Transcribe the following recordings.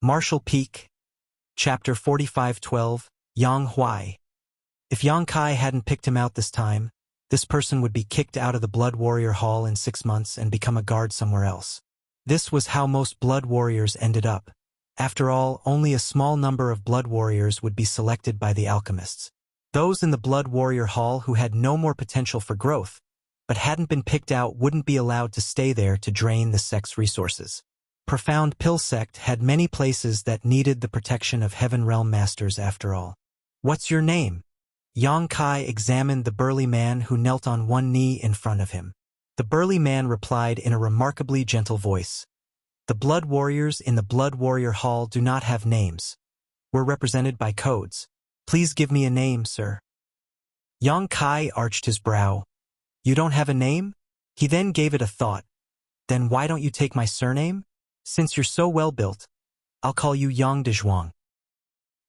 Martial Peak, Chapter 45:12, Yang Huai. If Yang Kai hadn't picked him out this time, this person would be kicked out of the Blood Warrior Hall in 6 months and become a guard somewhere else. This was how most Blood Warriors ended up. After all, only a small number of Blood Warriors would be selected by the alchemists. Those in the Blood Warrior Hall who had no more potential for growth, but hadn't been picked out, wouldn't be allowed to stay there to drain the sect's resources. Profound Pill Sect had many places that needed the protection of Heaven Realm Masters after all. "What's your name?" Yang Kai examined the burly man who knelt on one knee in front of him. The burly man replied in a remarkably gentle voice. "The Blood Warriors in the Blood Warrior Hall do not have names. We're represented by codes. Please give me a name, sir." Yang Kai arched his brow. "You don't have a name?" He then gave it a thought. "Then why don't you take my surname? Since you're so well-built, I'll call you Yang Dezhuang."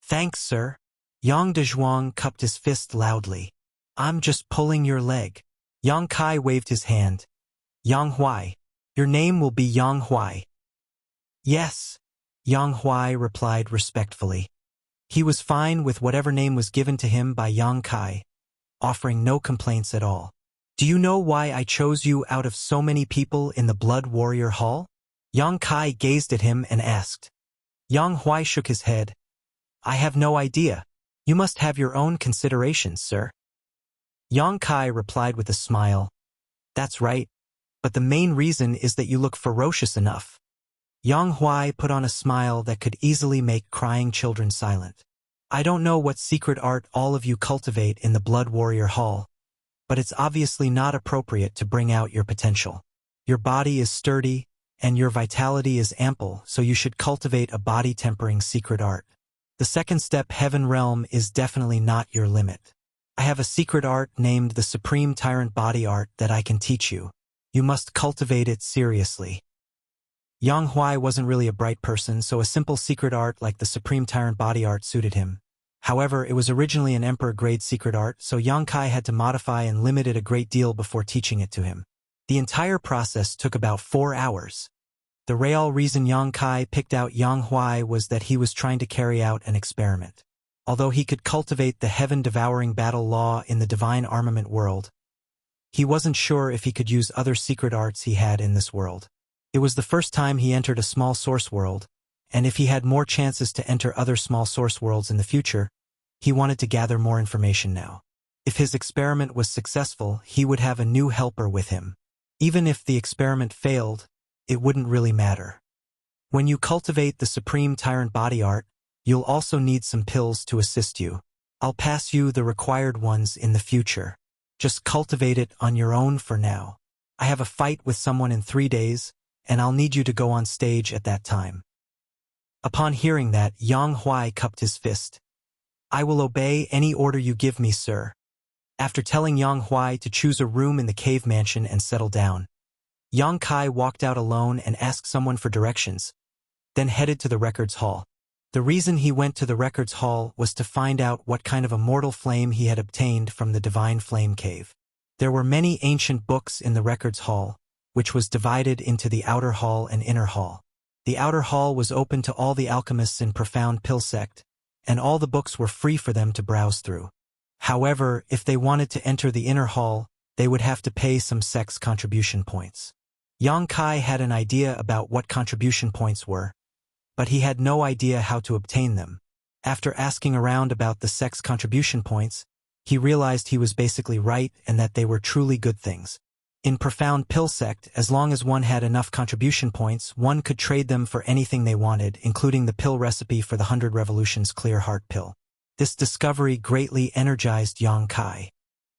"Thanks, sir." Yang Dezhuang cupped his fist loudly. "I'm just pulling your leg." Yang Kai waved his hand. "Yang Huai. Your name will be Yang Huai." "Yes," Yang Huai replied respectfully. He was fine with whatever name was given to him by Yang Kai, offering no complaints at all. "Do you know why I chose you out of so many people in the Blood Warrior Hall?" Yang Kai gazed at him and asked. Yang Huai shook his head. "I have no idea. You must have your own considerations, sir." Yang Kai replied with a smile. "That's right, but the main reason is that you look ferocious enough." Yang Huai put on a smile that could easily make crying children silent. "I don't know what secret art all of you cultivate in the Blood Warrior Hall, but it's obviously not appropriate to bring out your potential. Your body is sturdy, and your vitality is ample, so you should cultivate a body-tempering secret art. The second step, Heaven Realm, is definitely not your limit. I have a secret art named the Supreme Tyrant Body Art that I can teach you. You must cultivate it seriously." Yang Huai wasn't really a bright person, so a simple secret art like the Supreme Tyrant Body Art suited him. However, it was originally an Emperor-grade secret art, so Yang Kai had to modify and limit it a great deal before teaching it to him. The entire process took about 4 hours. The real reason Yang Kai picked out Yang Huai was that he was trying to carry out an experiment. Although he could cultivate the heaven-devouring battle law in the divine armament world, he wasn't sure if he could use other secret arts he had in this world. It was the first time he entered a small source world, and if he had more chances to enter other small source worlds in the future, he wanted to gather more information now. If his experiment was successful, he would have a new helper with him. Even if the experiment failed, it wouldn't really matter. When you cultivate the Supreme Tyrant Body Art, you'll also need some pills to assist you. I'll pass you the required ones in the future. Just cultivate it on your own for now. I have a fight with someone in 3 days, and I'll need you to go on stage at that time." Upon hearing that, Yang Huai cupped his fist. "I will obey any order you give me, sir." After telling Yang Huai to choose a room in the cave mansion and settle down, Yang Kai walked out alone and asked someone for directions, then headed to the records hall. The reason he went to the records hall was to find out what kind of immortal flame he had obtained from the divine flame cave. There were many ancient books in the records hall, which was divided into the outer hall and inner hall. The outer hall was open to all the alchemists in Profound Pill Sect, and all the books were free for them to browse through. However, if they wanted to enter the inner hall, they would have to pay some sect's contribution points. Yang Kai had an idea about what contribution points were, but he had no idea how to obtain them. After asking around about the sect's contribution points, he realized he was basically right and that they were truly good things. In Profound Pill Sect, as long as one had enough contribution points, one could trade them for anything they wanted, including the pill recipe for the 100 Revolutions Clear Heart Pill. This discovery greatly energized Yang Kai.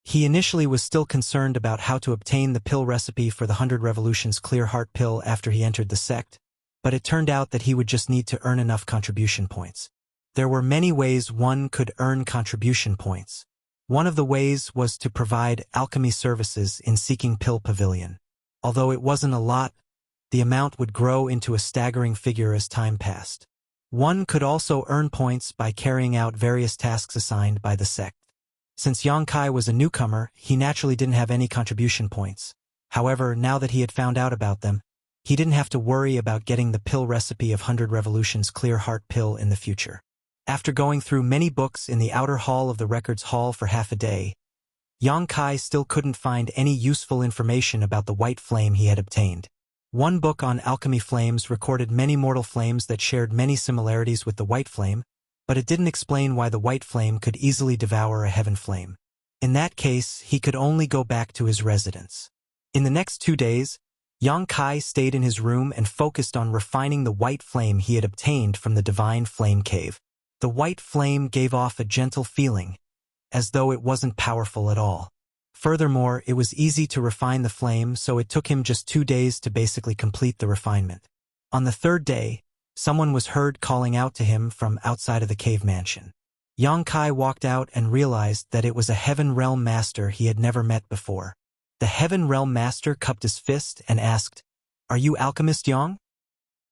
He initially was still concerned about how to obtain the pill recipe for the 100 Revolutions Clear Heart Pill after he entered the sect, but it turned out that he would just need to earn enough contribution points. There were many ways one could earn contribution points. One of the ways was to provide alchemy services in Seeking Pill Pavilion. Although it wasn't a lot, the amount would grow into a staggering figure as time passed. One could also earn points by carrying out various tasks assigned by the sect. Since Yang Kai was a newcomer, he naturally didn't have any contribution points. However, now that he had found out about them, He didn't have to worry about getting the pill recipe of 100 Revolutions Clear Heart pill in the future. After going through many books in the outer hall of the records hall for half a day, Yang Kai still couldn't find any useful information about the white flame he had obtained. One book on alchemy flames recorded many mortal flames that shared many similarities with the white flame, but it didn't explain why the white flame could easily devour a heaven flame. In that case, he could only go back to his residence. In the next 2 days, Yang Kai stayed in his room and focused on refining the white flame he had obtained from the divine flame cave. The white flame gave off a gentle feeling, as though it wasn't powerful at all. Furthermore, it was easy to refine the flame, so it took him just 2 days to basically complete the refinement. On the 3rd day, someone was heard calling out to him from outside of the cave mansion. Yang Kai walked out and realized that it was a Heaven Realm Master he had never met before. The Heaven Realm Master cupped his fist and asked, "Are you Alchemist Yang?"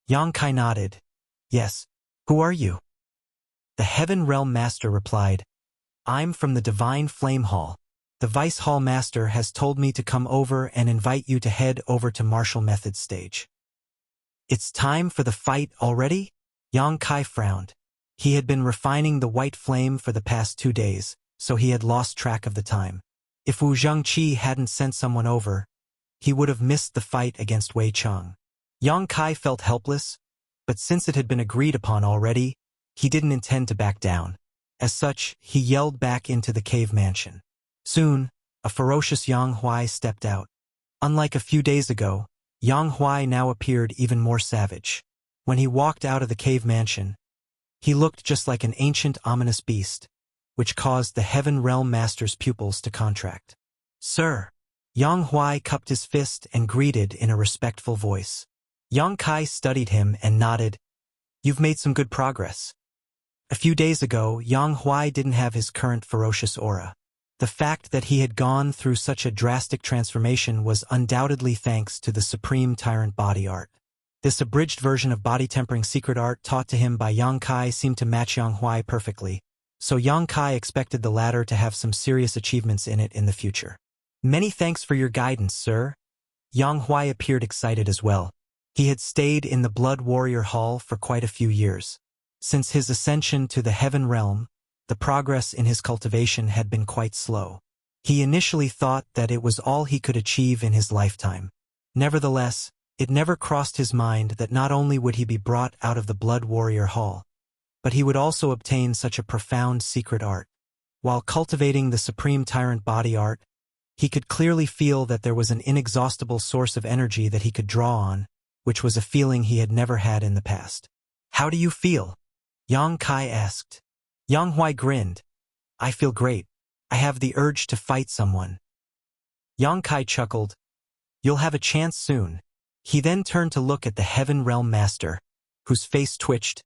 Yang Kai nodded. "Yes. Who are you?" The Heaven Realm Master replied, "I'm from the Divine Flame Hall. The Vice Hall Master has told me to come over and invite you to head over to martial method stage." "It's time for the fight already?" Yang Kai frowned. He had been refining the white flame for the past 2 days, so he had lost track of the time. If Wu Zhengqi hadn't sent someone over, he would have missed the fight against Wei Cheng. Yang Kai felt helpless, but since it had been agreed upon already, he didn't intend to back down. As such, he yelled back into the cave mansion. Soon, a ferocious Yang Huai stepped out. Unlike a few days ago, Yang Huai now appeared even more savage. When he walked out of the cave mansion, he looked just like an ancient ominous beast, which caused the Heaven Realm Master's pupils to contract. "Sir!" Yang Huai cupped his fist and greeted in a respectful voice. Yang Kai studied him and nodded. "You've made some good progress." A few days ago, Yang Huai didn't have his current ferocious aura. The fact that he had gone through such a drastic transformation was undoubtedly thanks to the Supreme Tyrant Body Art. This abridged version of body tempering secret art taught to him by Yang Kai seemed to match Yang Huai perfectly, so Yang Kai expected the latter to have some serious achievements in it in the future. "Many thanks for your guidance, sir." Yang Huai appeared excited as well. He had stayed in the Blood Warrior Hall for quite a few years. Since his ascension to the Heaven Realm, the progress in his cultivation had been quite slow. He initially thought that it was all he could achieve in his lifetime. Nevertheless, it never crossed his mind that not only would he be brought out of the Blood Warrior Hall, but he would also obtain such a profound secret art. While cultivating the Supreme Tyrant Body Art, he could clearly feel that there was an inexhaustible source of energy that he could draw on, which was a feeling he had never had in the past. "How do you feel?" Yang Kai asked. Yang Huai grinned. "I feel great. I have the urge to fight someone." Yang Kai chuckled. "You'll have a chance soon." He then turned to look at the Heaven Realm Master, whose face twitched.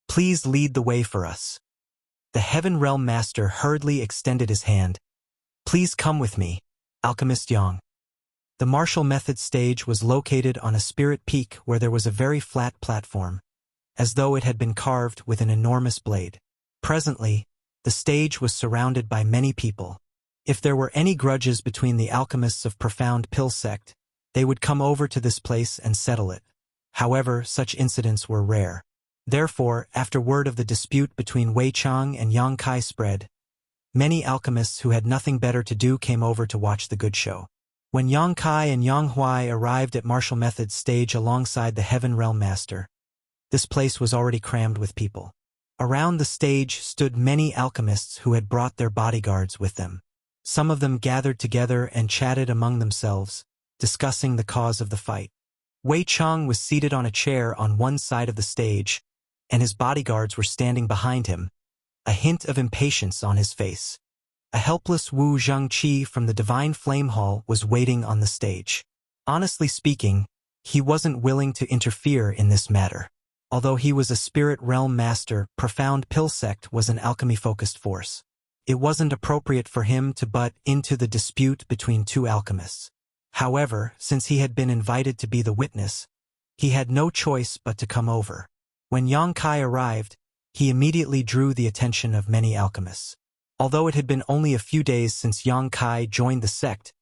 "Please lead the way for us." The Heaven Realm Master hurriedly extended his hand. "Please come with me, Alchemist Yang." The martial method stage was located on a spirit peak where there was a very flat platform, as though it had been carved with an enormous blade. Presently, the stage was surrounded by many people. If there were any grudges between the alchemists of Profound Pill Sect, they would come over to this place and settle it. However, such incidents were rare. Therefore, after word of the dispute between Wei Cheng and Yang Kai spread, many alchemists who had nothing better to do came over to watch the good show. When Yang Kai and Yang Huai arrived at martial methods stage alongside the Heaven Realm Master, this place was already crammed with people. Around the stage stood many alchemists who had brought their bodyguards with them. Some of them gathered together and chatted among themselves, discussing the cause of the fight. Wei Cheng was seated on a chair on one side of the stage, and his bodyguards were standing behind him, a hint of impatience on his face. A helpless Wu Zhengqi from the Divine Flame Hall was waiting on the stage. Honestly speaking, he wasn't willing to interfere in this matter. Although he was a spirit realm master, Profound Pill Sect was an alchemy-focused force. It wasn't appropriate for him to butt into the dispute between two alchemists. However, since he had been invited to be the witness, he had no choice but to come over. When Yang Kai arrived, he immediately drew the attention of many alchemists. Although it had been only a few days since Yang Kai joined the sect,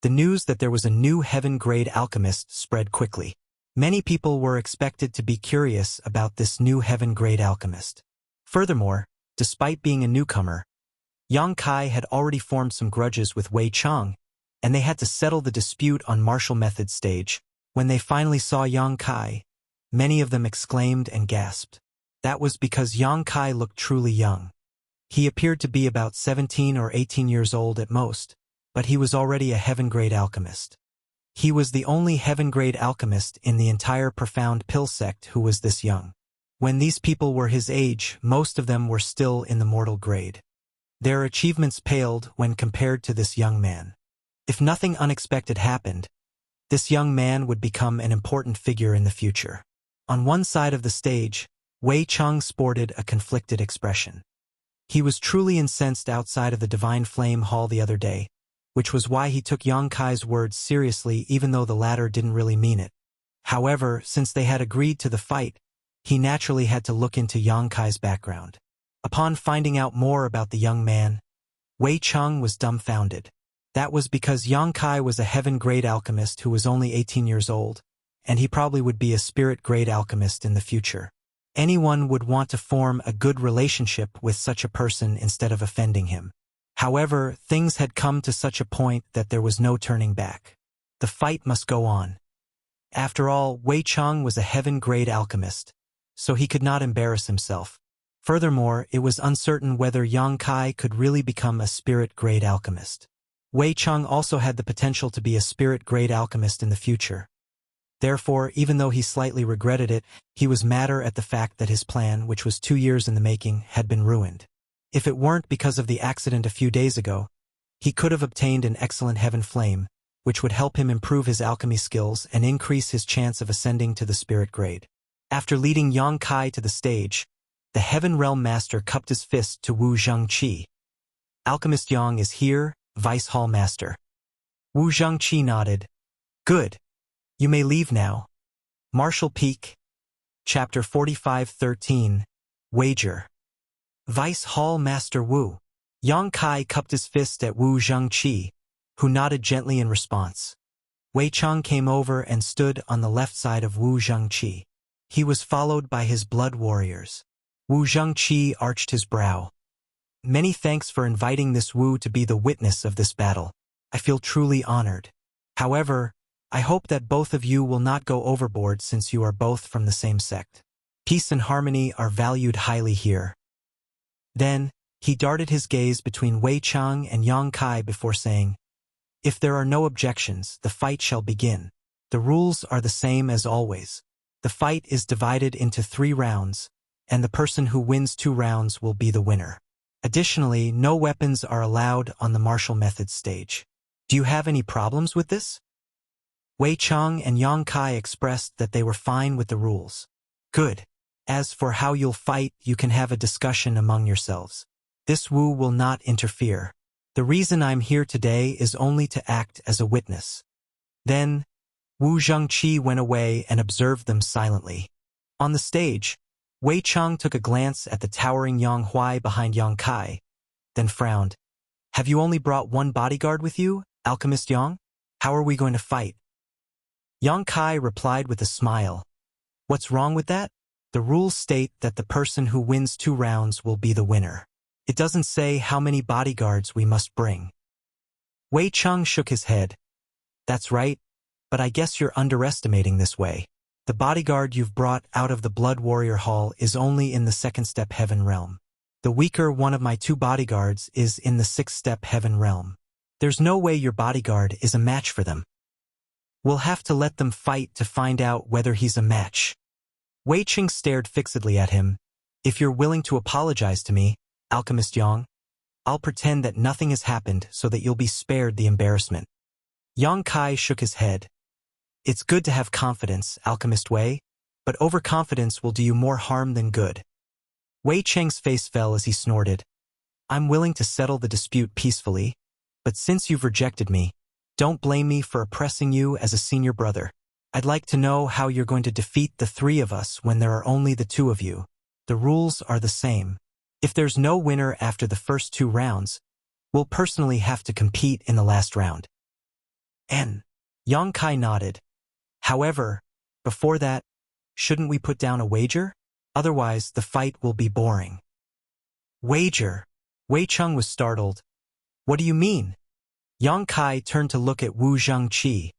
the news that there was a new heaven-grade alchemist spread quickly. Many people were expected to be curious about this new heaven-grade alchemist. Furthermore, despite being a newcomer, Yang Kai had already formed some grudges with Wei Chang, and they had to settle the dispute on martial method stage. When they finally saw Yang Kai, many of them exclaimed and gasped. That was because Yang Kai looked truly young. He appeared to be about 17 or 18 years old at most, but he was already a heaven-grade alchemist. He was the only heaven-grade alchemist in the entire Profound Pill sect who was this young. When these people were his age, most of them were still in the mortal grade. Their achievements paled when compared to this young man. If nothing unexpected happened, this young man would become an important figure in the future. On one side of the stage, Wei Chang sported a conflicted expression. He was truly incensed outside of the Divine Flame Hall the other day, which was why he took Yang Kai's words seriously even though the latter didn't really mean it. However, since they had agreed to the fight, he naturally had to look into Yang Kai's background. Upon finding out more about the young man, Wei Chang was dumbfounded. That was because Yang Kai was a heaven-grade alchemist who was only 18 years old, and he probably would be a spirit-grade alchemist in the future. Anyone would want to form a good relationship with such a person instead of offending him. However, things had come to such a point that there was no turning back. The fight must go on. After all, Wei Chang was a heaven-grade alchemist, so he could not embarrass himself. Furthermore, it was uncertain whether Yang Kai could really become a spirit-grade alchemist. Wei Chang also had the potential to be a spirit-grade alchemist in the future. Therefore, even though he slightly regretted it, he was madder at the fact that his plan, which was 2 years in the making, had been ruined. If it weren't because of the accident a few days ago, he could have obtained an excellent heaven flame, which would help him improve his alchemy skills and increase his chance of ascending to the spirit grade. After leading Yang Kai to the stage, the Heaven Realm Master cupped his fist to Wu Zhangqi. Alchemist Yang is here, Vice Hall Master. Wu Zhangqi nodded. Good. You may leave now. Martial Peak. Chapter 45:13. Wager. Vice Hall Master Wu. Yang Kai cupped his fist at Wu Zhangqi, who nodded gently in response. Wei Chang came over and stood on the left side of Wu Zhangqi. He was followed by his blood warriors. Wu Zhangqi arched his brow. Many thanks for inviting this Wu to be the witness of this battle. I feel truly honored. However, I hope that both of you will not go overboard since you are both from the same sect. Peace and harmony are valued highly here. Then, he darted his gaze between Wei Chang and Yang Kai before saying, If there are no objections, the fight shall begin. The rules are the same as always. The fight is divided into 3 rounds, and the person who wins 2 rounds will be the winner. Additionally, no weapons are allowed on the martial method stage. Do you have any problems with this? Wei Chang and Yang Kai expressed that they were fine with the rules. Good. As for how you'll fight, you can have a discussion among yourselves. This Wu will not interfere. The reason I'm here today is only to act as a witness. Then, Wu Zhangqi went away and observed them silently. On the stage, Wei Chang took a glance at the towering Yang Huai behind Yang Kai, then frowned. Have you only brought 1 bodyguard with you, Alchemist Yang? How are we going to fight? Yang Kai replied with a smile. What's wrong with that? The rules state that the person who wins 2 rounds will be the winner. It doesn't say how many bodyguards we must bring. Wei Chang shook his head. That's right, but I guess you're underestimating this way. The bodyguard you've brought out of the Blood Warrior Hall is only in the 2nd step Heaven Realm. The weaker one of my 2 bodyguards is in the 6th step Heaven Realm. There's no way your bodyguard is a match for them. We'll have to let them fight to find out whether he's a match. Wei Ching stared fixedly at him. If you're willing to apologize to me, Alchemist Yang, I'll pretend that nothing has happened so that you'll be spared the embarrassment. Yang Kai shook his head. It's good to have confidence, Alchemist Wei, but overconfidence will do you more harm than good. Wei Cheng's face fell as he snorted. I'm willing to settle the dispute peacefully, but since you've rejected me, don't blame me for oppressing you as a senior brother. I'd like to know how you're going to defeat the 3 of us when there are only the 2 of you. The rules are the same. If there's no winner after the first 2 rounds, we'll personally have to compete in the last round. Yang Kai nodded. However, Before that, shouldn't we put down a wager? Otherwise, the fight will be boring. Wager? Wei Cheng was startled. What do you mean? Yang Kai turned to look at Wu Zhengqi.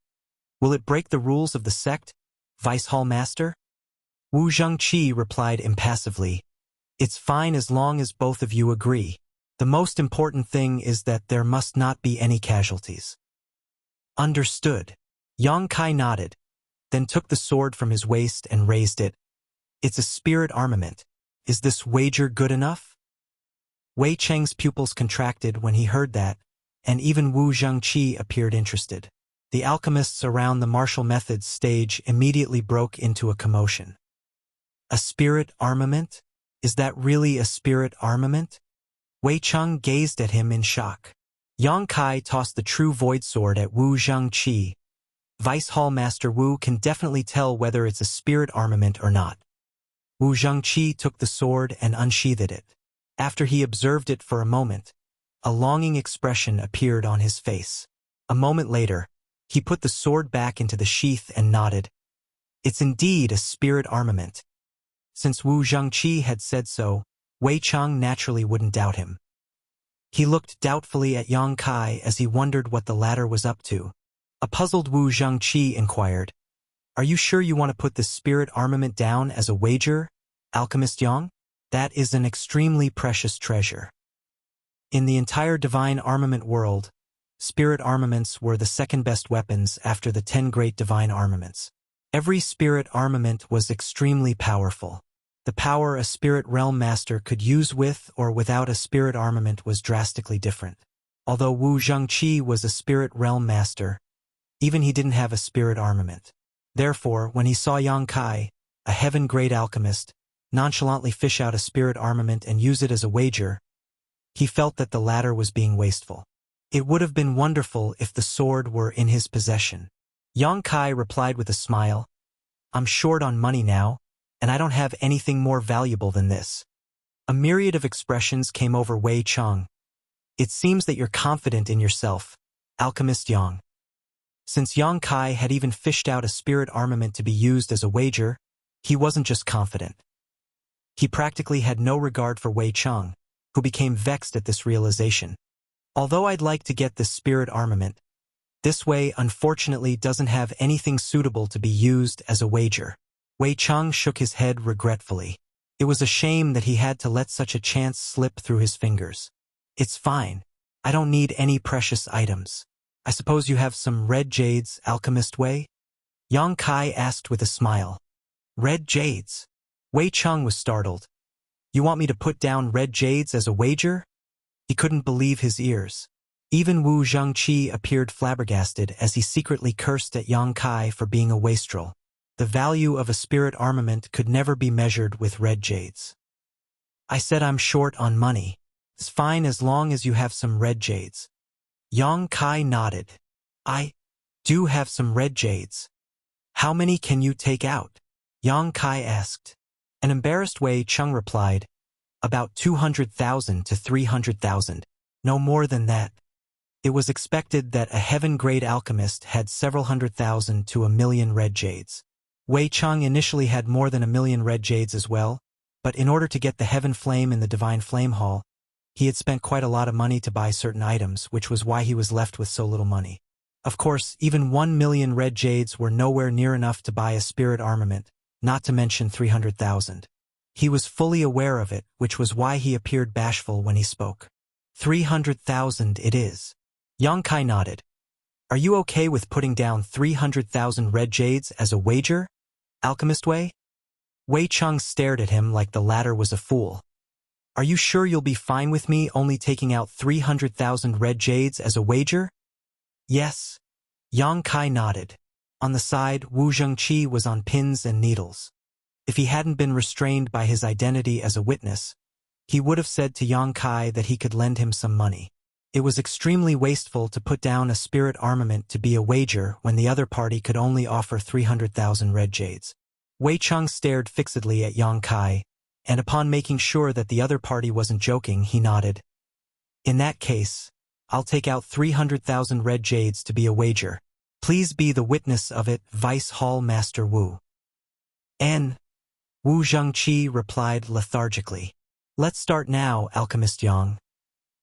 Will it break the rules of the sect, Vice Hall Master? Wu Zhengqi replied impassively. It's fine as long as both of you agree. The most important thing is that there must not be any casualties. Understood. Yang Kai nodded, then took the sword from his waist and raised it. It's a spirit armament. Is this wager good enough? Wei Cheng's pupils contracted when he heard that, and even Wu Zhengqi appeared interested. The alchemists around the martial methods stage immediately broke into a commotion. A spirit armament? Is that really a spirit armament? Wei Cheng gazed at him in shock. Yang Kai tossed the true void sword at Wu Zhengqi. Vice Hall Master Wu can definitely tell whether it's a spirit armament or not. Wu Zhengqi took the sword and unsheathed it. After he observed it for a moment, a longing expression appeared on his face. A moment later, he put the sword back into the sheath and nodded. It's indeed a spirit armament. Since Wu Zhengqi had said so, Wei Cheng naturally wouldn't doubt him. He looked doubtfully at Yang Kai as he wondered what the latter was up to. A puzzled Wu Zhengqi inquired, Are you sure you want to put this spirit armament down as a wager, Alchemist Yang? That is an extremely precious treasure. In the entire divine armament world, spirit armaments were the second-best weapons after the 10 great divine armaments. Every spirit armament was extremely powerful. The power a spirit realm master could use with or without a spirit armament was drastically different. Although Wu Zhengqi was a spirit realm master, even he didn't have a spirit armament. Therefore, when he saw Yang Kai, a heaven-grade alchemist, nonchalantly fish out a spirit armament and use it as a wager, he felt that the latter was being wasteful. It would have been wonderful if the sword were in his possession. Yang Kai replied with a smile, I'm short on money now, and I don't have anything more valuable than this. A myriad of expressions came over Wei Cheng. It seems that you're confident in yourself, Alchemist Yang. Since Yang Kai had even fished out a spirit armament to be used as a wager, he wasn't just confident. He practically had no regard for Wei Cheng, who became vexed at this realization. Although I'd like to get this spirit armament, this way unfortunately doesn't have anything suitable to be used as a wager. Wei Cheng shook his head regretfully. It was a shame that he had to let such a chance slip through his fingers. It's fine. I don't need any precious items. I suppose you have some red jades, Alchemist Wei? Yang Kai asked with a smile. Red jades? Wei Cheng was startled. You want me to put down red jades as a wager? He couldn't believe his ears. Even Wu Zhengqi appeared flabbergasted as he secretly cursed at Yang Kai for being a wastrel. The value of a spirit armament could never be measured with red jades. I said I'm short on money. It's fine as long as you have some red jades. Yang Kai nodded. I do have some red jades. How many can you take out? Yang Kai asked. An embarrassed Wei Cheng replied, About 200,000 to 300,000. No more than that. It was expected that a heaven-grade alchemist had several 100,000 to 1,000,000 red jades. Wei Cheng initially had more than 1,000,000 red jades as well, but in order to get the heaven flame in the divine flame hall, he had spent quite a lot of money to buy certain items, which was why he was left with so little money. Of course, even 1,000,000 red jades were nowhere near enough to buy a spirit armament, not to mention 300,000. He was fully aware of it, which was why he appeared bashful when he spoke. 300,000 it is. Yang Kai nodded. Are you okay with putting down 300,000 red jades as a wager, Alchemist Wei? Wei Cheng stared at him like the latter was a fool. Are you sure you'll be fine with me only taking out 300,000 red jades as a wager? Yes. Yang Kai nodded. On the side, Wu Zhengqi was on pins and needles. If he hadn't been restrained by his identity as a witness, he would have said to Yang Kai that he could lend him some money. It was extremely wasteful to put down a spirit armament to be a wager when the other party could only offer 300,000 red jades. Wei Cheng stared fixedly at Yang Kai, and upon making sure that the other party wasn't joking, he nodded. In that case, I'll take out 300,000 red jades to be a wager. Please be the witness of it, Vice Hall Master Wu. N. Wu Zhengqi replied lethargically. Let's start now, Alchemist Yang.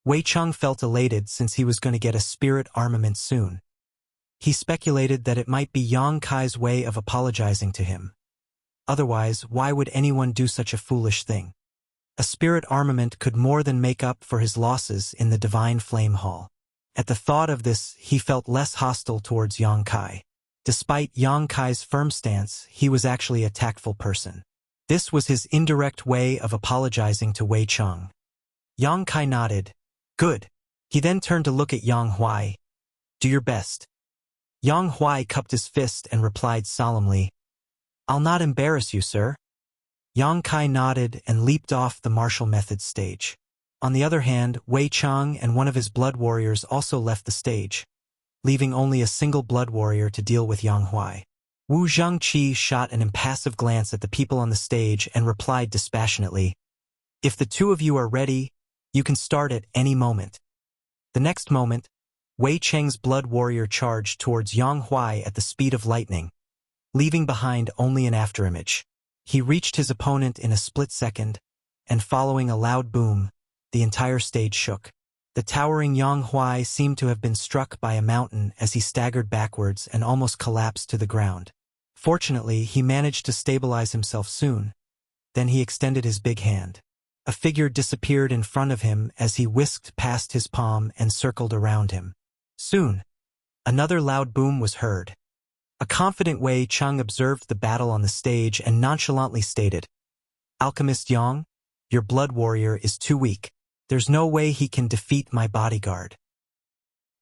Wei Cheng felt elated since he was going to get a spirit armament soon. He speculated that it might be Yang Kai's way of apologizing to him. Otherwise, why would anyone do such a foolish thing? A spirit armament could more than make up for his losses in the Divine Flame Hall. At the thought of this, he felt less hostile towards Yang Kai. Despite Yang Kai's firm stance, he was actually a tactful person. This was his indirect way of apologizing to Wei Cheng. Yang Kai nodded. Good. He then turned to look at Yang Huai. Do your best. Yang Huai cupped his fist and replied solemnly, I'll not embarrass you, sir. Yang Kai nodded and leaped off the martial methods stage. On the other hand, Wei Cheng and one of his blood warriors also left the stage, leaving only a single blood warrior to deal with Yang Huai. Wu Zhengqi shot an impassive glance at the people on the stage and replied dispassionately, If the two of you are ready, you can start at any moment. The next moment, Wei Cheng's blood warrior charged towards Yang Huai at the speed of lightning, leaving behind only an afterimage. He reached his opponent in a split second, and following a loud boom, the entire stage shook. The towering Yang Huai seemed to have been struck by a mountain as he staggered backwards and almost collapsed to the ground. Fortunately, he managed to stabilize himself soon. Then he extended his big hand. A figure disappeared in front of him as he whisked past his palm and circled around him. Soon, another loud boom was heard. A confident Wei Cheng observed the battle on the stage and nonchalantly stated, Alchemist Yang, your blood warrior is too weak. There's no way he can defeat my bodyguard.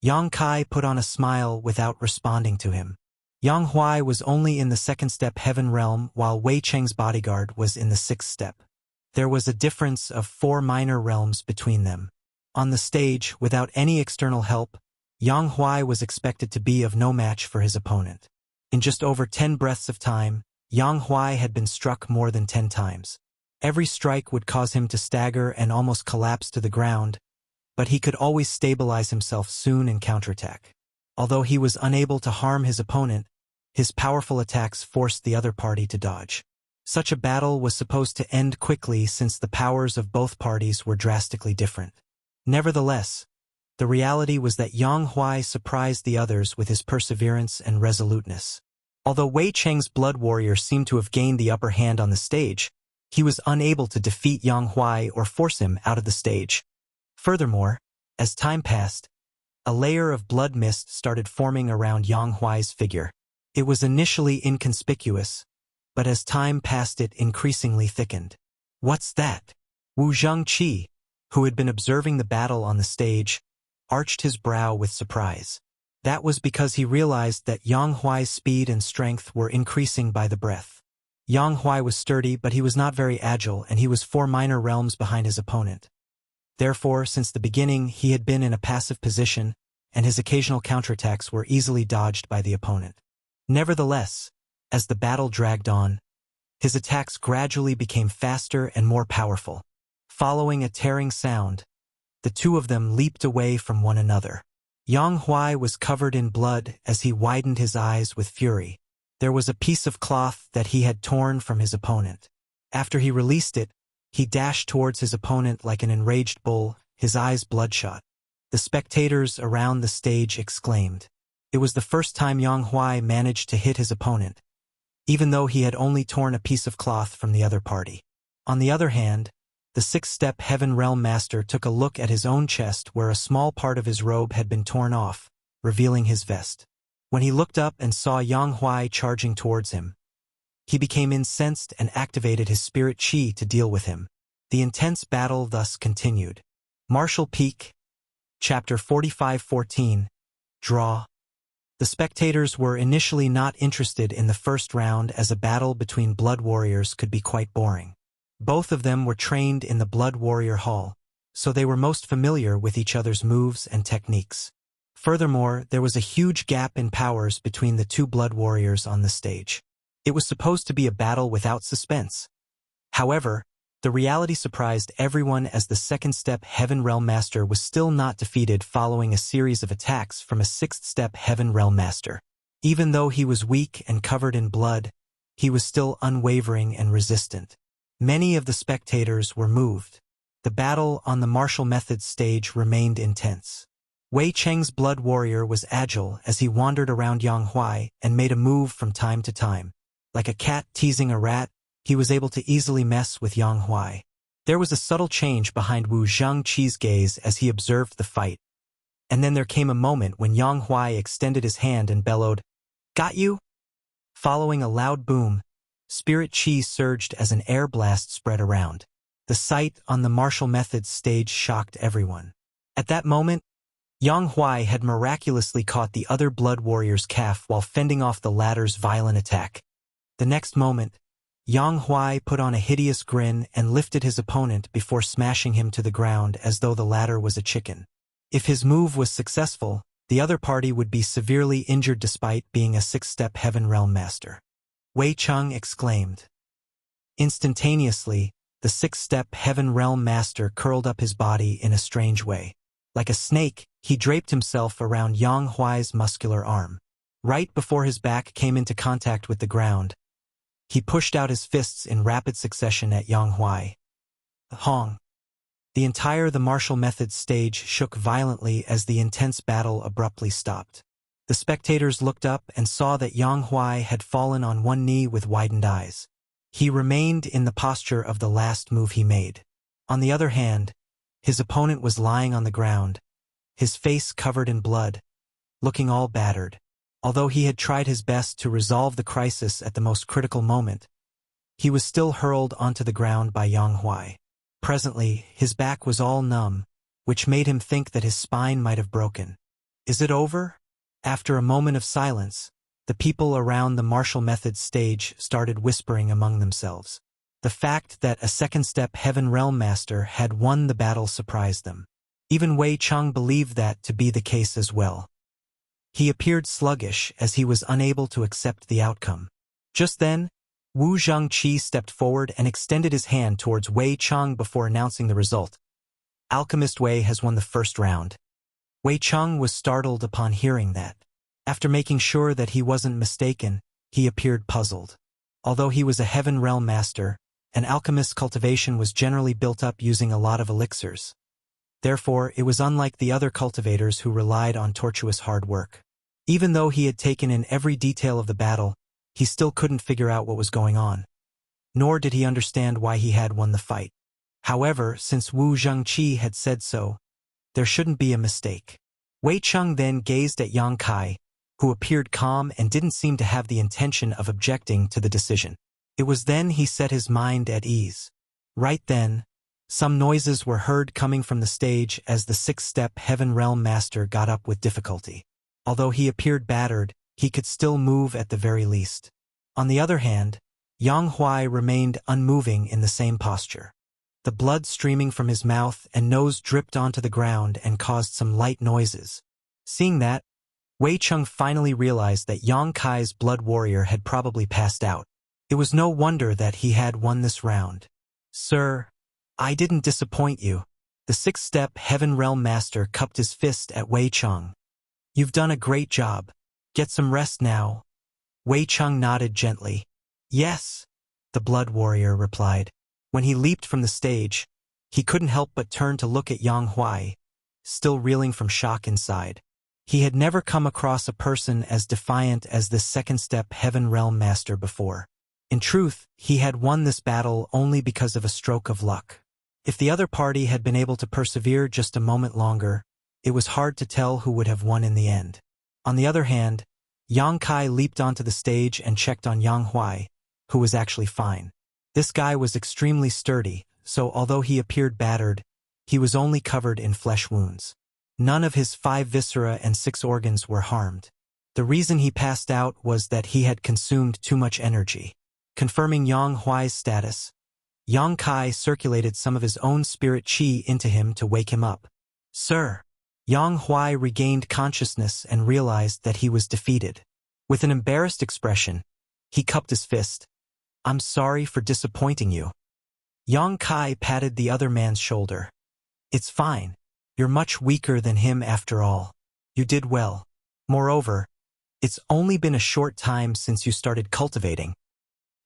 Yang Kai put on a smile without responding to him. Yang Huai was only in the second step heaven realm while Wei Cheng's bodyguard was in the sixth step. There was a difference of 4 minor realms between them. On the stage, without any external help, Yang Huai was expected to be of no match for his opponent. In just over 10 breaths of time, Yang Huai had been struck more than 10 times. Every strike would cause him to stagger and almost collapse to the ground, but he could always stabilize himself soon and counterattack. Although he was unable to harm his opponent, his powerful attacks forced the other party to dodge. Such a battle was supposed to end quickly since the powers of both parties were drastically different. Nevertheless, the reality was that Yang Huai surprised the others with his perseverance and resoluteness. Although Wei Cheng's blood warrior seemed to have gained the upper hand on the stage, he was unable to defeat Yang Huai or force him out of the stage. Furthermore, as time passed, a layer of blood mist started forming around Yang Huai's figure. It was initially inconspicuous, but as time passed it increasingly thickened. What's that? Wu Zhengqi, who had been observing the battle on the stage, arched his brow with surprise. That was because he realized that Yang Huai's speed and strength were increasing by the breath. Yang Huai was sturdy, but he was not very agile, and he was 4 minor realms behind his opponent. Therefore, since the beginning, he had been in a passive position, and his occasional counterattacks were easily dodged by the opponent. Nevertheless, as the battle dragged on, his attacks gradually became faster and more powerful. Following a tearing sound, the two of them leaped away from one another. Yang Huai was covered in blood as he widened his eyes with fury. There was a piece of cloth that he had torn from his opponent. After he released it, he dashed towards his opponent like an enraged bull, his eyes bloodshot. The spectators around the stage exclaimed. It was the first time Yang Huai managed to hit his opponent, even though he had only torn a piece of cloth from the other party. On the other hand, the sixth-step Heaven Realm Master took a look at his own chest where a small part of his robe had been torn off, revealing his vest. When he looked up and saw Yang Huai charging towards him, he became incensed and activated his spirit chi to deal with him. The intense battle thus continued. Martial Peak, Chapter 45-14, Draw. The spectators were initially not interested in the first round as a battle between blood warriors could be quite boring. Both of them were trained in the Blood Warrior Hall, so they were most familiar with each other's moves and techniques. Furthermore, there was a huge gap in powers between the two blood warriors on the stage. It was supposed to be a battle without suspense. However, the reality surprised everyone as the second-step Heaven Realm Master was still not defeated following a series of attacks from a sixth-step Heaven Realm Master. Even though he was weak and covered in blood, he was still unwavering and resistant. Many of the spectators were moved. The battle on the martial methods stage remained intense. Wei Cheng's blood warrior was agile as he wandered around Yang Huai and made a move from time to time. Like a cat teasing a rat, he was able to easily mess with Yang Huai. There was a subtle change behind Wu Zhangqi's gaze as he observed the fight. And then there came a moment when Yang Huai extended his hand and bellowed, "Got you?" Following a loud boom, spirit chi surged as an air blast spread around. The sight on the martial methods stage shocked everyone. At that moment, Yang Huai had miraculously caught the other blood warrior's calf while fending off the latter's violent attack. The next moment, Yang Huai put on a hideous grin and lifted his opponent before smashing him to the ground as though the latter was a chicken. If his move was successful, the other party would be severely injured despite being a six-step Heaven Realm Master. Wei Cheng exclaimed. Instantaneously, the six-step Heaven Realm Master curled up his body in a strange way. Like a snake, he draped himself around Yang Huai's muscular arm. Right before his back came into contact with the ground, he pushed out his fists in rapid succession at Yang Huai. Hong. The martial methods stage shook violently as the intense battle abruptly stopped. The spectators looked up and saw that Yang Huai had fallen on one knee with widened eyes. He remained in the posture of the last move he made. On the other hand, his opponent was lying on the ground, his face covered in blood, looking all battered. Although he had tried his best to resolve the crisis at the most critical moment, he was still hurled onto the ground by Yang Huai. Presently, his back was all numb, which made him think that his spine might have broken. "Is it over?" After a moment of silence, the people around the martial methods stage started whispering among themselves. The fact that a second-step Heaven Realm Master had won the battle surprised them. Even Wei Cheng believed that to be the case as well. He appeared sluggish as he was unable to accept the outcome. Just then, Wu Zhangqi stepped forward and extended his hand towards Wei Cheng before announcing the result. Alchemist Wei has won the first round. Wei Cheng was startled upon hearing that. After making sure that he wasn't mistaken, he appeared puzzled. Although he was a Heaven Realm Master, an alchemist's cultivation was generally built up using a lot of elixirs. Therefore, it was unlike the other cultivators who relied on tortuous hard work. Even though he had taken in every detail of the battle, he still couldn't figure out what was going on. Nor did he understand why he had won the fight. However, since Wu Zhangqi had said so, there shouldn't be a mistake. Wei Cheng then gazed at Yang Kai, who appeared calm and didn't seem to have the intention of objecting to the decision. It was then he set his mind at ease. Right then, some noises were heard coming from the stage as the six-step Heaven Realm Master got up with difficulty. Although he appeared battered, he could still move at the very least. On the other hand, Yang Huai remained unmoving in the same posture. The blood streaming from his mouth and nose dripped onto the ground and caused some light noises. Seeing that, Wei Cheng finally realized that Yang Kai's blood warrior had probably passed out. It was no wonder that he had won this round. "Sir, I didn't disappoint you." The six-step Heaven Realm Master cupped his fist at Wei Cheng. "You've done a great job. Get some rest now." Wei Cheng nodded gently. "Yes," the blood warrior replied. When he leaped from the stage, he couldn't help but turn to look at Yang Huai, still reeling from shock inside. He had never come across a person as defiant as this second-step Heaven Realm Master before. In truth, he had won this battle only because of a stroke of luck. If the other party had been able to persevere just a moment longer, it was hard to tell who would have won in the end. On the other hand, Yang Kai leaped onto the stage and checked on Yang Huai, who was actually fine. This guy was extremely sturdy, so although he appeared battered, he was only covered in flesh wounds. None of his 5 viscera and 6 organs were harmed. The reason he passed out was that he had consumed too much energy. Confirming Yang Huai's status, Yang Kai circulated some of his own spirit chi into him to wake him up. "Sir." Yang Huai regained consciousness and realized that he was defeated. With an embarrassed expression, he cupped his fist. "I'm sorry for disappointing you." Yang Kai patted the other man's shoulder. "It's fine. You're much weaker than him after all. You did well. Moreover, it's only been a short time since you started cultivating."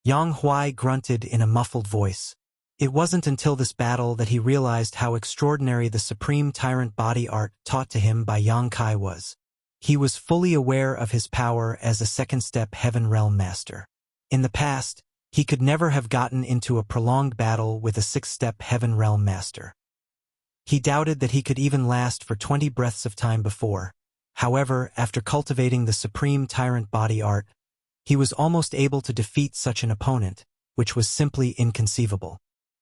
Yang Huai grunted in a muffled voice. It wasn't until this battle that he realized how extraordinary the supreme tyrant body art taught to him by Yang Kai was. He was fully aware of his power as a second-step Heaven Realm master. In the past, he could never have gotten into a prolonged battle with a sixth-step Heaven Realm master. He doubted that he could even last for 20 breaths of time before. However, after cultivating the supreme tyrant body art, he was almost able to defeat such an opponent, which was simply inconceivable.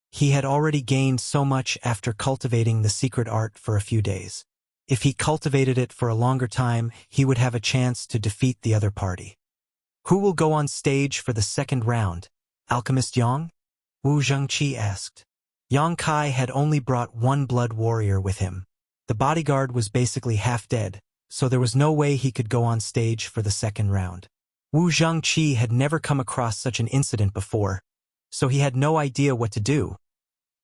He had already gained so much after cultivating the secret art for a few days. If he cultivated it for a longer time, he would have a chance to defeat the other party. Who will go on stage for the second round? Alchemist Yang? Wu Zhengqi asked. Yang Kai had only brought one blood warrior with him. The bodyguard was basically half dead, so there was no way he could go on stage for the second round. Wu Zhengqi had never come across such an incident before, so he had no idea what to do.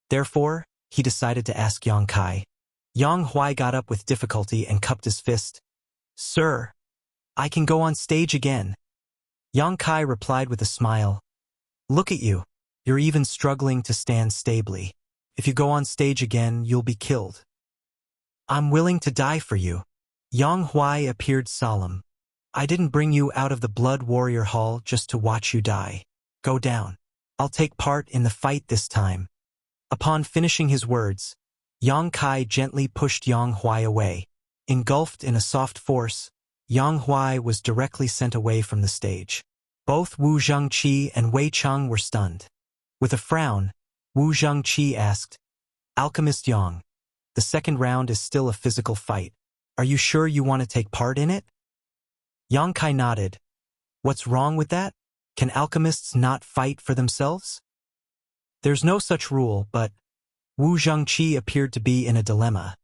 Therefore, he decided to ask Yang Kai. Yang Huai got up with difficulty and cupped his fist. "Sir, I can go on stage again." Yang Kai replied with a smile. "Look at you. You're even struggling to stand stably. If you go on stage again, you'll be killed." "I'm willing to die for you." Yang Huai appeared solemn. "I didn't bring you out of the Blood Warrior Hall just to watch you die. Go down. I'll take part in the fight this time." Upon finishing his words, Yang Kai gently pushed Yang Huai away. Engulfed in a soft force, Yang Huai was directly sent away from the stage. Both Wu Zhengqi and Wei Cheng were stunned. With a frown, Wu Zhengqi asked, "Alchemist Yang, the second round is still a physical fight. Are you sure you want to take part in it?" Yang Kai nodded. "What's wrong with that? Can alchemists not fight for themselves?" "There's no such rule, but..." Wu Zhengqi appeared to be in a dilemma.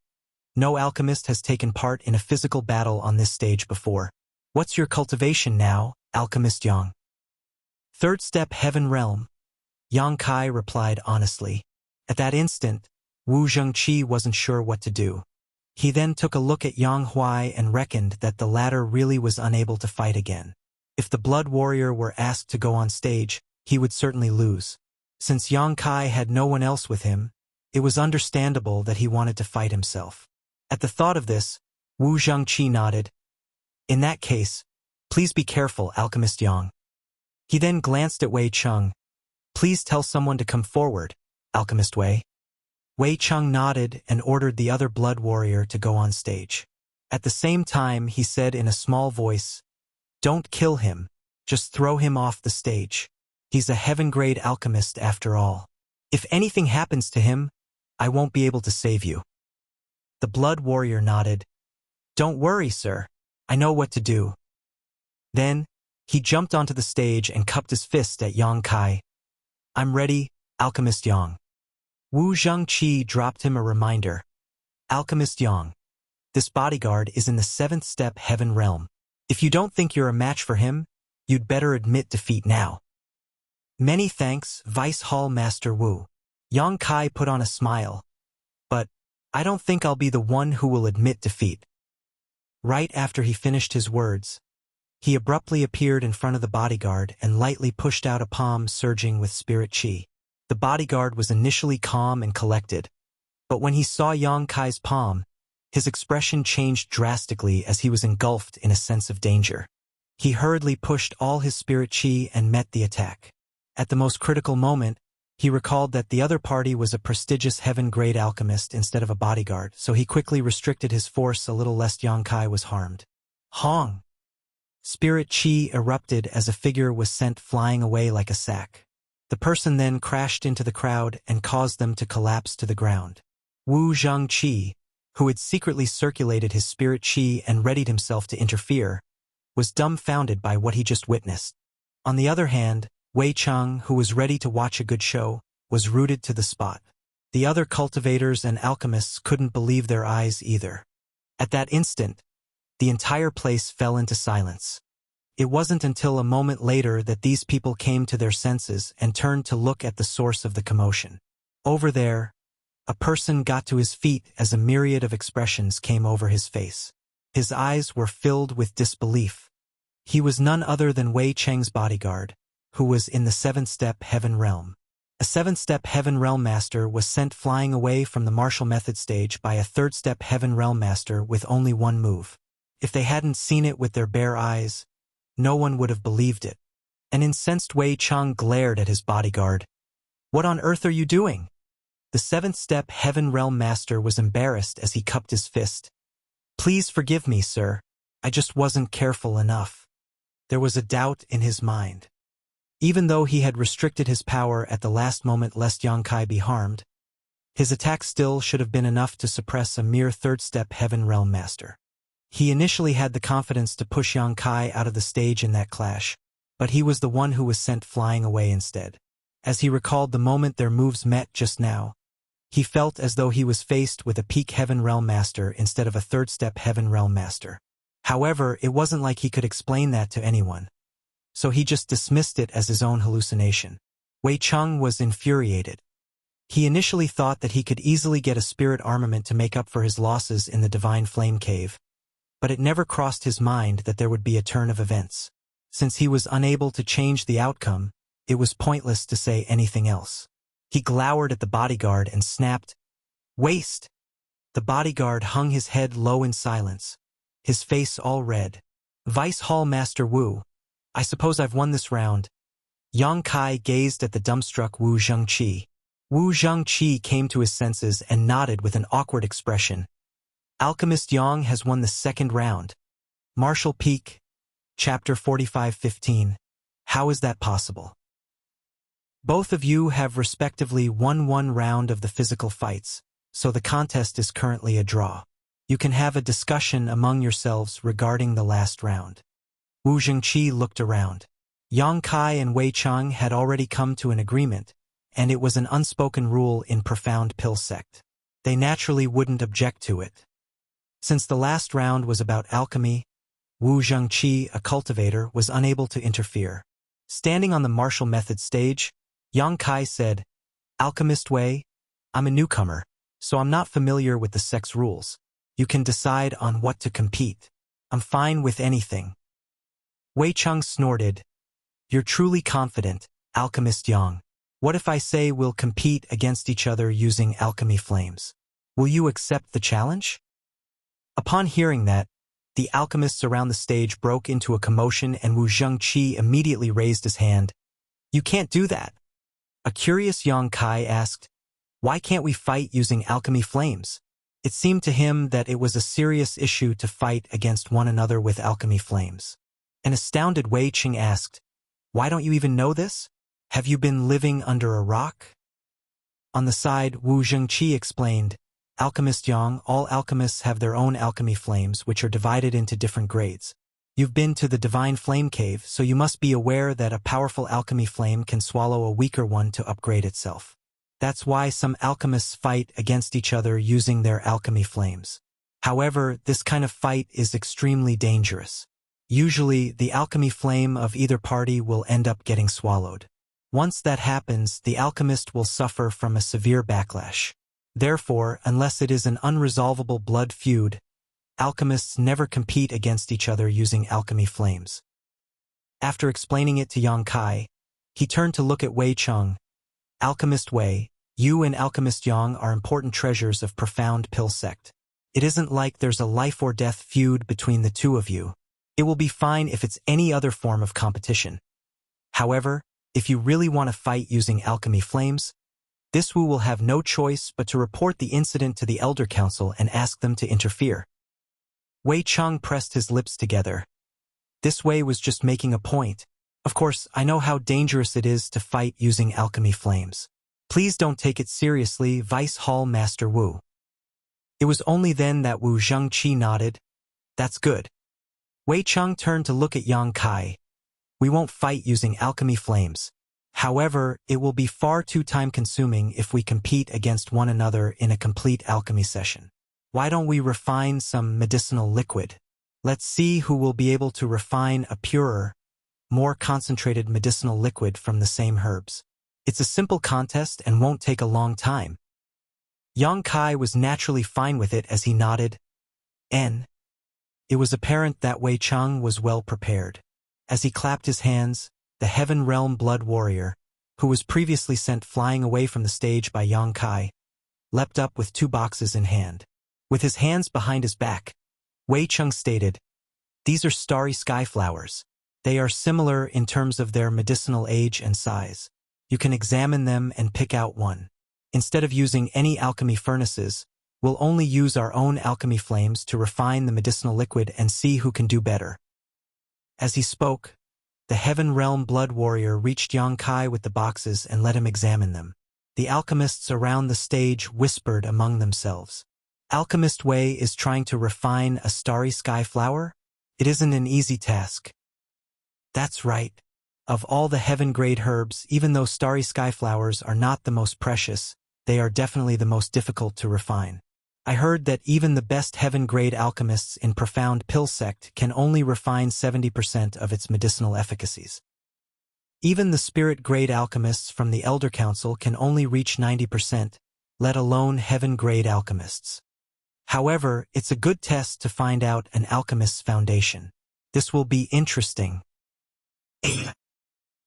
No alchemist has taken part in a physical battle on this stage before. "What's your cultivation now, Alchemist Yang?" "Third step Heaven Realm," Yang Kai replied honestly. At that instant, Wu Zhengqi wasn't sure what to do. He then took a look at Yang Huai and reckoned that the latter really was unable to fight again. If the Blood Warrior were asked to go on stage, he would certainly lose. Since Yang Kai had no one else with him, it was understandable that he wanted to fight himself. At the thought of this, Wu Zhengqi nodded. "In that case, please be careful, Alchemist Yang." He then glanced at Wei Cheng. "Please tell someone to come forward, Alchemist Wei." Wei Cheng nodded and ordered the other Blood Warrior to go on stage. At the same time, he said in a small voice, "Don't kill him, just throw him off the stage. He's a heaven-grade alchemist after all. If anything happens to him, I won't be able to save you." The Blood Warrior nodded. "Don't worry, sir. I know what to do." Then, he jumped onto the stage and cupped his fist at Yang Kai. "I'm ready, Alchemist Yang." Wu Zhengqi dropped him a reminder. "Alchemist Yang, this bodyguard is in the seventh step Heaven Realm. If you don't think you're a match for him, you'd better admit defeat now." "Many thanks, Vice Hall Master Wu." Yang Kai put on a smile. "But I don't think I'll be the one who will admit defeat." Right after he finished his words, he abruptly appeared in front of the bodyguard and lightly pushed out a palm surging with spirit chi. The bodyguard was initially calm and collected, but when he saw Yang Kai's palm, his expression changed drastically as he was engulfed in a sense of danger. He hurriedly pushed all his spirit chi and met the attack. At the most critical moment, he recalled that the other party was a prestigious heaven-grade alchemist instead of a bodyguard, so he quickly restricted his force a little lest Yang Kai was harmed. Hong! Spirit chi erupted as a figure was sent flying away like a sack. The person then crashed into the crowd and caused them to collapse to the ground. Wu Zhengqi, who had secretly circulated his spirit chi and readied himself to interfere, was dumbfounded by what he just witnessed. On the other hand, Wei Cheng, who was ready to watch a good show, was rooted to the spot. The other cultivators and alchemists couldn't believe their eyes either. At that instant, the entire place fell into silence. It wasn't until a moment later that these people came to their senses and turned to look at the source of the commotion. Over there, a person got to his feet as a myriad of expressions came over his face. His eyes were filled with disbelief. He was none other than Wei Cheng's bodyguard, who was in the seventh-step heaven realm. A seventh-step heaven realm master was sent flying away from the martial method stage by a third-step heaven realm master with only one move. If they hadn't seen it with their bare eyes, no one would have believed it. An incensed Wei Cheng glared at his bodyguard. "What on earth are you doing?" The seventh-step heaven realm master was embarrassed as he cupped his fist. "Please forgive me, sir. I just wasn't careful enough." There was a doubt in his mind. Even though he had restricted his power at the last moment lest Yang Kai be harmed, his attack still should have been enough to suppress a mere third-step heaven realm master. He initially had the confidence to push Yang Kai out of the stage in that clash, but he was the one who was sent flying away instead. As he recalled the moment their moves met just now, he felt as though he was faced with a peak heaven realm master instead of a third-step heaven realm master. However, it wasn't like he could explain that to anyone, so he just dismissed it as his own hallucination. Wei Cheng was infuriated. He initially thought that he could easily get a spirit armament to make up for his losses in the Divine Flame Cave, but it never crossed his mind that there would be a turn of events. Since he was unable to change the outcome, it was pointless to say anything else. He glowered at the bodyguard and snapped, "Waste!" The bodyguard hung his head low in silence, his face all red. "Vice Hall Master Wu, I suppose I've won this round." Yang Kai gazed at the dumbstruck Wu Zhengqi. Wu Zhengqi came to his senses and nodded with an awkward expression. "Alchemist Yang has won the second round." Martial Peak, Chapter 45:15. How is that possible? Both of you have respectively won one round of the physical fights, so the contest is currently a draw. You can have a discussion among yourselves regarding the last round. Wu Zhengqi looked around. Yang Kai and Wei Cheng had already come to an agreement, and it was an unspoken rule in Profound Pill Sect. They naturally wouldn't object to it. Since the last round was about alchemy, Wu Zhengqi, a cultivator, was unable to interfere. Standing on the martial method stage, Yang Kai said, "Alchemist Wei, I'm a newcomer, so I'm not familiar with the sect's rules. You can decide on what to compete. I'm fine with anything." Wei Cheng snorted. "You're truly confident, Alchemist Yang. What if I say we'll compete against each other using alchemy flames? Will you accept the challenge?" Upon hearing that, the alchemists around the stage broke into a commotion and Wu Zhengqi immediately raised his hand. "You can't do that." A curious Yang Kai asked, "Why can't we fight using alchemy flames?" It seemed to him that it was a serious issue to fight against one another with alchemy flames. An astounded Wei Cheng asked, "Why don't you even know this? Have you been living under a rock?" On the side, Wu Zhengqi explained, "Alchemist Yang, all alchemists have their own alchemy flames, which are divided into different grades. You've been to the Divine Flame Cave, so you must be aware that a powerful alchemy flame can swallow a weaker one to upgrade itself. That's why some alchemists fight against each other using their alchemy flames. However, this kind of fight is extremely dangerous. Usually, the alchemy flame of either party will end up getting swallowed. Once that happens, the alchemist will suffer from a severe backlash. Therefore, unless it is an unresolvable blood feud, alchemists never compete against each other using alchemy flames." After explaining it to Yang Kai, he turned to look at Wei Cheng. "Alchemist Wei, you and Alchemist Yang are important treasures of Profound Pill Sect. It isn't like there's a life-or-death feud between the two of you. It will be fine if it's any other form of competition. However, if you really want to fight using alchemy flames, this Wu will have no choice but to report the incident to the Elder Council and ask them to interfere." Wei Cheng pressed his lips together. This Wei was just making a point. "Of course, I know how dangerous it is to fight using alchemy flames. Please don't take it seriously, Vice Hall Master Wu." It was only then that Wu Zhengqi nodded. "That's good." Wei Cheng turned to look at Yang Kai. "We won't fight using alchemy flames. However, it will be far too time-consuming if we compete against one another in a complete alchemy session. Why don't we refine some medicinal liquid? Let's see who will be able to refine a purer, more concentrated medicinal liquid from the same herbs. It's a simple contest and won't take a long time." Yang Kai was naturally fine with it as he nodded. It was apparent that Wei Cheng was well prepared. As he clapped his hands, the Heaven Realm Blood Warrior, who was previously sent flying away from the stage by Yang Kai, leapt up with 2 boxes in hand. With his hands behind his back, Wei Cheng stated, "These are starry sky flowers. They are similar in terms of their medicinal age and size. You can examine them and pick out one. Instead of using any alchemy furnaces, we'll only use our own alchemy flames to refine the medicinal liquid and see who can do better." As he spoke, the Heaven Realm Blood Warrior reached Yang Kai with the boxes and let him examine them. The alchemists around the stage whispered among themselves. Alchemist Wei is trying to refine a starry sky flower? It isn't an easy task. That's right. Of all the heaven-grade herbs, even though starry sky flowers are not the most precious, they are definitely the most difficult to refine. I heard that even the best heaven-grade alchemists in Profound Pill Sect can only refine 70% of its medicinal efficacies. Even the spirit-grade alchemists from the Elder Council can only reach 90%, let alone heaven-grade alchemists. However, it's a good test to find out an alchemist's foundation. This will be interesting.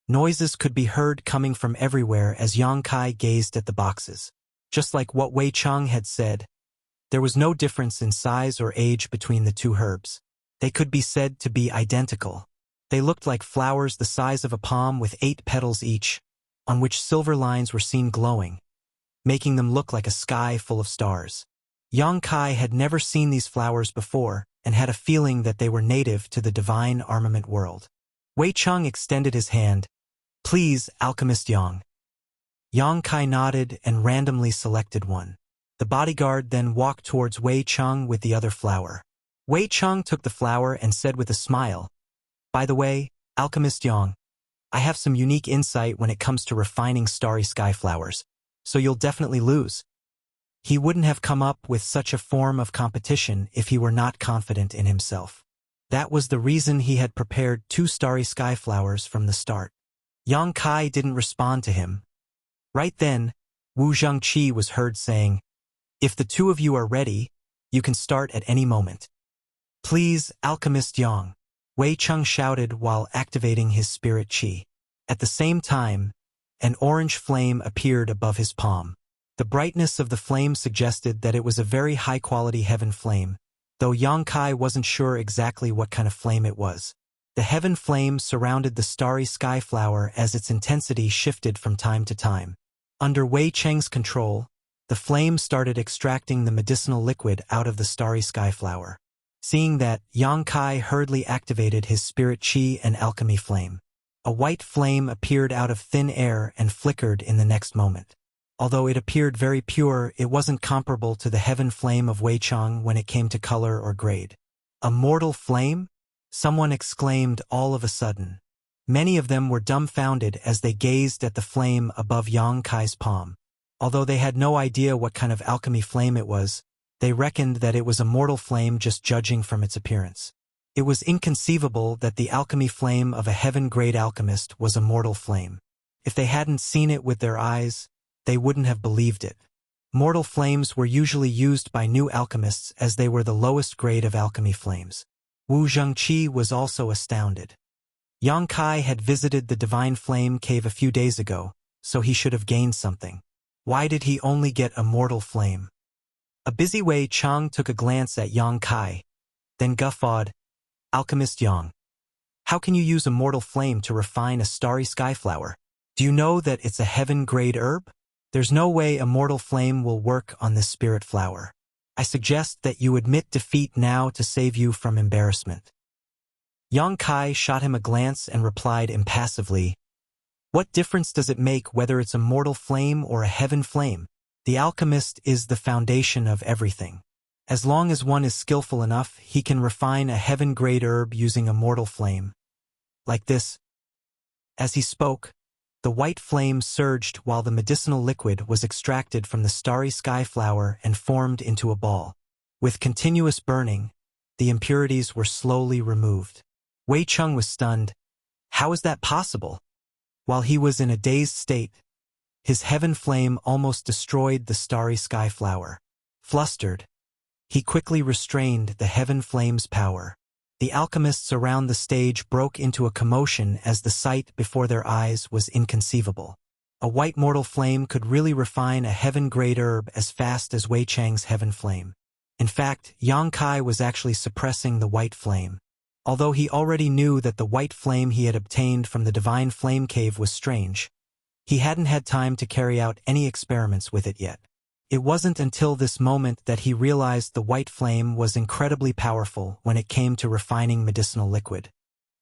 Noises could be heard coming from everywhere as Yang Kai gazed at the boxes. Just like what Wei Cheng had said, there was no difference in size or age between the 2 herbs. They could be said to be identical. They looked like flowers the size of a palm with 8 petals each, on which silver lines were seen glowing, making them look like a sky full of stars. Yang Kai had never seen these flowers before and had a feeling that they were native to the divine armament world. Wei Cheng extended his hand. "Please, Alchemist Yang." Yang Kai nodded and randomly selected one. The bodyguard then walked towards Wei Cheng with the other flower. Wei Cheng took the flower and said with a smile, "By the way, Alchemist Yang, I have some unique insight when it comes to refining starry sky flowers, so you'll definitely lose." He wouldn't have come up with such a form of competition if he were not confident in himself. That was the reason he had prepared 2 starry sky flowers from the start. Yang Kai didn't respond to him. Right then, Wu Zhengqi was heard saying, "If the 2 of you are ready, you can start at any moment." "Please, Alchemist Yang," Wei Cheng shouted while activating his spirit qi. At the same time, an orange flame appeared above his palm. The brightness of the flame suggested that it was a very high-quality heaven flame, though Yang Kai wasn't sure exactly what kind of flame it was. The heaven flame surrounded the starry sky flower as its intensity shifted from time to time. Under Wei Cheng's control, the flame started extracting the medicinal liquid out of the starry sky flower. Seeing that, Yang Kai hurriedly activated his spirit qi and alchemy flame. A white flame appeared out of thin air and flickered in the next moment. Although it appeared very pure, it wasn't comparable to the heaven flame of Wei Cheng when it came to color or grade. "A mortal flame?" someone exclaimed all of a sudden. Many of them were dumbfounded as they gazed at the flame above Yang Kai's palm. Although they had no idea what kind of alchemy flame it was, they reckoned that it was a mortal flame just judging from its appearance. It was inconceivable that the alchemy flame of a heaven-grade alchemist was a mortal flame. If they hadn't seen it with their eyes, they wouldn't have believed it. Mortal flames were usually used by new alchemists as they were the lowest grade of alchemy flames. Wu Zhengqi was also astounded. Yang Kai had visited the Divine Flame Cave a few days ago, so he should have gained something. Why did he only get a mortal flame? A busy Wei Cheng took a glance at Yang Kai, then guffawed, "Alchemist Yang, how can you use a mortal flame to refine a starry sky flower? Do you know that it's a heaven-grade herb? There's no way a mortal flame will work on this spirit flower. I suggest that you admit defeat now to save you from embarrassment." Yang Kai shot him a glance and replied impassively, "What difference does it make whether it's a mortal flame or a heaven flame? The alchemist is the foundation of everything. As long as one is skillful enough, he can refine a heaven-grade herb using a mortal flame. Like this." As he spoke, the white flame surged while the medicinal liquid was extracted from the starry sky flower and formed into a ball. With continuous burning, the impurities were slowly removed. Wei Cheng was stunned. How is that possible? While he was in a dazed state, his heaven flame almost destroyed the starry sky flower. Flustered, he quickly restrained the heaven flame's power. The alchemists around the stage broke into a commotion as the sight before their eyes was inconceivable. A white mortal flame could really refine a heaven-grade herb as fast as Wei Chang's heaven flame. In fact, Yang Kai was actually suppressing the white flame. Although he already knew that the white flame he had obtained from the divine flame cave was strange, he hadn't had time to carry out any experiments with it yet. It wasn't until this moment that he realized the white flame was incredibly powerful when it came to refining medicinal liquid.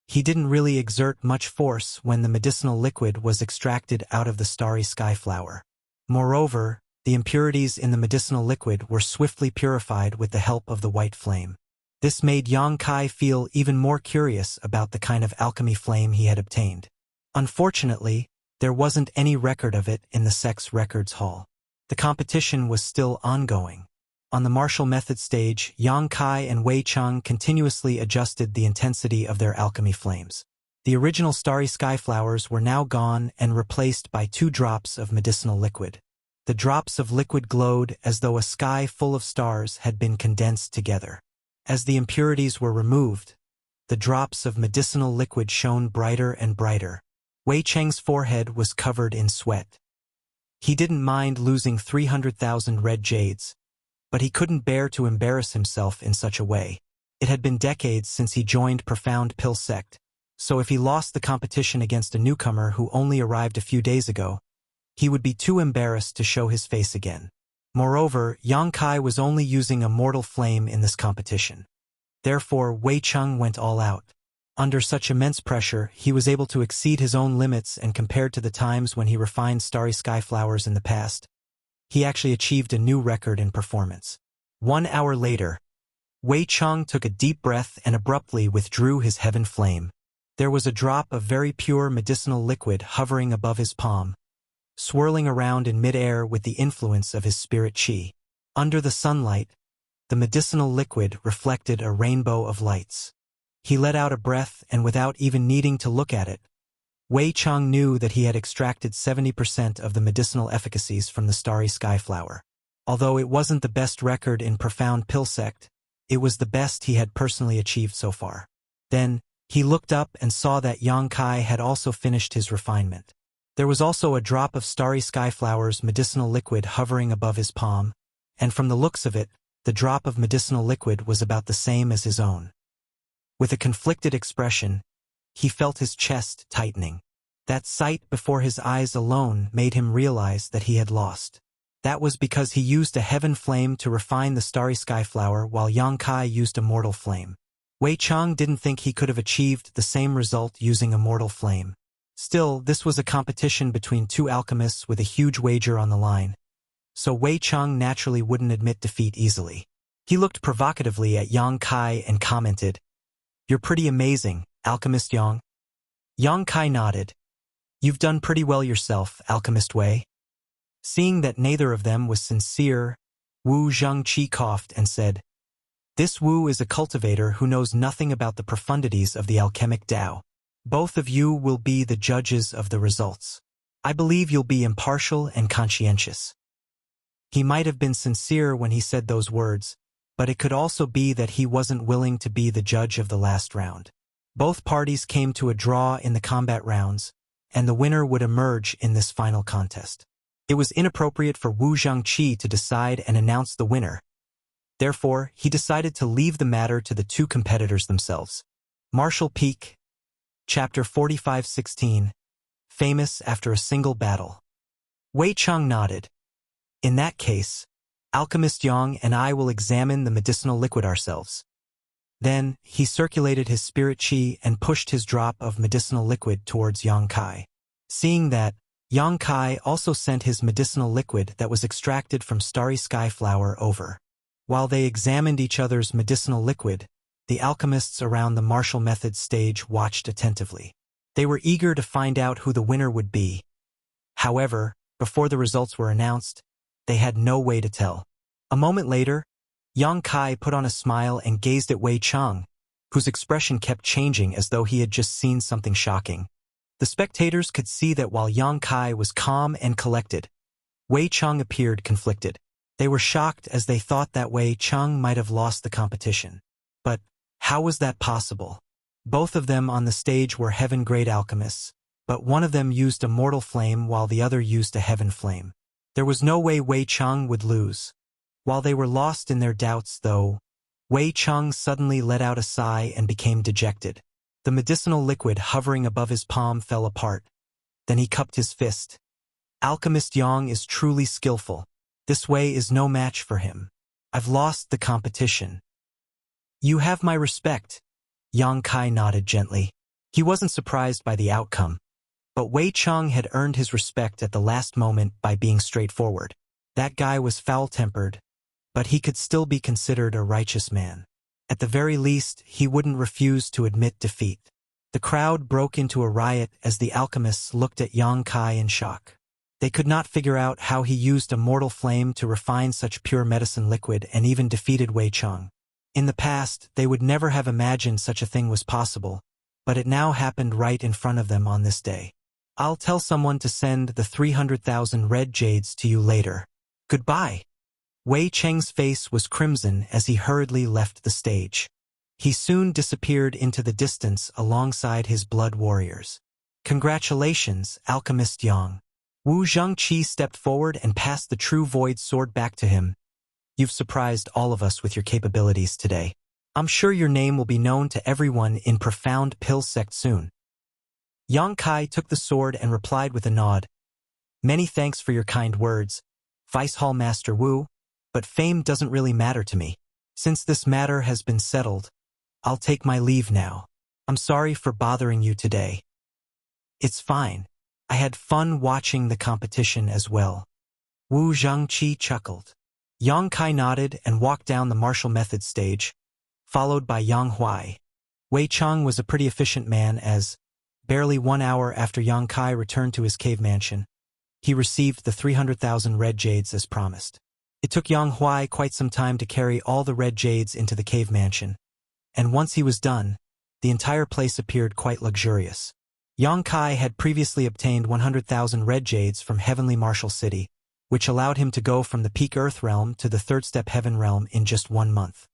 He didn't really exert much force when the medicinal liquid was extracted out of the starry sky flower. Moreover, the impurities in the medicinal liquid were swiftly purified with the help of the white flame. This made Yang Kai feel even more curious about the kind of alchemy flame he had obtained. Unfortunately, there wasn't any record of it in the Sex Records Hall. The competition was still ongoing. On the martial method stage, Yang Kai and Wei Chang continuously adjusted the intensity of their alchemy flames. The original starry sky flowers were now gone and replaced by 2 drops of medicinal liquid. The drops of liquid glowed as though a sky full of stars had been condensed together. As the impurities were removed, the drops of medicinal liquid shone brighter and brighter. Wei Chang's forehead was covered in sweat. He didn't mind losing 300,000 red jades, but he couldn't bear to embarrass himself in such a way. It had been decades since he joined Profound Pill Sect, so if he lost the competition against a newcomer who only arrived a few days ago, he would be too embarrassed to show his face again. Moreover, Yang Kai was only using a mortal flame in this competition. Therefore, Wei Chang went all out. Under such immense pressure, he was able to exceed his own limits, and compared to the times when he refined starry sky flowers in the past, he actually achieved a new record in performance. 1 hour later, Wei Chang took a deep breath and abruptly withdrew his heaven flame. There was a drop of very pure medicinal liquid hovering above his palm, swirling around in mid-air with the influence of his spirit chi. Under the sunlight, the medicinal liquid reflected a rainbow of lights. He let out a breath, and without even needing to look at it, Wei Chang knew that he had extracted 70% of the medicinal efficacies from the starry sky flower. Although it wasn't the best record in Profound Pill Sect, it was the best he had personally achieved so far. Then, he looked up and saw that Yang Kai had also finished his refinement. There was also a drop of starry sky flower's medicinal liquid hovering above his palm, and from the looks of it, the drop of medicinal liquid was about the same as his own. With a conflicted expression, he felt his chest tightening. That sight before his eyes alone made him realize that he had lost. That was because he used a heaven flame to refine the starry sky flower while Yang Kai used a mortal flame. Wei Chang didn't think he could have achieved the same result using a mortal flame. Still, this was a competition between 2 alchemists with a huge wager on the line, so Wei Chang naturally wouldn't admit defeat easily. He looked provocatively at Yang Kai and commented, "You're pretty amazing, Alchemist Yang." Yang Kai nodded. "You've done pretty well yourself, Alchemist Wei." Seeing that neither of them was sincere, Wu Zhangqi coughed and said, "This Wu is a cultivator who knows nothing about the profundities of the alchemic Tao. Both of you will be the judges of the results. I believe you'll be impartial and conscientious." He might have been sincere when he said those words, but it could also be that he wasn't willing to be the judge of the last round. Both parties came to a draw in the combat rounds, and the winner would emerge in this final contest. It was inappropriate for Wu Zhangqi to decide and announce the winner. Therefore, he decided to leave the matter to the 2 competitors themselves. Martial Peak, Chapter 45:16, Famous After a Single Battle. Wei Chang nodded. "In that case, Alchemist Yang and I will examine the medicinal liquid ourselves." Then, he circulated his spirit chi and pushed his drop of medicinal liquid towards Yang Kai. Seeing that, Yang Kai also sent his medicinal liquid that was extracted from starry sky flower over. While they examined each other's medicinal liquid, the alchemists around the martial method stage watched attentively. They were eager to find out who the winner would be. However, before the results were announced, they had no way to tell. A moment later, Yang Kai put on a smile and gazed at Wei Chang, whose expression kept changing as though he had just seen something shocking. The spectators could see that while Yang Kai was calm and collected, Wei Chang appeared conflicted. They were shocked as they thought that Wei Chang might have lost the competition. But, How was that possible? Both of them on the stage were heaven-grade alchemists, but one of them used a mortal flame while the other used a heaven flame. There was no way Wei Cheng would lose. While they were lost in their doubts, though, Wei Cheng suddenly let out a sigh and became dejected. The medicinal liquid hovering above his palm fell apart. Then he cupped his fist. Alchemist Yang is truly skillful. This Wei is no match for him. I've lost the competition. You have my respect. Yang Kai nodded gently. He wasn't surprised by the outcome. But Wei Cheng had earned his respect at the last moment by being straightforward. That guy was foul-tempered, but he could still be considered a righteous man. At the very least, he wouldn't refuse to admit defeat. The crowd broke into a riot as the alchemists looked at Yang Kai in shock. They could not figure out how he used a mortal flame to refine such pure medicine liquid and even defeated Wei Cheng. In the past, they would never have imagined such a thing was possible, but it now happened right in front of them on this day. I'll tell someone to send the 300,000 red jades to you later. Goodbye. Wei Cheng's face was crimson as he hurriedly left the stage. He soon disappeared into the distance alongside his blood warriors. Congratulations, Alchemist Yang. Wu Zhengqi stepped forward and passed the true void sword back to him. You've surprised all of us with your capabilities today. I'm sure your name will be known to everyone in Profound Pill Sect soon. Yang Kai took the sword and replied with a nod. Many thanks for your kind words, Vice Hall Master Wu, but fame doesn't really matter to me. Since this matter has been settled, I'll take my leave now. I'm sorry for bothering you today. It's fine. I had fun watching the competition as well. Wu Zhengqi chuckled. Yang Kai nodded and walked down the martial method stage, followed by Yang Huai. Wei Cheng was a pretty efficient man as, barely 1 hour after Yang Kai returned to his cave mansion, he received the 300,000 red jades as promised. It took Yang Huai quite some time to carry all the red jades into the cave mansion, and once he was done, the entire place appeared quite luxurious. Yang Kai had previously obtained 100,000 red jades from Heavenly Martial City, which allowed him to go from the peak Earth realm to the third step Heaven realm in just 1 month.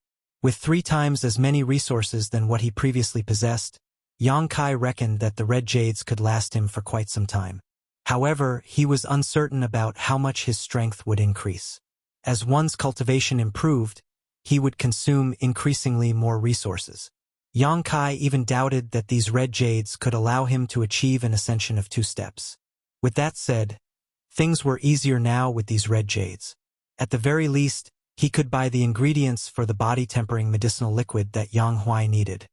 With 3 times as many resources than what he previously possessed, Yang Kai reckoned that the red jades could last him for quite some time. However, he was uncertain about how much his strength would increase. As one's cultivation improved, he would consume increasingly more resources. Yang Kai even doubted that these red jades could allow him to achieve an ascension of 2 steps. With that said, things were easier now with these red jades. At the very least, he could buy the ingredients for the body-tempering medicinal liquid that Yang Huai needed.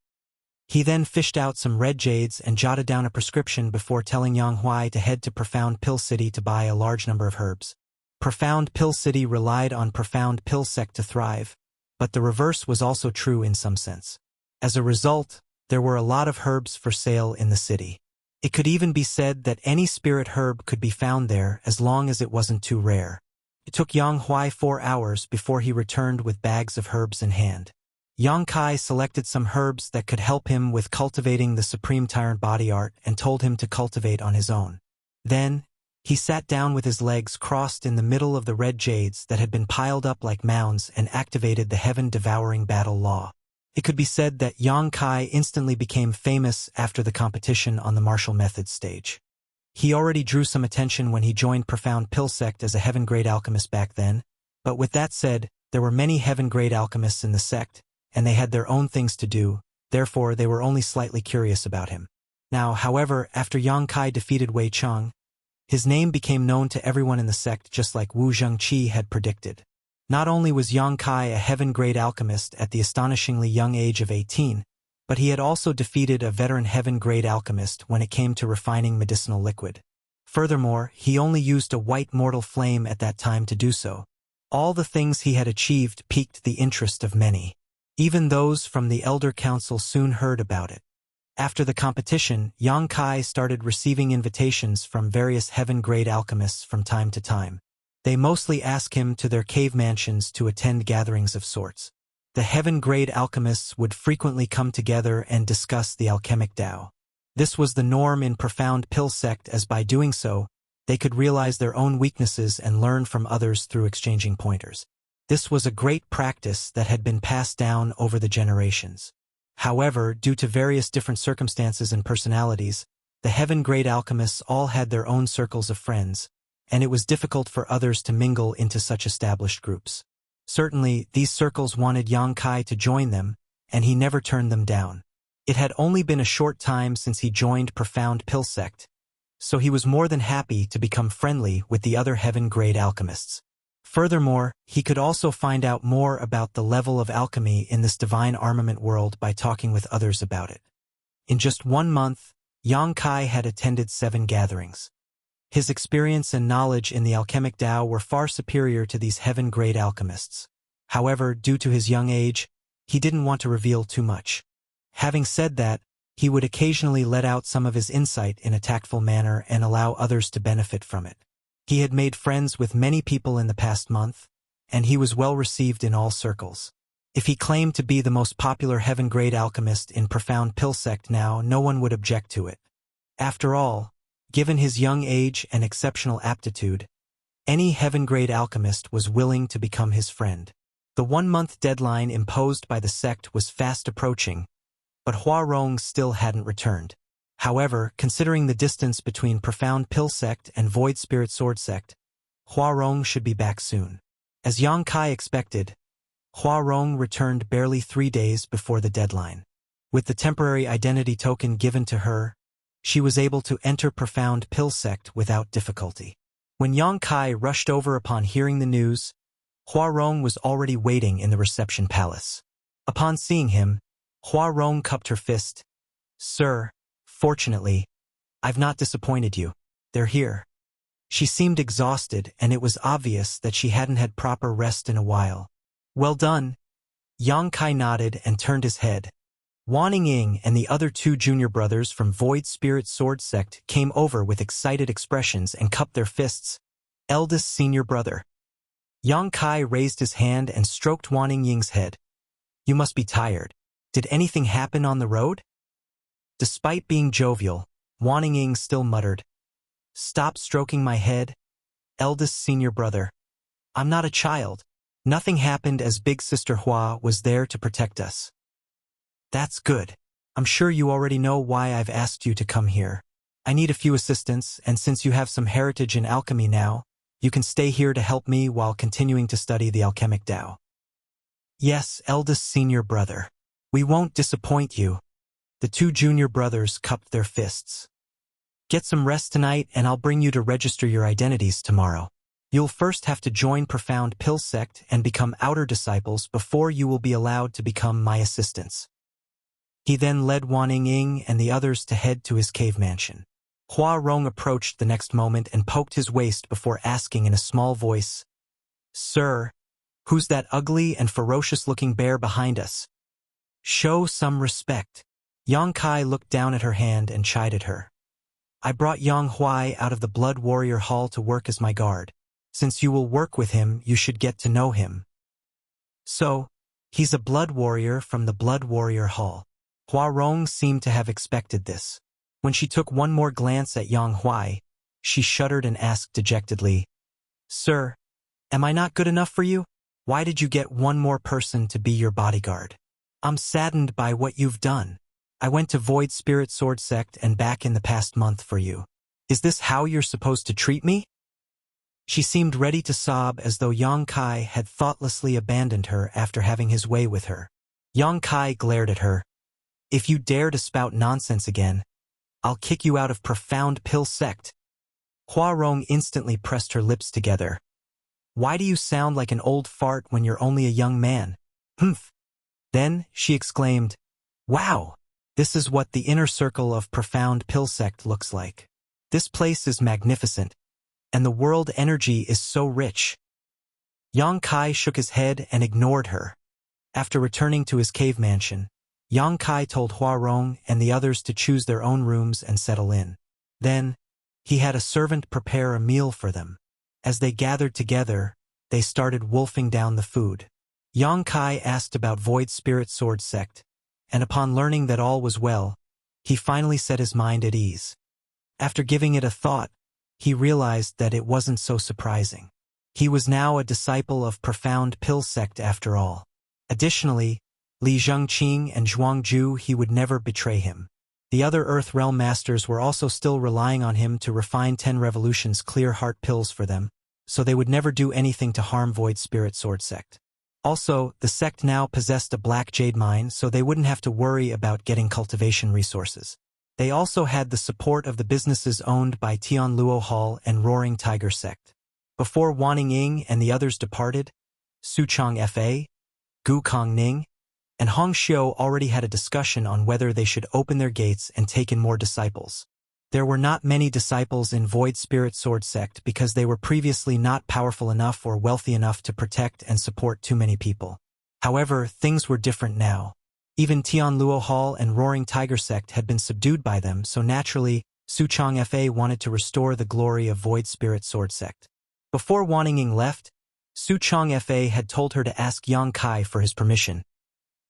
He then fished out some red jades and jotted down a prescription before telling Yang Huai to head to Profound Pill City to buy a large number of herbs. Profound Pill City relied on Profound Pill Sect to thrive, but the reverse was also true in some sense. As a result, there were a lot of herbs for sale in the city. It could even be said that any spirit herb could be found there as long as it wasn't too rare. It took Yang Huai 4 hours before he returned with bags of herbs in hand. Yang Kai selected some herbs that could help him with cultivating the Supreme Tyrant body art and told him to cultivate on his own. Then, he sat down with his legs crossed in the middle of the red jades that had been piled up like mounds and activated the heaven-devouring battle law. It could be said that Yang Kai instantly became famous after the competition on the martial methods stage. He already drew some attention when he joined Profound Pill Sect as a heaven-grade alchemist back then, but with that said, there were many heaven-grade alchemists in the sect, and they had their own things to do, therefore they were only slightly curious about him. Now, however, after Yang Kai defeated Wei Cheng, his name became known to everyone in the sect just like Wu Zhengqi had predicted. Not only was Yang Kai a heaven-grade alchemist at the astonishingly young age of 18, but he had also defeated a veteran heaven-grade alchemist when it came to refining medicinal liquid. Furthermore, he only used a white mortal flame at that time to do so. All the things he had achieved piqued the interest of many. Even those from the Elder Council soon heard about it. After the competition, Yang Kai started receiving invitations from various heaven-grade alchemists from time to time. They mostly asked him to their cave mansions to attend gatherings of sorts. The heaven-grade alchemists would frequently come together and discuss the alchemic Tao. This was the norm in Profound Pill Sect, as by doing so, they could realize their own weaknesses and learn from others through exchanging pointers. This was a great practice that had been passed down over the generations. However, due to various different circumstances and personalities, the heaven-grade alchemists all had their own circles of friends, and it was difficult for others to mingle into such established groups. Certainly, these circles wanted Yang Kai to join them, and he never turned them down. It had only been a short time since he joined Profound Pill Sect, so he was more than happy to become friendly with the other heaven-grade alchemists. Furthermore, he could also find out more about the level of alchemy in this divine armament world by talking with others about it. In just 1 month, Yang Kai had attended 7 gatherings. His experience and knowledge in the alchemic Tao were far superior to these heaven-grade alchemists. However, due to his young age, he didn't want to reveal too much. Having said that, he would occasionally let out some of his insight in a tactful manner and allow others to benefit from it. He had made friends with many people in the past month, and he was well received in all circles. If he claimed to be the most popular heaven-grade alchemist in Profound Pill Sect now, no one would object to it. After all, given his young age and exceptional aptitude, any heaven-grade alchemist was willing to become his friend. The 1-month deadline imposed by the sect was fast approaching, but Huarong still hadn't returned. However, considering the distance between Profound Pill Sect and Void Spirit Sword Sect, Huarong should be back soon. As Yang Kai expected, Huarong returned barely 3 days before the deadline. With the temporary identity token given to her, she was able to enter Profound Pill Sect without difficulty. When Yang Kai rushed over upon hearing the news, Huarong was already waiting in the reception palace. Upon seeing him, Huarong cupped her fist. "Sir, fortunately, I've not disappointed you. They're here." She seemed exhausted, and it was obvious that she hadn't had proper rest in a while. "Well done." Yang Kai nodded and turned his head. Wan Ying and the other 2 junior brothers from Void Spirit Sword Sect came over with excited expressions and cupped their fists. "Eldest senior brother." Yang Kai raised his hand and stroked Wan Ying's head. "You must be tired. Did anything happen on the road?" Despite being jovial, Wan Ying still muttered, "Stop stroking my head, eldest senior brother. I'm not a child. Nothing happened as Big Sister Hua was there to protect us." "That's good. I'm sure you already know why I've asked you to come here. I need a few assistants, and since you have some heritage in alchemy now, you can stay here to help me while continuing to study the alchemic Tao." "Yes, eldest senior brother. We won't disappoint you." The 2 junior brothers cupped their fists. "Get some rest tonight, and I'll bring you to register your identities tomorrow. You'll first have to join Profound Pill Sect and become outer disciples before you will be allowed to become my assistants." He then led Wan Ying and the others to head to his cave mansion. Huarong approached the next moment and poked his waist before asking in a small voice, "Sir, who's that ugly and ferocious-looking bear behind us? Show some respect." Yang Kai looked down at her hand and chided her. "I brought Yang Huai out of the Blood Warrior Hall to work as my guard. Since you will work with him, you should get to know him." "So, he's a Blood Warrior from the Blood Warrior Hall." Huarong seemed to have expected this. When she took one more glance at Yang Huai, she shuddered and asked dejectedly, "Sir, am I not good enough for you? Why did you get one more person to be your bodyguard? I'm saddened by what you've done. I went to Void Spirit Sword Sect and back in the past month for you. Is this how you're supposed to treat me?" She seemed ready to sob as though Yang Kai had thoughtlessly abandoned her after having his way with her. Yang Kai glared at her. "If you dare to spout nonsense again, I'll kick you out of Profound Pill Sect." Huarong instantly pressed her lips together. "Why do you sound like an old fart when you're only a young man?" "Humph." Then she exclaimed, "Wow! This is what the inner circle of Profound Pill Sect looks like. This place is magnificent, and the world energy is so rich." Yang Kai shook his head and ignored her. After returning to his cave mansion, Yang Kai told Huarong and the others to choose their own rooms and settle in. Then, he had a servant prepare a meal for them. As they gathered together, they started wolfing down the food. Yang Kai asked about Void Spirit Sword Sect, and upon learning that all was well, he finally set his mind at ease. After giving it a thought, he realized that it wasn't so surprising. He was now a disciple of Profound Pill Sect after all. Additionally, Li Zhengqing and Zhuangju, he would never betray him. The other Earth Realm Masters were also still relying on him to refine 10 Revolution's clear heart pills for them, so they would never do anything to harm Void Spirit Sword Sect. Also, the sect now possessed a black jade mine, so they wouldn't have to worry about getting cultivation resources. They also had the support of the businesses owned by Tianluo Hall and Roaring Tiger Sect. Before Wan Ying and the others departed, Su Chang Fa, Gu Kongning, and Hong Xiu already had a discussion on whether they should open their gates and take in more disciples. There were not many disciples in Void Spirit Sword Sect because they were previously not powerful enough or wealthy enough to protect and support too many people. However, things were different now. Even Tianluo Hall and Roaring Tiger Sect had been subdued by them, so naturally, Su Chang Fa wanted to restore the glory of Void Spirit Sword Sect. Before Wan Ying left, Su Chang Fa had told her to ask Yang Kai for his permission.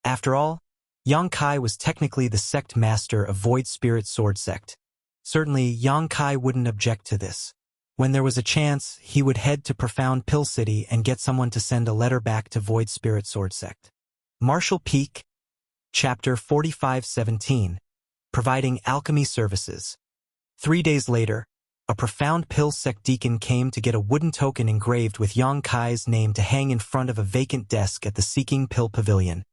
After all, Yang Kai was technically the sect master of Void Spirit Sword Sect. Certainly, Yang Kai wouldn't object to this. When there was a chance, he would head to Profound Pill City and get someone to send a letter back to Void Spirit Sword Sect. Marshall Peak, Chapter 4517, Providing Alchemy Services. 3 days later, a Profound Pill Sect deacon came to get a wooden token engraved with Yang Kai's name to hang in front of a vacant desk at the Seeking Pill Pavilion.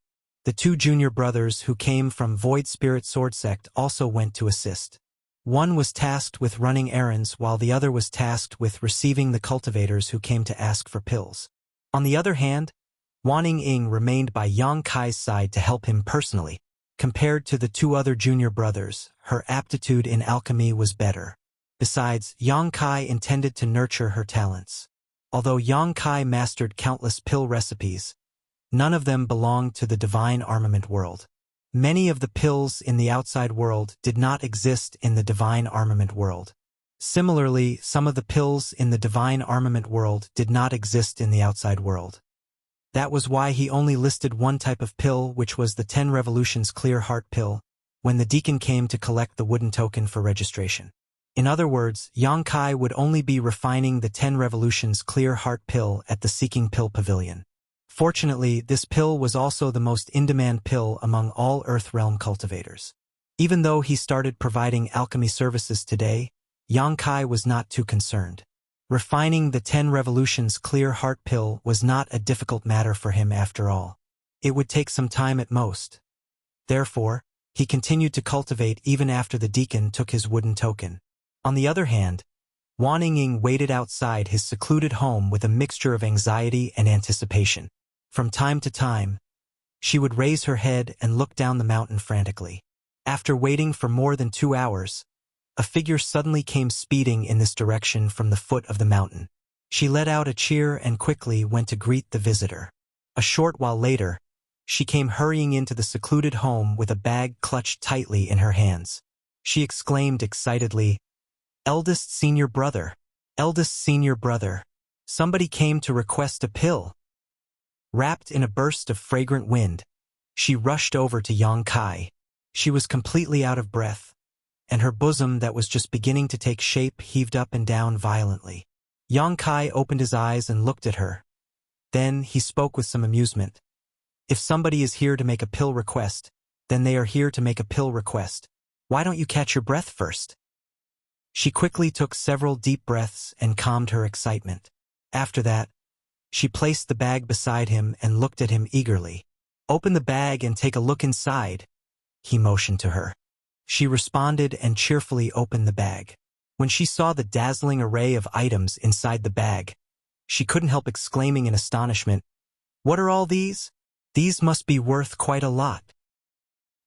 The 2 junior brothers who came from Void Spirit Sword Sect also went to assist. One was tasked with running errands while the other was tasked with receiving the cultivators who came to ask for pills. On the other hand, Wan Ying remained by Yang Kai's side to help him personally. Compared to the 2 other junior brothers, her aptitude in alchemy was better. Besides, Yang Kai intended to nurture her talents. Although Yang Kai mastered countless pill recipes, none of them belonged to the divine armament world. Many of the pills in the outside world did not exist in the divine armament world. Similarly, some of the pills in the divine armament world did not exist in the outside world. That was why he only listed one type of pill, which was the 10 Revolutions Clear Heart Pill, when the deacon came to collect the wooden token for registration. In other words, Yang Kai would only be refining the 10 Revolutions Clear Heart Pill at the Seeking Pill Pavilion. Fortunately, this pill was also the most in-demand pill among all Earth Realm cultivators. Even though he started providing alchemy services today, Yang Kai was not too concerned. Refining the 10 Revolutions Clear Heart Pill was not a difficult matter for him after all. It would take some time at most. Therefore, he continued to cultivate even after the deacon took his wooden token. On the other hand, Wan Ying waited outside his secluded home with a mixture of anxiety and anticipation. From time to time, she would raise her head and look down the mountain frantically. After waiting for more than 2 hours, a figure suddenly came speeding in this direction from the foot of the mountain. She let out a cheer and quickly went to greet the visitor. A short while later, she came hurrying into the secluded home with a bag clutched tightly in her hands. She exclaimed excitedly, "Eldest senior brother! Eldest senior brother! Somebody came to request a pill!" Wrapped in a burst of fragrant wind, she rushed over to Yang Kai. She was completely out of breath, and her bosom that was just beginning to take shape heaved up and down violently. Yang Kai opened his eyes and looked at her. Then he spoke with some amusement. "If somebody is here to make a pill request, then they are here to make a pill request. Why don't you catch your breath first?" She quickly took several deep breaths and calmed her excitement. After that, she placed the bag beside him and looked at him eagerly. "Open the bag and take a look inside," he motioned to her. She responded and cheerfully opened the bag. When she saw the dazzling array of items inside the bag, she couldn't help exclaiming in astonishment, "What are all these? These must be worth quite a lot."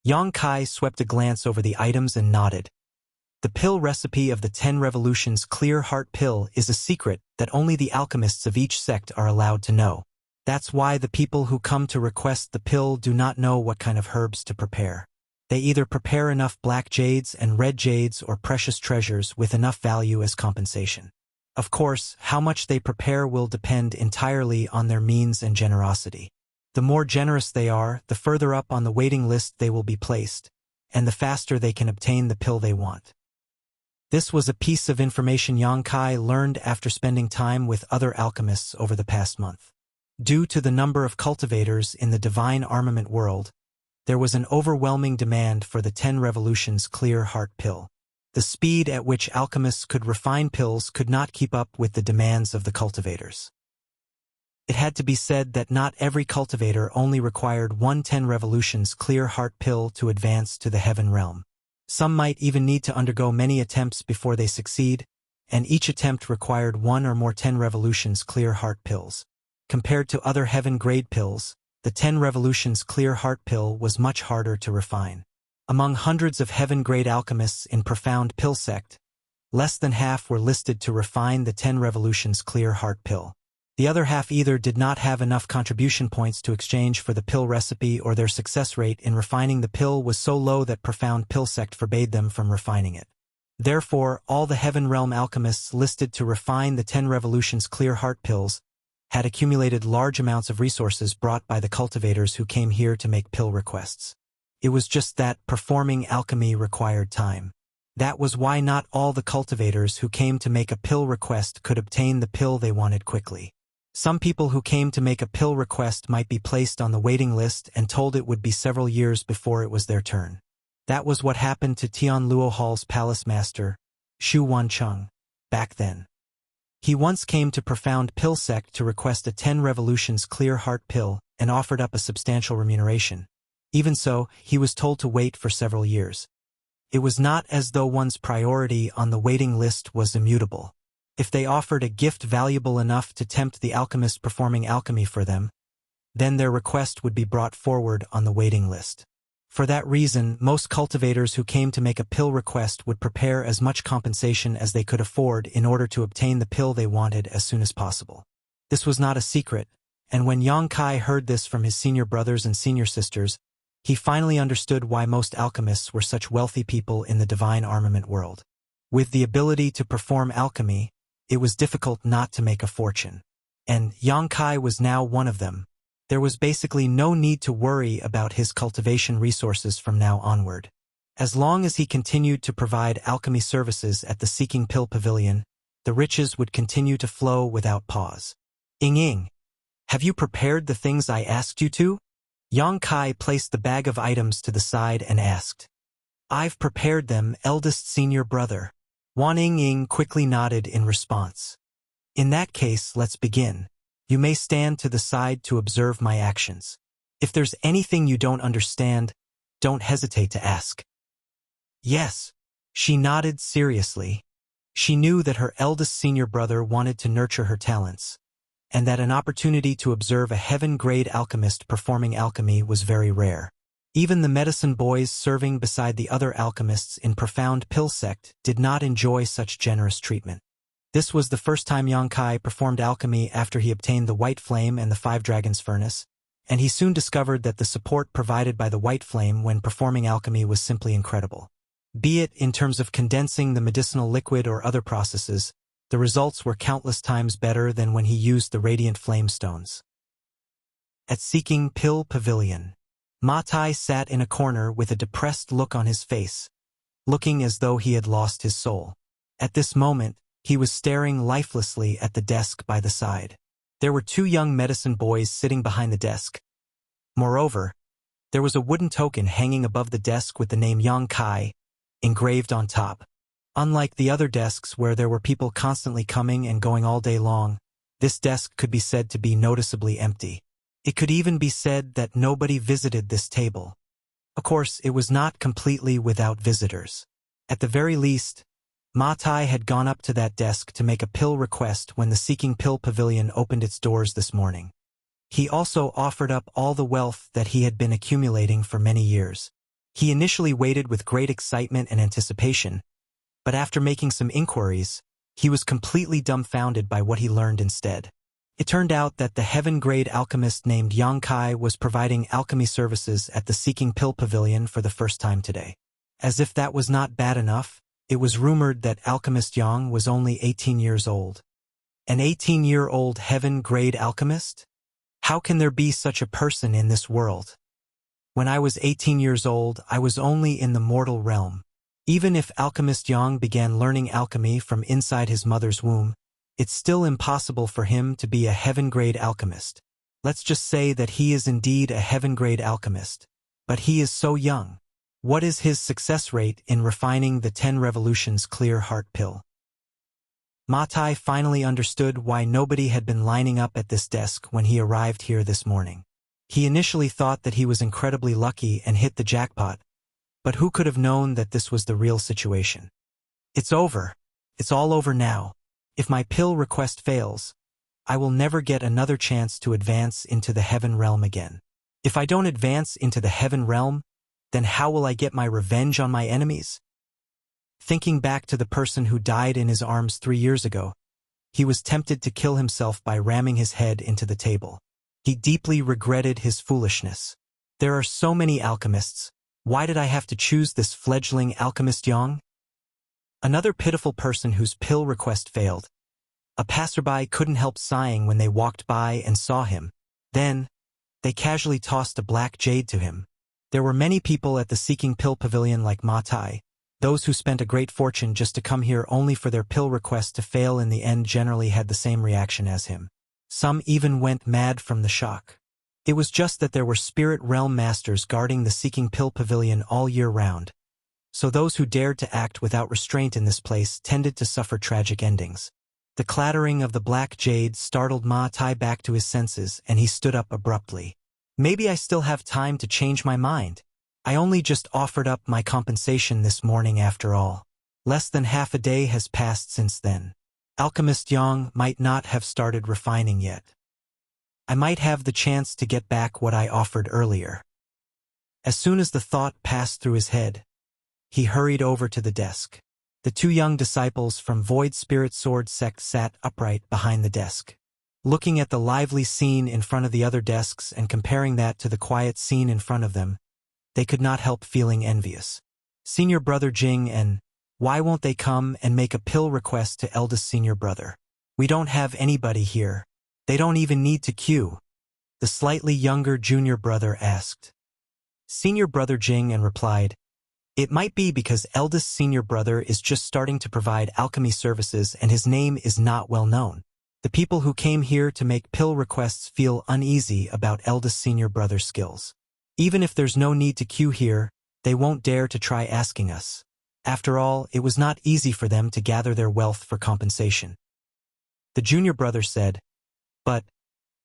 Yang Kai swept a glance over the items and nodded. The pill recipe of the 10 Revolutions Clear Heart Pill is a secret that only the alchemists of each sect are allowed to know. That's why the people who come to request the pill do not know what kind of herbs to prepare. They either prepare enough black jades and red jades or precious treasures with enough value as compensation. Of course, how much they prepare will depend entirely on their means and generosity. The more generous they are, the further up on the waiting list they will be placed, and the faster they can obtain the pill they want. This was a piece of information Yang Kai learned after spending time with other alchemists over the past month. Due to the number of cultivators in the divine armament world, there was an overwhelming demand for the 10 revolutions clear heart pill. The speed at which alchemists could refine pills could not keep up with the demands of the cultivators. It had to be said that not every cultivator only required 10 revolutions clear heart pill to advance to the heaven realm. Some might even need to undergo many attempts before they succeed, and each attempt required 1 or more 10 revolutions clear heart pills. Compared to other heaven-grade pills, the 10 revolutions clear heart pill was much harder to refine. Among hundreds of heaven-grade alchemists in profound pill sect, less than half were listed to refine the 10 revolutions clear heart pill. The other half either did not have enough contribution points to exchange for the pill recipe, or their success rate in refining the pill was so low that profound pill sect forbade them from refining it. Therefore, all the heaven realm alchemists listed to refine the 10 revolutions clear heart pills had accumulated large amounts of resources brought by the cultivators who came here to make pill requests. It was just that performing alchemy required time. That was why not all the cultivators who came to make a pill request could obtain the pill they wanted quickly. Some people who came to make a pill request might be placed on the waiting list and told it would be several years before it was their turn. That was what happened to Tian Luo Hall's palace master, Xu Wancheng, back then. He once came to Profound Pill Sect to request a 10 revolutions clear heart pill and offered up a substantial remuneration. Even so, he was told to wait for several years. It was not as though one's priority on the waiting list was immutable. If they offered a gift valuable enough to tempt the alchemist performing alchemy for them, then their request would be brought forward on the waiting list. For that reason, most cultivators who came to make a pill request would prepare as much compensation as they could afford in order to obtain the pill they wanted as soon as possible. This was not a secret, and when Yang Kai heard this from his senior brothers and senior sisters, he finally understood why most alchemists were such wealthy people in the divine armament world. With the ability to perform alchemy, it was difficult not to make a fortune. And Yang Kai was now one of them. There was basically no need to worry about his cultivation resources from now onward. As long as he continued to provide alchemy services at the Seeking Pill Pavilion, the riches would continue to flow without pause. Ying, have you prepared the things I asked you to? Yang Kai placed the bag of items to the side and asked. I've prepared them, eldest senior brother. Wan Ying quickly nodded in response. In that case, let's begin. You may stand to the side to observe my actions. If there's anything you don't understand, don't hesitate to ask. Yes. She nodded seriously. She knew that her eldest senior brother wanted to nurture her talents, and that an opportunity to observe a heaven-grade alchemist performing alchemy was very rare. Even the medicine boys serving beside the other alchemists in Profound Pill Sect did not enjoy such generous treatment. This was the first time Yang Kai performed alchemy after he obtained the White Flame and the 5 Dragons Furnace, and he soon discovered that the support provided by the White Flame when performing alchemy was simply incredible. Be it in terms of condensing the medicinal liquid or other processes, the results were countless times better than when he used the Radiant Flame Stones. At Seeking Pill Pavilion, Ma Tai sat in a corner with a depressed look on his face, looking as though he had lost his soul. At this moment, he was staring lifelessly at the desk by the side. There were 2 young medicine boys sitting behind the desk. Moreover, there was a wooden token hanging above the desk with the name Yang Kai engraved on top. Unlike the other desks where there were people constantly coming and going all day long, this desk could be said to be noticeably empty. It could even be said that nobody visited this table. Of course, it was not completely without visitors. At the very least, Ma Tai had gone up to that desk to make a pill request when the Seeking Pill Pavilion opened its doors this morning. He also offered up all the wealth that he had been accumulating for many years. He initially waited with great excitement and anticipation, but after making some inquiries, he was completely dumbfounded by what he learned instead. It turned out that the heaven-grade alchemist named Yang Kai was providing alchemy services at the Seeking Pill Pavilion for the first time today. As if that was not bad enough, it was rumored that alchemist Yang was only 18 years old. An 18-year-old heaven-grade alchemist? How can there be such a person in this world? When I was 18 years old, I was only in the mortal realm. Even if alchemist Yang began learning alchemy from inside his mother's womb, it's still impossible for him to be a heaven-grade alchemist. Let's just say that he is indeed a heaven-grade alchemist. But he is so young. What is his success rate in refining the 10 revolutions clear heart pill? Ma Tai finally understood why nobody had been lining up at this desk when he arrived here this morning. He initially thought that he was incredibly lucky and hit the jackpot, but who could have known that this was the real situation? It's over. It's all over now. If my pill request fails, I will never get another chance to advance into the heaven realm again. If I don't advance into the heaven realm, then how will I get my revenge on my enemies? Thinking back to the person who died in his arms 3 years ago, he was tempted to kill himself by ramming his head into the table. He deeply regretted his foolishness. There are so many alchemists. Why did I have to choose this fledgling alchemist Yang? Another pitiful person whose pill request failed. A passerby couldn't help sighing when they walked by and saw him. Then, they casually tossed a black jade to him. There were many people at the Seeking Pill Pavilion like Ma Tai. Those who spent a great fortune just to come here only for their pill request to fail in the end generally had the same reaction as him. Some even went mad from the shock. It was just that there were spirit realm masters guarding the Seeking Pill Pavilion all year round. So those who dared to act without restraint in this place tended to suffer tragic endings. The clattering of the black jade startled Ma Tai back to his senses, and he stood up abruptly. Maybe I still have time to change my mind. I only just offered up my compensation this morning after all. Less than half a day has passed since then. Alchemist Yang might not have started refining yet. I might have the chance to get back what I offered earlier. As soon as the thought passed through his head, he hurried over to the desk. The 2 young disciples from Void Spirit Sword Sect sat upright behind the desk. Looking at the lively scene in front of the other desks and comparing that to the quiet scene in front of them, they could not help feeling envious. Senior Brother Jing and, why won't they come and make a pill request to eldest senior brother? We don't have anybody here. They don't even need to queue. The slightly younger junior brother asked. Senior Brother Jing and replied, it might be because eldest senior brother is just starting to provide alchemy services and his name is not well known. The people who came here to make pill requests feel uneasy about eldest senior brother's skills. Even if there's no need to queue here, they won't dare to try asking us. After all, it was not easy for them to gather their wealth for compensation. The junior brother said, but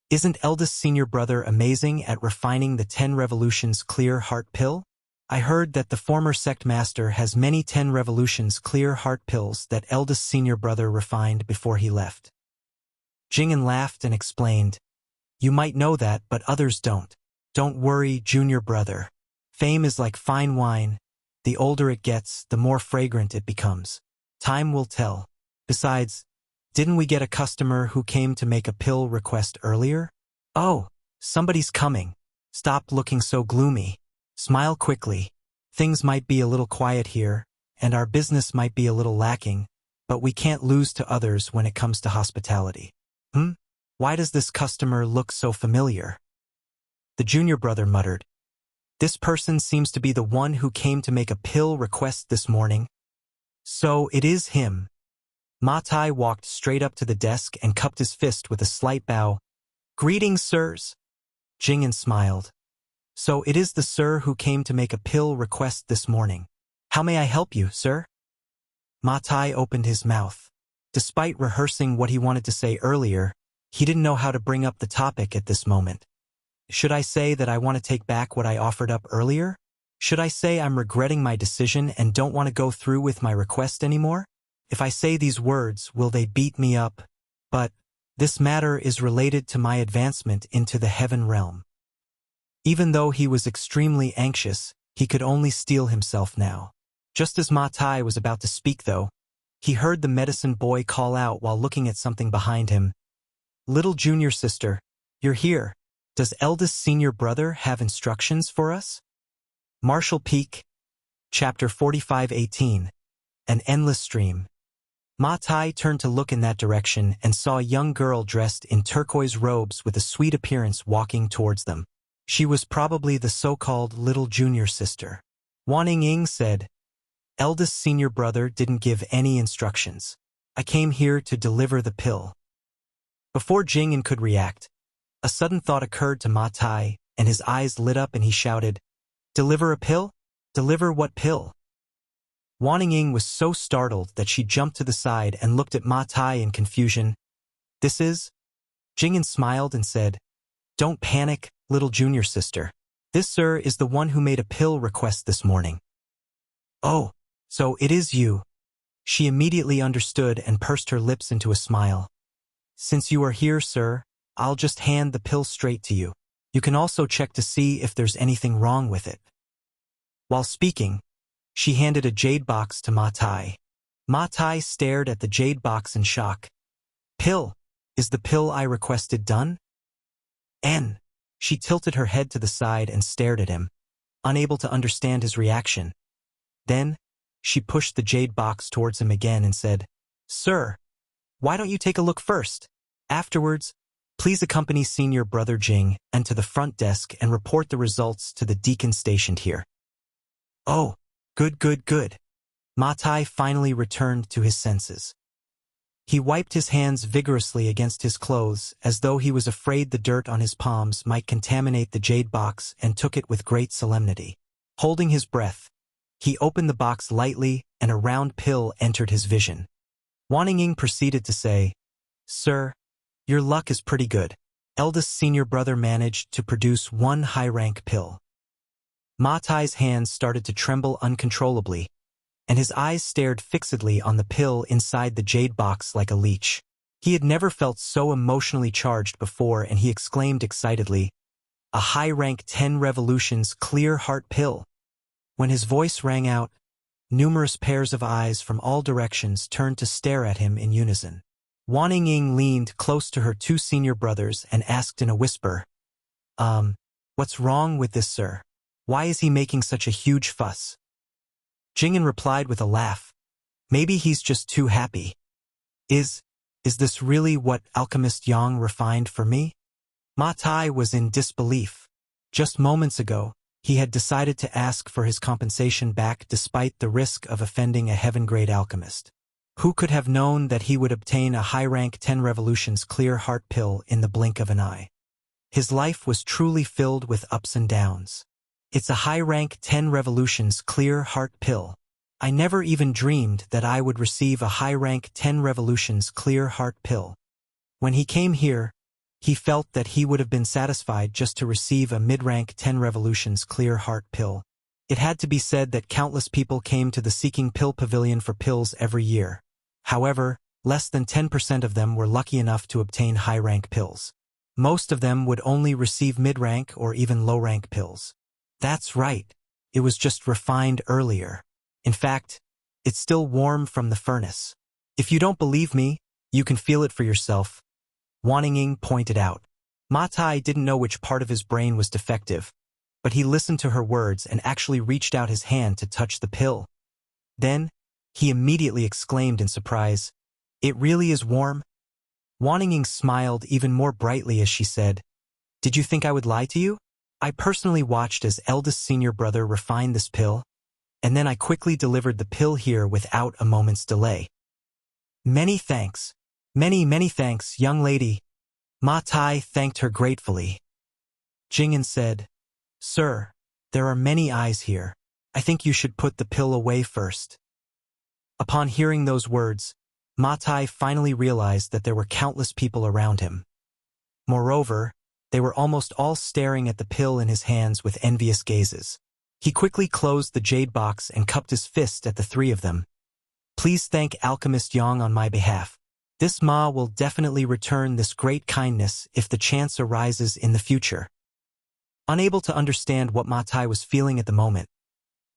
isn't eldest senior brother amazing at refining the 10 revolutions clear heart pill? I heard that the former sect master has many 10 revolutions clear heart pills that eldest senior brother refined before he left. Jing'an laughed and explained, you might know that, but others don't. Don't worry, junior brother. Fame is like fine wine. The older it gets, the more fragrant it becomes. Time will tell. Besides, didn't we get a customer who came to make a pill request earlier? Oh, somebody's coming. Stop looking so gloomy. Smile quickly. Things might be a little quiet here, and our business might be a little lacking, but we can't lose to others when it comes to hospitality. Why does this customer look so familiar? The junior brother muttered. This person seems to be the one who came to make a pill request this morning. So it is him. Ma Tai walked straight up to the desk and cupped his fist with a slight bow. Greetings, sirs. Jing'an smiled. So it is the sir who came to make a pill request this morning. How may I help you, sir? Ma Tai opened his mouth. Despite rehearsing what he wanted to say earlier, he didn't know how to bring up the topic at this moment. Should I say that I want to take back what I offered up earlier? Should I say I'm regretting my decision and don't want to go through with my request anymore? If I say these words, will they beat me up? But this matter is related to my advancement into the heaven realm. Even though he was extremely anxious, he could only steel himself now. Just as Ma Tai was about to speak, though, he heard the medicine boy call out while looking at something behind him. Little junior sister, you're here. Does eldest senior brother have instructions for us? Marshall Peak, Chapter 45:18, An Endless Stream. Ma Tai turned to look in that direction and saw a young girl dressed in turquoise robes with a sweet appearance walking towards them. She was probably the so-called little junior sister. Wan Ying said, eldest senior brother didn't give any instructions. I came here to deliver the pill. Before Jing'an could react, A sudden thought occurred to Ma Tai, and his eyes lit up and he shouted, "Deliver a pill? Deliver what pill?" Wan Ying was so startled that she jumped to the side and looked at Ma Tai in confusion. "This is?" Jing'an smiled and said, "Don't panic, little junior sister. This, sir, is the one who made a pill request this morning." "Oh, so it is you." She immediately understood and pursed her lips into a smile. "Since you are here, sir, I'll just hand the pill straight to you. You can also check to see if there's anything wrong with it." While speaking, she handed a jade box to Ma Tai. Ma Tai stared at the jade box in shock. "Pill? Is the pill I requested done?" "N." She tilted her head to the side and stared at him, unable to understand his reaction. Then, she pushed the jade box towards him again and said, "Sir, why don't you take a look first? Afterwards, please accompany senior brother Jing and to the front desk and report the results to the deacon stationed here." "Oh, good. Ma Tai finally returned to his senses. He wiped his hands vigorously against his clothes as though he was afraid the dirt on his palms might contaminate the jade box and took it with great solemnity. Holding his breath, he opened the box lightly and a round pill entered his vision. Wan Ying proceeded to say, "Sir, your luck is pretty good. Eldest senior brother managed to produce one high-rank pill." Ma Tai's hands started to tremble uncontrollably, and his eyes stared fixedly on the pill inside the jade box like a leech. He had never felt so emotionally charged before, and he exclaimed excitedly, "A high-rank 10 revolutions clear heart pill." When his voice rang out, numerous pairs of eyes from all directions turned to stare at him in unison. Wan Ying leaned close to her two senior brothers and asked in a whisper, "What's wrong with this, sir? Why is he making such a huge fuss?" Jing'an replied with a laugh, "Maybe he's just too happy. Is this really what Alchemist Yang refined for me?" Ma Tai was in disbelief. Just moments ago, he had decided to ask for his compensation back despite the risk of offending a heaven-grade alchemist. Who could have known that he would obtain a high-rank 10 revolutions clear heart pill in the blink of an eye? His life was truly filled with ups and downs. "It's a high-rank 10 revolutions clear heart pill. I never even dreamed that I would receive a high-rank 10 revolutions clear heart pill." When he came here, he felt that he would have been satisfied just to receive a mid-rank 10 revolutions clear heart pill. It had to be said that countless people came to the Seeking Pill Pavilion for pills every year. However, less than 10% of them were lucky enough to obtain high-rank pills. Most of them would only receive mid-rank or even low-rank pills. That's right. It was just refined earlier. In fact, it's still warm from the furnace. If you don't believe me, you can feel it for yourself, Wan Ying pointed out. Ma Tai didn't know which part of his brain was defective, but he listened to her words and actually reached out his hand to touch the pill. Then, he immediately exclaimed in surprise, "It really is warm?" Wan Ying smiled even more brightly as she said, "Did you think I would lie to you? I personally watched as eldest senior brother refine this pill, and then I quickly delivered the pill here without a moment's delay." "Many thanks. Many thanks, young lady." Ma Tai thanked her gratefully. Jing'an said, "Sir, there are many eyes here. I think you should put the pill away first." Upon hearing those words, Ma Tai finally realized that there were countless people around him. Moreover, they were almost all staring at the pill in his hands with envious gazes. He quickly closed the jade box and cupped his fist at the three of them. "Please thank Alchemist Yang on my behalf. This Ma will definitely return this great kindness if the chance arises in the future." Unable to understand what Ma Tai was feeling at the moment,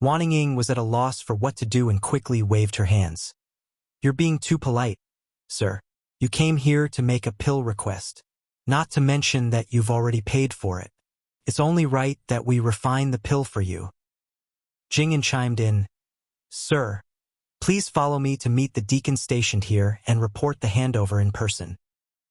Wan Ying was at a loss for what to do and quickly waved her hands. "You're being too polite, sir. You came here to make a pill request. Not to mention that you've already paid for it. It's only right that we refine the pill for you." Jing'an chimed in, "Sir, please follow me to meet the deacon stationed here and report the handover in person."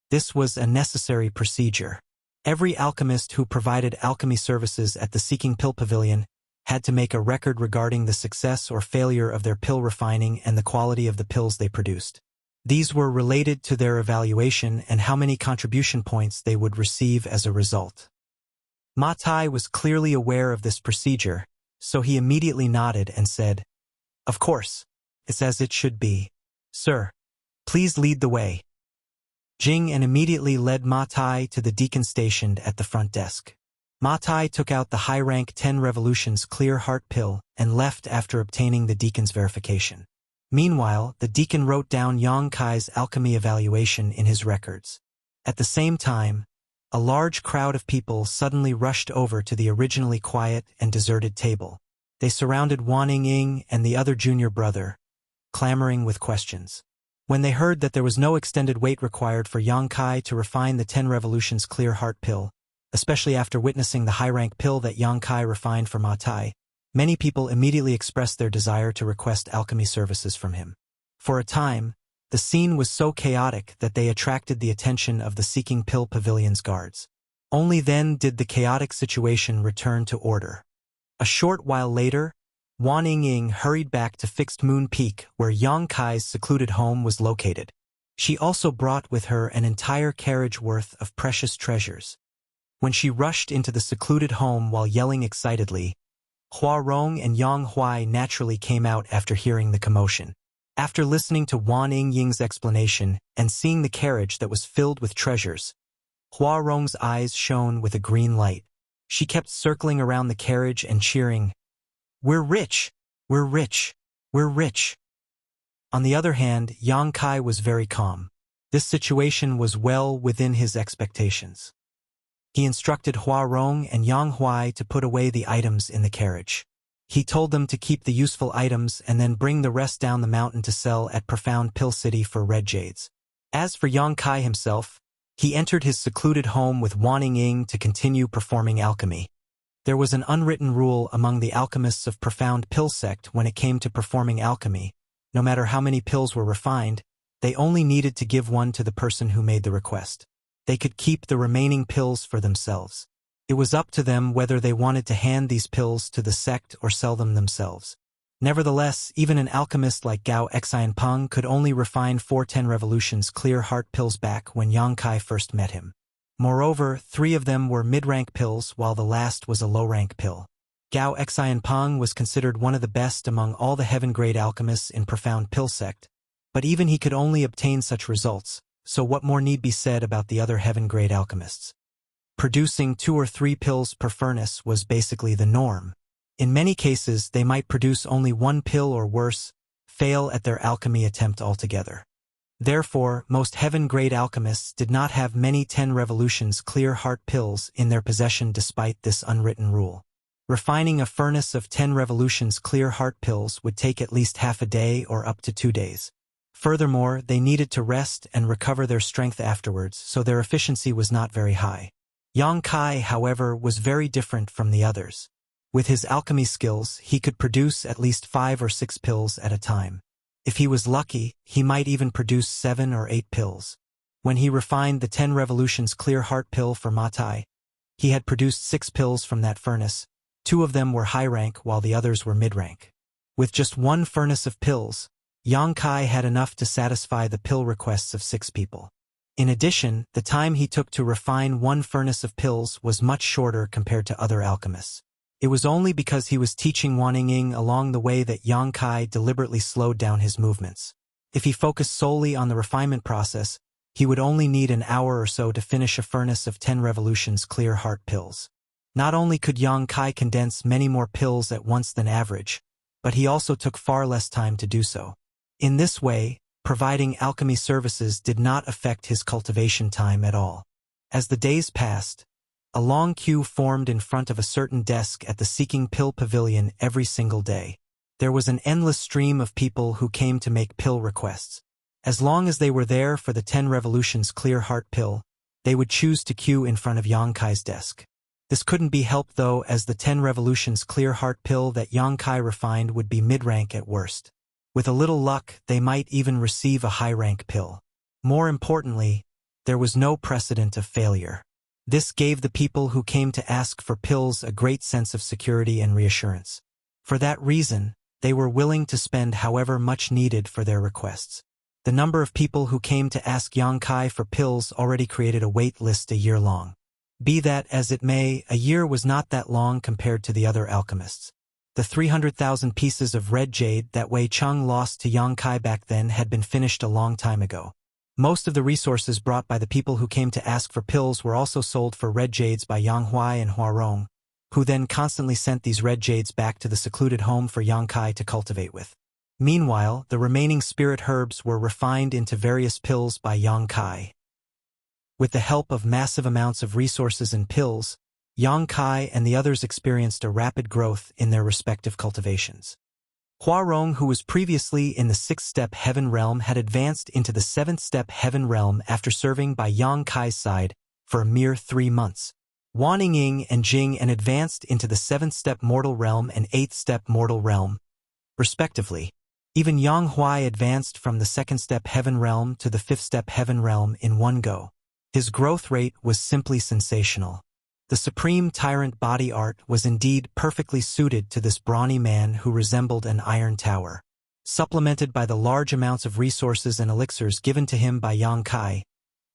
This was a necessary procedure. Every alchemist who provided alchemy services at the Seeking Pill Pavilion had to make a record regarding the success or failure of their pill refining and the quality of the pills they produced. These were related to their evaluation and how many contribution points they would receive as a result. Ma Tai was clearly aware of this procedure, so he immediately nodded and said, "Of course, it's as it should be. Sir, please lead the way." Jing and immediately led Ma Tai to the deacon stationed at the front desk. Ma Tai took out the high-rank 10 revolutions clear heart pill and left after obtaining the deacon's verification. Meanwhile, the deacon wrote down Yang Kai's alchemy evaluation in his records. At the same time, a large crowd of people suddenly rushed over to the originally quiet and deserted table. They surrounded Wan Ying and the other junior brother, clamoring with questions. When they heard that there was no extended wait required for Yang Kai to refine the 10 revolutions clear heart pill, especially after witnessing the high-rank pill that Yang Kai refined for Ma Tai, many people immediately expressed their desire to request alchemy services from him. For a time, the scene was so chaotic that they attracted the attention of the Seeking Pill Pavilion's guards. Only then did the chaotic situation return to order. A short while later, Wan Ying hurried back to Fixed Moon Peak where Yang Kai's secluded home was located. She also brought with her an entire carriage worth of precious treasures. When she rushed into the secluded home while yelling excitedly, Hua Rong and Yang Huai naturally came out after hearing the commotion. After listening to Wan Ying's explanation and seeing the carriage that was filled with treasures, Hua Rong's eyes shone with a green light. She kept circling around the carriage and cheering, "We're rich! We're rich! We're rich!" On the other hand, Yang Kai was very calm. This situation was well within his expectations. He instructed Hua Rong and Yang Huai to put away the items in the carriage. He told them to keep the useful items and then bring the rest down the mountain to sell at Profound Pill City for red jades. As for Yang Kai himself, he entered his secluded home with Wan Ying to continue performing alchemy. There was an unwritten rule among the alchemists of Profound Pill Sect when it came to performing alchemy. No matter how many pills were refined, they only needed to give one to the person who made the request. They could keep the remaining pills for themselves. It was up to them whether they wanted to hand these pills to the sect or sell them themselves. Nevertheless, even an alchemist like Gao Xianpeng could only refine 410 revolutions clear heart pills back when Yang Kai first met him. Moreover, 3 of them were mid-rank pills while the last was a low-rank pill. Gao Xianpeng was considered one of the best among all the heaven-grade alchemists in Profound Pill Sect, but even he could only obtain such results, so what more need be said about the other heaven-grade alchemists? Producing 2 or 3 pills per furnace was basically the norm. In many cases, they might produce only 1 pill or worse, fail at their alchemy attempt altogether. Therefore, most heaven-grade alchemists did not have many 10 revolutions clear heart pills in their possession despite this unwritten rule. Refining a furnace of 10 revolutions clear heart pills would take at least half a day or up to 2 days. Furthermore, they needed to rest and recover their strength afterwards, so their efficiency was not very high. Yang Kai, however, was very different from the others. With his alchemy skills, he could produce at least 5 or 6 pills at a time. If he was lucky, he might even produce 7 or 8 pills. When he refined the 10 revolutions clear heart pill for Ma Tai, he had produced 6 pills from that furnace. 2 of them were high rank while the others were mid-rank. With just 1 furnace of pills, Yang Kai had enough to satisfy the pill requests of 6 people. In addition, the time he took to refine 1 furnace of pills was much shorter compared to other alchemists. It was only because he was teaching Wan Ying along the way that Yang Kai deliberately slowed down his movements. If he focused solely on the refinement process, he would only need an hour or so to finish a furnace of 10 revolutions clear heart pills. Not only could Yang Kai condense many more pills at once than average, but he also took far less time to do so. In this way, providing alchemy services did not affect his cultivation time at all. As the days passed, a long queue formed in front of a certain desk at the Seeking Pill Pavilion every single day. There was an endless stream of people who came to make pill requests. As long as they were there for the 10 revolutions clear heart pill, they would choose to queue in front of Yang Kai's desk. This couldn't be helped though, as the 10 revolutions clear heart pill that Yang Kai refined would be mid-rank at worst. With a little luck, they might even receive a high-rank pill. More importantly, there was no precedent of failure. This gave the people who came to ask for pills a great sense of security and reassurance. For that reason, they were willing to spend however much needed for their requests. The number of people who came to ask Yang Kai for pills already created a wait list a year long. Be that as it may, a year was not that long compared to the other alchemists. The 300,000 pieces of red jade that Wei Cheng lost to Yang Kai back then had been finished a long time ago. Most of the resources brought by the people who came to ask for pills were also sold for red jades by Yang Huai and Huarong, who then constantly sent these red jades back to the secluded home for Yang Kai to cultivate with. Meanwhile, the remaining spirit herbs were refined into various pills by Yang Kai. With the help of massive amounts of resources and pills, Yang Kai and the others experienced a rapid growth in their respective cultivations. Huarong, who was previously in the 6th-step heaven realm, had advanced into the 7th-step heaven realm after serving by Yang Kai's side for a mere 3 months. Wan Ying and Jing advanced into the 7th-step mortal realm and 8th-step mortal realm, respectively. Even Yang Huai advanced from the 2nd-step heaven realm to the 5th-step heaven realm in one go. His growth rate was simply sensational. The supreme tyrant body art was indeed perfectly suited to this brawny man who resembled an iron tower. Supplemented by the large amounts of resources and elixirs given to him by Yang Kai,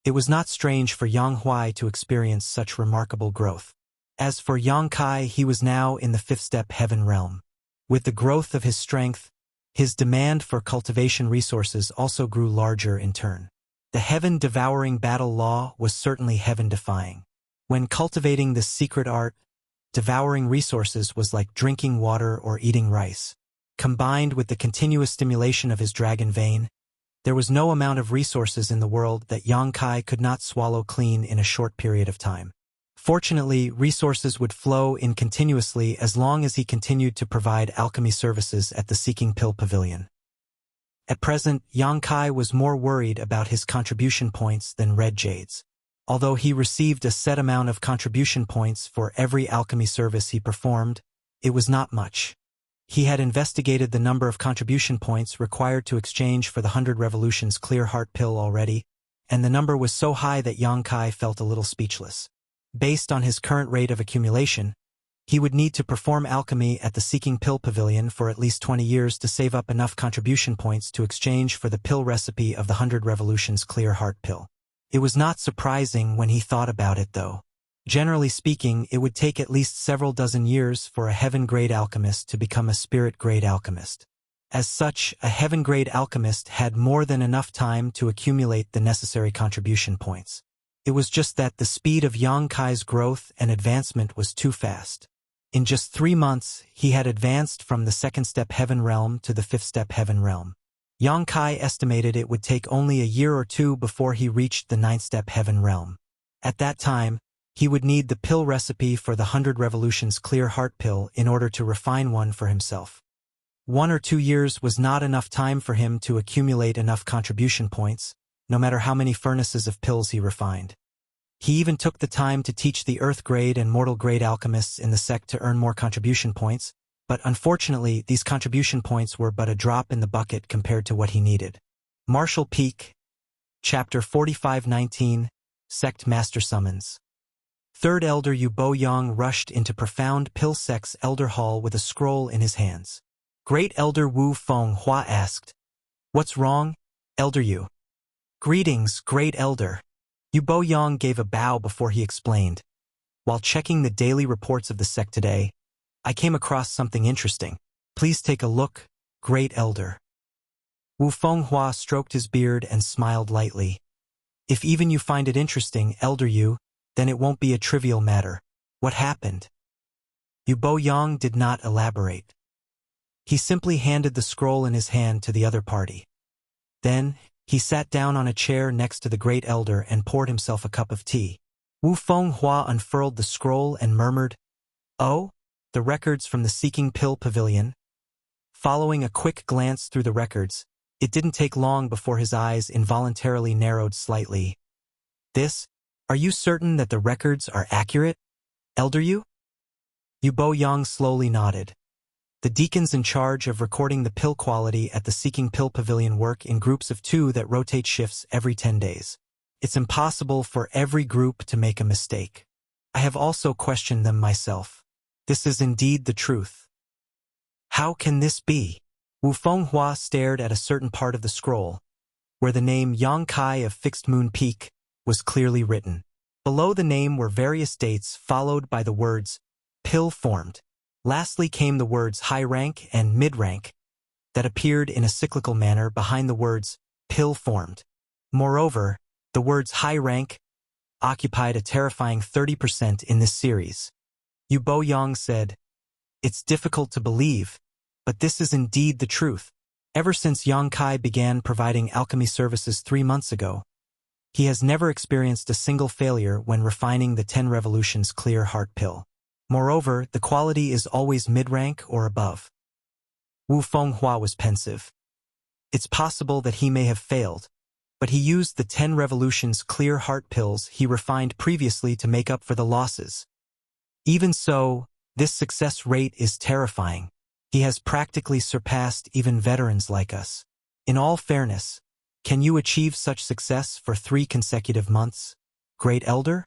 it was not strange for Yang Huai to experience such remarkable growth. As for Yang Kai, he was now in the 5th-step heaven realm. With the growth of his strength, his demand for cultivation resources also grew larger in turn. The heaven-devouring battle law was certainly heaven-defying. When cultivating this secret art, devouring resources was like drinking water or eating rice. Combined with the continuous stimulation of his dragon vein, there was no amount of resources in the world that Yang Kai could not swallow clean in a short period of time. Fortunately, resources would flow in continuously as long as he continued to provide alchemy services at the Seeking Pill Pavilion. At present, Yang Kai was more worried about his contribution points than red jades. Although he received a set amount of contribution points for every alchemy service he performed, it was not much. He had investigated the number of contribution points required to exchange for the 100 Revolutions Clear Heart Pill already, and the number was so high that Yang Kai felt a little speechless. Based on his current rate of accumulation, he would need to perform alchemy at the Seeking Pill Pavilion for at least 20 years to save up enough contribution points to exchange for the pill recipe of the 100 Revolutions Clear Heart Pill. It was not surprising when he thought about it, though. Generally speaking, it would take at least several dozen years for a heaven-grade alchemist to become a spirit-grade alchemist. As such, a heaven-grade alchemist had more than enough time to accumulate the necessary contribution points. It was just that the speed of Yang Kai's growth and advancement was too fast. In just 3 months, he had advanced from the 2nd-step heaven realm to the 5th-step heaven realm. Yang Kai estimated it would take only a year or two before he reached the 9th-step heaven realm. At that time, he would need the pill recipe for the 100 Revolutions Clear Heart Pill in order to refine one for himself. 1 or 2 years was not enough time for him to accumulate enough contribution points, no matter how many furnaces of pills he refined. He even took the time to teach the Earth-grade and Mortal-grade alchemists in the sect to earn more contribution points, but unfortunately these contribution points were but a drop in the bucket compared to what he needed. Martial Peak, Chapter 45-19, Sect Master Summons. Third Elder Yu Bo Yang rushed into Profound Pill Sect's Elder Hall with a scroll in his hands. Great Elder Wu Feng Hua asked, "What's wrong, Elder Yu?" "Greetings, Great Elder." Yu Bo Yang gave a bow before he explained. "While checking the daily reports of the sect today, I came across something interesting. Please take a look, Great Elder." Wu Fenghua stroked his beard and smiled lightly. "If even you find it interesting, Elder Yu, then it won't be a trivial matter. What happened?" Yu Bo Yang did not elaborate. He simply handed the scroll in his hand to the other party. Then, he sat down on a chair next to the Great Elder and poured himself a cup of tea. Wu Fenghua unfurled the scroll and murmured, "Oh, the records from the Seeking Pill Pavilion?" Following a quick glance through the records, it didn't take long before his eyes involuntarily narrowed slightly. Are you certain that the records are accurate, Elder Yu?" Yu Bo Yang slowly nodded. The deacons in charge of recording the pill quality at the Seeking Pill Pavilion work in groups of 2 that rotate shifts every 10 days. It's impossible for every group to make a mistake. I have also questioned them myself. This is indeed the truth. How can this be? Wu Fenghua stared at a certain part of the scroll. where the name Yang Kai of Fixed Moon Peak was clearly written. Below the name were various dates followed by the words pill formed. Lastly came the words high rank and mid rank that appeared in a cyclical manner behind the words pill formed. Moreover, the words high rank occupied a terrifying 30% in this series. Yu Bo Yang said, "It's difficult to believe, but this is indeed the truth. Ever since Yang Kai began providing alchemy services 3 months ago, he has never experienced a single failure when refining the 10 Revolutions Clear Heart Pill. Moreover, the quality is always mid-rank or above." Wu Fenghua was pensive. It's possible that he may have failed, but he used the 10 Revolutions Clear Heart Pills he refined previously to make up for the losses. Even so, this success rate is terrifying. He has practically surpassed even veterans like us. In all fairness, can you achieve such success for 3 consecutive months, Great Elder?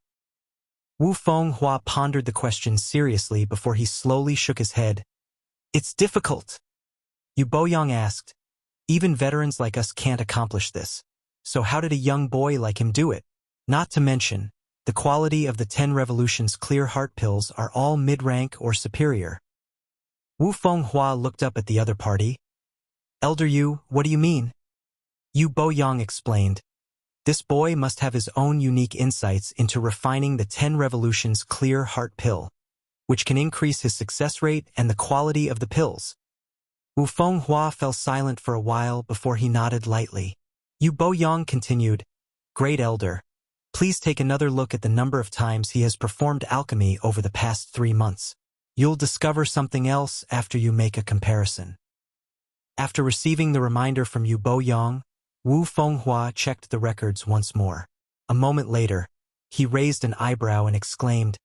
Wu Fenghua pondered the question seriously before he slowly shook his head. "It's difficult." Yu Boyang asked, "Even veterans like us can't accomplish this. So how did a young boy like him do it? Not to mention, the quality of the 10 Revolutions Clear Heart Pills are all mid-rank or superior." Wu Fenghua looked up at the other party. "Elder Yu, what do you mean?" Yu Boyang explained, "This boy must have his own unique insights into refining the 10 Revolutions Clear Heart Pill, which can increase his success rate and the quality of the pills." Wu Fenghua fell silent for a while before he nodded lightly. Yu Boyang continued, "Great Elder, please take another look at the number of times he has performed alchemy over the past 3 months. You'll discover something else after you make a comparison." After receiving the reminder from Yu Boyang, Wu Fenghua checked the records once more. A moment later, he raised an eyebrow and exclaimed,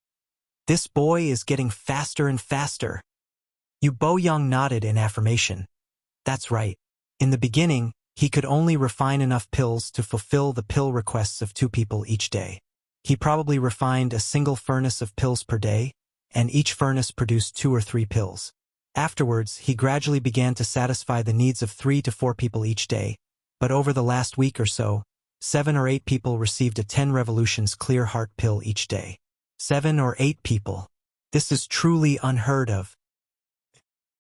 "This boy is getting faster and faster." Yu Boyang nodded in affirmation. "That's right. In the beginning, he could only refine enough pills to fulfill the pill requests of 2 people each day. He probably refined a single furnace of pills per day, and each furnace produced 2 or 3 pills. Afterwards, he gradually began to satisfy the needs of 3 to 4 people each day, but over the last week or so, 7 or 8 people received a 10 Revolutions Clear Heart Pill each day. 7 or 8 people. This is truly unheard of.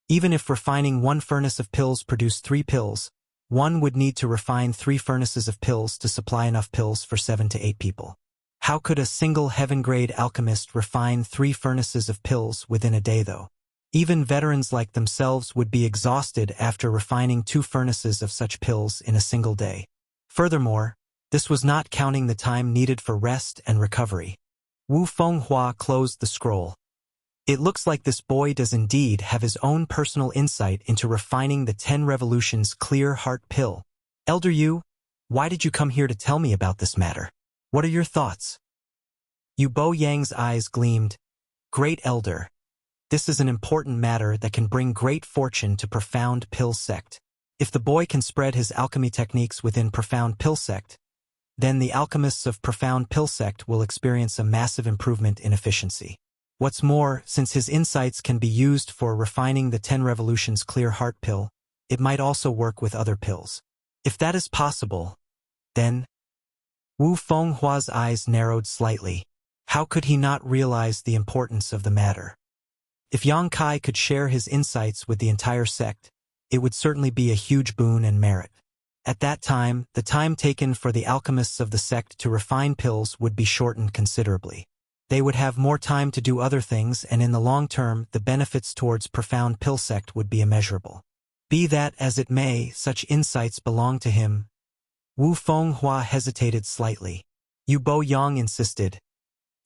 Even if refining 1 furnace of pills produced 3 pills, one would need to refine 3 furnaces of pills to supply enough pills for 7 to 8 people. How could a single heaven-grade alchemist refine 3 furnaces of pills within a day though? Even veterans like themselves would be exhausted after refining 2 furnaces of such pills in a single day. Furthermore, this was not counting the time needed for rest and recovery. Wu Fenghua closed the scroll. It looks like this boy does indeed have his own personal insight into refining the 10 Revolutions Clear Heart Pill. Elder Yu, why did you come here to tell me about this matter? What are your thoughts? Yu Boyang's eyes gleamed. Great Elder, this is an important matter that can bring great fortune to Profound Pill Sect. If the boy can spread his alchemy techniques within Profound Pill Sect, then the alchemists of Profound Pill Sect will experience a massive improvement in efficiency. What's more, since his insights can be used for refining the 10 Revolutions Clear Heart Pill, it might also work with other pills. If that is possible, then... Wu Fenghua's eyes narrowed slightly. How could he not realize the importance of the matter? If Yang Kai could share his insights with the entire sect, it would certainly be a huge boon and merit. At that time, the time taken for the alchemists of the sect to refine pills would be shortened considerably. They would have more time to do other things, and in the long term, the benefits towards Profound Pill Sect would be immeasurable. Be that as it may, such insights belong to him. Wu Fenghua hesitated slightly. Yu Boyang insisted.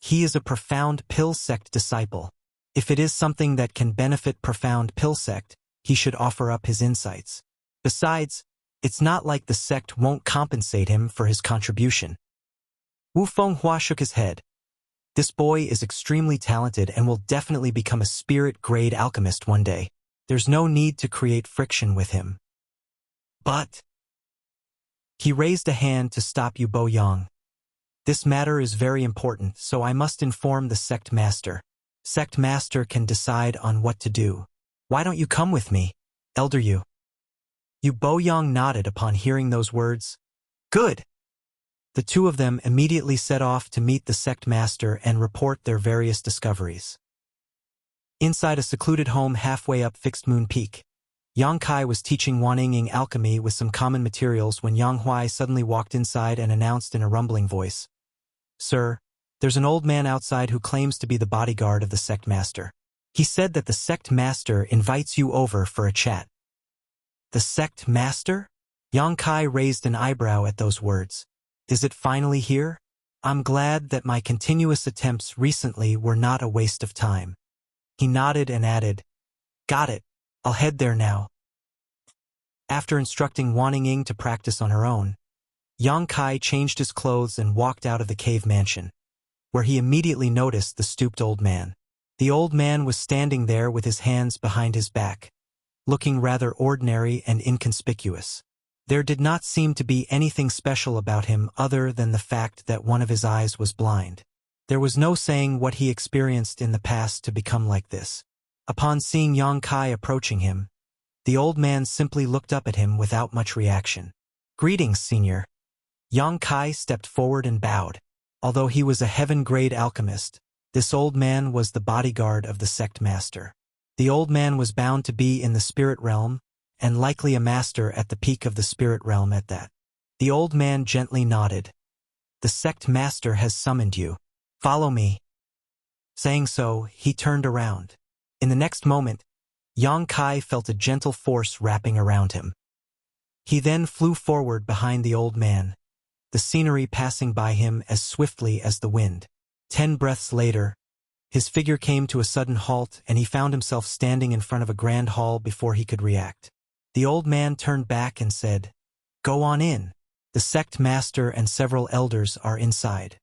He is a Profound Pill Sect disciple. If it is something that can benefit Profound Pill Sect, he should offer up his insights. Besides, it's not like the sect won't compensate him for his contribution. Wu Fenghua shook his head. This boy is extremely talented and will definitely become a spirit-grade alchemist one day. There's no need to create friction with him. But... He raised a hand to stop Yu Boyang. This matter is very important, so I must inform the sect master. Sect master can decide on what to do. Why don't you come with me, Elder Yu? Yu Boyang nodded upon hearing those words. Good! The two of them immediately set off to meet the sect master and report their various discoveries. Inside a secluded home halfway up Fixed Moon Peak, Yang Kai was teaching Wanning alchemy with some common materials when Yang Huai suddenly walked inside and announced in a rumbling voice, "Sir, there's an old man outside who claims to be the bodyguard of the sect master. He said that the sect master invites you over for a chat." The sect master? Yang Kai raised an eyebrow at those words. Is it finally here? I'm glad that my continuous attempts recently were not a waste of time. He nodded and added, "Got it. I'll head there now." After instructing Wanning to practice on her own, Yang Kai changed his clothes and walked out of the cave mansion, where he immediately noticed the stooped old man. The old man was standing there with his hands behind his back, looking rather ordinary and inconspicuous. There did not seem to be anything special about him other than the fact that one of his eyes was blind. There was no saying what he experienced in the past to become like this. Upon seeing Yang Kai approaching him, the old man simply looked up at him without much reaction. "Greetings, senior." Yang Kai stepped forward and bowed. Although he was a heaven-grade alchemist, this old man was the bodyguard of the sect master. The old man was bound to be in the spirit realm, and likely a master at the peak of the spirit realm at that. The old man gently nodded. "The sect master has summoned you. Follow me." Saying so, he turned around. In the next moment, Yang Kai felt a gentle force wrapping around him. He then flew forward behind the old man, the scenery passing by him as swiftly as the wind. 10 breaths later, his figure came to a sudden halt and he found himself standing in front of a grand hall before he could react. The old man turned back and said, "Go on in. The sect master and several elders are inside."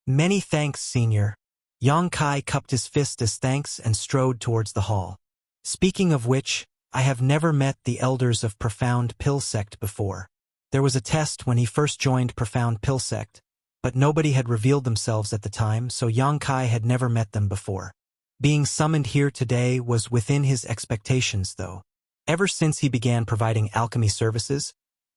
"Many thanks, senior." Yang Kai cupped his fist as thanks and strode towards the hall. "Speaking of which, I have never met the elders of Profound Pill Sect before. There was a test when he first joined Profound Pill Sect, but nobody had revealed themselves at the time, so Yang Kai had never met them before. Being summoned here today was within his expectations, though. Ever since he began providing alchemy services,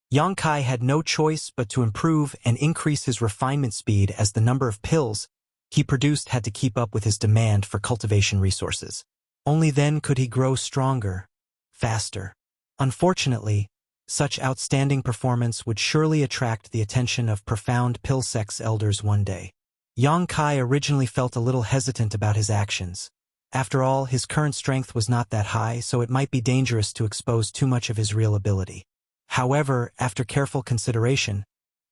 Yang Kai had no choice but to improve and increase his refinement speed as the number of pills he produced had to keep up with his demand for cultivation resources. Only then could he grow stronger, faster. Unfortunately, such outstanding performance would surely attract the attention of Profound Pill Sect's elders one day. Yang Kai originally felt a little hesitant about his actions. After all, his current strength was not that high, so it might be dangerous to expose too much of his real ability. However, after careful consideration,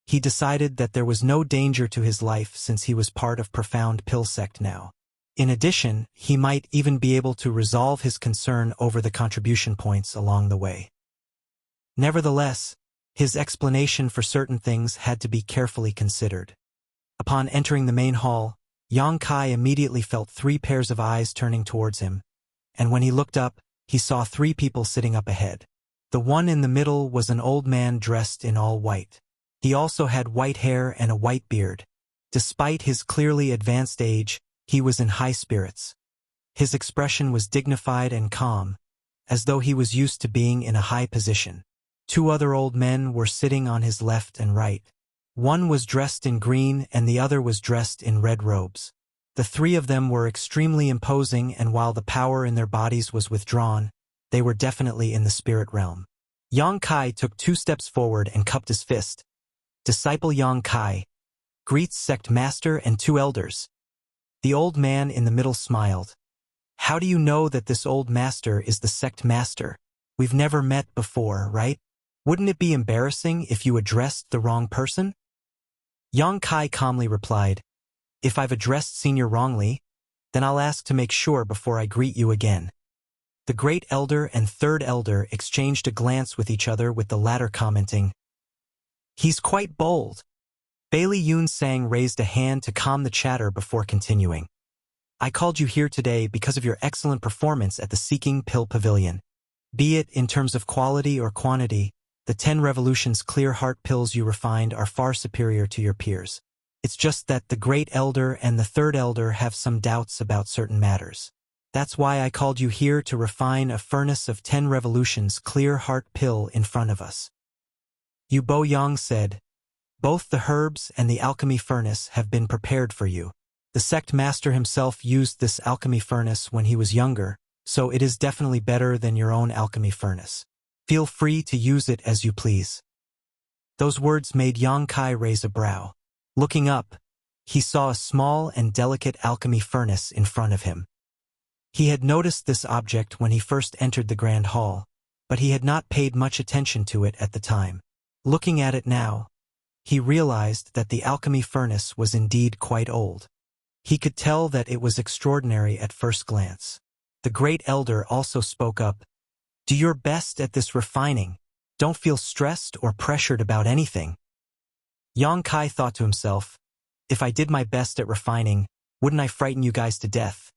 he decided that there was no danger to his life since he was part of Profound Pill Sect now. In addition, he might even be able to resolve his concern over the contribution points along the way. Nevertheless, his explanation for certain things had to be carefully considered. Upon entering the main hall, Yang Kai immediately felt 3 pairs of eyes turning towards him, and when he looked up, he saw 3 people sitting up ahead. The one in the middle was an old man dressed in all white. He also had white hair and a white beard. Despite his clearly advanced age, he was in high spirits. His expression was dignified and calm, as though he was used to being in a high position. 2 other old men were sitting on his left and right. One was dressed in green and the other was dressed in red robes. The 3 of them were extremely imposing, and while the power in their bodies was withdrawn, they were definitely in the spirit realm. Yang Kai took 2 steps forward and cupped his fist. "Disciple Yang Kai, greets sect master and 2 elders." The old man in the middle smiled. "How do you know that this old master is the sect master? We've never met before, right? Wouldn't it be embarrassing if you addressed the wrong person?" Yang Kai calmly replied, "If I've addressed senior wrongly, then I'll ask to make sure before I greet you again." The great elder and 3rd elder exchanged a glance with each other, with the latter commenting, "He's quite bold." Bailey Yun Sang raised a hand to calm the chatter before continuing. "I called you here today because of your excellent performance at the Seeking Pill Pavilion. Be it in terms of quality or quantity, the 10 Revolutions Clear Heart pills you refined are far superior to your peers. It's just that the Great Elder and the 3rd Elder have some doubts about certain matters. That's why I called you here to refine a furnace of 10 Revolutions Clear Heart pill in front of us." Yu Boyang said, "Both the herbs and the alchemy furnace have been prepared for you. The sect master himself used this alchemy furnace when he was younger, so it is definitely better than your own alchemy furnace. Feel free to use it as you please." Those words made Yang Kai raise a brow. Looking up, he saw a small and delicate alchemy furnace in front of him. He had noticed this object when he first entered the Grand Hall, but he had not paid much attention to it at the time. Looking at it now, he realized that the alchemy furnace was indeed quite old. He could tell that it was extraordinary at first glance. The Great Elder also spoke up, "Do your best at this refining. Don't feel stressed or pressured about anything." Yang Kai thought to himself, "If I did my best at refining, wouldn't I frighten you guys to death?"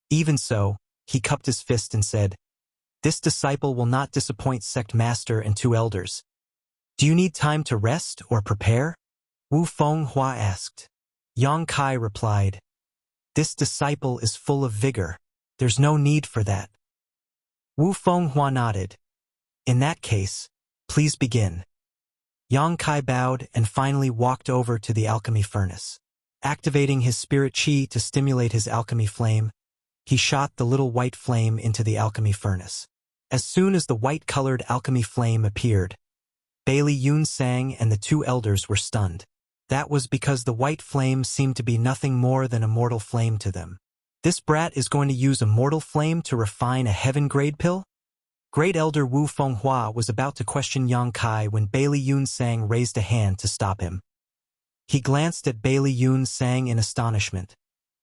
Even so, he cupped his fist and said, "This disciple will not disappoint sect master and 2 elders. Do you need time to rest or prepare?" Wu Fenghua asked. Yang Kai replied, "This disciple is full of vigor. There's no need for that." Wu Fenghua nodded. "In that case, please begin." Yang Kai bowed and finally walked over to the alchemy furnace. Activating his spirit chi to stimulate his alchemy flame, he shot the little white flame into the alchemy furnace. As soon as the white-colored alchemy flame appeared, Bailey Yun Sang and the 2 elders were stunned. That was because the white flame seemed to be nothing more than a mortal flame to them. This brat is going to use a mortal flame to refine a heaven-grade pill? Great Elder Wu Fenghua was about to question Yang Kai when Bailey Yun Sang raised a hand to stop him. He glanced at Bailey Yun Sang in astonishment,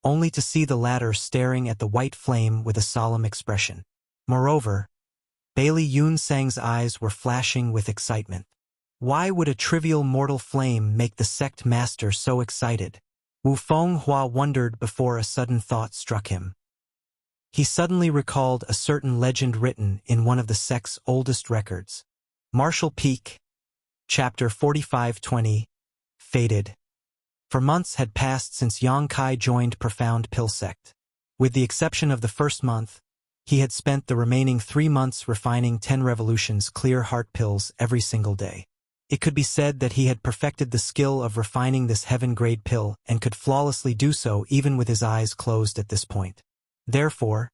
only to see the latter staring at the white flame with a solemn expression. Moreover, Bailey Yun Sang's eyes were flashing with excitement. Why would a trivial mortal flame make the sect master so excited? Wu Fenghua wondered before a sudden thought struck him. He suddenly recalled a certain legend written in one of the sect's oldest records. Martial Peak, Chapter 4520, Fated. For months had passed since Yang Kai joined Profound Pill Sect. With the exception of the first month, he had spent the remaining 3 months refining 10 revolutions clear heart pills every single day. It could be said that he had perfected the skill of refining this heaven-grade pill and could flawlessly do so even with his eyes closed at this point. Therefore,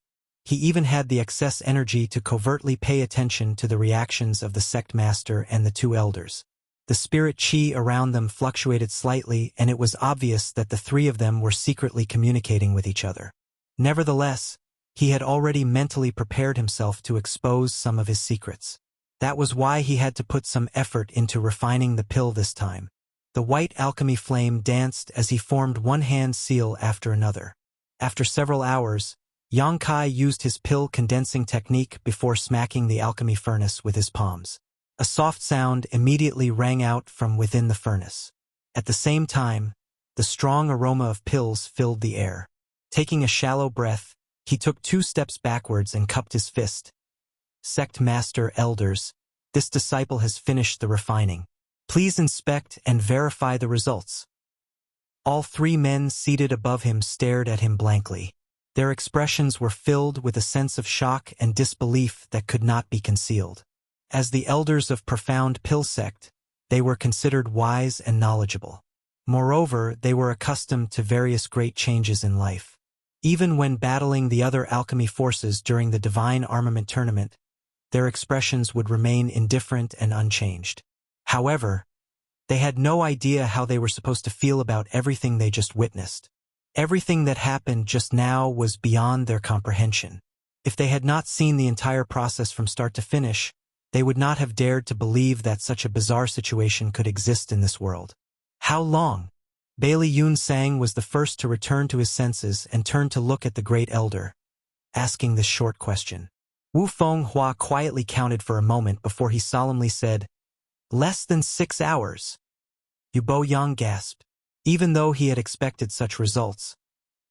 he even had the excess energy to covertly pay attention to the reactions of the sect master and the 2 elders. The spirit chi around them fluctuated slightly, and it was obvious that the 3 of them were secretly communicating with each other. Nevertheless, he had already mentally prepared himself to expose some of his secrets. That was why he had to put some effort into refining the pill this time. The white alchemy flame danced as he formed one hand seal after another. After several hours, Yang Kai used his pill condensing technique before smacking the alchemy furnace with his palms. A soft sound immediately rang out from within the furnace. At the same time, the strong aroma of pills filled the air. Taking a shallow breath, he took 2 steps backwards and cupped his fist. "Sect Master Elders, this disciple has finished the refining. Please inspect and verify the results." All 3 men seated above him stared at him blankly. Their expressions were filled with a sense of shock and disbelief that could not be concealed. As the elders of Profound Pill Sect, they were considered wise and knowledgeable. Moreover, they were accustomed to various great changes in life. Even when battling the other alchemy forces during the Divine Armament Tournament, their expressions would remain indifferent and unchanged. However, they had no idea how they were supposed to feel about everything they just witnessed. Everything that happened just now was beyond their comprehension. If they had not seen the entire process from start to finish, they would not have dared to believe that such a bizarre situation could exist in this world. How long? Bailey Yun Sang was the first to return to his senses and turned to look at the Great Elder, asking this short question. Wu Fenghua quietly counted for a moment before he solemnly said, "Less than 6 hours." Yu Boyang gasped. Even though he had expected such results,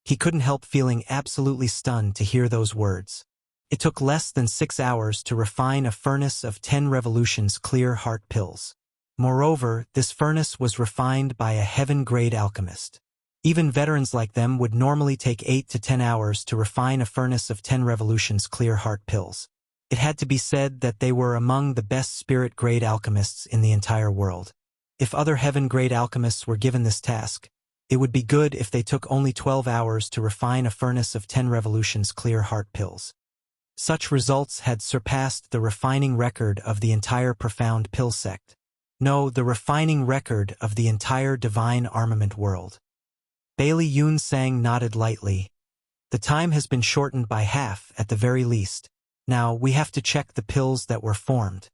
he couldn't help feeling absolutely stunned to hear those words. It took less than 6 hours to refine a furnace of 10 revolutions clear heart pills. Moreover, this furnace was refined by a heaven-grade alchemist. Even veterans like them would normally take 8 to 10 hours to refine a furnace of 10 revolutions clear heart pills. It had to be said that they were among the best spirit-grade alchemists in the entire world. If other heaven-grade alchemists were given this task, it would be good if they took only 12 hours to refine a furnace of 10 revolutions clear heart pills. Such results had surpassed the refining record of the entire profound pill sect. No, the refining record of the entire divine armament world. Bailey Yun Sang nodded lightly. The time has been shortened by half at the very least. Now we have to check the pills that were formed.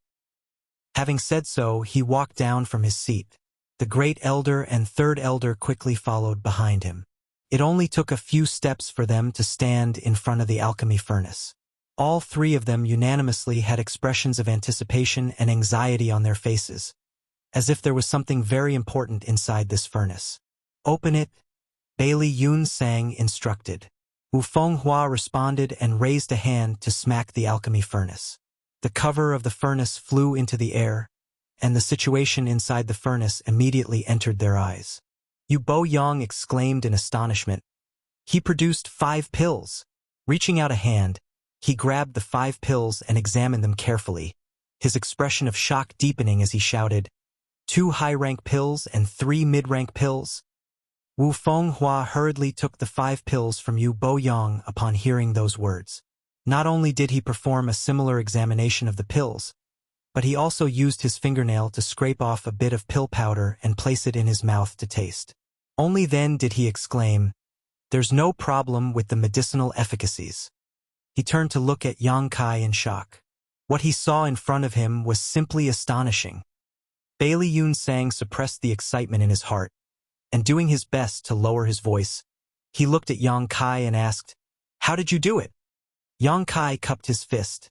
Having said so, he walked down from his seat. The great elder and third elder quickly followed behind him. It only took a few steps for them to stand in front of the alchemy furnace. All three of them unanimously had expressions of anticipation and anxiety on their faces, as if there was something very important inside this furnace. "Open it," Bailey Yun Sang instructed. Wu Fenghua responded and raised a hand to smack the alchemy furnace. The cover of the furnace flew into the air, and the situation inside the furnace immediately entered their eyes. Yu Bo-yong exclaimed in astonishment. He produced 5 pills. Reaching out a hand, he grabbed the 5 pills and examined them carefully, his expression of shock deepening as he shouted, 2 high-rank pills and 3 mid-rank pills. Wu Fenghua hurriedly took the 5 pills from Yu Bo-yong upon hearing those words. Not only did he perform a similar examination of the pills, but he also used his fingernail to scrape off a bit of pill powder and place it in his mouth to taste. Only then did he exclaim, "There's no problem with the medicinal efficacies." He turned to look at Yang Kai in shock. What he saw in front of him was simply astonishing. Bailey Yun Sang suppressed the excitement in his heart, and doing his best to lower his voice, he looked at Yang Kai and asked, "How did you do it?" Yang Kai cupped his fist.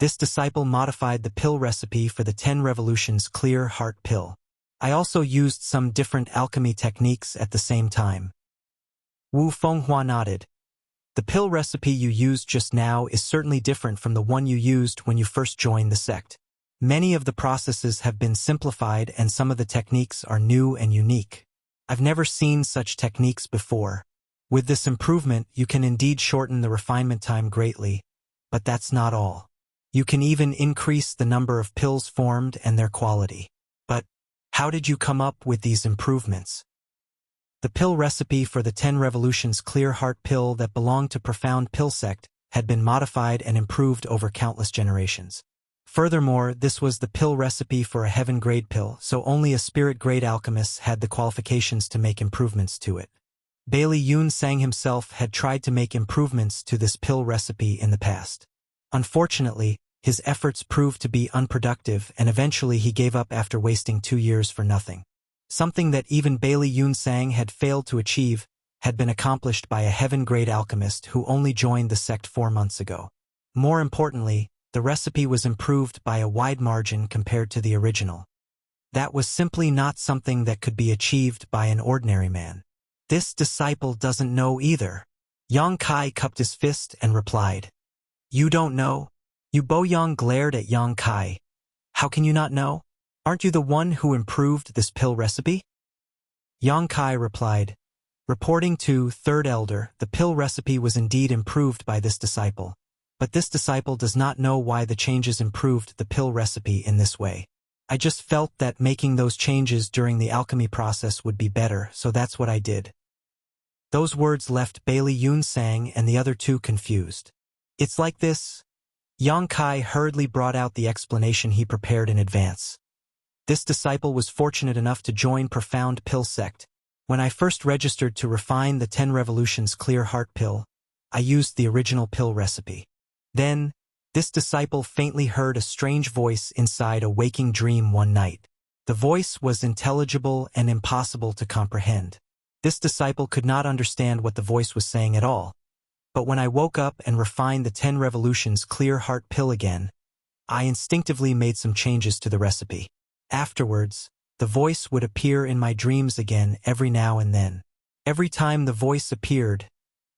This disciple modified the pill recipe for the 10 revolutions clear heart pill. I also used some different alchemy techniques at the same time. Wu Fenghua nodded. The pill recipe you used just now is certainly different from the one you used when you first joined the sect. Many of the processes have been simplified and some of the techniques are new and unique. I've never seen such techniques before. With this improvement, you can indeed shorten the refinement time greatly, but that's not all. You can even increase the number of pills formed and their quality. But how did you come up with these improvements? The pill recipe for the 10 revolutions clear heart pill that belonged to profound pill sect had been modified and improved over countless generations. Furthermore, this was the pill recipe for a heaven-grade pill, so only a spirit-grade alchemist had the qualifications to make improvements to it. Bailey Yun Sang himself had tried to make improvements to this pill recipe in the past. Unfortunately, his efforts proved to be unproductive and eventually he gave up after wasting 2 years for nothing. Something that even Bailey Yun Sang had failed to achieve had been accomplished by a heaven-grade alchemist who only joined the sect 4 months ago. More importantly, the recipe was improved by a wide margin compared to the original. That was simply not something that could be achieved by an ordinary man. This disciple doesn't know either. Yang Kai cupped his fist and replied, "You don't know?" Yu Bo-yong glared at Yang Kai. "How can you not know? Aren't you the one who improved this pill recipe?" Yang Kai replied, "Reporting to Third Elder, the pill recipe was indeed improved by this disciple. But this disciple does not know why the changes improved the pill recipe in this way. I just felt that making those changes during the alchemy process would be better, so that's what I did." Those words left Bailey Yun Sang and the other two confused. "It's like this." Yang Kai hurriedly brought out the explanation he prepared in advance. This disciple was fortunate enough to join Profound Pill Sect. When I first registered to refine the 10 revolutions clear heart pill, I used the original pill recipe. Then, this disciple faintly heard a strange voice inside a waking dream one night. The voice was intelligible and impossible to comprehend. This disciple could not understand what the voice was saying at all. But when I woke up and refined the 10 revolutions clear heart pill again, I instinctively made some changes to the recipe. Afterwards, the voice would appear in my dreams again every now and then. Every time the voice appeared,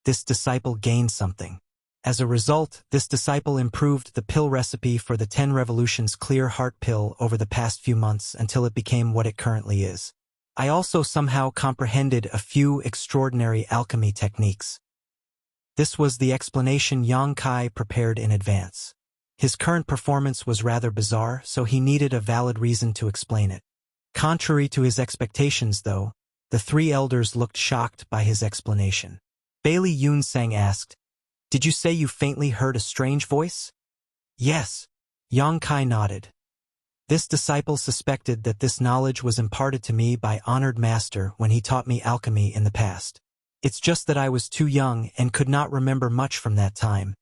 this disciple gained something. As a result, this disciple improved the pill recipe for the 10 revolutions clear heart pill over the past few months until it became what it currently is. I also somehow comprehended a few extraordinary alchemy techniques. This was the explanation Yang Kai prepared in advance. His current performance was rather bizarre, so he needed a valid reason to explain it. Contrary to his expectations, though, the three elders looked shocked by his explanation. Bailey Yunsang asked, "Did you say you faintly heard a strange voice?" "Yes." Yang Kai nodded. "This disciple suspected that this knowledge was imparted to me by honored master when he taught me alchemy in the past. It's just that I was too young and could not remember much from that time,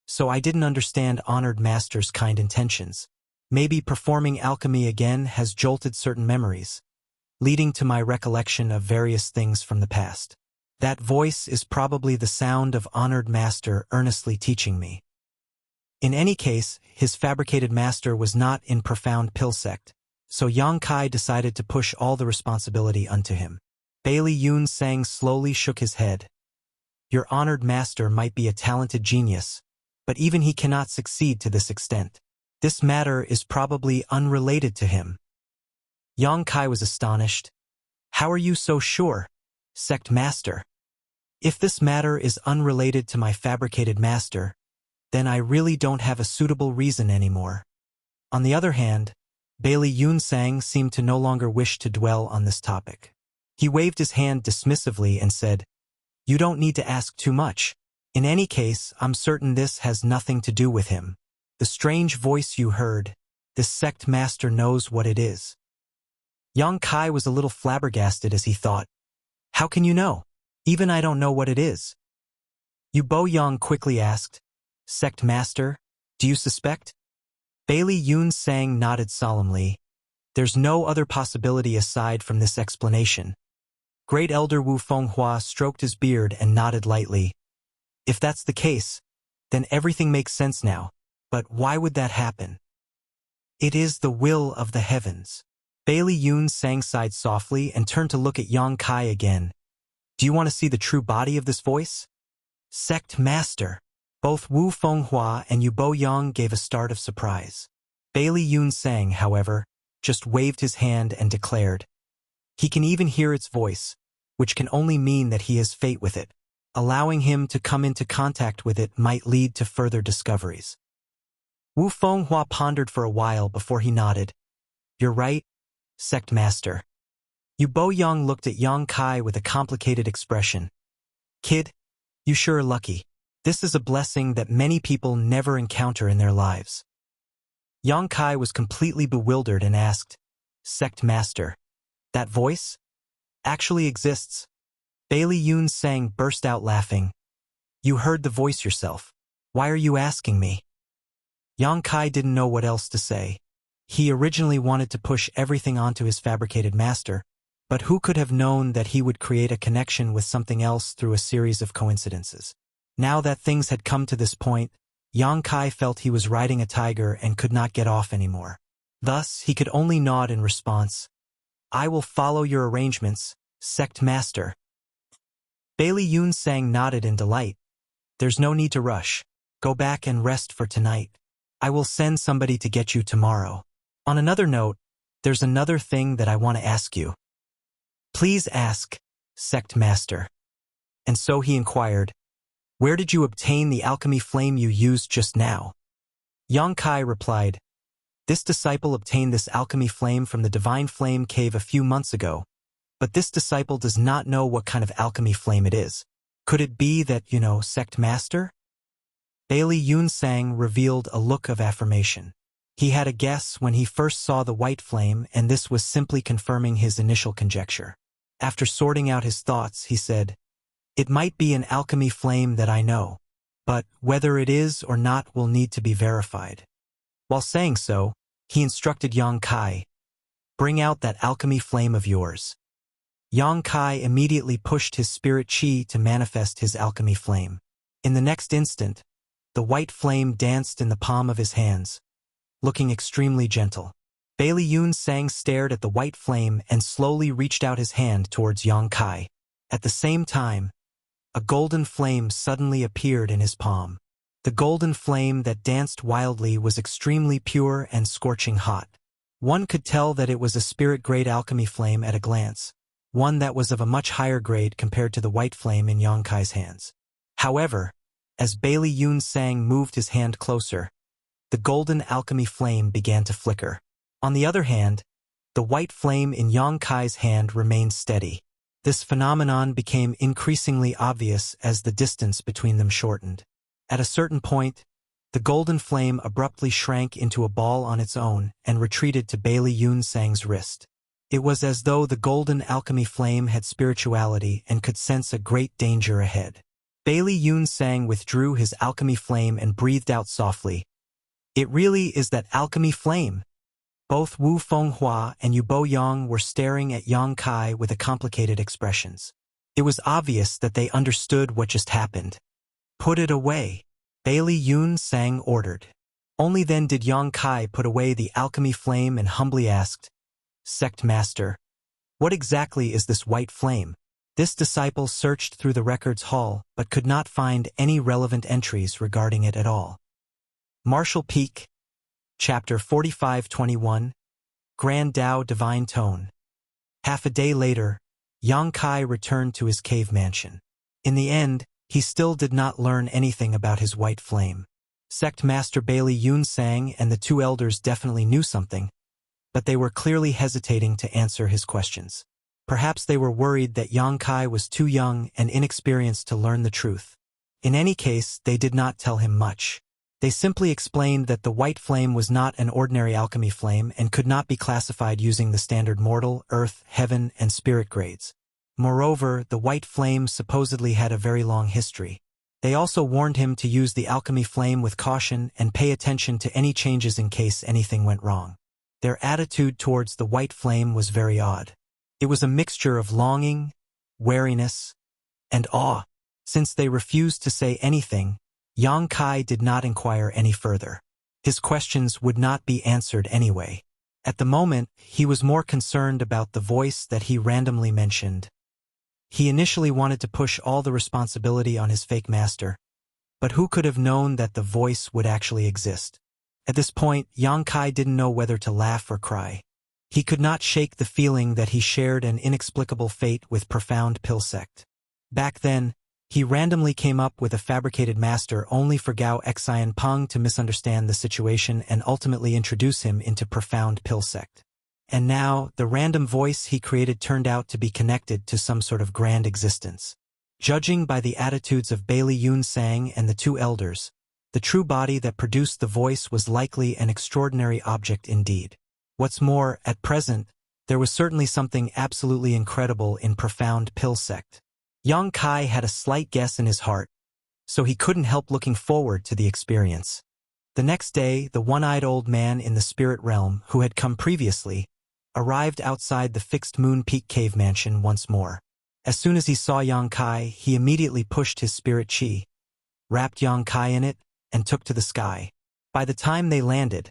so I didn't understand honored master's kind intentions. Maybe performing alchemy again has jolted certain memories, leading to my recollection of various things from the past. That voice is probably the sound of honored master earnestly teaching me." In any case, his fabricated master was not in profound pill sect, so Yang Kai decided to push all the responsibility unto him. Bailey Yunsang slowly shook his head. "Your honored master might be a talented genius, but even he cannot succeed to this extent. This matter is probably unrelated to him." Yang Kai was astonished. "How are you so sure, sect master? If this matter is unrelated to my fabricated master, then I really don't have a suitable reason anymore." On the other hand, Bailey Yunsang seemed to no longer wish to dwell on this topic. He waved his hand dismissively and said, "You don't need to ask too much. In any case, I'm certain this has nothing to do with him. The strange voice you heard, this sect master knows what it is." Yang Kai was a little flabbergasted as he thought, "How can you know? Even I don't know what it is." Yu Bo Yang quickly asked, "Sect master, do you suspect?" Bailey Yunsang nodded solemnly. "There's no other possibility aside from this explanation." Great Elder Wu Fenghua stroked his beard and nodded lightly. "If that's the case, then everything makes sense now. But why would that happen?" "It is the will of the heavens." Bailey Yunsang sighed softly and turned to look at Yang Kai again. "Do you want to see the true body of this voice?" "Sect master." Both Wu Fenghua and Yu Bo Yang gave a start of surprise. Bailey Yunsang, however, just waved his hand and declared, "He can even hear its voice, which can only mean that he has fate with it. Allowing him to come into contact with it might lead to further discoveries." Wu Fenghua pondered for a while before he nodded. "You're right, sect master." Yu Bo Yang looked at Yang Kai with a complicated expression. "Kid, you sure are lucky. This is a blessing that many people never encounter in their lives." Yang Kai was completely bewildered and asked, "Sect master, that voice actually exists?" Bailey Yunsang burst out laughing. "You heard the voice yourself. Why are you asking me?" Yang Kai didn't know what else to say. He originally wanted to push everything onto his fabricated master, but who could have known that he would create a connection with something else through a series of coincidences? Now that things had come to this point, Yang Kai felt he was riding a tiger and could not get off anymore. Thus, he could only nod in response. "I will follow your arrangements, sect master." Bailey Yunsang nodded in delight. "There's no need to rush. Go back and rest for tonight. I will send somebody to get you tomorrow. On another note, there's another thing that I want to ask you." "Please ask, sect master." And so he inquired, "Where did you obtain the alchemy flame you used just now?" Yang Kai replied, "This disciple obtained this alchemy flame from the Divine Flame Cave a few months ago, but this disciple does not know what kind of alchemy flame it is. Could it be that, sect master?" Bailey Yunsang revealed a look of affirmation. He had a guess when he first saw the white flame, and this was simply confirming his initial conjecture. After sorting out his thoughts, he said, "It might be an alchemy flame that I know, but whether it is or not will need to be verified." While saying so, he instructed Yang Kai, "Bring out that alchemy flame of yours." Yang Kai immediately pushed his spirit chi to manifest his alchemy flame. In the next instant, the white flame danced in the palm of his hands, looking extremely gentle. Bailey Yunsang stared at the white flame and slowly reached out his hand towards Yang Kai. At the same time, a golden flame suddenly appeared in his palm. The golden flame that danced wildly was extremely pure and scorching hot. One could tell that it was a spirit-grade alchemy flame at a glance, one that was of a much higher grade compared to the white flame in Yang Kai's hands. However, as Bailey Yunsang moved his hand closer, the golden alchemy flame began to flicker. On the other hand, the white flame in Yang Kai's hand remained steady. This phenomenon became increasingly obvious as the distance between them shortened. At a certain point, the golden flame abruptly shrank into a ball on its own and retreated to Bailey Yunsang's wrist. It was as though the golden alchemy flame had spirituality and could sense a great danger ahead. Bailey Yunsang withdrew his alchemy flame and breathed out softly. "It really is that alchemy flame." Both Wu Fenghua and Yu Boyang were staring at Yang Kai with complicated expressions. It was obvious that they understood what just happened. "Put it away," Bailey Yunsang ordered. Only then did Yang Kai put away the alchemy flame and humbly asked, "Sect Master, what exactly is this white flame?" This disciple searched through the records hall but could not find any relevant entries regarding it at all. Martial Peak, Chapter 45-21, Grand Tao Divine Tone. Half a day later, Yang Kai returned to his cave mansion. In the end, he still did not learn anything about his white flame. Sect Master Bailey Yunsang and the two elders definitely knew something, but they were clearly hesitating to answer his questions. Perhaps they were worried that Yang Kai was too young and inexperienced to learn the truth. In any case, they did not tell him much. They simply explained that the white flame was not an ordinary alchemy flame and could not be classified using the standard mortal, earth, heaven, and spirit grades. Moreover, the white flame supposedly had a very long history. They also warned him to use the alchemy flame with caution and pay attention to any changes in case anything went wrong. Their attitude towards the white flame was very odd. It was a mixture of longing, wariness, and awe. Since they refused to say anything, Yang Kai did not inquire any further. His questions would not be answered anyway. At the moment, he was more concerned about the voice that he randomly mentioned. He initially wanted to push all the responsibility on his fake master, but who could have known that the voice would actually exist? At this point, Yang Kai didn't know whether to laugh or cry. He could not shake the feeling that he shared an inexplicable fate with Profound Pill Sect. Back then, he randomly came up with a fabricated master only for Gao Xian Peng to misunderstand the situation and ultimately introduce him into Profound Pill Sect. And now, the random voice he created turned out to be connected to some sort of grand existence. Judging by the attitudes of Bailey Yunsang and the two elders, the true body that produced the voice was likely an extraordinary object indeed. What's more, at present, there was certainly something absolutely incredible in Profound Pill Sect. Yang Kai had a slight guess in his heart, so he couldn't help looking forward to the experience. The next day, the one-eyed old man in the spirit realm, who had come previously, arrived outside the Fixed Moon Peak cave mansion once more. As soon as he saw Yang Kai, he immediately pushed his spirit chi, wrapped Yang Kai in it, and took to the sky. By the time they landed,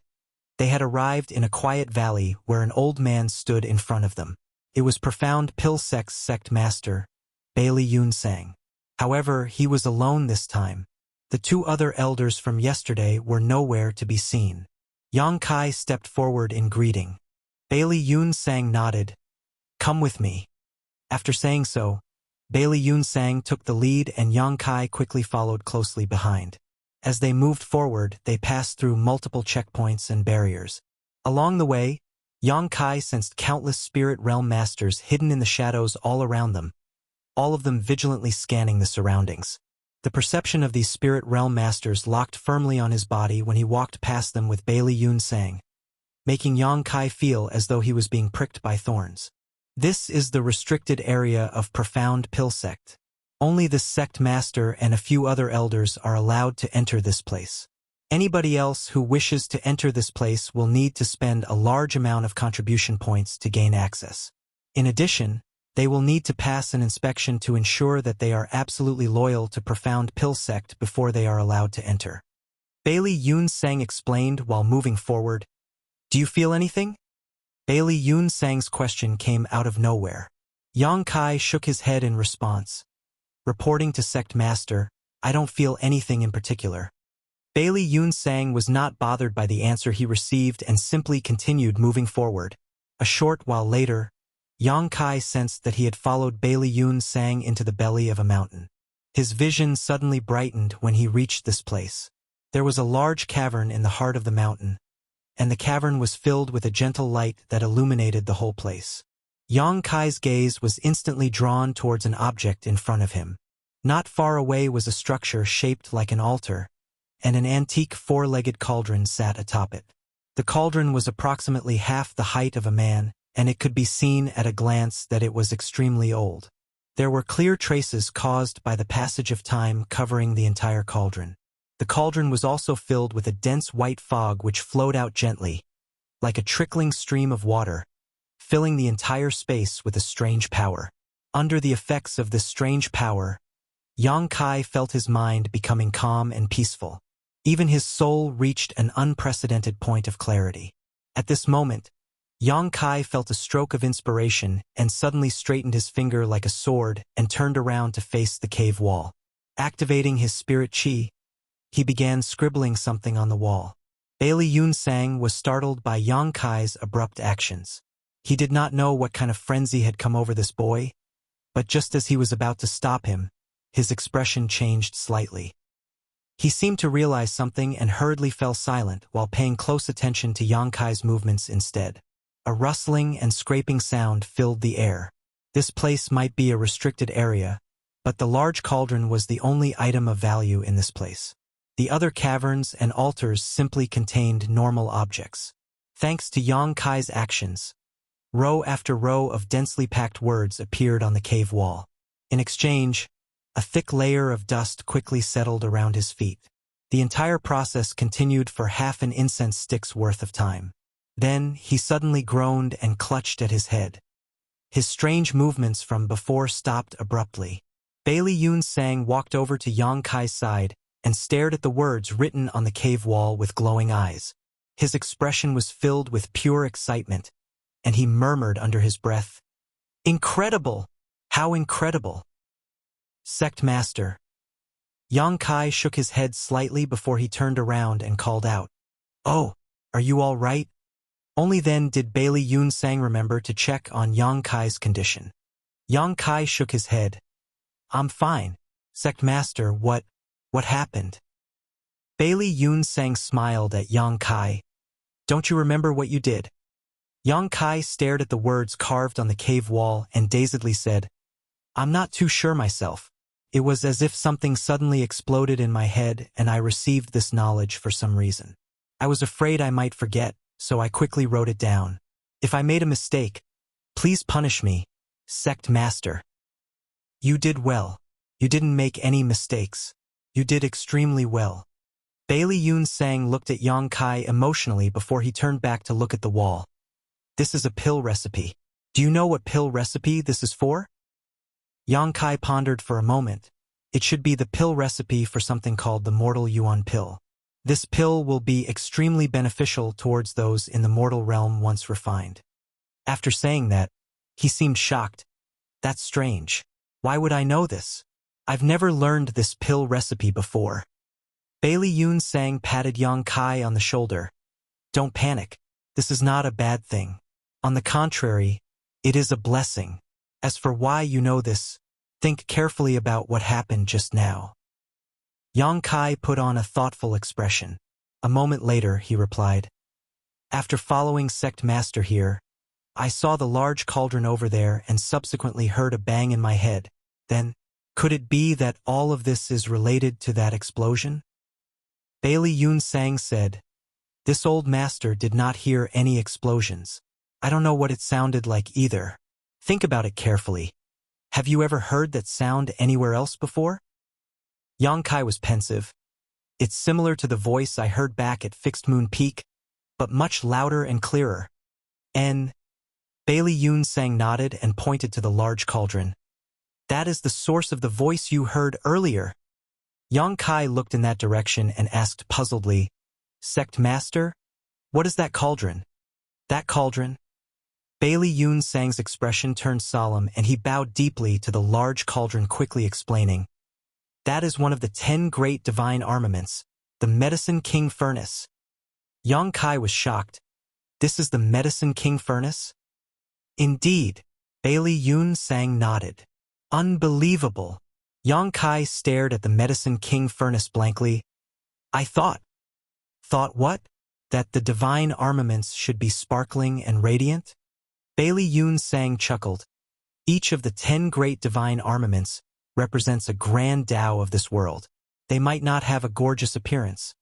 they had arrived in a quiet valley where an old man stood in front of them. It was Profound Pill Sect's sect master, Bailey Yunsang. However, he was alone this time. The two other elders from yesterday were nowhere to be seen. Yang Kai stepped forward in greeting. Bailey Yunsang nodded. "Come with me." After saying so, Bailey Yunsang took the lead and Yang Kai quickly followed closely behind. As they moved forward, they passed through multiple checkpoints and barriers. Along the way, Yang Kai sensed countless spirit realm masters hidden in the shadows all around them, all of them vigilantly scanning the surroundings. The perception of these spirit realm masters locked firmly on his body when he walked past them with Bailey Yunsang, making Yang Kai feel as though he was being pricked by thorns. This is the restricted area of Profound Pill Sect. Only the sect master and a few other elders are allowed to enter this place. Anybody else who wishes to enter this place will need to spend a large amount of contribution points to gain access. In addition, they will need to pass an inspection to ensure that they are absolutely loyal to Profound Pill Sect before they are allowed to enter. Bailey Yunsang explained while moving forward. "Do you feel anything?" Bailey Yunsang's question came out of nowhere. Yang Kai shook his head in response, reporting to Sect Master, "I don't feel anything in particular." Bailey Yunsang was not bothered by the answer he received and simply continued moving forward. A short while later, Yang Kai sensed that he had followed Bailey Yunsang into the belly of a mountain. His vision suddenly brightened when he reached this place. There was a large cavern in the heart of the mountain, and the cavern was filled with a gentle light that illuminated the whole place. Yang Kai's gaze was instantly drawn towards an object in front of him. Not far away was a structure shaped like an altar, and an antique four-legged cauldron sat atop it. The cauldron was approximately half the height of a man, and it could be seen at a glance that it was extremely old. There were clear traces caused by the passage of time covering the entire cauldron. The cauldron was also filled with a dense white fog which flowed out gently, like a trickling stream of water, filling the entire space with a strange power. Under the effects of this strange power, Yang Kai felt his mind becoming calm and peaceful. Even his soul reached an unprecedented point of clarity. At this moment, Yang Kai felt a stroke of inspiration and suddenly straightened his finger like a sword and turned around to face the cave wall. Activating his spirit chi, he began scribbling something on the wall. Bailey Yunsang was startled by Yang Kai's abrupt actions. He did not know what kind of frenzy had come over this boy, but just as he was about to stop him, his expression changed slightly. He seemed to realize something and hurriedly fell silent while paying close attention to Yang Kai's movements instead. A rustling and scraping sound filled the air. This place might be a restricted area, but the large cauldron was the only item of value in this place. The other caverns and altars simply contained normal objects. Thanks to Yang Kai's actions, row after row of densely packed words appeared on the cave wall. In exchange, a thick layer of dust quickly settled around his feet. The entire process continued for half an incense stick's worth of time. Then he suddenly groaned and clutched at his head. His strange movements from before stopped abruptly. Bailey Yunsang walked over to Yang Kai's side and stared at the words written on the cave wall with glowing eyes. His expression was filled with pure excitement, and he murmured under his breath, "Incredible! How incredible!" Sect Master. Yang Kai shook his head slightly before he turned around and called out, "Oh, are you all right?" Only then did Bailey Yunsang remember to check on Yang Kai's condition. Yang Kai shook his head. "I'm fine. Sect Master, what happened?" Bailey Yunsang smiled at Yang Kai. "Don't you remember what you did?" Yang Kai stared at the words carved on the cave wall and dazedly said, "I'm not too sure myself. It was as if something suddenly exploded in my head and I received this knowledge for some reason. I was afraid I might forget, so I quickly wrote it down. If I made a mistake, please punish me, Sect Master." "You did well. You didn't make any mistakes. You did extremely well." Bailey Yunsang looked at Yang Kai emotionally before he turned back to look at the wall. "This is a pill recipe. Do you know what pill recipe this is for?" Yang Kai pondered for a moment. It should be the pill recipe for something called the Mortal Yuan pill. This pill will be extremely beneficial towards those in the mortal realm once refined. After saying that, he seemed shocked. "That's strange. Why would I know this? I've never learned this pill recipe before." Bailey Yunsang patted Yang Kai on the shoulder. "Don't panic. This is not a bad thing. On the contrary, it is a blessing. As for why you know this, think carefully about what happened just now." Yang Kai put on a thoughtful expression. A moment later, he replied, "After following Sect Master here, I saw the large cauldron over there and subsequently heard a bang in my head. Then, could it be that all of this is related to that explosion?" Bailey Yunsang said, "This old master did not hear any explosions. I don't know what it sounded like either. Think about it carefully. Have you ever heard that sound anywhere else before?" Yang Kai was pensive. "It's similar to the voice I heard back at Fixed Moon Peak, but much louder and clearer." "And?" Bailey Yunsang nodded and pointed to the large cauldron. "That is the source of the voice you heard earlier." Yang Kai looked in that direction and asked puzzledly, "Sect Master, what is that cauldron?" "That cauldron?" Bailey Yunsang's expression turned solemn and he bowed deeply to the large cauldron, quickly explaining, "That is one of the 10 great divine armaments, the Medicine King Furnace." Yang Kai was shocked. "This is the Medicine King Furnace?" "Indeed." Bailey Yunsang nodded. "Unbelievable." Yang Kai stared at the Medicine King Furnace blankly. I thought what? That the divine armaments should be sparkling and radiant? Bailey Yun Sang chuckled. Each of the 10 great divine armaments represents a grand Tao of this world. They might not have a gorgeous appearance,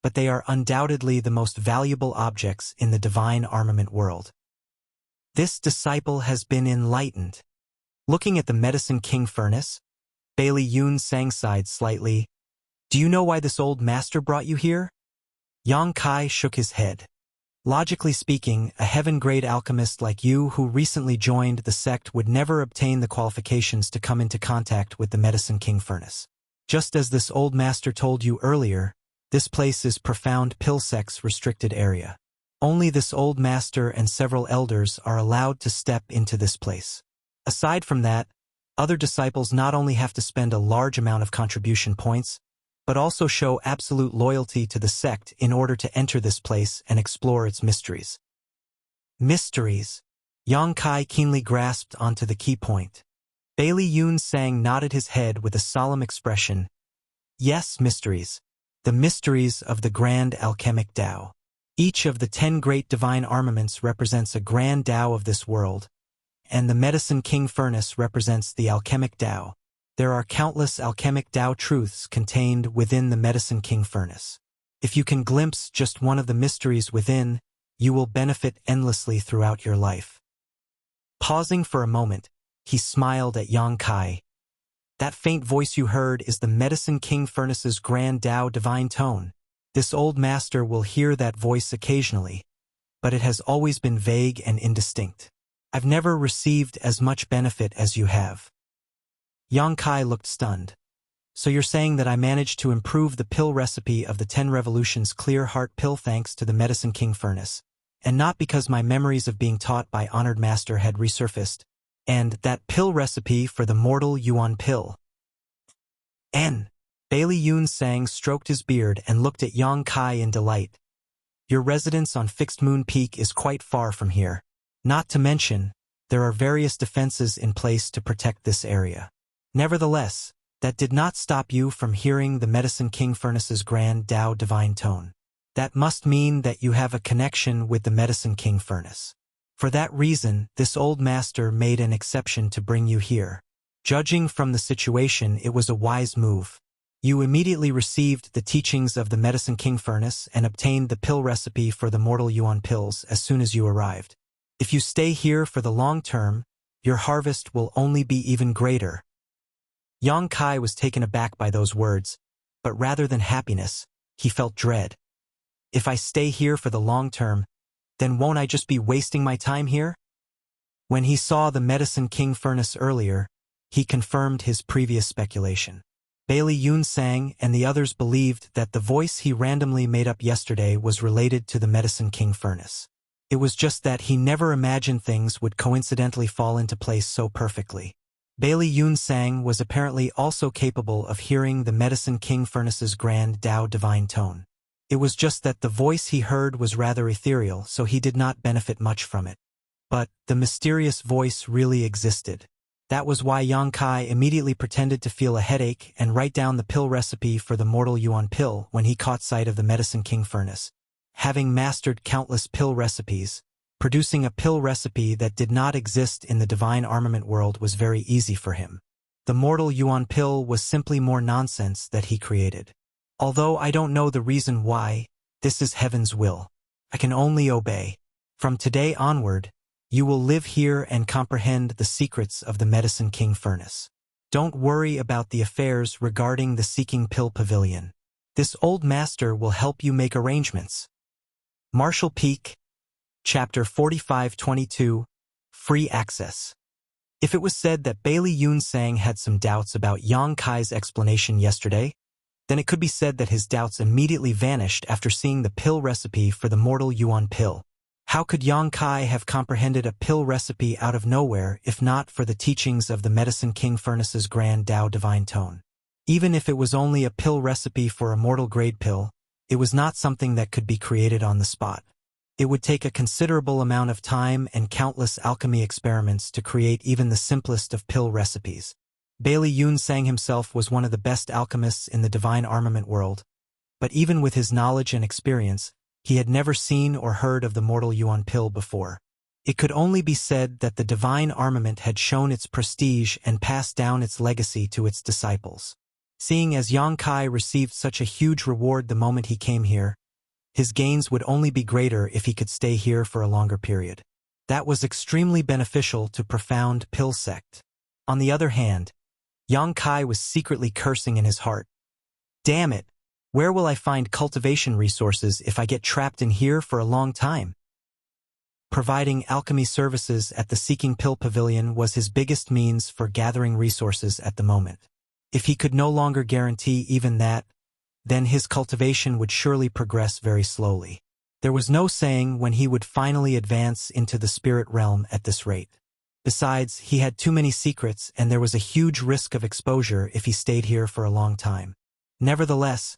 but they are undoubtedly the most valuable objects in the divine armament world. This disciple has been enlightened. Looking at the Medicine King furnace, Bailey Yun Sang sighed slightly. Do you know why this old master brought you here? Yang Kai shook his head. Logically speaking, a heaven-grade alchemist like you who recently joined the sect would never obtain the qualifications to come into contact with the Medicine King furnace. Just as this old master told you earlier, this place is profound pill sect's restricted area. Only this old master and several elders are allowed to step into this place. Aside from that, other disciples not only have to spend a large amount of contribution points, but also show absolute loyalty to the sect in order to enter this place and explore its mysteries. Mysteries. Yang Kai keenly grasped onto the key point. Bailey Yun Sang nodded his head with a solemn expression. Yes, mysteries. The mysteries of the grand alchemic Tao. Each of the 10 great divine armaments represents a grand Tao of this world, and the Medicine King furnace represents the alchemic Tao. There are countless alchemic Tao truths contained within the Medicine King furnace. If you can glimpse just one of the mysteries within, you will benefit endlessly throughout your life. Pausing for a moment, he smiled at Yang Kai. That faint voice you heard is the Medicine King furnace's grand Tao divine tone. This old master will hear that voice occasionally, but it has always been vague and indistinct. I've never received as much benefit as you have. Yang Kai looked stunned. So you're saying that I managed to improve the pill recipe of the 10 Revolutions Clear Heart pill thanks to the Medicine King furnace, and not because my memories of being taught by honored master had resurfaced, and that pill recipe for the mortal Yuan pill. Bailey Yun Sang stroked his beard and looked at Yang Kai in delight. Your residence on Fixed Moon Peak is quite far from here. Not to mention, there are various defenses in place to protect this area. Nevertheless, that did not stop you from hearing the Medicine King furnace's grand Tao divine tone. That must mean that you have a connection with the Medicine King furnace. For that reason, this old master made an exception to bring you here. Judging from the situation, it was a wise move. You immediately received the teachings of the Medicine King furnace and obtained the pill recipe for the mortal Yuan pills as soon as you arrived. If you stay here for the long term, your harvest will only be even greater. Yang Kai was taken aback by those words, but rather than happiness, he felt dread. If I stay here for the long term, then won't I just be wasting my time here? When he saw the Medicine King furnace earlier, he confirmed his previous speculation. Bailey Yun Sang and the others believed that the voice he randomly made up yesterday was related to the Medicine King furnace. It was just that he never imagined things would coincidentally fall into place so perfectly. Bailey Yun Sang was apparently also capable of hearing the Medicine King furnace's grand Tao divine tone. It was just that the voice he heard was rather ethereal, so he did not benefit much from it. But the mysterious voice really existed. That was why Yang Kai immediately pretended to feel a headache and write down the pill recipe for the mortal Yuan pill when he caught sight of the Medicine King furnace. Having mastered countless pill recipes, producing a pill recipe that did not exist in the divine armament world was very easy for him. The mortal Yuan pill was simply more nonsense that he created. Although I don't know the reason why, this is heaven's will. I can only obey. From today onward, you will live here and comprehend the secrets of the Medicine King furnace. Don't worry about the affairs regarding the Seeking Pill Pavilion. This old master will help you make arrangements. Marshall Peak, Chapter 4522, Free Access. If it was said that Bailey Yun Sang had some doubts about Yang Kai's explanation yesterday, then it could be said that his doubts immediately vanished after seeing the pill recipe for the mortal Yuan pill. How could Yang Kai have comprehended a pill recipe out of nowhere if not for the teachings of the Medicine King furnace's grand Tao divine tone? Even if it was only a pill recipe for a mortal grade pill, it was not something that could be created on the spot. It would take a considerable amount of time and countless alchemy experiments to create even the simplest of pill recipes. Bailey Yun Sang himself was one of the best alchemists in the divine armament world, but even with his knowledge and experience, he had never seen or heard of the mortal Yuan pill before. It could only be said that the divine armament had shown its prestige and passed down its legacy to its disciples. Seeing as Yang Kai received such a huge reward the moment he came here, his gains would only be greater if he could stay here for a longer period. That was extremely beneficial to Profound Pill Sect. On the other hand, Yang Kai was secretly cursing in his heart. Damn it! Where will I find cultivation resources if I get trapped in here for a long time? Providing alchemy services at the Seeking Pill Pavilion was his biggest means for gathering resources at the moment. If he could no longer guarantee even that, then his cultivation would surely progress very slowly. There was no saying when he would finally advance into the spirit realm at this rate. Besides, he had too many secrets and there was a huge risk of exposure if he stayed here for a long time. Nevertheless,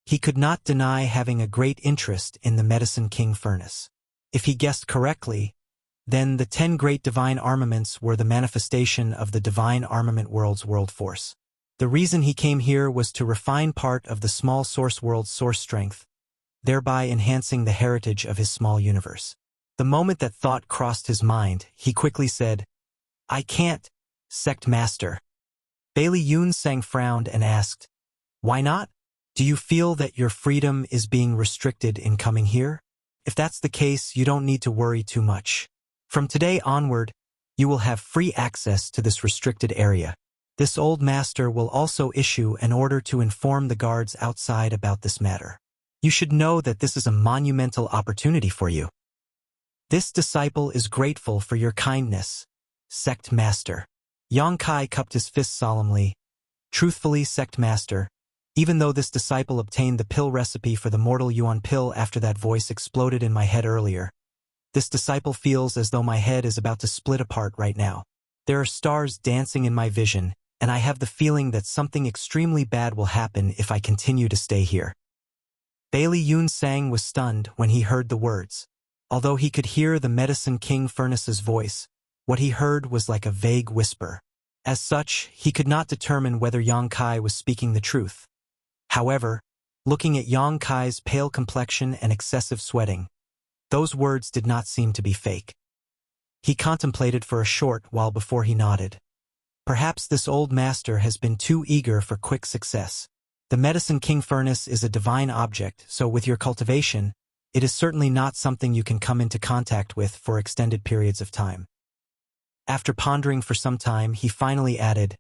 he could not deny having a great interest in the Medicine King Furnace. If he guessed correctly, then the 10 great divine armaments were the manifestation of the divine armament world's world force. The reason he came here was to refine part of the small source world's source strength, thereby enhancing the heritage of his small universe. The moment that thought crossed his mind, he quickly said, "I can't, Sect Master." Bailey Yun Sang frowned and asked, "Why not? Do you feel that your freedom is being restricted in coming here? If that's the case, you don't need to worry too much. From today onward, you will have free access to this restricted area. This old master will also issue an order to inform the guards outside about this matter. You should know that this is a monumental opportunity for you. This disciple is grateful for your kindness, Sect Master." Yang Kai cupped his fist solemnly. "Truthfully, Sect Master, even though this disciple obtained the pill recipe for the mortal Yuan pill after that voice exploded in my head earlier, this disciple feels as though my head is about to split apart right now. There are stars dancing in my vision, and I have the feeling that something extremely bad will happen if I continue to stay here." Bailey Yun Sang was stunned when he heard the words. Although he could hear the Medicine King Furnace's voice, what he heard was like a vague whisper. As such, he could not determine whether Yang Kai was speaking the truth. However, looking at Yang Kai's pale complexion and excessive sweating, those words did not seem to be fake. He contemplated for a short while before he nodded. Perhaps this old master has been too eager for quick success. The Medicine King Furnace is a divine object, so with your cultivation, it is certainly not something you can come into contact with for extended periods of time. After pondering for some time, he finally added,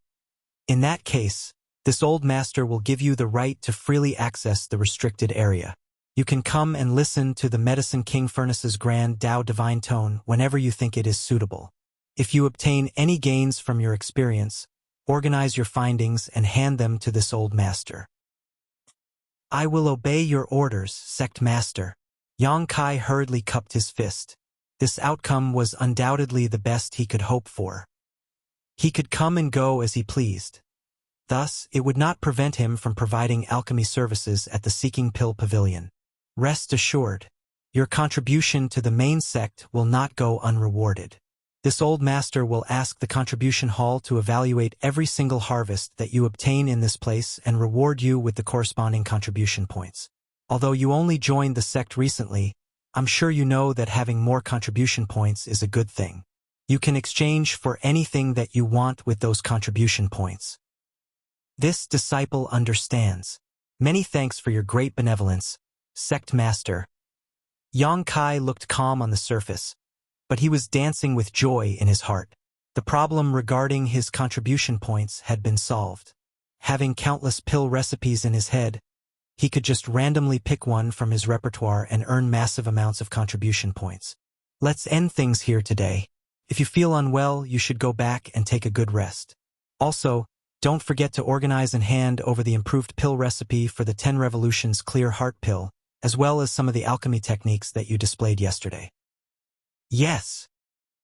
"In that case, this old master will give you the right to freely access the restricted area. You can come and listen to the Medicine King Furnace's grand Tao divine tone whenever you think it is suitable. If you obtain any gains from your experience, organize your findings and hand them to this old master." "I will obey your orders, Sect Master." Yang Kai hurriedly cupped his fist. This outcome was undoubtedly the best he could hope for. He could come and go as he pleased. Thus, it would not prevent him from providing alchemy services at the Seeking Pill Pavilion. Rest assured, your contribution to the main sect will not go unrewarded. This old master will ask the contribution hall to evaluate every single harvest that you obtain in this place and reward you with the corresponding contribution points. Although you only joined the sect recently, I'm sure you know that having more contribution points is a good thing. You can exchange for anything that you want with those contribution points. This disciple understands. Many thanks for your great benevolence, Sect Master. Yang Kai looked calm on the surface, but he was dancing with joy in his heart. The problem regarding his contribution points had been solved. Having countless pill recipes in his head, he could just randomly pick one from his repertoire and earn massive amounts of contribution points. Let's end things here today. If you feel unwell, you should go back and take a good rest. Also, don't forget to organize and hand over the improved pill recipe for the 10 Revolutions Clear Heart Pill, as well as some of the alchemy techniques that you displayed yesterday. Yes.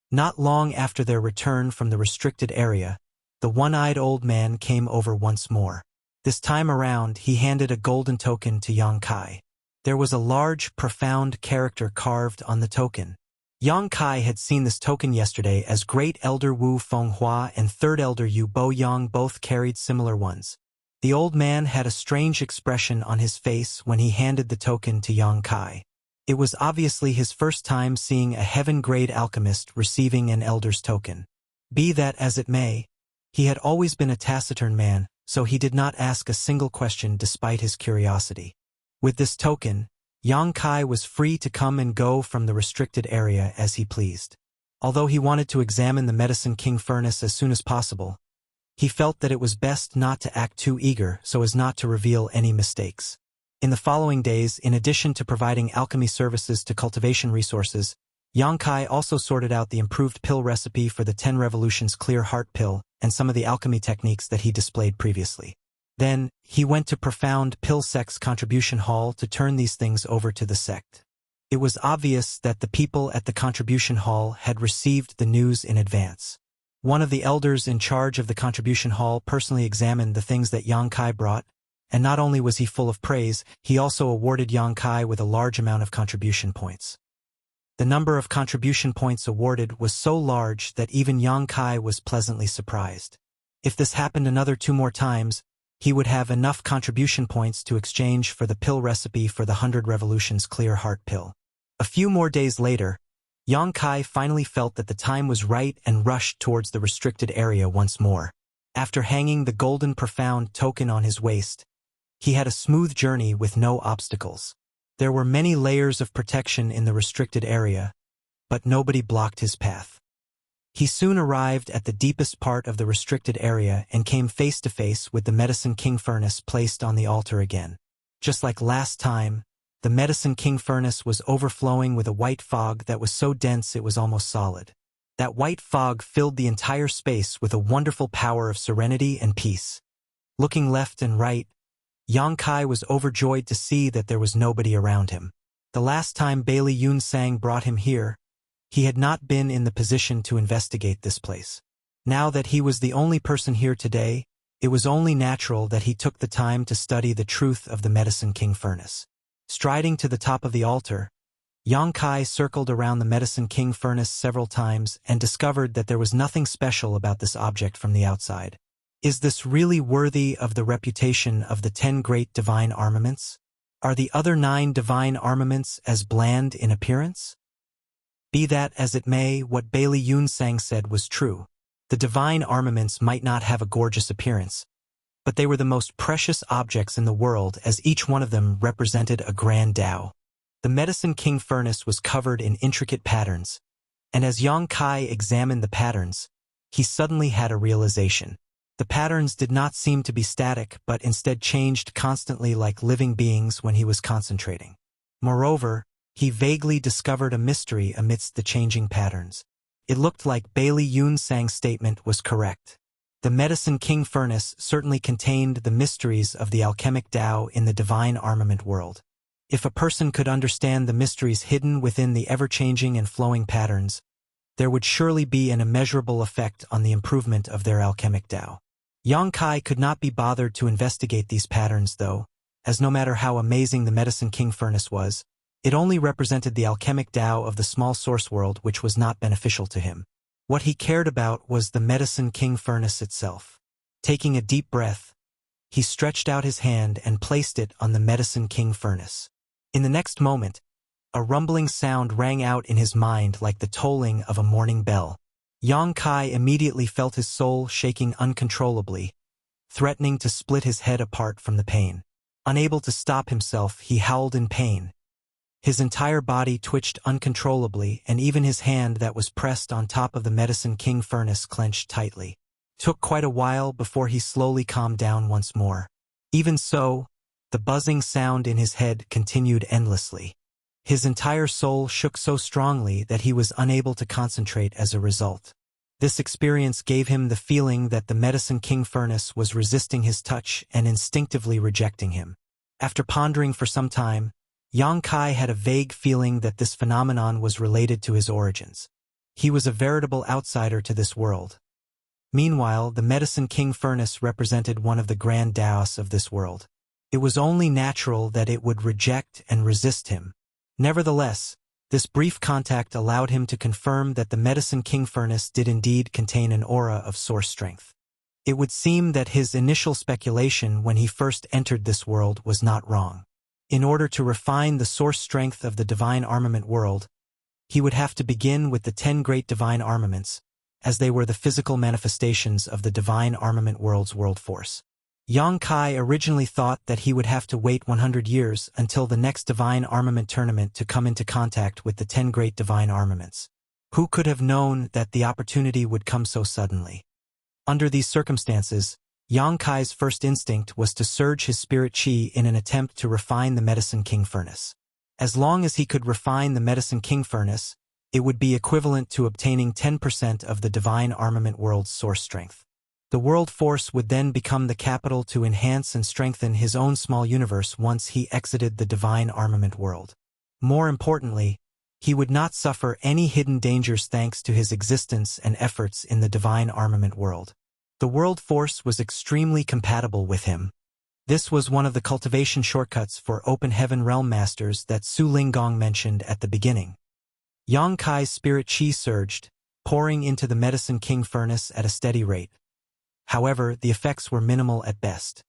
Not long after their return from the restricted area, the one-eyed old man came over once more. This time around, he handed a golden token to Yang Kai. There was a large, profound character carved on the token. Yang Kai had seen this token yesterday as Great Elder Wu Fenghua and Third Elder Yu Bo Yang both carried similar ones. The old man had a strange expression on his face when he handed the token to Yang Kai. It was obviously his first time seeing a heaven-grade alchemist receiving an elder's token. Be that as it may, he had always been a taciturn man, so he did not ask a single question despite his curiosity. With this token, Yang Kai was free to come and go from the restricted area as he pleased. Although he wanted to examine the Medicine King furnace as soon as possible, he felt that it was best not to act too eager so as not to reveal any mistakes. In the following days, in addition to providing alchemy services to cultivation resources, Yang Kai also sorted out the improved pill recipe for the 10 Revolutions Clear Heart pill and some of the alchemy techniques that he displayed previously. Then, he went to Profound Pill Sect's contribution hall to turn these things over to the sect. It was obvious that the people at the contribution hall had received the news in advance. One of the elders in charge of the contribution hall personally examined the things that Yang Kai brought, and not only was he full of praise, he also awarded Yang Kai with a large amount of contribution points. The number of contribution points awarded was so large that even Yang Kai was pleasantly surprised. If this happened another 2 more times, he would have enough contribution points to exchange for the pill recipe for the 100 Revolutions Clear Heart pill. A few more days later, Yang Kai finally felt that the time was right and rushed towards the restricted area once more. After hanging the golden profound token on his waist, he had a smooth journey with no obstacles. There were many layers of protection in the restricted area, but nobody blocked his path. He soon arrived at the deepest part of the restricted area and came face to face with the Medicine King furnace placed on the altar again. Just like last time, the Medicine King furnace was overflowing with a white fog that was so dense it was almost solid. That white fog filled the entire space with a wonderful power of serenity and peace. Looking left and right, Yang Kai was overjoyed to see that there was nobody around him. The last time Bailey Yunsang brought him here, he had not been in the position to investigate this place. Now that he was the only person here today, it was only natural that he took the time to study the truth of the Medicine King furnace. Striding to the top of the altar, Yang Kai circled around the Medicine King furnace several times and discovered that there was nothing special about this object from the outside. Is this really worthy of the reputation of the 10 great divine armaments? Are the other 9 divine armaments as bland in appearance? Be that as it may, what Bailey Yunsang said was true. The divine armaments might not have a gorgeous appearance, but they were the most precious objects in the world as each one of them represented a grand Tao. The Medicine King furnace was covered in intricate patterns, and as Yang Kai examined the patterns, he suddenly had a realization. The patterns did not seem to be static but instead changed constantly like living beings when he was concentrating. Moreover, he vaguely discovered a mystery amidst the changing patterns. It looked like Bailey Yunsang's statement was correct. The Medicine King furnace certainly contained the mysteries of the alchemic Tao in the divine armament world. If a person could understand the mysteries hidden within the ever-changing and flowing patterns, there would surely be an immeasurable effect on the improvement of their alchemic Tao. Yang Kai could not be bothered to investigate these patterns though, as no matter how amazing the Medicine King furnace was, it only represented the alchemic Tao of the small source world which was not beneficial to him. What he cared about was the Medicine King furnace itself. Taking a deep breath, he stretched out his hand and placed it on the Medicine King furnace. In the next moment, a rumbling sound rang out in his mind like the tolling of a morning bell. Yang Kai immediately felt his soul shaking uncontrollably, threatening to split his head apart from the pain. Unable to stop himself, he howled in pain. His entire body twitched uncontrollably, and even his hand that was pressed on top of the Medicine King furnace clenched tightly. Took quite a while before he slowly calmed down once more. Even so, the buzzing sound in his head continued endlessly. His entire soul shook so strongly that he was unable to concentrate as a result. This experience gave him the feeling that the Medicine King furnace was resisting his touch and instinctively rejecting him. After pondering for some time, Yang Kai had a vague feeling that this phenomenon was related to his origins. He was a veritable outsider to this world. Meanwhile, the Medicine King furnace represented one of the grand Taos of this world. It was only natural that it would reject and resist him. Nevertheless, this brief contact allowed him to confirm that the Medicine King furnace did indeed contain an aura of source strength. It would seem that his initial speculation when he first entered this world was not wrong. In order to refine the source strength of the divine armament world, he would have to begin with the 10 great divine armaments, as they were the physical manifestations of the divine armament world's world force. Yang Kai originally thought that he would have to wait 100 years until the next divine armament tournament to come into contact with the 10 great divine armaments. Who could have known that the opportunity would come so suddenly? Under these circumstances, Yang Kai's first instinct was to surge his spirit chi in an attempt to refine the Medicine King Furnace. As long as he could refine the Medicine King Furnace, it would be equivalent to obtaining 10% of the divine armament world's source strength. The world force would then become the capital to enhance and strengthen his own small universe once he exited the divine armament world. More importantly, he would not suffer any hidden dangers thanks to his existence and efforts in the divine armament world. The world force was extremely compatible with him. This was one of the cultivation shortcuts for open heaven realm masters that Su Linggong mentioned at the beginning. Yang Kai's spirit chi surged, pouring into the Medicine King Furnace at a steady rate. However, the effects were minimal at best.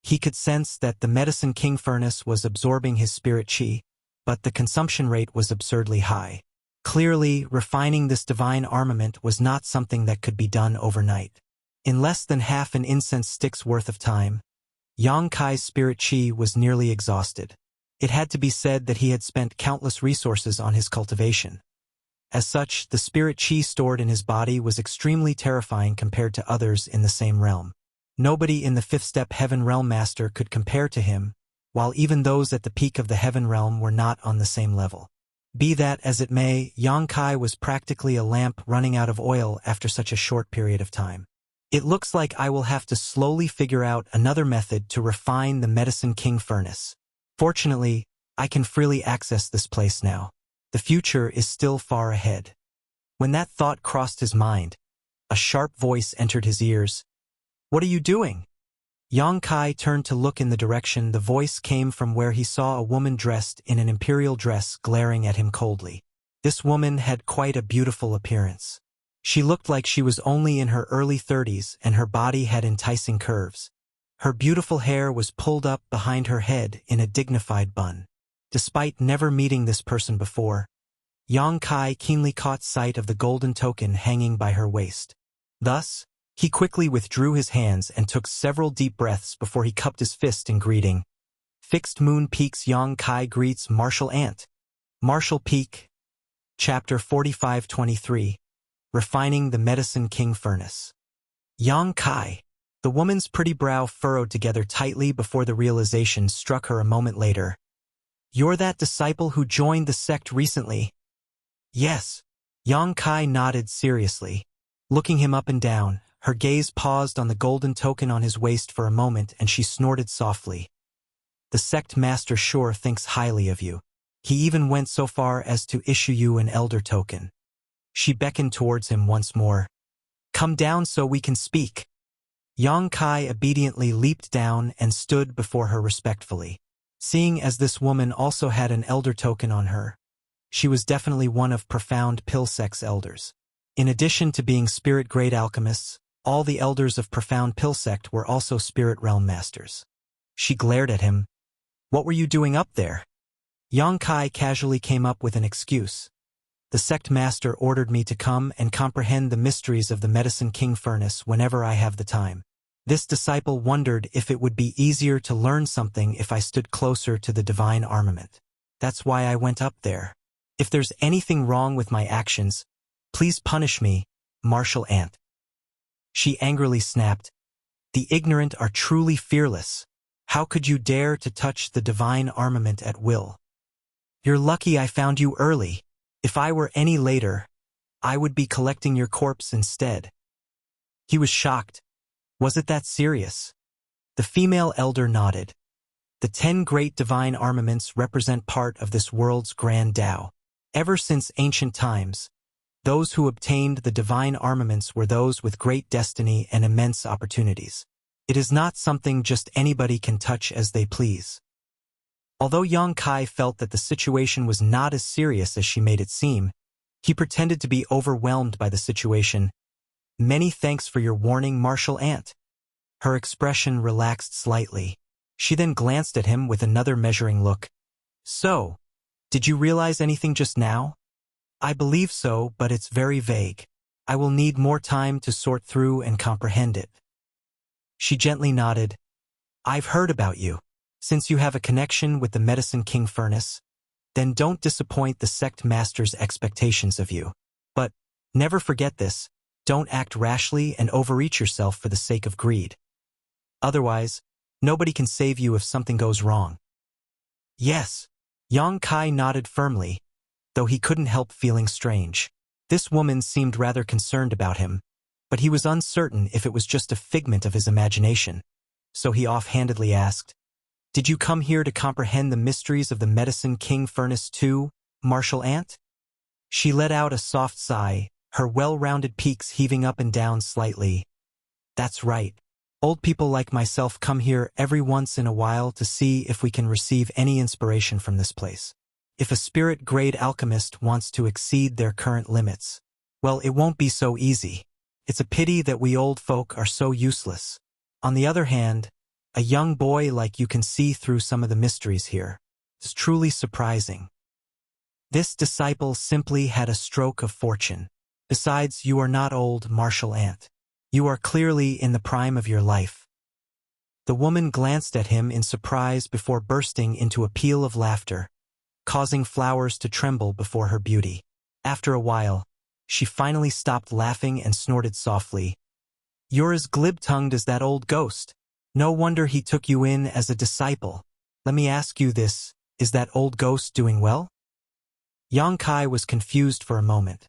He could sense that the Medicine King Furnace was absorbing his spirit chi, but the consumption rate was absurdly high. Clearly, refining this divine armament was not something that could be done overnight. In less than half an incense stick's worth of time, Yang Kai's spirit chi was nearly exhausted. It had to be said that he had spent countless resources on his cultivation. As such, the spirit chi stored in his body was extremely terrifying compared to others in the same realm. Nobody in the fifth-step heaven realm master could compare to him, while even those at the peak of the heaven realm were not on the same level. Be that as it may, Yang Kai was practically a lamp running out of oil after such a short period of time. It looks like I will have to slowly figure out another method to refine the Medicine King Furnace. Fortunately, I can freely access this place now. The future is still far ahead. When that thought crossed his mind, a sharp voice entered his ears. "What are you doing?" Yang Kai turned to look in the direction the voice came from, where he saw a woman dressed in an imperial dress glaring at him coldly. This woman had quite a beautiful appearance. She looked like she was only in her early 30s, and her body had enticing curves. Her beautiful hair was pulled up behind her head in a dignified bun. Despite never meeting this person before, Yang Kai keenly caught sight of the golden token hanging by her waist. Thus, he quickly withdrew his hands and took several deep breaths before he cupped his fist in greeting. Fixed Moon Peaks. Yang Kai greets Martial Ant. Martial Peak. Chapter 4523. Refining the Medicine King Furnace. Yang Kai. The woman's pretty brow furrowed together tightly before the realization struck her a moment later. "You're that disciple who joined the sect recently?" "Yes." Yang Kai nodded seriously. Looking him up and down, her gaze paused on the golden token on his waist for a moment, and she snorted softly. "The sect master sure thinks highly of you. He even went so far as to issue you an elder token." She beckoned towards him once more. "Come down so we can speak." Yang Kai obediently leaped down and stood before her respectfully. Seeing as this woman also had an elder token on her, she was definitely one of Profound Pill Sect's elders. In addition to being spirit-grade alchemists, all the elders of Profound Pill Sect were also spirit realm masters. She glared at him. "What were you doing up there?" Yang Kai casually came up with an excuse. "The sect master ordered me to come and comprehend the mysteries of the Medicine King Furnace whenever I have the time. This disciple wondered if it would be easier to learn something if I stood closer to the divine armament. That's why I went up there. If there's anything wrong with my actions, please punish me, Martial Ant." She angrily snapped. "The ignorant are truly fearless. How could you dare to touch the divine armament at will? You're lucky I found you early. If I were any later, I would be collecting your corpse instead." He was shocked. Was it that serious? The female elder nodded. "The 10 great divine armaments represent part of this world's grand Tao. Ever since ancient times, those who obtained the divine armaments were those with great destiny and immense opportunities. It is not something just anybody can touch as they please." Although Yang Kai felt that the situation was not as serious as she made it seem, he pretended to be overwhelmed by the situation. "Many thanks for your warning, Martial Ant. Her expression relaxed slightly. She then glanced at him with another measuring look. So, did you realize anything just now? I believe so, but it's very vague. I will need more time to sort through and comprehend it. She gently nodded. I've heard about you. Since you have a connection with the Medicine King Furnace, then don't disappoint the sect master's expectations of you. But, never forget this, don't act rashly and overreach yourself for the sake of greed. Otherwise, nobody can save you if something goes wrong. Yes. Yang Kai nodded firmly, though he couldn't help feeling strange. This woman seemed rather concerned about him, but he was uncertain if it was just a figment of his imagination. So he offhandedly asked, Did you come here to comprehend the mysteries of the Medicine King Furnace too, Martial Ant? She let out a soft sigh, her well-rounded peaks heaving up and down slightly. That's right. Old people like myself come here every once in a while to see if we can receive any inspiration from this place. If a spirit-grade alchemist wants to exceed their current limits, well, it won't be so easy. It's a pity that we old folk are so useless. On the other hand, a young boy like you can see through some of the mysteries here. It's truly surprising. This disciple simply had a stroke of fortune. Besides, you are not old, Martial Ant. You are clearly in the prime of your life. The woman glanced at him in surprise before bursting into a peal of laughter, causing flowers to tremble before her beauty. After a while, she finally stopped laughing and snorted softly. You're as glib-tongued as that old ghost. No wonder he took you in as a disciple. Let me ask you this, is that old ghost doing well? Yang Kai was confused for a moment.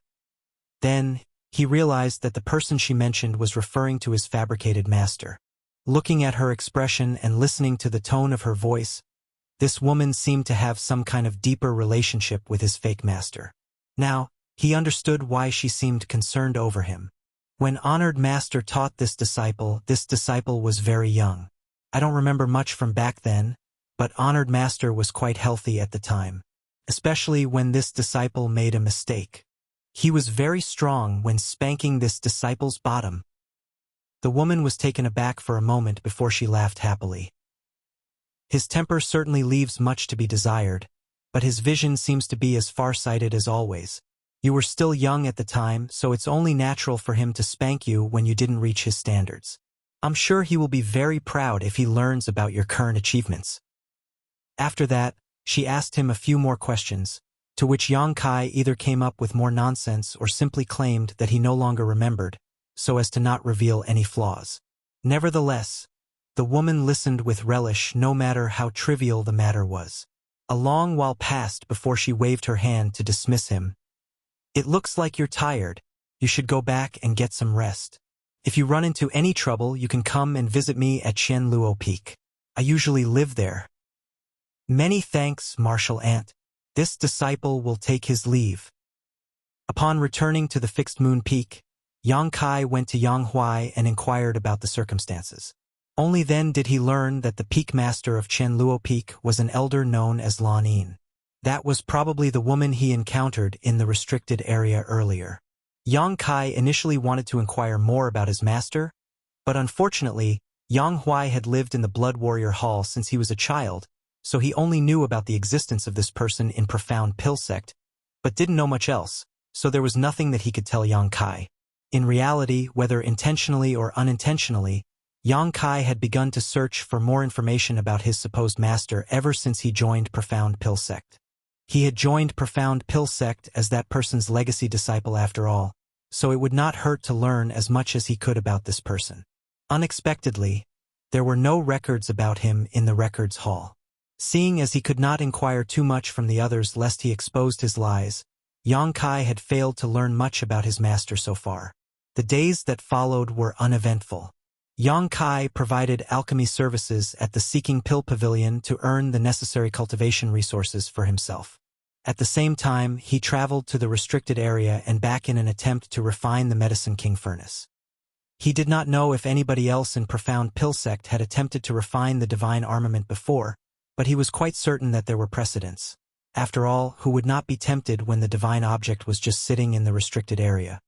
Then, he realized that the person she mentioned was referring to his fabricated master. Looking at her expression and listening to the tone of her voice, this woman seemed to have some kind of deeper relationship with his fake master. Now, he understood why she seemed concerned over him. When Honored Master taught this disciple was very young. I don't remember much from back then, but Honored Master was quite healthy at the time, especially when this disciple made a mistake. He was very strong when spanking this disciple's bottom. The woman was taken aback for a moment before she laughed happily. His temper certainly leaves much to be desired, but his vision seems to be as far-sighted as always. You were still young at the time, so it's only natural for him to spank you when you didn't reach his standards. I'm sure he will be very proud if he learns about your current achievements. After that, she asked him a few more questions, to which Yang Kai either came up with more nonsense or simply claimed that he no longer remembered, so as to not reveal any flaws. Nevertheless, the woman listened with relish no matter how trivial the matter was. A long while passed before she waved her hand to dismiss him. It looks like you're tired. You should go back and get some rest. If you run into any trouble, you can come and visit me at Qianluo Peak. I usually live there. Many thanks, Martial Ant. This disciple will take his leave. Upon returning to the Fixed Moon Peak, Yang Kai went to Yang Huai and inquired about the circumstances. Only then did he learn that the peak master of Qianluo Peak was an elder known as Lan Yin. That was probably the woman he encountered in the restricted area earlier. Yang Kai initially wanted to inquire more about his master, but unfortunately, Yang Huai had lived in the Blood Warrior Hall since he was a child, so he only knew about the existence of this person in Profound Pill Sect, but didn't know much else, so there was nothing that he could tell Yang Kai. In reality, whether intentionally or unintentionally, Yang Kai had begun to search for more information about his supposed master ever since he joined Profound Pill Sect. He had joined Profound Pill Sect as that person's legacy disciple after all, so it would not hurt to learn as much as he could about this person. Unexpectedly, there were no records about him in the records hall. Seeing as he could not inquire too much from the others lest he exposed his lies, Yang Kai had failed to learn much about his master so far. The days that followed were uneventful. Yang Kai provided alchemy services at the Seeking Pill Pavilion to earn the necessary cultivation resources for himself. At the same time, he traveled to the restricted area and back in an attempt to refine the Medicine King Furnace. He did not know if anybody else in Profound Pill Sect had attempted to refine the divine armament before, but he was quite certain that there were precedents. After all, who would not be tempted when the divine object was just sitting in the restricted area?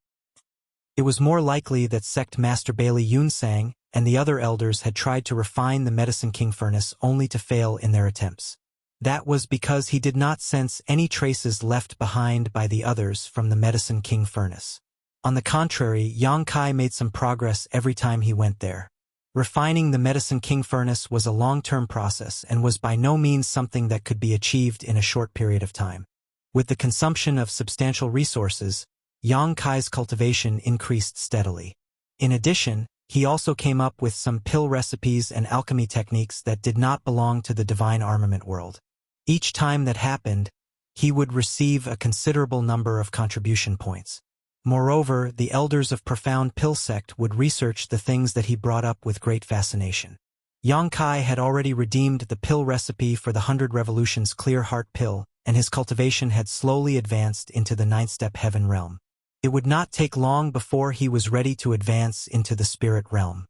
It was more likely that Sect Master Bailey Yunsang, and the other elders had tried to refine the Medicine King furnace only to fail in their attempts. That was because he did not sense any traces left behind by the others from the Medicine King furnace. On the contrary, Yang Kai made some progress every time he went there. Refining the Medicine King furnace was a long-term process and was by no means something that could be achieved in a short period of time. With the consumption of substantial resources, Yang Kai's cultivation increased steadily. In addition, he also came up with some pill recipes and alchemy techniques that did not belong to the divine armament world. Each time that happened, he would receive a considerable number of contribution points. Moreover, the elders of Profound Pill Sect would research the things that he brought up with great fascination. Yang Kai had already redeemed the pill recipe for the 100 Revolutions Clear Heart Pill, and his cultivation had slowly advanced into the 9th-step heaven realm. It would not take long before he was ready to advance into the spirit realm.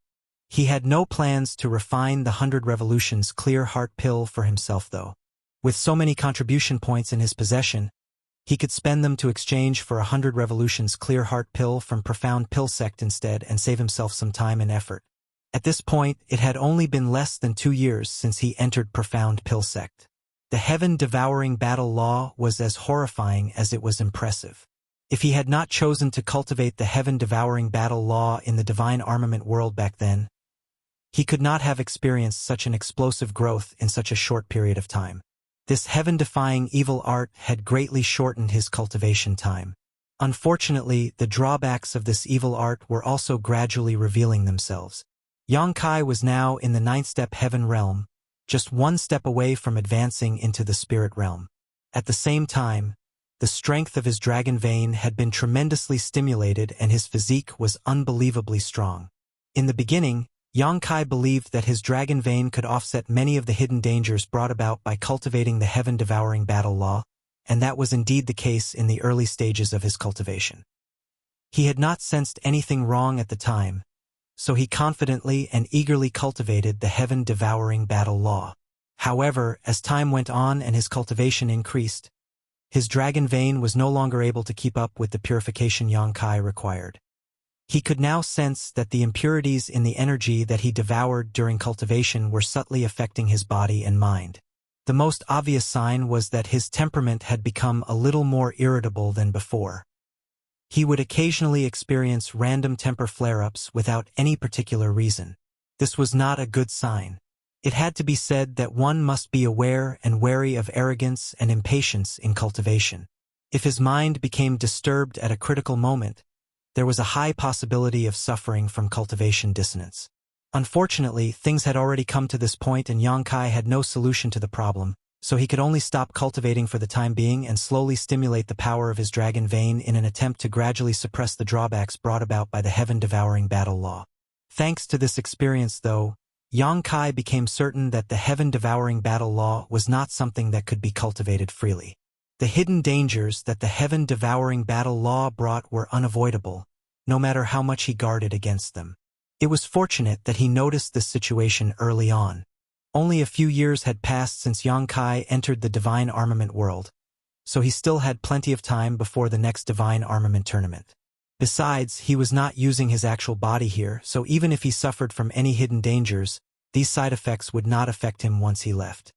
He had no plans to refine the 100 Revolutions Clear Heart Pill for himself though. With so many contribution points in his possession, he could spend them to exchange for 100 Revolutions Clear Heart Pill from Profound Pill Sect instead and save himself some time and effort. At this point, it had only been less than 2 years since he entered Profound Pill Sect. The heaven-devouring battle law was as horrifying as it was impressive. If he had not chosen to cultivate the heaven-devouring battle law in the divine armament world back then, he could not have experienced such an explosive growth in such a short period of time. This heaven-defying evil art had greatly shortened his cultivation time. Unfortunately, the drawbacks of this evil art were also gradually revealing themselves. Yang Kai was now in the 9th-step heaven realm, just 1 step away from advancing into the spirit realm. At the same time, the strength of his dragon vein had been tremendously stimulated and his physique was unbelievably strong. In the beginning, Yang Kai believed that his dragon vein could offset many of the hidden dangers brought about by cultivating the heaven-devouring battle law, and that was indeed the case in the early stages of his cultivation. He had not sensed anything wrong at the time, so he confidently and eagerly cultivated the heaven-devouring battle law. However, as time went on and his cultivation increased, his dragon vein was no longer able to keep up with the purification Yang Kai required. He could now sense that the impurities in the energy that he devoured during cultivation were subtly affecting his body and mind. The most obvious sign was that his temperament had become a little more irritable than before. He would occasionally experience random temper flare-ups without any particular reason. This was not a good sign. It had to be said that one must be aware and wary of arrogance and impatience in cultivation. If his mind became disturbed at a critical moment, there was a high possibility of suffering from cultivation dissonance. Unfortunately, things had already come to this point and Yang Kai had no solution to the problem, so he could only stop cultivating for the time being and slowly stimulate the power of his dragon vein in an attempt to gradually suppress the drawbacks brought about by the heaven-devouring battle law. Thanks to this experience, though, Yang Kai became certain that the heaven-devouring battle law was not something that could be cultivated freely. The hidden dangers that the heaven-devouring battle law brought were unavoidable, no matter how much he guarded against them. It was fortunate that he noticed this situation early on. Only a few years had passed since Yang Kai entered the divine armament world, so he still had plenty of time before the next divine armament tournament. Besides, he was not using his actual body here, so even if he suffered from any hidden dangers, these side effects would not affect him once he left.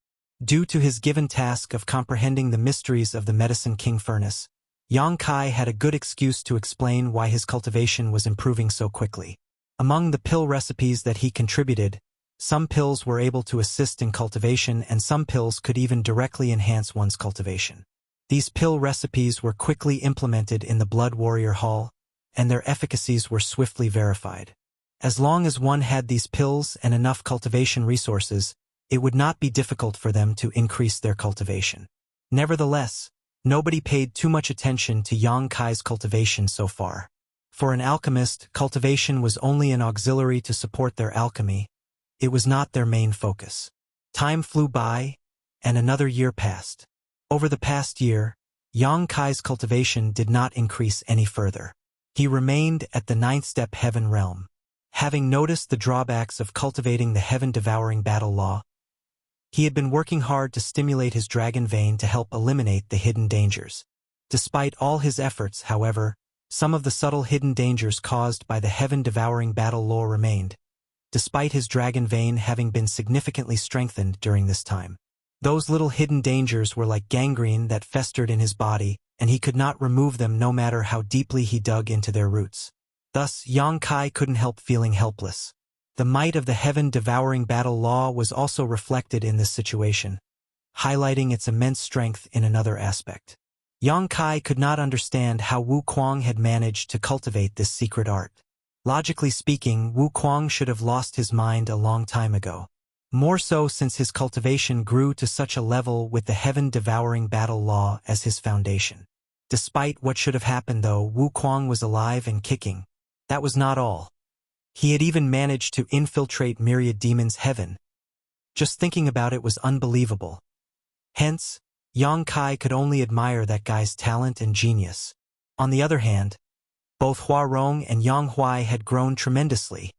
Due to his given task of comprehending the mysteries of the Medicine King furnace, Yang Kai had a good excuse to explain why his cultivation was improving so quickly. Among the pill recipes that he contributed, some pills were able to assist in cultivation and some pills could even directly enhance one's cultivation. These pill recipes were quickly implemented in the Blood Warrior Hall, and their efficacies were swiftly verified. As long as one had these pills and enough cultivation resources, it would not be difficult for them to increase their cultivation. Nevertheless, nobody paid too much attention to Yang Kai's cultivation so far. For an alchemist, cultivation was only an auxiliary to support their alchemy. It was not their main focus. Time flew by, and another year passed. Over the past year, Yang Kai's cultivation did not increase any further. He remained at the 9th-step heaven realm. Having noticed the drawbacks of cultivating the heaven-devouring battle law, he had been working hard to stimulate his dragon vein to help eliminate the hidden dangers. Despite all his efforts, however, some of the subtle hidden dangers caused by the heaven-devouring battle law remained. despite his dragon vein having been significantly strengthened during this time. Those little hidden dangers were like gangrene that festered in his body, and he could not remove them no matter how deeply he dug into their roots. Thus, Yang Kai couldn't help feeling helpless. The might of the heaven-devouring battle law was also reflected in this situation, highlighting its immense strength in another aspect. Yang Kai could not understand how Wu Kuang had managed to cultivate this secret art. Logically speaking, Wu Kuang should have lost his mind a long time ago. More so since his cultivation grew to such a level with the heaven-devouring battle law as his foundation. Despite what should have happened though, Wu Kuang was alive and kicking. That was not all. He had even managed to infiltrate myriad demons' heaven. Just thinking about it was unbelievable. Hence, Yang Kai could only admire that guy's talent and genius. On the other hand, both Hua Rong and Yang Huai had grown tremendously.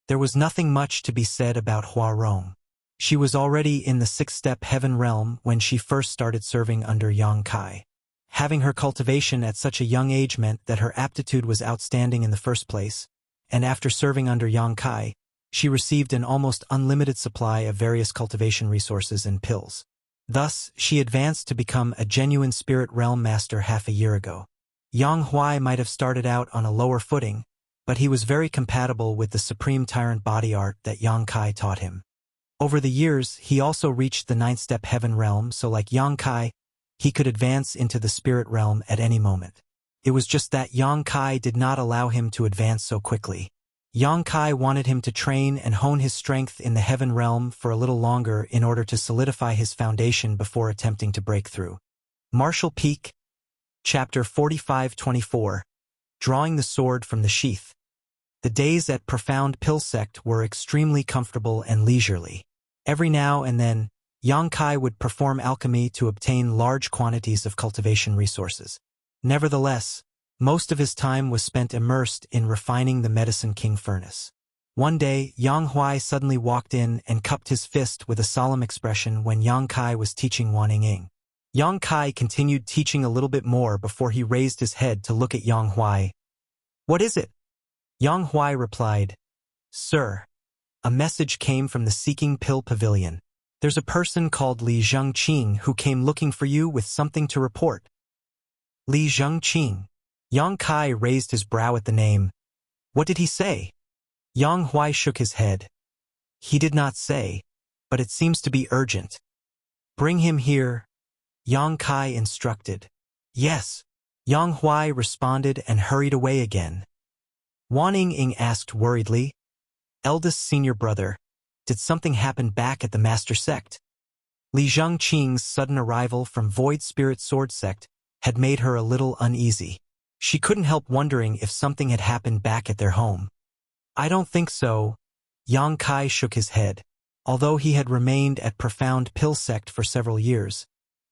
There was nothing much to be said about Hua Rong. She was already in the sixth-step heaven realm when she first started serving under Yang Kai. Having her cultivation at such a young age meant that her aptitude was outstanding in the first place, and after serving under Yang Kai, she received an almost unlimited supply of various cultivation resources and pills. Thus, she advanced to become a genuine spirit realm master half a year ago. Yang Huai might have started out on a lower footing, but he was very compatible with the supreme tyrant body art that Yang Kai taught him. Over the years, he also reached the ninth-step heaven realm, so like Yang Kai, he could advance into the spirit realm at any moment. It was just that Yang Kai did not allow him to advance so quickly. Yang Kai wanted him to train and hone his strength in the heaven realm for a little longer in order to solidify his foundation before attempting to break through. Martial Peak, Chapter 45-24, Drawing the Sword from the Sheath. The days at Profound Pill Sect were extremely comfortable and leisurely. Every now and then, Yang Kai would perform alchemy to obtain large quantities of cultivation resources. Nevertheless, most of his time was spent immersed in refining the Medicine King furnace. One day, Yang Huai suddenly walked in and cupped his fist with a solemn expression when Yang Kai was teaching Wanning. Yang Kai continued teaching a little bit more before he raised his head to look at Yang Huai. "What is it?" Yang Huai replied, "Sir, a message came from the Seeking Pill Pavilion. There's a person called Li Zhengqing who came looking for you with something to report." Li Zhengqing. Yang Kai raised his brow at the name. "What did he say?" Yang Huai shook his head. "He did not say, but it seems to be urgent." "Bring him here," Yang Kai instructed. "Yes." Yang Huai responded and hurried away again. Wanning asked worriedly, "Eldest senior brother, did something happen back at the Master Sect?" Li Zhengqing's sudden arrival from Void Spirit Sword Sect had made her a little uneasy. She couldn't help wondering if something had happened back at their home. "I don't think so." Yang Kai shook his head. Although he had remained at Profound Pill Sect for several years,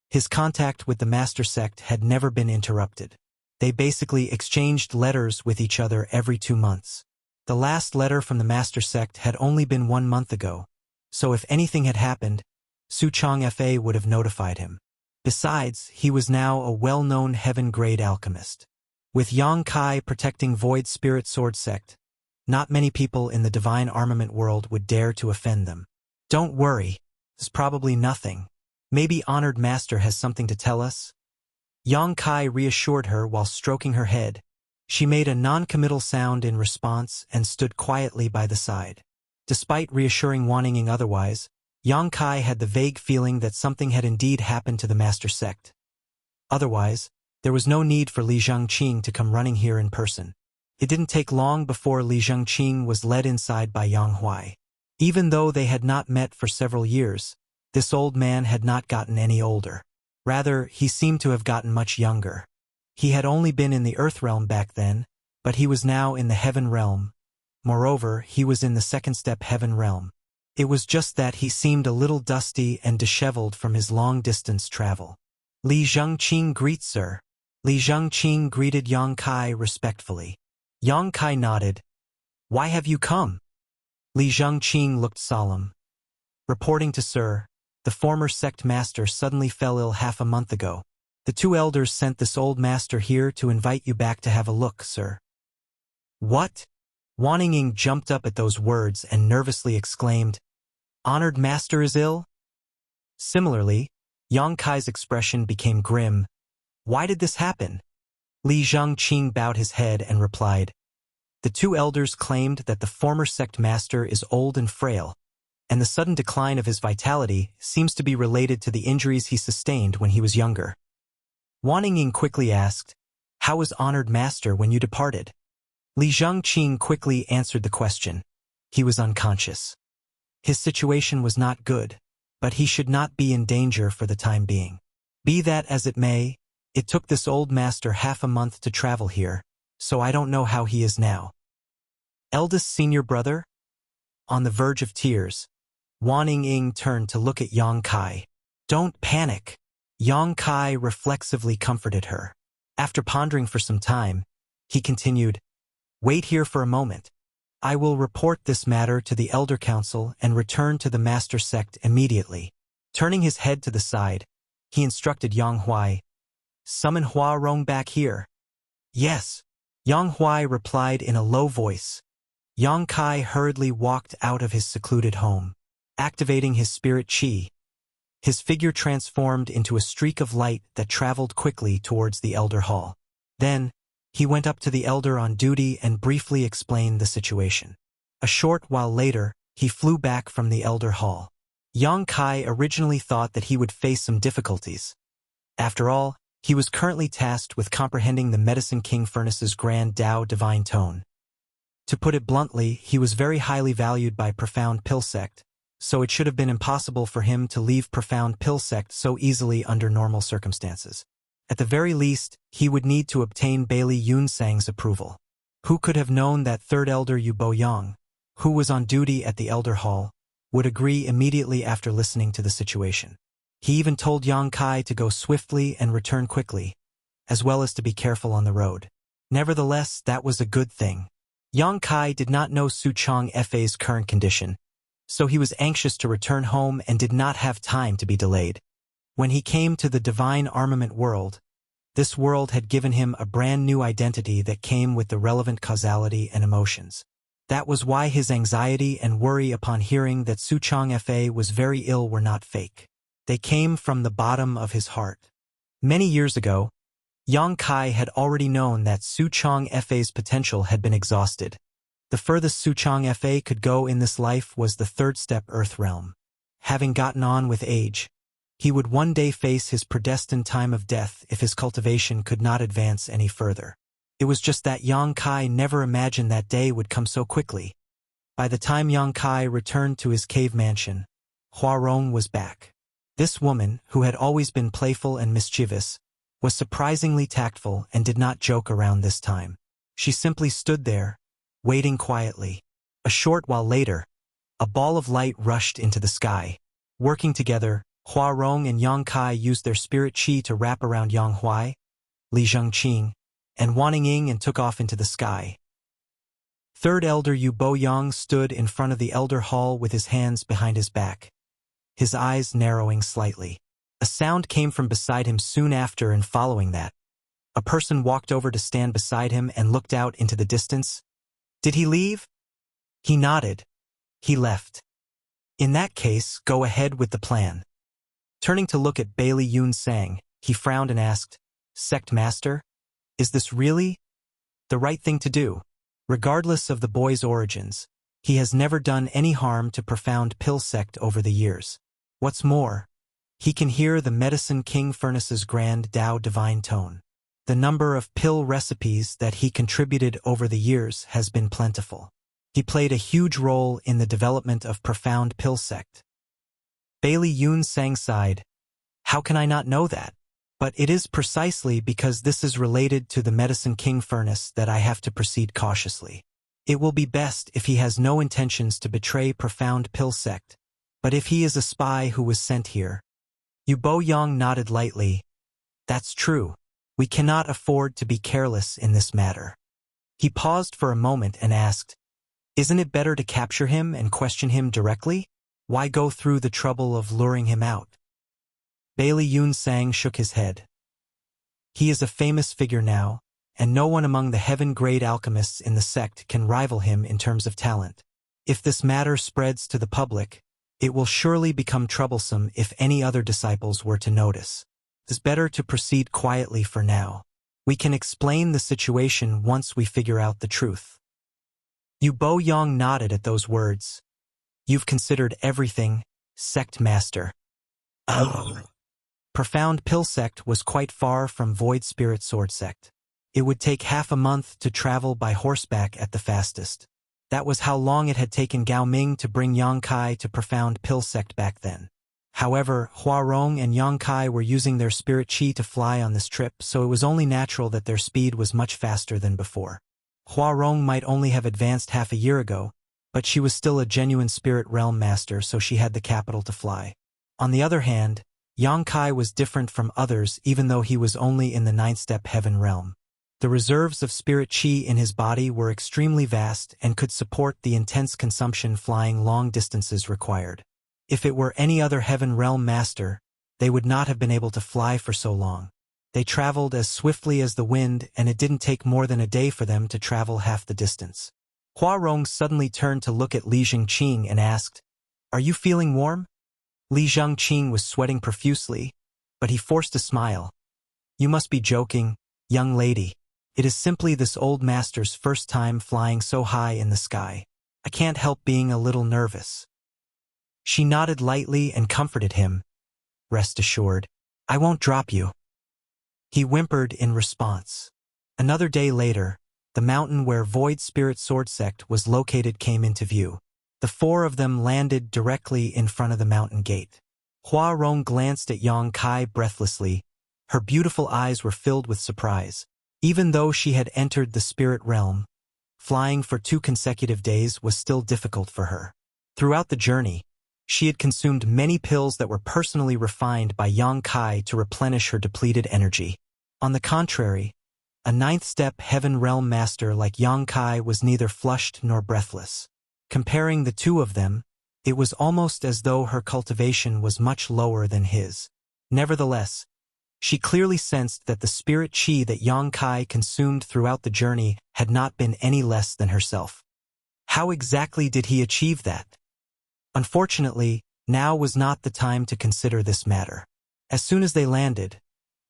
his contact with the Master Sect had never been interrupted. They basically exchanged letters with each other every 2 months. The last letter from the Master Sect had only been 1 month ago, so if anything had happened, Su Chong Fa would have notified him. Besides, he was now a well-known heaven-grade alchemist. With Yang Kai protecting Void Spirit Sword Sect, not many people in the divine armament world would dare to offend them. "Don't worry, it's probably nothing. Maybe Honored Master has something to tell us." Yang Kai reassured her while stroking her head. She made a non-committal sound in response and stood quietly by the side. Despite reassuring Wanning otherwise, Yang Kai had the vague feeling that something had indeed happened to the Master Sect. Otherwise, there was no need for Li Zhengqing to come running here in person. It didn't take long before Li Zhengqing was led inside by Yang Huai. Even though they had not met for several years, this old man had not gotten any older. Rather, he seemed to have gotten much younger. He had only been in the Earth realm back then, but he was now in the Heaven realm. Moreover, he was in the second-step Heaven realm. It was just that he seemed a little dusty and disheveled from his long-distance travel. "Li Zhengqing greets sir." Li Zhengqing greeted Yang Kai respectfully. Yang Kai nodded. "Why have you come?" Li Zhengqing looked solemn. "Reporting to sir, the former sect master suddenly fell ill half a month ago. The 2 elders sent this old master here to invite you back to have a look, sir." "What?" Wan Ying jumped up at those words and nervously exclaimed, "Honored master is ill?" Similarly, Yang Kai's expression became grim. "Why did this happen?" Li Zhangqing bowed his head and replied, "The two elders claimed that the former sect master is old and frail, and the sudden decline of his vitality seems to be related to the injuries he sustained when he was younger." Wan Ying quickly asked, "How was honored master when you departed?" Li Zhangqing quickly answered the question. He was unconscious. His situation was not good, but he should not be in danger for the time being. Be that as it may, it took this old master half a month to travel here, so I don't know how he is now. Eldest senior brother? On the verge of tears, Wan Ying turned to look at Yang Kai. "Don't panic." Yang Kai reflexively comforted her. After pondering for some time, he continued, "Wait here for a moment. I will report this matter to the Elder Council and return to the Master Sect immediately." Turning his head to the side, he instructed Yang Huai, "Summon Hua Rong back here." "Yes." Yang Huai replied in a low voice. Yang Kai hurriedly walked out of his secluded home. Activating his spirit chi, his figure transformed into a streak of light that traveled quickly towards the Elder Hall. Then, he went up to the Elder on duty and briefly explained the situation. A short while later, he flew back from the Elder Hall. Yang Kai originally thought that he would face some difficulties. After all, he was currently tasked with comprehending the Medicine King Furnace's Grand Tao Divine Tone. To put it bluntly, he was very highly valued by Profound Pill Sect, so it should have been impossible for him to leave Profound Pill Sect so easily under normal circumstances. At the very least, he would need to obtain Bailey Yunsang's approval. Who could have known that third elder Yu Boyang, who was on duty at the Elder Hall, would agree immediately after listening to the situation. He even told Yang Kai to go swiftly and return quickly, as well as to be careful on the road. Nevertheless, that was a good thing. Yang Kai did not know Su Chong Fa's current condition, so he was anxious to return home and did not have time to be delayed. When he came to the divine armament world, this world had given him a brand new identity that came with the relevant causality and emotions. That was why his anxiety and worry upon hearing that Su Chong Fa was very ill were not fake. They came from the bottom of his heart. Many years ago, Yang Kai had already known that Su Chong Fa's potential had been exhausted. The furthest Su Chong Fa could go in this life was the third step Earth realm. Having gotten on with age, he would one day face his predestined time of death if his cultivation could not advance any further. It was just that Yang Kai never imagined that day would come so quickly. By the time Yang Kai returned to his cave mansion, Hua Rong was back. This woman, who had always been playful and mischievous, was surprisingly tactful and did not joke around this time. She simply stood there, waiting quietly. A short while later, a ball of light rushed into the sky. Working together, Hua Rong and Yang Kai used their spirit chi to wrap around Yang Huai, Li Zhangqing, and Wan Ying and took off into the sky. Third Elder Yu Boyang stood in front of the Elder Hall with his hands behind his back, his eyes narrowing slightly. A sound came from beside him soon after, and following that, a person walked over to stand beside him and looked out into the distance. "Did he leave?" He nodded. "He left." "In that case, go ahead with the plan." Turning to look at Bailey Yunsang, he frowned and asked, "Sect Master, is this really the right thing to do?" Regardless of the boy's origins, he has never done any harm to Profound Pill Sect over the years. What's more, he can hear the Medicine King Furnace's Grand Tao Divine Tone. The number of pill recipes that he contributed over the years has been plentiful. He played a huge role in the development of Profound Pill Sect. Bailey Yunsang sighed. "How can I not know that? But it is precisely because this is related to the Medicine King Furnace that I have to proceed cautiously. It will be best if he has no intentions to betray Profound Pill Sect, but if he is a spy who was sent here." Yu Boyang nodded lightly. "That's true. We cannot afford to be careless in this matter." He paused for a moment and asked, "Isn't it better to capture him and question him directly? Why go through the trouble of luring him out?" Bailey Yunsang shook his head. "He is a famous figure now, and no one among the heaven-grade alchemists in the sect can rival him in terms of talent. If this matter spreads to the public, it will surely become troublesome if any other disciples were to notice. It's better to proceed quietly for now. We can explain the situation once we figure out the truth. Yu Bo-yong nodded at those words. You've considered everything, sect master. Profound Pill Sect was quite far from Void Spirit Sword Sect. It would take half a month to travel by horseback at the fastest. That was how long it had taken Gao Ming to bring Yang Kai to Profound Pill Sect back then. However, Hua Rong and Yang Kai were using their spirit chi to fly on this trip, so it was only natural that their speed was much faster than before. Hua Rong might only have advanced half a year ago, but she was still a genuine spirit realm master, so she had the capital to fly. On the other hand, Yang Kai was different from others even though he was only in the 9th-step heaven realm. The reserves of spirit chi in his body were extremely vast and could support the intense consumption flying long distances required. If it were any other heaven realm master, they would not have been able to fly for so long. They traveled as swiftly as the wind, and it didn't take more than a day for them to travel half the distance. Hua Rong suddenly turned to look at Li Zhengqing and asked, "Are you feeling warm?" Li Zhengqing was sweating profusely, but he forced a smile. "You must be joking, young lady. It is simply this old master's first time flying so high in the sky. I can't help being a little nervous." She nodded lightly and comforted him. "Rest assured, I won't drop you." He whimpered in response. Another day later, the mountain where Void Spirit Sword Sect was located came into view. The four of them landed directly in front of the mountain gate. Hua Rong glanced at Yang Kai breathlessly. Her beautiful eyes were filled with surprise. Even though she had entered the spirit realm, flying for 2 consecutive days was still difficult for her. Throughout the journey, she had consumed many pills that were personally refined by Yang Kai to replenish her depleted energy. On the contrary, a 9th-step heaven realm master like Yang Kai was neither flushed nor breathless. Comparing the two of them, it was almost as though her cultivation was much lower than his. Nevertheless, she clearly sensed that the spirit chi that Yang Kai consumed throughout the journey had not been any less than herself. How exactly did he achieve that? Unfortunately, now was not the time to consider this matter. As soon as they landed,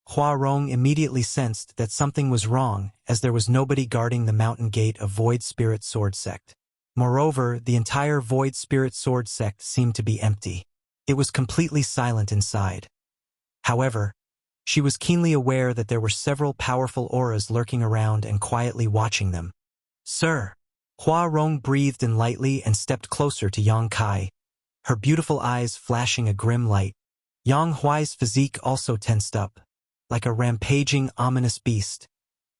Hua Rong immediately sensed that something was wrong, as there was nobody guarding the mountain gate of Void Spirit Sword Sect. Moreover, the entire Void Spirit Sword Sect seemed to be empty. It was completely silent inside. However, she was keenly aware that there were several powerful auras lurking around and quietly watching them. "Sir!" Hua Rong breathed in lightly and stepped closer to Yang Kai, her beautiful eyes flashing a grim light. Yang Huai's physique also tensed up. Like a rampaging, ominous beast,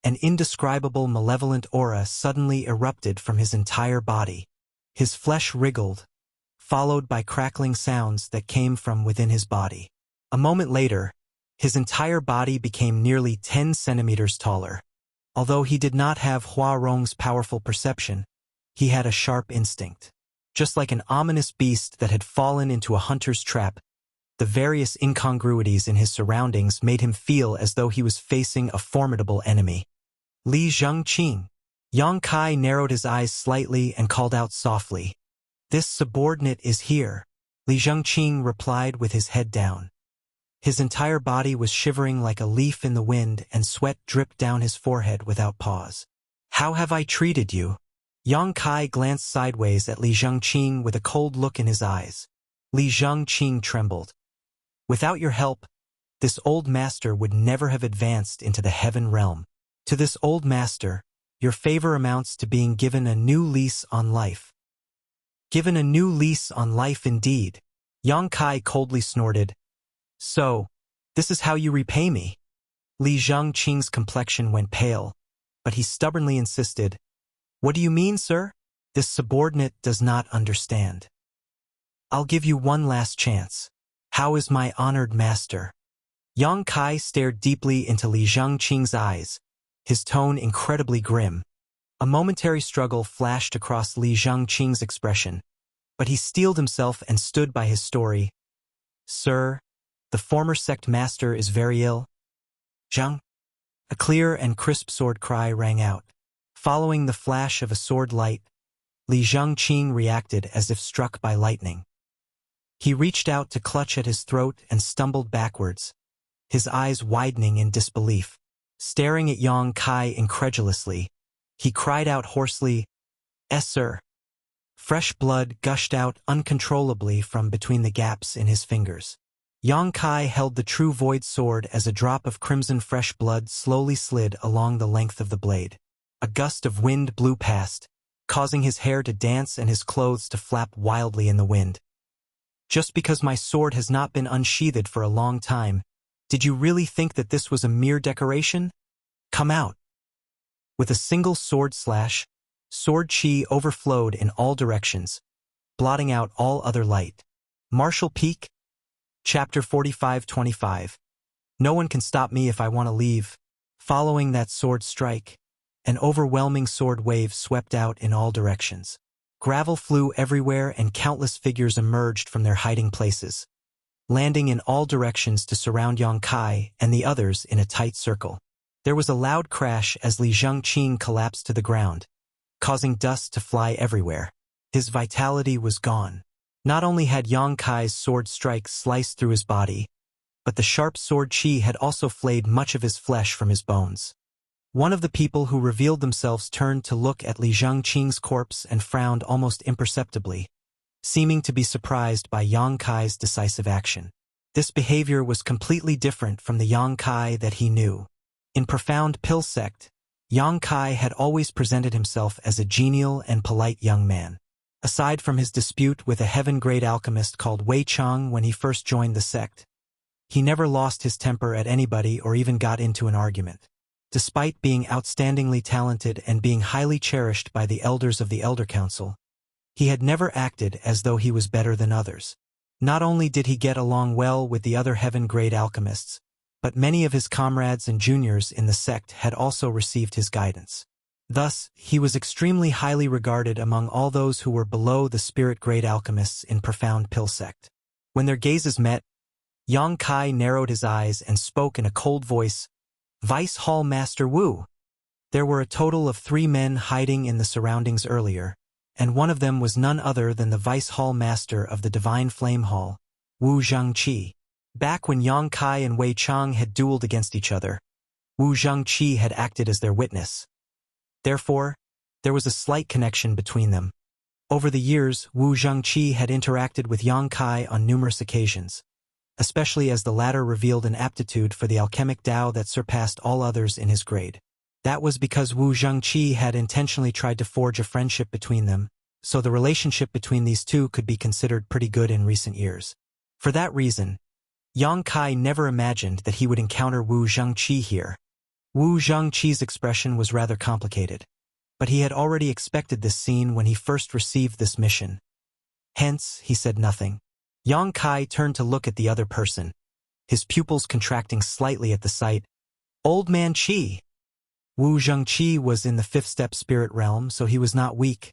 an indescribable malevolent aura suddenly erupted from his entire body. His flesh wriggled, followed by crackling sounds that came from within his body. A moment later, his entire body became nearly 10 centimeters taller. Although he did not have Hua Rong's powerful perception, he had a sharp instinct. Just like an ominous beast that had fallen into a hunter's trap, the various incongruities in his surroundings made him feel as though he was facing a formidable enemy. "Li Zhengqing." Yang Kai narrowed his eyes slightly and called out softly, "This subordinate is here." Li Zhengqing replied with his head down. His entire body was shivering like a leaf in the wind, and sweat dripped down his forehead without pause. "How have I treated you?" Yang Kai glanced sideways at Li Zhengqing with a cold look in his eyes. Li Zhengqing trembled. "Without your help, this old master would never have advanced into the heaven realm. To this old master, your favor amounts to being given a new lease on life." "Given a new lease on life indeed." Yang Kai coldly snorted. "So, this is how you repay me?" Li Zhengqing's complexion went pale, but he stubbornly insisted, "What do you mean, sir? This subordinate does not understand. I'll give you one last chance. How is my honored master?" Yang Kai stared deeply into Li Zhengqing's eyes, his tone incredibly grim. A momentary struggle flashed across Li Zhengqing's expression, but he steeled himself and stood by his story. "Sir, the former sect master is very ill." "Zheng, A clear and crisp sword cry rang out. Following the flash of a sword light, Li Zhengqing reacted as if struck by lightning. He reached out to clutch at his throat and stumbled backwards, his eyes widening in disbelief. Staring at Yang Kai incredulously, he cried out hoarsely, "Yes, sir." Fresh blood gushed out uncontrollably from between the gaps in his fingers. Yang Kai held the true void sword as a drop of crimson fresh blood slowly slid along the length of the blade. A gust of wind blew past, causing his hair to dance and his clothes to flap wildly in the wind. "Just because my sword has not been unsheathed for a long time, did you really think that this was a mere decoration? Come out." With a single sword slash, sword chi overflowed in all directions, blotting out all other light. Martial Peak? Chapter 45-25. No one can stop me if I want to leave. Following that sword strike, an overwhelming sword wave swept out in all directions. Gravel flew everywhere and countless figures emerged from their hiding places, landing in all directions to surround Yang Kai and the others in a tight circle. There was a loud crash as Li Zhengqing collapsed to the ground, causing dust to fly everywhere. His vitality was gone. Not only had Yang Kai's sword strike sliced through his body, but the sharp sword chi had also flayed much of his flesh from his bones. One of the people who revealed themselves turned to look at Li Zhengqing's corpse and frowned almost imperceptibly, seeming to be surprised by Yang Kai's decisive action. This behavior was completely different from the Yang Kai that he knew. In Profound Pill Sect, Yang Kai had always presented himself as a genial and polite young man. Aside from his dispute with a heaven-grade alchemist called Wei Chang when he first joined the sect, he never lost his temper at anybody or even got into an argument. Despite being outstandingly talented and being highly cherished by the elders of the Elder Council, he had never acted as though he was better than others. Not only did he get along well with the other heaven-grade alchemists, but many of his comrades and juniors in the sect had also received his guidance. Thus, he was extremely highly regarded among all those who were below the spirit-grade alchemists in Profound Pill Sect. When their gazes met, Yang Kai narrowed his eyes and spoke in a cold voice, "Vice Hall Master Wu." There were a total of 3 men hiding in the surroundings earlier, and one of them was none other than the Vice Hall Master of the Divine Flame Hall, Wu Zhengqi. Back when Yang Kai and Wei Chang had dueled against each other, Wu Zhengqi had acted as their witness. Therefore, there was a slight connection between them. Over the years, Wu Zhengqi had interacted with Yang Kai on numerous occasions, especially as the latter revealed an aptitude for the alchemic Tao that surpassed all others in his grade. That was because Wu Zhengqi had intentionally tried to forge a friendship between them, so the relationship between these two could be considered pretty good in recent years. For that reason, Yang Kai never imagined that he would encounter Wu Zhengqi here. Wu Zhengqi's expression was rather complicated, but he had already expected this scene when he first received this mission. Hence, he said nothing. Yang Kai turned to look at the other person, his pupils contracting slightly at the sight. "Old Man Qi." Wu Zhengqi was in the 5th step spirit realm, so he was not weak,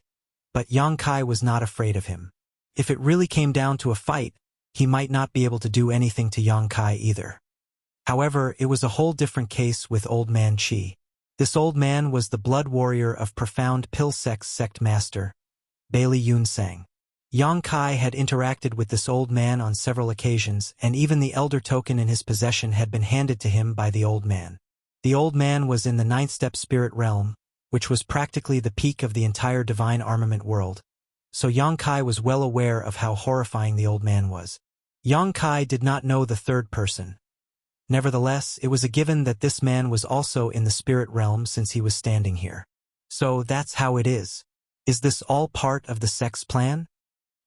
but Yang Kai was not afraid of him. If it really came down to a fight, he might not be able to do anything to Yang Kai either. However, it was a whole different case with Old Man Qi. This old man was the blood warrior of Profound Pill Sect's sect master, Bailey Yunsang. Yang Kai had interacted with this old man on several occasions, and even the elder token in his possession had been handed to him by the old man. The old man was in the 9th step spirit realm, which was practically the peak of the entire divine armament world, so Yang Kai was well aware of how horrifying the old man was. Yang Kai did not know the third person. Nevertheless, it was a given that this man was also in the spirit realm since he was standing here. "So that's how it is. Is this all part of the sect's plan?"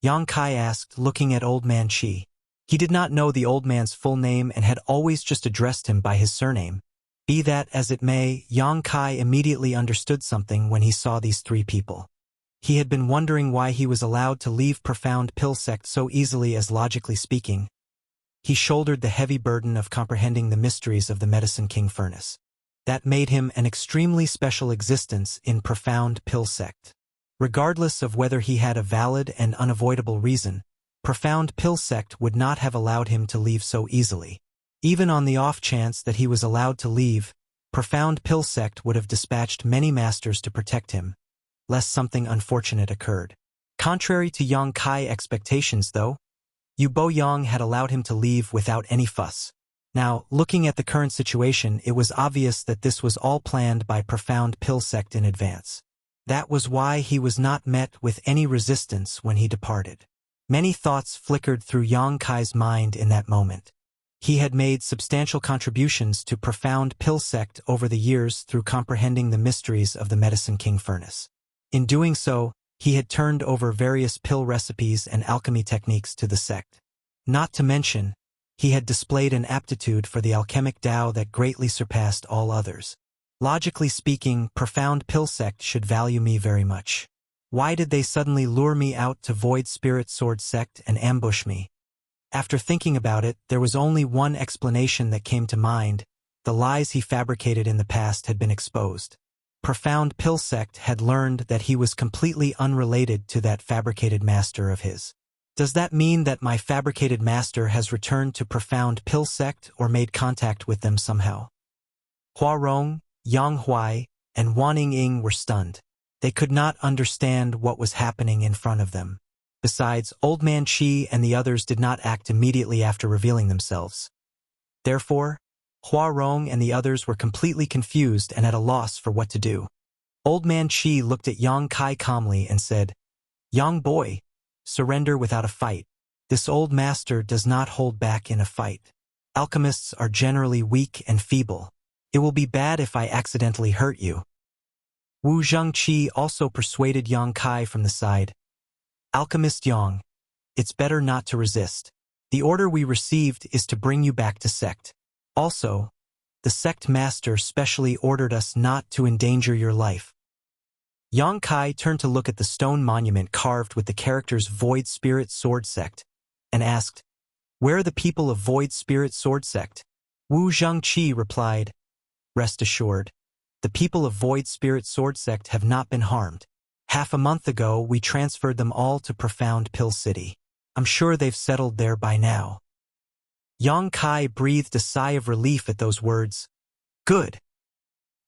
Yang Kai asked, looking at Old Man Qi. He did not know the old man's full name and had always just addressed him by his surname. Be that as it may, Yang Kai immediately understood something when he saw these 3 people. He had been wondering why he was allowed to leave Profound Pill Sect so easily as logically speaking. He shouldered the heavy burden of comprehending the mysteries of the Medicine King Furnace. That made him an extremely special existence in Profound Pill Sect. Regardless of whether he had a valid and unavoidable reason, Profound Pill Sect would not have allowed him to leave so easily. Even on the off chance that he was allowed to leave, Profound Pill Sect would have dispatched many masters to protect him, lest something unfortunate occurred. Contrary to Yang Kai expectations, though, Yu Bo Yang had allowed him to leave without any fuss. Now, looking at the current situation, it was obvious that this was all planned by Profound Pill Sect in advance. That was why he was not met with any resistance when he departed. Many thoughts flickered through Yang Kai's mind in that moment. He had made substantial contributions to Profound Pill Sect over the years through comprehending the mysteries of the Medicine King Furnace. In doing so, he had turned over various pill recipes and alchemy techniques to the sect. Not to mention, he had displayed an aptitude for the alchemic Tao that greatly surpassed all others. Logically speaking, Profound Pill Sect should value me very much. Why did they suddenly lure me out to Void Spirit Sword Sect and ambush me? After thinking about it, there was only one explanation that came to mind. The lies he fabricated in the past had been exposed. Profound Pill Sect had learned that he was completely unrelated to that fabricated master of his. Does that mean that my fabricated master has returned to Profound Pill Sect or made contact with them somehow? Hua Rong, Yang Huai, and Wan Ying were stunned. They could not understand what was happening in front of them. Besides, Old Man Qi and the others did not act immediately after revealing themselves. Therefore, Hua Rong and the others were completely confused and at a loss for what to do. Old Man Qi looked at Yang Kai calmly and said, "Yang boy, surrender without a fight. This old master does not hold back in a fight. Alchemists are generally weak and feeble. It will be bad if I accidentally hurt you." Wu Zhengqi also persuaded Yang Kai from the side. "Alchemist Yang, it's better not to resist. The order we received is to bring you back to sect. Also, the sect master specially ordered us not to endanger your life." Yang Kai turned to look at the stone monument carved with the characters Void Spirit Sword Sect, and asked, "Where are the people of Void Spirit Sword Sect?" Wu Zhengqi replied, "Rest assured, the people of Void Spirit Sword Sect have not been harmed. Half a month ago, we transferred them all to Profound Pill City. I'm sure they've settled there by now." Yang Kai breathed a sigh of relief at those words. Good.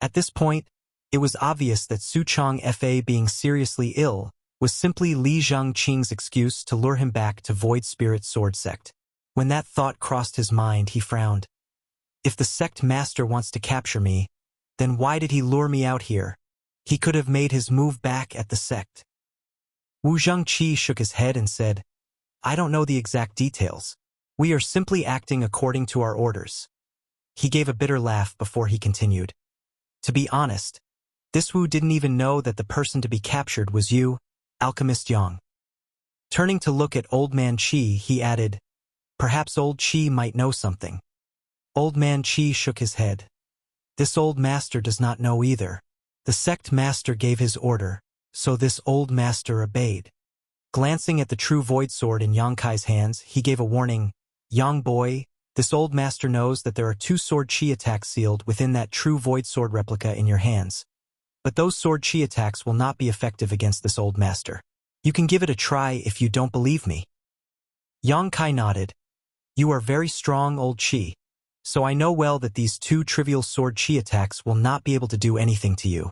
At this point, it was obvious that Su Chong Fa being seriously ill was simply Li Zhengqing's excuse to lure him back to Void Spirit Sword Sect. When that thought crossed his mind, he frowned. If the sect master wants to capture me, then why did he lure me out here? He could have made his move back at the sect. Wu Zhengqi shook his head and said, "I don't know the exact details. We are simply acting according to our orders." He gave a bitter laugh before he continued. "To be honest, this Wu didn't even know that the person to be captured was you, Alchemist Yang." Turning to look at Old Man Qi, he added, "Perhaps Old Qi might know something." Old Man Qi shook his head. "This old master does not know either. The sect master gave his order, so this old master obeyed." Glancing at the true void sword in Yang Kai's hands, he gave a warning. "Yang boy, this old master knows that there are 2 sword chi attacks sealed within that true void sword replica in your hands. But those sword chi attacks will not be effective against this old master. You can give it a try if you don't believe me." Yang Kai nodded. "You are very strong, Old Chi. So I know well that these 2 trivial sword chi attacks will not be able to do anything to you."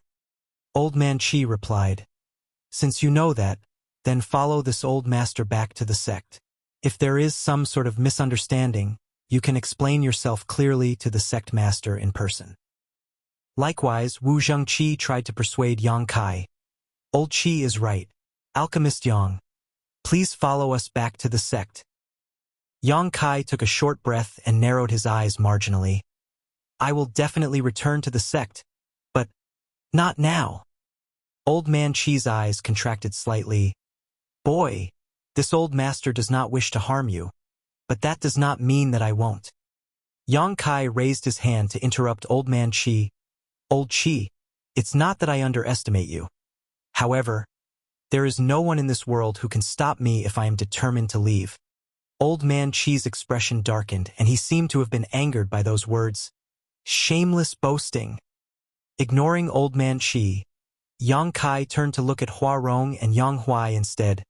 Old Man Chi replied, "Since you know that, then follow this old master back to the sect. If there is some sort of misunderstanding, you can explain yourself clearly to the sect master in person." Likewise, Wu Zhengqi tried to persuade Yang Kai. "Old Qi is right. Alchemist Yang, please follow us back to the sect." Yang Kai took a short breath and narrowed his eyes marginally. "I will definitely return to the sect, but not now." Old Man Qi's eyes contracted slightly. "Boy, this old master does not wish to harm you, but that does not mean that I won't." Yang Kai raised his hand to interrupt Old Man Qi. "Old Qi, it's not that I underestimate you. However, there is no one in this world who can stop me if I am determined to leave." Old Man Qi's expression darkened, and he seemed to have been angered by those words. Shameless boasting. Ignoring Old Man Qi, Yang Kai turned to look at Hua Rong and Yang Huai instead.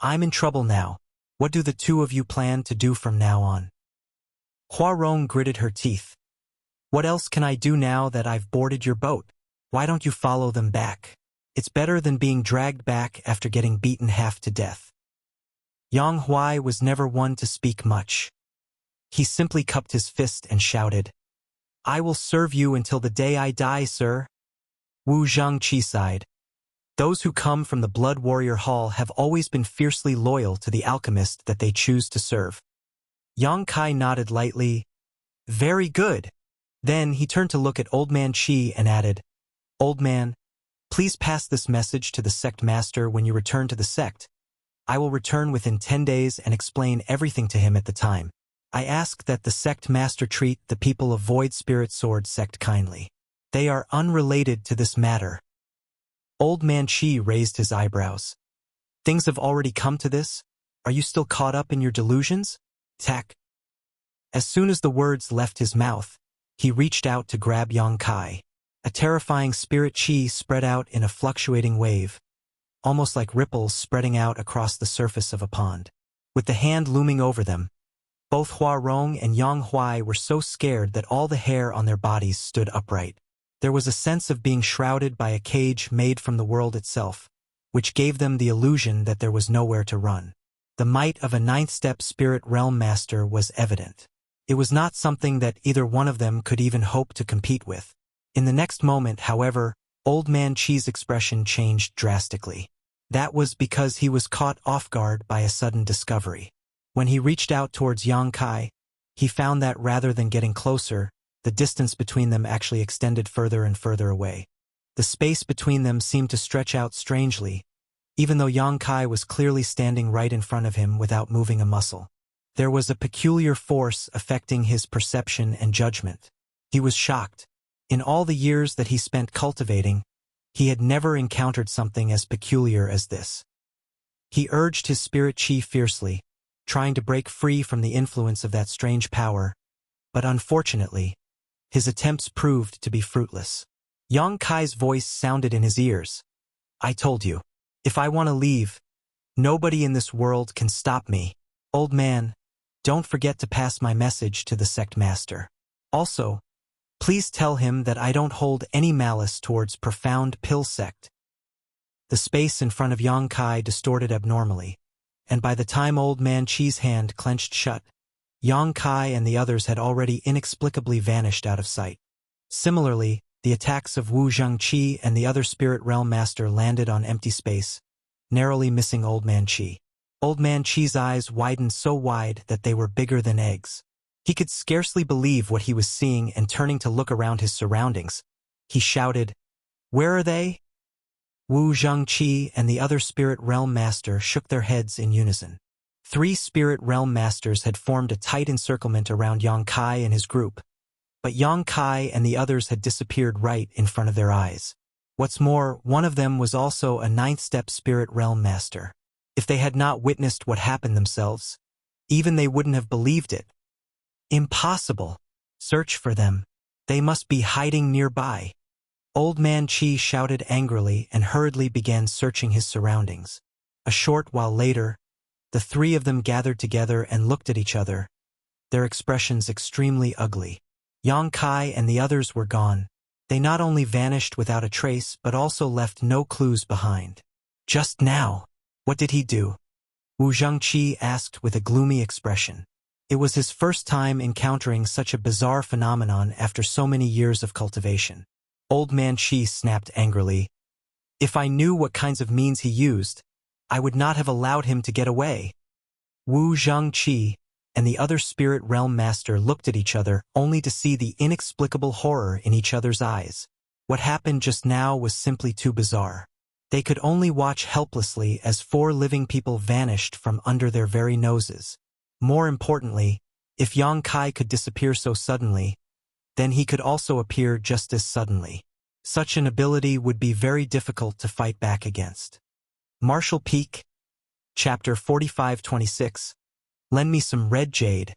"I'm in trouble now. What do the 2 of you plan to do from now on?" Hua Rong gritted her teeth. What else can I do now that I've boarded your boat? Why don't you follow them back? It's better than being dragged back after getting beaten half to death. Yang Huai was never one to speak much. He simply cupped his fist and shouted, "I will serve you until the day I die, sir." Wu Zhangqi sighed. Those who come from the Blood Warrior Hall have always been fiercely loyal to the alchemist that they choose to serve. Yang Kai nodded lightly. Very good. Then he turned to look at Old Man Qi and added, Old Man, please pass this message to the sect master when you return to the sect. I will return within 10 days and explain everything to him at the time. I ask that the sect master treat the people of Void Spirit Sword sect kindly. They are unrelated to this matter. Old Man Qi raised his eyebrows. Things have already come to this? Are you still caught up in your delusions? Tack. As soon as the words left his mouth, he reached out to grab Yang Kai. A terrifying spirit qi spread out in a fluctuating wave, almost like ripples spreading out across the surface of a pond. With the hand looming over them, both Hua Rong and Yang Huai were so scared that all the hair on their bodies stood upright. There was a sense of being shrouded by a cage made from the world itself, which gave them the illusion that there was nowhere to run. The might of a ninth-step spirit realm master was evident. It was not something that either one of them could even hope to compete with. In the next moment, however, Old Man Qi's expression changed drastically. That was because he was caught off guard by a sudden discovery. When he reached out towards Yang Kai, he found that rather than getting closer, the distance between them actually extended further and further away. The space between them seemed to stretch out strangely, even though Yang Kai was clearly standing right in front of him without moving a muscle. There was a peculiar force affecting his perception and judgment. He was shocked. In all the years that he spent cultivating, he had never encountered something as peculiar as this. He urged his spirit qi fiercely, trying to break free from the influence of that strange power, but unfortunately, his attempts proved to be fruitless. Yang Kai's voice sounded in his ears. I told you, if I want to leave, nobody in this world can stop me. Old man, don't forget to pass my message to the sect master. Also, please tell him that I don't hold any malice towards Profound Pill Sect. The space in front of Yang Kai distorted abnormally, and by the time Old Man Qi's hand clenched shut, Yang Kai and the others had already inexplicably vanished out of sight. Similarly, the attacks of Wu Zhangqi and the other spirit realm master landed on empty space, narrowly missing Old Man Qi. Old Man Qi's eyes widened so wide that they were bigger than eggs. He could scarcely believe what he was seeing, and turning to look around his surroundings, he shouted, Where are they? Wu Zhangqi and the other spirit realm master shook their heads in unison. 3 spirit realm masters had formed a tight encirclement around Yang Kai and his group, but Yang Kai and the others had disappeared right in front of their eyes. What's more, one of them was also a 9th-step spirit realm master. If they had not witnessed what happened themselves, even they wouldn't have believed it. Impossible. Search for them. They must be hiding nearby. Old Man Qi shouted angrily and hurriedly began searching his surroundings. A short while later, the 3 of them gathered together and looked at each other, their expressions extremely ugly. Yang Kai and the others were gone. They not only vanished without a trace but also left no clues behind. Just now, what did he do? Wu Zhangqi asked with a gloomy expression. It was his first time encountering such a bizarre phenomenon after so many years of cultivation. Old Man Qi snapped angrily. If I knew what kinds of means he used, I would not have allowed him to get away. Wu Zhangqi and the other spirit realm master looked at each other only to see the inexplicable horror in each other's eyes. What happened just now was simply too bizarre. They could only watch helplessly as 4 living people vanished from under their very noses. More importantly, if Yang Kai could disappear so suddenly, then he could also appear just as suddenly. Such an ability would be very difficult to fight back against. Martial Peak, Chapter 45-26. Lend me some red jade.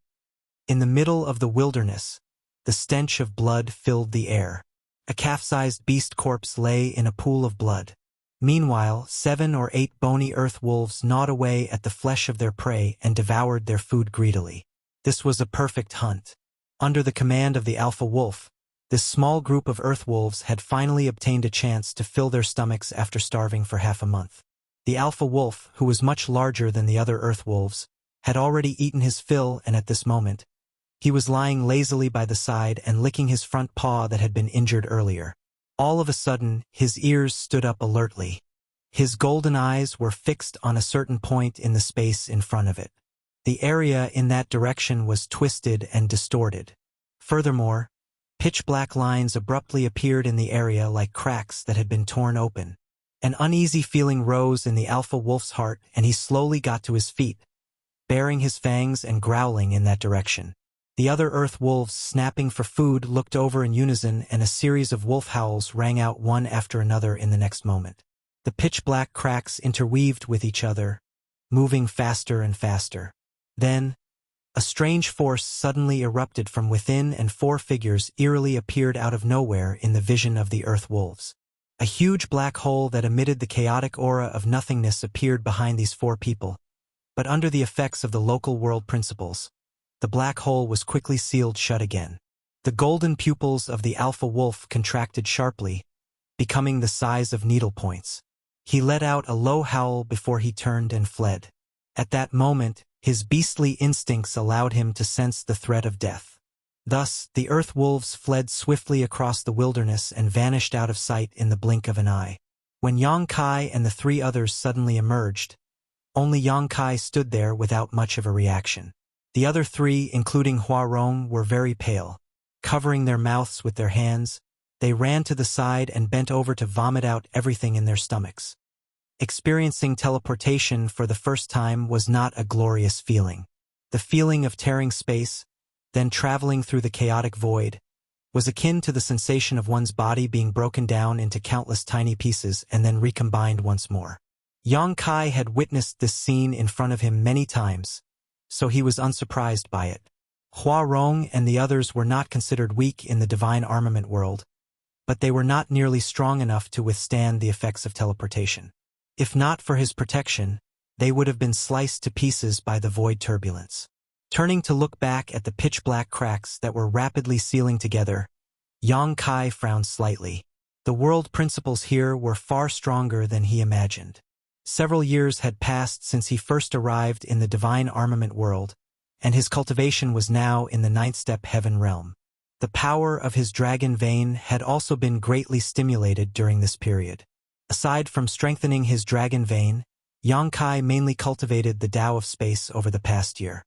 In the middle of the wilderness, the stench of blood filled the air. A calf-sized beast corpse lay in a pool of blood. Meanwhile, 7 or 8 bony earth wolves gnawed away at the flesh of their prey and devoured their food greedily. This was a perfect hunt. Under the command of the alpha wolf, This small group of earth wolves had finally obtained a chance to fill their stomachs after starving for half a month. The alpha wolf, who was much larger than the other earth wolves, had already eaten his fill, and at this moment, he was lying lazily by the side and licking his front paw that had been injured earlier. All of a sudden, his ears stood up alertly. His golden eyes were fixed on a certain point in the space in front of it. The area in that direction was twisted and distorted. Furthermore, pitch-black lines abruptly appeared in the area like cracks that had been torn open. An uneasy feeling rose in the alpha wolf's heart, and he slowly got to his feet, baring his fangs and growling in that direction. The other earth wolves, snapping for food, looked over in unison, and a series of wolf howls rang out one after another in the next moment. The pitch-black cracks interweaved with each other, moving faster and faster. Then, a strange force suddenly erupted from within, and four figures eerily appeared out of nowhere in the vision of the earth wolves. A huge black hole that emitted the chaotic aura of nothingness appeared behind these four people, but under the effects of the local world principles, the black hole was quickly sealed shut again. The golden pupils of the alpha wolf contracted sharply, becoming the size of needlepoints. He let out a low howl before he turned and fled. At that moment, his beastly instincts allowed him to sense the threat of death. Thus, the earth wolves fled swiftly across the wilderness and vanished out of sight in the blink of an eye. When Yang Kai and the three others suddenly emerged, only Yang Kai stood there without much of a reaction. The other three, including Hua Rong, were very pale. Covering their mouths with their hands, they ran to the side and bent over to vomit out everything in their stomachs. Experiencing teleportation for the first time was not a glorious feeling. The feeling of tearing space, then traveling through the chaotic void, was akin to the sensation of one's body being broken down into countless tiny pieces and then recombined once more. Yang Kai had witnessed this scene in front of him many times, so he was unsurprised by it. Hua Rong and the others were not considered weak in the divine armament world, but they were not nearly strong enough to withstand the effects of teleportation. If not for his protection, they would have been sliced to pieces by the void turbulence. Turning to look back at the pitch-black cracks that were rapidly sealing together, Yang Kai frowned slightly. The world principles here were far stronger than he imagined. Several years had passed since he first arrived in the divine armament world, and his cultivation was now in the ninth-step heaven realm. The power of his dragon vein had also been greatly stimulated during this period. Aside from strengthening his dragon vein, Yang Kai mainly cultivated the Tao of space over the past year.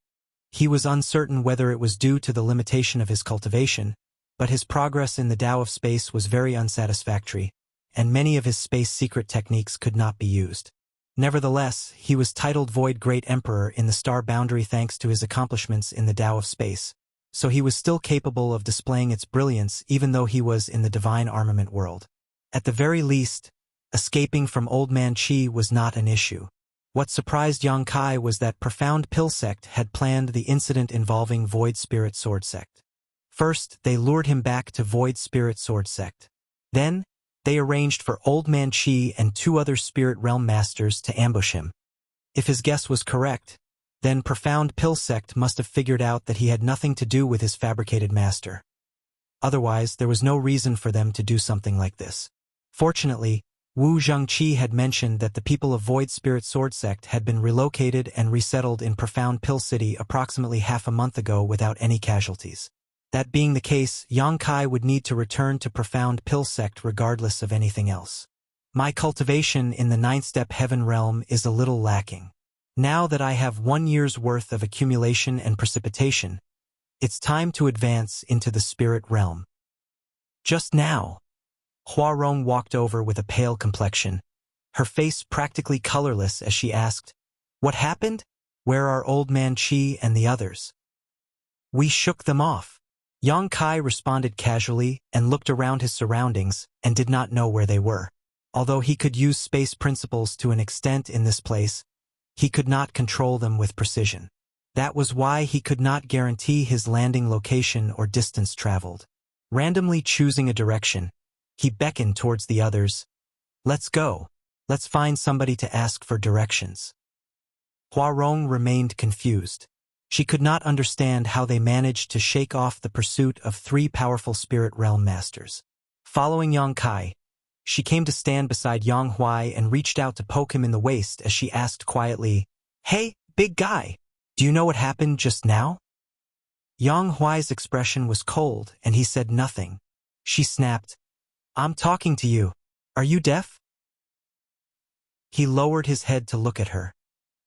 He was uncertain whether it was due to the limitation of his cultivation, but his progress in the Tao of space was very unsatisfactory, and many of his space secret techniques could not be used. Nevertheless, he was titled Void Great Emperor in the star boundary thanks to his accomplishments in the Tao of space, so he was still capable of displaying its brilliance even though he was in the divine armament world. At the very least, escaping from Old Man Chi was not an issue. What surprised Yang Kai was that Profound Pill Sect had planned the incident involving Void Spirit Sword Sect. First, they lured him back to Void Spirit Sword Sect. Then, they arranged for Old Man Chi and two other Spirit Realm Masters to ambush him. If his guess was correct, then Profound Pill Sect must have figured out that he had nothing to do with his fabricated master. Otherwise, there was no reason for them to do something like this. Fortunately, Wu Zhengqi had mentioned that the people of Void Spirit Sword Sect had been relocated and resettled in Profound Pill City approximately half a month ago without any casualties. That being the case, Yang Kai would need to return to Profound Pill Sect regardless of anything else. My cultivation in the ninth-step heaven realm is a little lacking. Now that I have 1 year's worth of accumulation and precipitation, it's time to advance into the spirit realm. Just now, Hua Rong walked over with a pale complexion, her face practically colorless as she asked, "What happened? Where are Old Man Chi and the others?" "We shook them off." Yang Kai responded casually and looked around his surroundings and did not know where they were. Although he could use space principles to an extent in this place, he could not control them with precision. That was why he could not guarantee his landing location or distance traveled. Randomly choosing a direction, he beckoned towards the others. "Let's go. Let's find somebody to ask for directions." Hua Rong remained confused. She could not understand how they managed to shake off the pursuit of 3 powerful spirit realm masters. Following Yang Kai, she came to stand beside Yang Huai and reached out to poke him in the waist as she asked quietly, "Hey, big guy, do you know what happened just now?" Yang Huai's expression was cold and he said nothing. She snapped, "I'm talking to you. Are you deaf?" He lowered his head to look at her,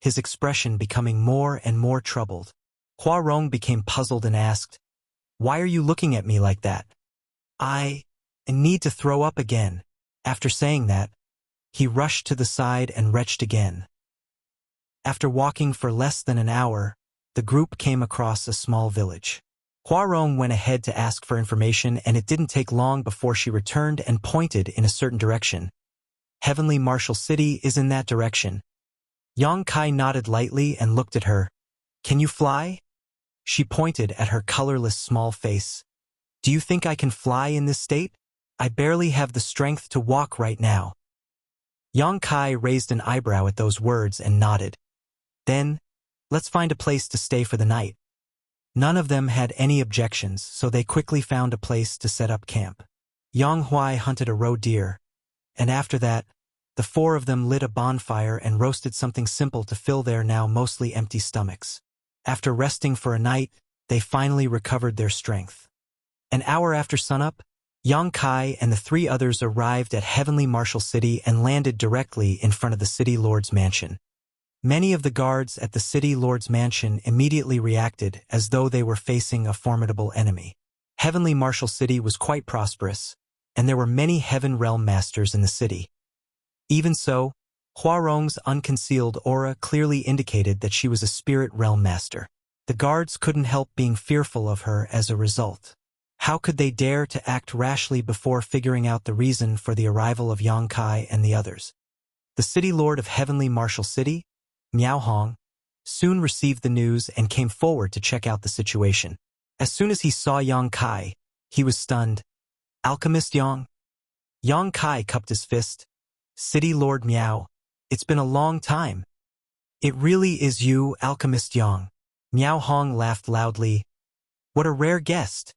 his expression becoming more and more troubled. Hua Rong became puzzled and asked, "Why are you looking at me like that?" I need to throw up again." After saying that, he rushed to the side and retched again. After walking for less than an hour, the group came across a small village. Hua Rong went ahead to ask for information, and it didn't take long before she returned and pointed in a certain direction. "Heavenly Martial City is in that direction." Yang Kai nodded lightly and looked at her. "Can you fly?" She pointed at her colorless small face. "Do you think I can fly in this state? I barely have the strength to walk right now." Yang Kai raised an eyebrow at those words and nodded. "Then, let's find a place to stay for the night." None of them had any objections, so they quickly found a place to set up camp. Yang Huai hunted a roe deer, and after that, the 4 of them lit a bonfire and roasted something simple to fill their now mostly empty stomachs. After resting for a night, they finally recovered their strength. An hour after sunup, Yang Kai and the 3 others arrived at Heavenly Martial City and landed directly in front of the City Lord's mansion. Many of the guards at the City Lord's mansion immediately reacted as though they were facing a formidable enemy. Heavenly Martial City was quite prosperous, and there were many Heaven Realm Masters in the city. Even so, Hua Rong's unconcealed aura clearly indicated that she was a Spirit Realm Master. The guards couldn't help being fearful of her as a result. How could they dare to act rashly before figuring out the reason for the arrival of Yang Kai and the others? The City Lord of Heavenly Martial City, Miao Hong, soon received the news and came forward to check out the situation. As soon as he saw Yang Kai, he was stunned. "Alchemist Yang?" Yang Kai cupped his fist. "City Lord Miao, it's been a long time." "It really is you, Alchemist Yang." Miao Hong laughed loudly. "What a rare guest."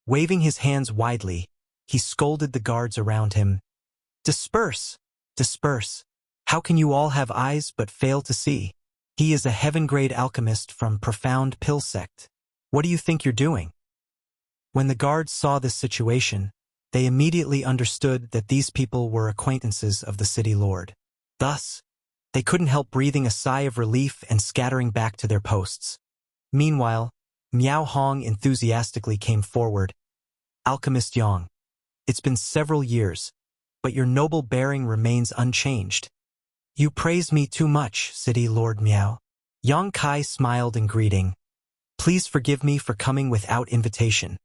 Waving his hands widely, he scolded the guards around him. "Disperse! Disperse! How can you all have eyes but fail to see? He is a heaven-grade alchemist from Profound Pill Sect. What do you think you're doing?" When the guards saw this situation, they immediately understood that these people were acquaintances of the City Lord. Thus, they couldn't help breathing a sigh of relief and scattering back to their posts. Meanwhile, Miao Hong enthusiastically came forward. "Alchemist Yang, it's been several years, but your noble bearing remains unchanged." "You praise me too much, City Lord Miao." Yang Kai smiled in greeting. "Please forgive me for coming without invitation."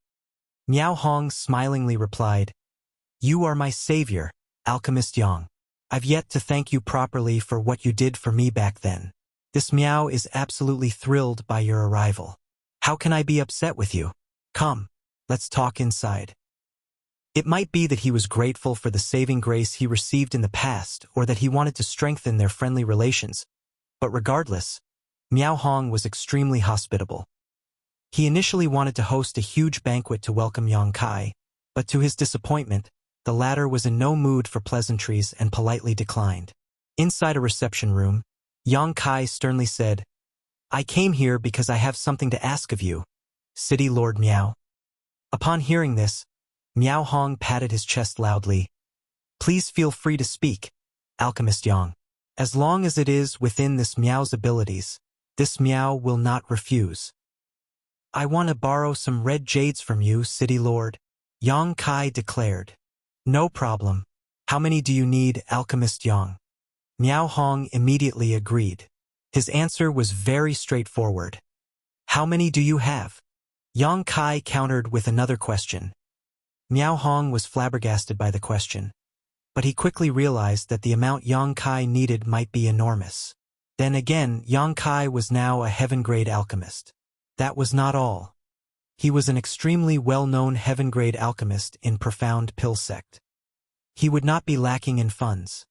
Miao Hong smilingly replied, "You are my savior, Alchemist Yang. I've yet to thank you properly for what you did for me back then. This Miao is absolutely thrilled by your arrival. How can I be upset with you? Come, let's talk inside." It might be that he was grateful for the saving grace he received in the past, or that he wanted to strengthen their friendly relations, but regardless, Miao Hong was extremely hospitable. He initially wanted to host a huge banquet to welcome Yang Kai, but to his disappointment, the latter was in no mood for pleasantries and politely declined. Inside a reception room, Yang Kai sternly said, "I came here because I have something to ask of you, City Lord Miao." Upon hearing this, Miao Hong patted his chest loudly. "Please feel free to speak, Alchemist Yang. As long as it is within this Miao's abilities, this Miao will not refuse." "I want to borrow some red jades from you, City Lord," Yang Kai declared. "No problem. How many do you need, Alchemist Yang?" Miao Hong immediately agreed. His answer was very straightforward. "How many do you have?" Yang Kai countered with another question. Miao Hong was flabbergasted by the question, but he quickly realized that the amount Yang Kai needed might be enormous. Then again, Yang Kai was now a heaven-grade alchemist. That was not all. He was an extremely well-known heaven-grade alchemist in Profound Pill Sect. He would not be lacking in funds.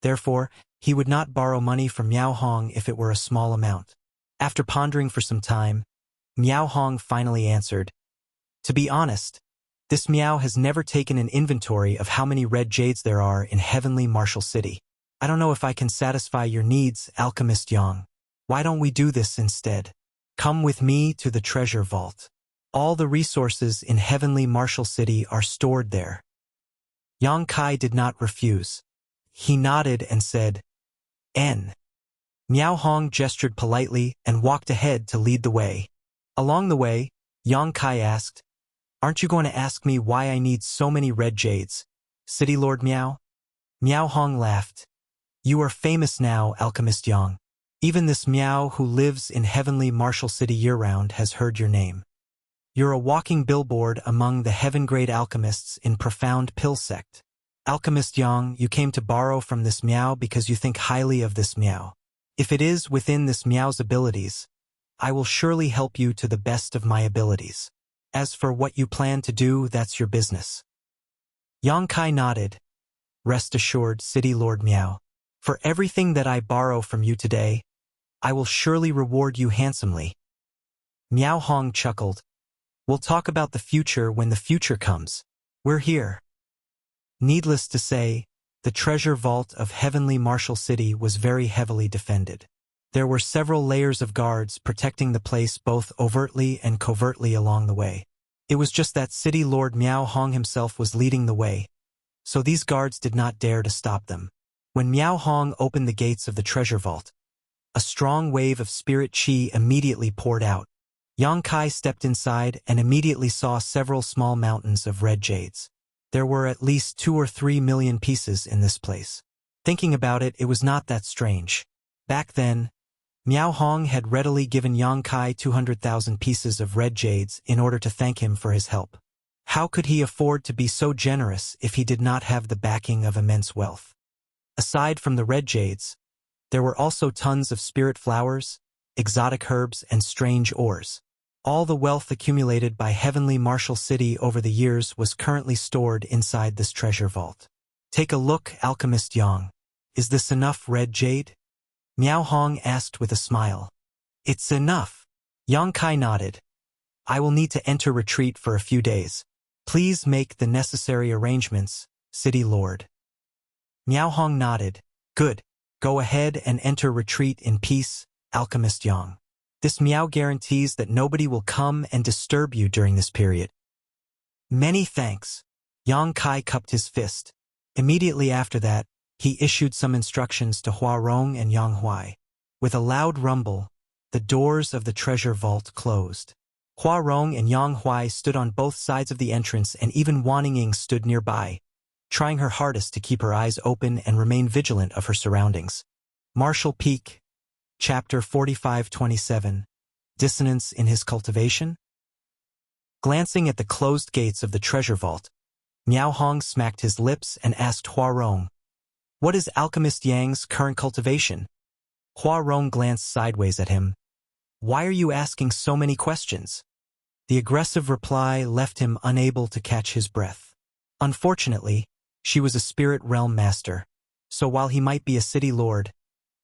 Therefore, he would not borrow money from Miao Hong if it were a small amount. After pondering for some time, Miao Hong finally answered, "To be honest, this Miao has never taken an inventory of how many red jades there are in heavenly Martial City. I don't know if I can satisfy your needs, Alchemist Yang. Why don't we do this instead? Come with me to the treasure vault. All the resources in heavenly Martial City are stored there." Yang Kai did not refuse. He nodded and said, "N." Miao Hong gestured politely and walked ahead to lead the way. Along the way, Yang Kai asked, "Aren't you going to ask me why I need so many red jades, City Lord Miao?" Miao Hong laughed. "You are famous now, Alchemist Yang. Even this Miao who lives in heavenly Martial City year-round has heard your name. You're a walking billboard among the heaven-grade alchemists in profound pill sect. Alchemist Yang, you came to borrow from this Miao because you think highly of this Miao. If it is within this Miao's abilities, I will surely help you to the best of my abilities. As for what you plan to do, that's your business." Yang Kai nodded. "Rest assured, City Lord Miao. For everything that I borrow from you today, I will surely reward you handsomely." Miao Hong chuckled. "We'll talk about the future when the future comes. We're here." Needless to say, the treasure vault of heavenly Martial City was very heavily defended. There were several layers of guards protecting the place both overtly and covertly along the way. It was just that City Lord Miao Hong himself was leading the way, so these guards did not dare to stop them. When Miao Hong opened the gates of the treasure vault, a strong wave of spirit qi immediately poured out. Yang Kai stepped inside and immediately saw several small mountains of red jades. There were at least 2 or 3 million pieces in this place. Thinking about it, it was not that strange. Back then, Miao Hong had readily given Yang Kai 200,000 pieces of red jades in order to thank him for his help. How could he afford to be so generous if he did not have the backing of immense wealth? Aside from the red jades, there were also tons of spirit flowers, exotic herbs, and strange ores. All the wealth accumulated by heavenly Martial City over the years was currently stored inside this treasure vault. "Take a look, Alchemist Yang. Is this enough red jade?" Miao Hong asked with a smile. "It's enough." Yang Kai nodded. "I will need to enter retreat for a few days. Please make the necessary arrangements, City Lord." Miao Hong nodded. "Good. Go ahead and enter retreat in peace, Alchemist Yang. This Miao guarantees that nobody will come and disturb you during this period." "Many thanks." Yang Kai cupped his fist. Immediately after that, he issued some instructions to Hua Rong and Yang Huai. With a loud rumble, the doors of the treasure vault closed. Hua Rong and Yang Huai stood on both sides of the entrance, and even Wan Ying stood nearby, trying her hardest to keep her eyes open and remain vigilant of her surroundings. Martial Peak, Chapter 45-27, Dissonance in His Cultivation? Glancing at the closed gates of the treasure vault, Miao Hong smacked his lips and asked Hua Rong, "What is Alchemist Yang's current cultivation?" Hua Rong glanced sideways at him. "Why are you asking so many questions?" The aggressive reply left him unable to catch his breath. Unfortunately, she was a spirit realm master, so while he might be a city lord,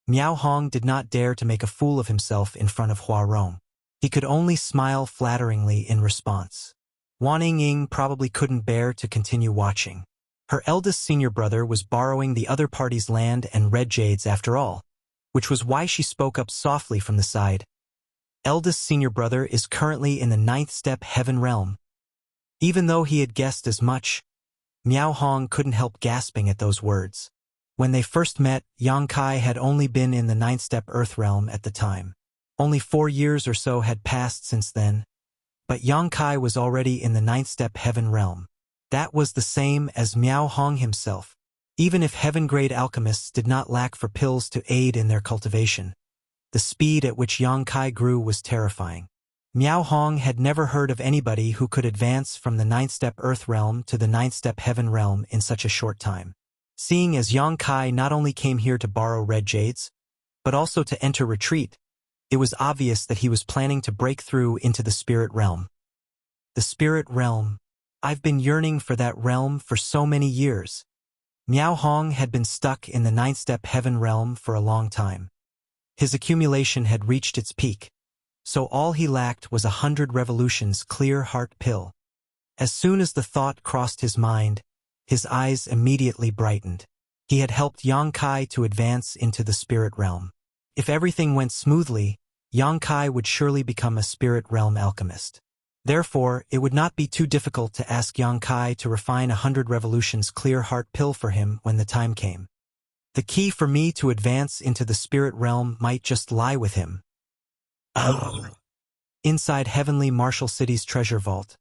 Miao Hong did not dare to make a fool of himself in front of Hua Rong. He could only smile flatteringly in response. Wan Ying probably couldn't bear to continue watching. Her eldest senior brother was borrowing the other party's land and red jades after all, which was why she spoke up softly from the side. Eldest senior brother is currently in the 9th step heaven realm. Even though he had guessed as much, Miao Hong couldn't help gasping at those words. When they first met, Yang Kai had only been in the 9th step earth realm at the time. Only 4 years or so had passed since then, but Yang Kai was already in the 9th step heaven realm. That was the same as Miao Hong himself. Even if heaven-grade alchemists did not lack for pills to aid in their cultivation, the speed at which Yang Kai grew was terrifying. Miao Hong had never heard of anybody who could advance from the 9th step earth realm to the 9th step heaven realm in such a short time. Seeing as Yang Kai not only came here to borrow red jades, but also to enter retreat, it was obvious that he was planning to break through into the spirit realm. The spirit realm. I've been yearning for that realm for so many years. Miao Hong had been stuck in the 9th step heaven realm for a long time. His accumulation had reached its peak, so all he lacked was 100 revolutions clear heart pill. As soon as the thought crossed his mind, his eyes immediately brightened. He had helped Yang Kai to advance into the spirit realm. If everything went smoothly, Yang Kai would surely become a spirit realm alchemist. Therefore, it would not be too difficult to ask Yang Kai to refine 100 revolutions clear heart pill for him when the time came. The key for me to advance into the spirit realm might just lie with him. Inside Heavenly Martial City's treasure vault,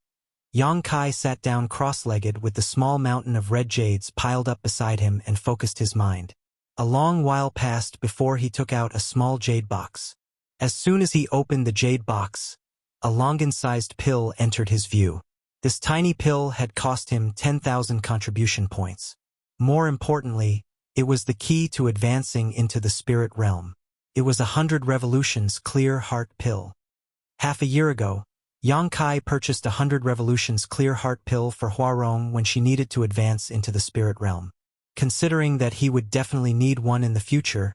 Yang Kai sat down cross-legged with the small mountain of red jades piled up beside him and focused his mind. A long while passed before he took out a small jade box. As soon as he opened the jade box, a Longan-sized pill entered his view. This tiny pill had cost him 10,000 contribution points. More importantly, it was the key to advancing into the spirit realm. It was 100 revolutions clear heart pill. Half a year ago, Yang Kai purchased 100 revolutions clear heart pill for Huarong when she needed to advance into the spirit realm. Considering that he would definitely need one in the future,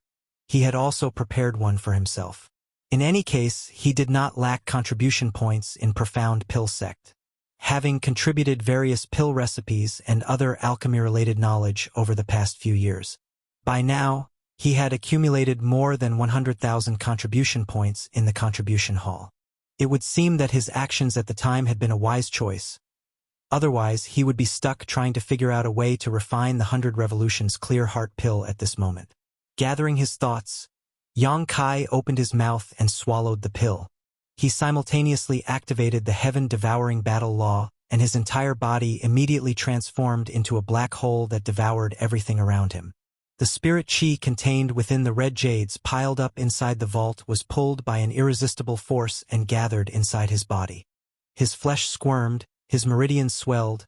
he had also prepared one for himself. In any case, he did not lack contribution points in Profound Pill Sect. Having contributed various pill recipes and other alchemy-related knowledge over the past few years, by now, he had accumulated more than 100,000 contribution points in the contribution hall. It would seem that his actions at the time had been a wise choice. Otherwise, he would be stuck trying to figure out a way to refine the 100 revolutions clear heart pill at this moment. Gathering his thoughts, Yang Kai opened his mouth and swallowed the pill. He simultaneously activated the heaven-devouring battle law, and his entire body immediately transformed into a black hole that devoured everything around him. The spirit chi contained within the red jades piled up inside the vault was pulled by an irresistible force and gathered inside his body. His flesh squirmed, his meridians swelled,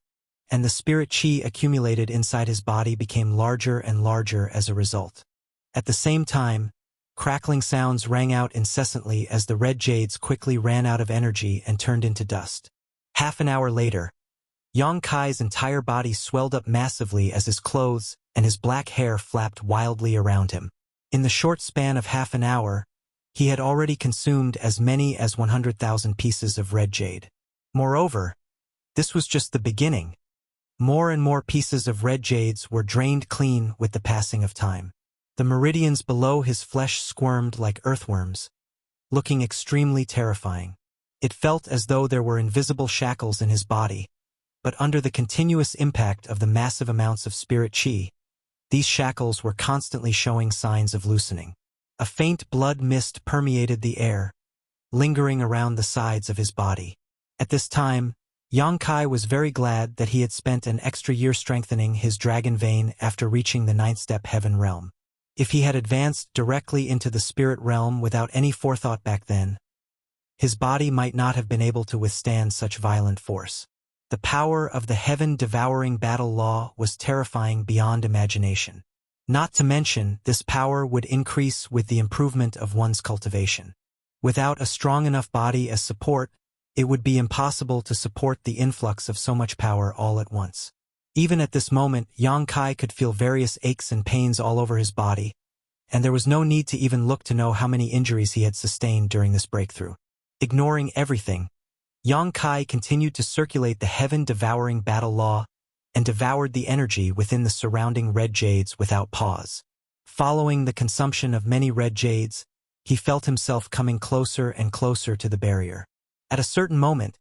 and the spirit chi accumulated inside his body became larger and larger as a result. At the same time, crackling sounds rang out incessantly as the red jades quickly ran out of energy and turned into dust. Half an hour later, Yang Kai's entire body swelled up massively as his clothes and his black hair flapped wildly around him. In the short span of half an hour, he had already consumed as many as 100,000 pieces of red jade. Moreover, this was just the beginning. More and more pieces of red jades were drained clean with the passing of time. The meridians below his flesh squirmed like earthworms, looking extremely terrifying. It felt as though there were invisible shackles in his body, but under the continuous impact of the massive amounts of spirit chi, these shackles were constantly showing signs of loosening. A faint blood mist permeated the air, lingering around the sides of his body. At this time, Yang Kai was very glad that he had spent an extra year strengthening his dragon vein after reaching the 9th step heaven realm. If he had advanced directly into the spirit realm without any forethought back then, his body might not have been able to withstand such violent force. The power of the heaven-devouring battle law was terrifying beyond imagination. Not to mention, this power would increase with the improvement of one's cultivation. Without a strong enough body as support, it would be impossible to support the influx of so much power all at once. Even at this moment, Yang Kai could feel various aches and pains all over his body, and there was no need to even look to know how many injuries he had sustained during this breakthrough. Ignoring everything, Yang Kai continued to circulate the heaven-devouring battle law and devoured the energy within the surrounding red jades without pause. Following the consumption of many red jades, he felt himself coming closer and closer to the barrier. At a certain moment,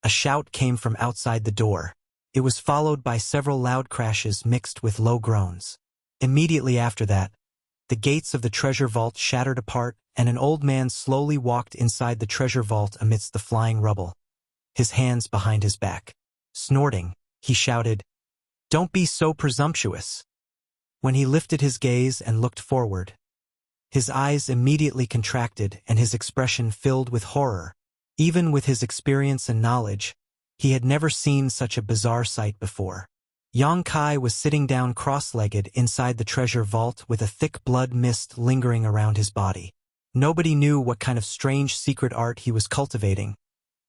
a shout came from outside the door. It was followed by several loud crashes mixed with low groans. Immediately after that, the gates of the treasure vault shattered apart, and an old man slowly walked inside the treasure vault amidst the flying rubble, his hands behind his back. Snorting, he shouted, "Don't be so presumptuous." When he lifted his gaze and looked forward, his eyes immediately contracted and his expression filled with horror. Even with his experience and knowledge, he had never seen such a bizarre sight before. Yang Kai was sitting down cross-legged inside the treasure vault with a thick blood mist lingering around his body. Nobody knew what kind of strange secret art he was cultivating,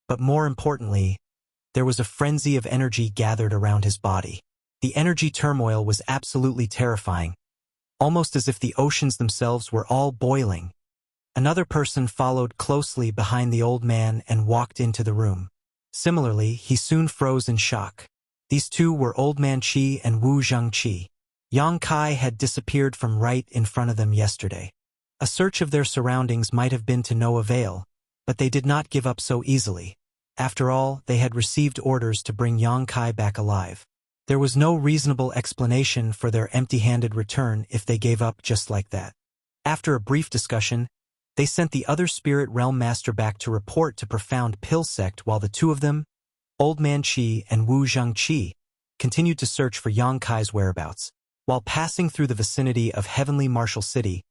but more importantly, there was a frenzy of energy gathered around his body. The energy turmoil was absolutely terrifying, almost as if the oceans themselves were all boiling. Another person followed closely behind the old man and walked into the room. Similarly, he soon froze in shock. These two were Old Man Qi and Wu Zhengqi. Yang Kai had disappeared from right in front of them yesterday. A search of their surroundings might have been to no avail, but they did not give up so easily. After all, they had received orders to bring Yang Kai back alive. There was no reasonable explanation for their empty-handed return if they gave up just like that. After a brief discussion, they sent the other Spirit Realm Master back to report to Profound Pill Sect while the two of them, Old Man Qi and Wu Zhengqi, continued to search for Yang Kai's whereabouts. While passing through the vicinity of Heavenly Martial City,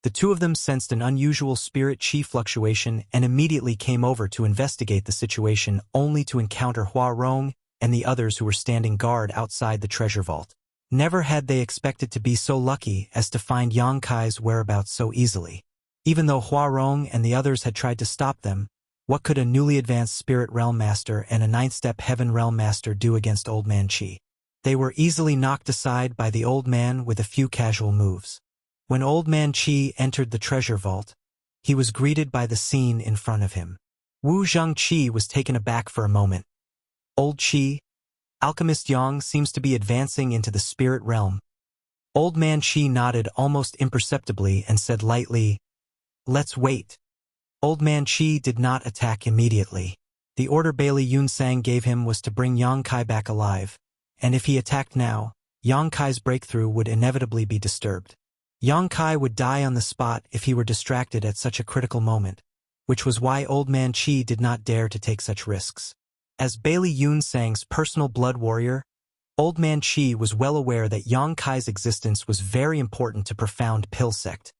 the two of them sensed an unusual spirit qi fluctuation and immediately came over to investigate the situation only to encounter Hua Rong and the others who were standing guard outside the treasure vault. Never had they expected to be so lucky as to find Yang Kai's whereabouts so easily. Even though Hua Rong and the others had tried to stop them, what could a newly advanced Spirit Realm Master and a ninth-step Heaven Realm Master do against Old Man Qi? They were easily knocked aside by the old man with a few casual moves. When Old Man Qi entered the treasure vault, he was greeted by the scene in front of him. Wu Zhengqi was taken aback for a moment. Old Qi, Alchemist Yang seems to be advancing into the spirit realm. Old Man Qi nodded almost imperceptibly and said lightly, "Let's wait." Old Man Qi did not attack immediately. The order Bailey Yunsang gave him was to bring Yang Kai back alive, and if he attacked now, Yang Kai's breakthrough would inevitably be disturbed. Yang Kai would die on the spot if he were distracted at such a critical moment, which was why Old Man Qi did not dare to take such risks. As Bailey Yunsang's personal blood warrior, Old Man Qi was well aware that Yang Kai's existence was very important to Profound Pill Sect.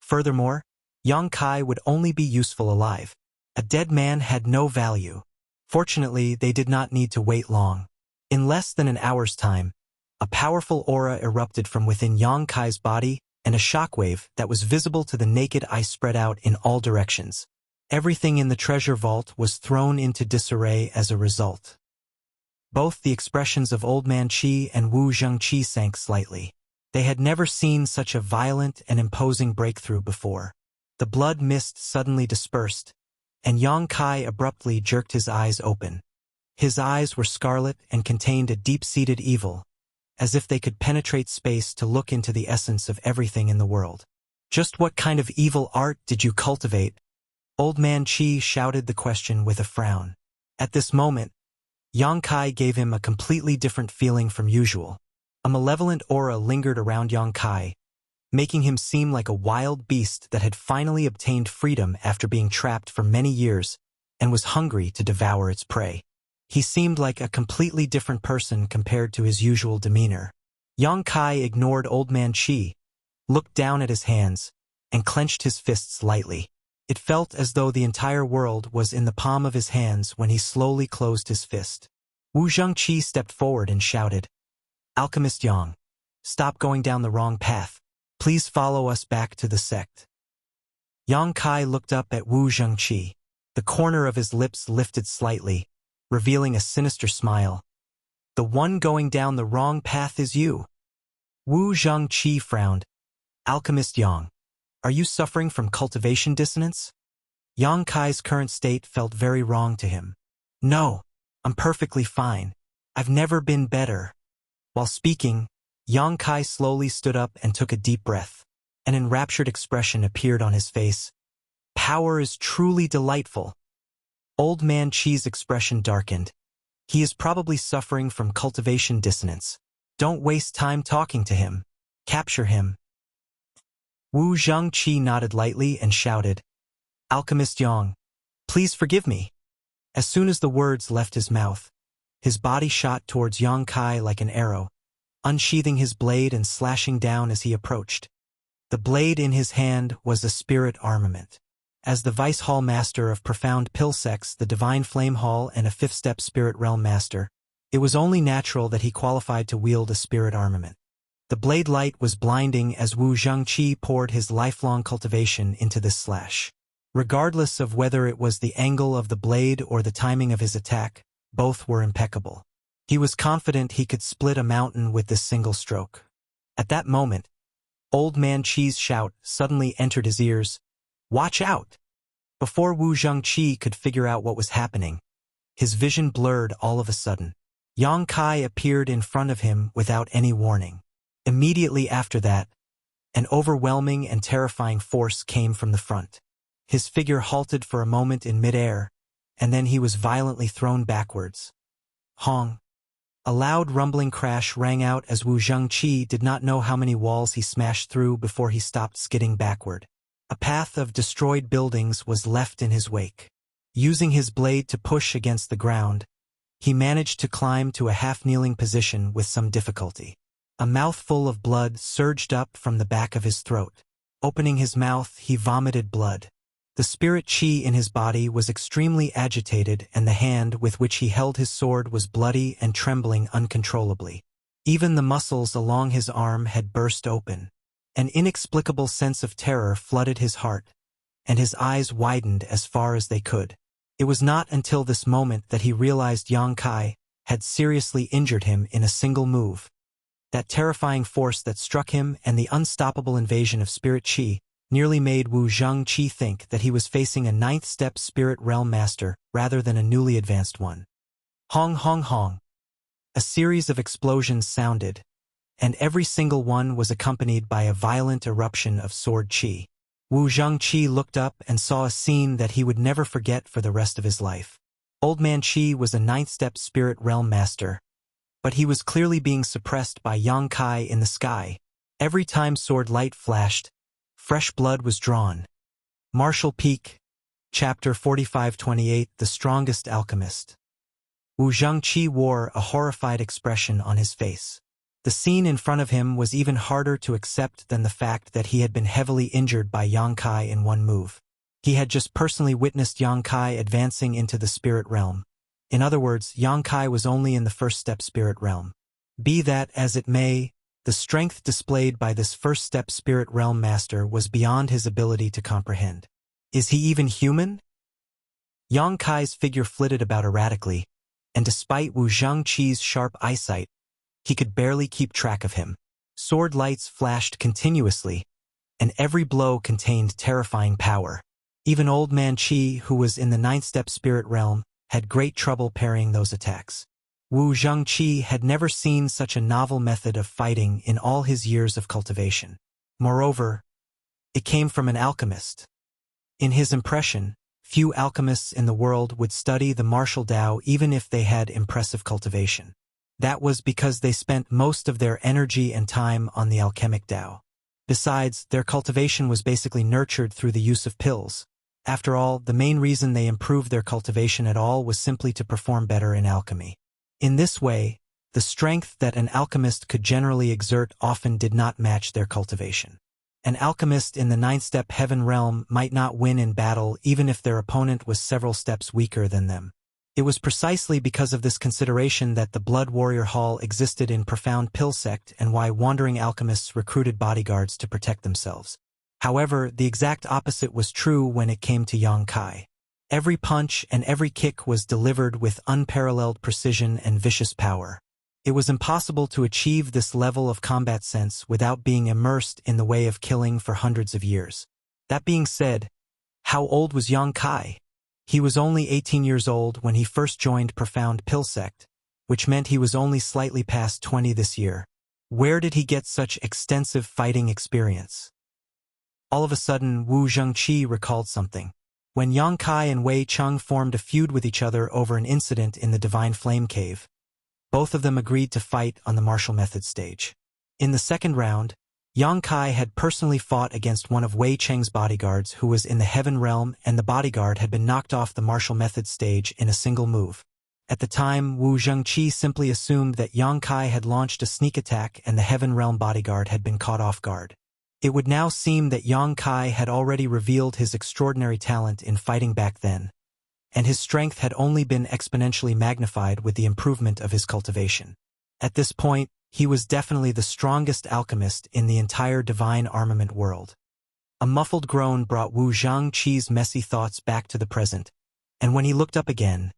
Furthermore, Yang Kai would only be useful alive. A dead man had no value. Fortunately, they did not need to wait long. In less than an hour's time, a powerful aura erupted from within Yang Kai's body, and a shockwave that was visible to the naked eye spread out in all directions. Everything in the treasure vault was thrown into disarray as a result. Both the expressions of Old Man Qi and Wu Zhengqi sank slightly. They had never seen such a violent and imposing breakthrough before. The blood mist suddenly dispersed, and Yang Kai abruptly jerked his eyes open. His eyes were scarlet and contained a deep-seated evil, as if they could penetrate space to look into the essence of everything in the world. "Just what kind of evil art did you cultivate?" Old Man Qi shouted the question with a frown. At this moment, Yang Kai gave him a completely different feeling from usual. A malevolent aura lingered around Yang Kai, making him seem like a wild beast that had finally obtained freedom after being trapped for many years and was hungry to devour its prey. He seemed like a completely different person compared to his usual demeanor. Yang Kai ignored Old Man Qi, looked down at his hands, and clenched his fists lightly. It felt as though the entire world was in the palm of his hands when he slowly closed his fist. Wu Zhengqi stepped forward and shouted, "Alchemist Yang, stop going down the wrong path. Please follow us back to the sect." Yang Kai looked up at Wu Zhengqi. The corner of his lips lifted slightly, revealing a sinister smile. "The one going down the wrong path is you." Wu Zhengqi frowned. "Alchemist Yang, are you suffering from cultivation dissonance?" Yang Kai's current state felt very wrong to him. "No, I'm perfectly fine. I've never been better." While speaking, Yang Kai slowly stood up and took a deep breath. An enraptured expression appeared on his face. "Power is truly delightful." Old Man Qi's expression darkened. "He is probably suffering from cultivation dissonance. Don't waste time talking to him. Capture him." Wu Zhengqi nodded lightly and shouted, "Alchemist Yang, please forgive me." As soon as the words left his mouth, his body shot towards Yang Kai like an arrow, unsheathing his blade and slashing down as he approached. The blade in his hand was a spirit armament. As the Vice Hall Master of Profound Pill Sects, the Divine Flame Hall, and a fifth-step Spirit Realm Master, it was only natural that he qualified to wield a spirit armament. The blade light was blinding as Wu Zhengqi poured his lifelong cultivation into this slash. Regardless of whether it was the angle of the blade or the timing of his attack, both were impeccable. He was confident he could split a mountain with this single stroke. At that moment, Old Man Qi's shout suddenly entered his ears, Watch out! Before Wu Zhengqi could figure out what was happening, his vision blurred all of a sudden. Yang Kai appeared in front of him without any warning. Immediately after that, an overwhelming and terrifying force came from the front. His figure halted for a moment in midair, and then he was violently thrown backwards. Hong! A loud rumbling crash rang out as Wu Zhengqi did not know how many walls he smashed through before he stopped skidding backward. A path of destroyed buildings was left in his wake. Using his blade to push against the ground, he managed to climb to a half-kneeling position with some difficulty. A mouthful of blood surged up from the back of his throat. Opening his mouth, he vomited blood. The spirit qi in his body was extremely agitated, and the hand with which he held his sword was bloody and trembling uncontrollably. Even the muscles along his arm had burst open. An inexplicable sense of terror flooded his heart, and his eyes widened as far as they could. It was not until this moment that he realized Yang Kai had seriously injured him in a single move. That terrifying force that struck him and the unstoppable invasion of spirit qi nearly made Wu Zhengqi think that he was facing a ninth-step spirit realm master rather than a newly advanced one. Hong hong hong. A series of explosions sounded, and every single one was accompanied by a violent eruption of sword qi. Wu Zhengqi looked up and saw a scene that he would never forget for the rest of his life. Old Man Qi was a ninth-step spirit realm master, but he was clearly being suppressed by Yang Kai in the sky. Every time sword light flashed, fresh blood was drawn. Martial Peak, Chapter 4528, The Strongest Alchemist. Wu Zhengqi wore a horrified expression on his face. The scene in front of him was even harder to accept than the fact that he had been heavily injured by Yang Kai in one move. He had just personally witnessed Yang Kai advancing into the spirit realm. In other words, Yang Kai was only in the first-step spirit realm. Be that as it may, the strength displayed by this first-step spirit realm master was beyond his ability to comprehend. Is he even human? Yang Kai's figure flitted about erratically, and despite Wu Zhengqi's sharp eyesight, he could barely keep track of him. Sword lights flashed continuously, and every blow contained terrifying power. Even Old Man Qi, who was in the ninth-step spirit realm, had great trouble parrying those attacks. Wu Zhengqi had never seen such a novel method of fighting in all his years of cultivation. Moreover, it came from an alchemist. In his impression, few alchemists in the world would study the martial Tao even if they had impressive cultivation. That was because they spent most of their energy and time on the alchemic Tao. Besides, their cultivation was basically nurtured through the use of pills. After all, the main reason they improved their cultivation at all was simply to perform better in alchemy. In this way, the strength that an alchemist could generally exert often did not match their cultivation. An alchemist in the ninth-step heaven realm might not win in battle even if their opponent was several steps weaker than them. It was precisely because of this consideration that the Blood Warrior Hall existed in Profound Pill Sect and why wandering alchemists recruited bodyguards to protect themselves. However, the exact opposite was true when it came to Yang Kai. Every punch and every kick was delivered with unparalleled precision and vicious power. It was impossible to achieve this level of combat sense without being immersed in the way of killing for hundreds of years. That being said, how old was Yang Kai? He was only 18 years old when he first joined Profound Pill Sect, which meant he was only slightly past 20 this year. Where did he get such extensive fighting experience? All of a sudden, Wu Zhengqi recalled something. When Yang Kai and Wei Cheng formed a feud with each other over an incident in the Divine Flame Cave, both of them agreed to fight on the martial method stage. In the second round, Yang Kai had personally fought against one of Wei Cheng's bodyguards who was in the heaven realm, and the bodyguard had been knocked off the martial method stage in a single move. At the time, Wu Zhengqi simply assumed that Yang Kai had launched a sneak attack and the heaven realm bodyguard had been caught off guard. It would now seem that Yang Kai had already revealed his extraordinary talent in fighting back then, and his strength had only been exponentially magnified with the improvement of his cultivation. At this point, he was definitely the strongest alchemist in the entire divine armament world. A muffled groan brought Wu Zhengqi's messy thoughts back to the present, and when he looked up again,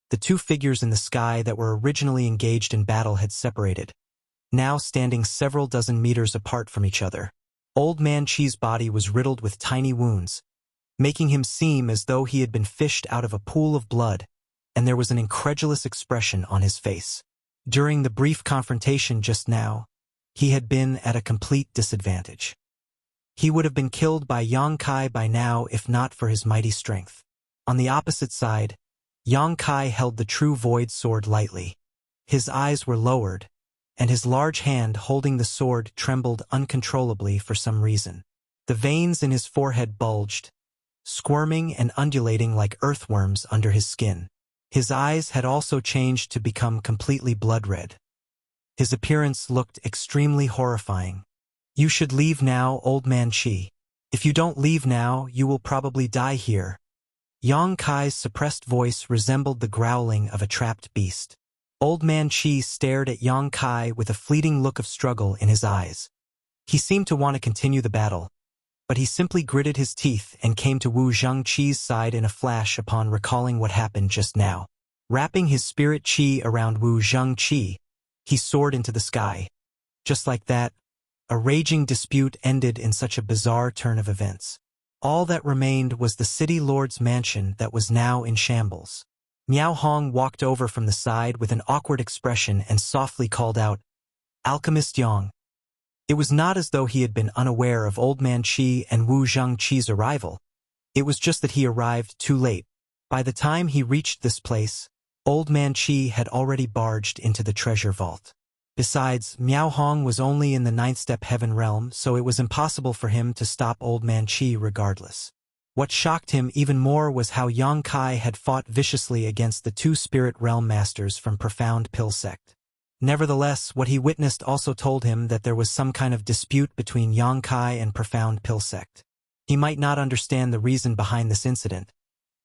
the two figures in the sky that were originally engaged in battle had separated, now standing several dozen meters apart from each other. Old Man Qi's body was riddled with tiny wounds, making him seem as though he had been fished out of a pool of blood, and there was an incredulous expression on his face. During the brief confrontation just now, he had been at a complete disadvantage. He would have been killed by Yang Kai by now if not for his mighty strength. On the opposite side, Yang Kai held the true void sword lightly. His eyes were lowered, and his large hand holding the sword trembled uncontrollably for some reason. The veins in his forehead bulged, squirming and undulating like earthworms under his skin. His eyes had also changed to become completely blood-red. His appearance looked extremely horrifying. "You should leave now, old man Qi. If you don't leave now, you will probably die here." Yang Kai's suppressed voice resembled the growling of a trapped beast. Old man Qi stared at Yang Kai with a fleeting look of struggle in his eyes. He seemed to want to continue the battle, but he simply gritted his teeth and came to Wu Zhangqi's side in a flash upon recalling what happened just now. Wrapping his spirit qi around Wu Zhangqi, he soared into the sky. Just like that, a raging dispute ended in such a bizarre turn of events. All that remained was the city lord's mansion that was now in shambles. Miao Hong walked over from the side with an awkward expression and softly called out, "Alchemist Yang." It was not as though he had been unaware of Old Man Qi and Wu Zhangqi's arrival. It was just that he arrived too late. By the time he reached this place, Old Man Qi had already barged into the treasure vault. Besides, Miao Hong was only in the ninth-step heaven realm, so it was impossible for him to stop Old Man Qi regardless. What shocked him even more was how Yang Kai had fought viciously against the two spirit realm masters from Profound Pill Sect. Nevertheless, what he witnessed also told him that there was some kind of dispute between Yang Kai and Profound Pill Sect. He might not understand the reason behind this incident,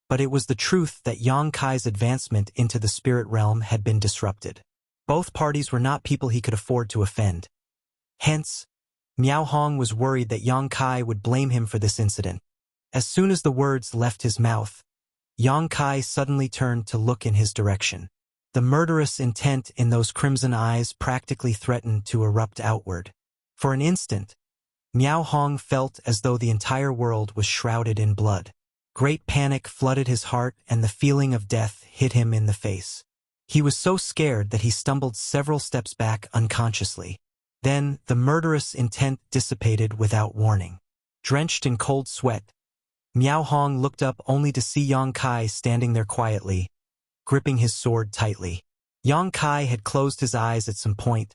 but it was the truth that Yang Kai's advancement into the spirit realm had been disrupted. Both parties were not people he could afford to offend. Hence, Miao Hong was worried that Yang Kai would blame him for this incident. As soon as the words left his mouth, Yang Kai suddenly turned to look in his direction. The murderous intent in those crimson eyes practically threatened to erupt outward. For an instant, Miao Hong felt as though the entire world was shrouded in blood. Great panic flooded his heart and the feeling of death hit him in the face. He was so scared that he stumbled several steps back unconsciously. Then, the murderous intent dissipated without warning. Drenched in cold sweat, Miao Hong looked up only to see Yang Kai standing there quietly, gripping his sword tightly. Yang Kai had closed his eyes at some point,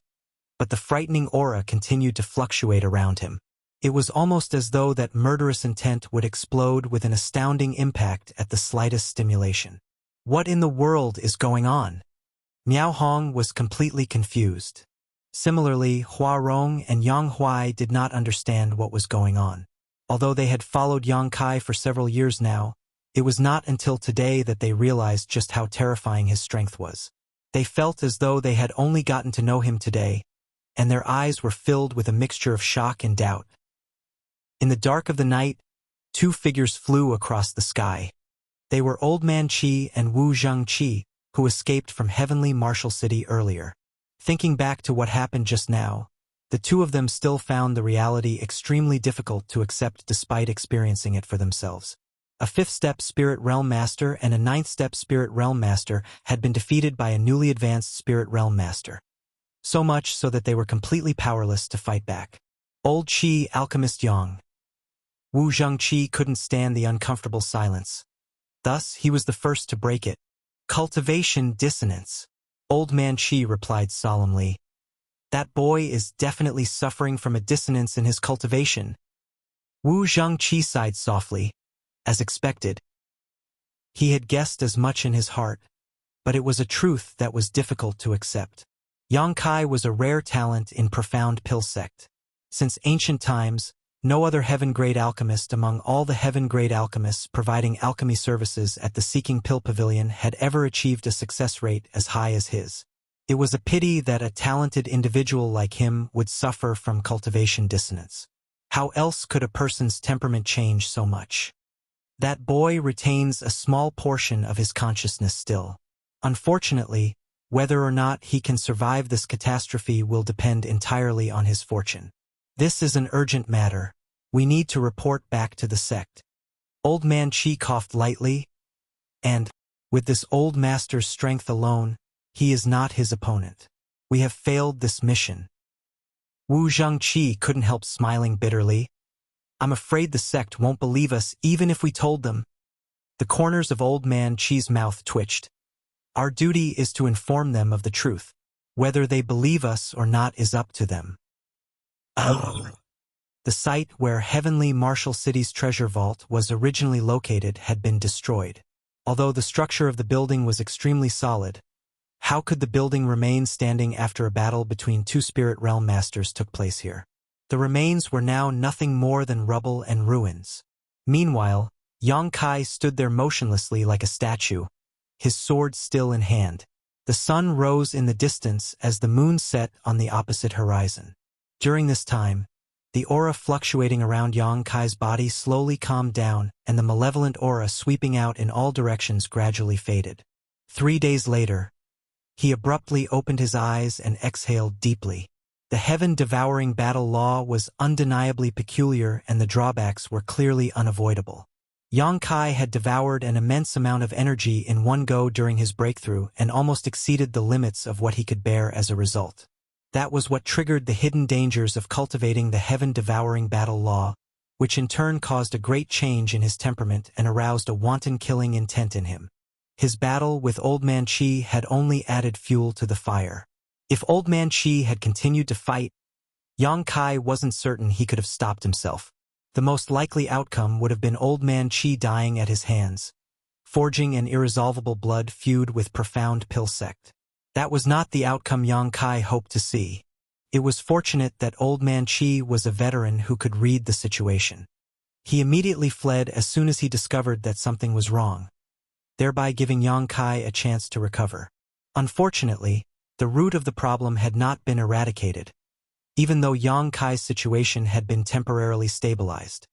but the frightening aura continued to fluctuate around him. It was almost as though that murderous intent would explode with an astounding impact at the slightest stimulation. What in the world is going on? Miao Hong was completely confused. Similarly, Hua Rong and Yang Huai did not understand what was going on. Although they had followed Yang Kai for several years now, it was not until today that they realized just how terrifying his strength was. They felt as though they had only gotten to know him today, and their eyes were filled with a mixture of shock and doubt. In the dark of the night, two figures flew across the sky. They were Old Man Qi and Wu Zhangqi, who escaped from Heavenly Martial City earlier. Thinking back to what happened just now, the two of them still found the reality extremely difficult to accept despite experiencing it for themselves. A fifth-step Spirit Realm Master and a ninth-step Spirit Realm Master had been defeated by a newly advanced Spirit Realm Master. So much so that they were completely powerless to fight back. Old Qi Alchemist Yang. Wu Zhangqi couldn't stand the uncomfortable silence. Thus, he was the first to break it. Cultivation dissonance. Old Man Qi replied solemnly. That boy is definitely suffering from a dissonance in his cultivation. Wu Zhangqi sighed softly, as expected. He had guessed as much in his heart, but it was a truth that was difficult to accept. Yang Kai was a rare talent in Profound Pill Sect. Since ancient times, no other heaven-grade alchemist among all the heaven-grade alchemists providing alchemy services at the Seeking Pill Pavilion had ever achieved a success rate as high as his. It was a pity that a talented individual like him would suffer from cultivation dissonance. How else could a person's temperament change so much? That boy retains a small portion of his consciousness still. Unfortunately, whether or not he can survive this catastrophe will depend entirely on his fortune. This is an urgent matter. We need to report back to the sect. Old Man Qi coughed lightly, and, with this old master's strength alone, he is not his opponent. We have failed this mission. Wu Zhengqi couldn't help smiling bitterly. I'm afraid the sect won't believe us even if we told them. The corners of Old Man Qi's mouth twitched. Our duty is to inform them of the truth. Whether they believe us or not is up to them. The site where Heavenly Martial City's treasure vault was originally located had been destroyed. Although the structure of the building was extremely solid, how could the building remain standing after a battle between two spirit realm masters took place here? The remains were now nothing more than rubble and ruins. Meanwhile, Yang Kai stood there motionlessly like a statue, his sword still in hand. The sun rose in the distance as the moon set on the opposite horizon. During this time, the aura fluctuating around Yang Kai's body slowly calmed down, and the malevolent aura sweeping out in all directions gradually faded. 3 days later, he abruptly opened his eyes and exhaled deeply. The heaven-devouring battle law was undeniably peculiar, and the drawbacks were clearly unavoidable. Yang Kai had devoured an immense amount of energy in one go during his breakthrough and almost exceeded the limits of what he could bear as a result. That was what triggered the hidden dangers of cultivating the heaven-devouring battle law, which in turn caused a great change in his temperament and aroused a wanton killing intent in him. His battle with Old Man Qi had only added fuel to the fire. If Old Man Qi had continued to fight, Yang Kai wasn't certain he could have stopped himself. The most likely outcome would have been Old Man Qi dying at his hands, forging an irresolvable blood feud with Profound Pill Sect. That was not the outcome Yang Kai hoped to see. It was fortunate that Old Man Qi was a veteran who could read the situation. He immediately fled as soon as he discovered that something was wrong, thereby giving Yang Kai a chance to recover. Unfortunately, the root of the problem had not been eradicated, even though Yang Kai's situation had been temporarily stabilized.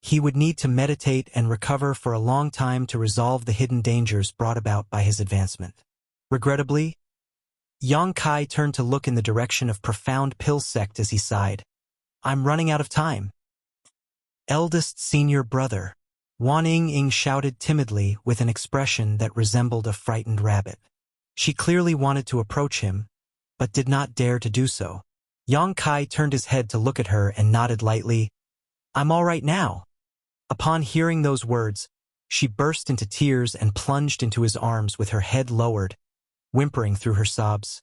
He would need to meditate and recover for a long time to resolve the hidden dangers brought about by his advancement. Regrettably, Yang Kai turned to look in the direction of Profound Pill Sect as he sighed. I'm running out of time. Eldest senior brother, Wan Ying shouted timidly with an expression that resembled a frightened rabbit. She clearly wanted to approach him, but did not dare to do so. Yang Kai turned his head to look at her and nodded lightly. I'm all right now. Upon hearing those words, she burst into tears and plunged into his arms with her head lowered, whimpering through her sobs.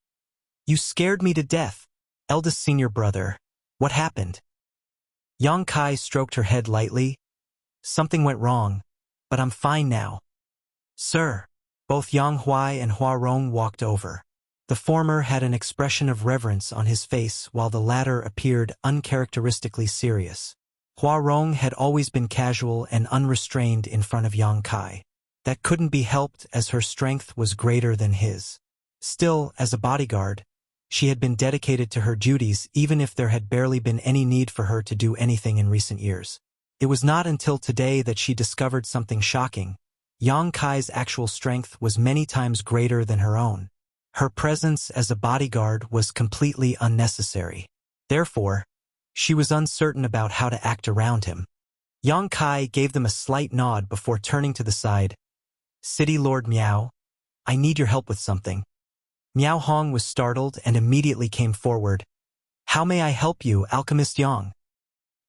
You scared me to death, eldest senior brother. What happened? Yang Kai stroked her head lightly. Something went wrong, but I'm fine now. Sir. Both Yang Huai and Hua Rong walked over. The former had an expression of reverence on his face while the latter appeared uncharacteristically serious. Hua Rong had always been casual and unrestrained in front of Yang Kai. That couldn't be helped as her strength was greater than his. Still, as a bodyguard, she had been dedicated to her duties even if there had barely been any need for her to do anything in recent years. It was not until today that she discovered something shocking. Yang Kai's actual strength was many times greater than her own. Her presence as a bodyguard was completely unnecessary. Therefore, she was uncertain about how to act around him. Yang Kai gave them a slight nod before turning to the side. City Lord Miao, I need your help with something. Miao Hong was startled and immediately came forward. How may I help you, Alchemist Yang?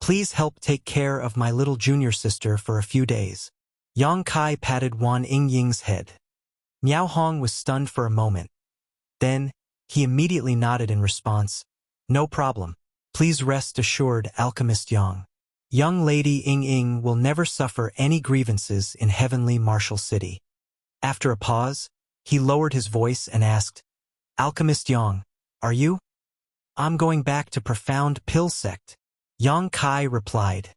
Please help take care of my little junior sister for a few days. Yang Kai patted Wan Ying's head. Miao Hong was stunned for a moment. Then, he immediately nodded in response. No problem. Please rest assured, Alchemist Yang. Young Lady Ying will never suffer any grievances in Heavenly Martial City. After a pause, he lowered his voice and asked, Alchemist Yang, are you? I'm going back to Profound Pill Sect. Yang Kai replied.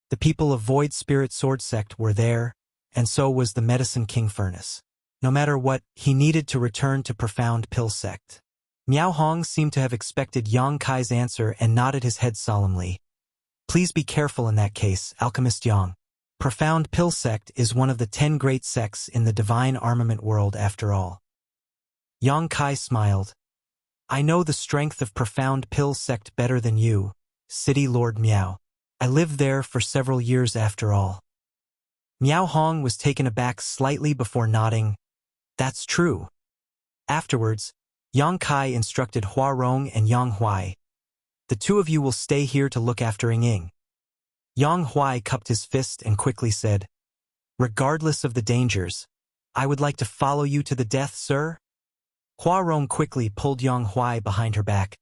The people of Void Spirit Sword Sect were there, and so was the Medicine King Furnace. No matter what, he needed to return to Profound Pill Sect. Miao Hong seemed to have expected Yang Kai's answer and nodded his head solemnly. Please be careful in that case, Alchemist Yang. Profound Pill Sect is one of the 10 great sects in the divine armament world after all. Yang Kai smiled. I know the strength of Profound Pill Sect better than you, City Lord Miao. I lived there for several years after all. Miao Hong was taken aback slightly before nodding. That's true. Afterwards, Yang Kai instructed Hua Rong and Yang Huai. The two of you will stay here to look after Ying. Yang Huai cupped his fist and quickly said, regardless of the dangers, I would like to follow you to the death, sir. Hua Rong quickly pulled Yang Huai behind her back.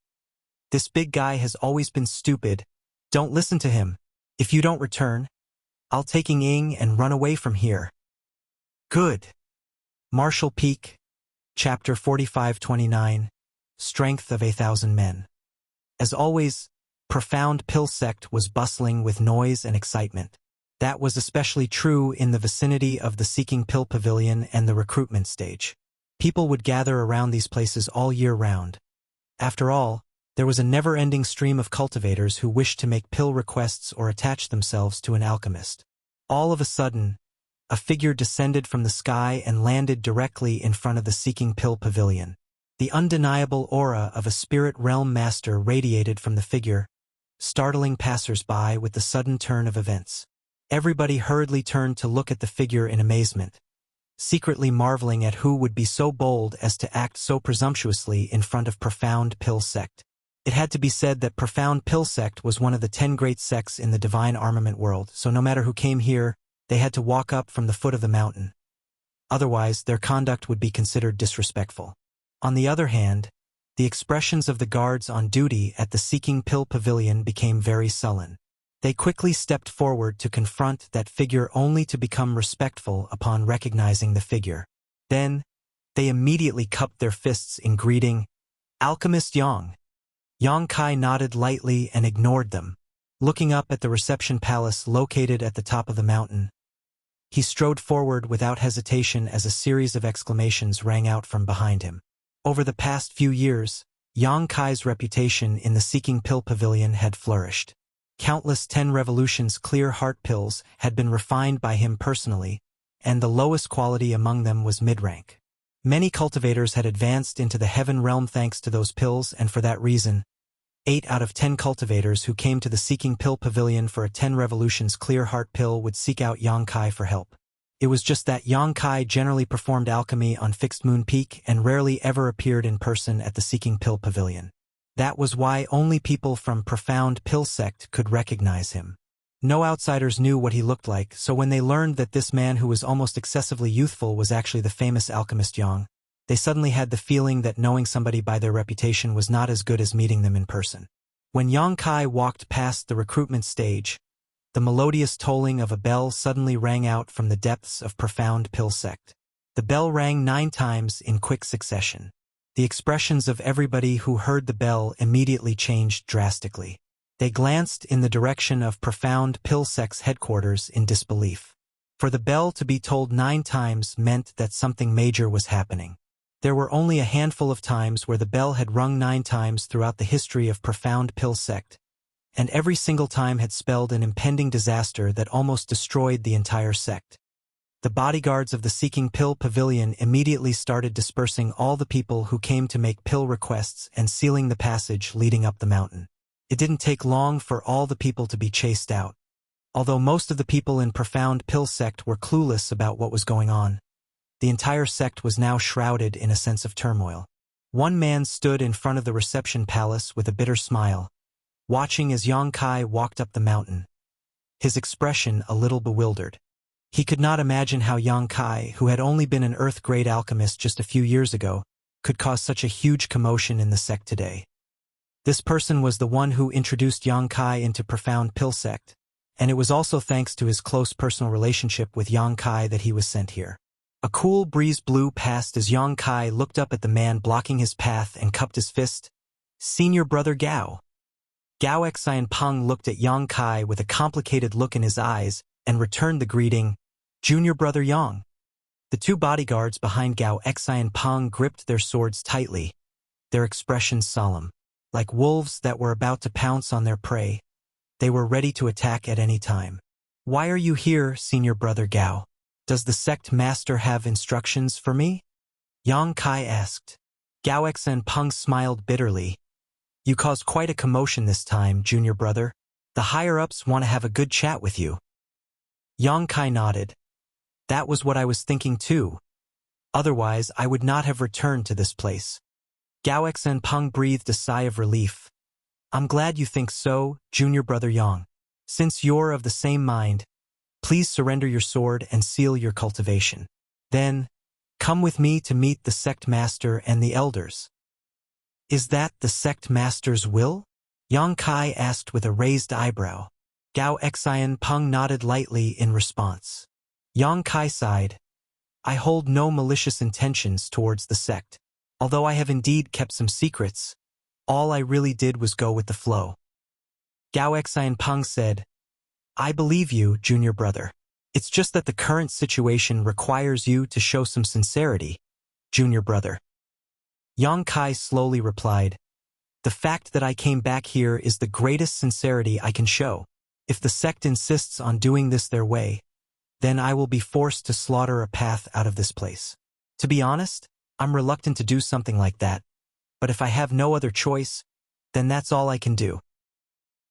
This big guy has always been stupid. Don't listen to him. If you don't return, I'll take Ying and run away from here. Good. Marshall Peak, Chapter 4529, Strength of 1,000 Men. As always, Profound Pill Sect was bustling with noise and excitement. That was especially true in the vicinity of the Seeking Pill Pavilion and the recruitment stage. People would gather around these places all year round. After all, there was a never-ending stream of cultivators who wished to make pill requests or attach themselves to an alchemist. All of a sudden, a figure descended from the sky and landed directly in front of the Seeking Pill Pavilion. The undeniable aura of a spirit realm master radiated from the figure, startling passers-by with the sudden turn of events. Everybody hurriedly turned to look at the figure in amazement, secretly marveling at who would be so bold as to act so presumptuously in front of Profound Pill Sect. It had to be said that Profound Pill Sect was one of the 10 great sects in the divine armament world, so no matter who came here, they had to walk up from the foot of the mountain. Otherwise, their conduct would be considered disrespectful. On the other hand, the expressions of the guards on duty at the Seeking Pill Pavilion became very sullen. They quickly stepped forward to confront that figure only to become respectful upon recognizing the figure. Then, they immediately cupped their fists in greeting, Alchemist Yang. Yang Kai nodded lightly and ignored them. Looking up at the reception palace located at the top of the mountain, he strode forward without hesitation as a series of exclamations rang out from behind him. Over the past few years, Yang Kai's reputation in the Seeking Pill Pavilion had flourished. Countless 10 Revolutions clear heart pills had been refined by him personally, and the lowest quality among them was mid-rank. Many cultivators had advanced into the heaven realm thanks to those pills, and for that reason, 8 out of 10 cultivators who came to the Seeking Pill Pavilion for a 10 Revolutions clear heart pill would seek out Yang Kai for help. It was just that Yang Kai generally performed alchemy on Fixed Moon Peak and rarely ever appeared in person at the Seeking Pill Pavilion. That was why only people from Profound Pill Sect could recognize him. No outsiders knew what he looked like, so when they learned that this man who was almost excessively youthful was actually the famous alchemist Yang, they suddenly had the feeling that knowing somebody by their reputation was not as good as meeting them in person. When Yang Kai walked past the recruitment stage, the melodious tolling of a bell suddenly rang out from the depths of Profound Pill Sect. The bell rang 9 times in quick succession. The expressions of everybody who heard the bell immediately changed drastically. They glanced in the direction of Profound Pill Sect's headquarters in disbelief. For the bell to be tolled 9 times meant that something major was happening. There were only a handful of times where the bell had rung 9 times throughout the history of Profound Pill Sect, and every single time had spelled an impending disaster that almost destroyed the entire sect. The bodyguards of the Seeking Pill Pavilion immediately started dispersing all the people who came to make pill requests and sealing the passage leading up the mountain. It didn't take long for all the people to be chased out. Although most of the people in Profound Pill Sect were clueless about what was going on, the entire sect was now shrouded in a sense of turmoil. One man stood in front of the reception palace with a bitter smile, watching as Yang Kai walked up the mountain, his expression a little bewildered. He could not imagine how Yang Kai, who had only been an earth-grade alchemist just a few years ago, could cause such a huge commotion in the sect today. This person was the one who introduced Yang Kai into Profound Pill Sect, and it was also thanks to his close personal relationship with Yang Kai that he was sent here. A cool breeze blew past as Yang Kai looked up at the man blocking his path and cupped his fist. Senior Brother Gao. Gao Xianpeng looked at Yang Kai with a complicated look in his eyes and returned the greeting, Junior Brother Yang. The 2 bodyguards behind Gao Xianpeng gripped their swords tightly, their expressions solemn. Like wolves that were about to pounce on their prey, they were ready to attack at any time. Why are you here, Senior Brother Gao? Does the sect master have instructions for me? Yang Kai asked. Gao Xianpeng smiled bitterly. You caused quite a commotion this time, Junior Brother. The higher-ups want to have a good chat with you. Yang Kai nodded. That was what I was thinking too. Otherwise, I would not have returned to this place. Gao Xinpeng breathed a sigh of relief. I'm glad you think so, junior brother Yang. Since you're of the same mind, please surrender your sword and seal your cultivation. Then, come with me to meet the sect master and the elders. Is that the sect master's will? Yang Kai asked with a raised eyebrow. Gao Xinpeng nodded lightly in response. Yang Kai sighed. I hold no malicious intentions towards the sect. Although I have indeed kept some secrets, all I really did was go with the flow. Gao Xinpeng said, I believe you, junior brother. It's just that the current situation requires you to show some sincerity, junior brother. Yang Kai slowly replied, the fact that I came back here is the greatest sincerity I can show. If the sect insists on doing this their way, then I will be forced to slaughter a path out of this place. To be honest, I'm reluctant to do something like that, but if I have no other choice, then that's all I can do.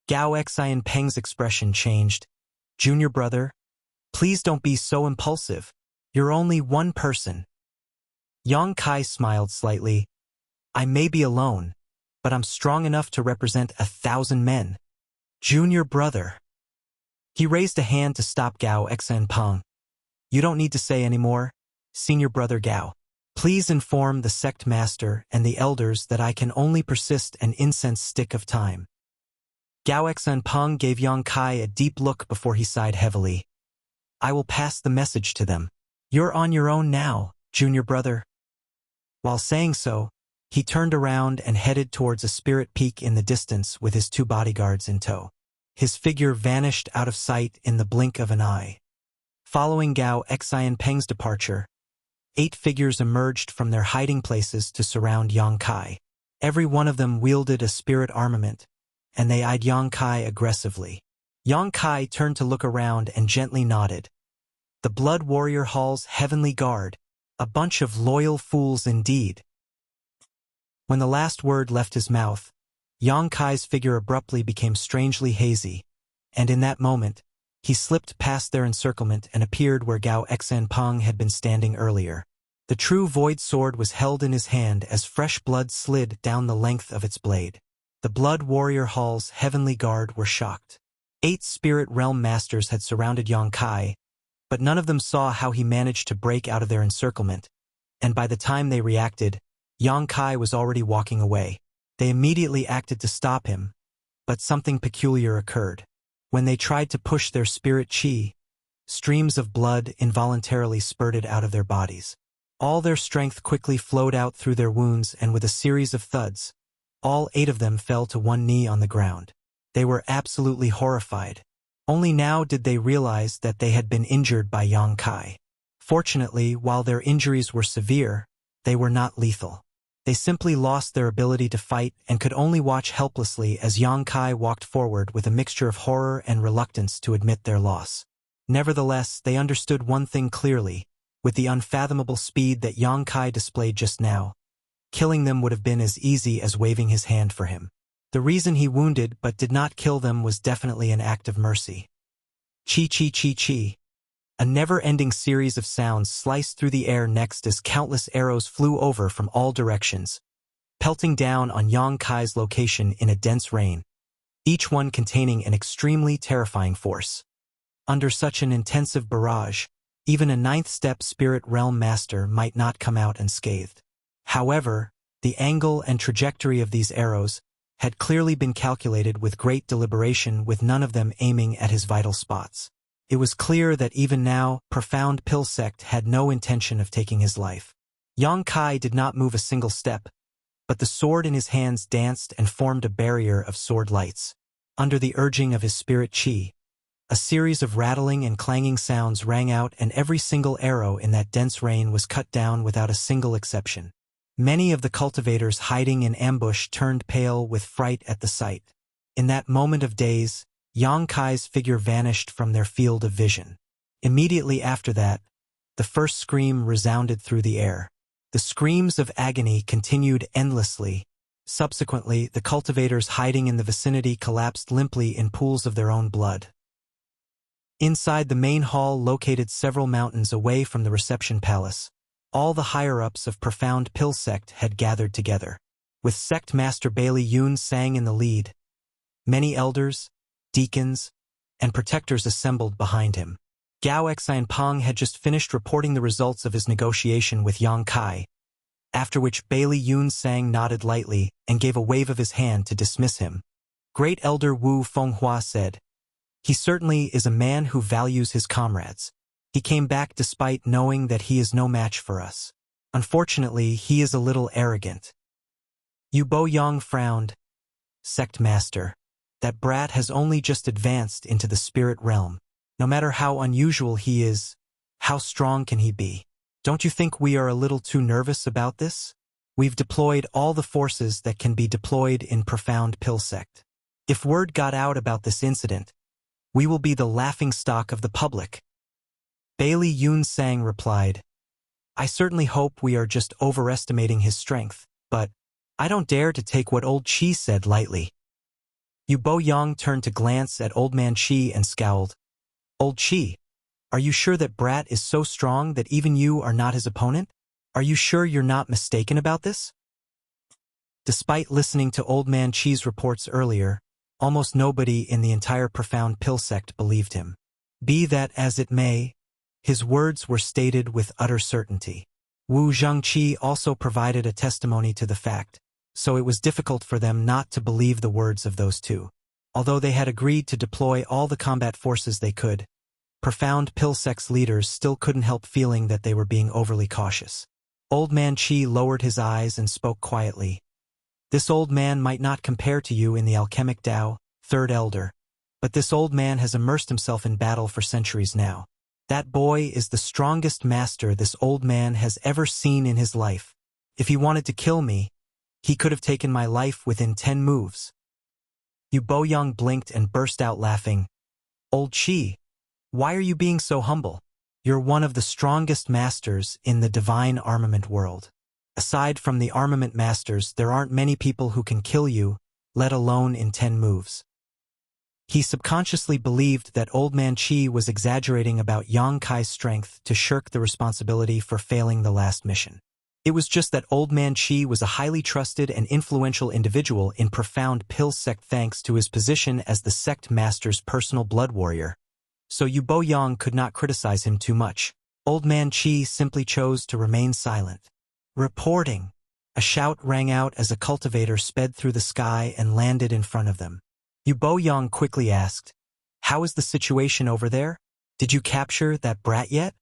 Gao Xinpeng's expression changed. Junior brother, please don't be so impulsive. You're only one person. Yang Kai smiled slightly. I may be alone, but I'm strong enough to represent 1,000 men. Junior brother. He raised a hand to stop Gao Xinpeng. You don't need to say any more, senior brother Gao. Please inform the sect master and the elders that I can only persist an incense stick of time. Gao Xinpeng gave Yang Kai a deep look before he sighed heavily. I will pass the message to them. You're on your own now, junior brother. While saying so, he turned around and headed towards a spirit peak in the distance with his 2 bodyguards in tow. His figure vanished out of sight in the blink of an eye. Following Gao Xinpeng's departure, 8 figures emerged from their hiding places to surround Yang Kai. Every one of them wielded a spirit armament, and they eyed Yang Kai aggressively. Yang Kai turned to look around and gently nodded. The Blood Warrior Hall's heavenly guard, a bunch of loyal fools indeed. When the last word left his mouth, Yang Kai's figure abruptly became strangely hazy, and in that moment, he slipped past their encirclement and appeared where Gao Xinpeng had been standing earlier. The true void sword was held in his hand as fresh blood slid down the length of its blade. The Blood Warrior Hall's heavenly guard were shocked. 8 spirit realm masters had surrounded Yang Kai, but none of them saw how he managed to break out of their encirclement, and by the time they reacted, Yang Kai was already walking away. They immediately acted to stop him, but something peculiar occurred. When they tried to push their spirit chi, streams of blood involuntarily spurted out of their bodies. All their strength quickly flowed out through their wounds, and with a series of thuds, all 8 of them fell to one knee on the ground. They were absolutely horrified. Only now did they realize that they had been injured by Yang Kai. Fortunately, while their injuries were severe, they were not lethal. They simply lost their ability to fight and could only watch helplessly as Yang Kai walked forward with a mixture of horror and reluctance to admit their loss. Nevertheless, they understood one thing clearly. With the unfathomable speed that Yang Kai displayed just now, killing them would have been as easy as waving his hand for him. The reason he wounded but did not kill them was definitely an act of mercy. Chi chi chi chi. A never-ending series of sounds sliced through the air next as countless arrows flew over from all directions, pelting down on Yang Kai's location in a dense rain, each one containing an extremely terrifying force. Under such an intensive barrage, even a 9th-step spirit realm master might not come out unscathed. However, the angle and trajectory of these arrows had clearly been calculated with great deliberation, with none of them aiming at his vital spots. It was clear that even now, Profound Pill Sect had no intention of taking his life. Yang Kai did not move a single step, but the sword in his hands danced and formed a barrier of sword lights. Under the urging of his spirit chi, a series of rattling and clanging sounds rang out, and every single arrow in that dense rain was cut down without a single exception. Many of the cultivators hiding in ambush turned pale with fright at the sight. In that moment of daze, Yang Kai's figure vanished from their field of vision. Immediately after that, the first scream resounded through the air. The screams of agony continued endlessly. Subsequently, the cultivators hiding in the vicinity collapsed limply in pools of their own blood. Inside the main hall located several mountains away from the reception palace, all the higher-ups of Profound Pill Sect had gathered together, with Sect Master Bailey Yun Sang in the lead. Many elders, deacons, and protectors assembled behind him. Gao Xianpeng had just finished reporting the results of his negotiation with Yang Kai, after which Bailey Yun Sang nodded lightly and gave a wave of his hand to dismiss him. Great Elder Wu Fenghua said, "He certainly is a man who values his comrades. He came back despite knowing that he is no match for us. Unfortunately, he is a little arrogant." Yu Boyang frowned. "Sect Master, that brat has only just advanced into the spirit realm. No matter how unusual he is, how strong can he be? Don't you think we are a little too nervous about this? We've deployed all the forces that can be deployed in Profound Pill Sect. If word got out about this incident, we will be the laughingstock of the public." Bailey Yun Sang replied, "I certainly hope we are just overestimating his strength, but I don't dare to take what Old Chi said lightly." Yu Boyang turned to glance at Old Man Chi and scowled. "Old Chi, are you sure that brat is so strong that even you are not his opponent? Are you sure you're not mistaken about this?" Despite listening to Old Man Chi's reports earlier, almost nobody in the entire Profound Pill Sect believed him. Be that as it may, his words were stated with utter certainty. Wu Zhengqi also provided a testimony to the fact, so it was difficult for them not to believe the words of those two. Although they had agreed to deploy all the combat forces they could, Profound Pill Sect's leaders still couldn't help feeling that they were being overly cautious. Old Man Chi lowered his eyes and spoke quietly. "This old man might not compare to you in the alchemic Tao, Third Elder, but this old man has immersed himself in battle for centuries now. That boy is the strongest master this old man has ever seen in his life. If he wanted to kill me, he could have taken my life within 10 moves." Yu Boyang blinked and burst out laughing. "Old Chi, why are you being so humble? You're one of the strongest masters in the divine armament world. Aside from the armament masters, there aren't many people who can kill you, let alone in 10 moves." He subconsciously believed that Old Man Chi was exaggerating about Yang Kai's strength to shirk the responsibility for failing the last mission. It was just that Old Man Chi was a highly trusted and influential individual in Profound Pill Sect thanks to his position as the sect master's personal blood warrior. So Yu Boyang could not criticize him too much. Old Man Chi simply chose to remain silent. "Reporting!" A shout rang out as a cultivator sped through the sky and landed in front of them. Yu Boyang quickly asked, "How is the situation over there? Did you capture that brat yet?"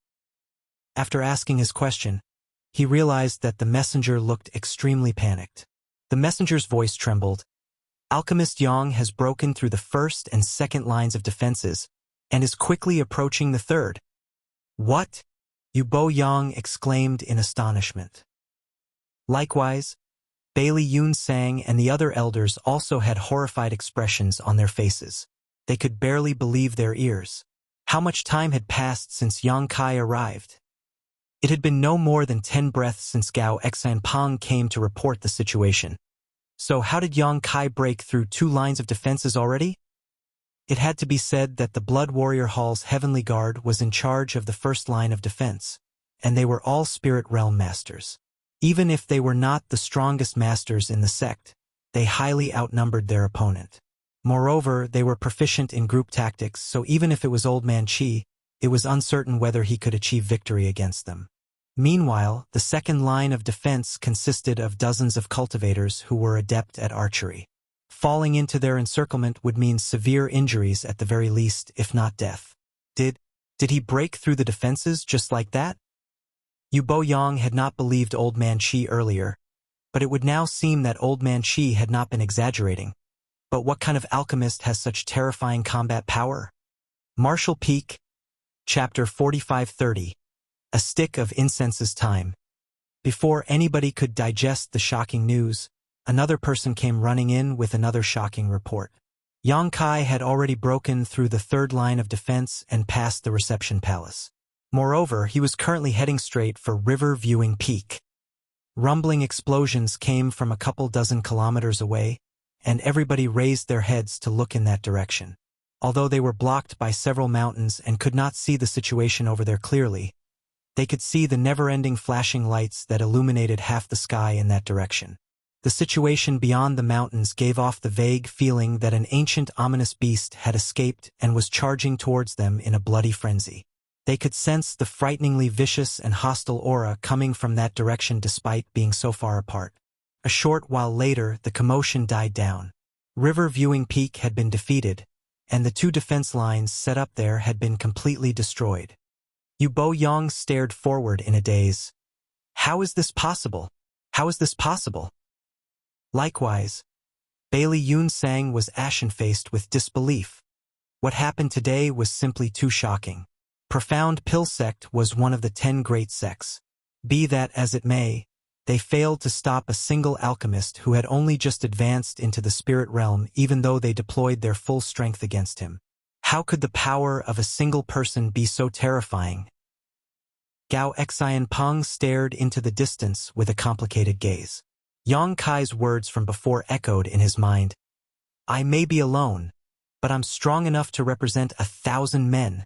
After asking his question, he realized that the messenger looked extremely panicked. The messenger's voice trembled. "Alchemist Yang has broken through the first and second lines of defenses and is quickly approaching the third." "What?" Yu Boyang exclaimed in astonishment. Likewise, Bailey Yun Sang and the other elders also had horrified expressions on their faces. They could barely believe their ears. How much time had passed since Yang Kai arrived? It had been no more than 10 breaths since Gao Xianpeng came to report the situation. So how did Yang Kai break through 2 lines of defenses already? It had to be said that the Blood Warrior Hall's Heavenly Guard was in charge of the first line of defense, and they were all Spirit Realm masters. Even if they were not the strongest masters in the sect, they highly outnumbered their opponent. Moreover, they were proficient in group tactics, so even if it was Old Man Chi, it was uncertain whether he could achieve victory against them. Meanwhile, the second line of defense consisted of dozens of cultivators who were adept at archery. Falling into their encirclement would mean severe injuries at the very least, if not death. Did he break through the defenses just like that? Yu Boyang had not believed Old Man Chi earlier, but it would now seem that Old Man Chi had not been exaggerating. But what kind of alchemist has such terrifying combat power? Martial Peak, Chapter 4530. A Stick of Incense's Time. Before anybody could digest the shocking news, another person came running in with another shocking report. Yang Kai had already broken through the third line of defense and passed the reception palace. Moreover, he was currently heading straight for River Viewing Peak. Rumbling explosions came from a couple dozen kilometers away, and everybody raised their heads to look in that direction. Although they were blocked by several mountains and could not see the situation over there clearly, they could see the never-ending flashing lights that illuminated half the sky in that direction. The situation beyond the mountains gave off the vague feeling that an ancient ominous beast had escaped and was charging towards them in a bloody frenzy. They could sense the frighteningly vicious and hostile aura coming from that direction despite being so far apart. A short while later, the commotion died down. River Viewing Peak had been defeated, and the two defense lines set up there had been completely destroyed. Yu Bo-yong stared forward in a daze. How is this possible? How is this possible? Likewise, Bailey Yun-sang was ashen-faced with disbelief. What happened today was simply too shocking. Profound Pill Sect was one of the 10 great sects. Be that as it may, they failed to stop a single alchemist who had only just advanced into the spirit realm even though they deployed their full strength against him. How could the power of a single person be so terrifying? Gao Xianpeng stared into the distance with a complicated gaze. Yang Kai's words from before echoed in his mind. I may be alone, but I'm strong enough to represent 1,000 men.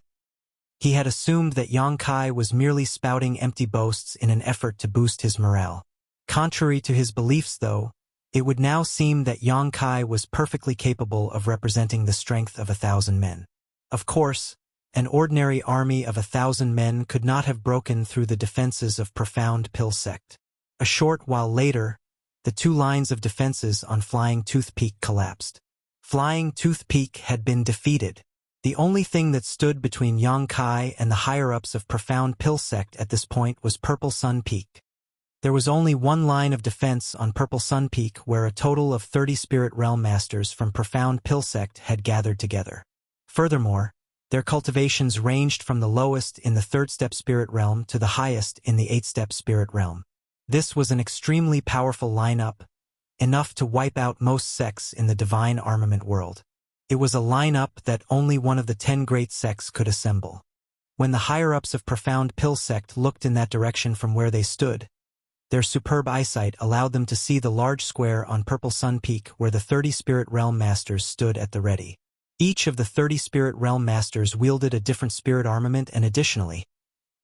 He had assumed that Yang Kai was merely spouting empty boasts in an effort to boost his morale. Contrary to his beliefs, though, it would now seem that Yang Kai was perfectly capable of representing the strength of 1,000 men. Of course, an ordinary army of 1,000 men could not have broken through the defenses of Profound Pill Sect. A short while later, the two lines of defenses on Flying Tooth Peak collapsed. Flying Tooth Peak had been defeated. The only thing that stood between Yang Kai and the higher-ups of Profound Pill Sect at this point was Purple Sun Peak. There was only one line of defense on Purple Sun Peak where a total of 30 Spirit Realm Masters from Profound Pill Sect had gathered together. Furthermore, their cultivations ranged from the lowest in the 3rd step Spirit Realm to the highest in the 8th step Spirit Realm. This was an extremely powerful lineup, enough to wipe out most sects in the divine armament world. It was a lineup that only one of the 10 great sects could assemble. When the higher-ups of Profound Pill Sect looked in that direction from where they stood, their superb eyesight allowed them to see the large square on Purple Sun Peak where the 30 Spirit Realm Masters stood at the ready. Each of the 30 Spirit Realm Masters wielded a different spirit armament, and additionally,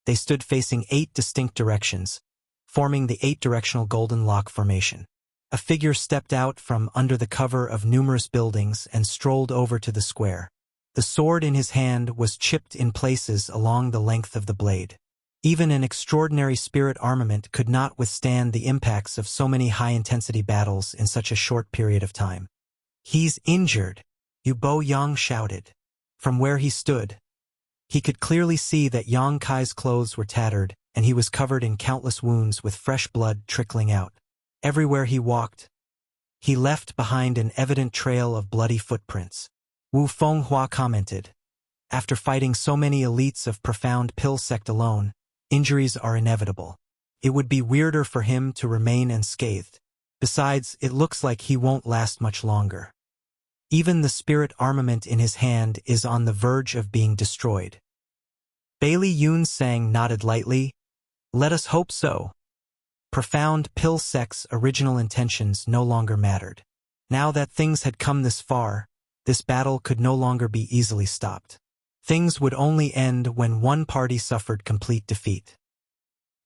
they stood facing 8 distinct directions, forming the 8-directional Golden Lock formation. A figure stepped out from under the cover of numerous buildings and strolled over to the square. The sword in his hand was chipped in places along the length of the blade. Even an extraordinary spirit armament could not withstand the impacts of so many high-intensity battles in such a short period of time. He's injured, Yu Bo-yong shouted. From where he stood, he could clearly see that Yang Kai's clothes were tattered, and he was covered in countless wounds with fresh blood trickling out. Everywhere he walked, he left behind an evident trail of bloody footprints. Wu Fenghua commented, after fighting so many elites of Profound Pill Sect alone, injuries are inevitable. It would be weirder for him to remain unscathed. Besides, it looks like he won't last much longer. Even the spirit armament in his hand is on the verge of being destroyed. Bailey Yun-sang nodded lightly. Let us hope so. Profound Pill Sect's original intentions no longer mattered. Now that things had come this far, this battle could no longer be easily stopped. Things would only end when one party suffered complete defeat.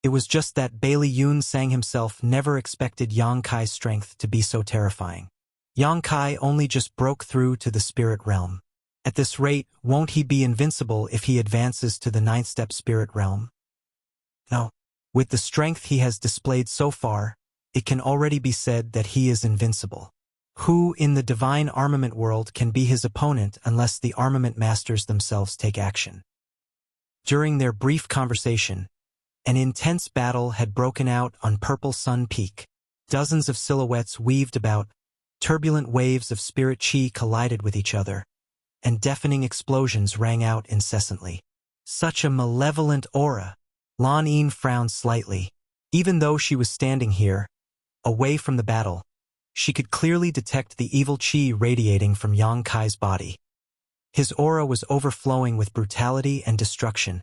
It was just that Bailey Yun-sang himself never expected Yang Kai's strength to be so terrifying. Yang Kai only just broke through to the spirit realm. At this rate, won't he be invincible if he advances to the 9th step spirit realm? No. With the strength he has displayed so far, it can already be said that he is invincible. Who in the divine armament world can be his opponent unless the armament masters themselves take action? During their brief conversation, an intense battle had broken out on Purple Sun Peak. Dozens of silhouettes weaved about, turbulent waves of spirit chi collided with each other, and deafening explosions rang out incessantly. Such a malevolent aura! Lan Yin frowned slightly. Even though she was standing here, away from the battle, she could clearly detect the evil chi radiating from Yang Kai's body. His aura was overflowing with brutality and destruction,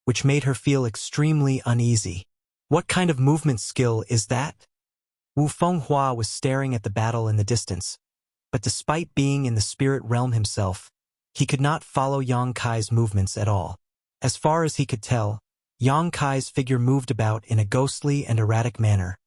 which made her feel extremely uneasy. What kind of movement skill is that? Wu Fenghua was staring at the battle in the distance, but despite being in the spirit realm himself, He could not follow Yang Kai's movements at all. As far as he could tell, Yang Kai's figure moved about in a ghostly and erratic manner,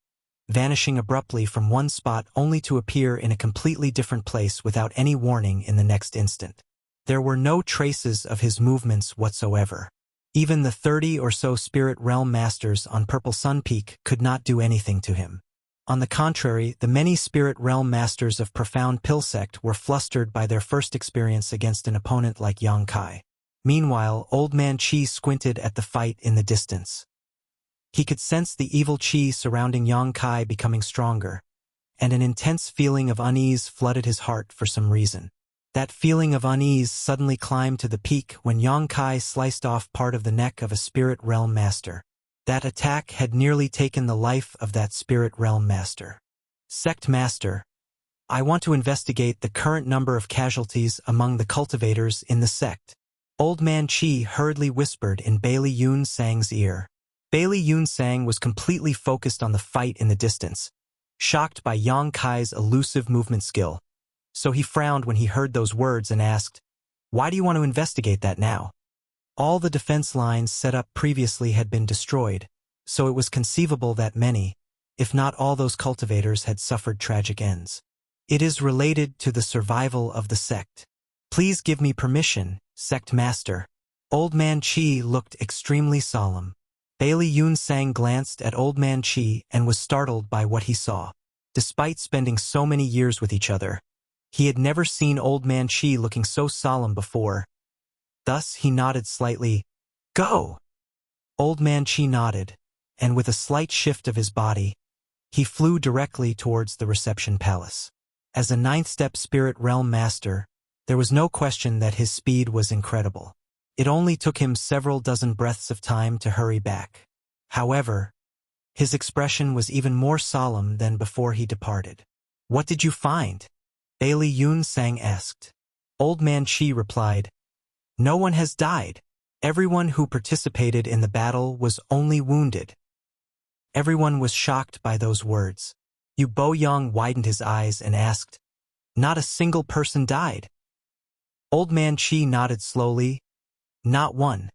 vanishing abruptly from one spot only to appear in a completely different place without any warning in the next instant. There were no traces of his movements whatsoever. Even the 30 or so Spirit Realm Masters on Purple Sun Peak could not do anything to him. On the contrary, the many Spirit Realm Masters of Profound Pill Sect were flustered by their first experience against an opponent like Yang Kai. Meanwhile, Old Man Qi squinted at the fight in the distance. He could sense the evil qi surrounding Yang Kai becoming stronger, and an intense feeling of unease flooded his heart for some reason. That feeling of unease suddenly climbed to the peak when Yang Kai sliced off part of the neck of a Spirit Realm Master. That attack had nearly taken the life of that Spirit Realm Master. Sect Master, I want to investigate the current number of casualties among the cultivators in the sect. Old Man Qi hurriedly whispered in Bailey Yun Sang's ear. Bailey Yun Sang was completely focused on the fight in the distance, shocked by Yang Kai's elusive movement skill. So he frowned when he heard those words and asked, "Why do you want to investigate that now?" All the defense lines set up previously had been destroyed, so it was conceivable that many, if not all those cultivators had suffered tragic ends. It is related to the survival of the sect. Please give me permission, Sect Master. Old Man Qi looked extremely solemn. Bailey Yun Sang glanced at Old Man Qi and was startled by what he saw. Despite spending so many years with each other, he had never seen Old Man Qi looking so solemn before. Thus he nodded slightly. "Go!" Old Man Qi nodded, and with a slight shift of his body, he flew directly towards the reception palace. As a ninth-step Spirit Realm Master, there was no question that his speed was incredible. It only took him several dozen breaths of time to hurry back. However, his expression was even more solemn than before he departed. "What did you find?" Bailey Yun Sang asked. Old Man Qi replied, "No one has died. Everyone who participated in the battle was only wounded." Everyone was shocked by those words. Yu Boyang widened his eyes and asked, "Not a single person died?" Old Man Qi nodded slowly. "Not one."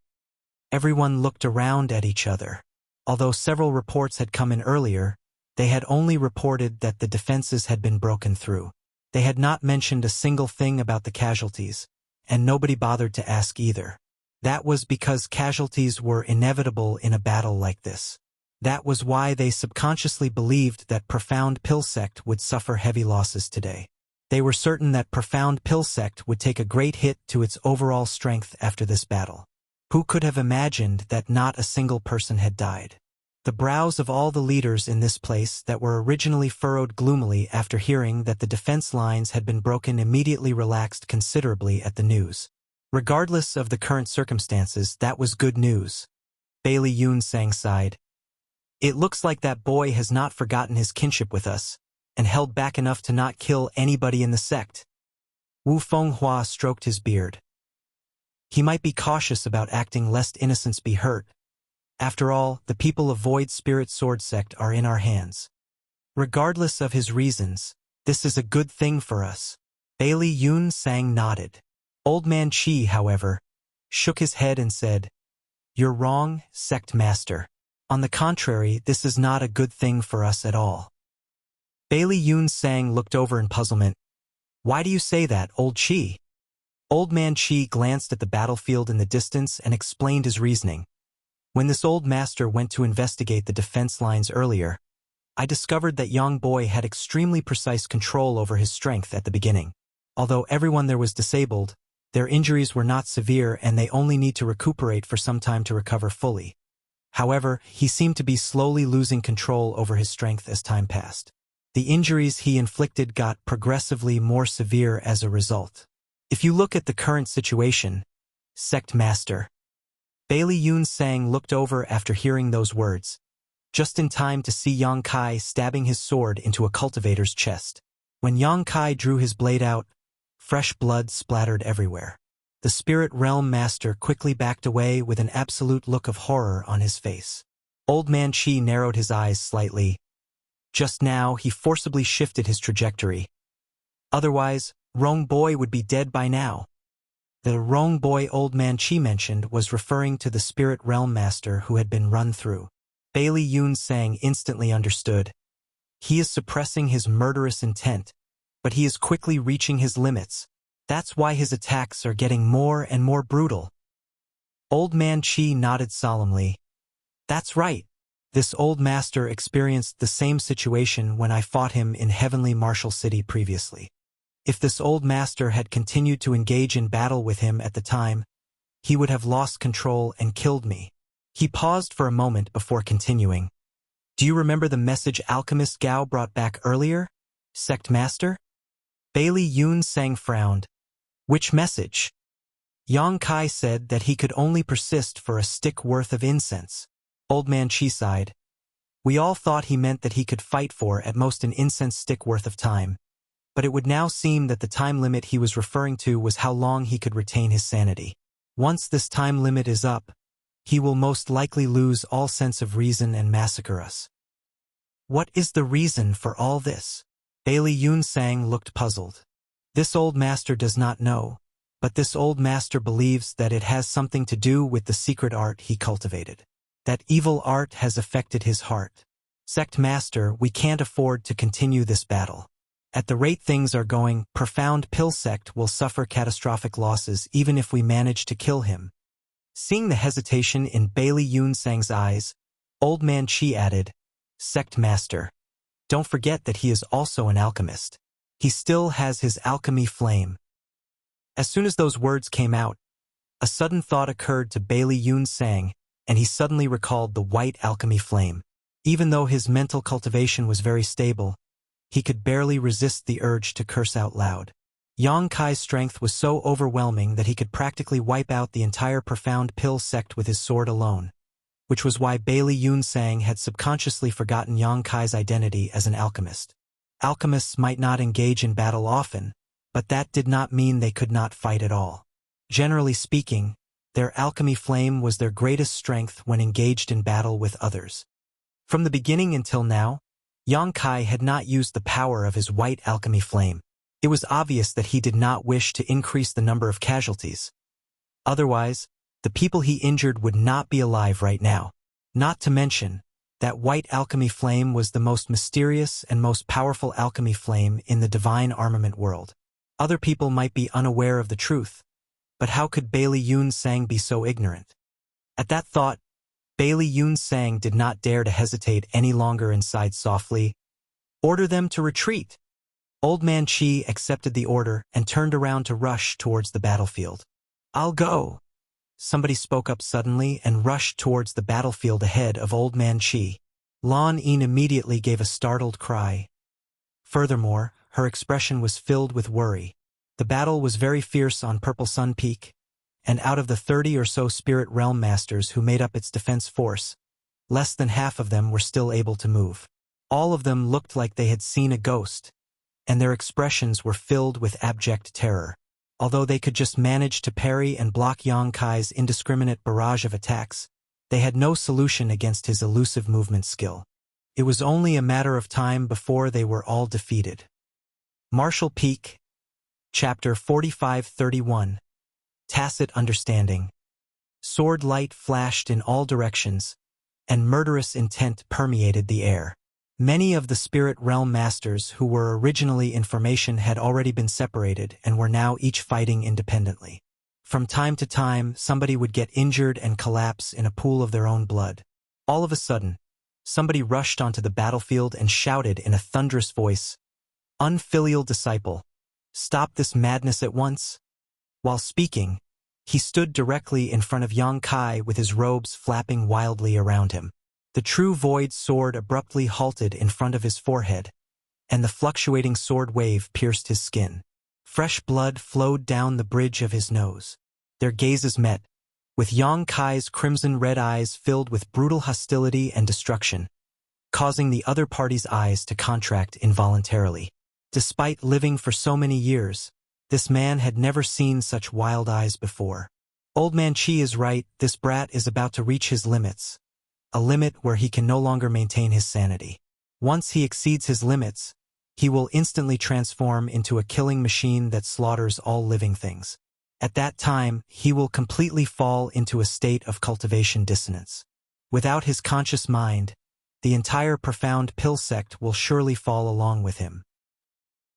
Everyone looked around at each other. Although several reports had come in earlier, they had only reported that the defenses had been broken through. They had not mentioned a single thing about the casualties, and nobody bothered to ask either. That was because casualties were inevitable in a battle like this. That was why they subconsciously believed that Profound Pill Sect would suffer heavy losses today. They were certain that Profound Pill Sect would take a great hit to its overall strength after this battle. Who could have imagined that not a single person had died? The brows of all the leaders in this place that were originally furrowed gloomily after hearing that the defense lines had been broken immediately relaxed considerably at the news. Regardless of the current circumstances, that was good news. Bailey Yun Sang sighed. "It looks like that boy has not forgotten his kinship with us, and held back enough to not kill anybody in the sect." Wu Fenghua stroked his beard. "He might be cautious about acting lest innocents be hurt. After all, the people of Void Spirit Sword Sect are in our hands. Regardless of his reasons, this is a good thing for us." Bailey Yun Sang nodded. Old Man Qi, however, shook his head and said, "You're wrong, Sect Master. On the contrary, this is not a good thing for us at all." Bailey Yun Sang looked over in puzzlement. "Why do you say that, Old Qi?" Old Man Qi glanced at the battlefield in the distance and explained his reasoning. "When this old master went to investigate the defense lines earlier, I discovered that young boy had extremely precise control over his strength at the beginning. Although everyone there was disabled, their injuries were not severe and they only need to recuperate for some time to recover fully. However, he seemed to be slowly losing control over his strength as time passed. The injuries he inflicted got progressively more severe as a result. If you look at the current situation, Sect Master." Bailey Yun Sang looked over after hearing those words, just in time to see Yang Kai stabbing his sword into a cultivator's chest. When Yang Kai drew his blade out, fresh blood splattered everywhere. The Spirit Realm Master quickly backed away with an absolute look of horror on his face. Old Man Qi narrowed his eyes slightly. Just now, he forcibly shifted his trajectory. Otherwise, Rong Boy would be dead by now. The wrong boy Old Man Chi mentioned was referring to the spirit realm master who had been run through. Bailey Yun Sang instantly understood. He is suppressing his murderous intent, but he is quickly reaching his limits. That's why his attacks are getting more and more brutal. Old Man Chi nodded solemnly. That's right. This old master experienced the same situation when I fought him in Heavenly Martial City previously. If this old master had continued to engage in battle with him at the time, he would have lost control and killed me. He paused for a moment before continuing. Do you remember the message Alchemist Gao brought back earlier, Sect Master? Bailey Yun Sang frowned. Which message? Yang Kai said that he could only persist for a stick worth of incense. Old Man Chi sighed. We all thought he meant that he could fight for at most an incense stick worth of time. But it would now seem that the time limit he was referring to was how long he could retain his sanity. Once this time limit is up, he will most likely lose all sense of reason and massacre us. What is the reason for all this? Bailey Yun Sang looked puzzled. This old master does not know, but this old master believes that it has something to do with the secret art he cultivated. That evil art has affected his heart. Sect Master, we can't afford to continue this battle. At the rate things are going, Profound Pill Sect will suffer catastrophic losses even if we manage to kill him. Seeing the hesitation in Bailey Yun Sang's eyes, Old Man Chi added, Sect Master, don't forget that he is also an alchemist. He still has his alchemy flame. As soon as those words came out, a sudden thought occurred to Bailey Yun Sang, and he suddenly recalled the white alchemy flame. Even though his mental cultivation was very stable, he could barely resist the urge to curse out loud. Yang Kai's strength was so overwhelming that he could practically wipe out the entire Profound Pill Sect with his sword alone, which was why Bailey Yun Sang had subconsciously forgotten Yang Kai's identity as an alchemist. Alchemists might not engage in battle often, but that did not mean they could not fight at all. Generally speaking, their alchemy flame was their greatest strength when engaged in battle with others. From the beginning until now, Yang Kai had not used the power of his white alchemy flame. It was obvious that he did not wish to increase the number of casualties. Otherwise, the people he injured would not be alive right now. Not to mention, that white alchemy flame was the most mysterious and most powerful alchemy flame in the divine armament world. Other people might be unaware of the truth, but how could Bailey Yun Sang be so ignorant? At that thought, Bailey Yun Sang did not dare to hesitate any longer and sighed softly. Order them to retreat. Old Man Chi accepted the order and turned around to rush towards the battlefield. I'll go. Somebody spoke up suddenly and rushed towards the battlefield ahead of Old Man Chi. Lan Yin immediately gave a startled cry. Furthermore, her expression was filled with worry. The battle was very fierce on Purple Sun Peak, and out of the 30 or so spirit realm masters who made up its defense force, less than half of them were still able to move. All of them looked like they had seen a ghost, and their expressions were filled with abject terror. Although they could just manage to parry and block Yang Kai's indiscriminate barrage of attacks, they had no solution against his elusive movement skill. It was only a matter of time before they were all defeated. Martial Peak, Chapter 45-31. Tacit Understanding. Sword light flashed in all directions, and murderous intent permeated the air. Many of the spirit realm masters who were originally in formation had already been separated and were now each fighting independently. From time to time, somebody would get injured and collapse in a pool of their own blood. All of a sudden, somebody rushed onto the battlefield and shouted in a thunderous voice, "Unfilial disciple, stop this madness at once." While speaking, he stood directly in front of Yang Kai with his robes flapping wildly around him. The true void sword abruptly halted in front of his forehead, and the fluctuating sword wave pierced his skin. Fresh blood flowed down the bridge of his nose. Their gazes met, with Yang Kai's crimson-red eyes filled with brutal hostility and destruction, causing the other party's eyes to contract involuntarily. Despite living for so many years, this man had never seen such wild eyes before. Old Man Chi is right, this brat is about to reach his limits, a limit where he can no longer maintain his sanity. Once he exceeds his limits, he will instantly transform into a killing machine that slaughters all living things. At that time, he will completely fall into a state of cultivation dissonance. Without his conscious mind, the entire profound pill sect will surely fall along with him.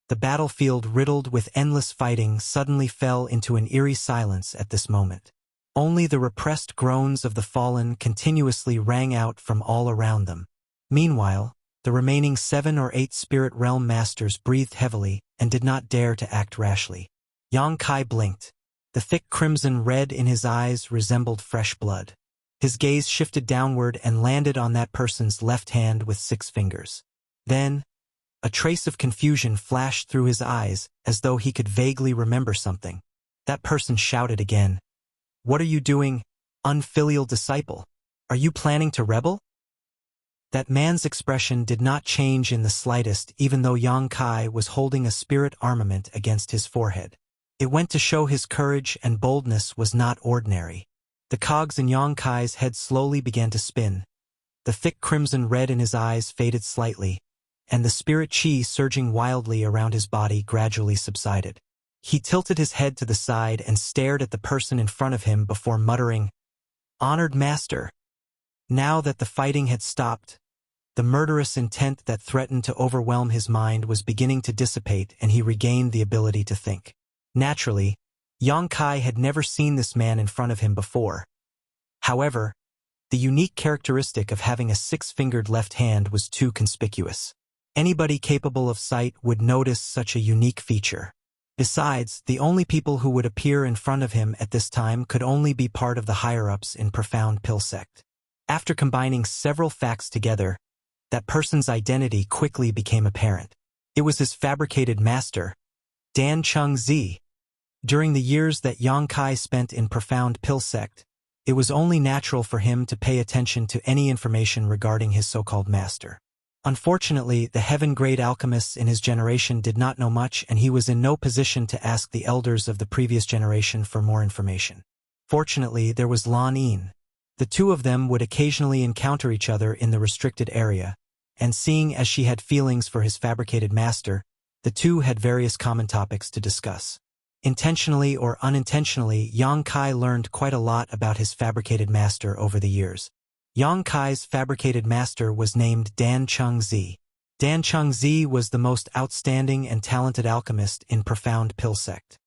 The battlefield riddled with endless fighting suddenly fell into an eerie silence at this moment. Only the repressed groans of the fallen continuously rang out from all around them. Meanwhile, the remaining 7 or 8 spirit realm masters breathed heavily and did not dare to act rashly. Yang Kai blinked. The thick crimson red in his eyes resembled fresh blood. His gaze shifted downward and landed on that person's left hand with 6 fingers. Then, a trace of confusion flashed through his eyes as though he could vaguely remember something. That person shouted again. "What are you doing, unfilial disciple? Are you planning to rebel?" That man's expression did not change in the slightest even though Yang Kai was holding a spirit armament against his forehead. It went to show his courage and boldness was not ordinary. The cogs in Yang Kai's head slowly began to spin. The thick crimson red in his eyes faded slightly, and the spirit chi surging wildly around his body gradually subsided. He tilted his head to the side and stared at the person in front of him before muttering, "Honored Master." Now that the fighting had stopped, the murderous intent that threatened to overwhelm his mind was beginning to dissipate and he regained the ability to think. Naturally, Yang Kai had never seen this man in front of him before. However, the unique characteristic of having a 6-fingered left hand was too conspicuous. Anybody capable of sight would notice such a unique feature. Besides, the only people who would appear in front of him at this time could only be part of the higher-ups in Profound Pill Sect. After combining several facts together, that person's identity quickly became apparent. It was his fabricated master, Dan Chung Zi. During the years that Yang Kai spent in Profound Pill Sect, it was only natural for him to pay attention to any information regarding his so-called master. Unfortunately, the heaven-grade alchemists in his generation did not know much and he was in no position to ask the elders of the previous generation for more information. Fortunately, there was Lan Yin. The two of them would occasionally encounter each other in the restricted area, and seeing as she had feelings for his fabricated master, the two had various common topics to discuss. Intentionally or unintentionally, Yang Kai learned quite a lot about his fabricated master over the years. Yang Kai's fabricated master was named Dan Chung Zi. Dan Chung Zi was the most outstanding and talented alchemist in Profound Pill Sect.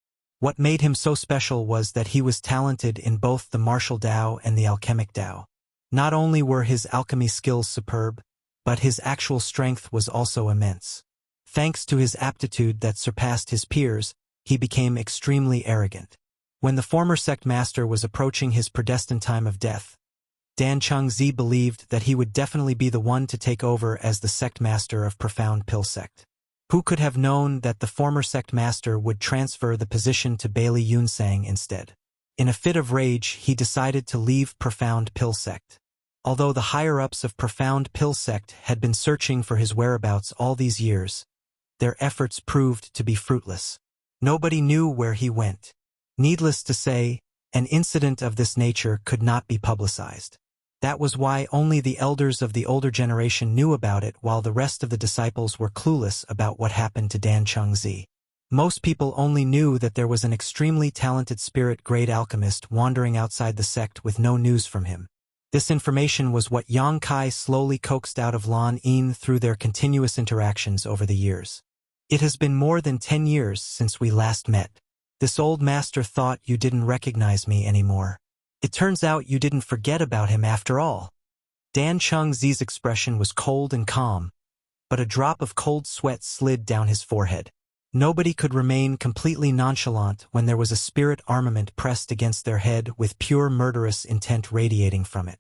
What made him so special was that he was talented in both the martial Tao and the alchemic Tao. Not only were his alchemy skills superb, but his actual strength was also immense. Thanks to his aptitude that surpassed his peers, he became extremely arrogant. When the former sect master was approaching his predestined time of death, Dan Chung Zi believed that he would definitely be the one to take over as the sect master of Profound Pill Sect. Who could have known that the former sect master would transfer the position to Bailey Yunsang instead? In a fit of rage, he decided to leave Profound Pill Sect. Although the higher-ups of Profound Pill Sect had been searching for his whereabouts all these years, their efforts proved to be fruitless. Nobody knew where he went. Needless to say, an incident of this nature could not be publicized. That was why only the elders of the older generation knew about it while the rest of the disciples were clueless about what happened to Dan Chung Zi. Most people only knew that there was an extremely talented spirit-grade alchemist wandering outside the sect with no news from him. This information was what Yang Kai slowly coaxed out of Lan Yin through their continuous interactions over the years. It has been more than 10 years since we last met. This old master thought you didn't recognize me anymore. It turns out you didn't forget about him after all. Dan Chung Zi's expression was cold and calm, but a drop of cold sweat slid down his forehead. Nobody could remain completely nonchalant when there was a spirit armament pressed against their head with pure murderous intent radiating from it.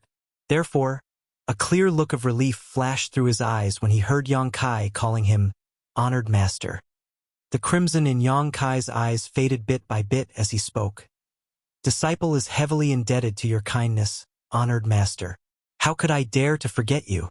Therefore, a clear look of relief flashed through his eyes when he heard Yang Kai calling him Honored Master. The crimson in Yang Kai's eyes faded bit by bit as he spoke. Disciple is heavily indebted to your kindness, Honored Master. How could I dare to forget you?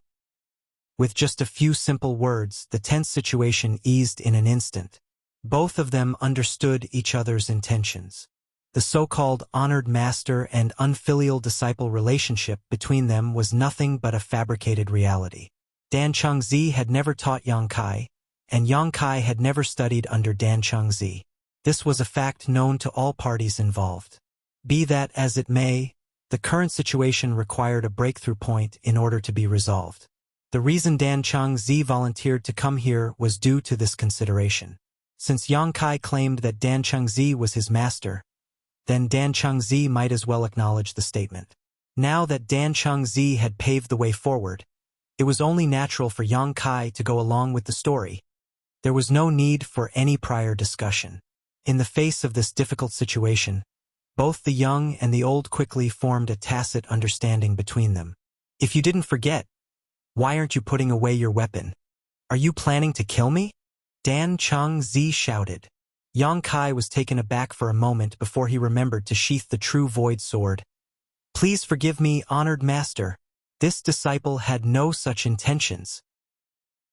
With just a few simple words, the tense situation eased in an instant. Both of them understood each other's intentions. The so-called honored master and unfilial disciple relationship between them was nothing but a fabricated reality. Dan Chung Zi had never taught Yang Kai, and Yang Kai had never studied under Dan Chung Zi. This was a fact known to all parties involved. Be that as it may, the current situation required a breakthrough point in order to be resolved. The reason Dan Changzi volunteered to come here was due to this consideration. Since Yang Kai claimed that Dan Changzi was his master, then Dan Changzi might as well acknowledge the statement. Now that Dan Changzi had paved the way forward, it was only natural for Yang Kai to go along with the story. There was no need for any prior discussion. In the face of this difficult situation, both the young and the old quickly formed a tacit understanding between them. If you didn't forget, why aren't you putting away your weapon? Are you planning to kill me? Dan Changzi shouted. Yang Kai was taken aback for a moment before he remembered to sheath the true void sword. Please forgive me, honored master. This disciple had no such intentions.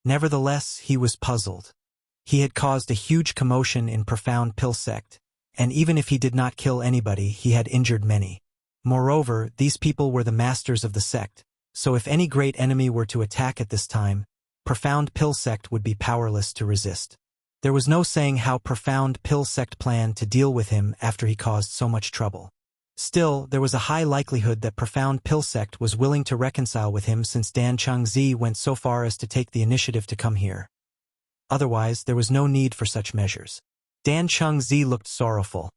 Nevertheless, he was puzzled. He had caused a huge commotion in Profound Pill Sect, and even if he did not kill anybody, he had injured many. Moreover, these people were the masters of the sect, so if any great enemy were to attack at this time, Profound Pill Sect would be powerless to resist. There was no saying how Profound Pill Sect planned to deal with him after he caused so much trouble. Still, there was a high likelihood that Profound Pill Sect was willing to reconcile with him since Dan Changzi went so far as to take the initiative to come here. Otherwise, there was no need for such measures. Dan Changzi looked sorrowful.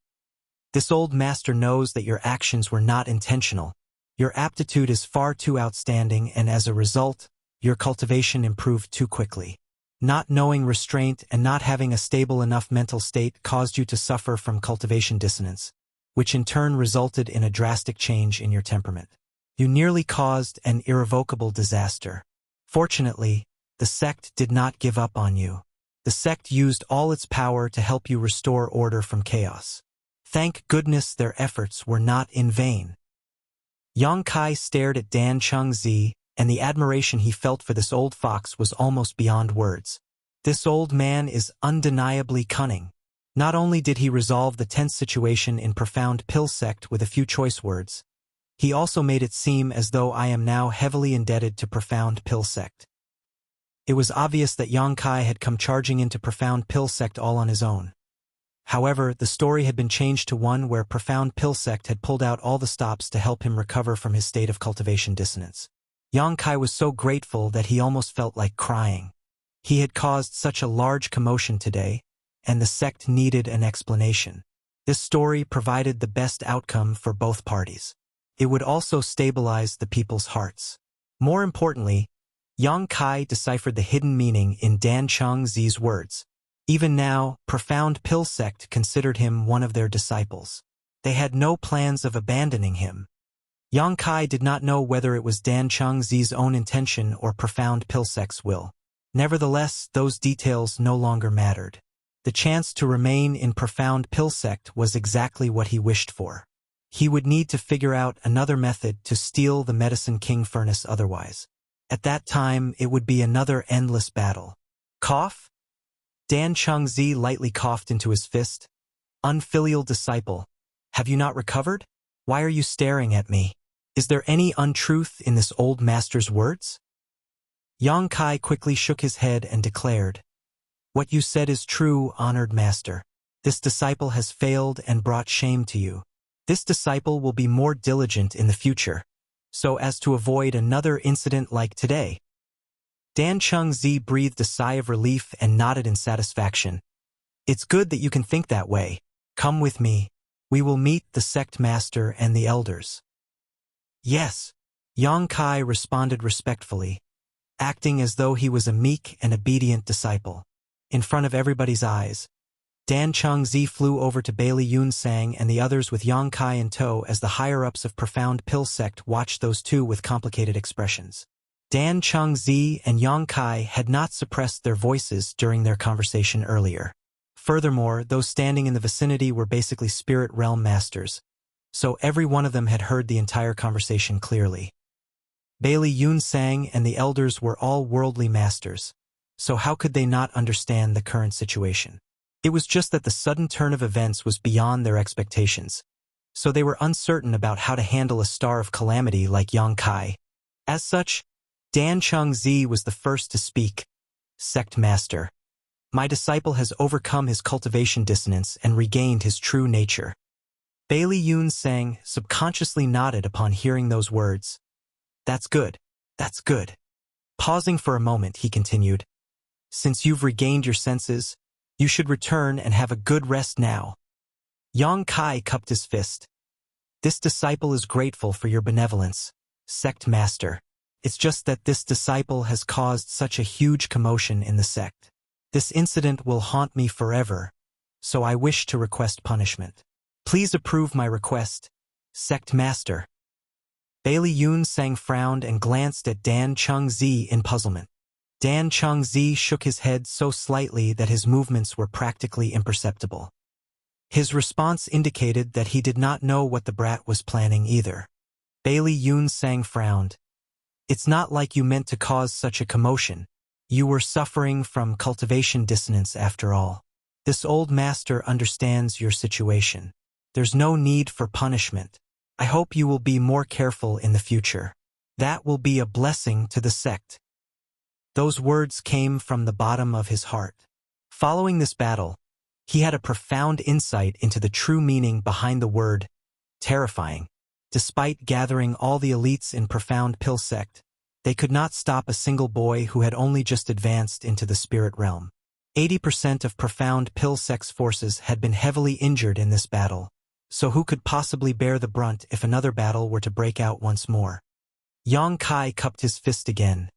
This old master knows that your actions were not intentional. Your aptitude is far too outstanding, and as a result, your cultivation improved too quickly. Not knowing restraint and not having a stable enough mental state caused you to suffer from cultivation dissonance, which in turn resulted in a drastic change in your temperament. You nearly caused an irrevocable disaster. Fortunately, the sect did not give up on you. The sect used all its power to help you restore order from chaos. Thank goodness their efforts were not in vain. Yang Kai stared at Dan Changzi, and the admiration he felt for this old fox was almost beyond words. This old man is undeniably cunning. Not only did he resolve the tense situation in Profound Pill Sect with a few choice words, he also made it seem as though I am now heavily indebted to Profound Pill Sect. It was obvious that Yang Kai had come charging into Profound Pill Sect all on his own. However, the story had been changed to one where Profound Pill Sect had pulled out all the stops to help him recover from his state of cultivation dissonance. Yang Kai was so grateful that he almost felt like crying. He had caused such a large commotion today, and the sect needed an explanation. This story provided the best outcome for both parties. It would also stabilize the people's hearts. More importantly, Yang Kai deciphered the hidden meaning in Dan Changzi's words. Even now, Profound Pill Sect considered him one of their disciples. They had no plans of abandoning him. Yang Kai did not know whether it was Dan Changzi's own intention or Profound Pill Sect's will. Nevertheless, those details no longer mattered. The chance to remain in Profound Pill Sect was exactly what he wished for. He would need to figure out another method to steal the Medicine King furnace otherwise. At that time, it would be another endless battle. Cough? Dan Changzi lightly coughed into his fist. Unfilial disciple, have you not recovered? Why are you staring at me? Is there any untruth in this old master's words? Yang Kai quickly shook his head and declared, What you said is true, honored master. This disciple has failed and brought shame to you. This disciple will be more diligent in the future, so as to avoid another incident like today. Dan Changzi breathed a sigh of relief and nodded in satisfaction. It's good that you can think that way. Come with me. We will meet the sect master and the elders. Yes, Yang Kai responded respectfully, acting as though he was a meek and obedient disciple. In front of everybody's eyes, Dan Changzi flew over to Bailey Yunsang and the others with Yang Kai in tow as the higher-ups of Profound Pill Sect watched those two with complicated expressions. Dan Changzi and Yang Kai had not suppressed their voices during their conversation earlier. Furthermore, those standing in the vicinity were basically spirit realm masters, so every one of them had heard the entire conversation clearly. Bailey Yunsang and the elders were all worldly masters, so how could they not understand the current situation? It was just that the sudden turn of events was beyond their expectations, so they were uncertain about how to handle a star of calamity like Yang Kai. As such, Dan Changzi was the first to speak. Sect Master, My disciple has overcome his cultivation dissonance and regained his true nature. Bailey Yun Sang subconsciously nodded upon hearing those words. That's good. That's good. Pausing for a moment, he continued. Since you've regained your senses, you should return and have a good rest now. Yang Kai cupped his fist. This disciple is grateful for your benevolence, sect master. It's just that this disciple has caused such a huge commotion in the sect. This incident will haunt me forever, so I wish to request punishment. Please approve my request, sect master. Bailey Yun Sang frowned and glanced at Dan Chengzi in puzzlement. Dan Chengzi shook his head so slightly that his movements were practically imperceptible. His response indicated that he did not know what the brat was planning either. Bailey Yun Sang frowned. It's not like you meant to cause such a commotion. You were suffering from cultivation dissonance after all. This old master understands your situation. There's no need for punishment. I hope you will be more careful in the future. That will be a blessing to the sect. Those words came from the bottom of his heart. Following this battle, he had a profound insight into the true meaning behind the word terrifying. Despite gathering all the elites in Profound Pill Sect, they could not stop a single boy who had only just advanced into the spirit realm. 80% of Profound Pill Sect's forces had been heavily injured in this battle, so who could possibly bear the brunt if another battle were to break out once more? Yang Kai cupped his fist again.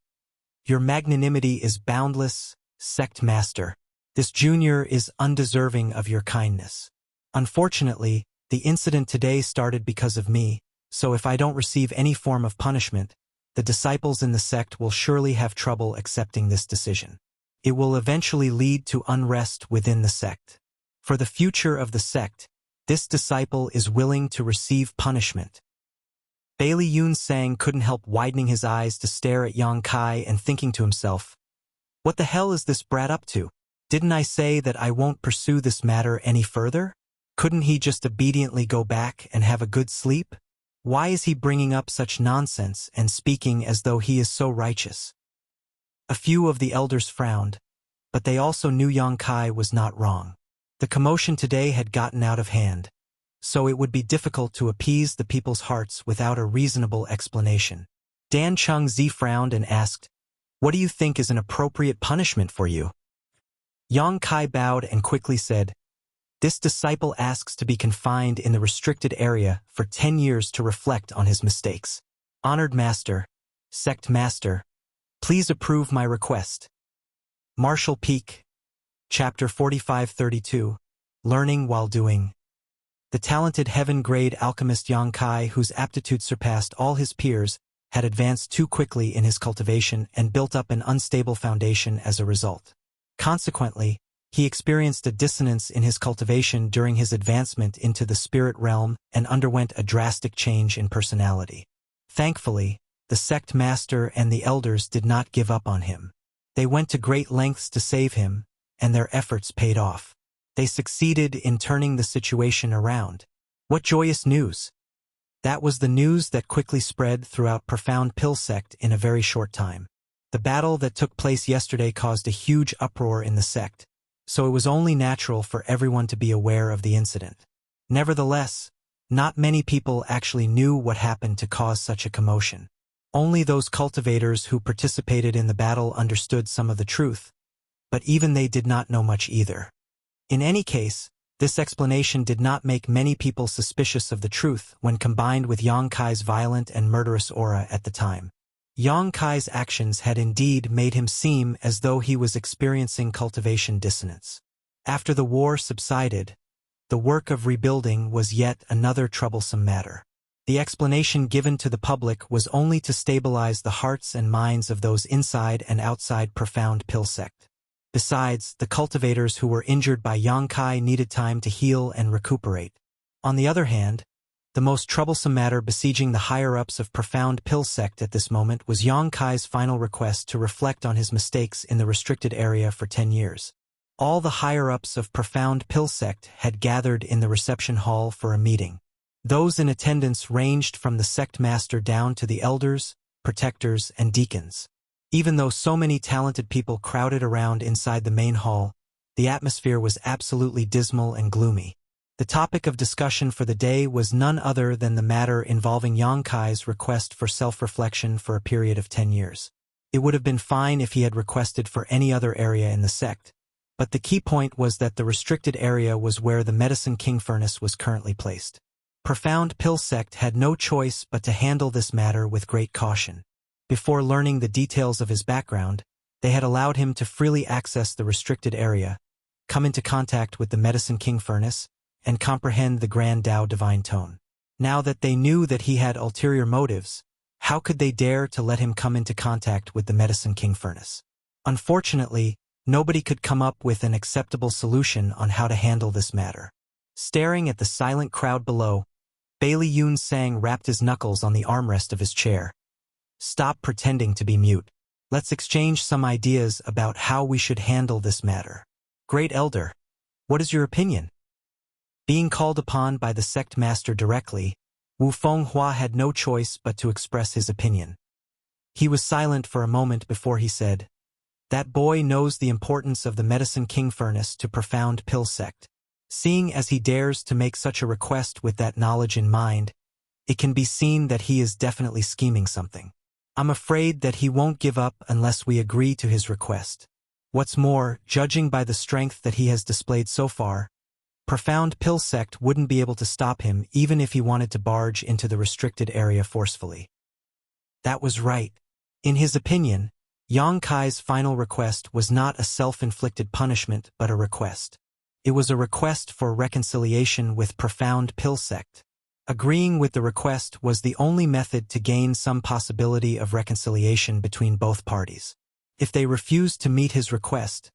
Your magnanimity is boundless, sect master. This junior is undeserving of your kindness. Unfortunately, the incident today started because of me, so if I don't receive any form of punishment, the disciples in the sect will surely have trouble accepting this decision. It will eventually lead to unrest within the sect. For the future of the sect, this disciple is willing to receive punishment. Bailey Yun Sang couldn't help widening his eyes to stare at Yang Kai and thinking to himself, what the hell is this brat up to? Didn't I say that I won't pursue this matter any further? Couldn't he just obediently go back and have a good sleep? Why is he bringing up such nonsense and speaking as though he is so righteous? A few of the elders frowned, but they also knew Yang Kai was not wrong. The commotion today had gotten out of hand, so it would be difficult to appease the people's hearts without a reasonable explanation. Dan Chengzi frowned and asked, what do you think is an appropriate punishment for you? Yang Kai bowed and quickly said, this disciple asks to be confined in the restricted area for 10 years to reflect on his mistakes. Honored Master, Sect Master, please approve my request. Marshall Peak, Chapter 4532, Learning While Doing. The talented heaven-grade alchemist Yang Kai, whose aptitude surpassed all his peers, had advanced too quickly in his cultivation and built up an unstable foundation as a result. Consequently, he experienced a dissonance in his cultivation during his advancement into the spirit realm and underwent a drastic change in personality. Thankfully, the sect master and the elders did not give up on him. They went to great lengths to save him, and their efforts paid off. They succeeded in turning the situation around. What joyous news! That was the news that quickly spread throughout Profound Pill Sect in a very short time. The battle that took place yesterday caused a huge uproar in the sect, so it was only natural for everyone to be aware of the incident. Nevertheless, not many people actually knew what happened to cause such a commotion. Only those cultivators who participated in the battle understood some of the truth, but even they did not know much either. In any case, this explanation did not make many people suspicious of the truth when combined with Yang Kai's violent and murderous aura at the time. Yang Kai's actions had indeed made him seem as though he was experiencing cultivation dissonance. After the war subsided, the work of rebuilding was yet another troublesome matter. The explanation given to the public was only to stabilize the hearts and minds of those inside and outside Profound Pill Sect. Besides, the cultivators who were injured by Yang Kai needed time to heal and recuperate. On the other hand, the most troublesome matter besieging the higher-ups of Profound Pill Sect at this moment was Yang Kai's final request to reflect on his mistakes in the restricted area for 10 years. All the higher-ups of Profound Pill Sect had gathered in the reception hall for a meeting. Those in attendance ranged from the sect master down to the elders, protectors, and deacons. Even though so many talented people crowded around inside the main hall, The atmosphere was absolutely dismal and gloomy. The topic of discussion for the day was none other than the matter involving Yang Kai's request for self-reflection for a period of 10 years. It would have been fine if he had requested for any other area in the sect, but the key point was that the restricted area was where the Medicine King Furnace was currently placed. Profound Pill Sect had no choice but to handle this matter with great caution. Before learning the details of his background, they had allowed him to freely access the restricted area, come into contact with the Medicine King Furnace, and comprehend the Grand Tao Divine Tone. Now that they knew that he had ulterior motives, how could they dare to let him come into contact with the Medicine King Furnace? Unfortunately, nobody could come up with an acceptable solution on how to handle this matter. Staring at the silent crowd below, Bailey Yun Sang rapped his knuckles on the armrest of his chair. "Stop pretending to be mute. Let's exchange some ideas about how we should handle this matter. Great Elder, what is your opinion?" Being called upon by the sect master directly, Wu Fenghua had no choice but to express his opinion. He was silent for a moment before he said, "That boy knows the importance of the Medicine King Furnace to Profound Pill Sect. Seeing as he dares to make such a request with that knowledge in mind, it can be seen that he is definitely scheming something. I'm afraid that he won't give up unless we agree to his request. What's more, judging by the strength that he has displayed so far, Profound Pill Sect wouldn't be able to stop him even if he wanted to barge into the restricted area forcefully." That was right. In his opinion, Yang Kai's final request was not a self-inflicted punishment but a request. It was a request for reconciliation with Profound Pill Sect. Agreeing with the request was the only method to gain some possibility of reconciliation between both parties. If they refused to meet his request,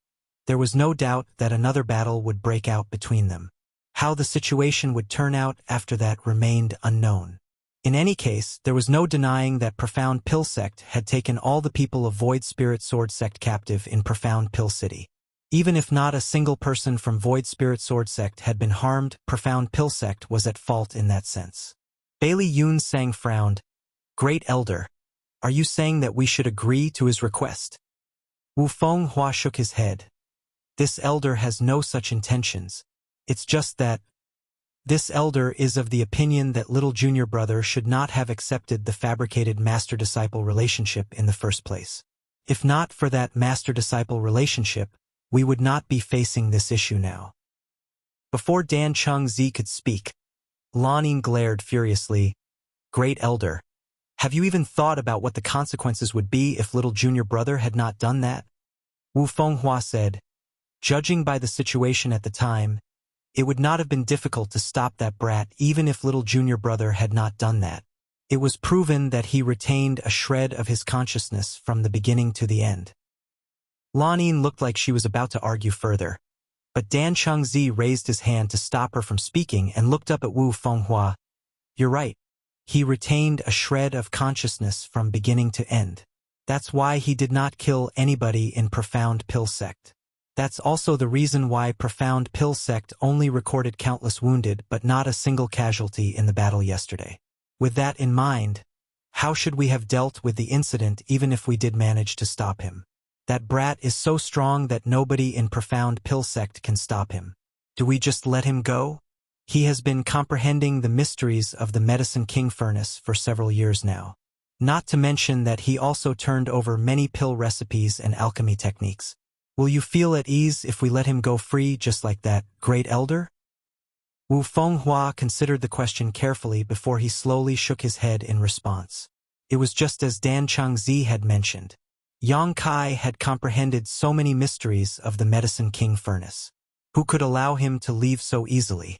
there was no doubt that another battle would break out between them. How the situation would turn out after that remained unknown. In any case, there was no denying that Profound Pill Sect had taken all the people of Void Spirit Sword Sect captive in Profound Pill City. Even if not a single person from Void Spirit Sword Sect had been harmed, Profound Pill Sect was at fault in that sense. Bailey Yun Sang frowned. "Great Elder, are you saying that we should agree to his request?" Wu Fenghua shook his head. "This elder has no such intentions. It's just that this elder is of the opinion that little junior brother should not have accepted the fabricated master-disciple relationship in the first place. If not for that master-disciple relationship, we would not be facing this issue now." Before Dan Chengzi could speak, Lanin glared furiously. "Great Elder, have you even thought about what the consequences would be if little junior brother had not done that?" Wu Fenghua said, "Judging by the situation at the time, it would not have been difficult to stop that brat even if little junior brother had not done that. It was proven that he retained a shred of his consciousness from the beginning to the end." Lanin looked like she was about to argue further, but Dan Chengzi raised his hand to stop her from speaking and looked up at Wu Fenghua. "You're right. He retained a shred of consciousness from beginning to end. That's why he did not kill anybody in Profound Pill Sect. That's also the reason why Profound Pill Sect only recorded countless wounded but not a single casualty in the battle yesterday. With that in mind, how should we have dealt with the incident even if we did manage to stop him? That brat is so strong that nobody in Profound Pill Sect can stop him. Do we just let him go? He has been comprehending the mysteries of the Medicine King Furnace for several years now. Not to mention that he also turned over many pill recipes and alchemy techniques. Will you feel at ease if we let him go free just like that, Great Elder?" Wu Fenghua considered the question carefully before he slowly shook his head in response. It was just as Dan Chengzi had mentioned. Yang Kai had comprehended so many mysteries of the Medicine King Furnace. Who could allow him to leave so easily?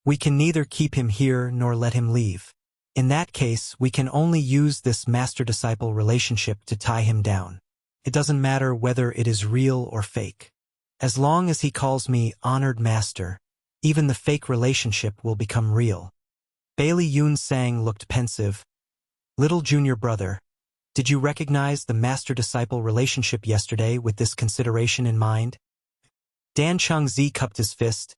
We can neither keep him here nor let him leave. In that case, we can only use this master-disciple relationship to tie him down. It doesn't matter whether it is real or fake. As long as he calls me honored master, even the fake relationship will become real." Bailey Yun Sang looked pensive. "Little junior brother, did you recognize the master-disciple relationship yesterday with this consideration in mind?" Dan Chengzi cupped his fist.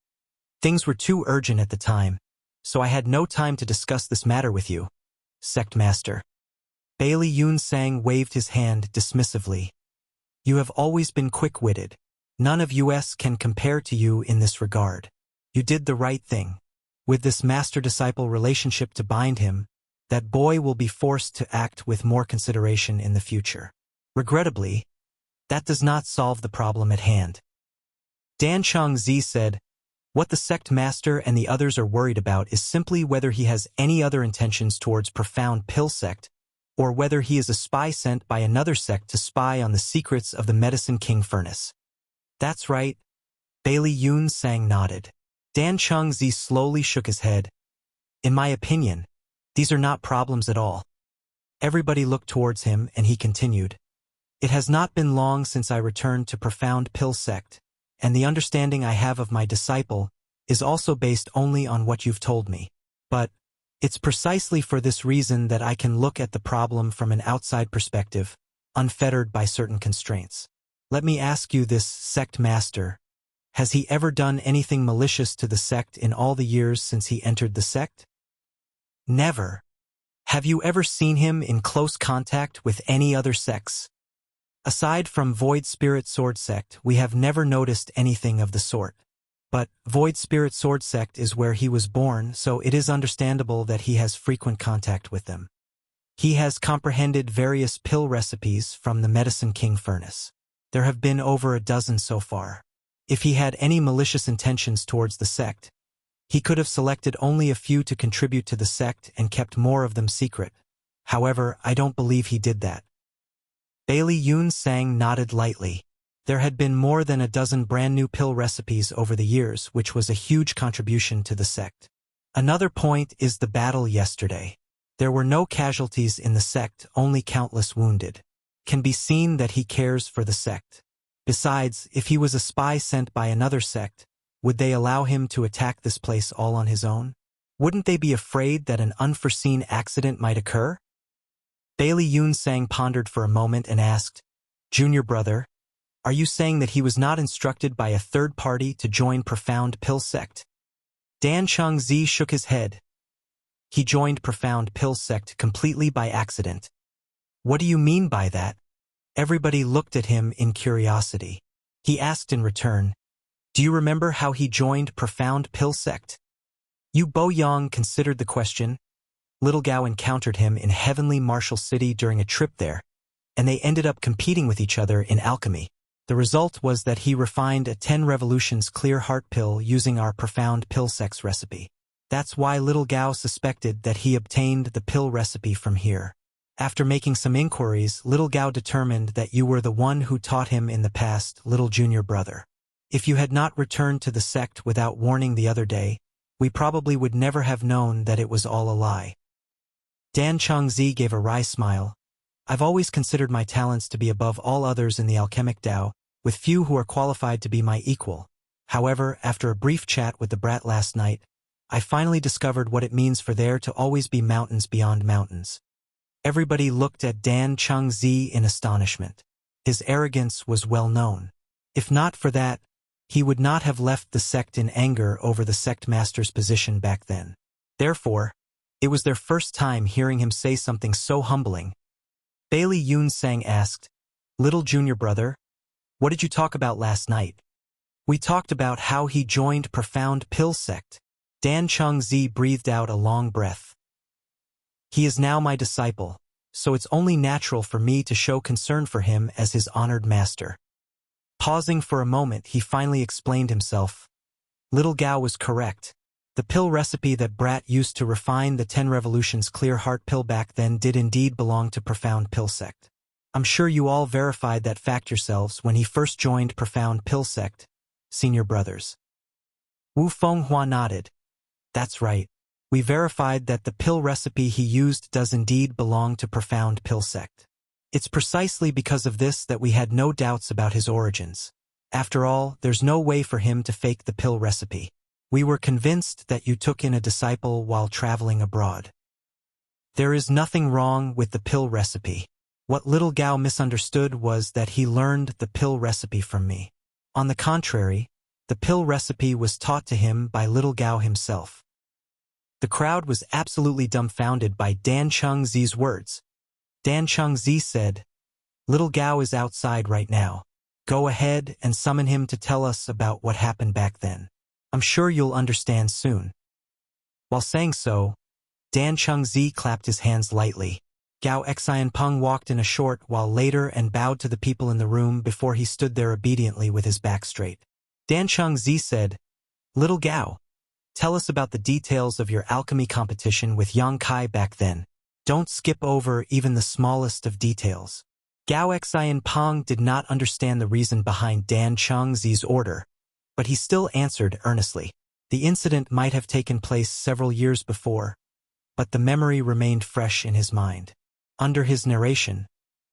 "Things were too urgent at the time, so I had no time to discuss this matter with you, Sect Master." Bailey Yun Sang waved his hand dismissively. "You have always been quick-witted. None of us can compare to you in this regard. You did the right thing. With this master-disciple relationship to bind him, that boy will be forced to act with more consideration in the future. Regrettably, that does not solve the problem at hand. Dan Changzi said, what the sect master and the others are worried about is simply whether he has any other intentions towards Profound Pill sect, or whether he is a spy sent by another sect to spy on the secrets of the Medicine King Furnace. That's right. Bailey Yun Sang nodded. Dan Changzi slowly shook his head. In my opinion, these are not problems at all. Everybody looked towards him and he continued. It has not been long since I returned to Profound Pill sect, and the understanding I have of my disciple is also based only on what you've told me. But it's precisely for this reason that I can look at the problem from an outside perspective, unfettered by certain constraints. Let me ask you this, sect master. Has he ever done anything malicious to the sect in all the years since he entered the sect? Never. Have you ever seen him in close contact with any other sects? Aside from Void Spirit Sword Sect, we have never noticed anything of the sort. But Void Spirit Sword Sect is where he was born, so it is understandable that he has frequent contact with them. He has comprehended various pill recipes from the Medicine King Furnace. There have been over a dozen so far. If he had any malicious intentions towards the sect, he could have selected only a few to contribute to the sect and kept more of them secret. However, I don't believe he did that. Bailey Yun Sang nodded lightly. There had been more than a dozen brand new pill recipes over the years, which was a huge contribution to the sect. Another point is the battle yesterday. There were no casualties in the sect, only countless wounded. Can be seen that he cares for the sect. Besides, if he was a spy sent by another sect, would they allow him to attack this place all on his own? Wouldn't they be afraid that an unforeseen accident might occur? Bailey Yun Sang pondered for a moment and asked, Junior brother, are you saying that he was not instructed by a third party to join Profound Pill sect? Dan Changzi shook his head. He joined Profound Pill sect completely by accident. What do you mean by that? Everybody looked at him in curiosity. He asked in return, do you remember how he joined Profound Pill sect? Yu Boyang considered the question. Little Gao encountered him in Heavenly Martial City during a trip there, and they ended up competing with each other in alchemy. The result was that he refined a 10 revolutions clear heart pill using our Profound Pill sect's recipe. That's why Little Gao suspected that he obtained the pill recipe from here. After making some inquiries, Little Gao determined that you were the one who taught him in the past, little junior brother. If you had not returned to the sect without warning the other day, we probably would never have known that it was all a lie. Dan Changzi gave a wry smile. I've always considered my talents to be above all others in the alchemic Tao, with few who are qualified to be my equal. However, after a brief chat with the brat last night, I finally discovered what it means for there to always be mountains beyond mountains. Everybody looked at Dan Changzi in astonishment. His arrogance was well known. If not for that, he would not have left the sect in anger over the sect master's position back then. Therefore, it was their first time hearing him say something so humbling. Bailey Yun Sang asked, Little junior brother, what did you talk about last night? We talked about how he joined Profound Pill sect. Dan Changzi breathed out a long breath. He is now my disciple, so it's only natural for me to show concern for him as his honored master. Pausing for a moment, he finally explained himself. Little Gao was correct. The pill recipe that Brat used to refine the 10 revolutions clear heart pill back then did indeed belong to Profound Pill sect. I'm sure you all verified that fact yourselves when he first joined Profound Pill sect, senior brothers. Wu Fenghua nodded. That's right. We verified that the pill recipe he used does indeed belong to Profound Pill sect. It's precisely because of this that we had no doubts about his origins. After all, there's no way for him to fake the pill recipe. We were convinced that you took in a disciple while traveling abroad. There is nothing wrong with the pill recipe. What Little Gao misunderstood was that he learned the pill recipe from me. On the contrary, the pill recipe was taught to him by Little Gao himself. The crowd was absolutely dumbfounded by Dan Changzi's words. Dan Changzi said, Little Gao is outside right now. Go ahead and summon him to tell us about what happened back then. I'm sure you'll understand soon." While saying so, Dan Chengzi clapped his hands lightly. Gao Xianpeng walked in a short while later and bowed to the people in the room before he stood there obediently with his back straight. Dan Chengzi said, "Little Gao, tell us about the details of your alchemy competition with Yang Kai back then. Don't skip over even the smallest of details." Gao Xianpeng did not understand the reason behind Dan Chengzi's order, but he still answered earnestly. The incident might have taken place several years before, but the memory remained fresh in his mind. Under his narration,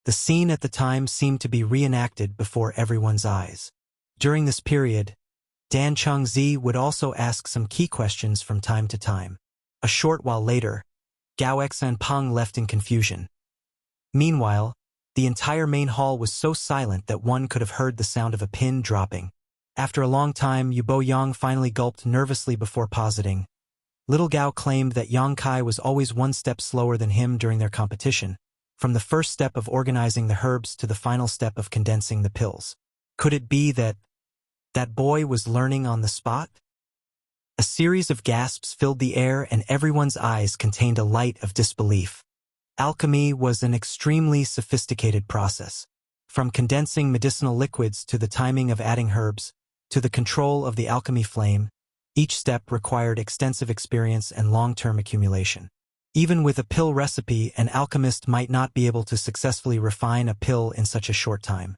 the scene at the time seemed to be reenacted before everyone's eyes. During this period, Dan Chengzi would also ask some key questions from time to time. A short while later, Gao Xianpeng left in confusion. Meanwhile, the entire main hall was so silent that one could have heard the sound of a pin dropping. After a long time, Yu Boyang finally gulped nervously before positing. Little Gao claimed that Yang Kai was always one step slower than him during their competition, from the first step of organizing the herbs to the final step of condensing the pills. Could it be that boy was learning on the spot? A series of gasps filled the air and everyone's eyes contained a light of disbelief. Alchemy was an extremely sophisticated process. From condensing medicinal liquids to the timing of adding herbs, to the control of the alchemy flame, each step required extensive experience and long-term accumulation. Even with a pill recipe, an alchemist might not be able to successfully refine a pill in such a short time.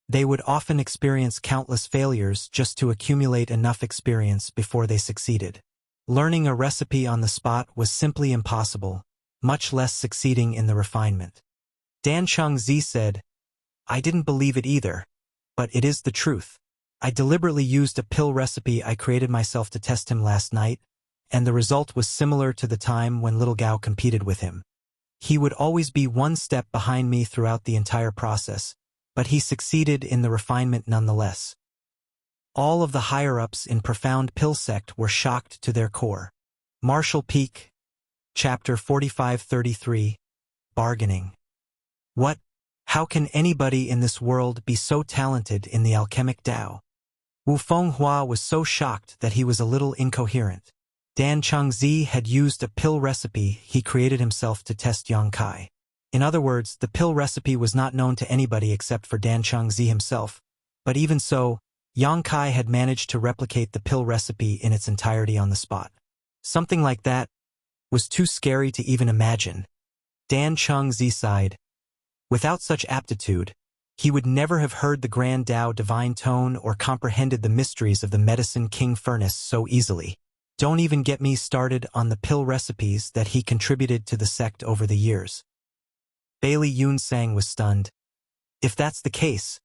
They would often experience countless failures just to accumulate enough experience before they succeeded. Learning a recipe on the spot was simply impossible, much less succeeding in the refinement. Dan Chengzi said, "I didn't believe it either, but it is the truth. I deliberately used a pill recipe I created myself to test him last night, and the result was similar to the time when Little Gao competed with him. He would always be one step behind me throughout the entire process, but he succeeded in the refinement nonetheless." All of the higher-ups in Profound Pill Sect were shocked to their core. Marshall Peak, Chapter 4533, Bargaining. What? How can anybody in this world be so talented in the alchemic Tao? Wu Fenghua was so shocked that he was a little incoherent. Dan Chengzi had used a pill recipe he created himself to test Yang Kai. In other words, the pill recipe was not known to anybody except for Dan Chengzi himself, but even so, Yang Kai had managed to replicate the pill recipe in its entirety on the spot. Something like that was too scary to even imagine. Dan Chengzi sighed. Without such aptitude, he would never have heard the Grand Tao divine tone or comprehended the mysteries of the Medicine King Furnace so easily. Don't even get me started on the pill recipes that he contributed to the sect over the years. Bailey Yunsang was stunned. If that's the case,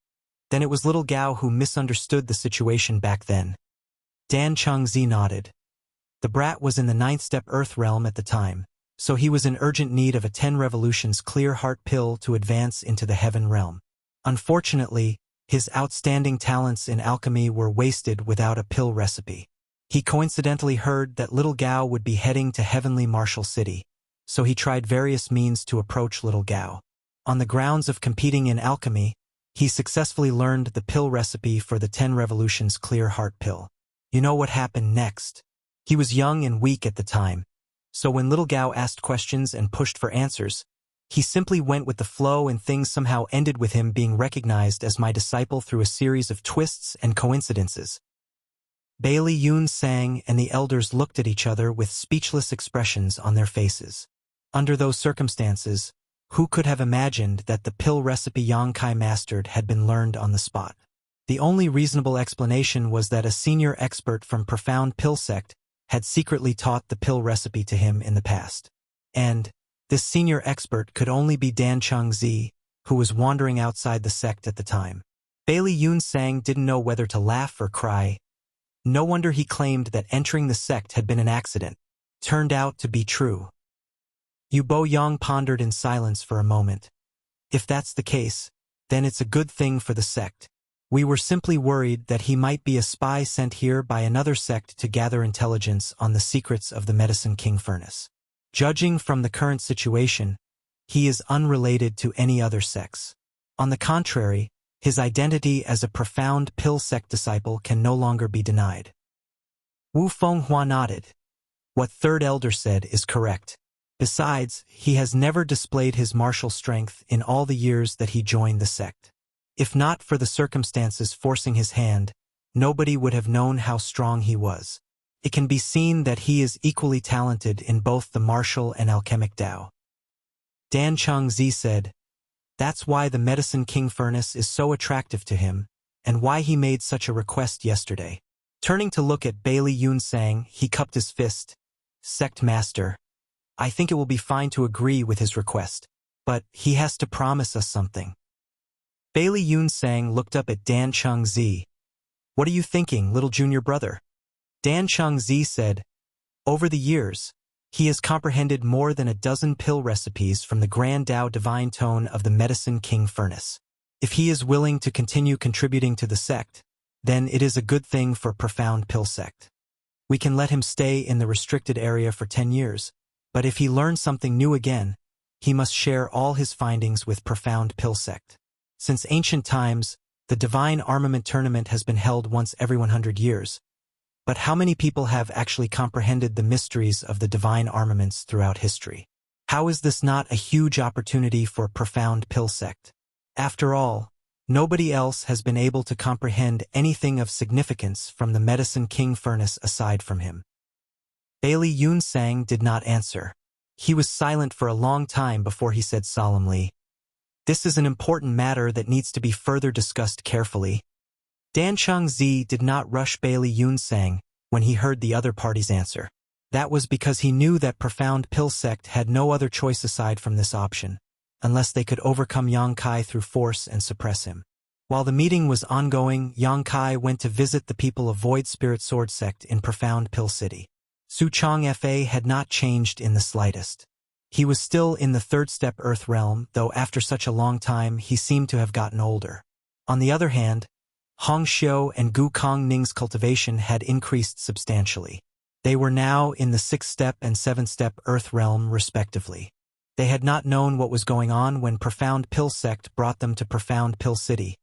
then it was Little Gao who misunderstood the situation back then. Dan Chengzi nodded. The brat was in the 9th step Earth realm at the time, so he was in urgent need of a 10 revolutions clear heart pill to advance into the heaven realm. Unfortunately, his outstanding talents in alchemy were wasted without a pill recipe. He coincidentally heard that Little Gao would be heading to Heavenly Marshall City, so he tried various means to approach Little Gao. On the grounds of competing in alchemy, he successfully learned the pill recipe for the 10 revolutions clear heart pill. You know what happened next? He was young and weak at the time, so when Little Gao asked questions and pushed for answers, he simply went with the flow and things somehow ended with him being recognized as my disciple through a series of twists and coincidences. Bailey Yun sang and the elders looked at each other with speechless expressions on their faces. Under those circumstances, who could have imagined that the pill recipe Yang Kai mastered had been learned on the spot? The only reasonable explanation was that a senior expert from Profound Pill Sect had secretly taught the pill recipe to him in the past. And this senior expert could only be Dan Chengzi, who was wandering outside the sect at the time. Bailey Yun sang didn't know whether to laugh or cry. No wonder he claimed that entering the sect had been an accident. Turned out to be true. Yu Boyang pondered in silence for a moment. If that's the case, then it's a good thing for the sect. We were simply worried that he might be a spy sent here by another sect to gather intelligence on the secrets of the Medicine King Furnace. Judging from the current situation, he is unrelated to any other sects. On the contrary, His identity as a profound pill sect disciple can no longer be denied. Wu Fenghua nodded. What third elder said is correct. Besides, he has never displayed his martial strength in all the years that he joined the sect. If not for the circumstances forcing his hand, nobody would have known how strong he was. It can be seen that he is equally talented in both the martial and alchemic Tao. Dan Chengzi said, "That's why the Medicine King Furnace is so attractive to him, and why he made such a request yesterday." Turning to look at Bailey Yunsang, he cupped his fist. "Sect Master, I think it will be fine to agree with his request, but he has to promise us something." Bailey Yunsang looked up at Dan Chengzi. "What are you thinking, little junior brother?" Dan Chengzi said, "Over the years, he has comprehended more than a dozen pill recipes from the Grand Tao Divine Tone of the Medicine King Furnace. If he is willing to continue contributing to the sect, then it is a good thing for Profound Pill Sect. We can let him stay in the restricted area for 10 years, but if he learns something new again, he must share all his findings with Profound Pill Sect. Since ancient times, the Divine Armament Tournament has been held once every 100 years. But how many people have actually comprehended the mysteries of the divine armaments throughout history? How is this not a huge opportunity for Profound Pill Sect? After all, nobody else has been able to comprehend anything of significance from the Medicine King Furnace aside from him." Bailey Yunsang did not answer. He was silent for a long time before he said solemnly, "This is an important matter that needs to be further discussed carefully." Dan Chengzi did not rush Bailey Yunsang when he heard the other party's answer. That was because he knew that Profound Pill Sect had no other choice aside from this option, unless they could overcome Yang Kai through force and suppress him. While the meeting was ongoing, Yang Kai went to visit the people of Void Spirit Sword Sect in Profound Pill City. Su Chong Fa had not changed in the slightest. He was still in the third step Earth realm, though after such a long time he seemed to have gotten older. On the other hand, Hong Xiu and Gu Kong Ning's cultivation had increased substantially. They were now in the 6th step and 7th step Earth realm respectively. They had not known what was going on when Profound Pill Sect brought them to Profound Pill City,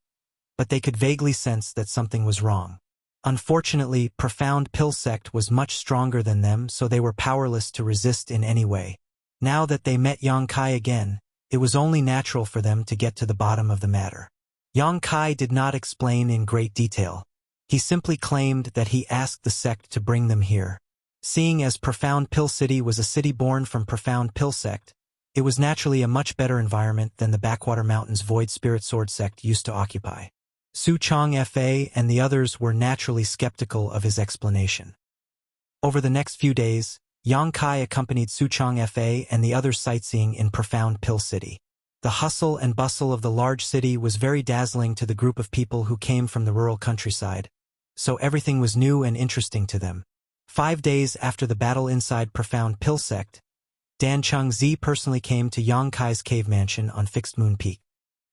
but they could vaguely sense that something was wrong. Unfortunately, Profound Pill Sect was much stronger than them, so they were powerless to resist in any way. Now that they met Yang Kai again, it was only natural for them to get to the bottom of the matter. Yang Kai did not explain in great detail. He simply claimed that he asked the sect to bring them here. Seeing as Profound Pill City was a city born from Profound Pill Sect, it was naturally a much better environment than the Backwater Mountains Void Spirit Sword Sect used to occupy. Su Chong Fa and the others were naturally skeptical of his explanation. Over the next few days, Yang Kai accompanied Su Chong Fa and the others sightseeing in Profound Pill City. The hustle and bustle of the large city was very dazzling to the group of people who came from the rural countryside, so everything was new and interesting to them. 5 days after the battle inside Profound Pill Sect, Dan Chengzi personally came to Yang Kai's cave mansion on Fixed Moon Peak.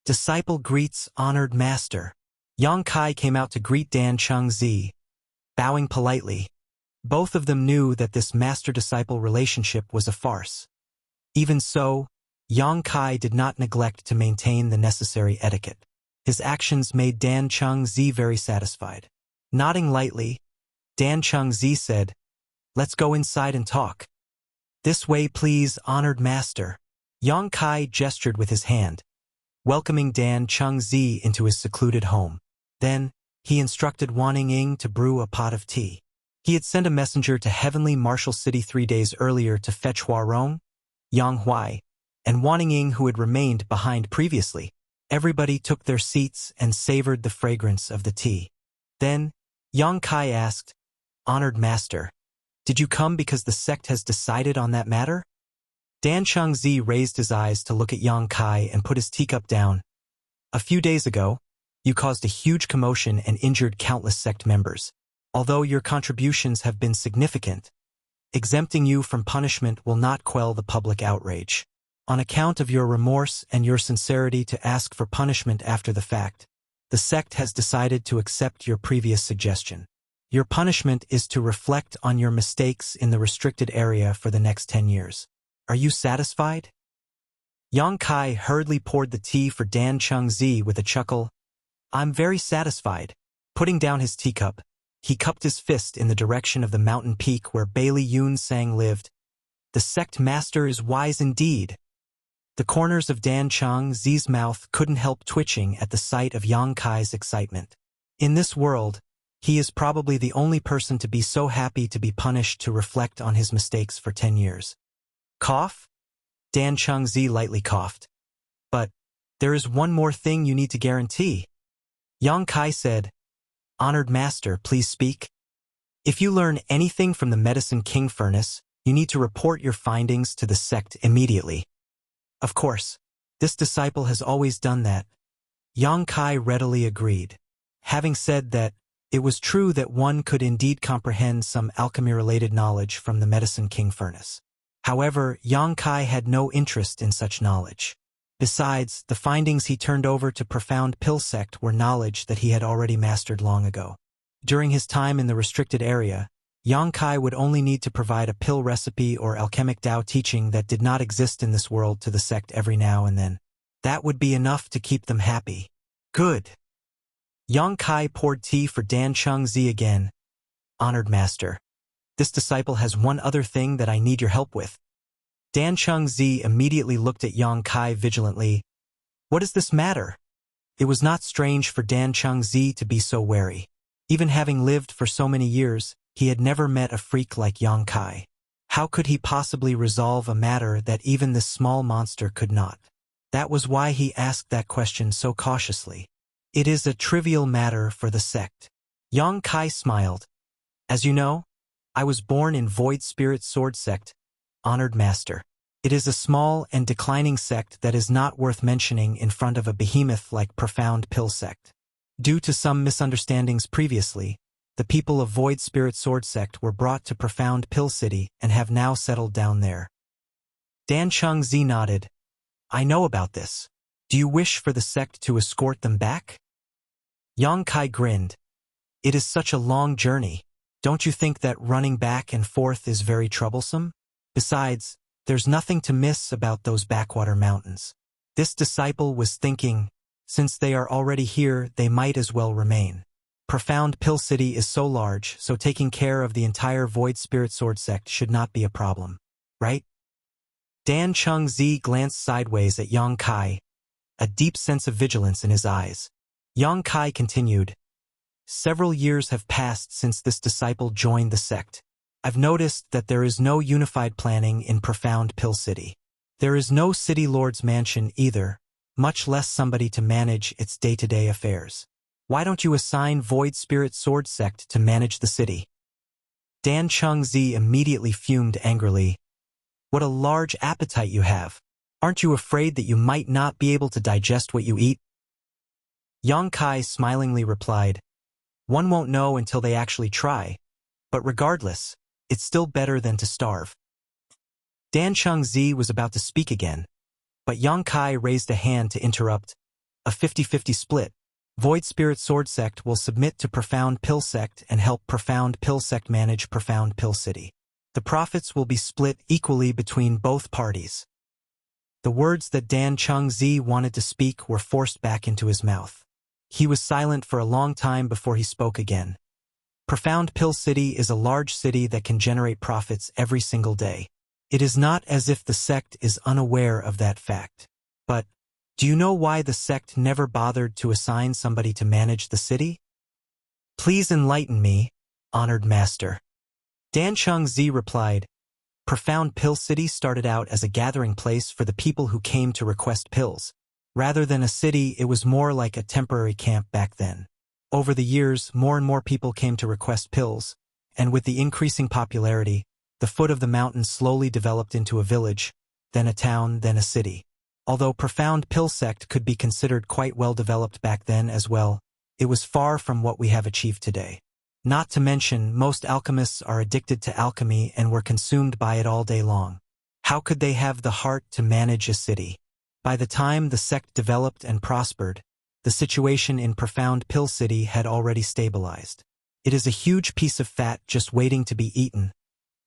Disciple greets honored master. Yang Kai came out to greet Dan Chengzi, bowing politely. Both of them knew that this master-disciple relationship was a farce. Even so, Yang Kai did not neglect to maintain the necessary etiquette. His actions made Dan Chengzi very satisfied. Nodding lightly, Dan Chengzi said, "Let's go inside and talk." "This way please, honored master." Yang Kai gestured with his hand, welcoming Dan Chengzi into his secluded home. Then, he instructed Wan Ying to brew a pot of tea. He had sent a messenger to Heavenly Martial City 3 days earlier to fetch Huarong, Yang Huai, and Wan Ying, who had remained behind previously. Everybody took their seats and savored the fragrance of the tea. Then, Yang Kai asked, "Honored master, did you come because the sect has decided on that matter?" Dan Chengzi raised his eyes to look at Yang Kai and put his teacup down. "A few days ago, you caused a huge commotion and injured countless sect members. Although your contributions have been significant, exempting you from punishment will not quell the public outrage. On account of your remorse and your sincerity to ask for punishment after the fact, the sect has decided to accept your previous suggestion. Your punishment is to reflect on your mistakes in the restricted area for the next 10 years. Are you satisfied?" Yang Kai hurriedly poured the tea for Dan Chengzi with a chuckle. I'm very satisfied. Putting down his teacup, he cupped his fist in the direction of the mountain peak where Bailey Yun Sang lived. The sect master is wise indeed. The corners of Dan Chang Zi's mouth couldn't help twitching at the sight of Yang Kai's excitement. In this world, he is probably the only person to be so happy to be punished to reflect on his mistakes for 10 years. Cough? Dan Chang Zi lightly coughed. But there is one more thing you need to guarantee. Yang Kai said, Honored Master, please speak. If you learn anything from the Medicine King Furnace, you need to report your findings to the sect immediately. Of course, this disciple has always done that. Yang Kai readily agreed. Having said that, it was true that one could indeed comprehend some alchemy-related knowledge from the Medicine King Furnace. However, Yang Kai had no interest in such knowledge. Besides, the findings he turned over to Profound Pill Sect were knowledge that he had already mastered long ago. During his time in the restricted area, Yang Kai would only need to provide a pill recipe or alchemic Tao teaching that did not exist in this world to the sect every now and then. That would be enough to keep them happy. Good. Yang Kai poured tea for Dan Chang Zi again. Honored Master, this disciple has one other thing that I need your help with. Dan Chang Zi immediately looked at Yang Kai vigilantly. What does this matter? It was not strange for Dan Chang Zi to be so wary. Even having lived for so many years, he had never met a freak like Yang Kai. How could he possibly resolve a matter that even this small monster could not? That was why he asked that question so cautiously. It is a trivial matter for the sect. Yang Kai smiled. As you know, I was born in Void Spirit Sword Sect, Honored Master. It is a small and declining sect that is not worth mentioning in front of a behemoth like Profound Pill Sect. Due to some misunderstandings previously, the people of Void Spirit Sword Sect were brought to Profound Pill City and have now settled down there. Dan Chang Zi nodded. I know about this. Do you wish for the sect to escort them back? Yang Kai grinned. It is such a long journey. Don't you think that running back and forth is very troublesome? Besides, there's nothing to miss about those backwater mountains. This disciple was thinking, since they are already here, they might as well remain. Profound Pill City is so large, so taking care of the entire Void Spirit Sword Sect should not be a problem, right? Dan Chang Zi glanced sideways at Yang Kai, a deep sense of vigilance in his eyes. Yang Kai continued, Several years have passed since this disciple joined the sect. I've noticed that there is no unified planning in Profound Pill City. There is no City Lord's mansion either, much less somebody to manage its day-to-day affairs. Why don't you assign Void Spirit Sword Sect to manage the city? Dan Chang Zi immediately fumed angrily. What a large appetite you have. Aren't you afraid that you might not be able to digest what you eat? Yang Kai smilingly replied, One won't know until they actually try, but regardless, it's still better than to starve. Dan Chang Zi was about to speak again, but Yang Kai raised a hand to interrupt. A 50-50 split. Void Spirit Sword Sect will submit to Profound Pill Sect and help Profound Pill Sect manage Profound Pill City. The profits will be split equally between both parties. The words that Dan Chang Zi wanted to speak were forced back into his mouth. He was silent for a long time before he spoke again. Profound Pill City is a large city that can generate profits every single day. It is not as if the sect is unaware of that fact. But, do you know why the sect never bothered to assign somebody to manage the city? Please enlighten me, Honored Master. Dan Chang Zi replied, Profound Pill City started out as a gathering place for the people who came to request pills. Rather than a city, it was more like a temporary camp back then. Over the years, more and more people came to request pills, and with the increasing popularity, the foot of the mountain slowly developed into a village, then a town, then a city. Although Profound Pill Sect could be considered quite well developed back then as well, it was far from what we have achieved today. Not to mention, most alchemists are addicted to alchemy and were consumed by it all day long. How could they have the heart to manage a city? By the time the sect developed and prospered, the situation in Profound Pill City had already stabilized. It is a huge piece of fat just waiting to be eaten,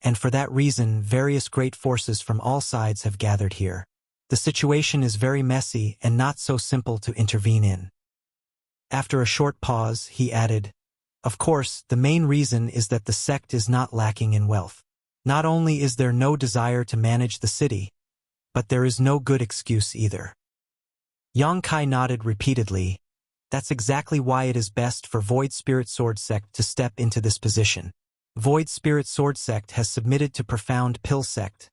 and for that reason various great forces from all sides have gathered here. The situation is very messy and not so simple to intervene in. After a short pause, he added, "Of course, the main reason is that the sect is not lacking in wealth. Not only is there no desire to manage the city, but there is no good excuse either." Yang Kai nodded repeatedly. That's exactly why it is best for Void Spirit Sword Sect to step into this position. Void Spirit Sword Sect has submitted to Profound Pill Sect.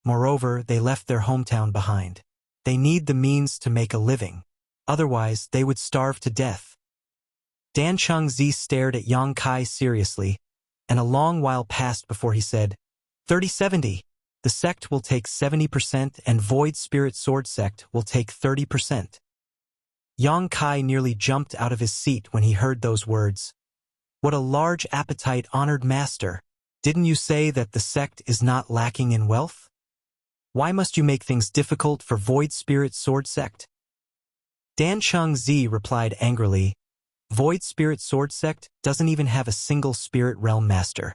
Moreover, they left their hometown behind. They need the means to make a living. Otherwise, they would starve to death. Dan Chengzi stared at Yang Kai seriously, and a long while passed before he said, 30-70. The sect will take 70% and Void Spirit Sword Sect will take 30%. Yang Kai nearly jumped out of his seat when he heard those words. What a large appetite, honored master. Didn't you say that the sect is not lacking in wealth? Why must you make things difficult for Void Spirit Sword Sect? Dan Chengzi replied angrily, Void Spirit Sword Sect doesn't even have a single Spirit Realm Master.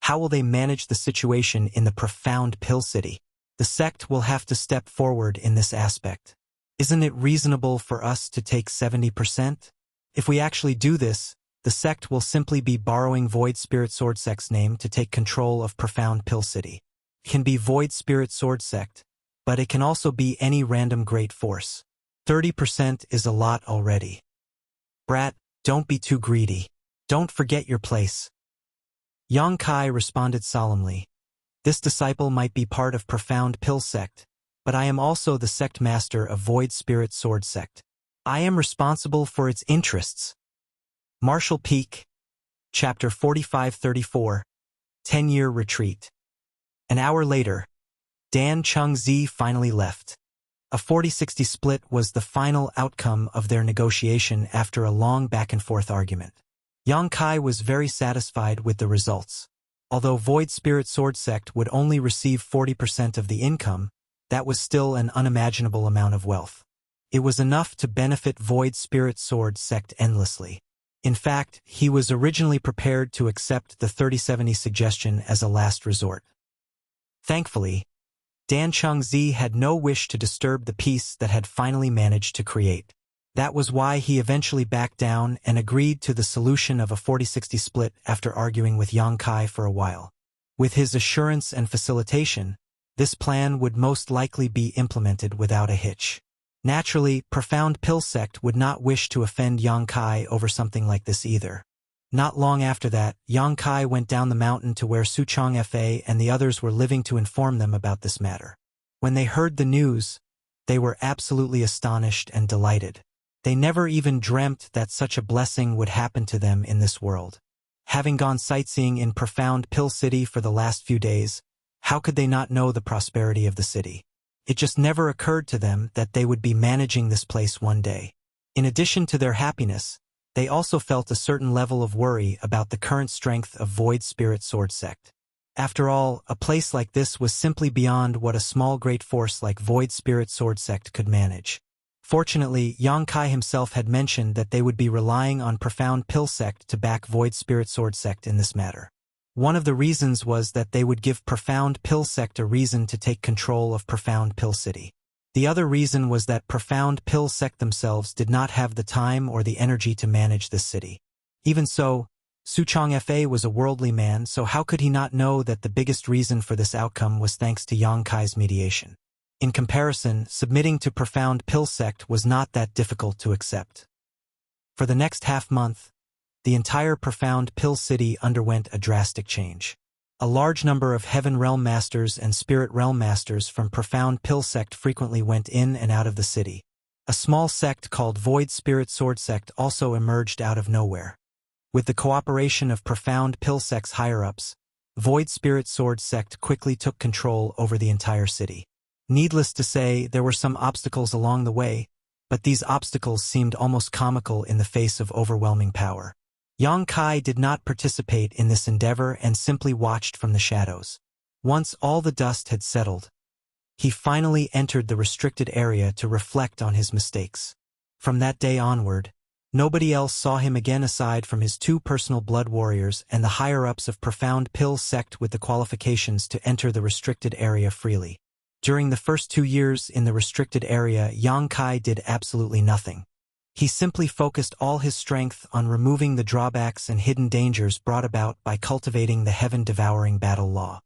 How will they manage the situation in the Profound Pill City? The sect will have to step forward in this aspect. Isn't it reasonable for us to take 70%? If we actually do this, the sect will simply be borrowing Void Spirit Sword Sect's name to take control of Profound Pill City. It can be Void Spirit Sword Sect, but it can also be any random great force. 30% is a lot already. Brat, don't be too greedy. Don't forget your place. Yang Kai responded solemnly. This disciple might be part of Profound Pill Sect, but I am also the sect master of Void Spirit Sword Sect. I am responsible for its interests. Martial Peak, Chapter 45-34, 10-Year Retreat. An hour later, Dan Chengzi finally left. A 40-60 split was the final outcome of their negotiation after a long back-and-forth argument. Yang Kai was very satisfied with the results. Although Void Spirit Sword Sect would only receive 40% of the income, that was still an unimaginable amount of wealth. It was enough to benefit Void Spirit Sword Sect endlessly. In fact, he was originally prepared to accept the 30-70 suggestion as a last resort. Thankfully, Dan Chengzi had no wish to disturb the peace that had finally managed to create. That was why he eventually backed down and agreed to the solution of a 40-60 split after arguing with Yang Kai for a while. With his assurance and facilitation, this plan would most likely be implemented without a hitch. Naturally, Profound Pill Sect would not wish to offend Yang Kai over something like this either. Not long after that, Yang Kai went down the mountain to where Suchong Fa and the others were living to inform them about this matter. When they heard the news, they were absolutely astonished and delighted. They never even dreamt that such a blessing would happen to them in this world. Having gone sightseeing in Profound Pill City for the last few days, how could they not know the prosperity of the city? It just never occurred to them that they would be managing this place one day. In addition to their happiness, they also felt a certain level of worry about the current strength of Void Spirit Sword Sect. After all, a place like this was simply beyond what a small great force like Void Spirit Sword Sect could manage. Fortunately, Yang Kai himself had mentioned that they would be relying on Profound Pill Sect to back Void Spirit Sword Sect in this matter. One of the reasons was that they would give Profound Pill Sect a reason to take control of Profound Pill City. The other reason was that Profound Pill Sect themselves did not have the time or the energy to manage this city. Even so, Suchong Fa was a worldly man, so how could he not know that the biggest reason for this outcome was thanks to Yang Kai's mediation? In comparison, submitting to Profound Pill Sect was not that difficult to accept. For the next half-month, the entire Profound Pill City underwent a drastic change. A large number of Heaven Realm Masters and Spirit Realm Masters from Profound Pill Sect frequently went in and out of the city. A small sect called Void Spirit Sword Sect also emerged out of nowhere. With the cooperation of Profound Pill Sect's higher-ups, Void Spirit Sword Sect quickly took control over the entire city. Needless to say, there were some obstacles along the way, but these obstacles seemed almost comical in the face of overwhelming power. Yang Kai did not participate in this endeavor and simply watched from the shadows. Once all the dust had settled, he finally entered the restricted area to reflect on his mistakes. From that day onward, nobody else saw him again aside from his two personal blood warriors and the higher-ups of Profound Pill Sect with the qualifications to enter the restricted area freely. During the first 2 years in the restricted area, Yang Kai did absolutely nothing. He simply focused all his strength on removing the drawbacks and hidden dangers brought about by cultivating the heaven-devouring battle law.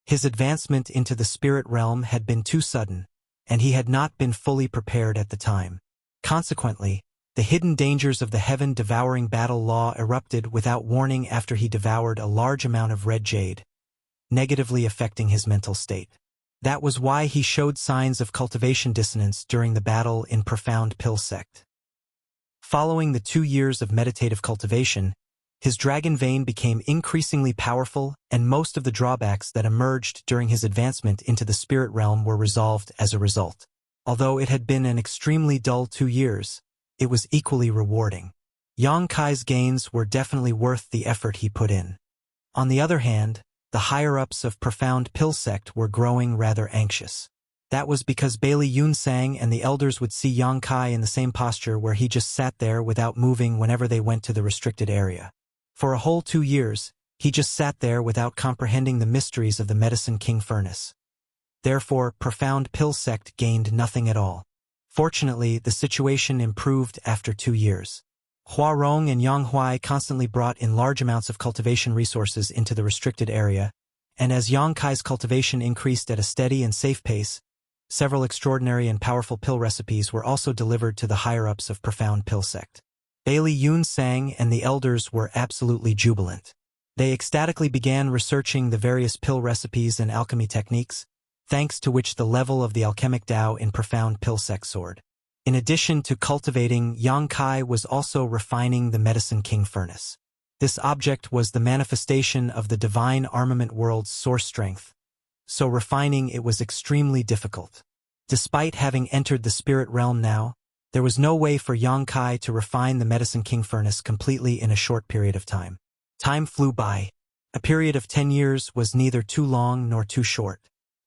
His advancement into the spirit realm had been too sudden, and he had not been fully prepared at the time. Consequently, the hidden dangers of the heaven-devouring battle law erupted without warning after he devoured a large amount of red jade, negatively affecting his mental state. That was why he showed signs of cultivation dissonance during the battle in Profound Pill Sect. Following the 2 years of meditative cultivation, his dragon vein became increasingly powerful, and most of the drawbacks that emerged during his advancement into the spirit realm were resolved as a result. Although it had been an extremely dull 2 years, it was equally rewarding. Yang Kai's gains were definitely worth the effort he put in. On the other hand, the higher-ups of Profound Pill Sect were growing rather anxious. That was because Bailey Yunsang and the elders would see Yang Kai in the same posture where he just sat there without moving whenever they went to the restricted area. For a whole 2 years, he just sat there without comprehending the mysteries of the Medicine King Furnace. Therefore, Profound Pill Sect gained nothing at all. Fortunately, the situation improved after 2 years. Hua Rong and Yang Huai constantly brought in large amounts of cultivation resources into the restricted area, and as Yang Kai's cultivation increased at a steady and safe pace, several extraordinary and powerful pill recipes were also delivered to the higher-ups of Profound Pill Sect. Bailey Yunsang and the elders were absolutely jubilant. They ecstatically began researching the various pill recipes and alchemy techniques, thanks to which the level of the alchemic Tao in Profound Pill Sect soared. In addition to cultivating, Yang Kai was also refining the Medicine King Furnace. This object was the manifestation of the divine armament world's source strength, so refining it was extremely difficult. Despite having entered the spirit realm now, there was no way for Yang Kai to refine the Medicine King Furnace completely in a short period of time. Time flew by. A period of 10 years was neither too long nor too short.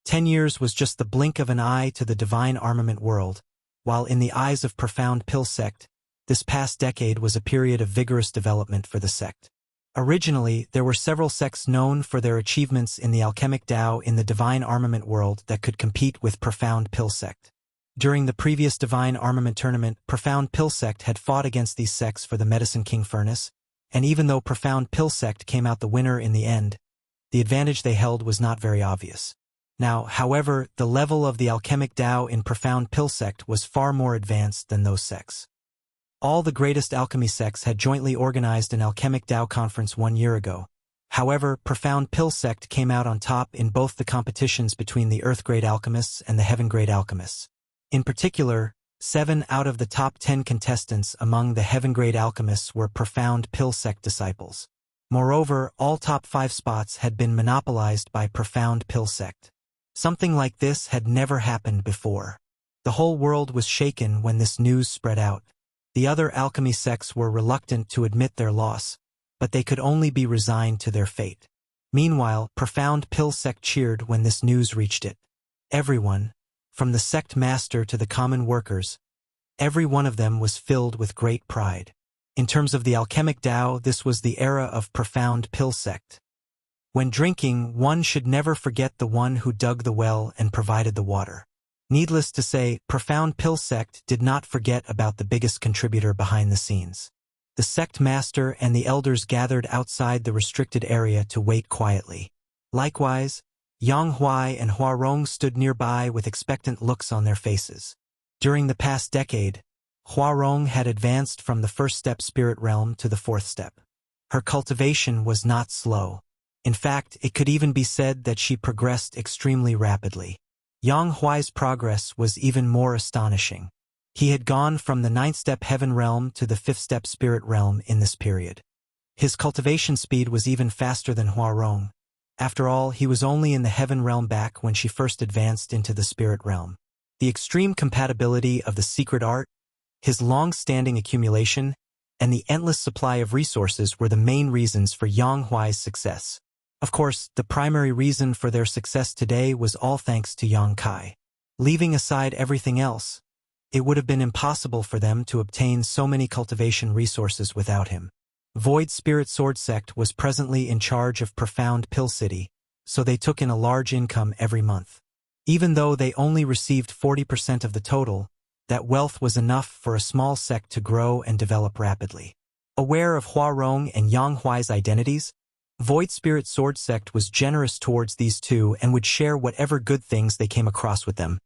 10 years was just the blink of an eye to the divine armament world, while in the eyes of Profound Pill Sect, this past decade was a period of vigorous development for the sect. Originally, there were several sects known for their achievements in the alchemic Tao in the divine armament world that could compete with Profound Pill Sect. During the previous divine armament tournament, Profound Pill Sect had fought against these sects for the Medicine King Furnace, and even though Profound Pill Sect came out the winner in the end, the advantage they held was not very obvious. Now, however, the level of the alchemic Tao in Profound Pill Sect was far more advanced than those sects. All the greatest alchemy sects had jointly organized an alchemic Tao conference 1 year ago. However, Profound Pill Sect came out on top in both the competitions between the Earth-grade alchemists and the Heaven-grade alchemists. In particular, 7 out of the top 10 contestants among the Heaven-grade alchemists were Profound Pill Sect disciples. Moreover, all top 5 spots had been monopolized by Profound Pill Sect. Something like this had never happened before. The whole world was shaken when this news spread out. The other alchemy sects were reluctant to admit their loss, but they could only be resigned to their fate. Meanwhile, Profound Pill Sect cheered when this news reached it. Everyone, from the sect master to the common workers, every one of them was filled with great pride. In terms of the alchemic Tao, this was the era of Profound Pill Sect. When drinking, one should never forget the one who dug the well and provided the water. Needless to say, Profound Pill Sect did not forget about the biggest contributor behind the scenes. The sect master and the elders gathered outside the restricted area to wait quietly. Likewise, Yang Huai and Hua Rong stood nearby with expectant looks on their faces. During the past decade, Hua Rong had advanced from the first step spirit realm to the 4th step. Her cultivation was not slow. In fact, it could even be said that she progressed extremely rapidly. Yang Huai's progress was even more astonishing. He had gone from the 9th step heaven realm to the 5th step spirit realm in this period. His cultivation speed was even faster than Hua Rong. After all, he was only in the heaven realm back when she first advanced into the spirit realm. The extreme compatibility of the secret art, his long-standing accumulation, and the endless supply of resources were the main reasons for Yang Huai's success. Of course, the primary reason for their success today was all thanks to Yang Kai. Leaving aside everything else, it would have been impossible for them to obtain so many cultivation resources without him. Void Spirit Sword Sect was presently in charge of Profound Pill City, so they took in a large income every month. Even though they only received 40% of the total, that wealth was enough for a small sect to grow and develop rapidly. Aware of Huarong and Yang Huai's identities, Void Spirit Sword Sect was generous towards these two and would share whatever good things they came across with them.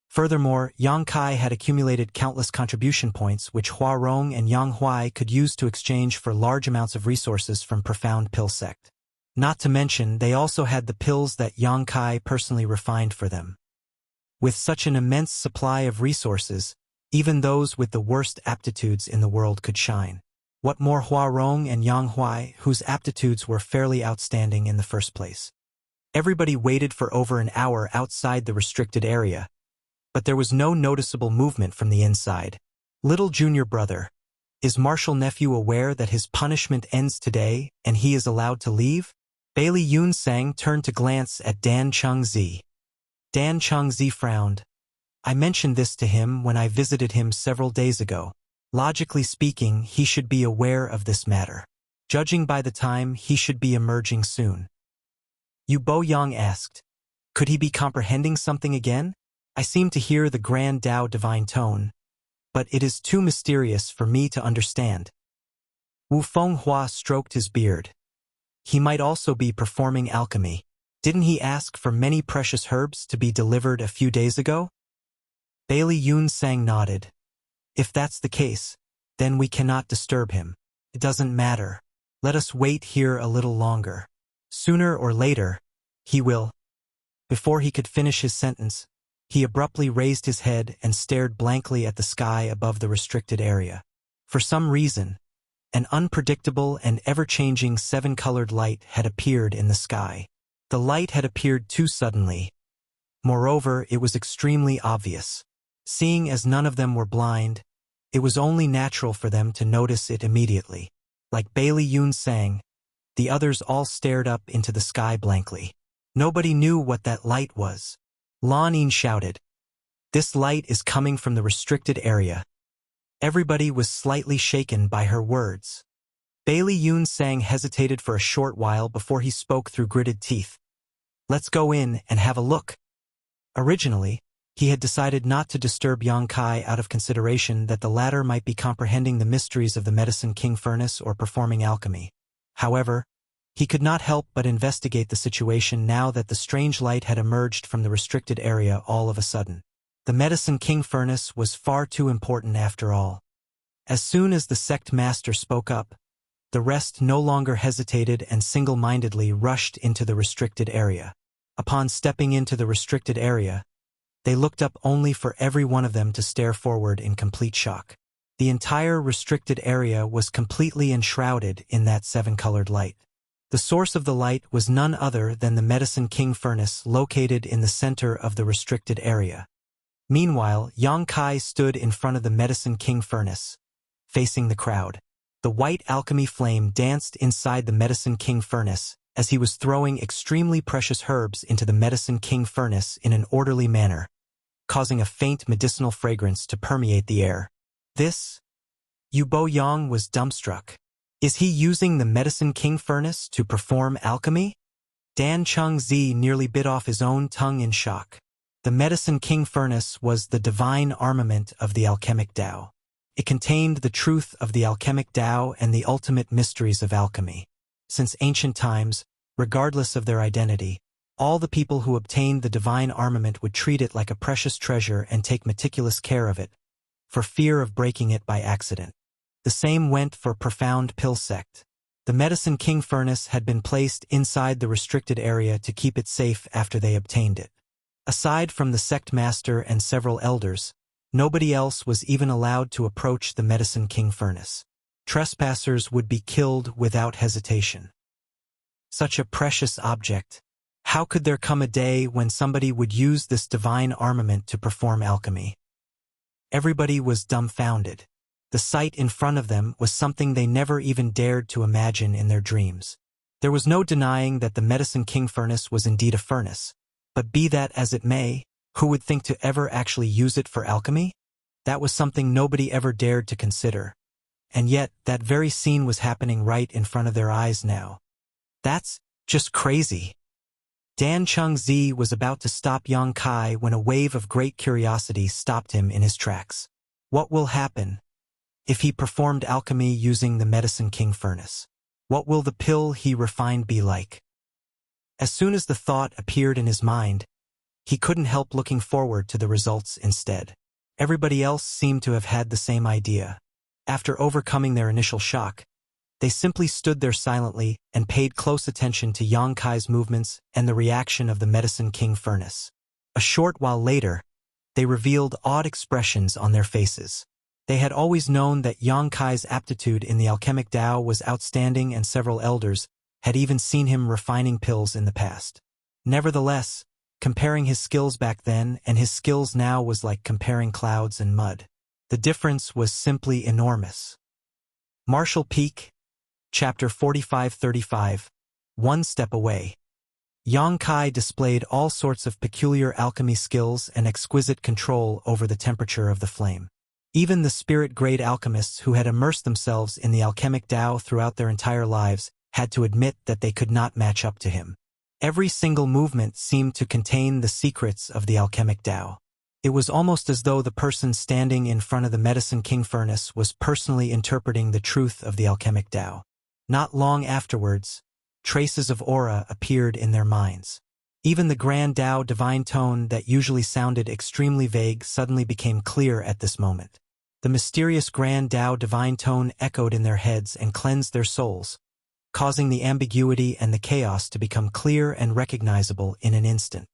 Furthermore, Yang Kai had accumulated countless contribution points which Huarong and Yang Huai could use to exchange for large amounts of resources from Profound Pill Sect. Not to mention, they also had the pills that Yang Kai personally refined for them. With such an immense supply of resources, even those with the worst aptitudes in the world could shine. What more, Huarong and Yang Huai, whose aptitudes were fairly outstanding in the first place. Everybody waited for over an hour outside the restricted area, but there was no noticeable movement from the inside. Little junior brother, is Marshal Nephew aware that his punishment ends today and he is allowed to leave? Bailey Yun Sang turned to glance at Dan Chengzi. Dan Chengzi frowned. I mentioned this to him when I visited him several days ago. Logically speaking, he should be aware of this matter. Judging by the time, he should be emerging soon. Yu Bo Yang asked, could he be comprehending something again? I seem to hear the grand Tao divine tone, but it is too mysterious for me to understand. Wu Fenghua stroked his beard. He might also be performing alchemy. Didn't he ask for many precious herbs to be delivered a few days ago? Bailey Yun Sang nodded. If that's the case, then we cannot disturb him. It doesn't matter. Let us wait here a little longer. Sooner or later, he will. Before he could finish his sentence, he abruptly raised his head and stared blankly at the sky above the restricted area. For some reason, an unpredictable and ever-changing seven-colored light had appeared in the sky. The light had appeared too suddenly. Moreover, it was extremely obvious. Seeing as none of them were blind, it was only natural for them to notice it immediately. Like Bailey Yun Sang, the others all stared up into the sky blankly. Nobody knew what that light was. Lan Yin shouted, "This light is coming from the restricted area." Everybody was slightly shaken by her words. Bailey Yun Sang hesitated for a short while before he spoke through gritted teeth. "Let's go in and have a look." Originally, he had decided not to disturb Yang Kai out of consideration that the latter might be comprehending the mysteries of the Medicine King Furnace or performing alchemy. However, he could not help but investigate the situation now that the strange light had emerged from the restricted area all of a sudden. The Medicine King Furnace was far too important after all. As soon as the sect master spoke up, the rest no longer hesitated and single-mindedly rushed into the restricted area. Upon stepping into the restricted area, they looked up only for every one of them to stare forward in complete shock. The entire restricted area was completely enshrouded in that seven-colored light. The source of the light was none other than the Medicine King Furnace located in the center of the restricted area. Meanwhile, Yang Kai stood in front of the Medicine King Furnace, facing the crowd. The white alchemy flame danced inside the Medicine King Furnace as he was throwing extremely precious herbs into the Medicine King Furnace in an orderly manner, causing a faint medicinal fragrance to permeate the air. This? Yu Bo Yang was dumbstruck. Is he using the Medicine King Furnace to perform alchemy? Dan Chengzi nearly bit off his own tongue in shock. The Medicine King Furnace was the divine armament of the alchemic Tao. It contained the truth of the alchemic Tao and the ultimate mysteries of alchemy. Since ancient times, regardless of their identity, all the people who obtained the divine armament would treat it like a precious treasure and take meticulous care of it, for fear of breaking it by accident. The same went for Profound Pill Sect. The Medicine King Furnace had been placed inside the restricted area to keep it safe after they obtained it. Aside from the sect master and several elders, nobody else was even allowed to approach the Medicine King Furnace. Trespassers would be killed without hesitation. Such a precious object. How could there come a day when somebody would use this divine armament to perform alchemy? Everybody was dumbfounded. The sight in front of them was something they never even dared to imagine in their dreams. There was no denying that the Medicine King Furnace was indeed a furnace. But be that as it may, who would think to ever actually use it for alchemy? That was something nobody ever dared to consider. And yet, that very scene was happening right in front of their eyes now. That's just crazy. Dan Chengzi was about to stop Yang Kai when a wave of great curiosity stopped him in his tracks. What will happen if he performed alchemy using the Medicine King furnace? What will the pill he refined be like? As soon as the thought appeared in his mind, he couldn't help looking forward to the results instead. Everybody else seemed to have had the same idea. After overcoming their initial shock, they simply stood there silently and paid close attention to Yang Kai's movements and the reaction of the Medicine King furnace. A short while later, they revealed odd expressions on their faces. They had always known that Yang Kai's aptitude in the alchemic Tao was outstanding, and several elders had even seen him refining pills in the past. Nevertheless, comparing his skills back then and his skills now was like comparing clouds and mud. The difference was simply enormous. Martial Peak, Chapter 45-35, One Step Away. Yang Kai displayed all sorts of peculiar alchemy skills and exquisite control over the temperature of the flame. Even the spirit-grade alchemists who had immersed themselves in the alchemic Tao throughout their entire lives had to admit that they could not match up to him. Every single movement seemed to contain the secrets of the alchemic Tao. It was almost as though the person standing in front of the Medicine King furnace was personally interpreting the truth of the alchemic Tao. Not long afterwards, traces of aura appeared in their minds. Even the grand Tao divine tone that usually sounded extremely vague suddenly became clear at this moment. The mysterious grand Tao divine tone echoed in their heads and cleansed their souls, causing the ambiguity and the chaos to become clear and recognizable in an instant.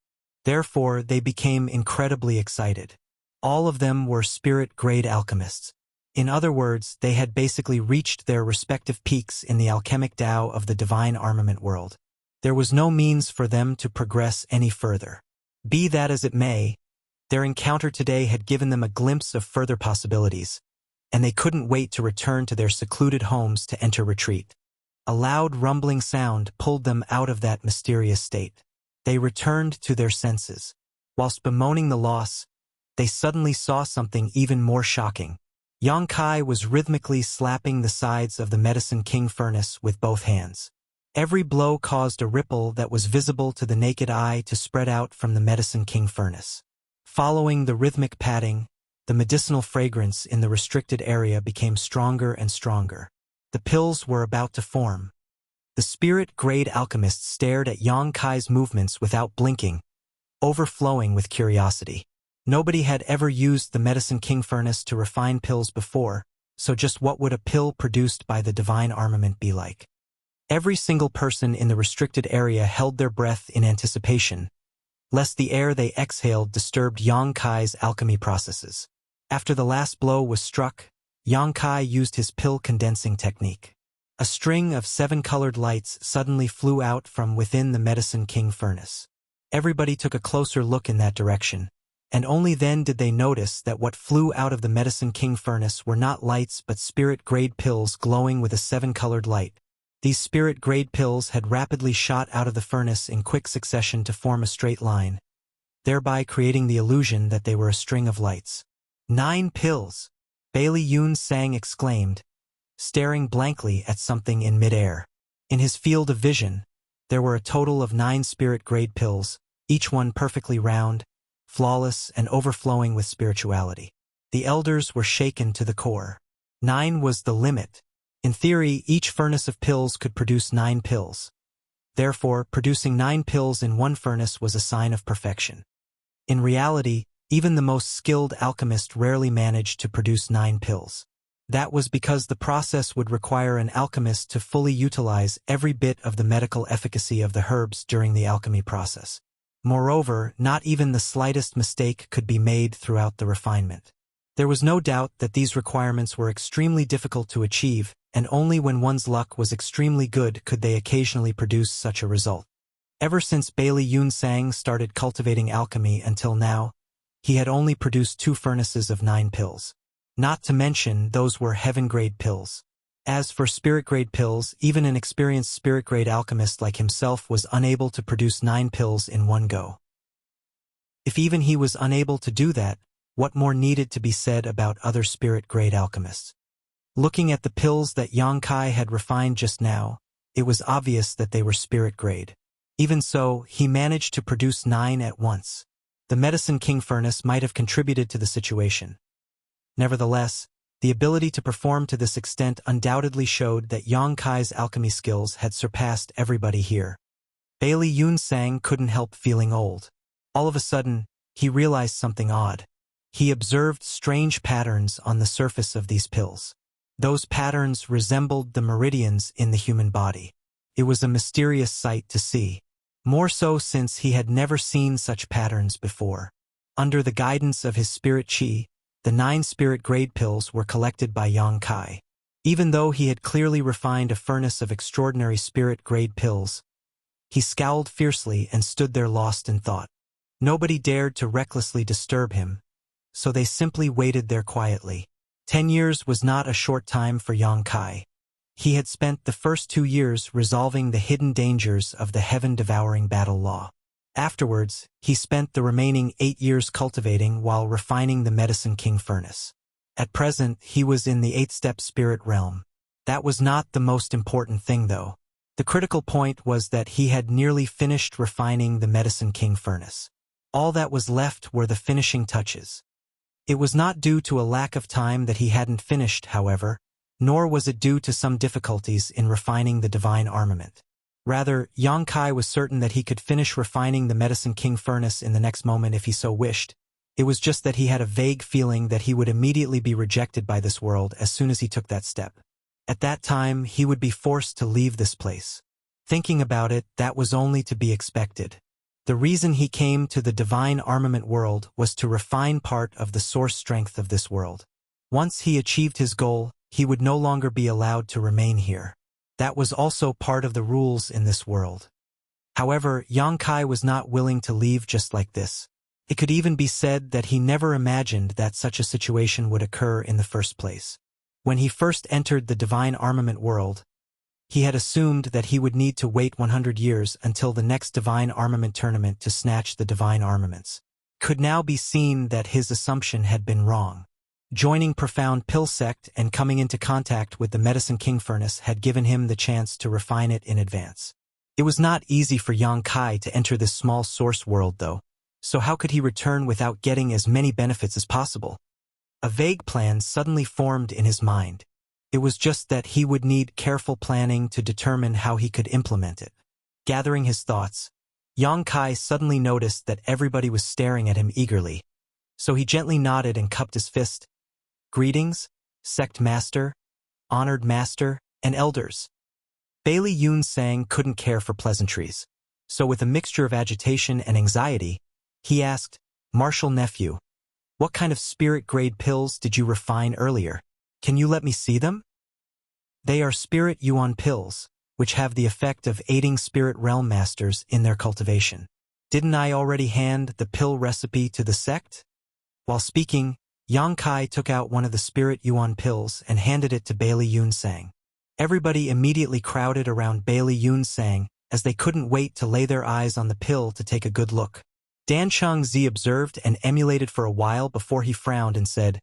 Therefore, they became incredibly excited. All of them were spirit-grade alchemists. In other words, they had basically reached their respective peaks in the alchemic Tao of the divine armament world. There was no means for them to progress any further. Be that as it may, their encounter today had given them a glimpse of further possibilities, and they couldn't wait to return to their secluded homes to enter retreat. A loud rumbling sound pulled them out of that mysterious state. They returned to their senses. Whilst bemoaning the loss, they suddenly saw something even more shocking. Yang Kai was rhythmically slapping the sides of the Medicine King furnace with both hands. Every blow caused a ripple that was visible to the naked eye to spread out from the Medicine King furnace. Following the rhythmic patting, the medicinal fragrance in the restricted area became stronger and stronger. The pills were about to form. The spirit-grade alchemists stared at Yang Kai's movements without blinking, overflowing with curiosity. Nobody had ever used the Medicine King furnace to refine pills before, so just what would a pill produced by the divine armament be like? Every single person in the restricted area held their breath in anticipation, lest the air they exhaled disturbed Yang Kai's alchemy processes. After the last blow was struck, Yang Kai used his pill condensing technique. A string of 7 colored lights suddenly flew out from within the Medicine King furnace. Everybody took a closer look in that direction, and only then did they notice that what flew out of the Medicine King furnace were not lights but spirit-grade pills glowing with a 7-colored light. These spirit-grade pills had rapidly shot out of the furnace in quick succession to form a straight line, thereby creating the illusion that they were a string of lights. 9 pills! Bailey Yun Sang exclaimed, staring blankly at something in midair. In his field of vision, there were a total of 9 spirit-grade pills, each one perfectly round, flawless and overflowing with spirituality. The elders were shaken to the core. 9 was the limit. In theory, each furnace of pills could produce 9 pills. Therefore, producing 9 pills in one furnace was a sign of perfection. In reality, even the most skilled alchemist rarely managed to produce 9 pills. That was because the process would require an alchemist to fully utilize every bit of the medical efficacy of the herbs during the alchemy process. Moreover, not even the slightest mistake could be made throughout the refinement. There was no doubt that these requirements were extremely difficult to achieve, and only when one's luck was extremely good could they occasionally produce such a result. Ever since Bailey Yun Sang started cultivating alchemy until now, he had only produced 2 furnaces of 9 pills. Not to mention, those were heaven-grade pills. As for spirit-grade pills, even an experienced spirit-grade alchemist like himself was unable to produce 9 pills in one go. If even he was unable to do that, what more needed to be said about other spirit-grade alchemists? Looking at the pills that Yang Kai had refined just now, it was obvious that they were spirit-grade. Even so, he managed to produce 9 at once. The Medicine King furnace might have contributed to the situation. Nevertheless, the ability to perform to this extent undoubtedly showed that Yang Kai's alchemy skills had surpassed everybody here. Bailey Yunsang couldn't help feeling old. All of a sudden, he realized something odd. He observed strange patterns on the surface of these pills. Those patterns resembled the meridians in the human body. It was a mysterious sight to see. More so since he had never seen such patterns before. Under the guidance of his spirit chi, the 9 spirit grade pills were collected by Yang Kai. Even though he had clearly refined a furnace of extraordinary spirit grade pills, he scowled fiercely and stood there lost in thought. Nobody dared to recklessly disturb him, so they simply waited there quietly. 10 years was not a short time for Yang Kai. He had spent the first 2 years resolving the hidden dangers of the heaven-devouring battle law. Afterwards, he spent the remaining 8 years cultivating while refining the Medicine King furnace. At present, he was in the 8th-step spirit realm. That was not the most important thing, though. The critical point was that he had nearly finished refining the Medicine King furnace. All that was left were the finishing touches. It was not due to a lack of time that he hadn't finished, however, nor was it due to some difficulties in refining the divine armament. Rather, Yang Kai was certain that he could finish refining the Medicine King furnace in the next moment if he so wished. It was just that he had a vague feeling that he would immediately be rejected by this world as soon as he took that step. At that time, he would be forced to leave this place. Thinking about it, that was only to be expected. The reason he came to the divine armament world was to refine part of the source strength of this world. Once he achieved his goal, he would no longer be allowed to remain here. That was also part of the rules in this world. However, Yang Kai was not willing to leave just like this. It could even be said that he never imagined that such a situation would occur in the first place. When he first entered the divine armament world, he had assumed that he would need to wait 100 years until the next divine armament tournament to snatch the divine armaments. Could now be seen that his assumption had been wrong. Joining Profound Pill Sect and coming into contact with the Medicine King furnace had given him the chance to refine it in advance. It was not easy for Yang Kai to enter this small source world though, so how could he return without getting as many benefits as possible? A vague plan suddenly formed in his mind. It was just that he would need careful planning to determine how he could implement it. Gathering his thoughts, Yang Kai suddenly noticed that everybody was staring at him eagerly, so he gently nodded and cupped his fist. Greetings, sect master, honored master, and elders. Bailey Yunsang couldn't care for pleasantries, so with a mixture of agitation and anxiety, he asked, Martial nephew, what kind of spirit-grade pills did you refine earlier? Can you let me see them? They are spirit yuan pills, which have the effect of aiding spirit realm masters in their cultivation. Didn't I already hand the pill recipe to the sect? While speaking, Yang Kai took out one of the spirit yuan pills and handed it to Bailey Yunsang. Everybody immediately crowded around Bailey Yunsang as they couldn't wait to lay their eyes on the pill to take a good look. Dan Changzi observed and emulated for a while before he frowned and said,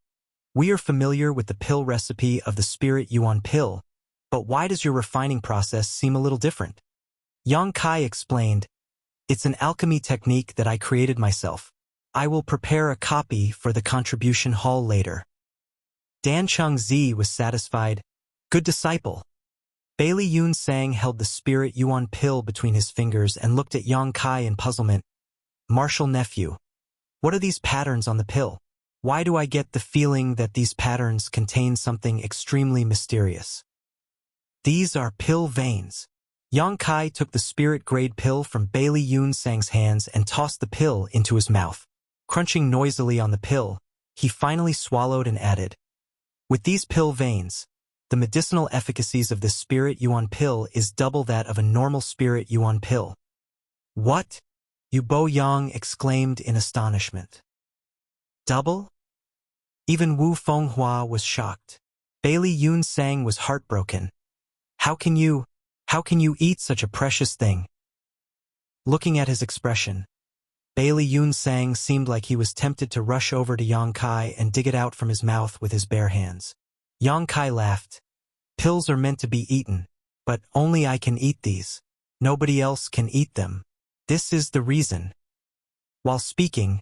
We are familiar with the pill recipe of the spirit yuan pill, but why does your refining process seem a little different? Yang Kai explained, It's an alchemy technique that I created myself. I will prepare a copy for the contribution hall later. Dan Changzi was satisfied. Good disciple. Bailey Yunsang held the spirit yuan pill between his fingers and looked at Yang Kai in puzzlement. Martial nephew, what are these patterns on the pill? Why do I get the feeling that these patterns contain something extremely mysterious? These are pill veins. Yang Kai took the spirit-grade pill from Bailey Yunsang's hands and tossed the pill into his mouth. Crunching noisily on the pill, he finally swallowed and added, With these pill veins, the medicinal efficacies of this spirit yuan pill is double that of a normal spirit yuan pill. What? Yu Bo Yang exclaimed in astonishment. Double? Even Wu Fenghua was shocked. Bailey Yunsang was heartbroken. How can you eat such a precious thing? Looking at his expression, Bailey Yunsang seemed like he was tempted to rush over to Yang Kai and dig it out from his mouth with his bare hands. Yang Kai laughed. Pills are meant to be eaten, but only I can eat these. Nobody else can eat them. This is the reason. While speaking,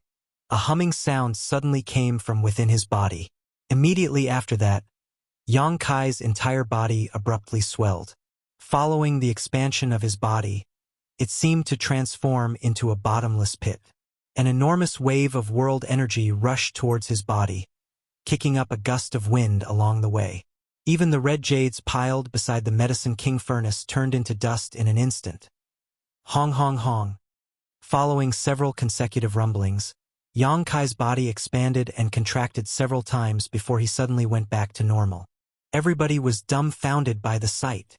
a humming sound suddenly came from within his body. Immediately after that, Yang Kai's entire body abruptly swelled. Following the expansion of his body, it seemed to transform into a bottomless pit. An enormous wave of world energy rushed towards his body, kicking up a gust of wind along the way. Even the red jades piled beside the Medicine King furnace turned into dust in an instant. Hong hong hong. Following several consecutive rumblings, Yang Kai's body expanded and contracted several times before he suddenly went back to normal. Everybody was dumbfounded by the sight.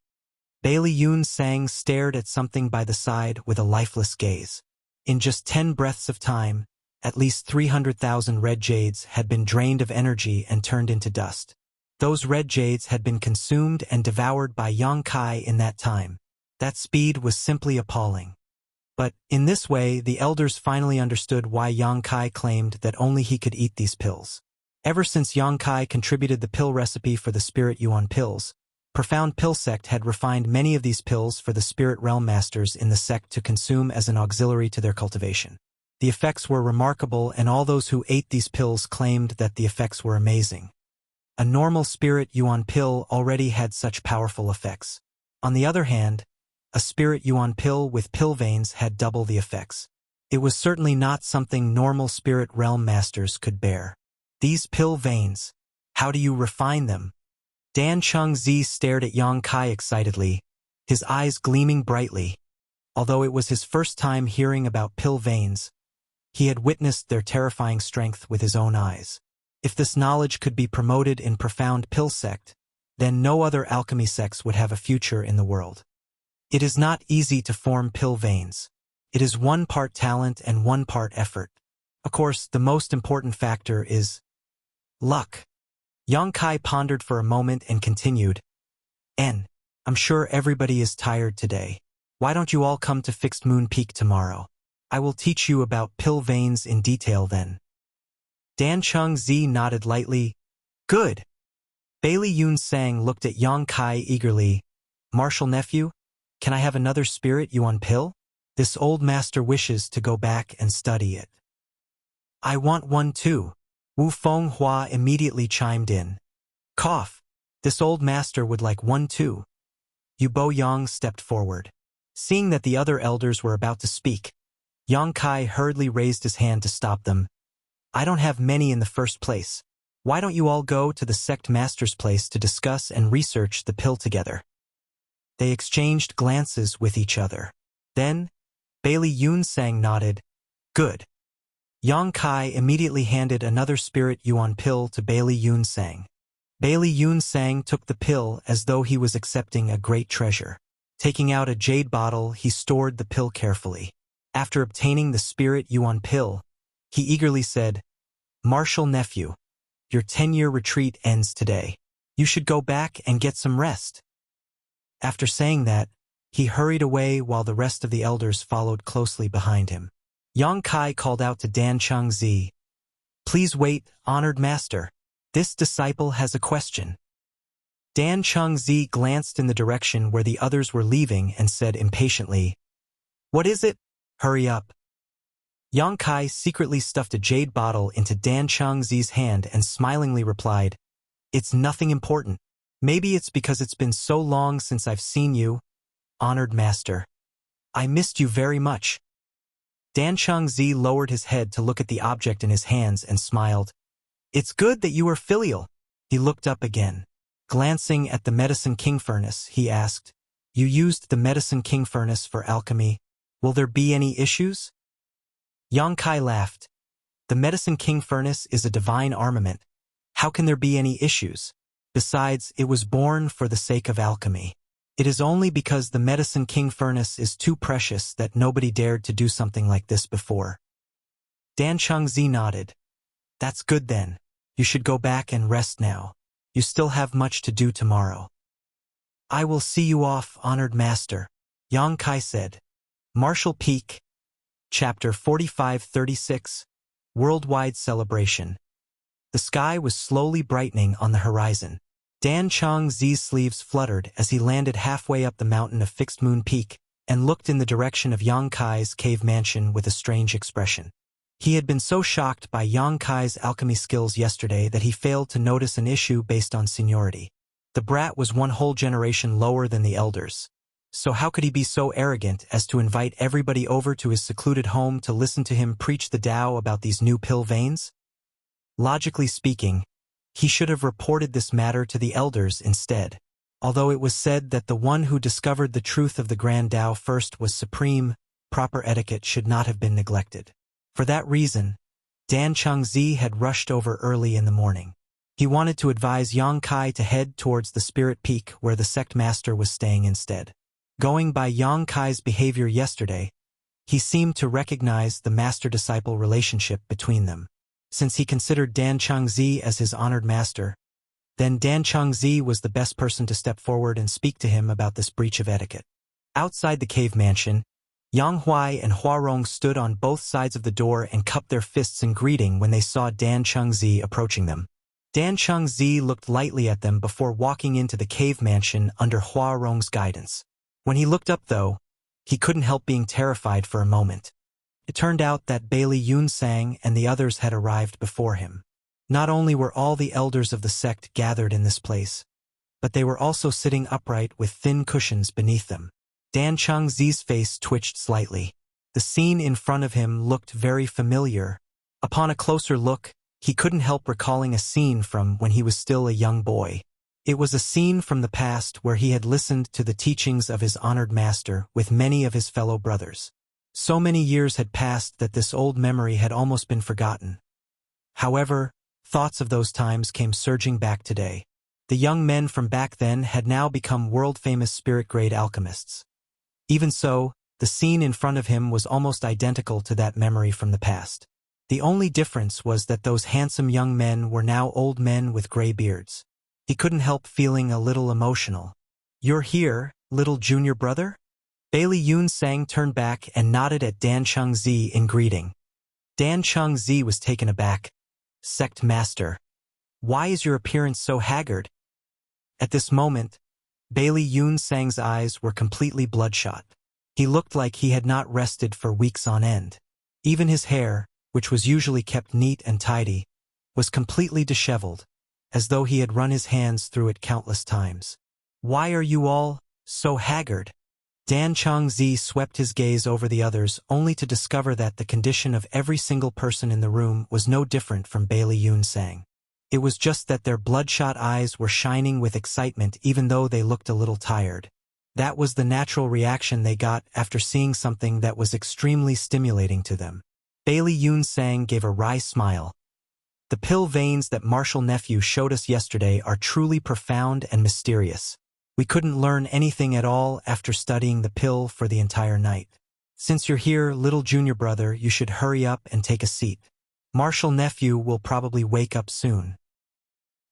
Bailey Yun Sang stared at something by the side with a lifeless gaze. In just 10 breaths of time, at least 300,000 red jades had been drained of energy and turned into dust. Those red jades had been consumed and devoured by Yang Kai in that time. That speed was simply appalling. But, in this way, the elders finally understood why Yang Kai claimed that only he could eat these pills. Ever since Yang Kai contributed the pill recipe for the Spirit Yuan pills, Profound Pill Sect had refined many of these pills for the Spirit Realm Masters in the sect to consume as an auxiliary to their cultivation. The effects were remarkable, and all those who ate these pills claimed that the effects were amazing. A normal Spirit Yuan pill already had such powerful effects. On the other hand, a Spirit Yuan pill with pill veins had double the effects. It was certainly not something normal Spirit Realm Masters could bear. These pill veins, how do you refine them? Dan Chengzi stared at Yang Kai excitedly, his eyes gleaming brightly. Although it was his first time hearing about pill veins, he had witnessed their terrifying strength with his own eyes. If this knowledge could be promoted in Profound Pill Sect, then no other alchemy sects would have a future in the world. It is not easy to form pill veins. It is 1 part talent and 1 part effort. Of course, the most important factor is luck. Yang Kai pondered for a moment and continued, I'm sure everybody is tired today. Why don't you all come to Fixed Moon Peak tomorrow? I will teach you about pill veins in detail then. Dan Chengzi nodded lightly. Good. Bailey Yun Sang looked at Yang Kai eagerly. Martial nephew, can I have another Spirit Yuan pill? This old master wishes to go back and study it. I want one too. Wu Fenghua immediately chimed in. Cough. This old master would like one too. Yu Bo Yang stepped forward. Seeing that the other elders were about to speak, Yang Kai hurriedly raised his hand to stop them. I don't have many in the first place. Why don't you all go to the sect master's place to discuss and research the pill together? They exchanged glances with each other. Then, Bailey Yun Sang nodded. Good. Yang Kai immediately handed another Spirit Yuan pill to Bailey Yun Sang. Bailey Yun Sang took the pill as though he was accepting a great treasure. Taking out a jade bottle, he stored the pill carefully. After obtaining the Spirit Yuan pill, he eagerly said, Martial nephew, your 10-year retreat ends today. You should go back and get some rest. After saying that, he hurried away while the rest of the elders followed closely behind him. Yang Kai called out to Dan Chengzi. Please wait, honored master. This disciple has a question. Dan Chengzi glanced in the direction where the others were leaving and said impatiently, What is it? Hurry up. Yang Kai secretly stuffed a jade bottle into Dan Chengzi's hand and smilingly replied, It's nothing important. Maybe it's because it's been so long since I've seen you, honored master. I missed you very much. Dan Chengzi lowered his head to look at the object in his hands and smiled. It's good that you are filial. He looked up again. Glancing at the Medicine King furnace, he asked, You used the Medicine King furnace for alchemy. Will there be any issues? Yang Kai laughed. The Medicine King furnace is a divine armament. How can there be any issues? Besides, it was born for the sake of alchemy. It is only because the Medicine King furnace is too precious that nobody dared to do something like this before. Dan Chengzi nodded. That's good then. You should go back and rest now. You still have much to do tomorrow. I will see you off, honored master, Yang Kai said. Martial Peak, Chapter 4536, Worldwide Celebration. The sky was slowly brightening on the horizon. Dan Chengzi's sleeves fluttered as he landed halfway up the mountain of Fixed Moon Peak and looked in the direction of Yang Kai's cave mansion with a strange expression. He had been so shocked by Yang Kai's alchemy skills yesterday that he failed to notice an issue based on seniority. The brat was one whole generation lower than the elders. So how could he be so arrogant as to invite everybody over to his secluded home to listen to him preach the Tao about these new pill veins? Logically speaking, he should have reported this matter to the elders instead. Although it was said that the one who discovered the truth of the Grand Tao first was supreme, proper etiquette should not have been neglected. For that reason, Dan Chengzi had rushed over early in the morning. He wanted to advise Yang Kai to head towards the Spirit Peak where the sect master was staying instead. Going by Yang Kai's behavior yesterday, he seemed to recognize the master-disciple relationship between them. Since he considered Dan Chengzi as his honored master, then Dan Chengzi was the best person to step forward and speak to him about this breach of etiquette. Outside the cave mansion, Yang Huai and Huarong stood on both sides of the door and cupped their fists in greeting when they saw Dan Chengzi approaching them. Dan Chengzi looked lightly at them before walking into the cave mansion under Huarong's guidance. When he looked up, though, he couldn't help being terrified for a moment. It turned out that Bailey Yunsang and the others had arrived before him. Not only were all the elders of the sect gathered in this place, but they were also sitting upright with thin cushions beneath them. Dan Chengzi's face twitched slightly. The scene in front of him looked very familiar. Upon a closer look, he couldn't help recalling a scene from when he was still a young boy. It was a scene from the past where he had listened to the teachings of his honored master with many of his fellow brothers. So many years had passed that this old memory had almost been forgotten. However, thoughts of those times came surging back today. The young men from back then had now become world-famous spirit-grade alchemists. Even so, the scene in front of him was almost identical to that memory from the past. The only difference was that those handsome young men were now old men with gray beards. He couldn't help feeling a little emotional. "You're here, little junior brother?" Bailey Yunsang turned back and nodded at Dan Chengzi in greeting. Dan Chengzi was taken aback. "Sect master, why is your appearance so haggard?" At this moment, Bailey Yunsang's eyes were completely bloodshot. He looked like he had not rested for weeks on end. Even his hair, which was usually kept neat and tidy, was completely disheveled, as though he had run his hands through it countless times. "Why are you all so haggard?" Dan Chengzi swept his gaze over the others only to discover that the condition of every single person in the room was no different from Bailey Yunsang. It was just that their bloodshot eyes were shining with excitement even though they looked a little tired. That was the natural reaction they got after seeing something that was extremely stimulating to them. Bailey Yunsang gave a wry smile. "The pill veins that Marshal Nephew showed us yesterday are truly profound and mysterious. We couldn't learn anything at all after studying the pill for the entire night. Since you're here, little junior brother, you should hurry up and take a seat. Marshal Nephew will probably wake up soon."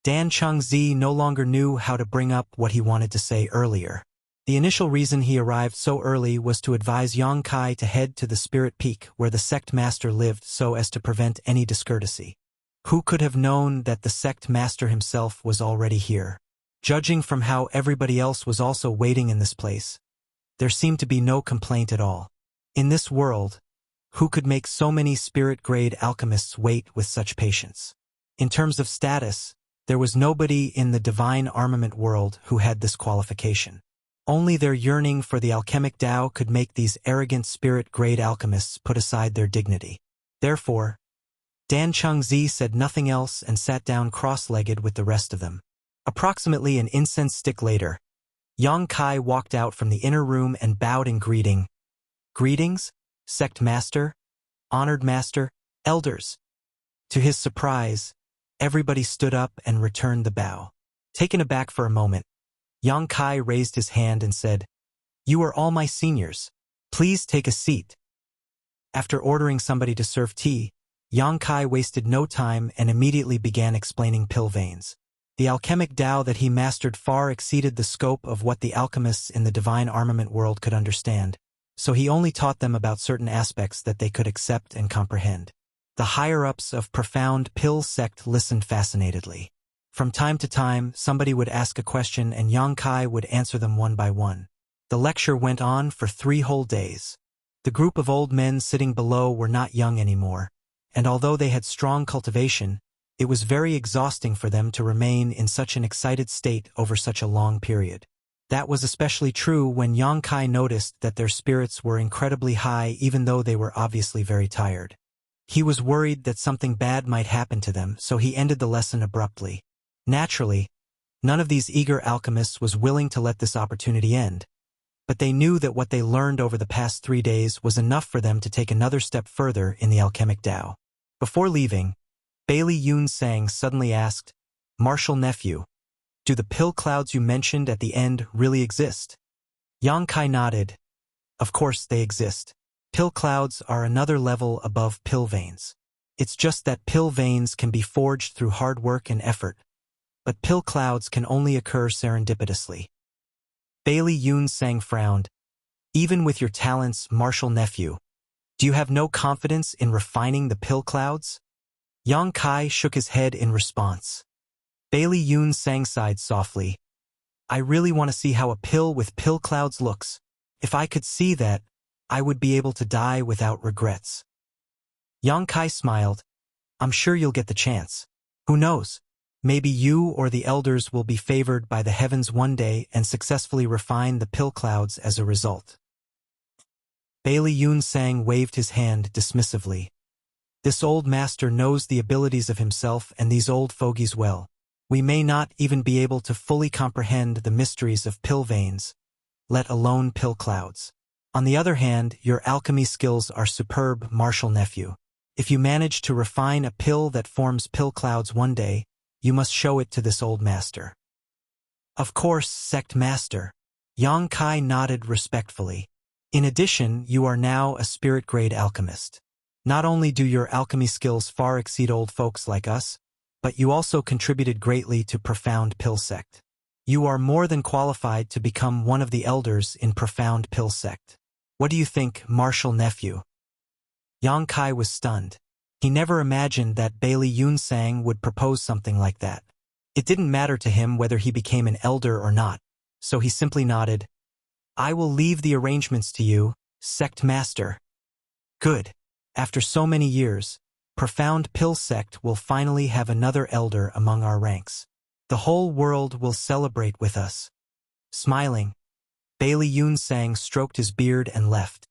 Dan Chengzi no longer knew how to bring up what he wanted to say earlier. The initial reason he arrived so early was to advise Yang Kai to head to the Spirit Peak where the sect master lived so as to prevent any discourtesy. Who could have known that the sect master himself was already here? Judging from how everybody else was also waiting in this place, there seemed to be no complaint at all. In this world, who could make so many spirit-grade alchemists wait with such patience? In terms of status, there was nobody in the divine armament world who had this qualification. Only their yearning for the alchemic Tao could make these arrogant spirit-grade alchemists put aside their dignity. Therefore, Dan Chengzi said nothing else and sat down cross-legged with the rest of them. Approximately an incense stick later, Yang Kai walked out from the inner room and bowed in greeting. "Greetings, sect master, honored master, elders." To his surprise, everybody stood up and returned the bow. Taken aback for a moment, Yang Kai raised his hand and said, "You are all my seniors. Please take a seat." After ordering somebody to serve tea, Yang Kai wasted no time and immediately began explaining pill veins. The alchemic Tao that he mastered far exceeded the scope of what the alchemists in the divine armament world could understand, so he only taught them about certain aspects that they could accept and comprehend. The higher-ups of profound pill sect listened fascinatedly. From time to time, somebody would ask a question and Yang Kai would answer them one by one. The lecture went on for 3 whole days. The group of old men sitting below were not young anymore. and although they had strong cultivation, it was very exhausting for them to remain in such an excited state over such a long period. That was especially true when Yang Kai noticed that their spirits were incredibly high even though they were obviously very tired. He was worried that something bad might happen to them, so he ended the lesson abruptly. Naturally, none of these eager alchemists was willing to let this opportunity end, but they knew that what they learned over the past 3 days was enough for them to take another step further in the alchemic Tao. Before leaving, Bailey Yun Sang suddenly asked, "Martial nephew, do the pill clouds you mentioned at the end really exist?" Yang Kai nodded. Of course they exist. Pill clouds are another level above pill veins. It's just that pill veins can be forged through hard work and effort, but pill clouds can only occur serendipitously. Bailey Yun Sang frowned. "Even with your talents, martial nephew, do you have no confidence in refining the pill clouds?" Yang Kai shook his head in response. Bailey Yun Sang sighed softly. "I really want to see how a pill with pill clouds looks. If I could see that, I would be able to die without regrets." Yang Kai smiled. "I'm sure you'll get the chance. Who knows? Maybe you or the elders will be favored by the heavens one day and successfully refine the pill clouds as a result." Bailey Yun Sang waved his hand dismissively. "This old master knows the abilities of himself and these old fogies well. We may not even be able to fully comprehend the mysteries of pill veins, let alone pill clouds. On the other hand, your alchemy skills are superb, martial nephew. If you manage to refine a pill that forms pill clouds one day, you must show it to this old master." "Of course, sect master." Yang Kai nodded respectfully. "In addition, you are now a spirit-grade alchemist. Not only do your alchemy skills far exceed old folks like us, but you also contributed greatly to Profound Pill Sect. You are more than qualified to become one of the elders in Profound Pill Sect. What do you think, martial nephew?" Yang Kai was stunned. He never imagined that Bailey Yun Sang would propose something like that. It didn't matter to him whether he became an elder or not, so he simply nodded. "I will leave the arrangements to you, sect master." "Good. After so many years, Profound Pill Sect will finally have another elder among our ranks. The whole world will celebrate with us." Smiling, Bailey Yun Sang stroked his beard and left.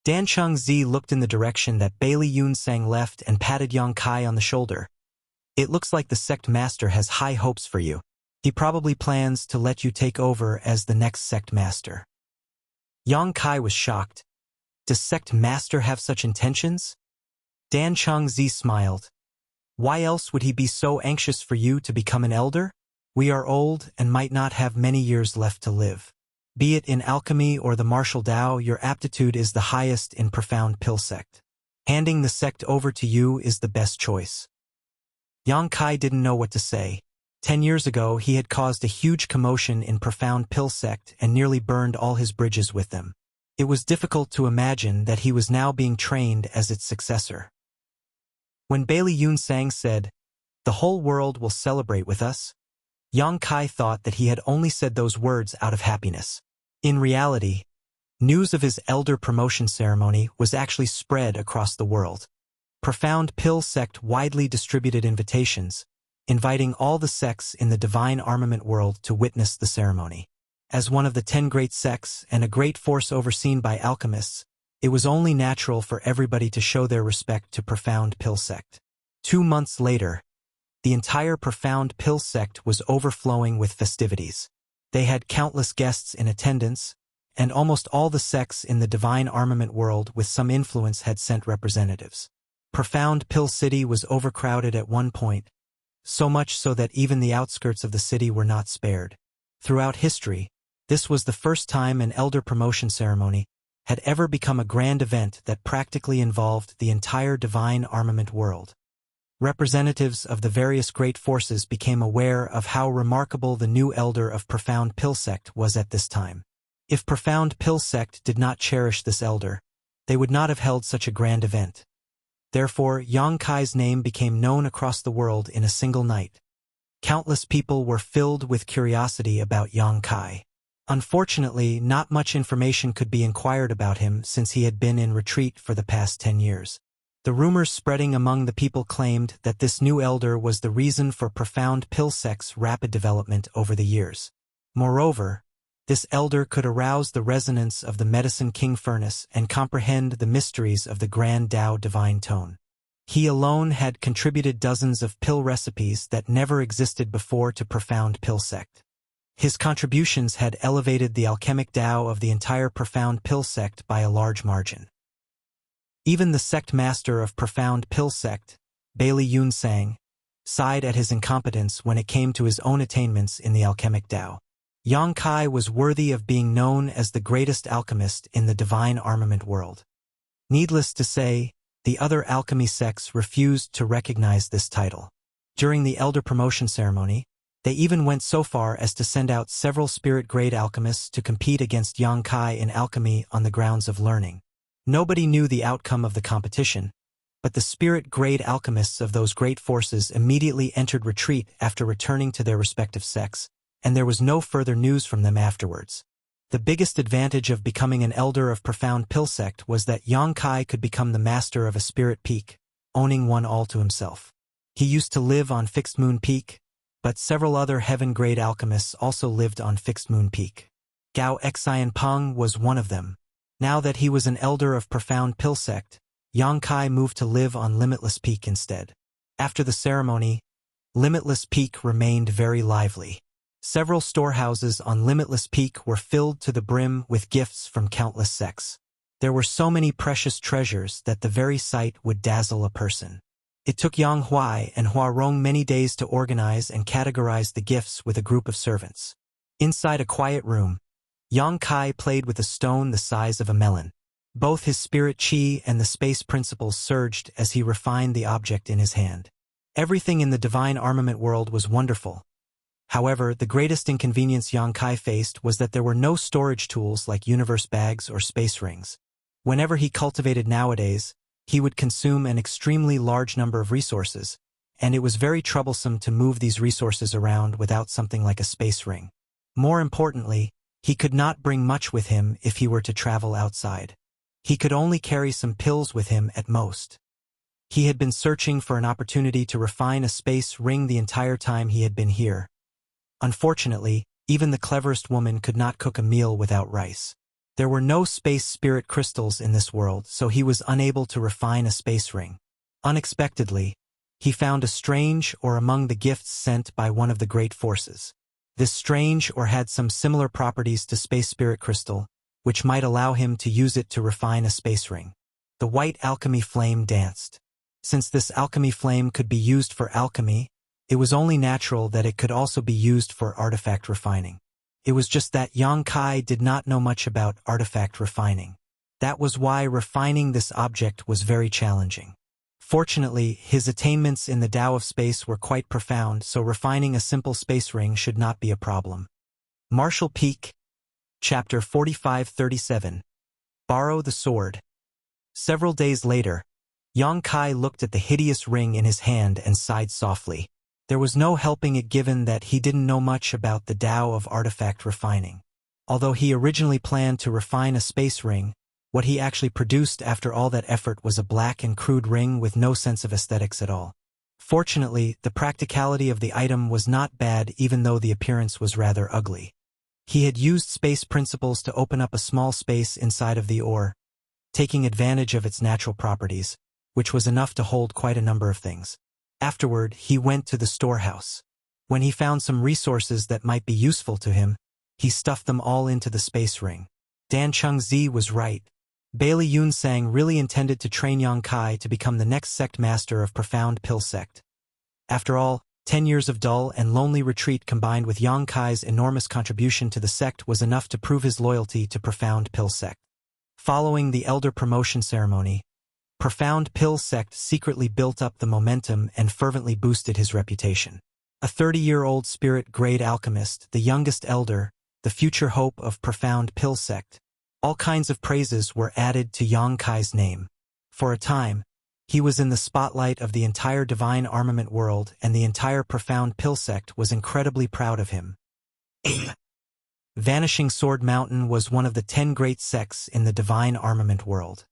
Dan Chung Zi looked in the direction that Bailey Yun Sang left and patted Yang Kai on the shoulder. "It looks like the sect master has high hopes for you. He probably plans to let you take over as the next sect master." Yang Kai was shocked. Does sect master have such intentions? Dan Chung Zi smiled. "Why else would he be so anxious for you to become an elder? We are old and might not have many years left to live. Be it in alchemy or the martial Tao, your aptitude is the highest in Profound Pill Sect. Handing the sect over to you is the best choice." Yang Kai didn't know what to say. 10 years ago, he had caused a huge commotion in Profound Pill Sect and nearly burned all his bridges with them. It was difficult to imagine that he was now being trained as its successor. When Bailey Yun Sang said, "The whole world will celebrate with us," Yang Kai thought that he had only said those words out of happiness. In reality, news of his elder promotion ceremony was actually spread across the world. Profound Pill Sect widely distributed invitations, inviting all the sects in the divine armament world to witness the ceremony. As one of the 10 great sects and a great force overseen by alchemists, it was only natural for everybody to show their respect to Profound Pill Sect. 2 months later, the entire Profound Pill Sect was overflowing with festivities. They had countless guests in attendance, and almost all the sects in the divine armament world with some influence had sent representatives. Profound Pill City was overcrowded at one point, so much so that even the outskirts of the city were not spared. Throughout history, this was the first time an elder promotion ceremony had ever become a grand event that practically involved the entire divine armament world. Representatives of the various great forces became aware of how remarkable the new elder of Profound Pill Sect was at this time. If Profound Pill Sect did not cherish this elder, they would not have held such a grand event. Therefore, Yang Kai's name became known across the world in a single night. Countless people were filled with curiosity about Yang Kai. Unfortunately, not much information could be inquired about him since he had been in retreat for the past 10 years. The rumors spreading among the people claimed that this new elder was the reason for profound pill sect's rapid development over the years. Moreover, this elder could arouse the resonance of the Medicine King Furnace and comprehend the mysteries of the Grand Tao Divine Tone. He alone had contributed dozens of pill recipes that never existed before to profound pill sect. His contributions had elevated the alchemic Tao of the entire profound pill sect by a large margin. Even the sect master of profound pill sect, Bailey Yunsang, sighed at his incompetence when it came to his own attainments in the alchemic Tao. Yang Kai was worthy of being known as the greatest alchemist in the divine armament world. Needless to say, the other alchemy sects refused to recognize this title. During the elder promotion ceremony, they even went so far as to send out several spirit-grade alchemists to compete against Yang Kai in alchemy on the grounds of learning. Nobody knew the outcome of the competition, but the spirit-grade alchemists of those great forces immediately entered retreat after returning to their respective sects, and there was no further news from them afterwards. The biggest advantage of becoming an elder of profound pill sect was that Yang Kai could become the master of a spirit peak, owning one all to himself. He used to live on Fixed Moon Peak, but several other heaven-grade alchemists also lived on Fixed Moon Peak. Gao Xian Peng was one of them. Now that he was an elder of profound pill sect, Yang Kai moved to live on Limitless Peak instead. After the ceremony, Limitless Peak remained very lively. Several storehouses on Limitless Peak were filled to the brim with gifts from countless sects. There were so many precious treasures that the very sight would dazzle a person. It took Yang Huai and Huarong many days to organize and categorize the gifts with a group of servants. Inside a quiet room, Yang Kai played with a stone the size of a melon. Both his spirit chi and the space principles surged as he refined the object in his hand. Everything in the divine armament world was wonderful. However, the greatest inconvenience Yang Kai faced was that there were no storage tools like universe bags or space rings. Whenever he cultivated nowadays, he would consume an extremely large number of resources, and it was very troublesome to move these resources around without something like a space ring. More importantly, he could not bring much with him if he were to travel outside. He could only carry some pills with him at most. He had been searching for an opportunity to refine a space ring the entire time he had been here. Unfortunately, even the cleverest woman could not cook a meal without rice. There were no space spirit crystals in this world, so he was unable to refine a space ring. Unexpectedly, he found a strange ore among the gifts sent by one of the great forces. This strange ore had some similar properties to space spirit crystal, which might allow him to use it to refine a space ring. The white alchemy flame danced. Since this alchemy flame could be used for alchemy, it was only natural that it could also be used for artifact refining. It was just that Yang Kai did not know much about artifact refining. That was why refining this object was very challenging. Fortunately, his attainments in the Tao of space were quite profound, so refining a simple space ring should not be a problem. Martial Peak, Chapter 4537. Borrow the Sword. Several days later, Yang Kai looked at the hideous ring in his hand and sighed softly. There was no helping it given that he didn't know much about the Tao of artifact refining. Although he originally planned to refine a space ring, what he actually produced after all that effort was a black and crude ring with no sense of aesthetics at all. Fortunately, the practicality of the item was not bad even though the appearance was rather ugly. He had used space principles to open up a small space inside of the ore, taking advantage of its natural properties, which was enough to hold quite a number of things. Afterward, he went to the storehouse. When he found some resources that might be useful to him, he stuffed them all into the space ring. Dan Chengzi was right. Bailey Yunsang really intended to train Yang Kai to become the next sect master of Profound Pill Sect. After all, 10 years of dull and lonely retreat combined with Yang Kai's enormous contribution to the sect was enough to prove his loyalty to Profound Pill Sect. Following the elder promotion ceremony, Profound Pill Sect secretly built up the momentum and fervently boosted his reputation. A 30-year-old spirit-grade alchemist, the youngest elder, the future hope of Profound Pill Sect. All kinds of praises were added to Yang Kai's name. For a time, he was in the spotlight of the entire divine armament world, and the entire Profound Pill Sect was incredibly proud of him. Vanishing Sword Mountain was one of the 10 great sects in the divine armament world.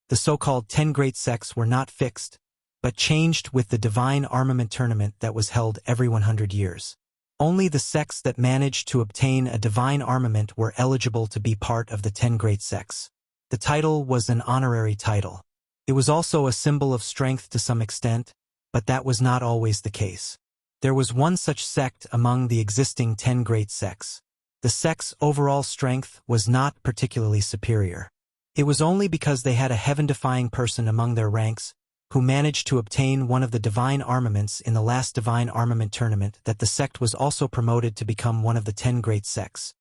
The so-called 10 Great Sects were not fixed, but changed with the divine armament tournament that was held every 100 years. Only the sects that managed to obtain a divine armament were eligible to be part of the 10 Great Sects. The title was an honorary title. It was also a symbol of strength to some extent, but that was not always the case. There was one such sect among the existing 10 Great Sects. The sect's overall strength was not particularly superior. It was only because they had a heaven-defying person among their ranks who managed to obtain one of the divine armaments in the last divine armament tournament that the sect was also promoted to become one of the 10 Great Sects.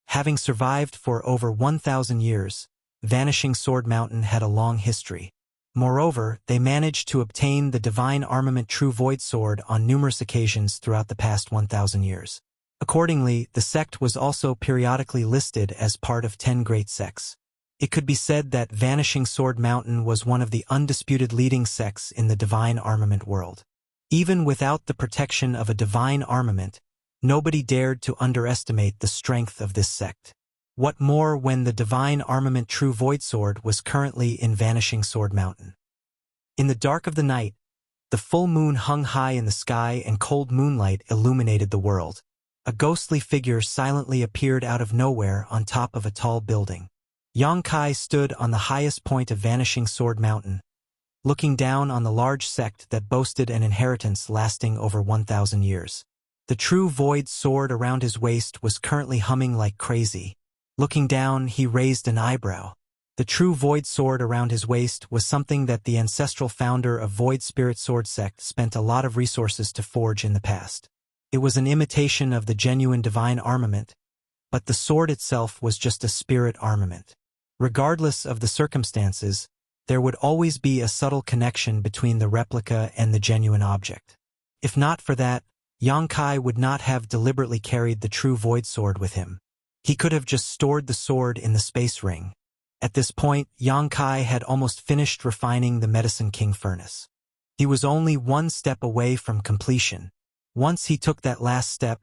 Having survived for over 1,000 years, Vanishing Sword Mountain had a long history. Moreover, they managed to obtain the divine armament True Void Sword on numerous occasions throughout the past 1,000 years. Accordingly, the sect was also periodically listed as part of 10 Great Sects. It could be said that Vanishing Sword Mountain was one of the undisputed leading sects in the divine armament world. Even without the protection of a divine armament, nobody dared to underestimate the strength of this sect. What more when the divine armament True Void Sword was currently in Vanishing Sword Mountain. In the dark of the night, the full moon hung high in the sky and cold moonlight illuminated the world. A ghostly figure silently appeared out of nowhere on top of a tall building. Yang Kai stood on the highest point of Vanishing Sword Mountain, looking down on the large sect that boasted an inheritance lasting over 1,000 years. The True Void Sword around his waist was currently humming like crazy. Looking down, he raised an eyebrow. The True Void Sword around his waist was something that the ancestral founder of Void Spirit Sword Sect spent a lot of resources to forge in the past. It was an imitation of the genuine divine armament, but the sword itself was just a spirit armament. Regardless of the circumstances, there would always be a subtle connection between the replica and the genuine object. If not for that, Yang Kai would not have deliberately carried the True Void Sword with him. He could have just stored the sword in the space ring. At this point, Yang Kai had almost finished refining the Medicine King furnace. He was only one step away from completion. Once he took that last step,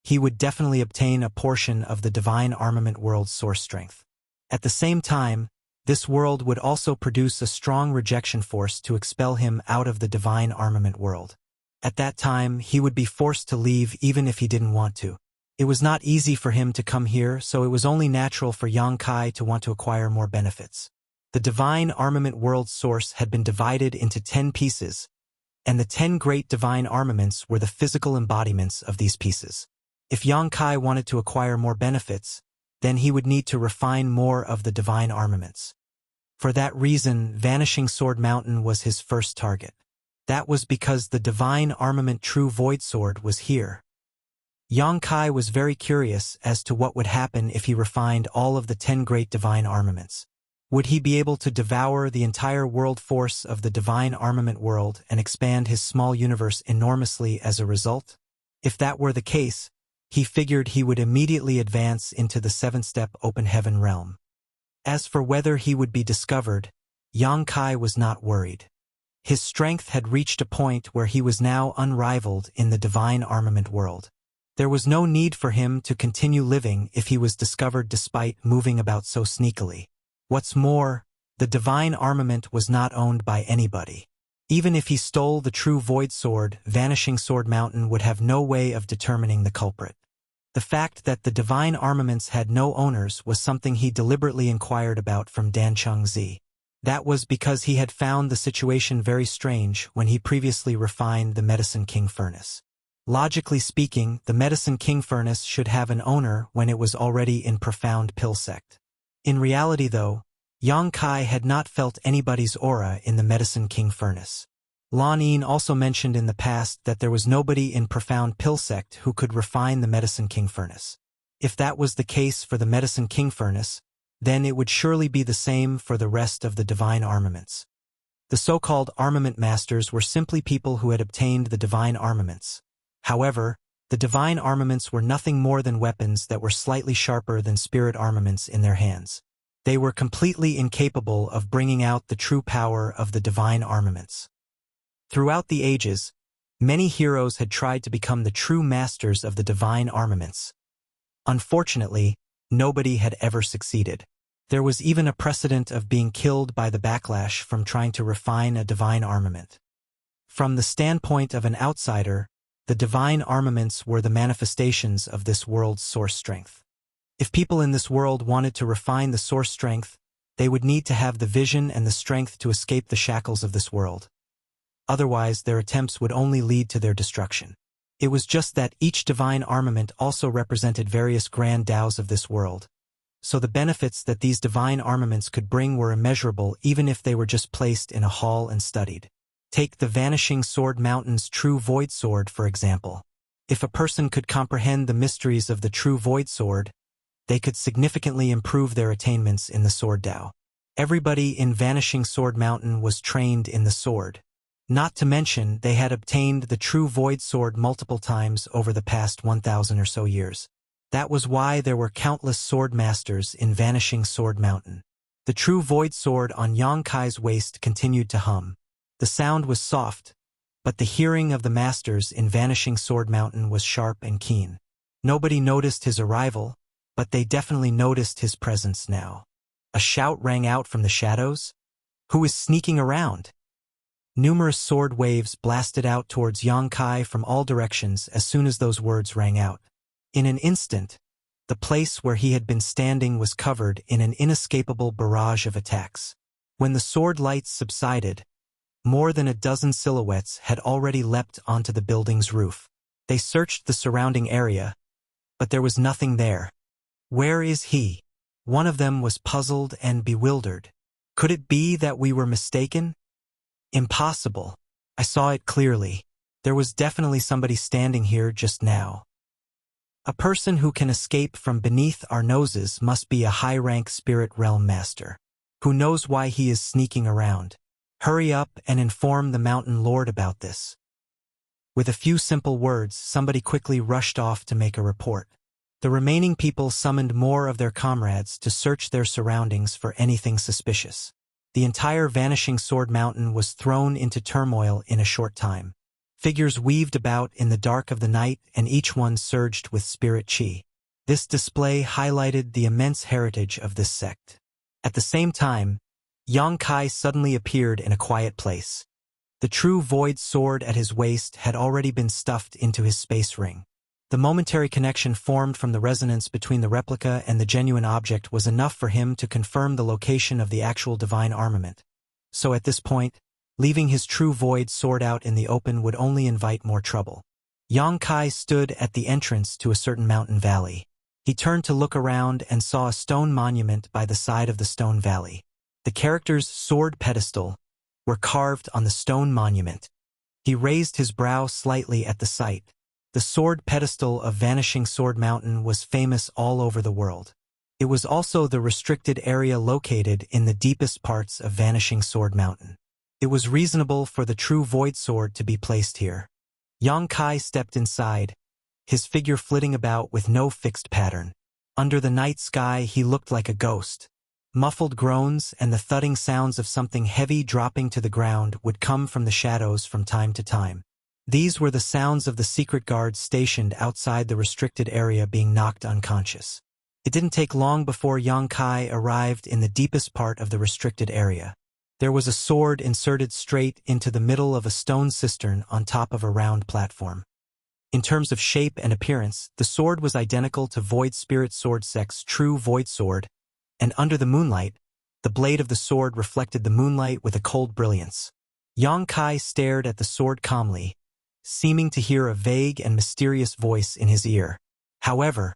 he would definitely obtain a portion of the divine armament world's source strength. At the same time, this world would also produce a strong rejection force to expel him out of the divine armament world. At that time, he would be forced to leave even if he didn't want to. It was not easy for him to come here, so it was only natural for Yang Kai to want to acquire more benefits. The divine armament world's source had been divided into 10 pieces, and the 10 great divine armaments were the physical embodiments of these pieces. If Yang Kai wanted to acquire more benefits, then he would need to refine more of the divine armaments. For that reason, Vanishing Sword Mountain was his first target. That was because the divine armament True Void Sword was here. Yang Kai was very curious as to what would happen if he refined all of the 10 great divine armaments. Would he be able to devour the entire world force of the divine armament world and expand his small universe enormously as a result? If that were the case, he figured he would immediately advance into the 7-step open heaven realm. As for whether he would be discovered, Yang Kai was not worried. His strength had reached a point where he was now unrivaled in the divine armament world. There was no need for him to continue living if he was discovered despite moving about so sneakily. What's more, the divine armament was not owned by anybody. Even if he stole the True Void Sword, Vanishing Sword Mountain would have no way of determining the culprit. The fact that the divine armaments had no owners was something he deliberately inquired about from Dan Chengzi. That was because he had found the situation very strange when he previously refined the Medicine King furnace. Logically speaking, the Medicine King furnace should have an owner when it was already in profound pill sect. In reality though, Yang Kai had not felt anybody's aura in the Medicine King furnace. Lan Yin also mentioned in the past that there was nobody in profound pill sect who could refine the Medicine King furnace. If that was the case for the Medicine King furnace, then it would surely be the same for the rest of the divine armaments. The so-called armament masters were simply people who had obtained the divine armaments. However, the divine armaments were nothing more than weapons that were slightly sharper than spirit armaments in their hands. They were completely incapable of bringing out the true power of the divine armaments. Throughout the ages, many heroes had tried to become the true masters of the divine armaments. Unfortunately, nobody had ever succeeded. There was even a precedent of being killed by the backlash from trying to refine a divine armament. From the standpoint of an outsider, the divine armaments were the manifestations of this world's source strength. If people in this world wanted to refine the source strength, they would need to have the vision and the strength to escape the shackles of this world. Otherwise, their attempts would only lead to their destruction. It was just that each divine armament also represented various grand Taos of this world. So the benefits that these divine armaments could bring were immeasurable even if they were just placed in a hall and studied. Take the Vanishing Sword Mountain's True Void Sword, for example. If a person could comprehend the mysteries of the True Void Sword, they could significantly improve their attainments in the Sword Tao. Everybody in Vanishing Sword Mountain was trained in the sword. Not to mention, they had obtained the True Void Sword multiple times over the past 1,000 or so years. That was why there were countless sword masters in Vanishing Sword Mountain. The True Void Sword on Yang Kai's waist continued to hum. The sound was soft, but the hearing of the masters in Vanishing Sword Mountain was sharp and keen. Nobody noticed his arrival, but they definitely noticed his presence now. A shout rang out from the shadows. Who is sneaking around? Numerous sword waves blasted out towards Yang Kai from all directions as soon as those words rang out. In an instant, the place where he had been standing was covered in an inescapable barrage of attacks. When the sword lights subsided, more than a dozen silhouettes had already leapt onto the building's roof. They searched the surrounding area, but there was nothing there. Where is he? One of them was puzzled and bewildered. Could it be that we were mistaken? Impossible. I saw it clearly. There was definitely somebody standing here just now. A person who can escape from beneath our noses must be a high-rank spirit realm master. Who knows why he is sneaking around? Hurry up and inform the mountain lord about this. With a few simple words, somebody quickly rushed off to make a report. The remaining people summoned more of their comrades to search their surroundings for anything suspicious. The entire Vanishing Sword Mountain was thrown into turmoil in a short time. Figures weaved about in the dark of the night, and each one surged with spirit chi. This display highlighted the immense heritage of this sect. At the same time, Yang Kai suddenly appeared in a quiet place. The True Void Sword at his waist had already been stuffed into his space ring. The momentary connection formed from the resonance between the replica and the genuine object was enough for him to confirm the location of the actual divine armament. So at this point, leaving his True Void Sword out in the open would only invite more trouble. Yang Kai stood at the entrance to a certain mountain valley. He turned to look around and saw a stone monument by the side of the stone valley. The characters sword pedestal were carved on the stone monument. He raised his brow slightly at the sight. The sword pedestal of Vanishing Sword Mountain was famous all over the world. It was also the restricted area located in the deepest parts of Vanishing Sword Mountain. It was reasonable for the True Void Sword to be placed here. Yang Kai stepped inside, his figure flitting about with no fixed pattern. Under the night sky, he looked like a ghost. Muffled groans and the thudding sounds of something heavy dropping to the ground would come from the shadows from time to time. These were the sounds of the secret guards stationed outside the restricted area being knocked unconscious. It didn't take long before Yang Kai arrived in the deepest part of the restricted area. There was a sword inserted straight into the middle of a stone cistern on top of a round platform. In terms of shape and appearance, the sword was identical to Void Spirit Sword Sect's True Void Sword, and under the moonlight, the blade of the sword reflected the moonlight with a cold brilliance. Yang Kai stared at the sword calmly, seeming to hear a vague and mysterious voice in his ear. However,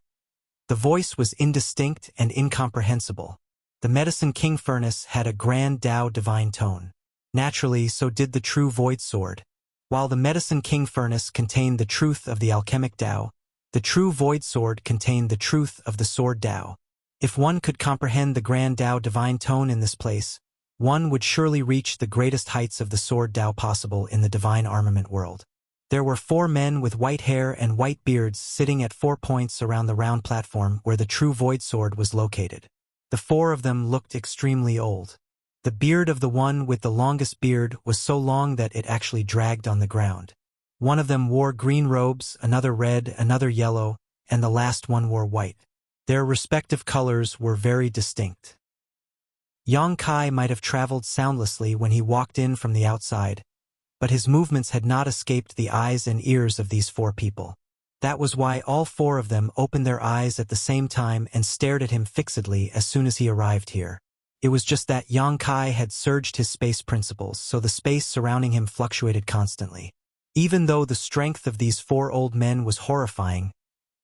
the voice was indistinct and incomprehensible. The Medicine King Furnace had a grand Tao divine tone. Naturally, so did the True Void Sword. While the Medicine King Furnace contained the truth of the alchemic Tao, the True Void Sword contained the truth of the Sword Tao. If one could comprehend the grand Tao divine tone in this place, one would surely reach the greatest heights of the Sword Tao possible in the divine armament world. There were 4 men with white hair and white beards sitting at 4 points around the round platform where the True Void Sword was located. The 4 of them looked extremely old. The beard of the one with the longest beard was so long that it actually dragged on the ground. One of them wore green robes, another red, another yellow, and the last one wore white. Their respective colors were very distinct. Yang Kai might have traveled soundlessly when he walked in from the outside, but his movements had not escaped the eyes and ears of these four people. That was why all four of them opened their eyes at the same time and stared at him fixedly as soon as he arrived here. It was just that Yang Kai had surged his space principles, so the space surrounding him fluctuated constantly. Even though the strength of these four old men was horrifying,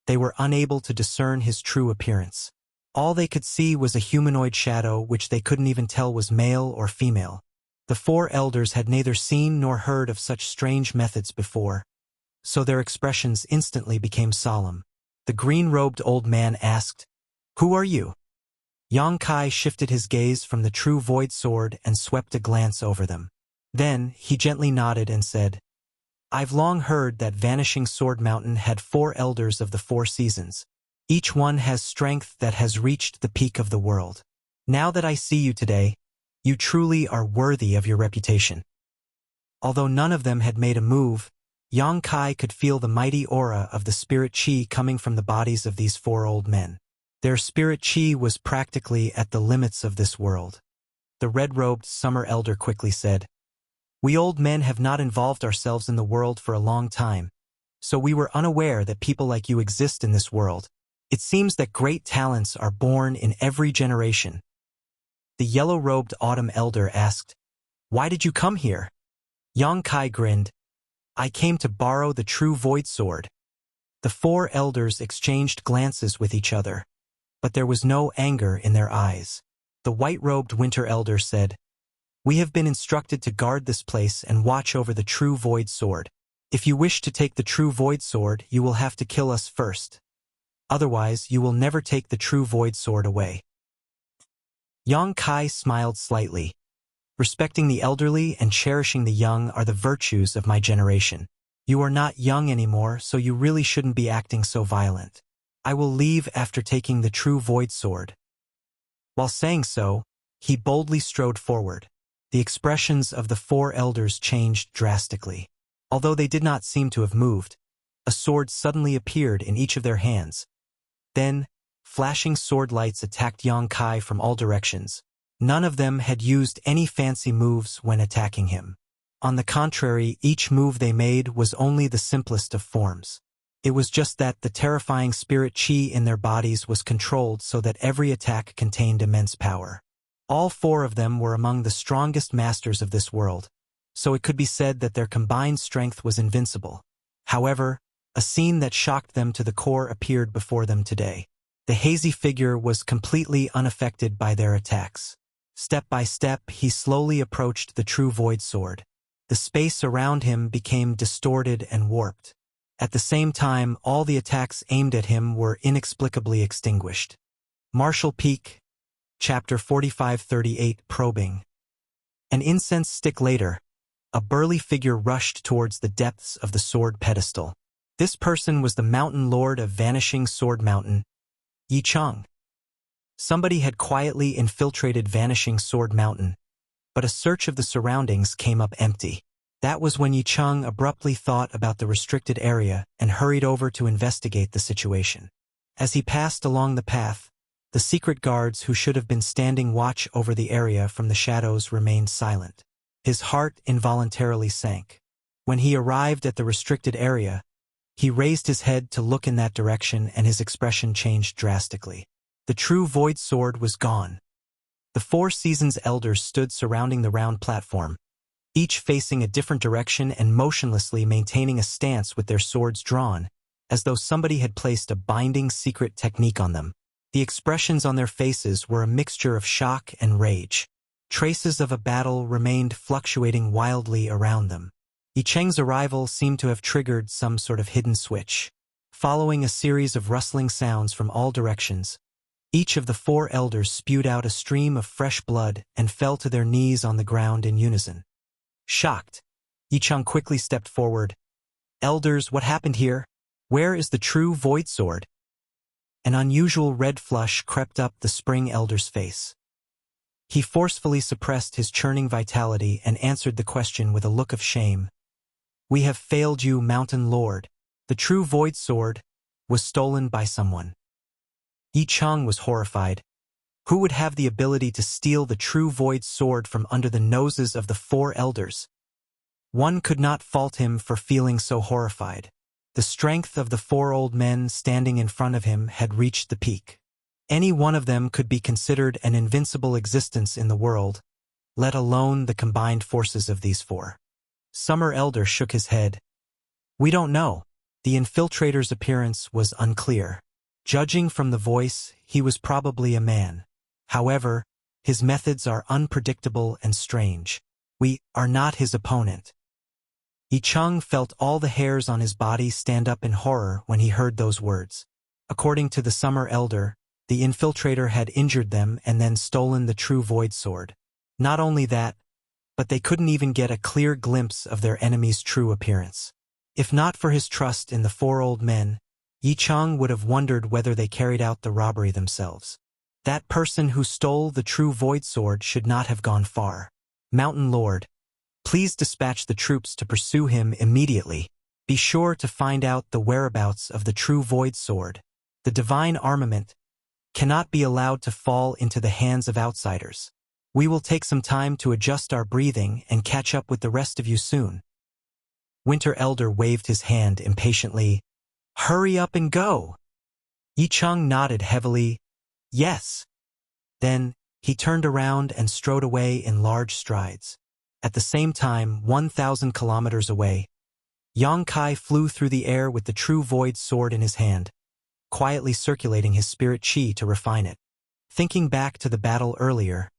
they were unable to discern his true appearance. All they could see was a humanoid shadow which they couldn't even tell was male or female. The four elders had neither seen nor heard of such strange methods before, so their expressions instantly became solemn. The green-robed old man asked, "Who are you?" Yang Kai shifted his gaze from the true void sword and swept a glance over them. Then, he gently nodded and said, "I've long heard that Vanishing Sword Mountain had 4 elders of the 4 seasons. Each one has strength that has reached the peak of the world. Now that I see you today, you truly are worthy of your reputation." Although none of them had made a move, Yang Kai could feel the mighty aura of the spirit chi coming from the bodies of these 4 old men. Their spirit chi was practically at the limits of this world. The red-robed summer elder quickly said, "We old men have not involved ourselves in the world for a long time, so we were unaware that people like you exist in this world. It seems that great talents are born in every generation." The yellow-robed autumn elder asked, "Why did you come here?" Yang Kai grinned, "I came to borrow the true void sword." The 4 elders exchanged glances with each other, but there was no anger in their eyes. The white-robed winter elder said, "We have been instructed to guard this place and watch over the true void sword. If you wish to take the true void sword, you will have to kill us first. Otherwise, you will never take the true void sword away." Yang Kai smiled slightly. "Respecting the elderly and cherishing the young are the virtues of my generation. You are not young anymore, so you really shouldn't be acting so violent. I will leave after taking the true void sword." While saying so, he boldly strode forward. The expressions of the 4 elders changed drastically. Although they did not seem to have moved, a sword suddenly appeared in each of their hands. Then, flashing sword lights attacked Yang Kai from all directions. None of them had used any fancy moves when attacking him. On the contrary, each move they made was only the simplest of forms. It was just that the terrifying spirit chi in their bodies was controlled so that every attack contained immense power. All 4 of them were among the strongest masters of this world, so it could be said that their combined strength was invincible. However, a scene that shocked them to the core appeared before them today. The hazy figure was completely unaffected by their attacks. Step by step, he slowly approached the true void sword. The space around him became distorted and warped. At the same time, all the attacks aimed at him were inexplicably extinguished. Martial Peak, Chapter 4538, Probing. An incense stick later, a burly figure rushed towards the depths of the sword pedestal. This person was the mountain lord of Vanishing Sword Mountain, Yi Cheng. Somebody had quietly infiltrated Vanishing Sword Mountain, but a search of the surroundings came up empty. That was when Yi Cheng abruptly thought about the restricted area and hurried over to investigate the situation. As he passed along the path, the secret guards who should have been standing watch over the area from the shadows remained silent. His heart involuntarily sank. When he arrived at the restricted area, he raised his head to look in that direction and his expression changed drastically. The true void sword was gone. The 4 seasons elders stood surrounding the round platform, each facing a different direction and motionlessly maintaining a stance with their swords drawn, as though somebody had placed a binding secret technique on them. The expressions on their faces were a mixture of shock and rage. Traces of a battle remained fluctuating wildly around them. Yi Cheng's arrival seemed to have triggered some sort of hidden switch. Following a series of rustling sounds from all directions, each of the 4 elders spewed out a stream of fresh blood and fell to their knees on the ground in unison. Shocked, Yi Cheng quickly stepped forward. "Elders, what happened here? Where is the true void sword?" An unusual red flush crept up the spring elder's face. He forcefully suppressed his churning vitality and answered the question with a look of shame. "We have failed you, Mountain Lord. The true void sword was stolen by someone." Yi Cheng was horrified. Who would have the ability to steal the true void sword from under the noses of the 4 elders? One could not fault him for feeling so horrified. The strength of the 4 old men standing in front of him had reached the peak. Any one of them could be considered an invincible existence in the world, let alone the combined forces of these 4. Summer Elder shook his head. We don't know. The infiltrator's appearance was unclear. Judging from the voice, he was probably a man. However, his methods are unpredictable and strange. We are not his opponent. Yi Cheng felt all the hairs on his body stand up in horror when he heard those words. According to the Summer Elder, the infiltrator had injured them and then stolen the true void sword. Not only that, but they couldn't even get a clear glimpse of their enemy's true appearance. If not for his trust in the 4 old men, Yi Cheng would have wondered whether they carried out the robbery themselves. That person who stole the true void sword should not have gone far. Mountain Lord, please dispatch the troops to pursue him immediately. Be sure to find out the whereabouts of the true void sword. The divine armament cannot be allowed to fall into the hands of outsiders. We will take some time to adjust our breathing and catch up with the rest of you soon. Winter Elder waved his hand impatiently. Hurry up and go. Yi Cheng nodded heavily. Yes. Then, he turned around and strode away in large strides. At the same time, 1,000 kilometers away, Yang Kai flew through the air with the true void sword in his hand, quietly circulating his spirit chi to refine it. Thinking back to the battle earlier,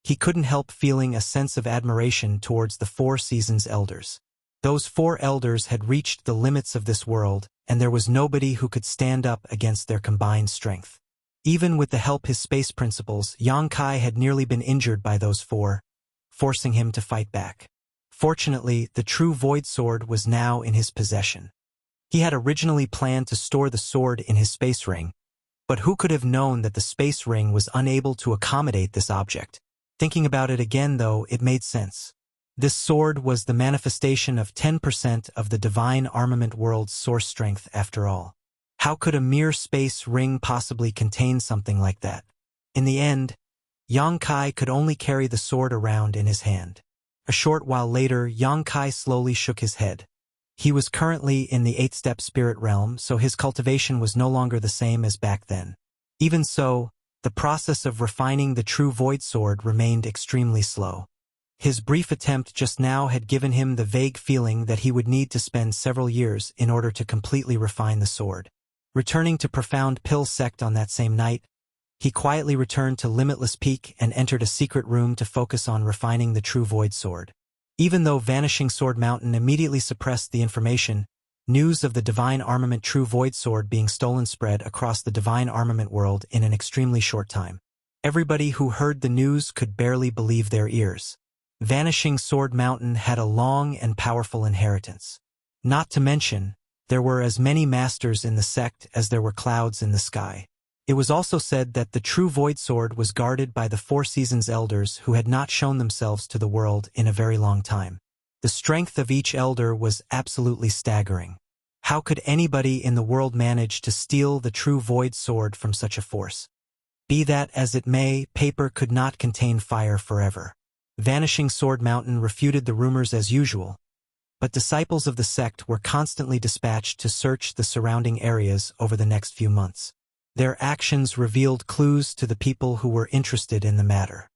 he couldn't help feeling a sense of admiration towards the 4 seasons elders. Those 4 elders had reached the limits of this world, and there was nobody who could stand up against their combined strength. Even with the help his space principles, Yang Kai had nearly been injured by those 4, forcing him to fight back. Fortunately, the true void sword was now in his possession. He had originally planned to store the sword in his space ring, but who could have known that the space ring was unable to accommodate this object? Thinking about it again, though, it made sense. This sword was the manifestation of 10% of the divine armament world's source strength after all. How could a mere space ring possibly contain something like that? In the end, Yang Kai could only carry the sword around in his hand. A short while later, Yang Kai slowly shook his head. He was currently in the 8th-step spirit realm, so his cultivation was no longer the same as back then. Even so, the process of refining the true void sword remained extremely slow. His brief attempt just now had given him the vague feeling that he would need to spend several years in order to completely refine the sword. Returning to Profound Pill Sect on that same night, he quietly returned to Limitless Peak and entered a secret room to focus on refining the true void sword. Even though Vanishing Sword Mountain immediately suppressed the information, news of the divine armament true void sword being stolen spread across the divine armament world in an extremely short time. Everybody who heard the news could barely believe their ears. Vanishing Sword Mountain had a long and powerful inheritance. Not to mention, there were as many masters in the sect as there were clouds in the sky. It was also said that the true void sword was guarded by the 4 seasons elders who had not shown themselves to the world in a very long time. The strength of each elder was absolutely staggering. How could anybody in the world manage to steal the true void sword from such a force? Be that as it may, paper could not contain fire forever. Vanishing Sword Mountain refuted the rumors as usual, but disciples of the sect were constantly dispatched to search the surrounding areas over the next few months. Their actions revealed clues to the people who were interested in the matter.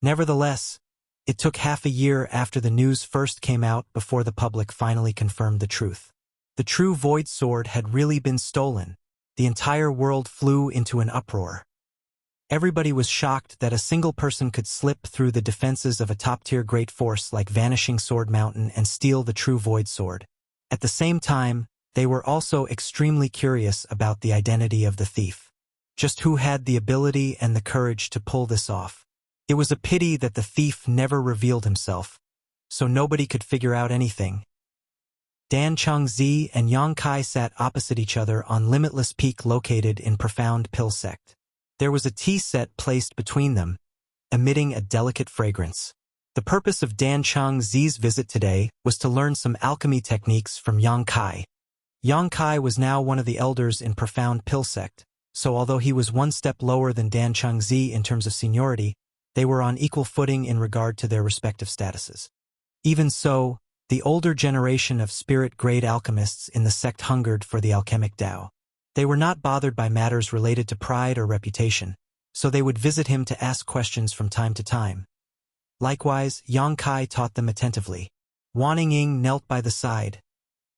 Nevertheless, it took half a year after the news first came out before the public finally confirmed the truth. The true void sword had really been stolen. The entire world flew into an uproar. Everybody was shocked that a single person could slip through the defenses of a top-tier great force like Vanishing Sword Mountain and steal the true void sword. At the same time, they were also extremely curious about the identity of the thief. Just who had the ability and the courage to pull this off? It was a pity that the thief never revealed himself, so nobody could figure out anything. Dan Changzi and Yang Kai sat opposite each other on Limitless Peak located in Profound Pill Sect. There was a tea set placed between them, emitting a delicate fragrance. The purpose of Dan Changzi's visit today was to learn some alchemy techniques from Yang Kai. Yang Kai was now one of the elders in Profound Pill Sect, so although he was one step lower than Dan Chengzi in terms of seniority, they were on equal footing in regard to their respective statuses. Even so, the older generation of spirit-grade alchemists in the sect hungered for the alchemic Tao. They were not bothered by matters related to pride or reputation, so they would visit him to ask questions from time to time. Likewise, Yang Kai taught them attentively. Wan Ying knelt by the side,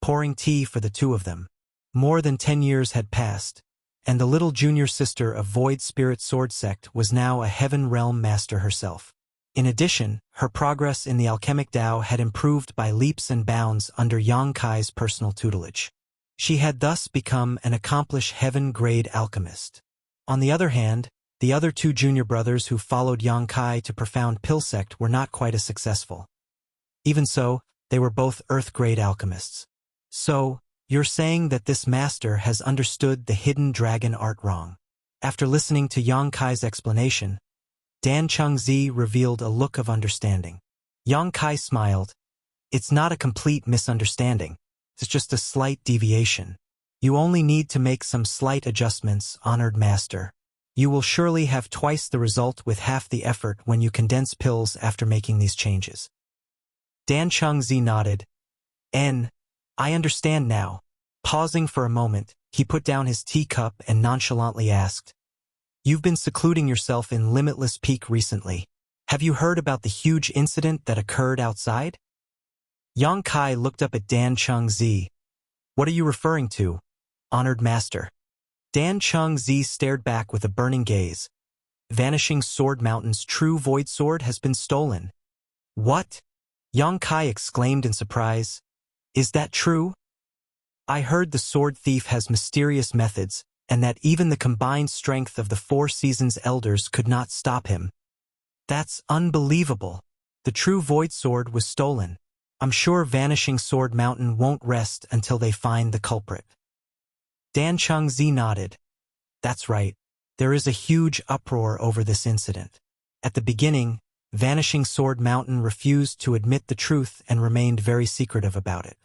pouring tea for the two of them. More than 10 years had passed, and the little junior sister of Void Spirit Sword Sect was now a Heaven Realm master herself. In addition, her progress in the alchemic Tao had improved by leaps and bounds under Yang Kai's personal tutelage. She had thus become an accomplished heaven-grade alchemist. On the other hand, the other two junior brothers who followed Yang Kai to Profound Pill Sect were not quite as successful. Even so, they were both earth-grade alchemists. So, you're saying that this master has understood the hidden dragon art wrong. After listening to Yang Kai's explanation, Dan Chengzi revealed a look of understanding. Yang Kai smiled. It's not a complete misunderstanding. It's just a slight deviation. You only need to make some slight adjustments, honored master. You will surely have twice the result with half the effort when you condense pills after making these changes. Dan Chengzi nodded. I understand now. Pausing for a moment, he put down his teacup and nonchalantly asked, You've been secluding yourself in Limitless Peak recently. Have you heard about the huge incident that occurred outside? Yang Kai looked up at Dan Chengzi. What are you referring to, honored master? Dan Chengzi stared back with a burning gaze. Vanishing Sword Mountain's true void sword has been stolen. What? Yang Kai exclaimed in surprise. Is that true? I heard the sword thief has mysterious methods, and that even the combined strength of the Four Seasons Elders could not stop him. That's unbelievable. The true void sword was stolen. I'm sure Vanishing Sword Mountain won't rest until they find the culprit. Dan Chengzi nodded. That's right. There is a huge uproar over this incident. At the beginning, Vanishing Sword Mountain refused to admit the truth and remained very secretive about it.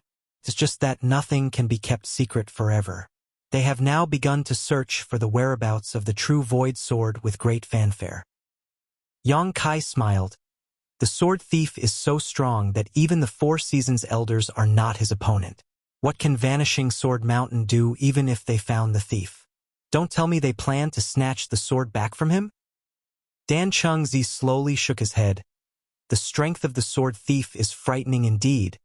It's just that nothing can be kept secret forever. They have now begun to search for the whereabouts of the true void sword with great fanfare. Yang Kai smiled. The sword thief is so strong that even the Four Seasons Elders are not his opponent. What can Vanishing Sword Mountain do even if they found the thief? Don't tell me they plan to snatch the sword back from him? Dan Chengzi slowly shook his head. The strength of the sword thief is frightening indeed,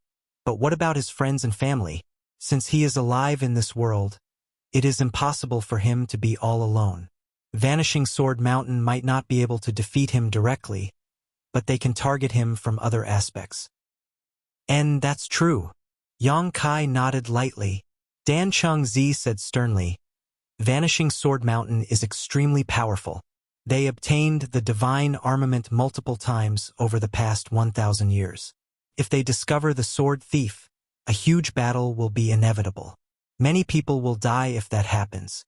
but what about his friends and family? Since he is alive in this world, it is impossible for him to be all alone. Vanishing Sword Mountain might not be able to defeat him directly, but they can target him from other aspects. And that's true. Yang Kai nodded lightly. Dan Chengzi said sternly, Vanishing Sword Mountain is extremely powerful. They obtained the divine armament multiple times over the past 1,000 years. If they discover the sword thief, a huge battle will be inevitable. Many people will die if that happens.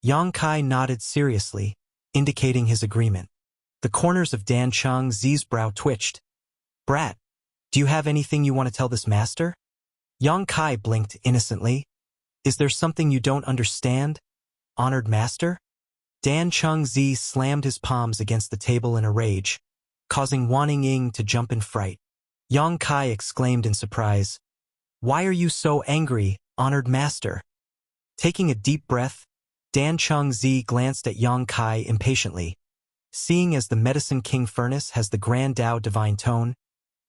Yang Kai nodded seriously, indicating his agreement. The corners of Dan Chengzi's brow twitched. Brat, do you have anything you want to tell this master? Yang Kai blinked innocently. Is there something you don't understand, honored master? Dan Chengzi slammed his palms against the table in a rage, causing Wan Ying to jump in fright. Yang Kai exclaimed in surprise, Why are you so angry, honored master? Taking a deep breath, Dan Chengzi glanced at Yang Kai impatiently. Seeing as the Medicine King Furnace has the Grand Tao Divine Tone,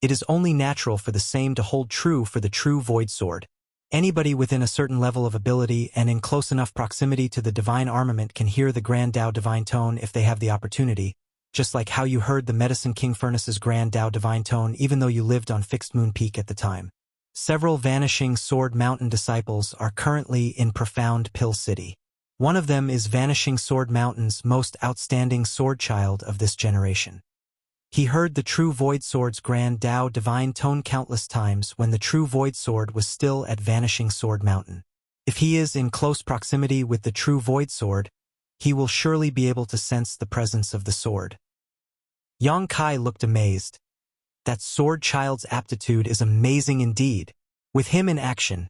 it is only natural for the same to hold true for the true Void Sword. Anybody within a certain level of ability and in close enough proximity to the divine armament can hear the Grand Tao Divine Tone if they have the opportunity, just like how you heard the Medicine King Furnace's Grand Tao Divine Tone even though you lived on Fixed Moon Peak at the time. Several Vanishing Sword Mountain disciples are currently in Profound Pill City. One of them is Vanishing Sword Mountain's most outstanding sword child of this generation. He heard the true Void Sword's Grand Tao Divine Tone countless times when the true Void Sword was still at Vanishing Sword Mountain. If he is in close proximity with the true Void Sword, he will surely be able to sense the presence of the sword. Yang Kai looked amazed. That sword child's aptitude is amazing indeed. With him in action,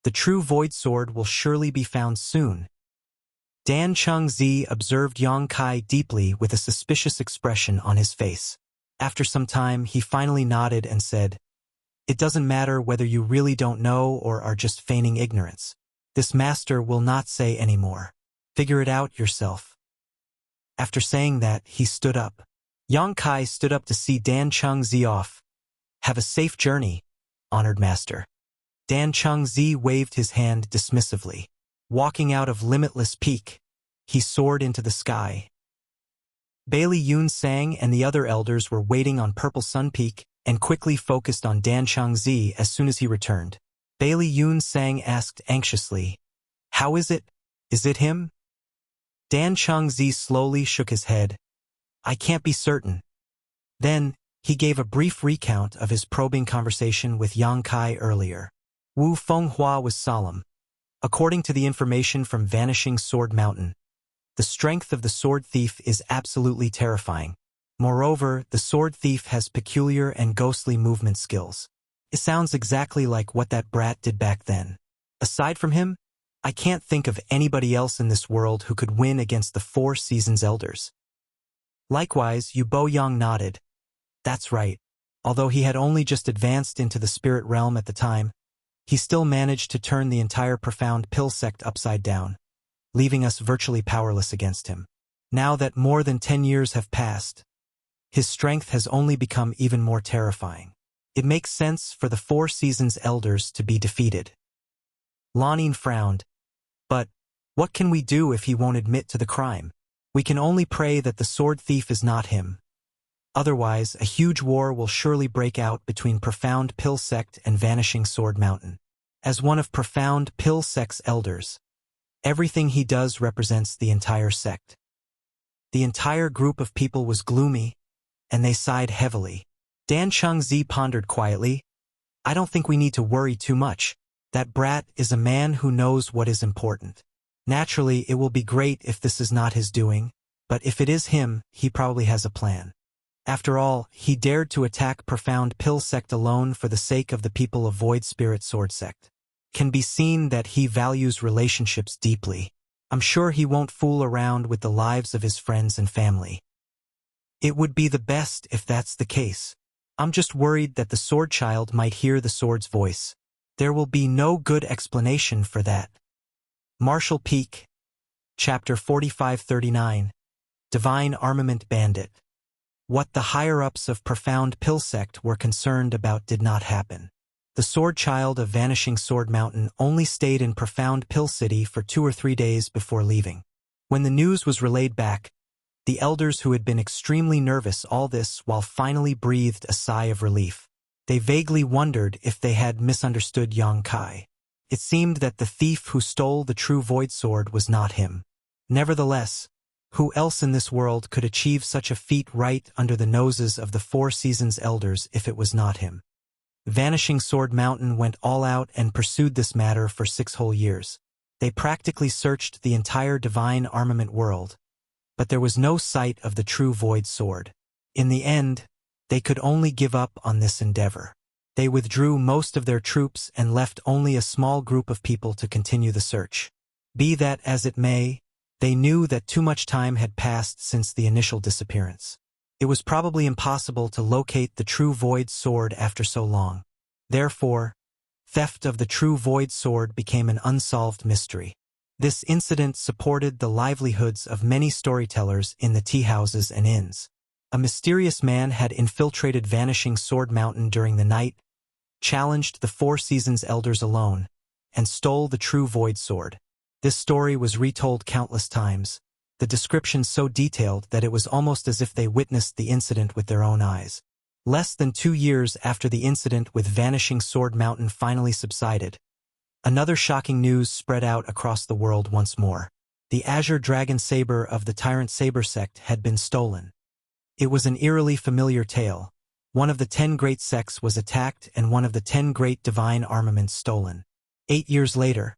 the true Void Sword will surely be found soon. Dan Chengzi observed Yang Kai deeply with a suspicious expression on his face. After some time, he finally nodded and said, "It doesn't matter whether you really don't know or are just feigning ignorance. This master will not say any more. Figure it out yourself." After saying that, he stood up. Yang Kai stood up to see Dan Chengzi off. "Have a safe journey, honored master." Dan Chengzi waved his hand dismissively. Walking out of Limitless Peak, he soared into the sky. Bailey Yun Sang and the other elders were waiting on Purple Sun Peak and quickly focused on Dan Chengzi as soon as he returned. Bailey Yun Sang asked anxiously, "How is it? Is it him?" Dan Chengzi slowly shook his head. "I can't be certain." Then, he gave a brief recount of his probing conversation with Yang Kai earlier. Wu Fenghua was solemn. According to the information from Vanishing Sword Mountain, the strength of the sword thief is absolutely terrifying. Moreover, the sword thief has peculiar and ghostly movement skills. It sounds exactly like what that brat did back then. Aside from him, I can't think of anybody else in this world who could win against the Four Seasons Elders. Likewise, Yu Boyang nodded. That's right. Although he had only just advanced into the spirit realm at the time, he still managed to turn the entire Profound Pill sect upside down, leaving us virtually powerless against him. Now that more than 10 years have passed, his strength has only become even more terrifying. It makes sense for the Four Seasons Elders to be defeated. Lanin frowned. But what can we do if he won't admit to the crime? We can only pray that the sword thief is not him. Otherwise, a huge war will surely break out between Profound Pill Sect and Vanishing Sword Mountain. As one of Profound Pill Sect's elders, everything he does represents the entire sect. The entire group of people was gloomy, and they sighed heavily. Dan Chengzi pondered quietly. I don't think we need to worry too much. That brat is a man who knows what is important. Naturally, it will be great if this is not his doing, but if it is him, he probably has a plan. After all, he dared to attack Profound Pill Sect alone for the sake of the people of Void Spirit Sword Sect. Can be seen that he values relationships deeply. I'm sure he won't fool around with the lives of his friends and family. It would be the best if that's the case. I'm just worried that the Sword Child might hear the sword's voice. There will be no good explanation for that. Marshall Peak, Chapter 4539, Divine Armament Bandit. What the higher-ups of Profound Pill Sect were concerned about did not happen. The Sword Child of Vanishing Sword Mountain only stayed in Profound Pill City for 2 or 3 days before leaving. When the news was relayed back, the elders who had been extremely nervous all this while finally breathed a sigh of relief. They vaguely wondered if they had misunderstood Yang Kai. It seemed that the thief who stole the true Void Sword was not him. Nevertheless, who else in this world could achieve such a feat right under the noses of the Four Seasons Elders if it was not him? Vanishing Sword Mountain went all out and pursued this matter for 6 whole years. They practically searched the entire divine armament world, but there was no sight of the true Void Sword. In the end, they could only give up on this endeavor. They withdrew most of their troops and left only a small group of people to continue the search. Be that as it may, they knew that too much time had passed since the initial disappearance. It was probably impossible to locate the true Void Sword after so long. Therefore, theft of the true Void Sword became an unsolved mystery. This incident supported the livelihoods of many storytellers in the tea houses and inns. A mysterious man had infiltrated Vanishing Sword Mountain during the night, challenged the Four Seasons Elders alone, and stole the true Void Sword. This story was retold countless times, the description so detailed that it was almost as if they witnessed the incident with their own eyes. Less than 2 years after the incident with Vanishing Sword Mountain finally subsided, another shocking news spread out across the world once more. The Azure Dragon Saber of the Tyrant Saber sect had been stolen. It was an eerily familiar tale. One of the 10 great sects was attacked and one of the 10 great divine armaments stolen. 8 years later,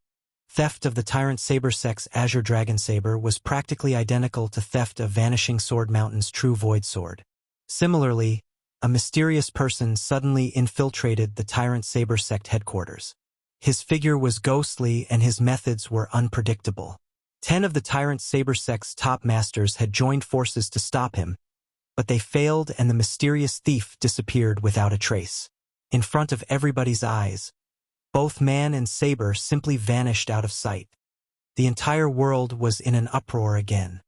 theft of the Tyrant Saber sect's Azure Dragon Saber was practically identical to theft of Vanishing Sword Mountain's true Void Sword. Similarly, a mysterious person suddenly infiltrated the Tyrant Saber sect headquarters. His figure was ghostly and his methods were unpredictable. 10 of the tyrant saber sect's top masters had joined forces to stop him, but they failed and the mysterious thief disappeared without a trace. In front of everybody's eyes, both man and saber simply vanished out of sight. The entire world was in an uproar again.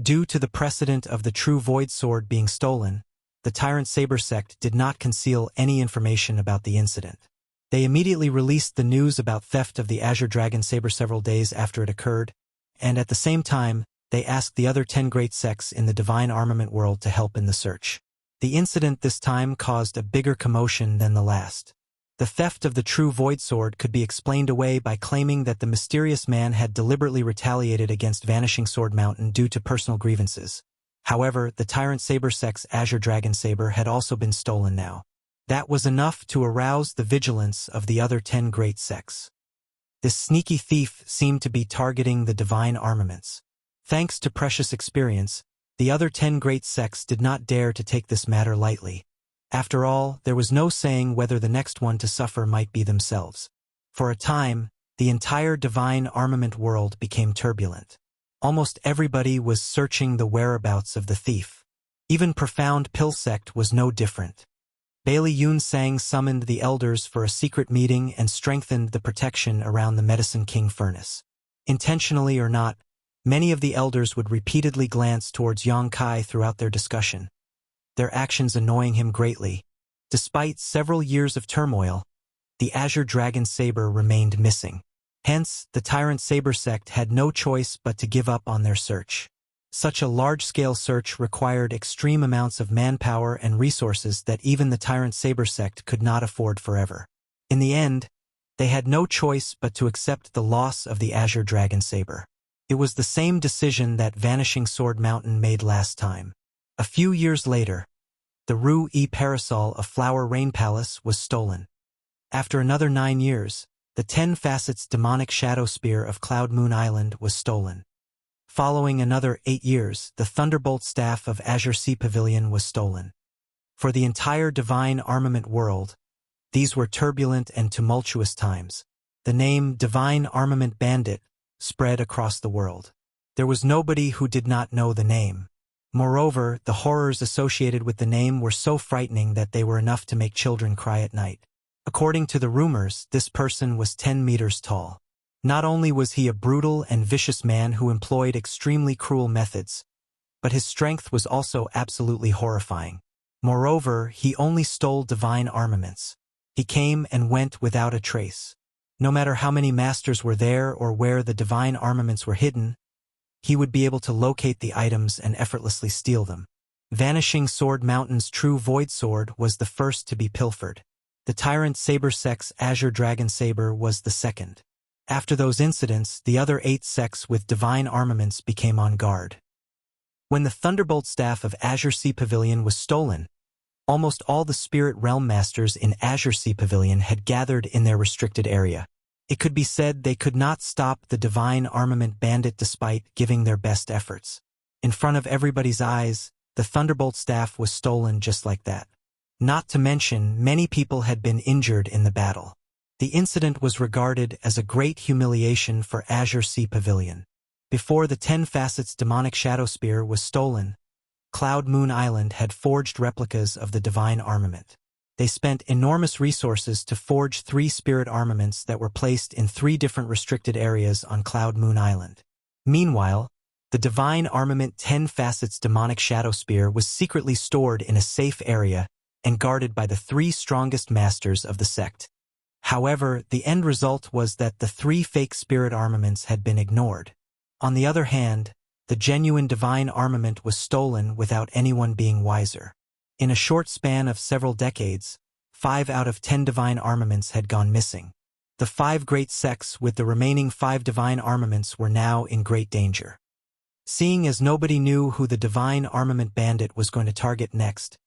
Due to the precedent of the true void sword being stolen, the tyrant saber sect did not conceal any information about the incident. They immediately released the news about theft of the Azure Dragon Saber several days after it occurred, and at the same time, they asked the other 10 great sects in the divine armament world to help in the search. The incident this time caused a bigger commotion than the last. The theft of the true void sword could be explained away by claiming that the mysterious man had deliberately retaliated against Vanishing Sword Mountain due to personal grievances. However, the Tyrant Saber sect's Azure Dragon Saber had also been stolen now. That was enough to arouse the vigilance of the other 10 great sects. This sneaky thief seemed to be targeting the divine armaments. Thanks to precious experience, the other 10 great sects did not dare to take this matter lightly. After all, there was no saying whether the next one to suffer might be themselves. For a time, the entire divine armament world became turbulent. Almost everybody was searching the whereabouts of the thief. Even Profound Pill Sect was no different. Bailey Yunsang summoned the elders for a secret meeting and strengthened the protection around the Medicine King furnace. Intentionally or not, many of the elders would repeatedly glance towards Yang Kai throughout their discussion, their actions annoying him greatly. Despite several years of turmoil, the Azure Dragon Saber remained missing. Hence, the Tyrant Saber sect had no choice but to give up on their search. Such a large-scale search required extreme amounts of manpower and resources that even the Tyrant Saber sect could not afford forever. In the end, they had no choice but to accept the loss of the Azure Dragon Saber. It was the same decision that Vanishing Sword Mountain made last time. A few years later, the Ru-E Parasol of Flower Rain Palace was stolen. After another 9 years, the 10 Facets Demonic Shadow Spear of Cloud Moon Island was stolen. Following another 8 years, the Thunderbolt Staff of Azure Sea Pavilion was stolen. For the entire divine armament world, these were turbulent and tumultuous times. The name Divine Armament Bandit spread across the world. There was nobody who did not know the name. Moreover, the horrors associated with the name were so frightening that they were enough to make children cry at night. According to the rumors, this person was 10 meters tall. Not only was he a brutal and vicious man who employed extremely cruel methods, but his strength was also absolutely horrifying. Moreover, he only stole divine armaments. He came and went without a trace. No matter how many masters were there or where the divine armaments were hidden, he would be able to locate the items and effortlessly steal them. Vanishing Sword Mountain's true void sword was the first to be pilfered. The Tyrant Saber sect's Azure Dragon Saber was the second. After those incidents, the other 8 sects with divine armaments became on guard. When the Thunderbolt Staff of Azure Sea Pavilion was stolen, almost all the Spirit Realm Masters in Azure Sea Pavilion had gathered in their restricted area. It could be said they could not stop the divine armament bandit despite giving their best efforts. In front of everybody's eyes, the Thunderbolt Staff was stolen just like that. Not to mention, many people had been injured in the battle. The incident was regarded as a great humiliation for Azure Sea Pavilion. Before the 10 Facets Demonic Shadow Spear was stolen, Cloud Moon Island had forged replicas of the divine armament. They spent enormous resources to forge 3 spirit armaments that were placed in 3 different restricted areas on Cloud Moon Island. Meanwhile, the divine armament 10 Facets Demonic Shadow Spear was secretly stored in a safe area and guarded by the 3 strongest masters of the sect. However, the end result was that the 3 fake spirit armaments had been ignored. On the other hand, the genuine divine armament was stolen without anyone being wiser. In a short span of several decades, 5 out of 10 divine armaments had gone missing. The 5 great sects with the remaining 5 divine armaments were now in great danger. Seeing as nobody knew who the divine armament bandit was going to target next,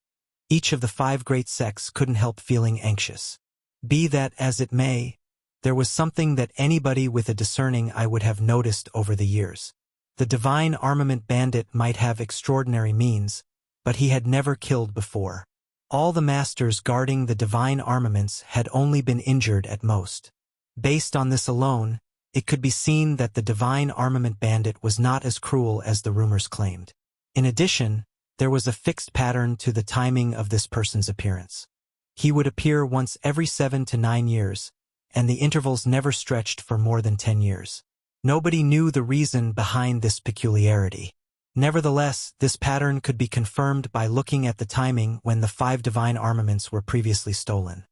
each of the 5 great sects couldn't help feeling anxious. Be that as it may, there was something that anybody with a discerning eye would have noticed over the years. The divine armament bandit might have extraordinary means, but he had never killed before. All the masters guarding the divine armaments had only been injured at most. Based on this alone, it could be seen that the divine armament bandit was not as cruel as the rumors claimed. In addition, there was a fixed pattern to the timing of this person's appearance. He would appear once every 7 to 9 years, and the intervals never stretched for more than 10 years. Nobody knew the reason behind this peculiarity. Nevertheless, this pattern could be confirmed by looking at the timing when the 5 divine armaments were previously stolen.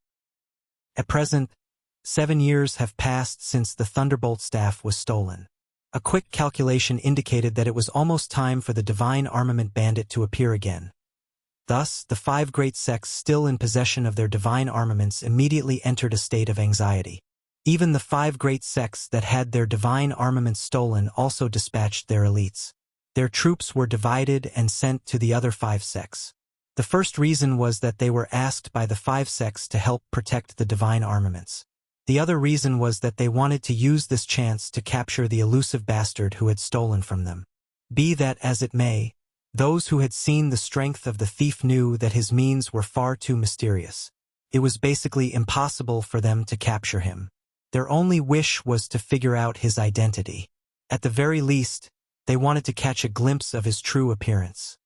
At present, 7 years have passed since the Thunderbolt staff was stolen. A quick calculation indicated that it was almost time for the divine armament bandit to appear again. Thus, the 5 great sects still in possession of their divine armaments immediately entered a state of anxiety. Even the 5 great sects that had their divine armaments stolen also dispatched their elites. Their troops were divided and sent to the other 5 sects. The first reason was that they were asked by the 5 sects to help protect the divine armaments. The other reason was that they wanted to use this chance to capture the elusive bastard who had stolen from them. Be that as it may, those who had seen the strength of the thief knew that his means were far too mysterious. It was basically impossible for them to capture him. Their only wish was to figure out his identity. At the very least, they wanted to catch a glimpse of his true appearance.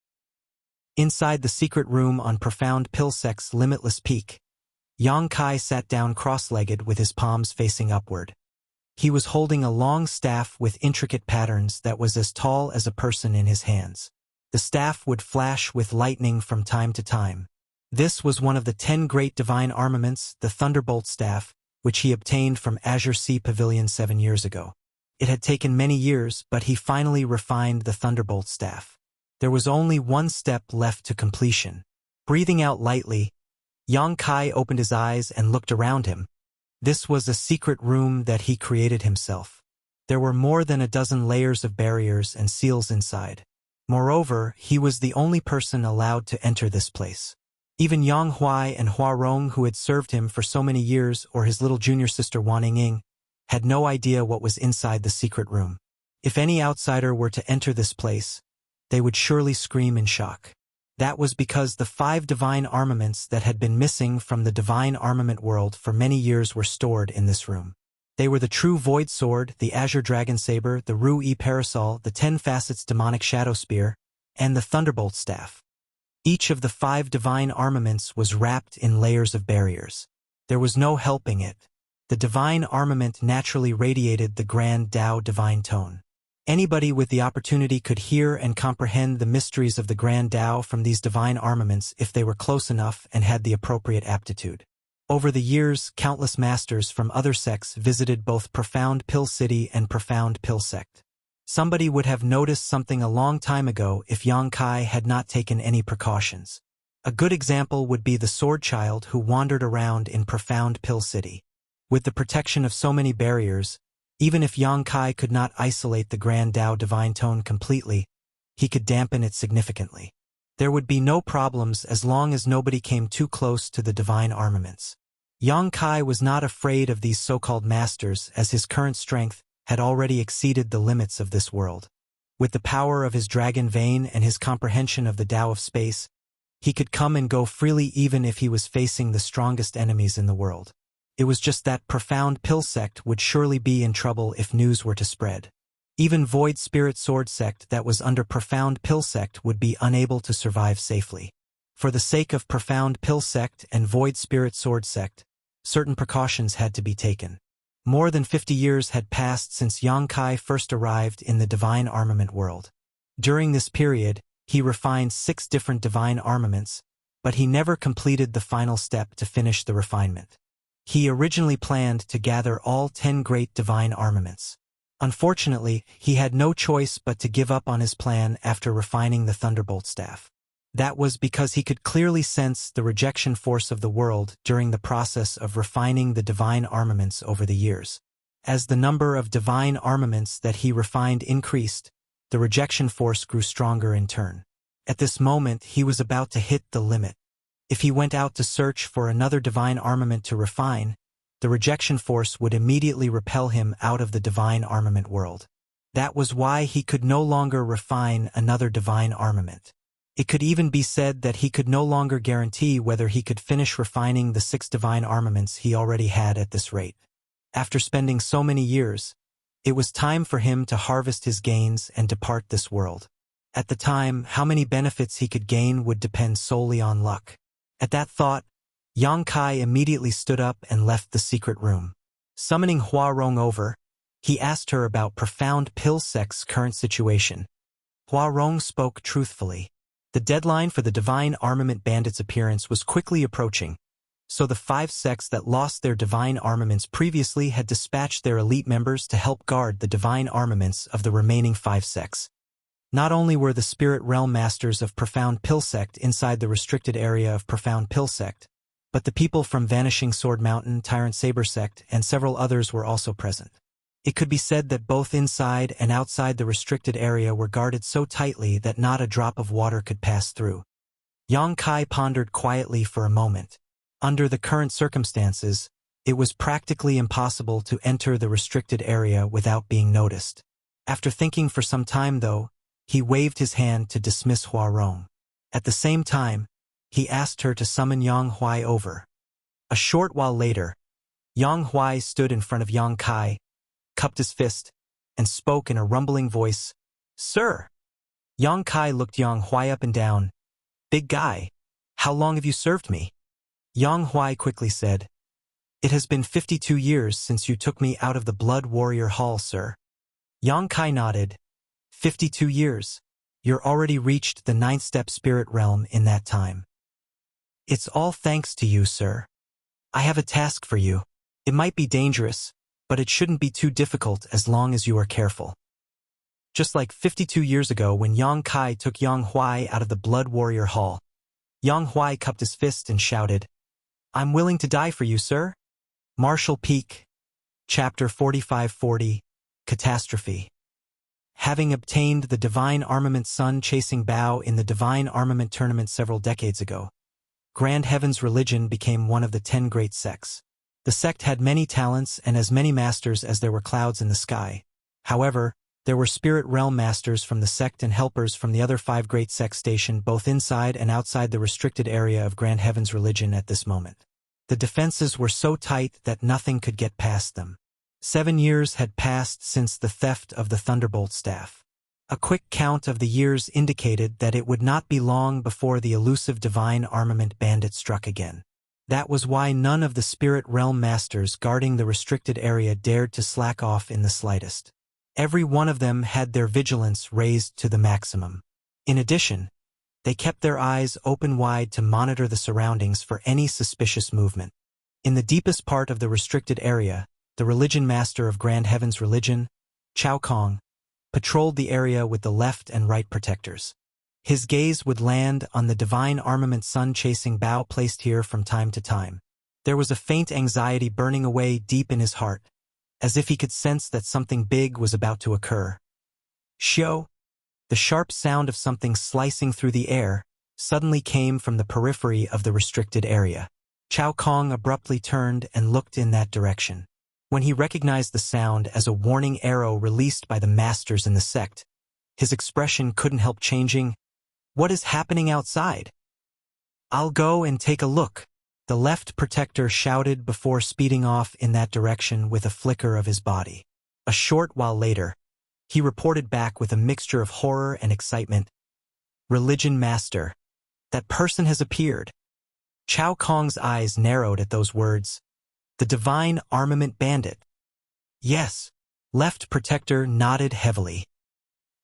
Inside the secret room on Profound Pilsek's limitless peak, Yang Kai sat down cross-legged with his palms facing upward. He was holding a long staff with intricate patterns that was as tall as a person in his hands. The staff would flash with lightning from time to time. This was one of the 10 great divine armaments, the Thunderbolt staff, which he obtained from Azure Sea Pavilion 7 years ago. It had taken many years, but he finally refined the Thunderbolt staff. There was only one step left to completion. Breathing out lightly, Yang Kai opened his eyes and looked around him. This was a secret room that he created himself. There were more than a dozen layers of barriers and seals inside. Moreover, he was the only person allowed to enter this place. Even Yang Huai and Hua Rong, who had served him for so many years, or his little junior sister Wan Ying, had no idea what was inside the secret room. If any outsider were to enter this place, they would surely scream in shock. That was because the 5 divine armaments that had been missing from the divine armament world for many years were stored in this room. They were the true Void Sword, the Azure Dragon Saber, the Ru-E Parasol, the 10 Facets Demonic Shadow Spear, and the Thunderbolt Staff. Each of the 5 divine armaments was wrapped in layers of barriers. There was no helping it. The divine armament naturally radiated the Grand Tao divine tone. Anybody with the opportunity could hear and comprehend the mysteries of the Grand Tao from these divine armaments if they were close enough and had the appropriate aptitude. Over the years, countless masters from other sects visited both Profound Pill City and Profound Pill Sect. Somebody would have noticed something a long time ago if Yang Kai had not taken any precautions. A good example would be the Sword Child who wandered around in Profound Pill City. With the protection of so many barriers, even if Yang Kai could not isolate the Grand Tao divine tone completely, he could dampen it significantly. There would be no problems as long as nobody came too close to the divine armaments. Yang Kai was not afraid of these so-called masters, as his current strength had already exceeded the limits of this world. With the power of his dragon vein and his comprehension of the Tao of space, he could come and go freely even if he was facing the strongest enemies in the world. It was just that Profound Pill Sect would surely be in trouble if news were to spread. Even Void Spirit Sword Sect that was under Profound Pill Sect would be unable to survive safely. For the sake of Profound Pill Sect and Void Spirit Sword Sect, certain precautions had to be taken. More than 50 years had passed since Yang Kai first arrived in the divine armament world. During this period, he refined 6 different divine armaments, but he never completed the final step to finish the refinement. He originally planned to gather all 10 great divine armaments. Unfortunately, he had no choice but to give up on his plan after refining the Thunderbolt Staff. That was because he could clearly sense the rejection force of the world during the process of refining the divine armaments over the years. As the number of divine armaments that he refined increased, the rejection force grew stronger in turn. At this moment, he was about to hit the limit. If he went out to search for another divine armament to refine, the rejection force would immediately repel him out of the divine armament world. That was why he could no longer refine another divine armament. It could even be said that he could no longer guarantee whether he could finish refining the 6 divine armaments he already had at this rate. After spending so many years, It was time for him to harvest his gains and depart this world. At the time, how many benefits he could gain would depend solely on luck. At that thought, Yang Kai immediately stood up and left the secret room. Summoning Hua Rong over, he asked her about Profound Pill Sect's current situation. Hua Rong spoke truthfully. The deadline for the Divine Armament Bandits' appearance was quickly approaching, so the 5 sects that lost their divine armaments previously had dispatched their elite members to help guard the divine armaments of the remaining 5 sects. Not only were the Spirit Realm Masters of Profound Pill Sect inside the restricted area of Profound Pill Sect, but the people from Vanishing Sword Mountain, Tyrant Saber Sect, and several others were also present. It could be said that both inside and outside the restricted area were guarded so tightly that not a drop of water could pass through. Yang Kai pondered quietly for a moment. Under the current circumstances, it was practically impossible to enter the restricted area without being noticed. After thinking for some time, though, he waved his hand to dismiss Hua Rong. At the same time, he asked her to summon Yang Huai over. A short while later, Yang Huai stood in front of Yang Kai, cupped his fist, and spoke in a rumbling voice, "Sir!" Yang Kai looked Yang Huai up and down. "Big guy, how long have you served me?" Yang Huai quickly said, "It has been 52 years since you took me out of the Blood Warrior Hall, sir." Yang Kai nodded. 52 years. You're already reached the 9th step spirit realm in that time. It's all thanks to you, sir. I have a task for you. It might be dangerous, but it shouldn't be too difficult as long as you are careful. Just like 52 years ago when Yang Kai took Yang Huai out of the Blood Warrior Hall, Yang Huai cupped his fist and shouted, "I'm willing to die for you, sir." Martial Peak, Chapter 4540, Catastrophe. Having obtained the Divine Armament Sun-chasing bow in the Divine Armament Tournament several decades ago, Grand Heaven's religion became one of the 10 great sects. The sect had many talents and as many masters as there were clouds in the sky. However, there were spirit realm masters from the sect and helpers from the other 5 great sects stationed both inside and outside the restricted area of Grand Heaven's religion at this moment. The defenses were so tight that nothing could get past them. 7 years had passed since the theft of the Thunderbolt staff. A quick count of the years indicated that it would not be long before the elusive Divine Armament Bandit struck again. That was why none of the Spirit Realm Masters guarding the restricted area dared to slack off in the slightest. Every one of them had their vigilance raised to the maximum. In addition, they kept their eyes open wide to monitor the surroundings for any suspicious movement. In the deepest part of the restricted area, the religion master of Grand Heaven's religion, Chao Kong, patrolled the area with the left and right protectors. His gaze would land on the Divine Armament Sun-chasing bow placed here from time to time. There was a faint anxiety burning away deep in his heart, as if he could sense that something big was about to occur. Shio! The sharp sound of something slicing through the air suddenly came from the periphery of the restricted area. Chao Kong abruptly turned and looked in that direction. When he recognized the sound as a warning arrow released by the masters in the sect, his expression couldn't help changing. "What is happening outside?" "I'll go and take a look," the left protector shouted before speeding off in that direction with a flicker of his body. A short while later, he reported back with a mixture of horror and excitement. "Religion Master, that person has appeared." Chao Kong's eyes narrowed at those words. "The Divine Armament Bandit." "Yes." Left protector nodded heavily.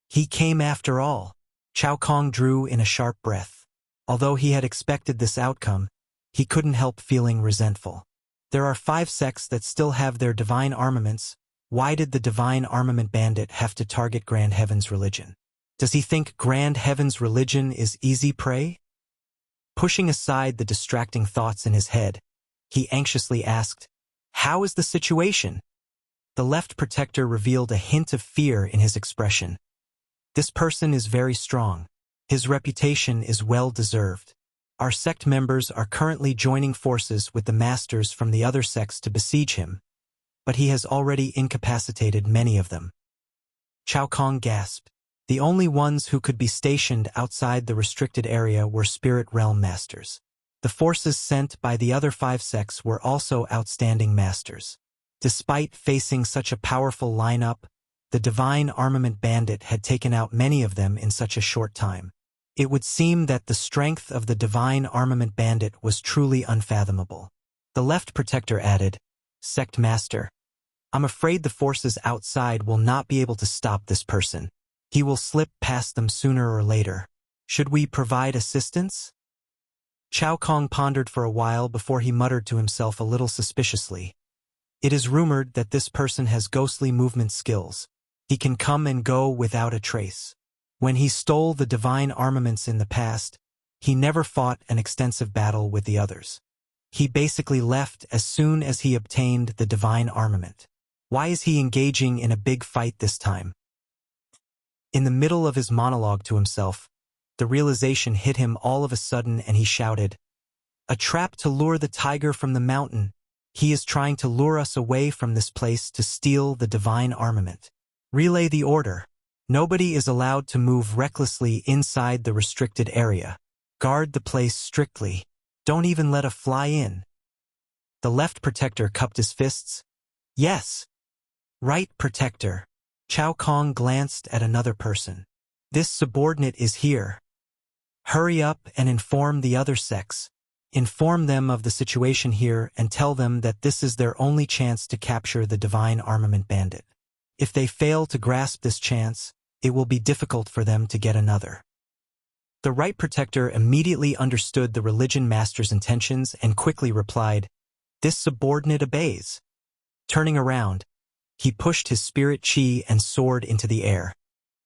"He came after all." Chao Kong drew in a sharp breath. Although he had expected this outcome, he couldn't help feeling resentful. There are 5 sects that still have their divine armaments. Why did the Divine Armament Bandit have to target Grand Heaven's religion? Does he think Grand Heaven's religion is easy prey? Pushing aside the distracting thoughts in his head, he anxiously asked, "How is the situation?" The left protector revealed a hint of fear in his expression. "This person is very strong. His reputation is well-deserved. Our sect members are currently joining forces with the masters from the other sects to besiege him, but he has already incapacitated many of them." Chao Kong gasped. The only ones who could be stationed outside the restricted area were Spirit Realm Masters. The forces sent by the other 5 sects were also outstanding masters. Despite facing such a powerful lineup, the divine armament bandit had taken out many of them in such a short time. It would seem that the strength of the divine armament bandit was truly unfathomable. The left protector added, "Sect Master, I'm afraid the forces outside will not be able to stop this person. He will slip past them sooner or later. Should we provide assistance?" Chao Kong pondered for a while before he muttered to himself a little suspiciously. "It is rumored that this person has ghostly movement skills. He can come and go without a trace. When he stole the divine armaments in the past, he never fought an extensive battle with the others. He basically left as soon as he obtained the divine armament. Why is he engaging in a big fight this time?" In the middle of his monologue to himself, the realization hit him all of a sudden and he shouted, "A trap to lure the tiger from the mountain. He is trying to lure us away from this place to steal the divine armament. Relay the order. Nobody is allowed to move recklessly inside the restricted area. Guard the place strictly. Don't even let a fly in." The left protector cupped his fists. "Yes. Right protector." Chao Kong glanced at another person. "This subordinate is here. Hurry up and inform the other sects. Inform them of the situation here and tell them that this is their only chance to capture the divine armament bandit. If they fail to grasp this chance, it will be difficult for them to get another." The right protector immediately understood the religion master's intentions and quickly replied, "This subordinate obeys." Turning around, he pushed his spirit chi and soared into the air.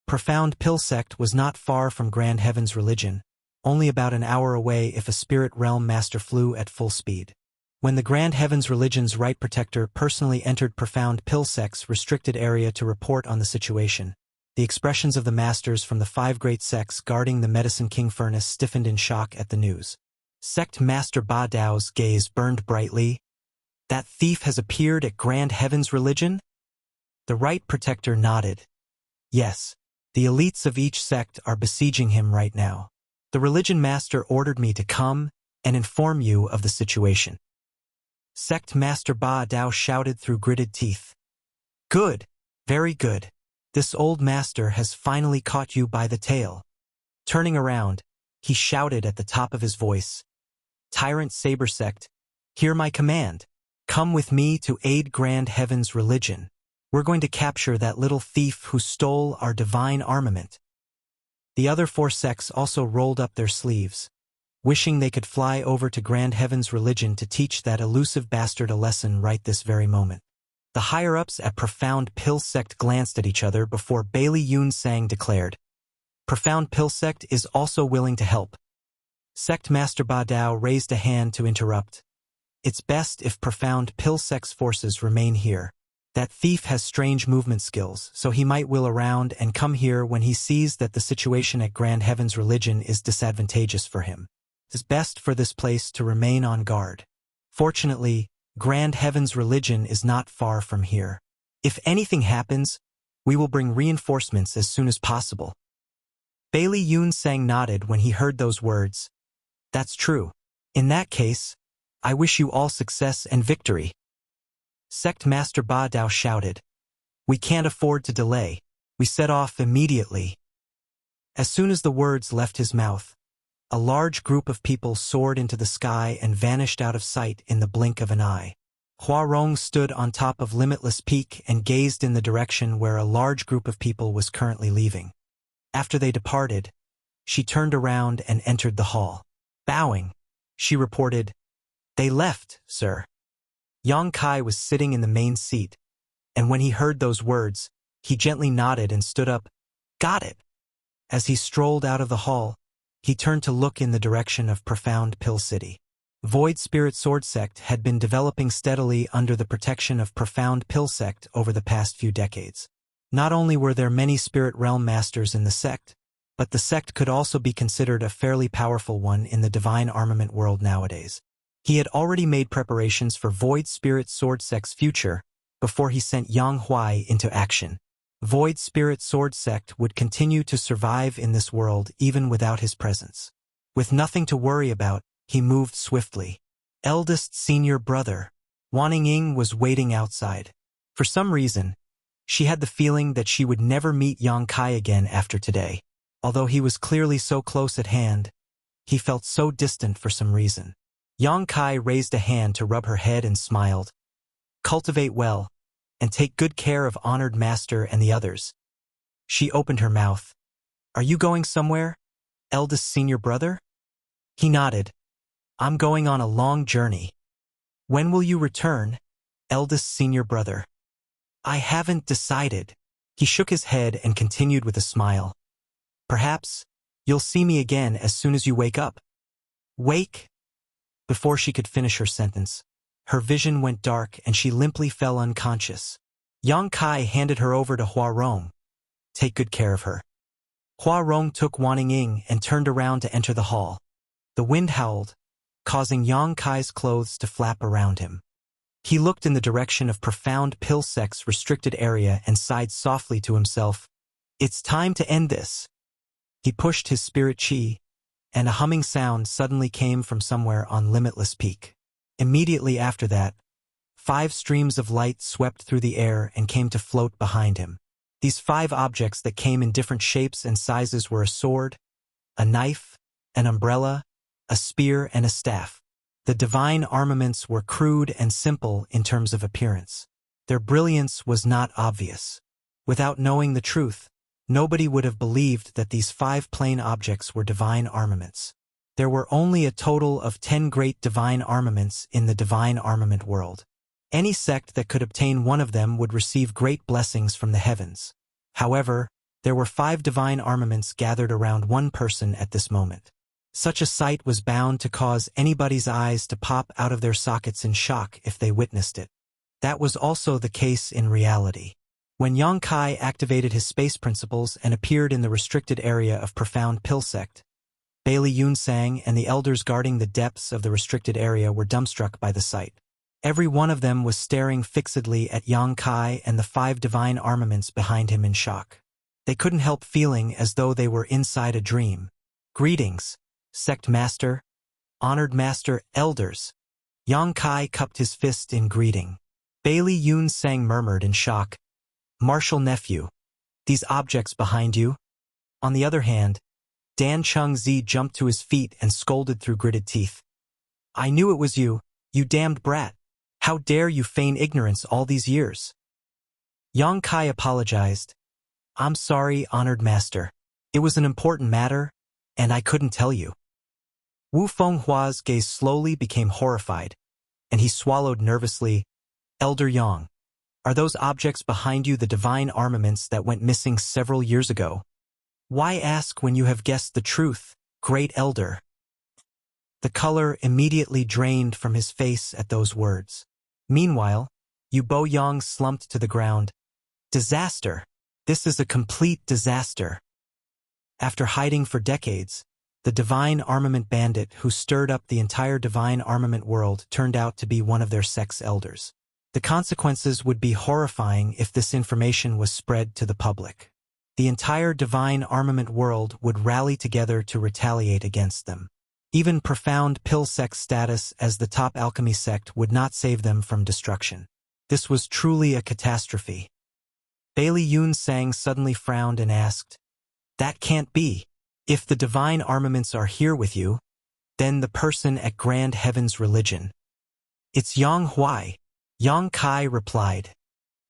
Profound Pill Sect was not far from Grand Heaven's religion, only about an hour away if a spirit realm master flew at full speed. When the Grand Heaven's religion's right protector personally entered Profound Pill Sect's restricted area to report on the situation, the expressions of the masters from the 5 great sects guarding the Medicine King furnace stiffened in shock at the news. Sect Master Ba Dao's gaze burned brightly. "That thief has appeared at Grand Heaven's religion?" The right protector nodded. "Yes, the elites of each sect are besieging him right now. The religion master ordered me to come and inform you of the situation." Sect Master Ba Dao shouted through gritted teeth. "Good, very good. This old master has finally caught you by the tail." Turning around, he shouted at the top of his voice, "Tyrant Saber Sect, hear my command. Come with me to aid Grand Heaven's religion. We're going to capture that little thief who stole our divine armament." The other 4 sects also rolled up their sleeves, wishing they could fly over to Grand Heaven's religion to teach that elusive bastard a lesson right this very moment. The higher-ups at Profound Pill Sect glanced at each other before Bailey Yun Sang declared, "Profound Pill Sect is also willing to help." Sect Master Ba Dao raised a hand to interrupt. "It's best if Profound Pill Sect's forces remain here. That thief has strange movement skills, so he might wheel around and come here when he sees that the situation at Grand Heaven's religion is disadvantageous for him. It's best for this place to remain on guard. Fortunately, Grand Heaven's religion is not far from here. If anything happens, we will bring reinforcements as soon as possible." Bailey Yun Sang nodded when he heard those words. "That's true. In that case, I wish you all success and victory." Sect Master Ba Dao shouted, "We can't afford to delay. We set off immediately." As soon as the words left his mouth, a large group of people soared into the sky and vanished out of sight in the blink of an eye. Hua Rong stood on top of Limitless Peak and gazed in the direction where a large group of people was currently leaving. After they departed, she turned around and entered the hall. Bowing, she reported, "They left, sir." Yang Kai was sitting in the main seat, and when he heard those words, he gently nodded and stood up. "Got it." As he strolled out of the hall, he turned to look in the direction of Profound Pill City. Void Spirit Sword Sect had been developing steadily under the protection of Profound Pill Sect over the past few decades. Not only were there many Spirit Realm Masters in the sect, but the sect could also be considered a fairly powerful one in the divine armament world nowadays. He had already made preparations for Void Spirit Sword Sect's future before he sent Yang Huai into action. Void Spirit Sword Sect would continue to survive in this world even without his presence. With nothing to worry about, he moved swiftly. Eldest senior brother, Wanning Ying was waiting outside. For some reason, She had the feeling that she would never meet Yang Kai again after today. Although he was clearly so close at hand, he felt so distant for some reason. Yang Kai raised a hand to rub her head and smiled. Cultivate well, and take good care of honored master and the others. She opened her mouth. Are you going somewhere, eldest senior brother? He nodded. I'm going on a long journey. When will you return, eldest senior brother? I haven't decided. He shook his head and continued with a smile. Perhaps you'll see me again as soon as you wake up. Wake? Before she could finish her sentence, her vision went dark and she limply fell unconscious. Yang Kai handed her over to Hua Rong. Take good care of her. Hua Rong took Wan Ying and turned around to enter the hall. The wind howled, causing Yang Kai's clothes to flap around him. He looked in the direction of profound pill sect's restricted area and sighed softly to himself. It's time to end this. He pushed his spirit chi, and a humming sound suddenly came from somewhere on Limitless Peak. Immediately after that, 5 streams of light swept through the air and came to float behind him. These 5 objects that came in different shapes and sizes were a sword, a knife, an umbrella, a spear, and a staff. The divine armaments were crude and simple in terms of appearance. Their brilliance was not obvious. Without knowing the truth, nobody would have believed that these 5 plain objects were divine armaments. There were only a total of 10 great divine armaments in the divine armament world. Any sect that could obtain one of them would receive great blessings from the heavens. However, there were 5 divine armaments gathered around one person at this moment. Such a sight was bound to cause anybody's eyes to pop out of their sockets in shock if they witnessed it. That was also the case in reality. When Yang Kai activated his space principles and appeared in the restricted area of profound pill sect, Bailey Yunsang and the elders guarding the depths of the restricted area were dumbstruck by the sight. Every one of them was staring fixedly at Yang Kai and the 5 divine armaments behind him in shock. They couldn't help feeling as though they were inside a dream. Greetings, sect master, honored master, elders. Yang Kai cupped his fist in greeting. Bailey Yunsang murmured in shock. Martial nephew, these objects behind you? On the other hand, Dan Chengzi jumped to his feet and scolded through gritted teeth. I knew it was you, you damned brat. How dare you feign ignorance all these years? Yang Kai apologized. I'm sorry, honored master. It was an important matter, and I couldn't tell you. Wu Fenghua's gaze slowly became horrified, and he swallowed nervously. Elder Yang, are those objects behind you the divine armaments that went missing several years ago? Why ask when you have guessed the truth, great elder? The color immediately drained from his face at those words. Meanwhile, Yu Bo Yang slumped to the ground. Disaster! This is a complete disaster. After hiding for decades, the divine armament bandit who stirred up the entire divine armament world turned out to be one of their sect's elders. The consequences would be horrifying if this information was spread to the public. The entire divine armament world would rally together to retaliate against them. Even profound pill sect status as the top alchemy sect would not save them from destruction. This was truly a catastrophe. Bailey Yunsang suddenly frowned and asked, That can't be. If the divine armaments are here with you, then the person at Grand Heaven's religion. It's Yang Huai. Yang Kai replied.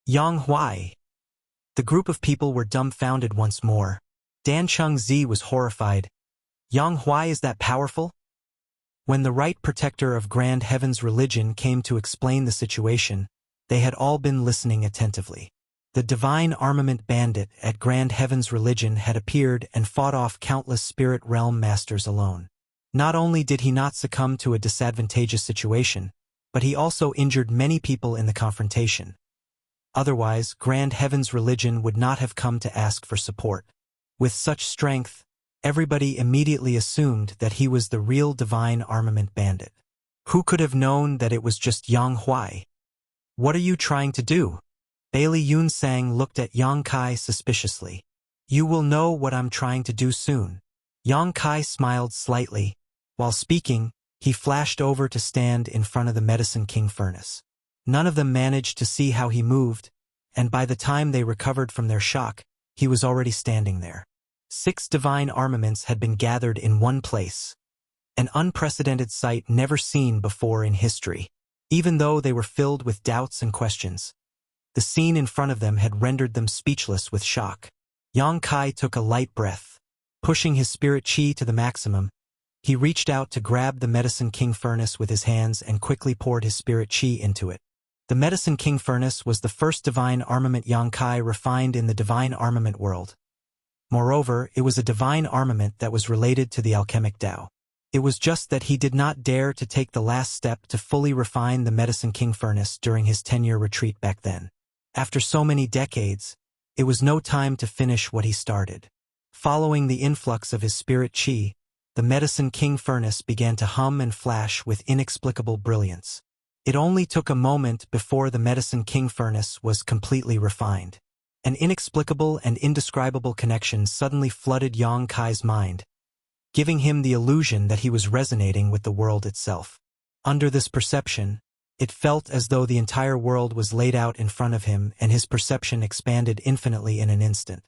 Yang Huai. The group of people were dumbfounded once more. Dan Chengzi was horrified. Yang Huai is that powerful? When the right protector of Grand Heaven's religion came to explain the situation, they had all been listening attentively. The divine armament bandit at Grand Heaven's religion had appeared and fought off countless spirit realm masters alone. Not only did he not succumb to a disadvantageous situation, but he also injured many people in the confrontation. Otherwise, Grand Heaven's religion would not have come to ask for support. With such strength, everybody immediately assumed that he was the real divine armament bandit. Who could have known that it was just Yang Huai? What are you trying to do? Bailey Yunsang looked at Yang Kai suspiciously. You will know what I'm trying to do soon. Yang Kai smiled slightly. While speaking, he flashed over to stand in front of the Medicine King furnace. None of them managed to see how he moved, and by the time they recovered from their shock, he was already standing there. 6 divine armaments had been gathered in one place, an unprecedented sight never seen before in history. Even though they were filled with doubts and questions, the scene in front of them had rendered them speechless with shock. Yang Kai took a light breath. Pushing his spirit chi to the maximum, he reached out to grab the Medicine King furnace with his hands and quickly poured his spirit chi into it. The Medicine King furnace was the first divine armament Yang Kai refined in the divine armament world. Moreover, it was a divine armament that was related to the alchemic Tao. It was just that he did not dare to take the last step to fully refine the Medicine King furnace during his 10-year retreat back then. After so many decades, it was no time to finish what he started. Following the influx of his spirit chi, the Medicine King furnace began to hum and flash with inexplicable brilliance. It only took a moment before the Medicine King furnace was completely refined. An inexplicable and indescribable connection suddenly flooded Yang Kai's mind, giving him the illusion that he was resonating with the world itself. Under this perception, it felt as though the entire world was laid out in front of him and his perception expanded infinitely in an instant.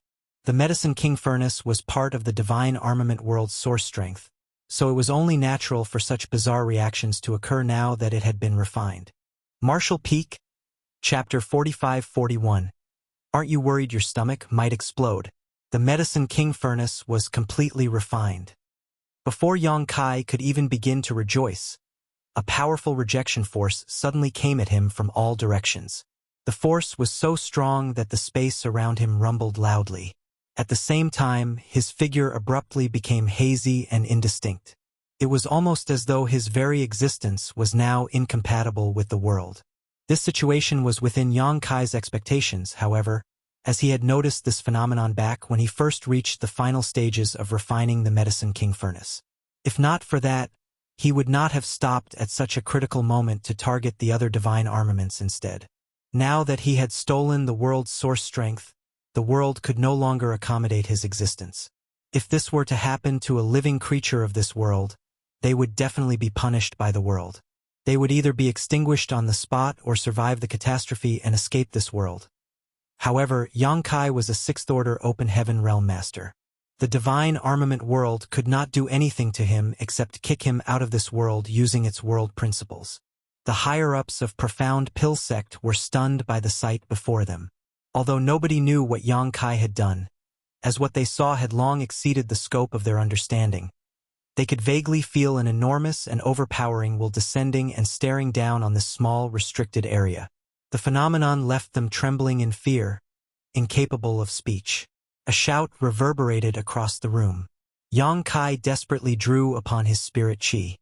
The Medicine King furnace was part of the divine armament world's source strength, so it was only natural for such bizarre reactions to occur now that it had been refined. Martial Peak, Chapter 45-41. Aren't you worried your stomach might explode? The Medicine King furnace was completely refined. Before Yang Kai could even begin to rejoice, a powerful rejection force suddenly came at him from all directions. The force was so strong that the space around him rumbled loudly. At the same time, his figure abruptly became hazy and indistinct. It was almost as though his very existence was now incompatible with the world. This situation was within Yang Kai's expectations, however, as he had noticed this phenomenon back when he first reached the final stages of refining the Medicine King furnace. If not for that, he would not have stopped at such a critical moment to target the other divine armaments instead. Now that he had stolen the world's source strength, the world could no longer accommodate his existence. If this were to happen to a living creature of this world, they would definitely be punished by the world. They would either be extinguished on the spot or survive the catastrophe and escape this world. However, Yang Kai was a 6th-order open heaven realm master. The divine armament world could not do anything to him except kick him out of this world using its world principles. The higher-ups of Profound Pill Sect were stunned by the sight before them. Although nobody knew what Yang Kai had done, as what they saw had long exceeded the scope of their understanding, they could vaguely feel an enormous and overpowering will descending and staring down on this small, restricted area. The phenomenon left them trembling in fear, incapable of speech. A shout reverberated across the room. Yang Kai desperately drew upon his spirit chi.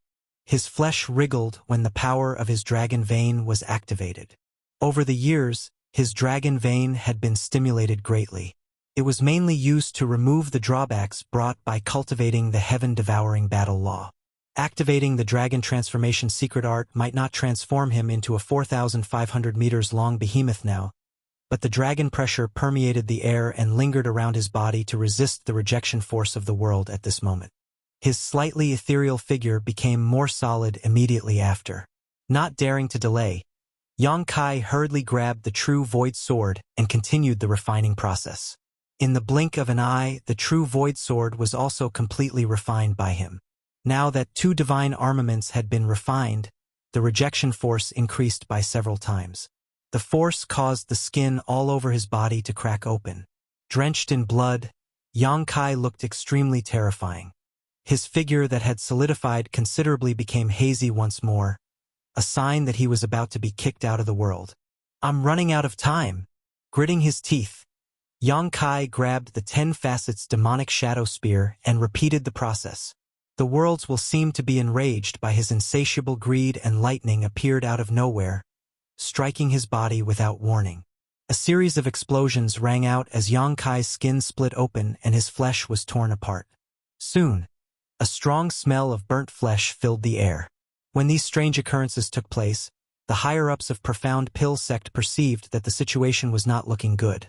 His flesh wriggled when the power of his dragon vein was activated. Over the years, his dragon vein had been stimulated greatly. It was mainly used to remove the drawbacks brought by cultivating the heaven-devouring battle law. Activating the dragon transformation secret art might not transform him into a 4,500 meters long behemoth now, but the dragon pressure permeated the air and lingered around his body to resist the rejection force of the world at this moment. His slightly ethereal figure became more solid immediately after. Not daring to delay, Yang Kai hurriedly grabbed the true void sword and continued the refining process. In the blink of an eye, the true void sword was also completely refined by him. Now that 2 divine armaments had been refined, the rejection force increased by several times. The force caused the skin all over his body to crack open. Drenched in blood, Yang Kai looked extremely terrifying. His figure that had solidified considerably became hazy once more, a sign that he was about to be kicked out of the world. "I'm running out of time." Gritting his teeth, Yang Kai grabbed the 10 facets demonic shadow spear and repeated the process. The worlds will seem to be enraged by his insatiable greed, and lightning appeared out of nowhere, striking his body without warning. A series of explosions rang out as Yang Kai's skin split open and his flesh was torn apart. Soon, a strong smell of burnt flesh filled the air. When these strange occurrences took place, the higher-ups of Profound Pill Sect perceived that the situation was not looking good.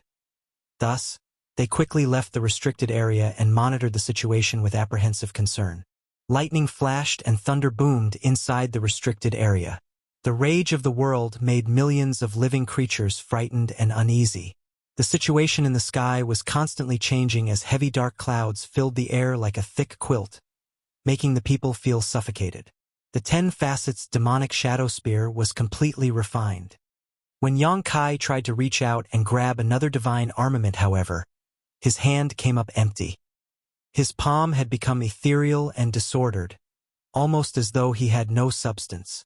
Thus, they quickly left the restricted area and monitored the situation with apprehensive concern. Lightning flashed and thunder boomed inside the restricted area. The rage of the world made millions of living creatures frightened and uneasy. The situation in the sky was constantly changing as heavy dark clouds filled the air like a thick quilt, making the people feel suffocated. The 10 facets demonic shadow spear was completely refined. When Yang Kai tried to reach out and grab another divine armament, however, his hand came up empty. His palm had become ethereal and disordered, almost as though he had no substance.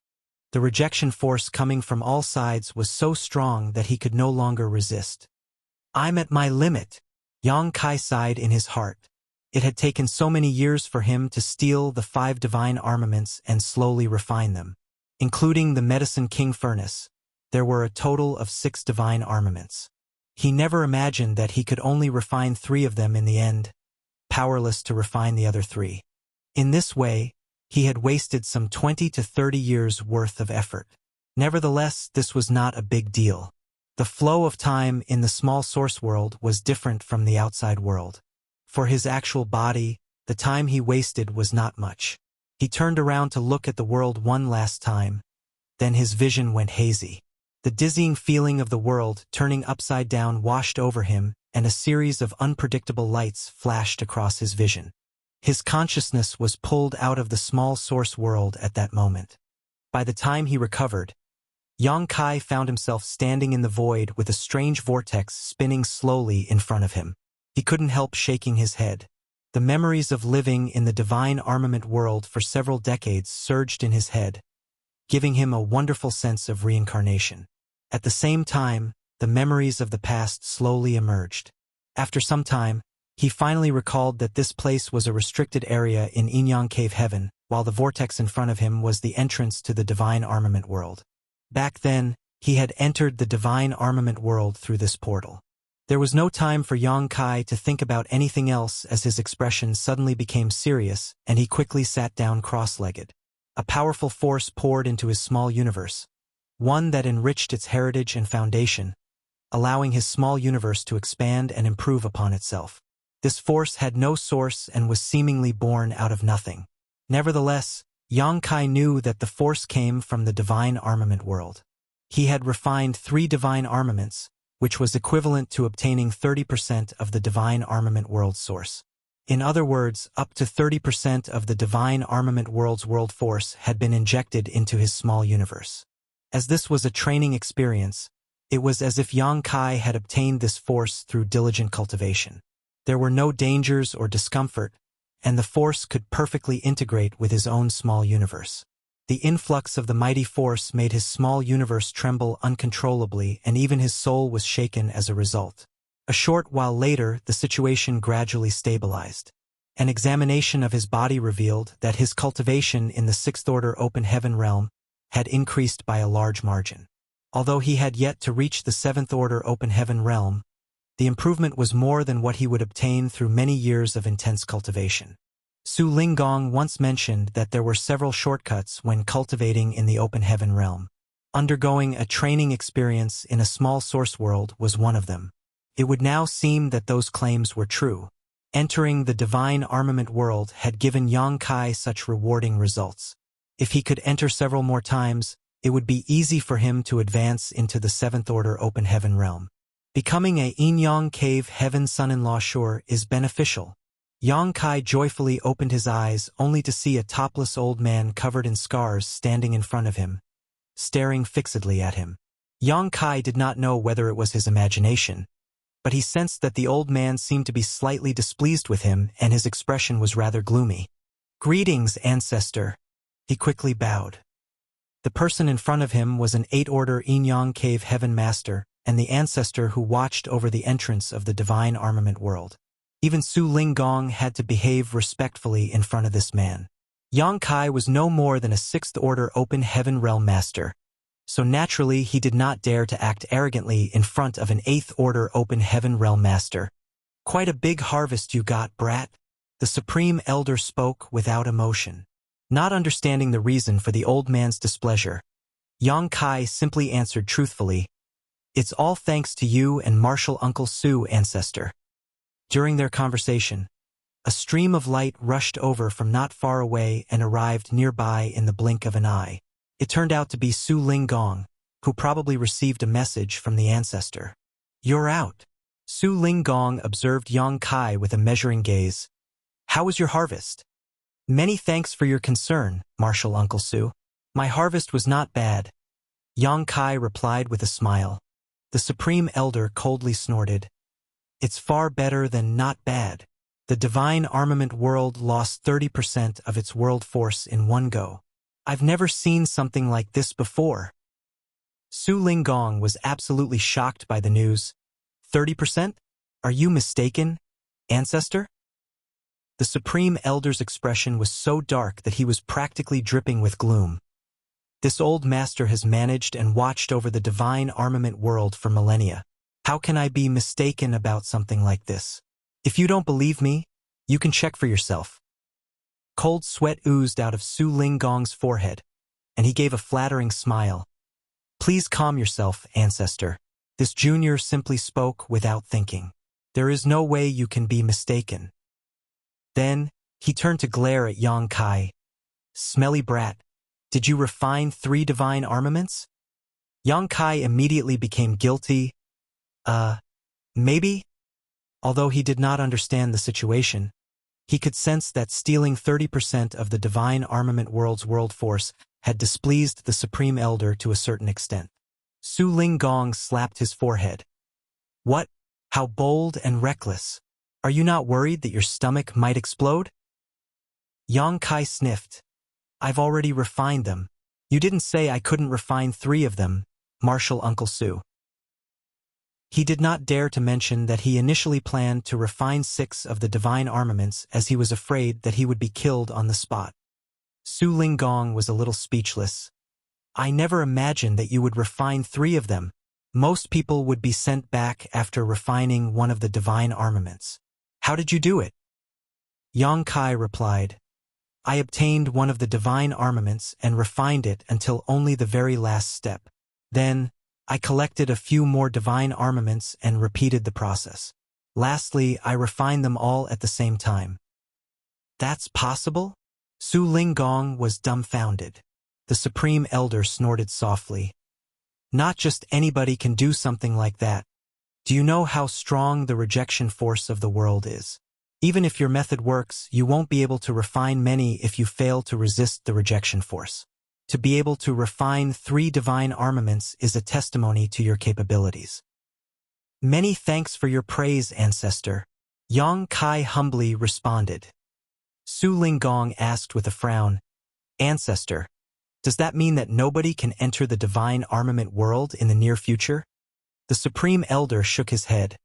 The rejection force coming from all sides was so strong that he could no longer resist. "I'm at my limit," Yang Kai sighed in his heart. It had taken so many years for him to steal the 5 divine armaments and slowly refine them. Including the Medicine King Furnace, there were a total of 6 divine armaments. He never imagined that he could only refine 3 of them in the end, powerless to refine the other 3. In this way, he had wasted some 20 to 30 years' worth of effort. Nevertheless, this was not a big deal. The flow of time in the small source world was different from the outside world. For his actual body, the time he wasted was not much. He turned around to look at the world one last time. Then his vision went hazy. The dizzying feeling of the world turning upside down washed over him, and a series of unpredictable lights flashed across his vision. His consciousness was pulled out of the small source world at that moment. By the time he recovered, Yang Kai found himself standing in the void with a strange vortex spinning slowly in front of him. He couldn't help shaking his head. The memories of living in the divine armament world for several decades surged in his head, giving him a wonderful sense of reincarnation. At the same time, the memories of the past slowly emerged. After some time, he finally recalled that this place was a restricted area in Inyang Cave Heaven, while the vortex in front of him was the entrance to the divine armament world. Back then, he had entered the divine armament world through this portal. There was no time for Yang Kai to think about anything else as his expression suddenly became serious, and he quickly sat down cross-legged. A powerful force poured into his small universe, one that enriched its heritage and foundation, allowing his small universe to expand and improve upon itself. This force had no source and was seemingly born out of nothing. Nevertheless, Yang Kai knew that the force came from the divine armament world. He had refined 3 divine armaments, which was equivalent to obtaining 30% of the divine armament world source. In other words, up to 30% of the divine armament world's world force had been injected into his small universe. As this was a training experience, it was as if Yang Kai had obtained this force through diligent cultivation. There were no dangers or discomfort, and the force could perfectly integrate with his own small universe. The influx of the mighty force made his small universe tremble uncontrollably, and even his soul was shaken as a result. A short while later, the situation gradually stabilized. An examination of his body revealed that his cultivation in the 6th-order open heaven realm had increased by a large margin. Although he had yet to reach the 7th-order open heaven realm, the improvement was more than what he would obtain through many years of intense cultivation. Su Linggong once mentioned that there were several shortcuts when cultivating in the open heaven realm. Undergoing a training experience in a small source world was one of them. It would now seem that those claims were true. Entering the divine armament world had given Yang Kai such rewarding results. If he could enter several more times, it would be easy for him to advance into the 7th-order open heaven realm. Becoming a Inyang Cave Heaven son-in-law sure is beneficial. Yang Kai joyfully opened his eyes only to see a topless old man covered in scars standing in front of him, staring fixedly at him. Yang Kai did not know whether it was his imagination, but he sensed that the old man seemed to be slightly displeased with him, and his expression was rather gloomy. "Greetings, ancestor." He quickly bowed. The person in front of him was an 8th-order Inyang Cave Heaven master, and the ancestor who watched over the entrance of the divine armament world. Even Su Linggong had to behave respectfully in front of this man. Yang Kai was no more than a 6th-order open heaven realm master, so naturally he did not dare to act arrogantly in front of an 8th-order open heaven realm master. "Quite a big harvest you got, brat," the supreme elder spoke without emotion. Not understanding the reason for the old man's displeasure, Yang Kai simply answered truthfully, "It's all thanks to you and Martial Uncle Su, ancestor." During their conversation, a stream of light rushed over from not far away and arrived nearby in the blink of an eye. It turned out to be Su Linggong, who probably received a message from the ancestor. "You're out." Su Linggong observed Yang Kai with a measuring gaze. "How was your harvest?" "Many thanks for your concern, Martial Uncle Su. My harvest was not bad," Yang Kai replied with a smile. The Supreme Elder coldly snorted. "It's far better than not bad. The divine armament world lost 30% of its world force in one go. I've never seen something like this before." Su Linggong was absolutely shocked by the news. 30%? Are you mistaken, ancestor? The Supreme Elder's expression was so dark that he was practically dripping with gloom. This old master has managed and watched over the divine armament world for millennia. How can I be mistaken about something like this? If you don't believe me, you can check for yourself. Cold sweat oozed out of Su Linggong's forehead, and he gave a flattering smile. "Please calm yourself, ancestor." This junior simply spoke without thinking. "There is no way you can be mistaken." Then, he turned to glare at Yang Kai. "Smelly brat, did you refine 3 divine armaments?" Yang Kai immediately became guilty. Maybe?" Although he did not understand the situation, he could sense that stealing 30% of the divine armament world's world force had displeased the Supreme Elder to a certain extent. Su Linggong slapped his forehead. "What? How bold and reckless. Are you not worried that your stomach might explode?" Yang Kai sniffed. "I've already refined them. You didn't say I couldn't refine 3 of them, Martial Uncle Su." He did not dare to mention that he initially planned to refine 6 of the divine armaments as he was afraid that he would be killed on the spot. Su Linggong was a little speechless. "I never imagined that you would refine 3 of them. Most people would be sent back after refining one of the divine armaments. How did you do it?" Yang Kai replied, "I obtained one of the divine armaments and refined it until only the very last step. Then, I collected a few more divine armaments and repeated the process. Lastly, I refined them all at the same time." "That's possible?" Su Linggong was dumbfounded. The Supreme Elder snorted softly. "Not just anybody can do something like that. Do you know how strong the rejection force of the world is? Even if your method works, you won't be able to refine many if you fail to resist the rejection force. To be able to refine 3 divine armaments is a testimony to your capabilities." "Many thanks for your praise, ancestor," Yang Kai humbly responded. Su Linggong asked with a frown, "Ancestor, does that mean that nobody can enter the divine armament world in the near future?" The Supreme Elder shook his head.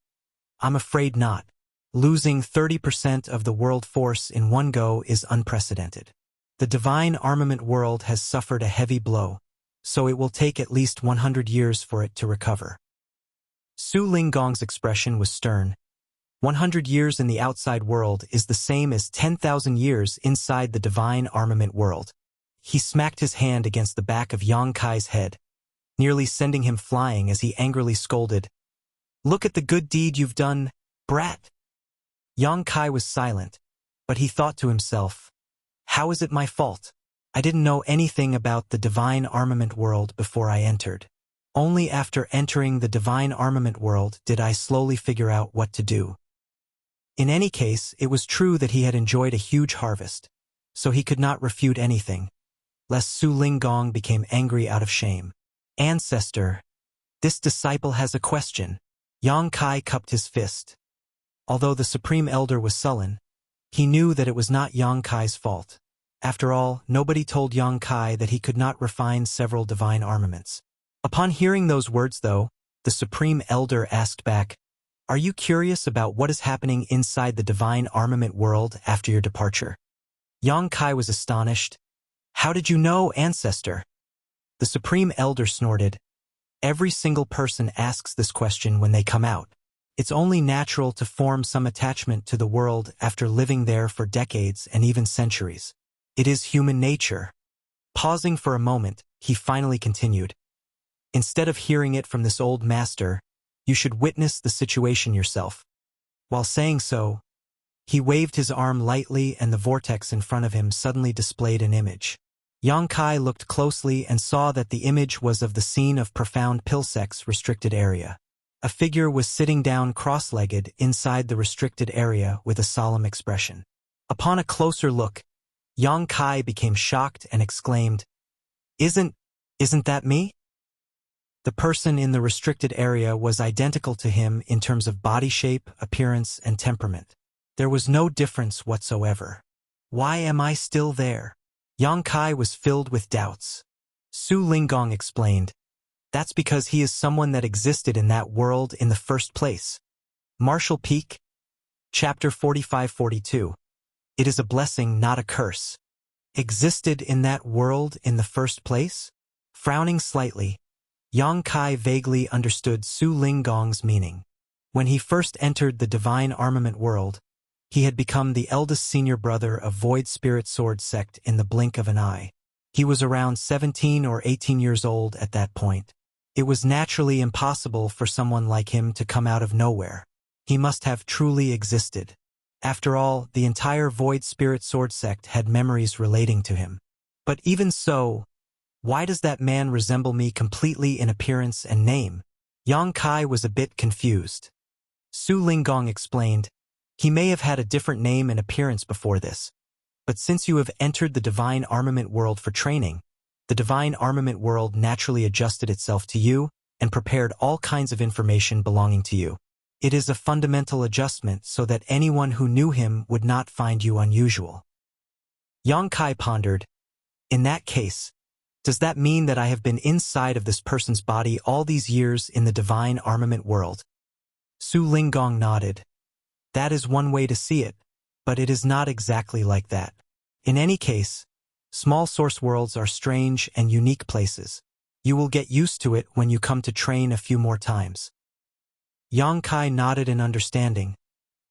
"I'm afraid not. Losing 30% of the world force in one go is unprecedented. The divine armament world has suffered a heavy blow, so it will take at least 100 years for it to recover." Su Linggong's expression was stern. 100 years in the outside world is the same as 10,000 years inside the divine armament world. He smacked his hand against the back of Yang Kai's head, nearly sending him flying as he angrily scolded, "Look at the good deed you've done, brat." Yang Kai was silent, but he thought to himself, "How is it my fault? I didn't know anything about the divine armament world before I entered. Only after entering the divine armament world did I slowly figure out what to do." In any case, it was true that he had enjoyed a huge harvest, so he could not refute anything, lest Su Linggong became angry out of shame. "Ancestor, this disciple has a question." Yang Kai cupped his fist. Although the Supreme Elder was sullen, he knew that it was not Yang Kai's fault. After all, nobody told Yang Kai that he could not refine several divine armaments. Upon hearing those words, though, the Supreme Elder asked back, "Are you curious about what is happening inside the divine armament world after your departure?" Yang Kai was astonished. "How did you know, ancestor?" The Supreme Elder snorted. "Every single person asks this question when they come out. It's only natural to form some attachment to the world after living there for decades and even centuries. It is human nature." Pausing for a moment, he finally continued, "Instead of hearing it from this old master, you should witness the situation yourself." While saying so, he waved his arm lightly and the vortex in front of him suddenly displayed an image. Yang Kai looked closely and saw that the image was of the scene of profound Pilsek's restricted area. A figure was sitting down cross-legged inside the restricted area with a solemn expression. Upon a closer look, Yang Kai became shocked and exclaimed, Isn't that me?" The person in the restricted area was identical to him in terms of body shape, appearance, and temperament. There was no difference whatsoever. "Why am I still there?" Yang Kai was filled with doubts. Su Linggong explained, "That's because he is someone that existed in that world in the first place." Martial Peak, Chapter 45-42. It is a blessing, not a curse. Existed in that world in the first place? Frowning slightly, Yang Kai vaguely understood Su Linggong's meaning. When he first entered the Divine Armament world, he had become the eldest senior brother of Void Spirit Sword sect in the blink of an eye. He was around 17 or 18 years old at that point. It was naturally impossible for someone like him to come out of nowhere. He must have truly existed. After all, the entire Void Spirit Sword sect had memories relating to him. But even so, why does that man resemble me completely in appearance and name? Yang Kai was a bit confused. Su Linggong explained, "He may have had a different name and appearance before this, but since you have entered the Divine Armament world for training, the Divine Armament world naturally adjusted itself to you and prepared all kinds of information belonging to you. It is a fundamental adjustment so that anyone who knew him would not find you unusual." Yang Kai pondered, "In that case, does that mean that I have been inside of this person's body all these years in the Divine Armament world?" Su Linggong nodded. "That is one way to see it, but it is not exactly like that. In any case, small source worlds are strange and unique places. You will get used to it when you come to train a few more times." Yang Kai nodded in understanding.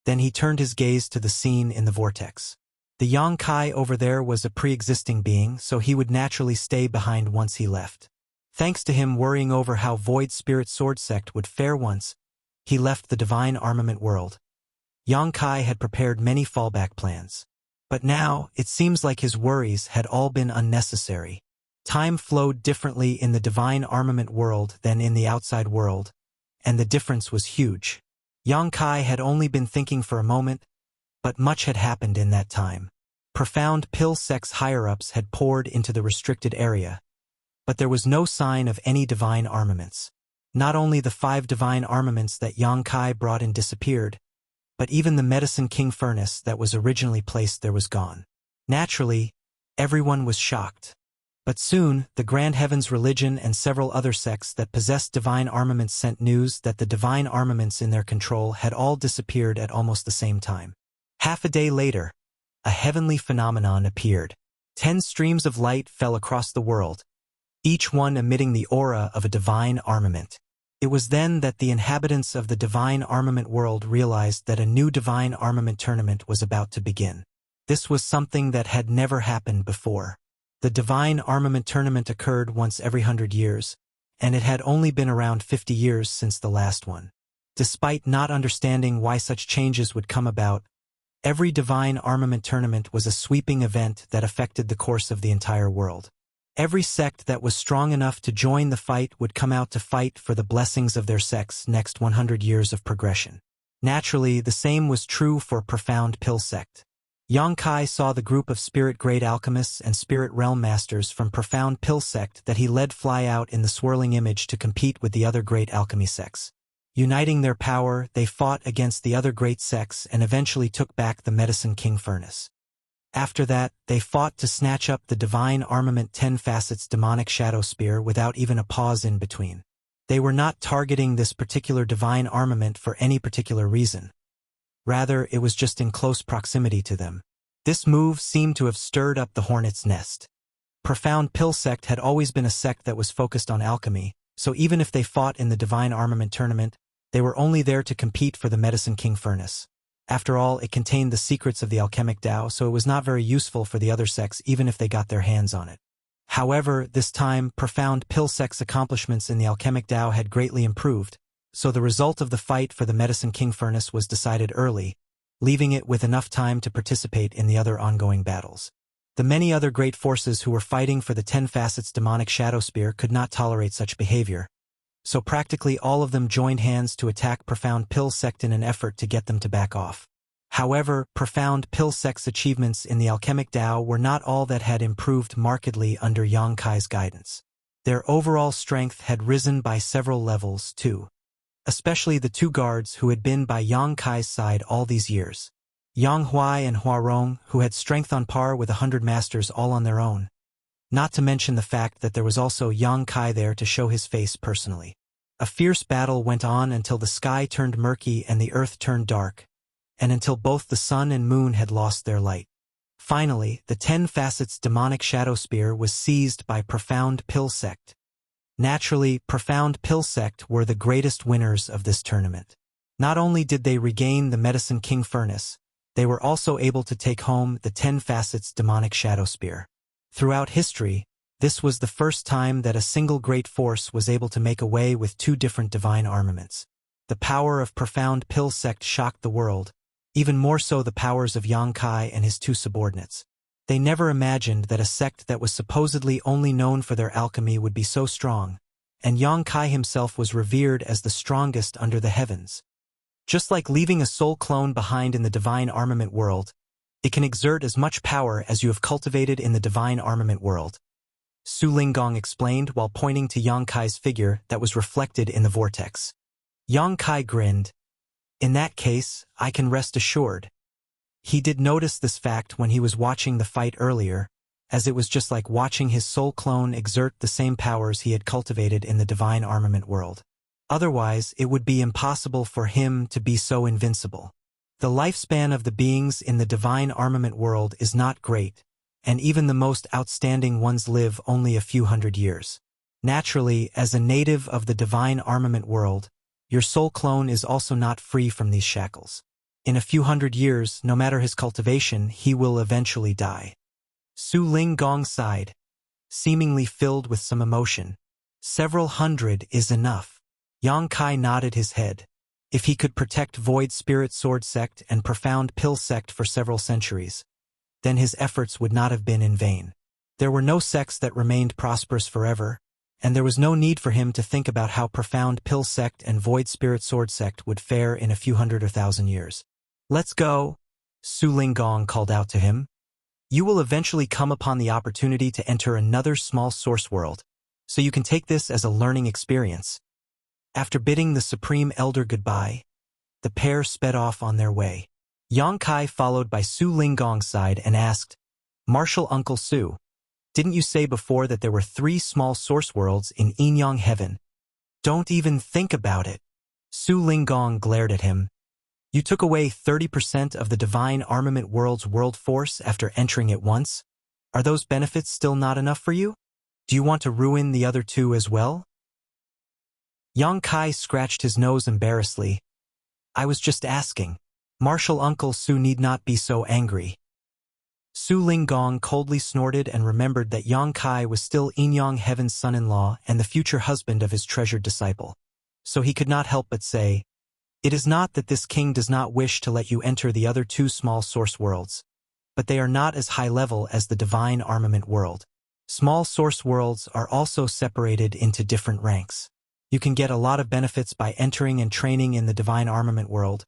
Then he turned his gaze to the scene in the vortex. The Yang Kai over there was a pre-existing being, so he would naturally stay behind once he left. Thanks to him worrying over how Void Spirit Sword sect would fare once he left the Divine Armament world, Yang Kai had prepared many fallback plans. But now, it seems like his worries had all been unnecessary. Time flowed differently in the Divine Armament world than in the outside world, and the difference was huge. Yang Kai had only been thinking for a moment, but much had happened in that time. Profound Pill Sect's higher-ups had poured into the restricted area, but there was no sign of any divine armaments. Not only the 5 divine armaments that Yang Kai brought in disappeared, but even the Medicine King furnace that was originally placed there was gone. Naturally, everyone was shocked. But soon, the Grand Heavens religion and several other sects that possessed divine armaments sent news that the divine armaments in their control had all disappeared at almost the same time. Half a day later, a heavenly phenomenon appeared. 10 streams of light fell across the world, each one emitting the aura of a divine armament. It was then that the inhabitants of the divine armament world realized that a new divine armament tournament was about to begin. This was something that had never happened before. The Divine Armament Tournament occurred once every 100 years, and it had only been around 50 years since the last one. Despite not understanding why such changes would come about, every Divine Armament Tournament was a sweeping event that affected the course of the entire world. Every sect that was strong enough to join the fight would come out to fight for the blessings of their sect's next 100 years of progression. Naturally, the same was true for Profound Pill Sect. Yang Kai saw the group of Spirit Grade Alchemists and Spirit Realm Masters from Profound Pill Sect that he led fly out in the swirling image to compete with the other great alchemy sects. Uniting their power, they fought against the other great sects and eventually took back the Medicine King furnace. After that, they fought to snatch up the Divine Armament 10 Facets Demonic Shadow Spear without even a pause in between. They were not targeting this particular Divine Armament for any particular reason. Rather, it was just in close proximity to them. This move seemed to have stirred up the hornet's nest. Profound Pill Sect had always been a sect that was focused on alchemy, so even if they fought in the Divine Armament Tournament, they were only there to compete for the Medicine King furnace. After all, it contained the secrets of the alchemic Tao, so it was not very useful for the other sects even if they got their hands on it. However, this time, Profound Pill Sect's accomplishments in the alchemic Tao had greatly improved, so the result of the fight for the Medicine King furnace was decided early, leaving it with enough time to participate in the other ongoing battles. The many other great forces who were fighting for the 10 Facets demonic shadow spear could not tolerate such behavior, so practically all of them joined hands to attack Profound Pill Sect in an effort to get them to back off. However, Profound Pill Sect's achievements in the alchemic Tao were not all that had improved markedly under Yang Kai's guidance. Their overall strength had risen by several levels, too. Especially the two guards who had been by Yang Kai's side all these years. Yang Huai and Huarong, who had strength on par with 100 masters all on their own. Not to mention the fact that there was also Yang Kai there to show his face personally. A fierce battle went on until the sky turned murky and the earth turned dark, and until both the sun and moon had lost their light. Finally, the 10 Facets demonic shadow spear was seized by Profound Pill Sect. Naturally, Profound Pill Sect were the greatest winners of this tournament. Not only did they regain the Medicine King Furnace, they were also able to take home the 10 Facets demonic shadow spear. Throughout history, this was the first time that a single great force was able to make away with two different divine armaments. The power of Profound Pill Sect shocked the world, even more so the powers of Yang Kai and his two subordinates. They never imagined that a sect that was supposedly only known for their alchemy would be so strong, and Yang Kai himself was revered as the strongest under the heavens. Just like leaving a soul clone behind in the divine armament world, it can exert as much power as you have cultivated in the divine armament world. Su Linggong explained while pointing to Yang Kai's figure that was reflected in the vortex. Yang Kai grinned. In that case, I can rest assured. He did notice this fact when he was watching the fight earlier, as it was just like watching his soul clone exert the same powers he had cultivated in the divine armament world. Otherwise, it would be impossible for him to be so invincible. The lifespan of the beings in the divine armament world is not great, and even the most outstanding ones live only a few hundred years. Naturally, as a native of the divine armament world, your soul clone is also not free from these shackles. In a few hundred years, no matter his cultivation, he will eventually die. Su Linggong sighed, seemingly filled with some emotion. Several hundred is enough. Yang Kai nodded his head. If he could protect Void Spirit Sword Sect and Profound Pill Sect for several centuries, then his efforts would not have been in vain. There were no sects that remained prosperous forever, and there was no need for him to think about how Profound Pill Sect and Void Spirit Sword Sect would fare in a few hundred or thousand years. Let's go, Su Linggong called out to him. You will eventually come upon the opportunity to enter another small source world, so you can take this as a learning experience. After bidding the Supreme Elder goodbye, the pair sped off on their way. Yang Kai followed by Su Linggong's side and asked, Martial Uncle Su, didn't you say before that there were 3 small source worlds in Yin-Yang Heaven? Don't even think about it. Su Linggong glared at him. You took away 30% of the divine armament world's world force after entering it once? Are those benefits still not enough for you? Do you want to ruin the other 2 as well? Yang Kai scratched his nose embarrassedly. I was just asking. Martial Uncle Su need not be so angry. Su Linggong coldly snorted and remembered that Yang Kai was still Yin-Yang Heaven's son-in-law and the future husband of his treasured disciple. So he could not help but say, It is not that this king does not wish to let you enter the other 2 small source worlds, but they are not as high level as the divine armament world. Small source worlds are also separated into different ranks. You can get a lot of benefits by entering and training in the divine armament world,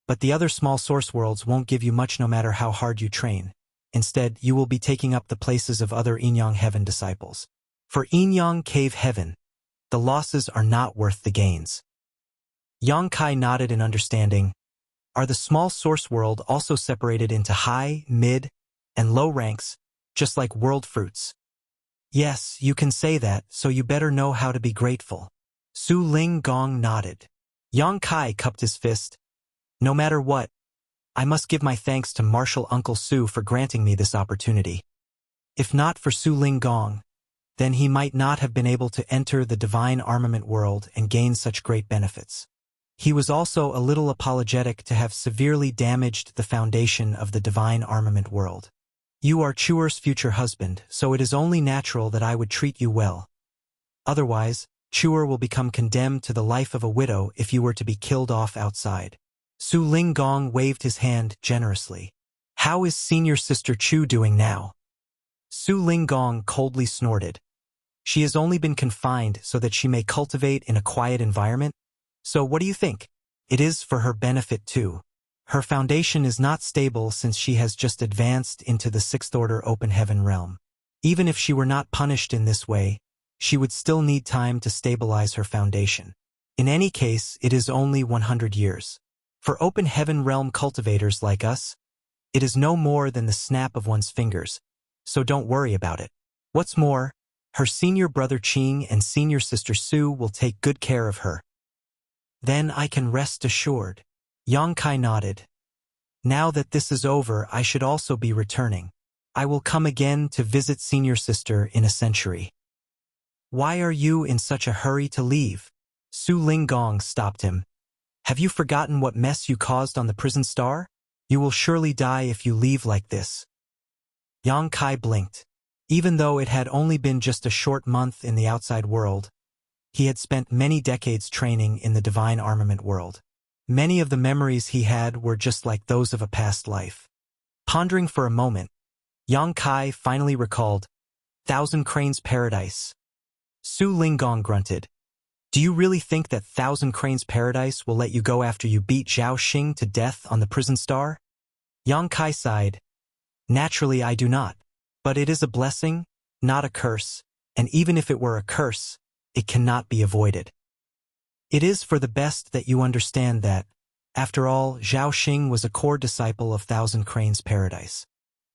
but the other small source worlds won't give you much no matter how hard you train. Instead, you will be taking up the places of other Yin-Yang Heaven disciples. For Yin-Yang Cave Heaven, the losses are not worth the gains. Yang Kai nodded in understanding. Are the small source world also separated into high, mid, and low ranks, just like world fruits? Yes, you can say that, so you better know how to be grateful. Su Linggong nodded. Yang Kai cupped his fist. No matter what, I must give my thanks to Martial Uncle Su for granting me this opportunity. If not for Su Linggong, then he might not have been able to enter the divine armament world and gain such great benefits. He was also a little apologetic to have severely damaged the foundation of the divine armament world. You are Chuer's future husband, so it is only natural that I would treat you well. Otherwise, Chuer will become condemned to the life of a widow if you were to be killed off outside. Su Linggong waved his hand generously. How is senior sister Chu doing now? Su Linggong coldly snorted. She has only been confined so that she may cultivate in a quiet environment? So what do you think? It is for her benefit too. Her foundation is not stable since she has just advanced into the sixth-order open heaven realm. Even if she were not punished in this way, she would still need time to stabilize her foundation. In any case, it is only 100 years. For open heaven realm cultivators like us, it is no more than the snap of one's fingers, so don't worry about it. What's more, her senior brother Qing and senior sister Su will take good care of her. Then I can rest assured. Yang Kai nodded. Now that this is over, I should also be returning. I will come again to visit senior sister in a century. Why are you in such a hurry to leave? Su Linggong stopped him. Have you forgotten what mess you caused on the prison star? You will surely die if you leave like this. Yang Kai blinked. Even though it had only been just a short month in the outside world, he had spent many decades training in the divine armament world. Many of the memories he had were just like those of a past life. Pondering for a moment, Yang Kai finally recalled, Thousand Cranes Paradise. Su Linggong grunted. Do you really think that Thousand Cranes Paradise will let you go after you beat Zhao Xing to death on the prison star? Yang Kai sighed. Naturally I do not. But it is a blessing, not a curse, and even if it were a curse, it cannot be avoided. It is for the best that you understand that, after all, Zhao Xing was a core disciple of Thousand Cranes Paradise.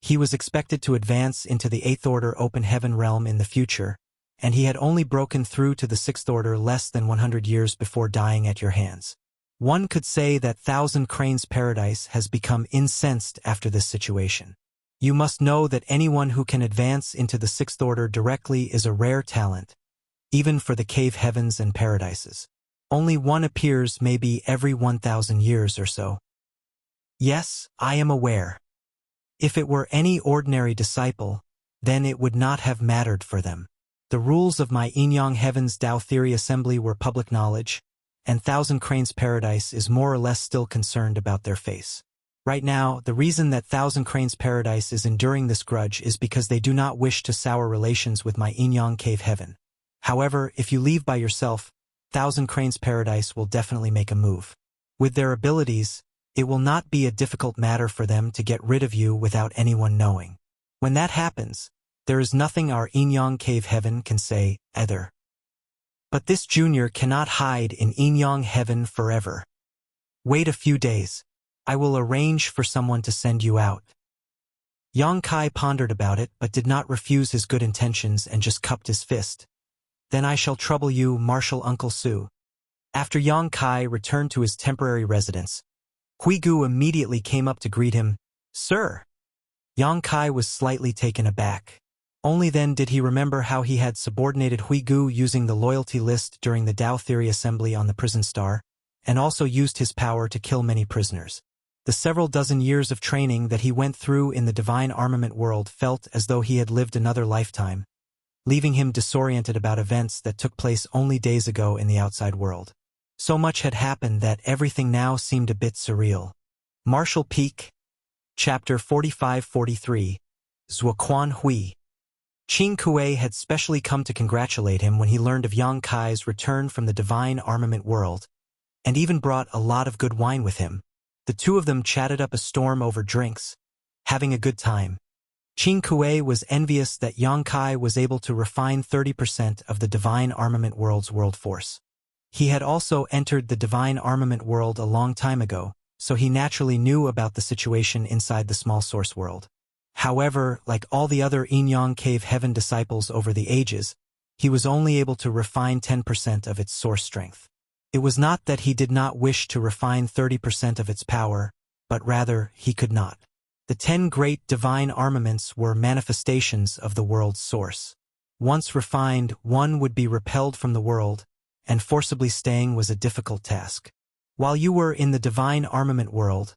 He was expected to advance into the 8th Order Open Heaven realm in the future, and he had only broken through to the 6th Order less than 100 years before dying at your hands. One could say that Thousand Cranes Paradise has become incensed after this situation. You must know that anyone who can advance into the 6th Order directly is a rare talent, even for the cave heavens and paradises. Only one appears maybe every 1,000 years or so. Yes, I am aware. If it were any ordinary disciple, then it would not have mattered for them. The rules of my Yin-Yang Heavens Tao Theory Assembly were public knowledge, and Thousand Cranes Paradise is more or less still concerned about their face. Right now, the reason that Thousand Cranes Paradise is enduring this grudge is because they do not wish to sour relations with my Yin-Yang Cave Heaven. However, if you leave by yourself, Thousand Cranes Paradise will definitely make a move. With their abilities, it will not be a difficult matter for them to get rid of you without anyone knowing. When that happens, there is nothing our Yin-Yang Cave Heaven can say, either. But this junior cannot hide in Yin-Yang Heaven forever. Wait a few days. I will arrange for someone to send you out. Yang Kai pondered about it but did not refuse his good intentions and just cupped his fist. Then I shall trouble you, Marshal Uncle Su. After Yang Kai returned to his temporary residence, Huigu immediately came up to greet him. Sir! Yang Kai was slightly taken aback. Only then did he remember how he had subordinated Huigu using the loyalty list during the Tao Theory Assembly on the prison star, and also used his power to kill many prisoners. The several dozen years of training that he went through in the divine armament world felt as though he had lived another lifetime, leaving him disoriented about events that took place only days ago in the outside world. So much had happened that everything now seemed a bit surreal. Marshal Peak, Chapter 45-43, Zuoquan Hui. Qing Kuei had specially come to congratulate him when he learned of Yang Kai's return from the divine armament world, and even brought a lot of good wine with him. The two of them chatted up a storm over drinks, having a good time. Qing Kuei was envious that Yang Kai was able to refine 30% of the divine armament world's world force. He had also entered the divine armament world a long time ago, so he naturally knew about the situation inside the small source world. However, like all the other Yin-Yang Cave Heaven disciples over the ages, he was only able to refine 10% of its source strength. It was not that he did not wish to refine 30% of its power, but rather he could not. The 10 great divine armaments were manifestations of the world's source. Once refined, one would be repelled from the world, and forcibly staying was a difficult task. While you were in the divine armament world,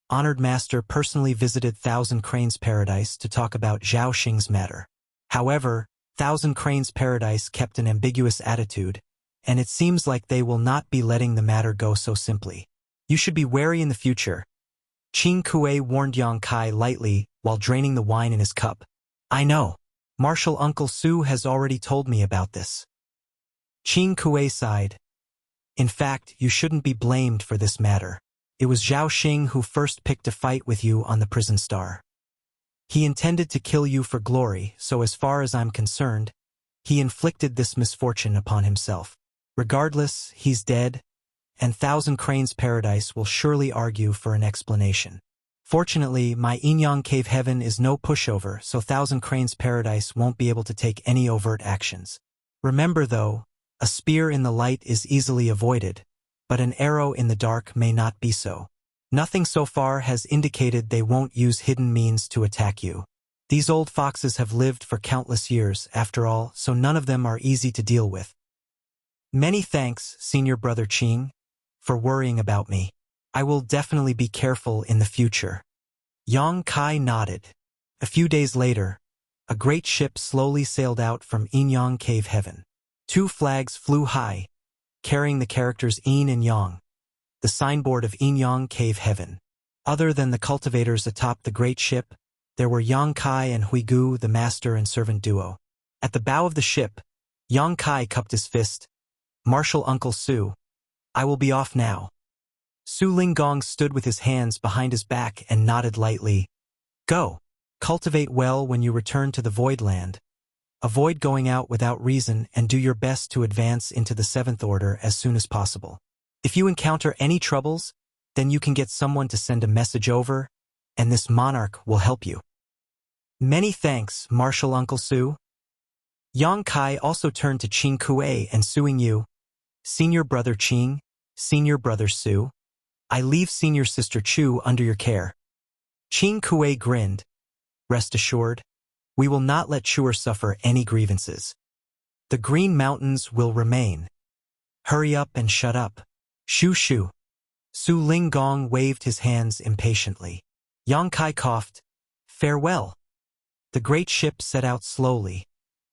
Honored Master personally visited Thousand Cranes Paradise to talk about Zhao Xing's matter. However, Thousand Cranes Paradise kept an ambiguous attitude, and it seems like they will not be letting the matter go so simply. You should be wary in the future. Qing Kuei warned Yang Kai lightly while draining the wine in his cup. I know. Martial Uncle Su has already told me about this. Qing Kuei sighed. In fact, you shouldn't be blamed for this matter. It was Zhao Xing who first picked a fight with you on the prison star. He intended to kill you for glory, so as far as I'm concerned, he inflicted this misfortune upon himself. Regardless, he's dead, and Thousand Cranes Paradise will surely argue for an explanation. Fortunately, my Yin-Yang Cave Heaven is no pushover, so Thousand Cranes Paradise won't be able to take any overt actions. Remember though, a spear in the light is easily avoided, but an arrow in the dark may not be so. Nothing so far has indicated they won't use hidden means to attack you. These old foxes have lived for countless years, after all, so none of them are easy to deal with. Many thanks, Senior Brother Qing, for worrying about me. I will definitely be careful in the future. Yang Kai nodded. A few days later, a great ship slowly sailed out from Yin-Yang Cave Heaven. 2 flags flew high, carrying the characters Yin and Yang, the signboard of Yin-Yang Cave Heaven. Other than the cultivators atop the great ship, there were Yang Kai and Huigu, the master and servant duo. At the bow of the ship, Yang Kai cupped his fist. Martial Uncle Su, I will be off now. Su Linggong stood with his hands behind his back and nodded lightly. Go. Cultivate well when you return to the Void Land. Avoid going out without reason and do your best to advance into the 7th Order as soon as possible. If you encounter any troubles, then you can get someone to send a message over, and this monarch will help you. Many thanks, Martial Uncle Su. Yang Kai also turned to Qing Kuei and Suing Yu. Senior Brother Qing, Senior Brother Su, I leave Senior Sister Chu under your care. Qing Kuei grinned. Rest assured, we will not let Chuer suffer any grievances. The Green Mountains will remain. Hurry up and shut up. Shoo shoo. Su Linggong waved his hands impatiently. Yang Kai coughed. Farewell. The great ship set out slowly,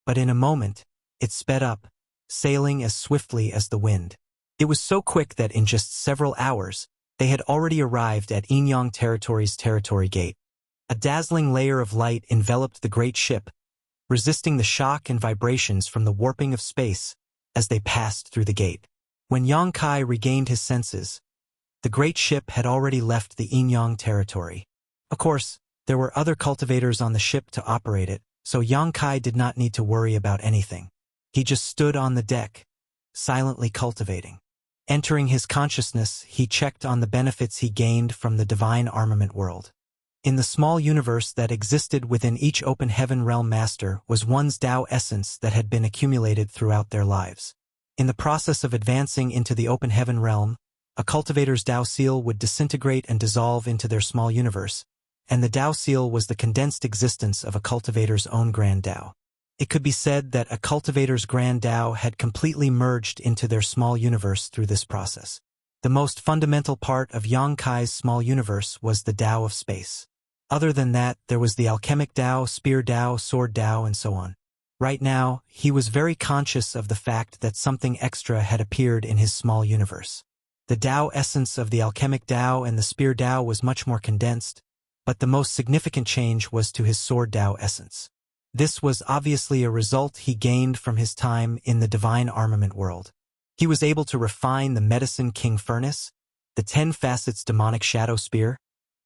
but in a moment, it sped up, sailing as swiftly as the wind. It was so quick that in just several hours, they had already arrived at Yin-Yang Territory's territory gate. A dazzling layer of light enveloped the great ship, resisting the shock and vibrations from the warping of space as they passed through the gate. When Yang Kai regained his senses, the great ship had already left the Yin-Yang Territory. Of course, there were other cultivators on the ship to operate it, so Yang Kai did not need to worry about anything. He just stood on the deck, silently cultivating. Entering his consciousness, he checked on the benefits he gained from the divine armament world. In the small universe that existed within each open heaven realm master was one's Tao essence that had been accumulated throughout their lives. In the process of advancing into the open heaven realm, a cultivator's Tao seal would disintegrate and dissolve into their small universe, and the Tao seal was the condensed existence of a cultivator's own grand Tao. It could be said that a cultivator's grand Tao had completely merged into their small universe through this process. The most fundamental part of Yang Kai's small universe was the Tao of space. Other than that, there was the alchemic Tao, spear Tao, sword Tao, and so on. Right now, he was very conscious of the fact that something extra had appeared in his small universe. The Tao essence of the alchemic Tao and the spear Tao was much more condensed, but the most significant change was to his sword Tao essence. This was obviously a result he gained from his time in the divine armament world. He was able to refine the Medicine King Furnace, the 10 Facets Demonic Shadow Spear,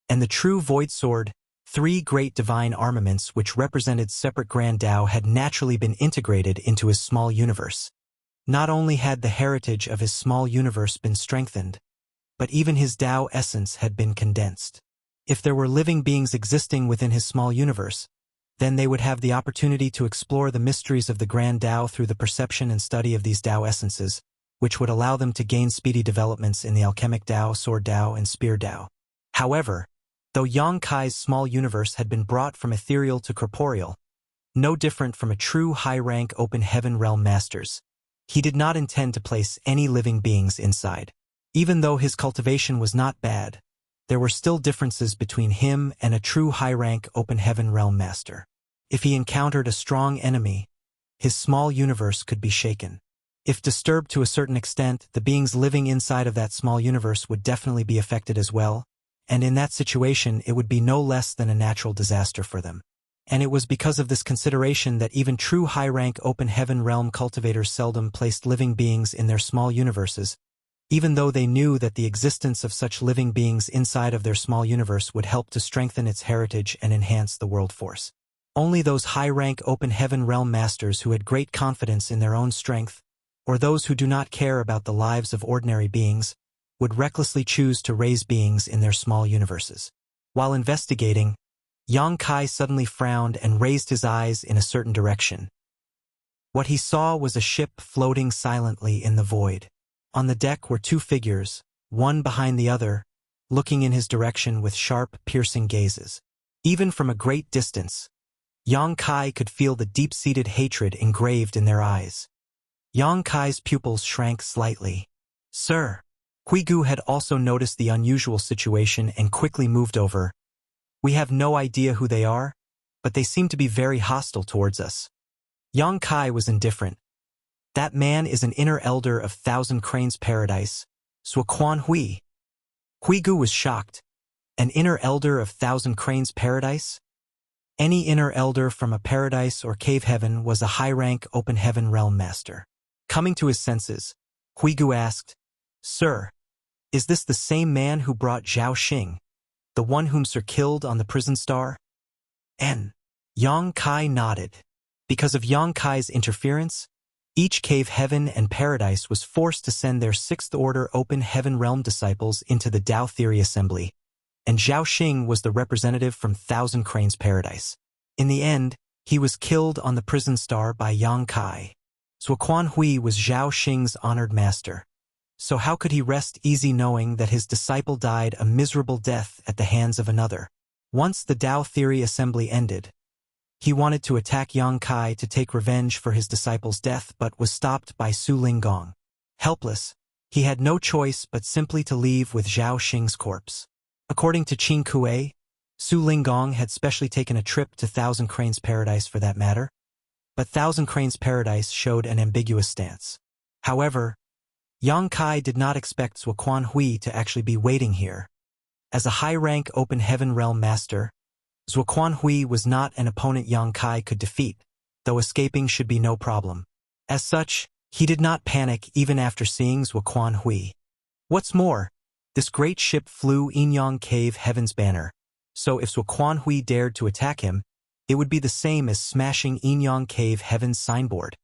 and the True Void Sword. 3 great divine armaments which represented separate grand Tao had naturally been integrated into his small universe. Not only had the heritage of his small universe been strengthened, but even his Tao essence had been condensed. If there were living beings existing within his small universe, then they would have the opportunity to explore the mysteries of the grand Tao through the perception and study of these Tao essences, which would allow them to gain speedy developments in the alchemic Tao, sword Tao, and spear Tao. However, though Yang Kai's small universe had been brought from ethereal to corporeal, no different from a true high-rank open heaven realm master's, he did not intend to place any living beings inside. Even though his cultivation was not bad, there were still differences between him and a true high-rank open heaven realm master. If he encountered a strong enemy, his small universe could be shaken. If disturbed to a certain extent, the beings living inside of that small universe would definitely be affected as well, and in that situation it would be no less than a natural disaster for them. And it was because of this consideration that even true high-rank open heaven realm cultivators seldom placed living beings in their small universes, even though they knew that the existence of such living beings inside of their small universe would help to strengthen its heritage and enhance the world force. Only those high-rank open heaven realm masters who had great confidence in their own strength, or those who do not care about the lives of ordinary beings, would recklessly choose to raise beings in their small universes. While investigating, Yang Kai suddenly frowned and raised his eyes in a certain direction. What he saw was a ship floating silently in the void. On the deck were two figures, one behind the other, looking in his direction with sharp, piercing gazes. Even from a great distance, Yang Kai could feel the deep-seated hatred engraved in their eyes. Yang Kai's pupils shrank slightly. "Sir." Huigu had also noticed the unusual situation and quickly moved over. "We have no idea who they are, but they seem to be very hostile towards us." Yang Kai was indifferent. "That man is an inner elder of Thousand Cranes Paradise, Suaquan Hui." Huigu was shocked. An inner elder of Thousand Cranes Paradise? Any inner elder from a paradise or cave heaven was a high-rank open heaven realm master. Coming to his senses, Huigu asked, "Sir, is this the same man who brought Zhao Xing, the one whom Sir killed on the prison star?" And Yang Kai nodded. Because of Yang Kai's interference, each cave heaven and paradise was forced to send their sixth-order open heaven realm disciples into the Tao Theory Assembly, and Zhao Xing was the representative from Thousand Cranes Paradise. In the end, he was killed on the prison star by Yang Kai. Suaquan Hui was Zhao Xing's honored master, so how could he rest easy knowing that his disciple died a miserable death at the hands of another? Once the Tao Theory Assembly ended, he wanted to attack Yang Kai to take revenge for his disciple's death but was stopped by Su Linggong. Helpless, he had no choice but simply to leave with Zhao Xing's corpse. According to Qing Kuei, Su Linggong had specially taken a trip to Thousand Cranes Paradise for that matter, but Thousand Cranes Paradise showed an ambiguous stance. However, Yang Kai did not expect Suaquan Hui to actually be waiting here. As a high-rank open heaven realm master, Suaquan Hui was not an opponent Yang Kai could defeat, though escaping should be no problem. As such, he did not panic even after seeing Suaquan Hui. What's more, this great ship flew Inyang Cave Heaven's banner, so if Suaquan Hui dared to attack him, it would be the same as smashing Inyang Cave Heaven's signboard,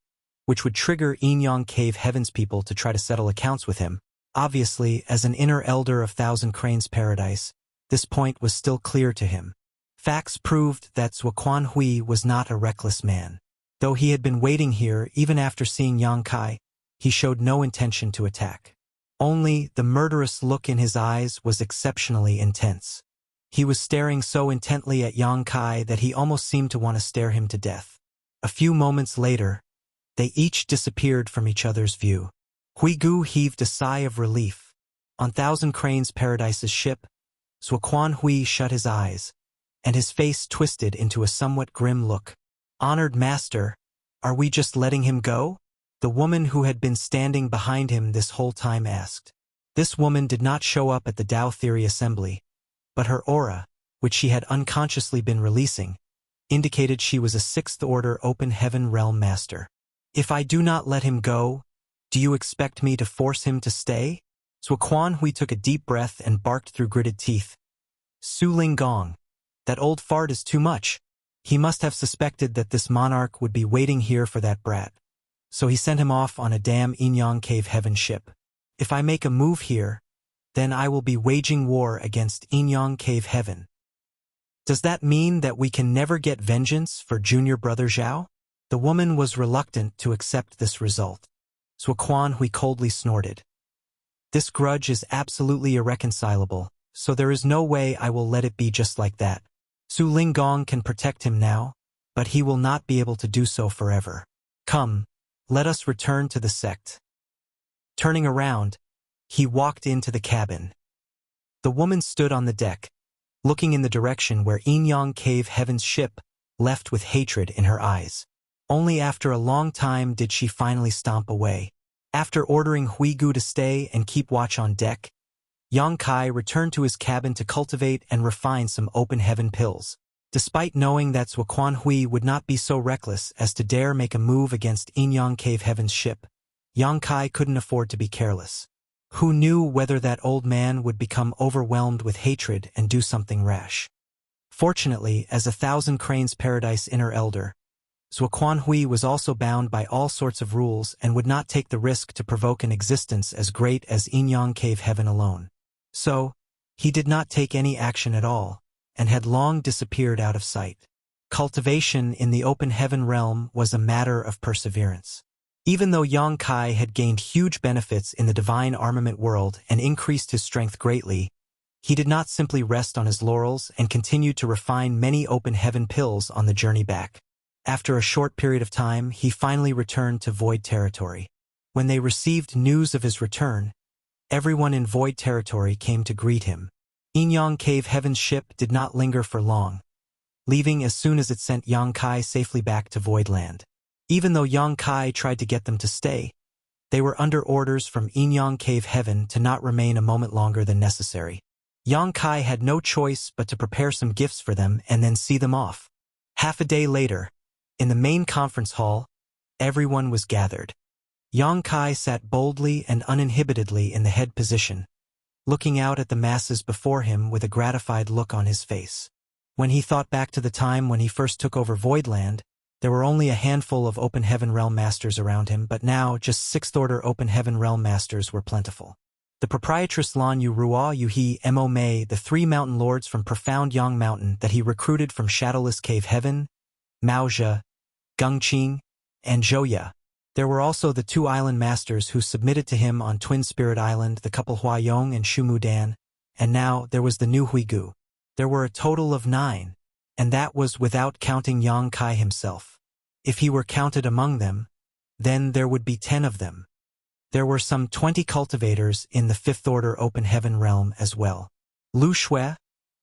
which would trigger Inyang Cave Heaven's people to try to settle accounts with him. Obviously, as an inner elder of Thousand Cranes Paradise, this point was still clear to him. Facts proved that Suaquan Hui was not a reckless man. Though he had been waiting here even after seeing Yang Kai, he showed no intention to attack. Only the murderous look in his eyes was exceptionally intense. He was staring so intently at Yang Kai that he almost seemed to want to stare him to death. A few moments later, they each disappeared from each other's view. Huigu heaved a sigh of relief. On Thousand Cranes Paradise's ship, Suaquan Hui shut his eyes, and his face twisted into a somewhat grim look. "Honored master, are we just letting him go?" the woman who had been standing behind him this whole time asked. This woman did not show up at the Tao Theory Assembly, but her aura, which she had unconsciously been releasing, indicated she was a sixth-order open heaven realm master. "If I do not let him go, do you expect me to force him to stay?" Suaquan Hui took a deep breath and barked through gritted teeth. "Su Linggong, that old fart is too much." He must have suspected that this monarch would be waiting here for that brat, so he sent him off on a damn Inyang Cave Heaven ship. "If I make a move here, then I will be waging war against Inyang Cave Heaven. Does that mean that we can never get vengeance for junior brother Zhao?" The woman was reluctant to accept this result. Suaquan Hui coldly snorted. "This grudge is absolutely irreconcilable, so there is no way I will let it be just like that. Su Linggong can protect him now, but he will not be able to do so forever. Come, let us return to the sect." Turning around, he walked into the cabin. The woman stood on the deck, looking in the direction where Inyang Cave Heaven's ship left with hatred in her eyes. Only after a long time did she finally stomp away. After ordering Huigu to stay and keep watch on deck, Yang Kai returned to his cabin to cultivate and refine some open heaven pills. Despite knowing that Zhuquan Hui would not be so reckless as to dare make a move against Yinyang Cave Heaven's ship, Yang Kai couldn't afford to be careless. Who knew whether that old man would become overwhelmed with hatred and do something rash? Fortunately, as 1,000 Cranes Paradise Inner Elder, Zhuquan Hui was also bound by all sorts of rules and would not take the risk to provoke an existence as great as Yinyang Cave Heaven alone. So, he did not take any action at all, and had long disappeared out of sight. Cultivation in the open heaven realm was a matter of perseverance. Even though Yang Kai had gained huge benefits in the divine armament world and increased his strength greatly, he did not simply rest on his laurels and continued to refine many open heaven pills on the journey back. After a short period of time, he finally returned to Void Territory. When they received news of his return, everyone in Void Territory came to greet him. Yinyang Cave Heaven's ship did not linger for long, leaving as soon as it sent Yang Kai safely back to Voidland. Even though Yang Kai tried to get them to stay, they were under orders from Yinyang Cave Heaven to not remain a moment longer than necessary. Yang Kai had no choice but to prepare some gifts for them and then see them off. Half a day later, in the main conference hall, everyone was gathered. Yang Kai sat boldly and uninhibitedly in the head position, looking out at the masses before him with a gratified look on his face. When he thought back to the time when he first took over Voidland, there were only a handful of Open Heaven Realm Masters around him, but now just 6th Order Open Heaven Realm Masters were plentiful. The proprietress Lan Yu Rua Yu He Mo Mei, the 3 mountain lords from Profound Yang Mountain that he recruited from Shadowless Cave Heaven, Maozhe, Gengqing, and Zhouya. There were also the 2 island masters who submitted to him on Twin Spirit Island, the couple Huayong and Shumudan, and now there was the new Huigu. There were a total of 9, and that was without counting Yang Kai himself. If he were counted among them, then there would be 10 of them. There were some 20 cultivators in the 5th Order Open Heaven realm as well. Lu Shui,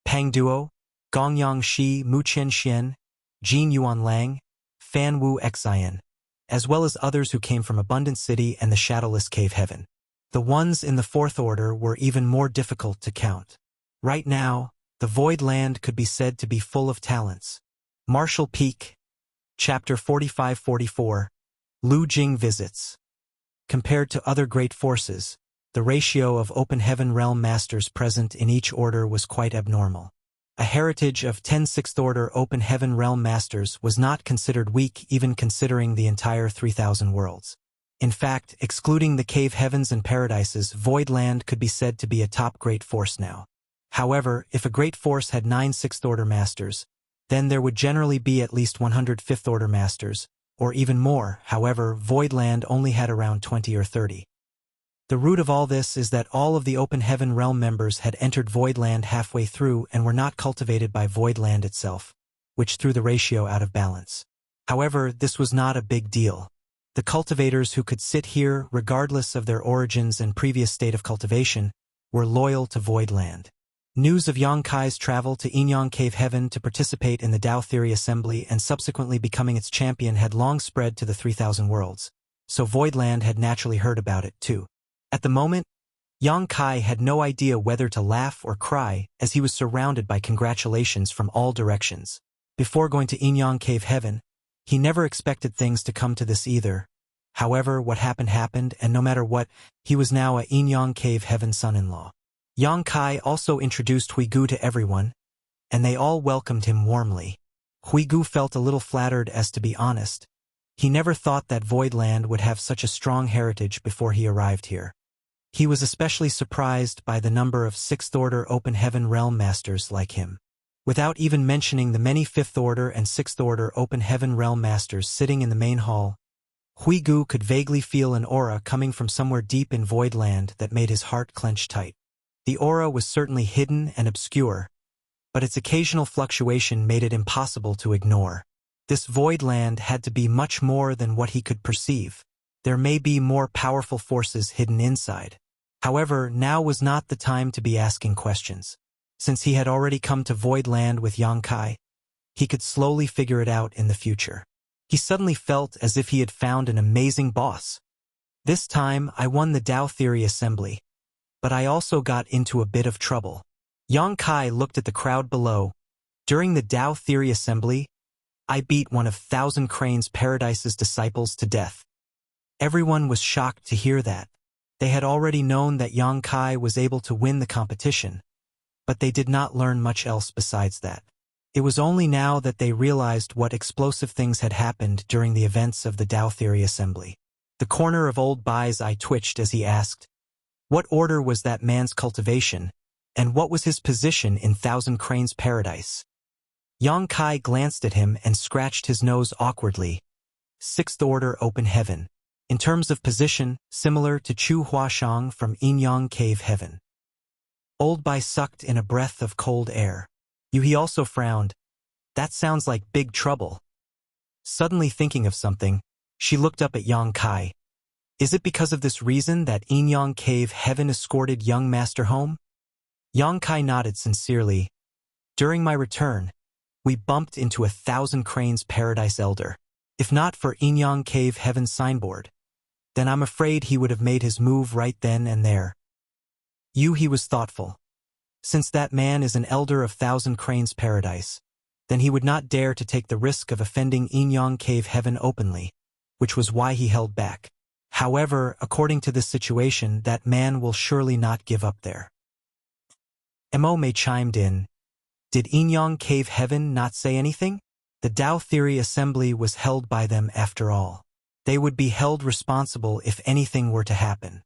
Pang Duo, Gongyang Shi, Mu Qianxian, Jin Yuan Lang, Fan Wu Xian, as well as others who came from Abundant City and the Shadowless Cave Heaven. The ones in the 4th Order were even more difficult to count. Right now, the Void Land could be said to be full of talents. Martial Peak, Chapter 45-44, Lu Jing visits. Compared to other great forces, the ratio of Open Heaven Realm Masters present in each order was quite abnormal. A heritage of 10 6th Order Open Heaven Realm Masters was not considered weak even considering the entire 3,000 worlds. In fact, excluding the Cave Heavens and Paradises, Voidland could be said to be a top great force now. However, if a great force had 9 6th Order Masters, then there would generally be at least 100 5th Order Masters, or even more. However, Voidland only had around 20 or 30. The root of all this is that all of the Open Heaven Realm members had entered Voidland halfway through and were not cultivated by Voidland itself, which threw the ratio out of balance. However, this was not a big deal. The cultivators who could sit here, regardless of their origins and previous state of cultivation, were loyal to Voidland. News of Yang Kai's travel to Yinyang Cave Heaven to participate in the Dao Theory Assembly and subsequently becoming its champion had long spread to the 3,000 worlds, so Voidland had naturally heard about it too. At the moment, Yang Kai had no idea whether to laugh or cry as he was surrounded by congratulations from all directions. Before going to Yinyang Cave Heaven, he never expected things to come to this either. However, what happened happened, and no matter what, he was now a Yinyang Cave Heaven son-in-law. Yang Kai also introduced Huigu to everyone, and they all welcomed him warmly. Huigu felt a little flattered, as to be honest. He never thought that Voidland would have such a strong heritage before he arrived here. He was especially surprised by the number of 6th Order Open Heaven Realm Masters like him. Without even mentioning the many 5th Order and 6th Order Open Heaven Realm Masters sitting in the main hall, Huigu could vaguely feel an aura coming from somewhere deep in Voidland that made his heart clench tight. The aura was certainly hidden and obscure, but its occasional fluctuation made it impossible to ignore. This Voidland had to be much more than what he could perceive. There may be more powerful forces hidden inside. However, now was not the time to be asking questions. Since he had already come to Voidland with Yang Kai, he could slowly figure it out in the future. He suddenly felt as if he had found an amazing boss. This time, I won the Dao Theory Assembly, but I also got into a bit of trouble. Yang Kai looked at the crowd below. During the Tao Theory Assembly, I beat one of Thousand Cranes Paradise's disciples to death. Everyone was shocked to hear that. They had already known that Yang Kai was able to win the competition, but they did not learn much else besides that. It was only now that they realized what explosive things had happened during the events of the Tao Theory Assembly. The corner of Old Bai's eye twitched as he asked, what order was that man's cultivation, and what was his position in Thousand Cranes Paradise? Yang Kai glanced at him and scratched his nose awkwardly. Sixth Order Open Heaven. In terms of position, similar to Chu Huashang from Yin-Yang Cave Heaven. Old Bai sucked in a breath of cold air. He also frowned. That sounds like big trouble. Suddenly thinking of something, she looked up at Yang Kai. Is it because of this reason that Yin-Yang Cave Heaven escorted young master home? Yang Kai nodded sincerely. During my return, we bumped into a Thousand Cranes Paradise elder. If not for Yin-Yang Cave Heaven's signboard, then I'm afraid he would have made his move right then and there. He was thoughtful. Since that man is an elder of Thousand Cranes Paradise, then he would not dare to take the risk of offending Yin-Yang Cave Heaven openly, which was why he held back. However, according to this situation, that man will surely not give up there. Mo Mei chimed in. Did Yin-Yang Cave Heaven not say anything? The Tao Theory Assembly was held by them after all. They would be held responsible if anything were to happen.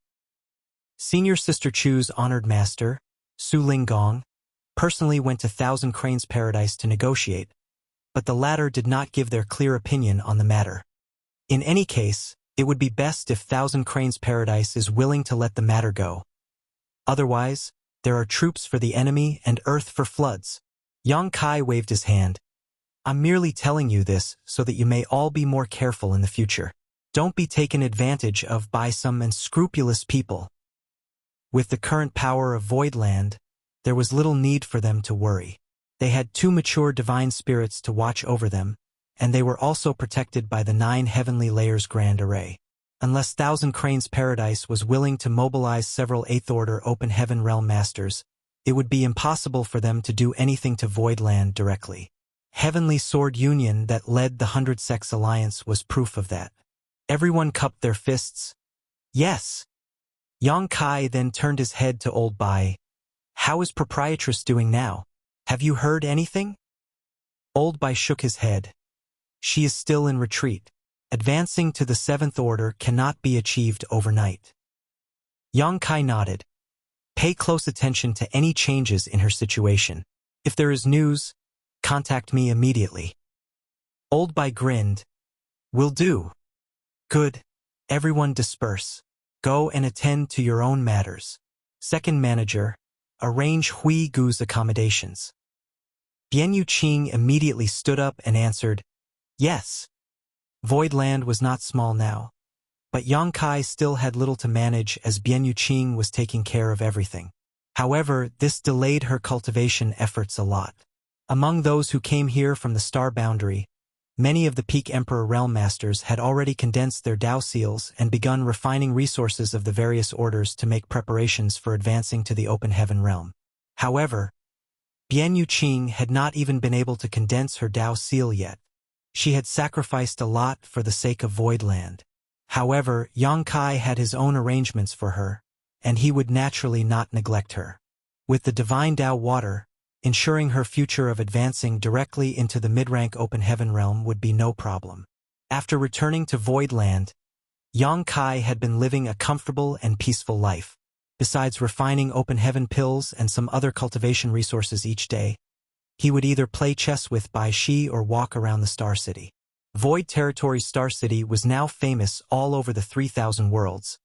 Senior Sister Chu's honored master, Su Linggong, personally went to Thousand Cranes Paradise to negotiate, but the latter did not give their clear opinion on the matter. In any case, it would be best if Thousand Cranes Paradise is willing to let the matter go. Otherwise, there are troops for the enemy and earth for floods. Yang Kai waved his hand. I'm merely telling you this so that you may all be more careful in the future. Don't be taken advantage of by some unscrupulous people. With the current power of Voidland, there was little need for them to worry. They had 2 mature divine spirits to watch over them, and they were also protected by the 9 heavenly layers grand array. Unless Thousand Cranes Paradise was willing to mobilize several 8th Order Open Heaven Realm Masters, it would be impossible for them to do anything to Voidland directly. Heavenly Sword Union that led the 100 Sects Alliance was proof of that. Everyone cupped their fists. Yes. Yang Kai then turned his head to Old Bai. How is Proprietress doing now? Have you heard anything? Old Bai shook his head. She is still in retreat. Advancing to the 7th Order cannot be achieved overnight. Yang Kai nodded. Pay close attention to any changes in her situation. If there is news, contact me immediately. Old Bai grinned. Will do. Good. Everyone disperse. Go and attend to your own matters. Second manager, arrange Hui Gu's accommodations. Bian Yuqing immediately stood up and answered, yes. Voidland was not small now, but Yang Kai still had little to manage as Bian Yuqing was taking care of everything. However, this delayed her cultivation efforts a lot. Among those who came here from the Star Boundary, many of the Peak Emperor Realm Masters had already condensed their Dao seals and begun refining resources of the various orders to make preparations for advancing to the Open Heaven Realm. However, Bian Yuqing had not even been able to condense her Dao seal yet. She had sacrificed a lot for the sake of Voidland. However, Yang Kai had his own arrangements for her, and he would naturally not neglect her. With the Divine Dao Water, ensuring her future of advancing directly into the mid-rank Open Heaven Realm would be no problem. After returning to Voidland, Yang Kai had been living a comfortable and peaceful life. Besides refining Open Heaven pills and some other cultivation resources each day, he would either play chess with Bai Shi or walk around the Star City. Void Territory Star City was now famous all over the 3,000 worlds,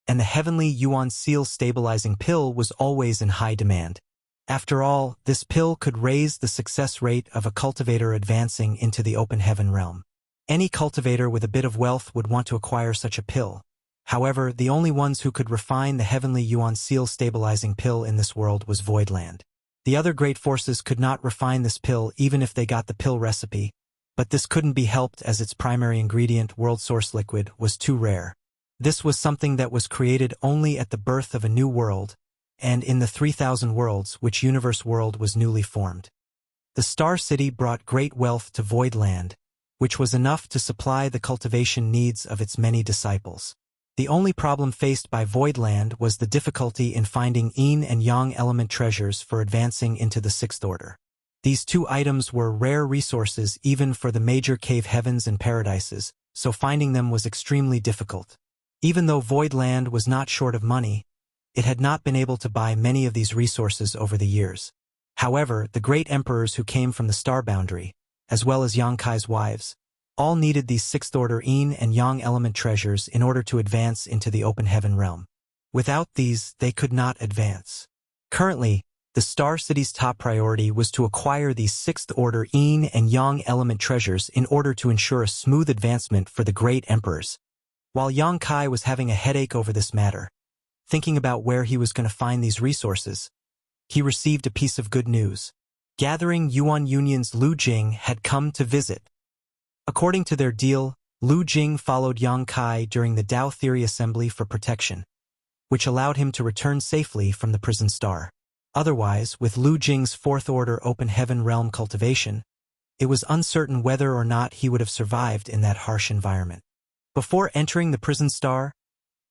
and the Heavenly Yuan Seal Stabilizing Pill was always in high demand. After all, this pill could raise the success rate of a cultivator advancing into the Open Heaven Realm. Any cultivator with a bit of wealth would want to acquire such a pill. However, the only ones who could refine the Heavenly Yuan Seal Stabilizing Pill in this world was Voidland. The other great forces could not refine this pill even if they got the pill recipe, but this couldn't be helped as its primary ingredient, World Source Liquid, was too rare. This was something that was created only at the birth of a new world, and in the 3,000 worlds which Universe World was newly formed. The Star City brought great wealth to Voidland, which was enough to supply the cultivation needs of its many disciples. The only problem faced by Voidland was the difficulty in finding yin and yang element treasures for advancing into the Sixth Order. These two items were rare resources even for the major cave heavens and paradises, so finding them was extremely difficult. Even though Voidland was not short of money, it had not been able to buy many of these resources over the years. However, the great emperors who came from the star boundary, as well as Yang Kai's wives, all needed these Sixth Order yin and yang element treasures in order to advance into the open heaven realm. Without these, they could not advance. Currently, the Star City's top priority was to acquire these Sixth Order yin and yang element treasures in order to ensure a smooth advancement for the great emperors. While Yang Kai was having a headache over this matter, thinking about where he was going to find these resources, he received a piece of good news. Gathering Yuan Union's Lu Jing had come to visit. According to their deal, Lu Jing followed Yang Kai during the Tao Theory Assembly for protection, which allowed him to return safely from the prison star. Otherwise, with Lu Jing's Fourth Order open heaven realm cultivation, it was uncertain whether or not he would have survived in that harsh environment. Before entering the prison star,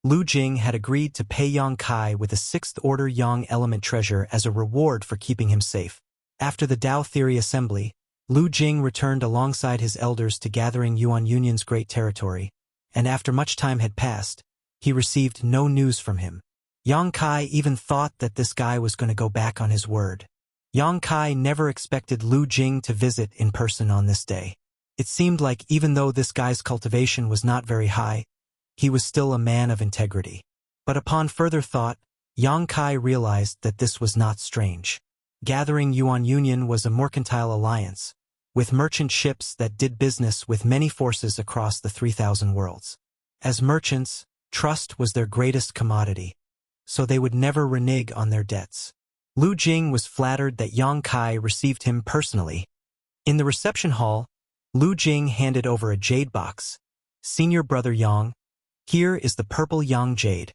Lu Jing had agreed to pay Yang Kai with a Sixth Order yang element treasure as a reward for keeping him safe. After the Tao Theory Assembly, Lu Jing returned alongside his elders to gathering Yuan Union's great territory, and after much time had passed, he received no news from him. Yang Kai even thought that this guy was going to go back on his word. Yang Kai never expected Lu Jing to visit in person on this day. It seemed like even though this guy's cultivation was not very high, he was still a man of integrity. But upon further thought, Yang Kai realized that this was not strange. Gathering Yuan Union was a mercantile alliance, with merchant ships that did business with many forces across the 3,000 worlds. As merchants, trust was their greatest commodity, so they would never renege on their debts. Lu Jing was flattered that Yang Kai received him personally. In the reception hall, Lu Jing handed over a jade box. Senior Brother Yang, here is the purple Yang jade,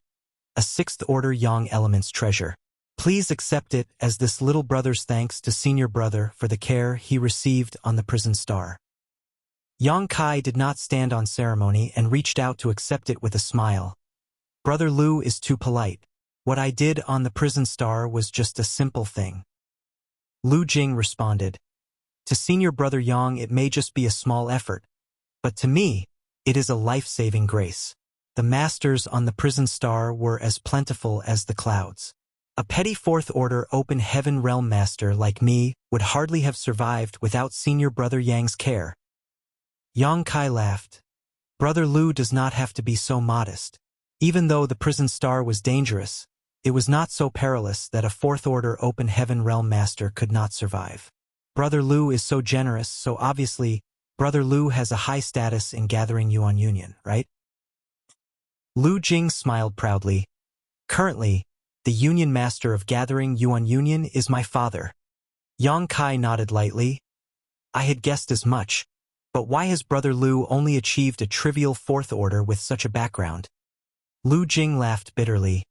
a Sixth Order yang elements treasure. Please accept it as this little brother's thanks to Senior Brother for the care he received on the prison star. Yang Kai did not stand on ceremony and reached out to accept it with a smile. Brother Lu is too polite. What I did on the prison star was just a simple thing. Lu Jing responded. To Senior Brother Yang it may just be a small effort, but to me, it is a life-saving grace. The masters on the prison star were as plentiful as the clouds. A petty Fourth Order open heaven realm master like me would hardly have survived without Senior Brother Yang's care. Yang Kai laughed. Brother Lu does not have to be so modest. Even though the prison star was dangerous, it was not so perilous that a Fourth Order open heaven realm master could not survive. Brother Lu is so generous, so obviously, Brother Lu has a high status in gathering Yuan Union, right? Lu Jing smiled proudly. Currently, the Union Master of gathering Yuan Union is my father. Yang Kai nodded lightly. I had guessed as much, but why has Brother Lu only achieved a trivial Fourth Order with such a background? Lu Jing laughed bitterly.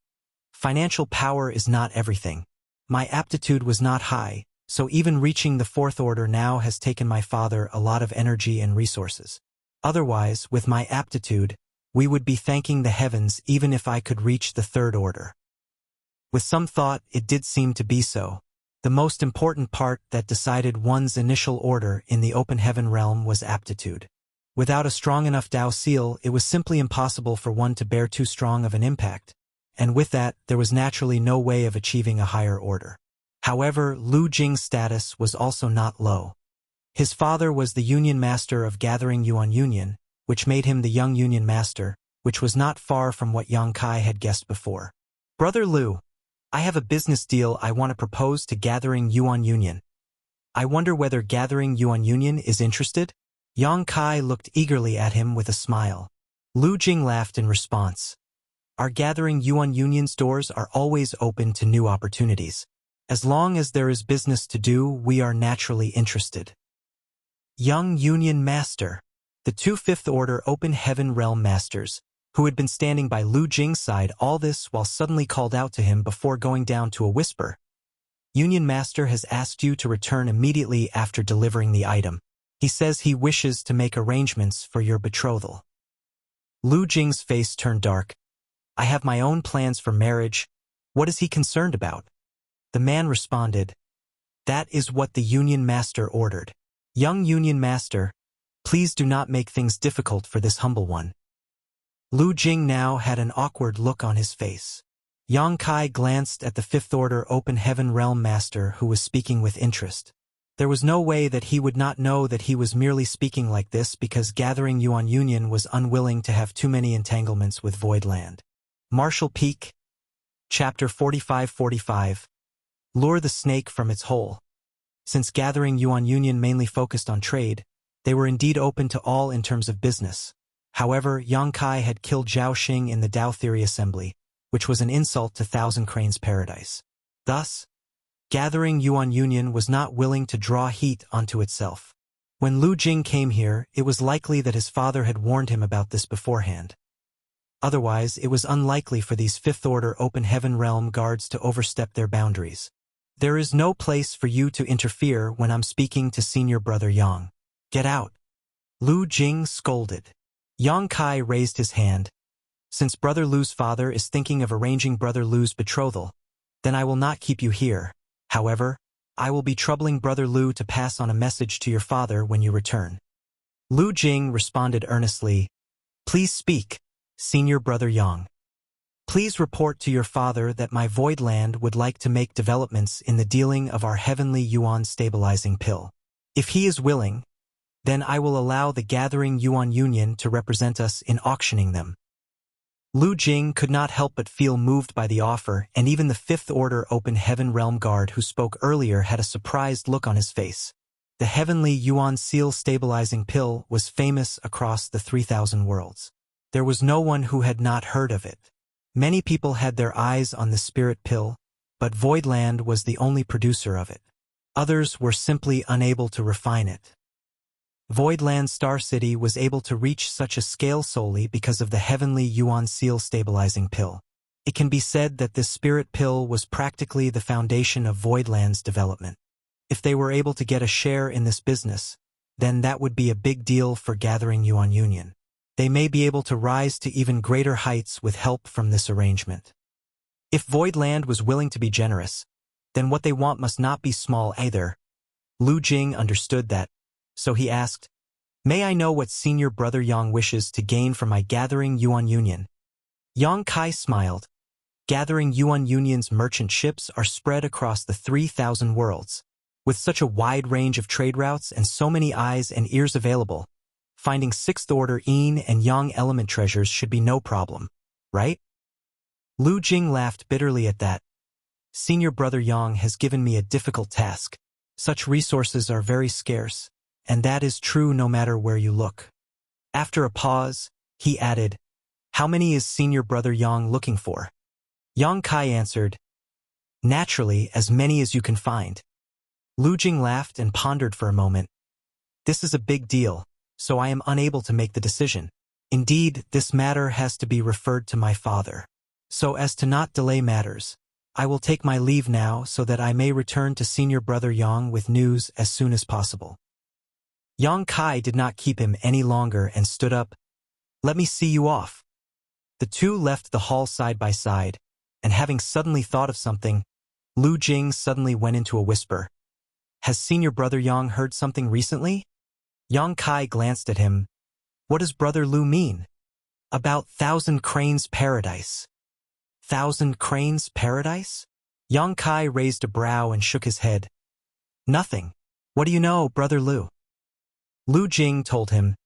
Financial power is not everything. My aptitude was not high, so even reaching the Fourth Order now has taken my father a lot of energy and resources. Otherwise, with my aptitude, we would be thanking the heavens even if I could reach the Third Order. With some thought, it did seem to be so. The most important part that decided one's initial order in the open heaven realm was aptitude. Without a strong enough Tao seal, it was simply impossible for one to bear too strong of an impact, and with that, there was naturally no way of achieving a higher order. However, Lu Jing's status was also not low. His father was the Union Master of gathering Yuan Union, which made him the young Union Master, which was not far from what Yang Kai had guessed before. Brother Lu, I have a business deal I want to propose to gathering Yuan Union. I wonder whether gathering Yuan Union is interested? Yang Kai looked eagerly at him with a smile. Lu Jing laughed in response. Our gathering Yuan Union's doors are always open to new opportunities. As long as there is business to do, we are naturally interested. Young Union Master. The two Fifth Order Open Heaven Realm Masters, who had been standing by Lu Jing's side all this while suddenly called out to him before going down to a whisper. Union Master has asked you to return immediately after delivering the item. He says he wishes to make arrangements for your betrothal. Lu Jing's face turned dark. I have my own plans for marriage. What is he concerned about? The man responded, that is what the Union Master ordered. Young Union Master, please do not make things difficult for this humble one. Lu Jing now had an awkward look on his face. Yang Kai glanced at the Fifth Order Open Heaven Realm Master who was speaking with interest. There was no way that he would not know that he was merely speaking like this because Gathering Yuan Union was unwilling to have too many entanglements with Void Land. Martial Peak, Chapter 45-45. Lure the snake from its hole. Since Gathering Yuan Union mainly focused on trade, they were indeed open to all in terms of business. However, Yang Kai had killed Zhao Xing in the Dao Theory Assembly, which was an insult to Thousand Cranes Paradise. Thus, Gathering Yuan Union was not willing to draw heat onto itself. When Lu Jing came here, it was likely that his father had warned him about this beforehand. Otherwise, it was unlikely for these Fifth Order Open Heaven Realm guards to overstep their boundaries. There is no place for you to interfere when I'm speaking to Senior Brother Yang. Get out. Lu Jing scolded. Yang Kai raised his hand. Since Brother Lu's father is thinking of arranging Brother Lu's betrothal, then I will not keep you here. However, I will be troubling Brother Lu to pass on a message to your father when you return. Lu Jing responded earnestly, please speak, Senior Brother Yang. Please report to your father that my Void Land would like to make developments in the dealing of our Heavenly Yuan stabilizing pill. If he is willing, then I will allow the Gathering Yuan Union to represent us in auctioning them. Lu Jing could not help but feel moved by the offer, and even the Fifth Order Open Heaven Realm Guard who spoke earlier had a surprised look on his face. The Heavenly Yuan Seal Stabilizing Pill was famous across the 3,000 worlds. There was no one who had not heard of it. Many people had their eyes on the Spirit Pill, but Voidland was the only producer of it. Others were simply unable to refine it. Voidland Star City was able to reach such a scale solely because of the Heavenly Yuan Seal Stabilizing Pill. It can be said that this Spirit Pill was practically the foundation of Voidland's development. If they were able to get a share in this business, then that would be a big deal for Gathering Yuan Union. They may be able to rise to even greater heights with help from this arrangement. If Voidland was willing to be generous, then what they want must not be small either. Lu Jing understood that, so he asked, may I know what Senior Brother Yang wishes to gain from my Gathering Yuan Union? Yang Kai smiled. Gathering Yuan Union's merchant ships are spread across the 3,000 worlds. With such a wide range of trade routes and so many eyes and ears available, finding Sixth Order Yin and Yang element treasures should be no problem, right? Lu Jing laughed bitterly at that. Senior Brother Yang has given me a difficult task. Such resources are very scarce, and that is true no matter where you look. After a pause, he added, how many is Senior Brother Yang looking for? Yang Kai answered, naturally, as many as you can find. Lu Jing laughed and pondered for a moment. This is a big deal, so I am unable to make the decision. Indeed, this matter has to be referred to my father. So as to not delay matters, I will take my leave now so that I may return to Senior Brother Yang with news as soon as possible. Yang Kai did not keep him any longer and stood up. Let me see you off. The two left the hall side by side, and having suddenly thought of something, Lu Jing suddenly went into a whisper. Has Senior Brother Yang heard something recently? Yang Kai glanced at him. What does Brother Lu mean? About Thousand Cranes Paradise. Thousand Cranes Paradise? Yang Kai raised a brow and shook his head. Nothing. What do you know, Brother Lu? Lu Jing told him,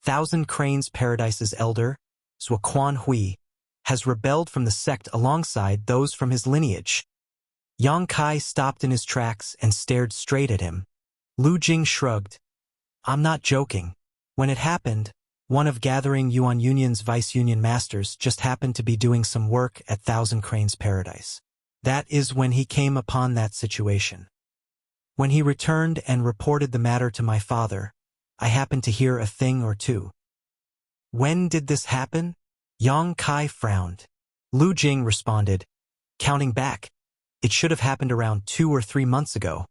Thousand Cranes Paradise's elder, Zuoquan Hui, has rebelled from the sect alongside those from his lineage. Yang Kai stopped in his tracks and stared straight at him. Lu Jing shrugged. I'm not joking. When it happened, one of Gathering Yuan Union's vice-union masters just happened to be doing some work at Thousand Cranes Paradise. That is when he came upon that situation. When he returned and reported the matter to my father, I happened to hear a thing or two. When did this happen? Yang Kai frowned. Lu Jing responded, counting back. It should have happened around 2 or 3 months ago.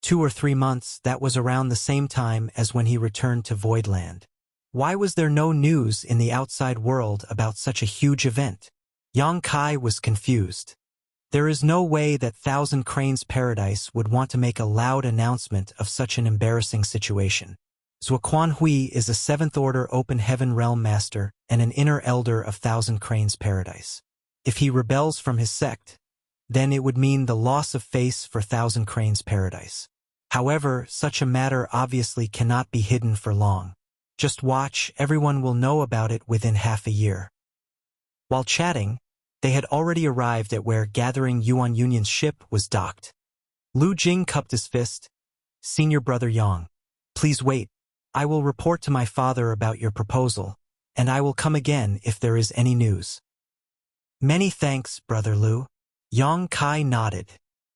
2 or 3 months, that was around the same time as when he returned to Voidland. Why was there no news in the outside world about such a huge event? Yang Kai was confused. There is no way that Thousand Cranes Paradise would want to make a loud announcement of such an embarrassing situation. Zuoquan Hui is a 7th Order Open Heaven Realm Master and an inner elder of Thousand Cranes Paradise. If he rebels from his sect, then it would mean the loss of face for Thousand Cranes Paradise. However, such a matter obviously cannot be hidden for long. Just watch, everyone will know about it within half a year. While chatting, they had already arrived at where Gathering Yuan Union's ship was docked. Lu Jing cupped his fist. Senior Brother Yang, please wait. I will report to my father about your proposal, and I will come again if there is any news. Many thanks, Brother Lu. Yang Kai nodded.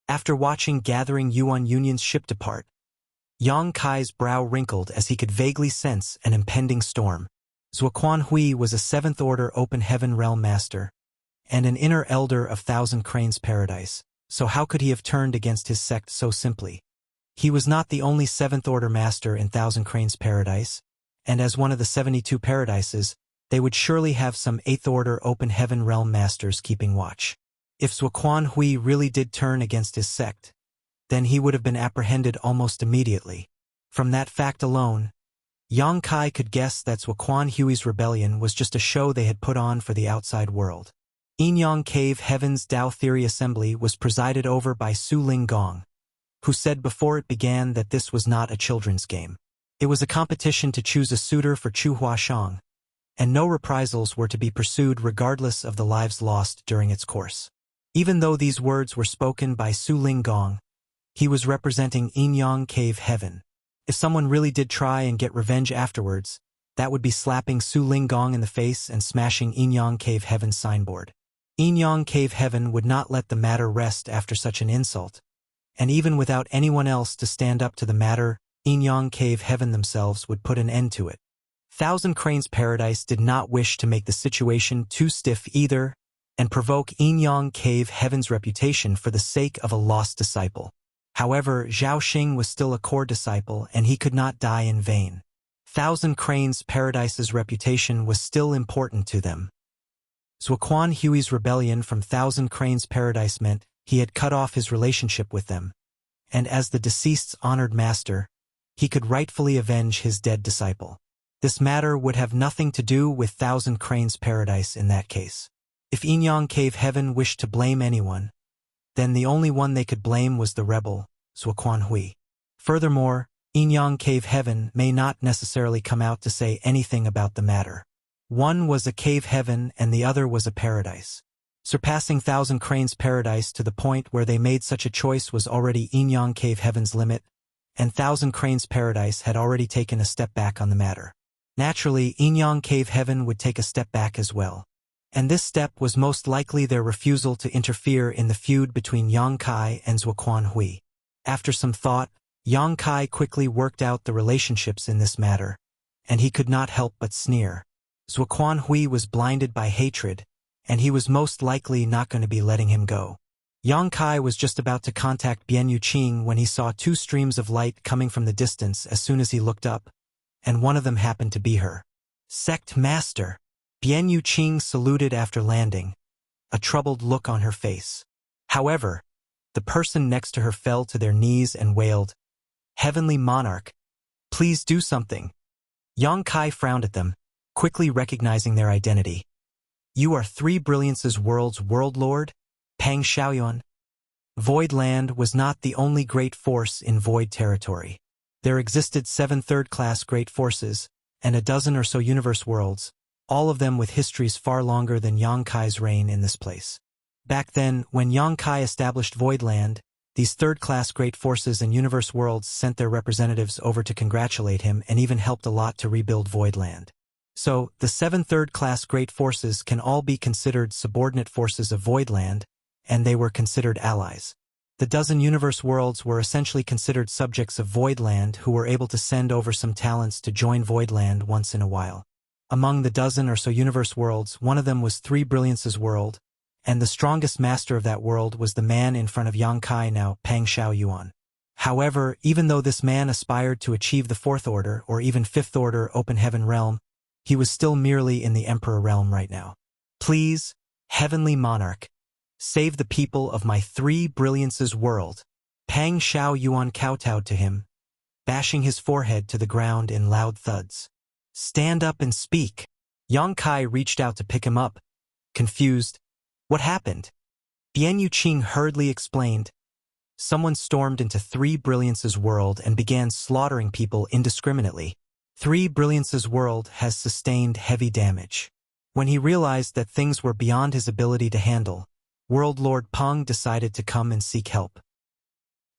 After watching Gathering Yuan Union's ship depart, Yang Kai's brow wrinkled as he could vaguely sense an impending storm. Zuoquan Hui was a 7th Order Open Heaven Realm Master and an inner elder of Thousand Cranes Paradise, so how could he have turned against his sect so simply? He was not the only 7th Order Master in Thousand Cranes Paradise, and as one of the 72 Paradises, they would surely have some 8th Order Open Heaven Realm Masters keeping watch. If Zuoquan Hui really did turn against his sect, then he would have been apprehended almost immediately. From that fact alone, Yang Kai could guess that Zuoquan Hui's rebellion was just a show they had put on for the outside world. Yinyang Cave Heaven's Tao Theory Assembly was presided over by Su Ling Gong, who said before it began that this was not a children's game. It was a competition to choose a suitor for Chu Huashang, and no reprisals were to be pursued regardless of the lives lost during its course. Even though these words were spoken by Su Ling Gong, he was representing Yinyang Cave Heaven. If someone really did try and get revenge afterwards, that would be slapping Su Ling Gong in the face and smashing Yinyang Cave Heaven's signboard. Yinyang Cave Heaven would not let the matter rest after such an insult, and even without anyone else to stand up to the matter, Yinyang Cave Heaven themselves would put an end to it. Thousand Cranes Paradise did not wish to make the situation too stiff either, and provoke Yinyang Cave Heaven's reputation for the sake of a lost disciple. However, Zhao Xing was still a core disciple, and he could not die in vain. Thousand Cranes Paradise's reputation was still important to them. Zuoquan Hui's rebellion from Thousand Cranes Paradise meant he had cut off his relationship with them, and as the deceased's honored master, he could rightfully avenge his dead disciple. This matter would have nothing to do with Thousand Cranes Paradise in that case. If Yinyang Cave Heaven wished to blame anyone, then the only one they could blame was the rebel, Zuoquan Hui. Furthermore, Yinyang Cave Heaven may not necessarily come out to say anything about the matter. One was a cave heaven and the other was a paradise. Surpassing Thousand Cranes Paradise to the point where they made such a choice was already Yinyang Cave Heaven's limit, and Thousand Cranes Paradise had already taken a step back on the matter. Naturally, Yinyang Cave Heaven would take a step back as well. And this step was most likely their refusal to interfere in the feud between Yang Kai and Zuoquan Hui. After some thought, Yang Kai quickly worked out the relationships in this matter, and he could not help but sneer. Zuoquan Hui was blinded by hatred, and he was most likely not going to be letting him go. Yang Kai was just about to contact Bian Yuqing when he saw 2 streams of light coming from the distance as soon as he looked up, and one of them happened to be her sect master. Bian Yuqing saluted after landing, a troubled look on her face. However, the person next to her fell to their knees and wailed, "Heavenly Monarch, please do something." Yang Kai frowned at them, quickly recognizing their identity. "You are 3 Brilliance's world's world lord, Pang Xiaoyuan?" Void Land was not the only great force in Void territory. There existed 7 third-class great forces, and a dozen or so universe worlds, all of them with histories far longer than Yang Kai's reign in this place. Back then, when Yang Kai established Void Land, these third-class great forces and universe worlds sent their representatives over to congratulate him and even helped a lot to rebuild Void Land. So, the 7 third-class great forces can all be considered subordinate forces of Void Land, and they were considered allies. The dozen universe worlds were essentially considered subjects of Void Land who were able to send over some talents to join Void Land once in a while. Among the dozen or so universe worlds, one of them was 3 Brilliance's world, and the strongest master of that world was the man in front of Yang Kai now, Pang Xiaoyuan. However, even though this man aspired to achieve the fourth order or even fifth order open heaven realm, he was still merely in the emperor realm right now. Please, heavenly monarch, save the people of my three brilliances world. Pang Xiaoyuan kowtowed to him, bashing his forehead to the ground in loud thuds. Stand up and speak. Yang Kai reached out to pick him up, confused. What happened? Bian Yuqing hurriedly explained. Someone stormed into Three Brilliances world and began slaughtering people indiscriminately. Three Brilliances world has sustained heavy damage. When he realized that things were beyond his ability to handle, World Lord Peng decided to come and seek help.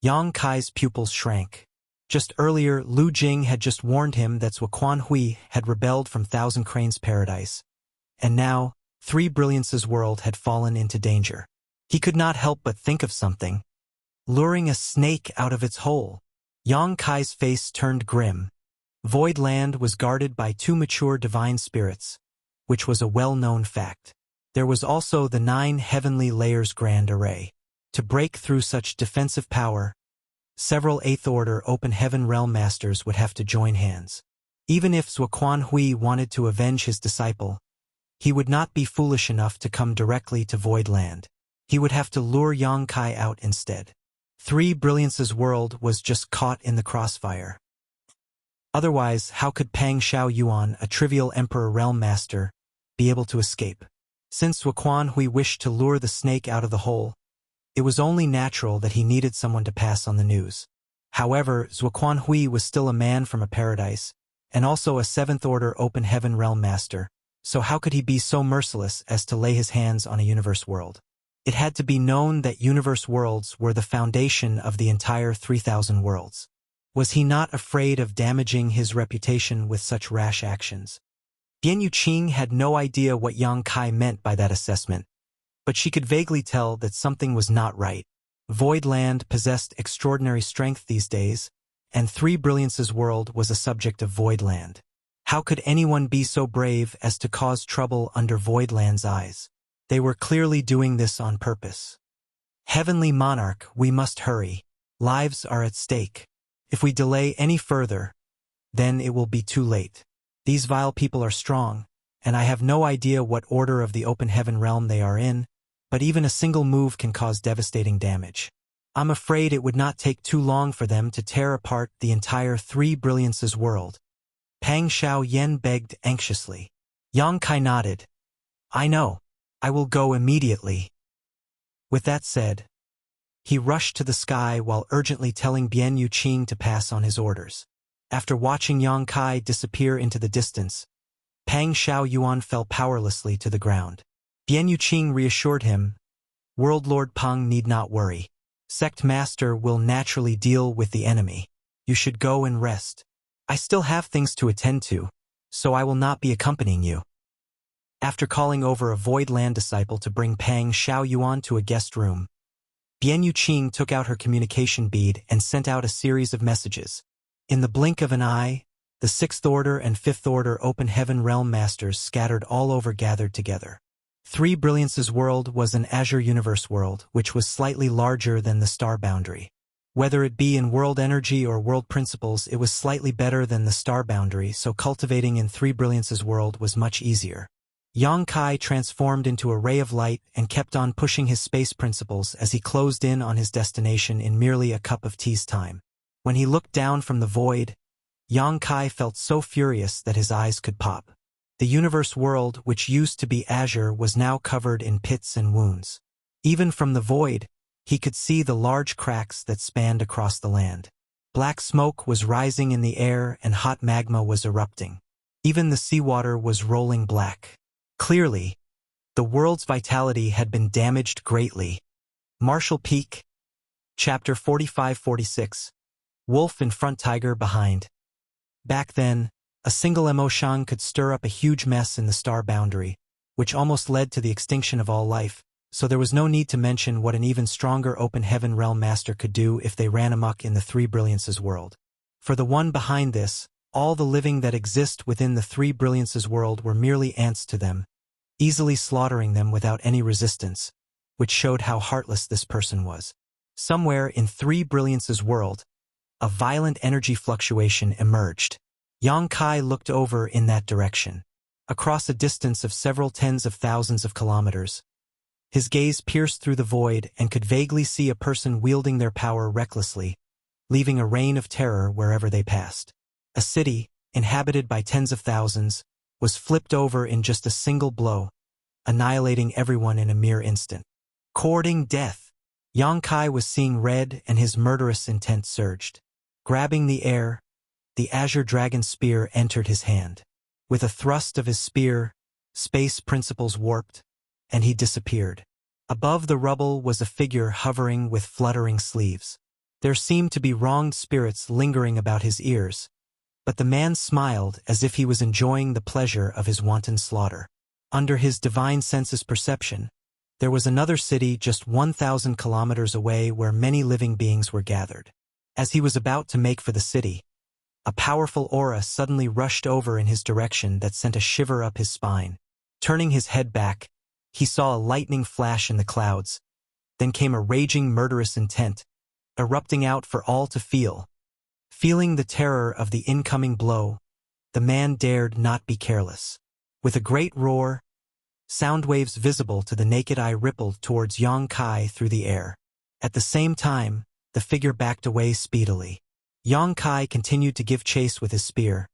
Yang Kai's pupils shrank. Just earlier, Lu Jing had just warned him that Zuoquan Hui had rebelled from Thousand Cranes Paradise. And now, Three Brilliances world had fallen into danger. He could not help but think of something. Luring a snake out of its hole. Yang Kai's face turned grim. Void Land was guarded by two mature divine spirits, which was a well-known fact. There was also the 9 heavenly layers grand array. To break through such defensive power, several 8th Order Open Heaven Realm Masters would have to join hands. Even if Zuoquan Hui wanted to avenge his disciple, he would not be foolish enough to come directly to Void Land. He would have to lure Yang Kai out instead. Three Brilliances world was just caught in the crossfire. Otherwise, how could Pang Xiaoyuan, a trivial Emperor Realm Master, be able to escape? Since Zuoquan Hui wished to lure the snake out of the hole, it was only natural that he needed someone to pass on the news. However, Zuoquan Hui was still a man from a paradise, and also a 7th Order Open Heaven Realm Master, so how could he be so merciless as to lay his hands on a universe world? It had to be known that universe worlds were the foundation of the entire 3,000 worlds. Was he not afraid of damaging his reputation with such rash actions? Bian Yuqing had no idea what Yang Kai meant by that assessment, but she could vaguely tell that something was not right. Void Land possessed extraordinary strength these days, and Three Brilliances world was a subject of Void Land. How could anyone be so brave as to cause trouble under Void Land's eyes? They were clearly doing this on purpose. Heavenly Monarch, we must hurry. Lives are at stake. If we delay any further, then it will be too late. These vile people are strong, and I have no idea what order of the open heaven realm they are in, but even a single move can cause devastating damage. I'm afraid it would not take too long for them to tear apart the entire Three Brilliances world. Pang Xiaoyan begged anxiously. Yang Kai nodded. I know. I will go immediately. With that said, he rushed to the sky while urgently telling Bian Yuqing to pass on his orders. After watching Yang Kai disappear into the distance, Pang Xiaoyuan fell powerlessly to the ground. Bian Yuqing reassured him, World Lord Peng need not worry. Sect Master will naturally deal with the enemy. You should go and rest. I still have things to attend to, so I will not be accompanying you. After calling over a Void Land disciple to bring Pang Xiaoyuan to a guest room, Bian Yuqing took out her communication bead and sent out a series of messages. In the blink of an eye, the 6th Order and 5th Order Open Heaven Realm Masters scattered all over gathered together. Three Brilliances world was an Azure Universe world, which was slightly larger than the star boundary. Whether it be in world energy or world principles, it was slightly better than the star boundary, so cultivating in Three Brilliances world was much easier. Yang Kai transformed into a ray of light and kept on pushing his space principles as he closed in on his destination in merely a cup of tea's time. When he looked down from the void, Yang Kai felt so furious that his eyes could pop. The universe world, which used to be azure, was now covered in pits and wounds. Even from the void, he could see the large cracks that spanned across the land. Black smoke was rising in the air and hot magma was erupting. Even the seawater was rolling black. Clearly, the world's vitality had been damaged greatly. Marshall Peak, Chapter 45-46, Wolf in front, Tiger behind. Back then, a single emotion could stir up a huge mess in the star boundary, which almost led to the extinction of all life, so there was no need to mention what an even stronger Open Heaven Realm Master could do if they ran amok in the Three Brilliances world. For the one behind this, all the living that exist within the Three Brilliances world were merely ants to them. easily slaughtering them without any resistance, which showed how heartless this person was. Somewhere in Three Brilliance's world, a violent energy fluctuation emerged. Yang Kai looked over in that direction. Across a distance of several tens of thousands of kilometers, his gaze pierced through the void and could vaguely see a person wielding their power recklessly, leaving a reign of terror wherever they passed. A city, inhabited by tens of thousands, was flipped over in just a single blow, annihilating everyone in a mere instant. Courting death. Yang Kai was seeing red and his murderous intent surged. Grabbing the air, the azure dragon spear entered his hand. With a thrust of his spear, space principles warped, and he disappeared. Above the rubble was a figure hovering with fluttering sleeves. There seemed to be wronged spirits lingering about his ears, but the man smiled as if he was enjoying the pleasure of his wanton slaughter. Under his divine senses perception, there was another city just 1,000 kilometers away where many living beings were gathered. As he was about to make for the city, a powerful aura suddenly rushed over in his direction that sent a shiver up his spine. Turning his head back, he saw a lightning flash in the clouds. Then came a raging murderous intent, erupting out for all to feel. Feeling the terror of the incoming blow, the man dared not be careless. With a great roar, sound waves visible to the naked eye rippled towards Yang Kai through the air. At the same time, the figure backed away speedily. Yang Kai continued to give chase with his spear,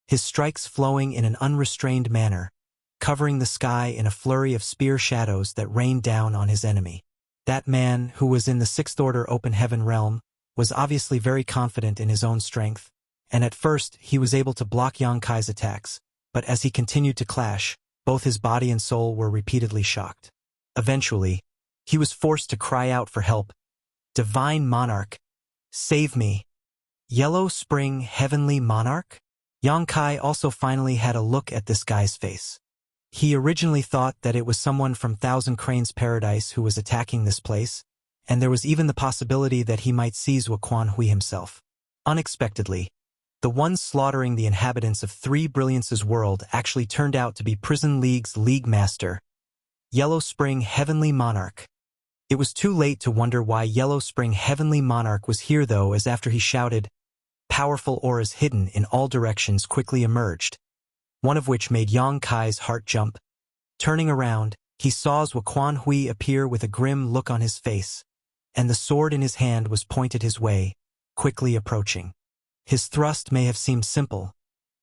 his strikes flowing in an unrestrained manner, covering the sky in a flurry of spear shadows that rained down on his enemy. That man, who was in the Sixth Order Open Heaven realm, was obviously very confident in his own strength, and at first he was able to block Yang Kai's attacks, but as he continued to clash, both his body and soul were repeatedly shocked. Eventually, he was forced to cry out for help. "Divine Monarch, save me! Yellow Spring Heavenly Monarch?" Yang Kai also finally had a look at this guy's face. He originally thought that it was someone from Thousand Cranes Paradise who was attacking this place, and there was even the possibility that he might seize Wuquan Hui himself. Unexpectedly, the one slaughtering the inhabitants of Three Brilliance's world actually turned out to be Prison League's League Master, Yellow Spring Heavenly Monarch. It was too late to wonder why Yellow Spring Heavenly Monarch was here though, as after he shouted, powerful auras hidden in all directions quickly emerged, one of which made Yang Kai's heart jump. Turning around, he saw Wuquan Hui appear with a grim look on his face, and the sword in his hand was pointed his way, quickly approaching. His thrust may have seemed simple,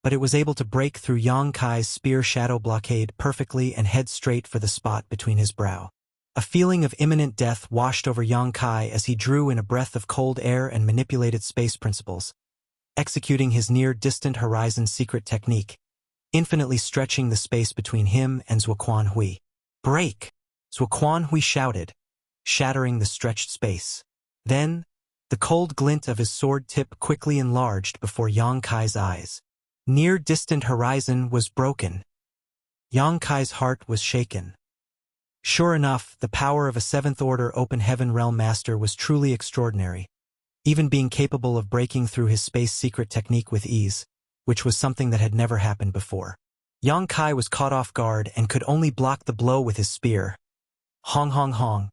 but it was able to break through Yang Kai's spear shadow blockade perfectly and head straight for the spot between his brow. A feeling of imminent death washed over Yang Kai as he drew in a breath of cold air and manipulated space principles, executing his near-distant horizon secret technique, infinitely stretching the space between him and Wuquan Hui. "Break!" Wuquan Hui shouted, shattering the stretched space. Then, the cold glint of his sword tip quickly enlarged before Yang Kai's eyes. Near-distant horizon was broken. Yang Kai's heart was shaken. Sure enough, the power of a Seventh Order Open Heaven Realm Master was truly extraordinary, even being capable of breaking through his space secret technique with ease, which was something that had never happened before. Yang Kai was caught off guard and could only block the blow with his spear. Hong hong hong.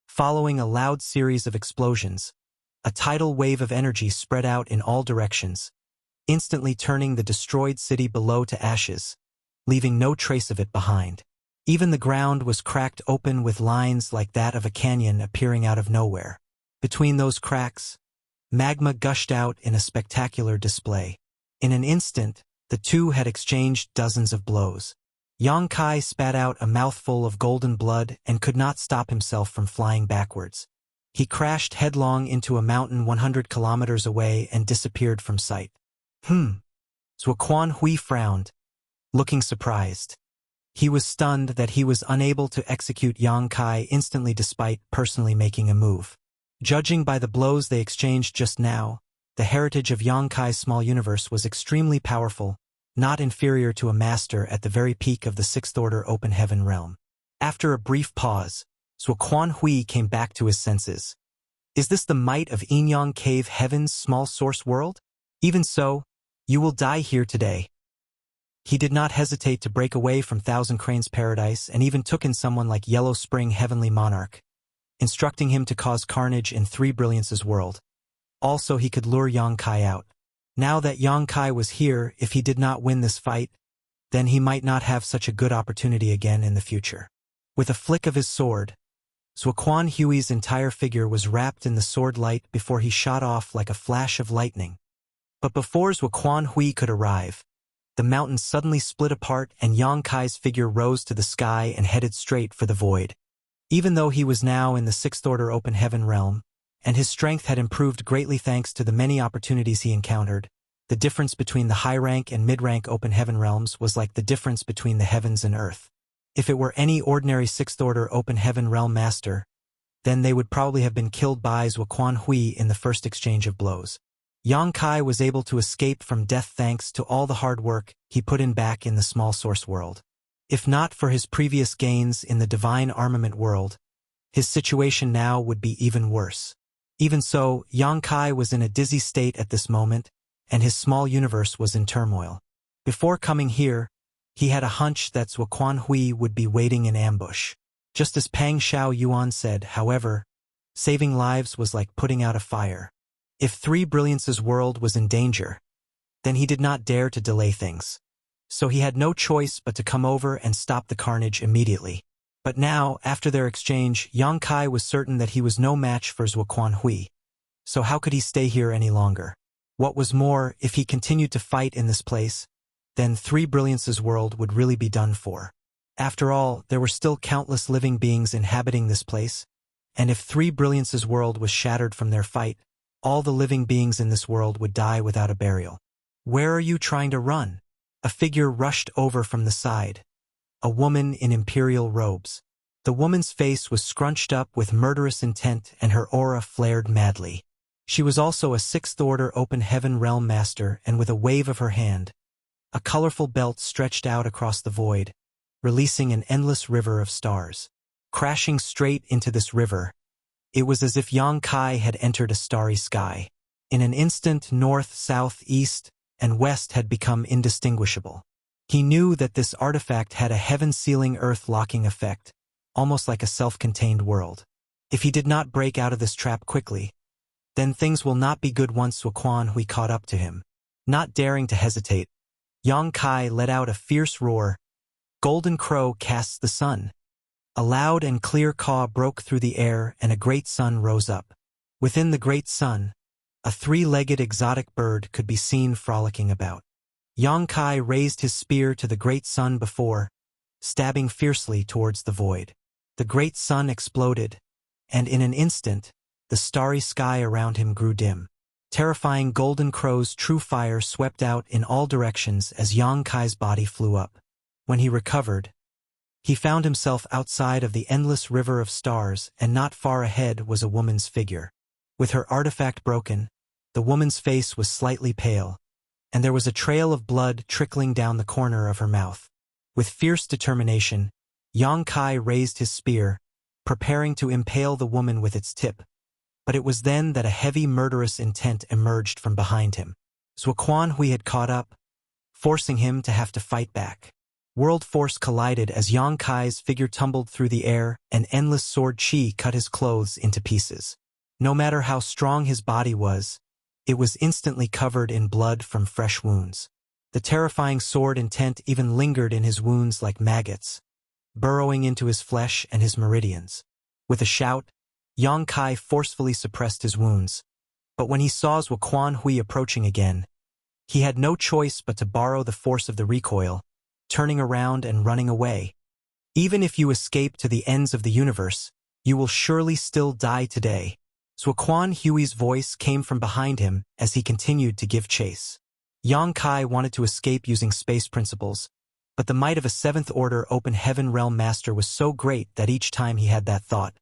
Following a loud series of explosions, a tidal wave of energy spread out in all directions, instantly turning the destroyed city below to ashes, leaving no trace of it behind. Even the ground was cracked open with lines like that of a canyon appearing out of nowhere. Between those cracks, magma gushed out in a spectacular display. In an instant, the two had exchanged dozens of blows. Yang Kai spat out a mouthful of golden blood and could not stop himself from flying backwards. He crashed headlong into a mountain 100 kilometers away and disappeared from sight. Wuquan Hui frowned, looking surprised. He was stunned that he was unable to execute Yang Kai instantly despite personally making a move. Judging by the blows they exchanged just now, the heritage of Yang Kai's small universe was extremely powerful, not inferior to a master at the very peak of the Sixth Order Open Heaven realm. After a brief pause, Wuquan Hui came back to his senses. Is this the might of Inyang Cave Heaven's small source world? Even so, you will die here today. He did not hesitate to break away from Thousand Cranes Paradise and even took in someone like Yellow Spring Heavenly Monarch, instructing him to cause carnage in Three Brilliance's world. Also, he could lure Yang Kai out. Now that Yang Kai was here, if he did not win this fight, then he might not have such a good opportunity again in the future. With a flick of his sword, Zuoquan Hui's entire figure was wrapped in the sword light before he shot off like a flash of lightning. But before Zuoquan Hui could arrive, the mountain suddenly split apart and Yang Kai's figure rose to the sky and headed straight for the void. Even though he was now in the Sixth Order Open Heaven realm, and his strength had improved greatly thanks to the many opportunities he encountered, the difference between the high-rank and mid-rank Open Heaven realms was like the difference between the heavens and earth. If it were any ordinary Sixth Order Open Heaven realm master, then they would probably have been killed by Zuoquan Hui in the first exchange of blows. Yang Kai was able to escape from death thanks to all the hard work he put in back in the small source world. If not for his previous gains in the divine armament world, his situation now would be even worse. Even so, Yang Kai was in a dizzy state at this moment, and his small universe was in turmoil. Before coming here, he had a hunch that Zuoquan Hui would be waiting in ambush. Just as Pang Xiao Yuan said, however, saving lives was like putting out a fire. If Three Brilliance's world was in danger, then he did not dare to delay things. So he had no choice but to come over and stop the carnage immediately. But now, after their exchange, Yang Kai was certain that he was no match for Zuoquan Hui. So how could he stay here any longer? What was more, if he continued to fight in this place, then Three Brilliance's world would really be done for. After all, there were still countless living beings inhabiting this place, and if Three Brilliance's world was shattered from their fight, all the living beings in this world would die without a burial. Where are you trying to run? A figure rushed over from the side. A woman in imperial robes. The woman's face was scrunched up with murderous intent and her aura flared madly. She was also a Sixth Order Open Heaven realm master, and with a wave of her hand, a colorful belt stretched out across the void, releasing an endless river of stars. Crashing straight into this river, it was as if Yang Kai had entered a starry sky. In an instant, north, south, east, and west had become indistinguishable. He knew that this artifact had a heaven-sealing earth-locking effect, almost like a self-contained world. If he did not break out of this trap quickly, then things will not be good once Zuoquan Hui caught up to him. Not daring to hesitate, Yang Kai let out a fierce roar. Golden Crow casts the sun. A loud and clear caw broke through the air and a great sun rose up. Within the great sun, a three-legged exotic bird could be seen frolicking about. Yang Kai raised his spear to the great sun before, stabbing fiercely towards the void. The great sun exploded, and in an instant, the starry sky around him grew dim. Terrifying Golden Crow's true fire swept out in all directions as Yang Kai's body flew up. When he recovered, he found himself outside of the endless river of stars, and not far ahead was a woman's figure. With her artifact broken, the woman's face was slightly pale, and there was a trail of blood trickling down the corner of her mouth. With fierce determination, Yang Kai raised his spear, preparing to impale the woman with its tip. But it was then that a heavy murderous intent emerged from behind him. Zuoquan Hui had caught up, forcing him to have to fight back. World force collided as Yang Kai's figure tumbled through the air, and endless sword chi cut his clothes into pieces. No matter how strong his body was, it was instantly covered in blood from fresh wounds. The terrifying sword intent even lingered in his wounds like maggots, burrowing into his flesh and his meridians. With a shout, Yang Kai forcefully suppressed his wounds, but when he saw Zuoquan Hui approaching again, he had no choice but to borrow the force of the recoil, turning around and running away. Even if you escape to the ends of the universe, you will surely still die today. Zuoquan Hui's voice came from behind him as he continued to give chase. Yang Kai wanted to escape using space principles, but the might of a Seventh Order Open Heaven realm master was so great that each time he had that thought,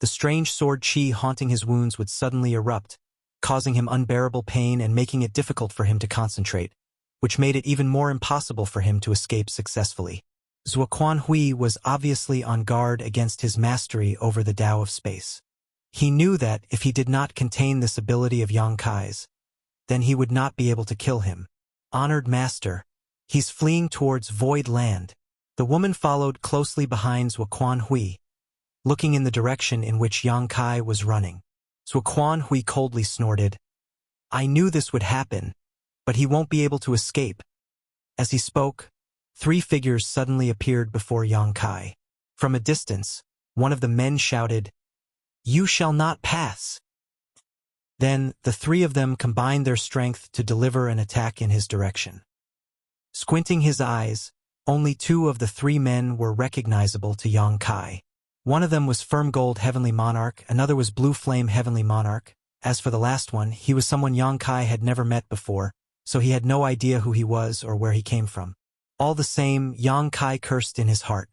the strange sword chi haunting his wounds would suddenly erupt, causing him unbearable pain and making it difficult for him to concentrate, which made it even more impossible for him to escape successfully. Zuoquan Hui was obviously on guard against his mastery over the Tao of space. He knew that if he did not contain this ability of Yang Kai's, then he would not be able to kill him. Honored master, He's fleeing towards Void Land. The woman followed closely behind Zhuo Quan Hui, looking in the direction in which Yang Kai was running. Zhuo Quan Hui coldly snorted. I knew this would happen, but he won't be able to escape. As he spoke, 3 figures suddenly appeared before Yang Kai. From a distance, one of the men shouted, You shall not pass. Then, the 3 of them combined their strength to deliver an attack in his direction. Squinting his eyes, only 2 of the 3 men were recognizable to Yang Kai. One of them was Firm Gold Heavenly Monarch, another was Blue Flame Heavenly Monarch. As for the last one, he was someone Yang Kai had never met before, so he had no idea who he was or where he came from. All the same, Yang Kai cursed in his heart.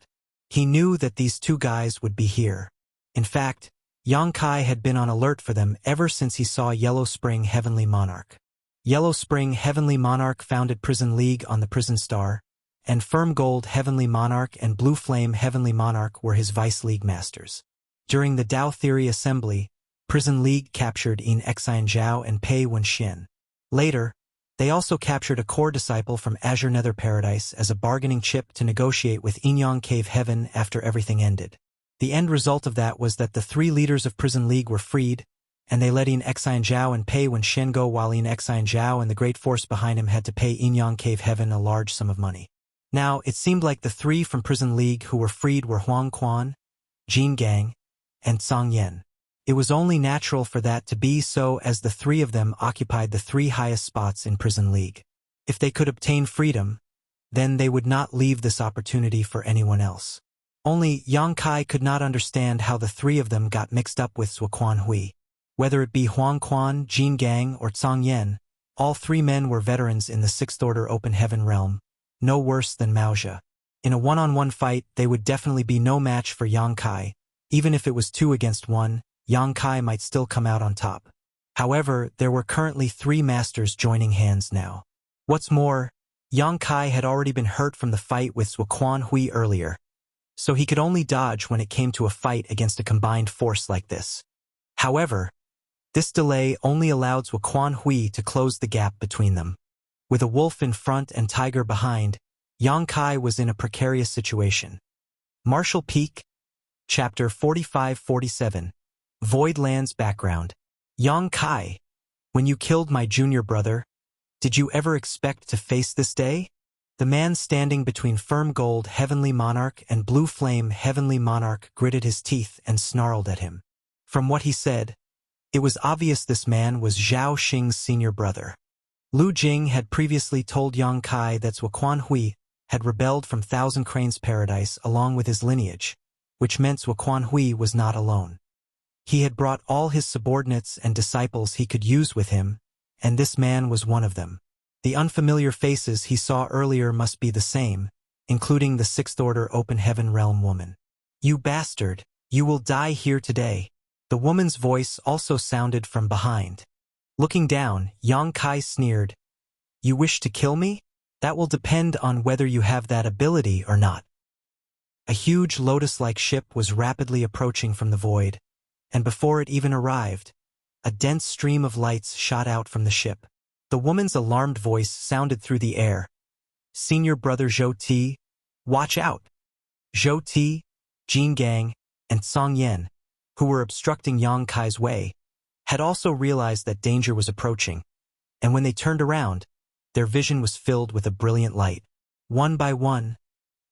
He knew that these 2 guys would be here. In fact, Yang Kai had been on alert for them ever since he saw Yellow Spring Heavenly Monarch. Yellow Spring Heavenly Monarch founded Prison League on the Prison Star, and Firm Gold Heavenly Monarch and Blue Flame Heavenly Monarch were his Vice League masters. During the Dao Theory Assembly, Prison League captured Yin Xian Zhao and Pei Wenxian. Later, they also captured a core disciple from Azure Nether Paradise as a bargaining chip to negotiate with Yinyang Cave Heaven after everything ended. The end result of that was that the 3 leaders of Prison League were freed, and they let Yin Xian Zhao and Pei Wenxian go while Yin Xian Zhao and the great force behind him had to pay Yinyang Cave Heaven a large sum of money. Now, it seemed like the 3 from Prison League who were freed were Huang Quan, Jin Gang, and Song Yen. It was only natural for that to be so as the 3 of them occupied the 3 highest spots in Prison League. If they could obtain freedom, then they would not leave this opportunity for anyone else. Only Yang Kai could not understand how the 3 of them got mixed up with Zhuo Quan Hui. Whether it be Huang Quan, Jin Gang, or Song Yen, all 3 men were veterans in the 6th Order Open Heaven realm, no worse than Maoja. In a one-on-one fight, they would definitely be no match for Yang Kai. Even if it was 2 against 1, Yang Kai might still come out on top. However, there were currently 3 masters joining hands now. What's more, Yang Kai had already been hurt from the fight with Zhuo Quan Hui earlier, so he could only dodge when it came to a fight against a combined force like this. However, this delay only allowed Zhuo Quan Hui to close the gap between them. With a wolf in front and tiger behind, Yang Kai was in a precarious situation. Martial Peak, Chapter 45-47, Void Land's background. Yang Kai, when you killed my junior brother, did you ever expect to face this day? The man standing between Firm Gold Heavenly Monarch and Blue Flame Heavenly Monarch gritted his teeth and snarled at him. From what he said, it was obvious this man was Zhao Xing's senior brother. Lu Jing had previously told Yang Kai that Zhuo Quan Hui had rebelled from Thousand Cranes Paradise along with his lineage, which meant Zhuo Quan Hui was not alone. He had brought all his subordinates and disciples he could use with him, and this man was one of them. The unfamiliar faces he saw earlier must be the same, including the 6th Order Open Heaven Realm woman. You bastard, you will die here today. The woman's voice also sounded from behind. Looking down, Yang Kai sneered. You wish to kill me? That will depend on whether you have that ability or not. A huge lotus-like ship was rapidly approaching from the void, and before it even arrived, a dense stream of lights shot out from the ship. The woman's alarmed voice sounded through the air. Senior brother Zhou Ti, watch out! Zhou Ti, Jin Gang, and Song Yen, who were obstructing Yang Kai's way, had also realized that danger was approaching, and when they turned around, their vision was filled with a brilliant light. One by one,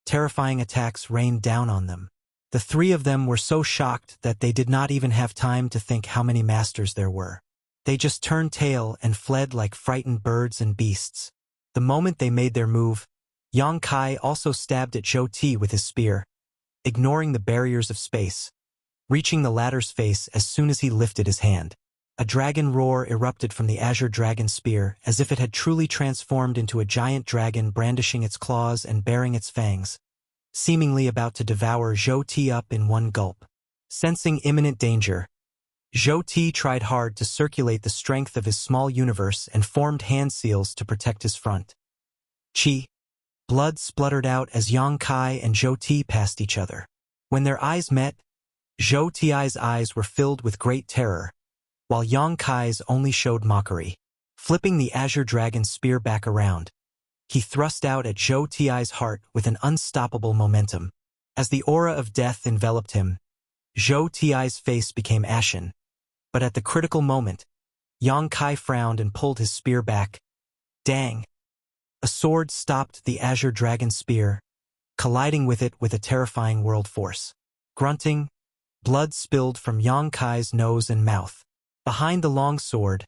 terrifying attacks rained down on them. The 3 of them were so shocked that they did not even have time to think how many masters there were. They just turned tail and fled like frightened birds and beasts. The moment they made their move, Yang Kai also stabbed at Zhou Ti with his spear, ignoring the barriers of space, reaching the latter's face as soon as he lifted his hand. A dragon roar erupted from the azure dragon spear as if it had truly transformed into a giant dragon brandishing its claws and baring its fangs, seemingly about to devour Zhou Ti up in one gulp. Sensing imminent danger, Zhou Ti tried hard to circulate the strength of his small universe and formed hand seals to protect his front. Chi. Blood spluttered out as Yang Kai and Zhou Ti passed each other. When their eyes met, Zhou Ti's eyes were filled with great terror, while Yang Kai's only showed mockery. Flipping the azure dragon spear back around, He thrust out at Zhou Ti's heart with an unstoppable momentum. As the aura of death enveloped him, Zhou Ti's face became ashen. But at the critical moment, Yang Kai frowned and pulled his spear back. Dang! A sword stopped the azure dragon spear, colliding with it with a terrifying world force. Grunting, blood spilled from Yang Kai's nose and mouth. Behind the long sword,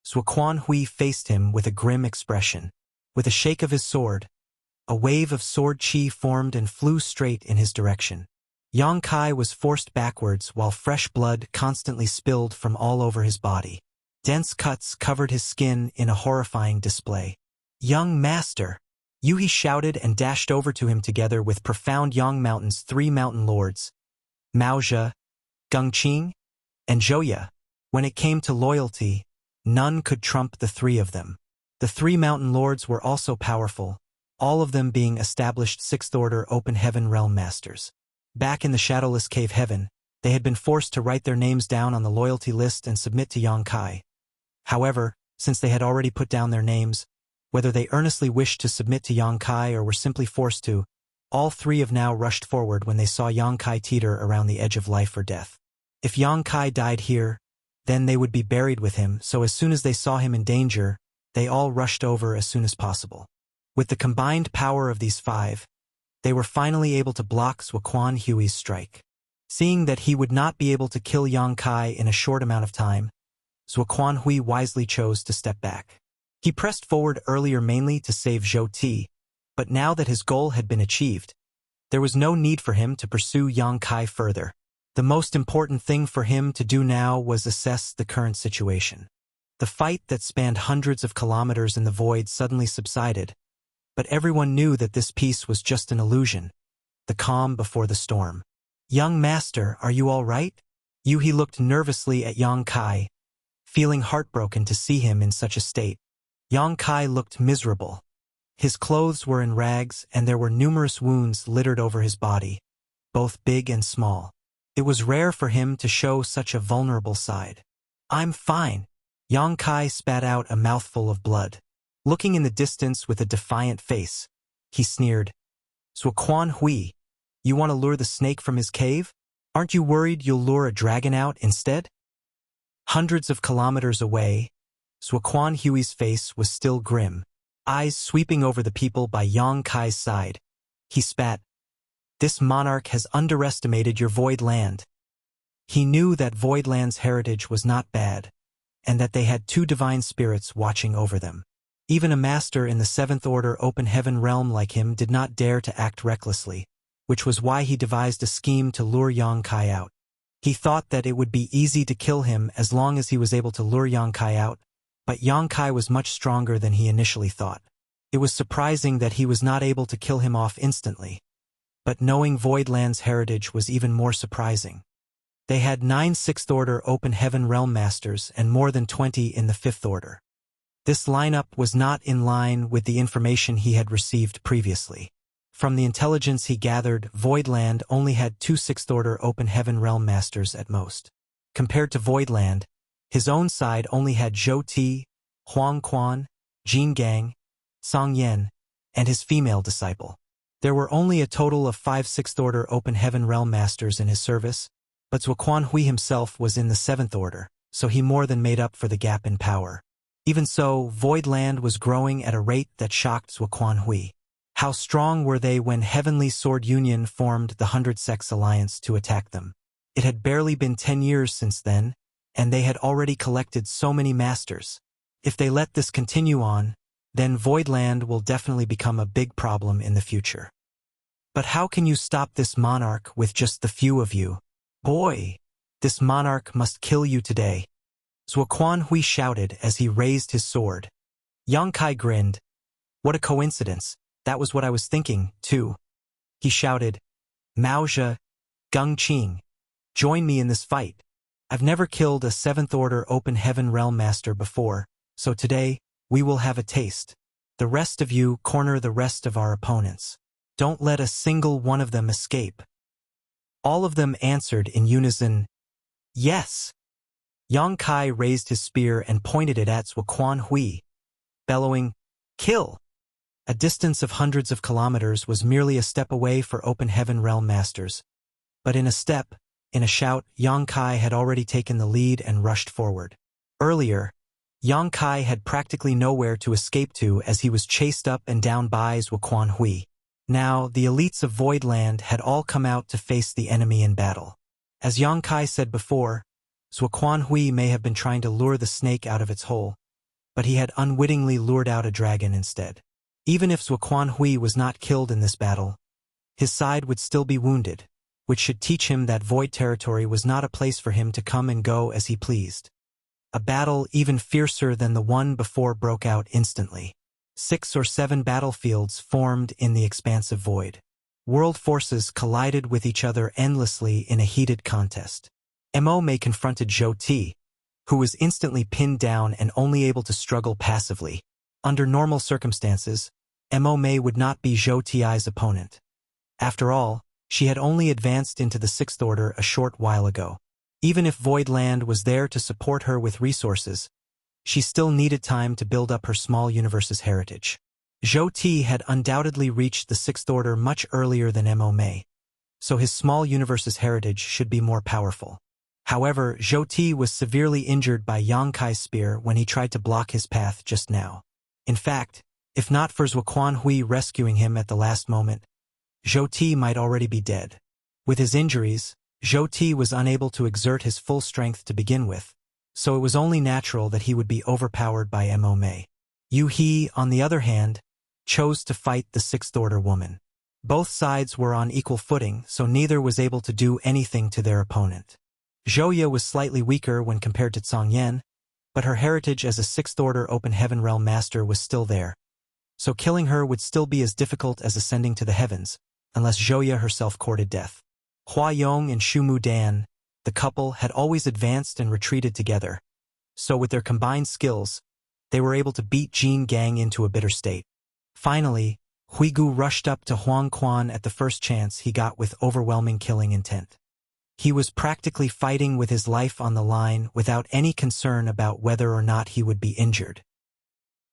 Zuoquan Hui faced him with a grim expression. With a shake of his sword, a wave of sword chi formed and flew straight in his direction. Yang Kai was forced backwards while fresh blood constantly spilled from all over his body. Dense cuts covered his skin in a horrifying display. "Young master!" Yuhi shouted and dashed over to him together with profound Yang Mountain's 3 mountain lords, Maozhe, Gengqing, and Zhouya. When it came to loyalty, none could trump the 3 of them. The 3 mountain lords were also powerful, all of them being established 6th Order Open Heaven Realm Masters. Back in the Shadowless Cave Heaven, they had been forced to write their names down on the loyalty list and submit to Yang Kai. However, since they had already put down their names, whether they earnestly wished to submit to Yang Kai or were simply forced to, all 3 have now rushed forward when they saw Yang Kai teeter around the edge of life or death. If Yang Kai died here, then they would be buried with him, so as soon as they saw him in danger, they all rushed over as soon as possible. With the combined power of these 5, they were finally able to block Zuoquan Hui's strike. Seeing that he would not be able to kill Yang Kai in a short amount of time, Zuoquan Hui wisely chose to step back. He pressed forward earlier mainly to save Zhou Ti, but now that his goal had been achieved, there was no need for him to pursue Yang Kai further. The most important thing for him to do now was assess the current situation. The fight that spanned hundreds of kilometers in the void suddenly subsided, but everyone knew that this peace was just an illusion, the calm before the storm. "Young master, are you all right?" Yuhi looked nervously at Yang Kai, feeling heartbroken to see him in such a state. Yang Kai looked miserable. His clothes were in rags and there were numerous wounds littered over his body, both big and small. It was rare for him to show such a vulnerable side. "I'm fine." Yang Kai spat out a mouthful of blood. Looking in the distance with a defiant face, he sneered, "Zuoquan Hui, you want to lure the snake from his cave? Aren't you worried you'll lure a dragon out instead?" Hundreds of kilometers away, Zuoquan Hui's face was still grim, eyes sweeping over the people by Yang Kai's side. He spat, "This monarch has underestimated your Void Land." He knew that Void Land's heritage was not bad, and that they had 2 divine spirits watching over them. Even a master in the 7th Order Open Heaven realm like him did not dare to act recklessly, which was why he devised a scheme to lure Yang Kai out. He thought that it would be easy to kill him as long as he was able to lure Yang Kai out, but Yang Kai was much stronger than he initially thought. It was surprising that he was not able to kill him off instantly, but knowing Voidland's heritage was even more surprising. They had 9 6th Order Open Heaven Realm Masters and more than 20 in the 5th Order. This lineup was not in line with the information he had received previously. From the intelligence he gathered, Voidland only had 2 6th Order Open Heaven Realm Masters at most. Compared to Voidland, his own side only had Zhou Ti, Huang Quan, Jin Gang, Song Yen, and his female disciple. There were only a total of 5 6th Order Open Heaven Realm Masters in his service, but Zuoquan Hui himself was in the 7th Order, so he more than made up for the gap in power. Even so, Voidland was growing at a rate that shocked Zuoquan Hui. How strong were they when Heavenly Sword Union formed the 100 Sects Alliance to attack them? It had barely been 10 years since then, and they had already collected so many masters. If they let this continue on, then Voidland will definitely become a big problem in the future. But how can you stop this monarch with just the few of you? Boy, this monarch must kill you today. Zuoquan Hui shouted as he raised his sword. Yang Kai grinned. What a coincidence, that was what I was thinking, too. He shouted, Maozhe, Gengqing, join me in this fight. I've never killed a 7th Order Open Heaven Realm Master before, so today, we will have a taste. The rest of you corner the rest of our opponents. Don't let a single one of them escape. All of them answered in unison, yes. Yang Kai raised his spear and pointed it at Zuoquan Hui, bellowing, kill. A distance of hundreds of kilometers was merely a step away for Open Heaven Realm Masters. But in a step, in a shout, Yang Kai had already taken the lead and rushed forward. Earlier, Yang Kai had practically nowhere to escape to as he was chased up and down by Zhuo Hui. Now, the elites of Voidland had all come out to face the enemy in battle. As Yang Kai said before, Zhuo Hui may have been trying to lure the snake out of its hole, but he had unwittingly lured out a dragon instead. Even if Zhuo Hui was not killed in this battle, his side would still be wounded, which should teach him that Void territory was not a place for him to come and go as he pleased. A battle even fiercer than the one before broke out instantly. 6 or 7 battlefields formed in the expansive void. World forces collided with each other endlessly in a heated contest. Mo Mei confronted Zhou Ti, who was instantly pinned down and only able to struggle passively. Under normal circumstances, Mo Mei would not be Zhou Ti's opponent. After all, she had only advanced into the 6th Order a short while ago. Even if Voidland was there to support her with resources, she still needed time to build up her small universe's heritage. Zhou Ti had undoubtedly reached the 6th Order much earlier than Mo Mei, so his small universe's heritage should be more powerful. However, Zhou Ti was severely injured by Yang Kai's spear when he tried to block his path just now. In fact, if not for Zhuo Hui rescuing him at the last moment, Zhou Ti might already be dead. With his injuries, Zhou Ti was unable to exert his full strength to begin with, so it was only natural that he would be overpowered by Mo Mei. Yu He, on the other hand, chose to fight the 6th Order woman. Both sides were on equal footing, so neither was able to do anything to their opponent. Zhouya was slightly weaker when compared to Cang Yan, but her heritage as a 6th Order Open Heaven Realm Master was still there, so killing her would still be as difficult as ascending to the heavens, unless Zhouya herself courted death. Hua Yong and Shu Mu Dan, the couple, had always advanced and retreated together, so with their combined skills, they were able to beat Jin Gang into a bitter state. Finally, Huigu rushed up to Huang Quan at the first chance he got with overwhelming killing intent. He was practically fighting with his life on the line without any concern about whether or not he would be injured.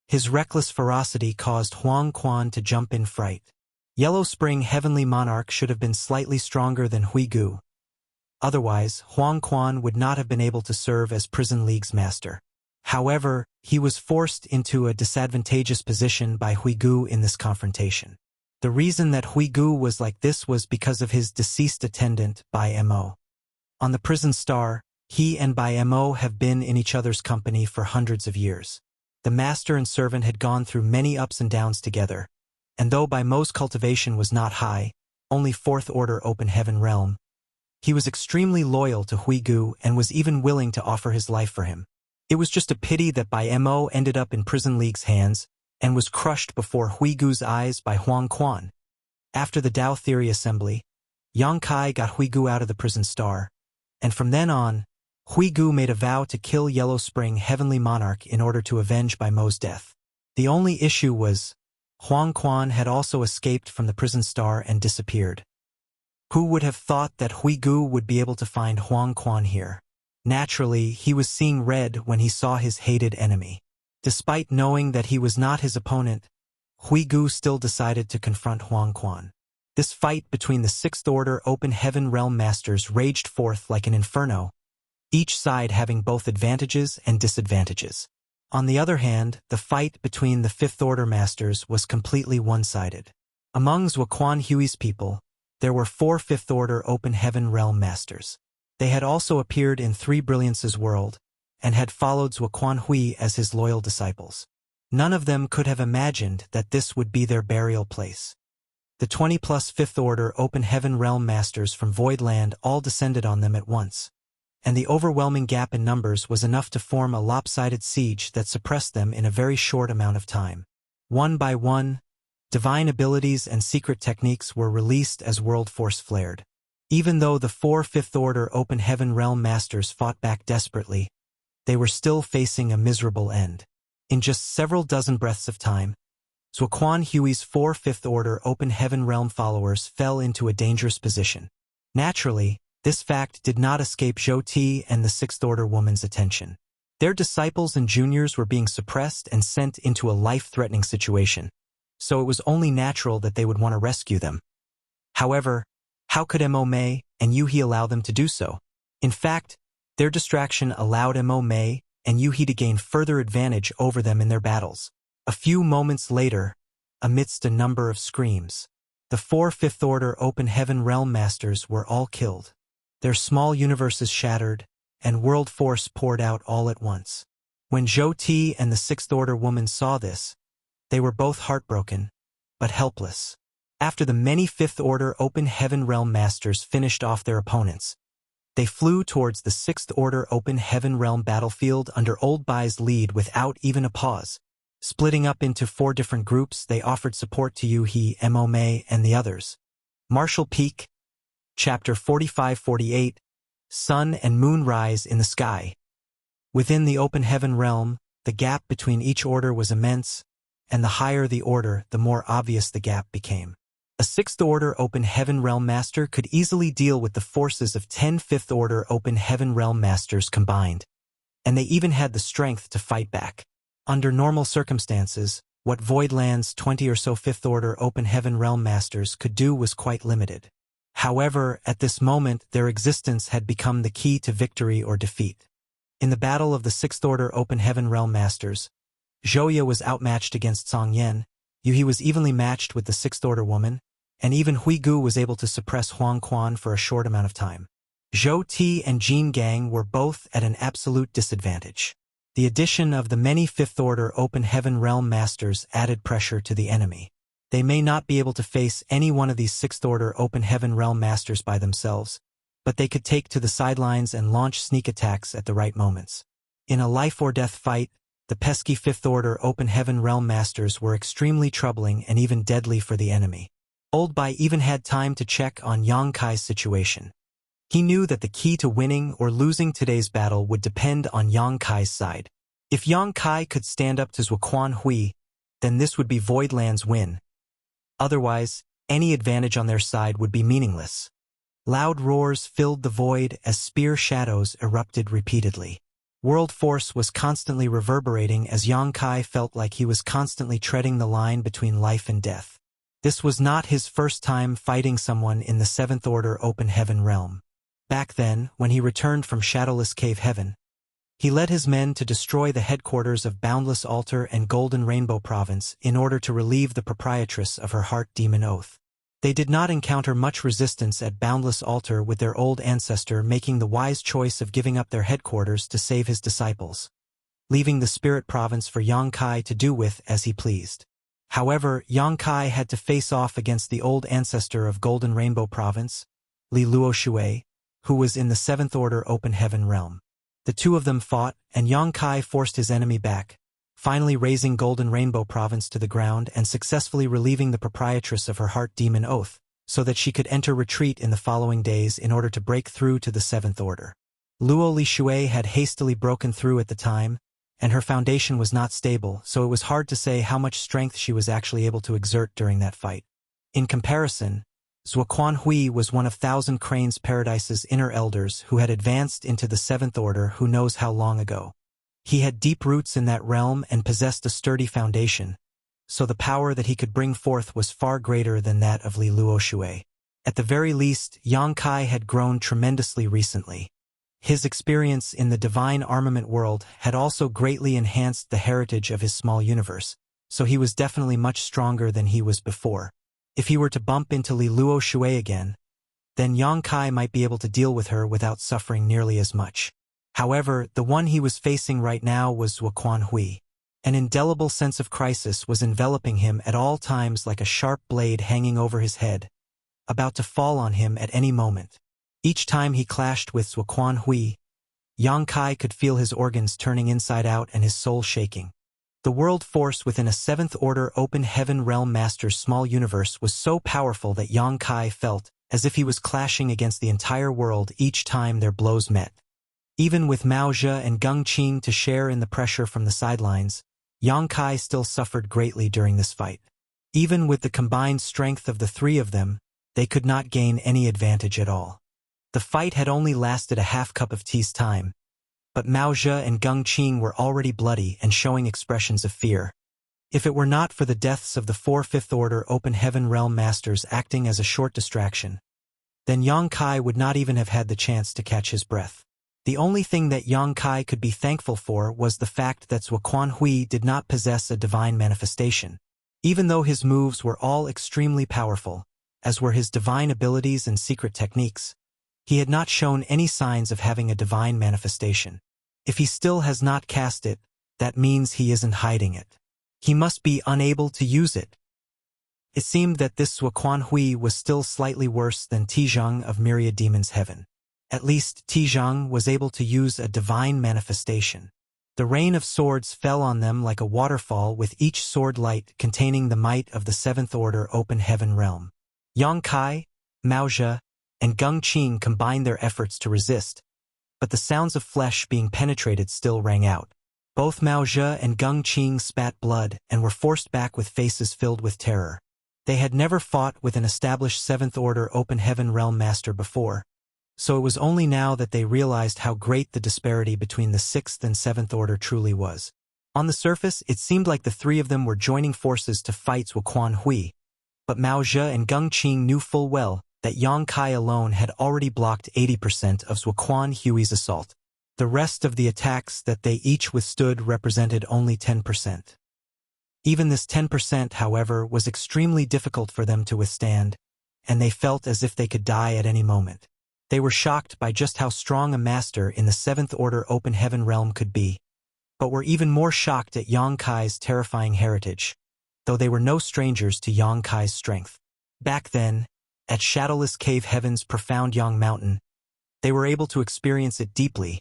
His reckless ferocity caused Huang Quan to jump in fright. Yellow Spring Heavenly Monarch should have been slightly stronger than Huigu. Otherwise, Huang Quan would not have been able to serve as Prison League's master. However, he was forced into a disadvantageous position by Huigu in this confrontation. The reason that Huigu was like this was because of his deceased attendant, Bai Mo. On the Prison Star, he and Bai Mo have been in each other's company for hundreds of years. The master and servant had gone through many ups and downs together, and though Bai Mo's cultivation was not high, only 4th Order Open Heaven Realm, he was extremely loyal to Huigu and was even willing to offer his life for him. It was just a pity that Bai Mo ended up in Prison League's hands and was crushed before Huigu's eyes by Huang Quan. After the Tao Theory Assembly, Yang Kai got Huigu out of the Prison Star, and from then on, Huigu made a vow to kill Yellow Spring Heavenly Monarch in order to avenge Bai Mo's death. The only issue was, Huang Quan had also escaped from the Prison Star and disappeared. Who would have thought that Huigu would be able to find Huang Quan here? Naturally, he was seeing red when he saw his hated enemy. Despite knowing that he was not his opponent, Huigu still decided to confront Huang Quan. This fight between the 6th Order Open Heaven Realm Masters raged forth like an inferno, each side having both advantages and disadvantages. On the other hand, the fight between the 5th Order Masters was completely one-sided. Among Zhuo Hui's people, there were 4 5th Order Open Heaven Realm Masters. They had also appeared in 3 Brilliance's world, and had followed Zhuo Hui as his loyal disciples. None of them could have imagined that this would be their burial place. The 20-plus 5th Order Open Heaven Realm Masters from Voidland all descended on them at once, and the overwhelming gap in numbers was enough to form a lopsided siege that suppressed them in a very short amount of time. One by one, divine abilities and secret techniques were released as world force flared. Even though the 4 5th Order Open Heaven Realm Masters fought back desperately, they were still facing a miserable end. In just several dozen breaths of time, Zhuo Hui's 4 5th Order Open Heaven Realm followers fell into a dangerous position. Naturally, this fact did not escape Zhou Ti and the 6th Order woman's attention. Their disciples and juniors were being suppressed and sent into a life-threatening situation, so it was only natural that they would want to rescue them. However, how could Mo Mei and Yu He allow them to do so? In fact, their distraction allowed Mo Mei and Yu He to gain further advantage over them in their battles. A few moments later, amidst a number of screams, the 4 Fifth Order Open Heaven Realm Masters were all killed. Their small universes shattered, and world force poured out all at once. When Zhou Ti and the 6th Order woman saw this, they were both heartbroken, but helpless. After the many 5th Order Open Heaven Realm Masters finished off their opponents, they flew towards the 6th Order Open Heaven Realm battlefield under Old Bai's lead without even a pause. Splitting up into 4 different groups, they offered support to Yu He, Mo Mei, and the others. Martial Peak, Chapter 45-48, Sun and Moon Rise in the Sky. Within the Open Heaven Realm, the gap between each order was immense, and the higher the order, the more obvious the gap became. A 6th Order Open Heaven Realm Master could easily deal with the forces of 10 5th Order Open Heaven Realm Masters combined, and they even had the strength to fight back. Under normal circumstances, what Voidland's 20 or so 5th Order Open Heaven Realm Masters could do was quite limited. However, at this moment, their existence had become the key to victory or defeat. In the battle of the 6th Order Open Heaven Realm Masters, Zhouya was outmatched against Song Yan, Yu He was evenly matched with the 6th Order woman, and even Hui Gu was able to suppress Huang Quan for a short amount of time. Zhou Ti and Jin Gang were both at an absolute disadvantage. The addition of the many 5th Order Open Heaven Realm Masters added pressure to the enemy. They may not be able to face any one of these 6th Order Open Heaven Realm Masters by themselves, but they could take to the sidelines and launch sneak attacks at the right moments. In a life-or-death fight, the pesky 5th Order Open Heaven Realm Masters were extremely troubling and even deadly for the enemy. Old Bai even had time to check on Yang Kai's situation. He knew that the key to winning or losing today's battle would depend on Yang Kai's side. If Yang Kai could stand up to Zuoquan Hui, then this would be Voidland's win. Otherwise, any advantage on their side would be meaningless. Loud roars filled the void as spear shadows erupted repeatedly. World force was constantly reverberating as Yang Kai felt like he was constantly treading the line between life and death. This was not his first time fighting someone in the 7th Order Open Heaven realm. Back then, when he returned from Shadowless Cave Heaven, he led his men to destroy the headquarters of Boundless Altar and Golden Rainbow Province in order to relieve the proprietress of her heart demon oath. They did not encounter much resistance at Boundless Altar, with their old ancestor making the wise choice of giving up their headquarters to save his disciples, leaving the Spirit Province for Yang Kai to do with as he pleased. However, Yang Kai had to face off against the old ancestor of Golden Rainbow Province, Li Luoshui, who was in the 7th Order Open Heaven realm. The two of them fought, and Yang Kai forced his enemy back, finally raising Golden Rainbow Province to the ground and successfully relieving the proprietress of her heart demon oath, so that she could enter retreat in the following days in order to break through to the 7th Order. Luo Li Shui had hastily broken through at the time, and her foundation was not stable, so it was hard to say how much strength she was actually able to exert during that fight. In comparison, Zuoquan Hui was one of Thousand Cranes Paradise's inner elders who had advanced into the 7th Order who knows how long ago. He had deep roots in that realm and possessed a sturdy foundation, so the power that he could bring forth was far greater than that of Li Luoshui. At the very least, Yang Kai had grown tremendously recently. His experience in the divine armament world had also greatly enhanced the heritage of his small universe, so he was definitely much stronger than he was before. If he were to bump into Li Luoshui again, then Yang Kai might be able to deal with her without suffering nearly as much. However, the one he was facing right now was Zuoquan Hui. An indelible sense of crisis was enveloping him at all times like a sharp blade hanging over his head, about to fall on him at any moment. Each time he clashed with Zuoquan Hui, Yang Kai could feel his organs turning inside out and his soul shaking. The world force within a 7th Order Open Heaven Realm Master's small universe was so powerful that Yang Kai felt as if he was clashing against the entire world each time their blows met. Even with Mao Zhe and Gung Qing to share in the pressure from the sidelines, Yang Kai still suffered greatly during this fight. Even with the combined strength of the three of them, they could not gain any advantage at all. The fight had only lasted a half cup of tea's time, but Mao Zhe and Gung Qing were already bloody and showing expressions of fear. If it were not for the deaths of the 4 Fifth Order Open Heaven Realm Masters acting as a short distraction, then Yang Kai would not even have had the chance to catch his breath. The only thing that Yang Kai could be thankful for was the fact that Zuoquan Hui did not possess a divine manifestation. Even though his moves were all extremely powerful, as were his divine abilities and secret techniques, he had not shown any signs of having a divine manifestation. If he still has not cast it, that means he isn't hiding it. He must be unable to use it. It seemed that this Zuoquan Hui was still slightly worse than Tizhang of Myriad Demons Heaven. At least Tizhang was able to use a divine manifestation. The rain of swords fell on them like a waterfall, with each sword light containing the might of the 7th Order Open Heaven Realm. Yang Kai, Mao Zhe, and Gung Qing combined their efforts to resist, but the sounds of flesh being penetrated still rang out. Both Mao Zhe and Gung Qing spat blood and were forced back with faces filled with terror. They had never fought with an established 7th Order Open Heaven Realm Master before, so it was only now that they realized how great the disparity between the 6th and 7th Order truly was. On the surface, it seemed like the three of them were joining forces to fight Zuoquan Hui, but Mao Zhe and Gung Qing knew full well that Yang Kai alone had already blocked 80% of Zuoquan Hui's assault. The rest of the attacks that they each withstood represented only 10%. Even this 10%, however, was extremely difficult for them to withstand, and they felt as if they could die at any moment. They were shocked by just how strong a master in the 7th Order Open Heaven Realm could be, but were even more shocked at Yang Kai's terrifying heritage, though they were no strangers to Yang Kai's strength. Back then, at Shadowless Cave Heaven's profound Yang Mountain, they were able to experience it deeply,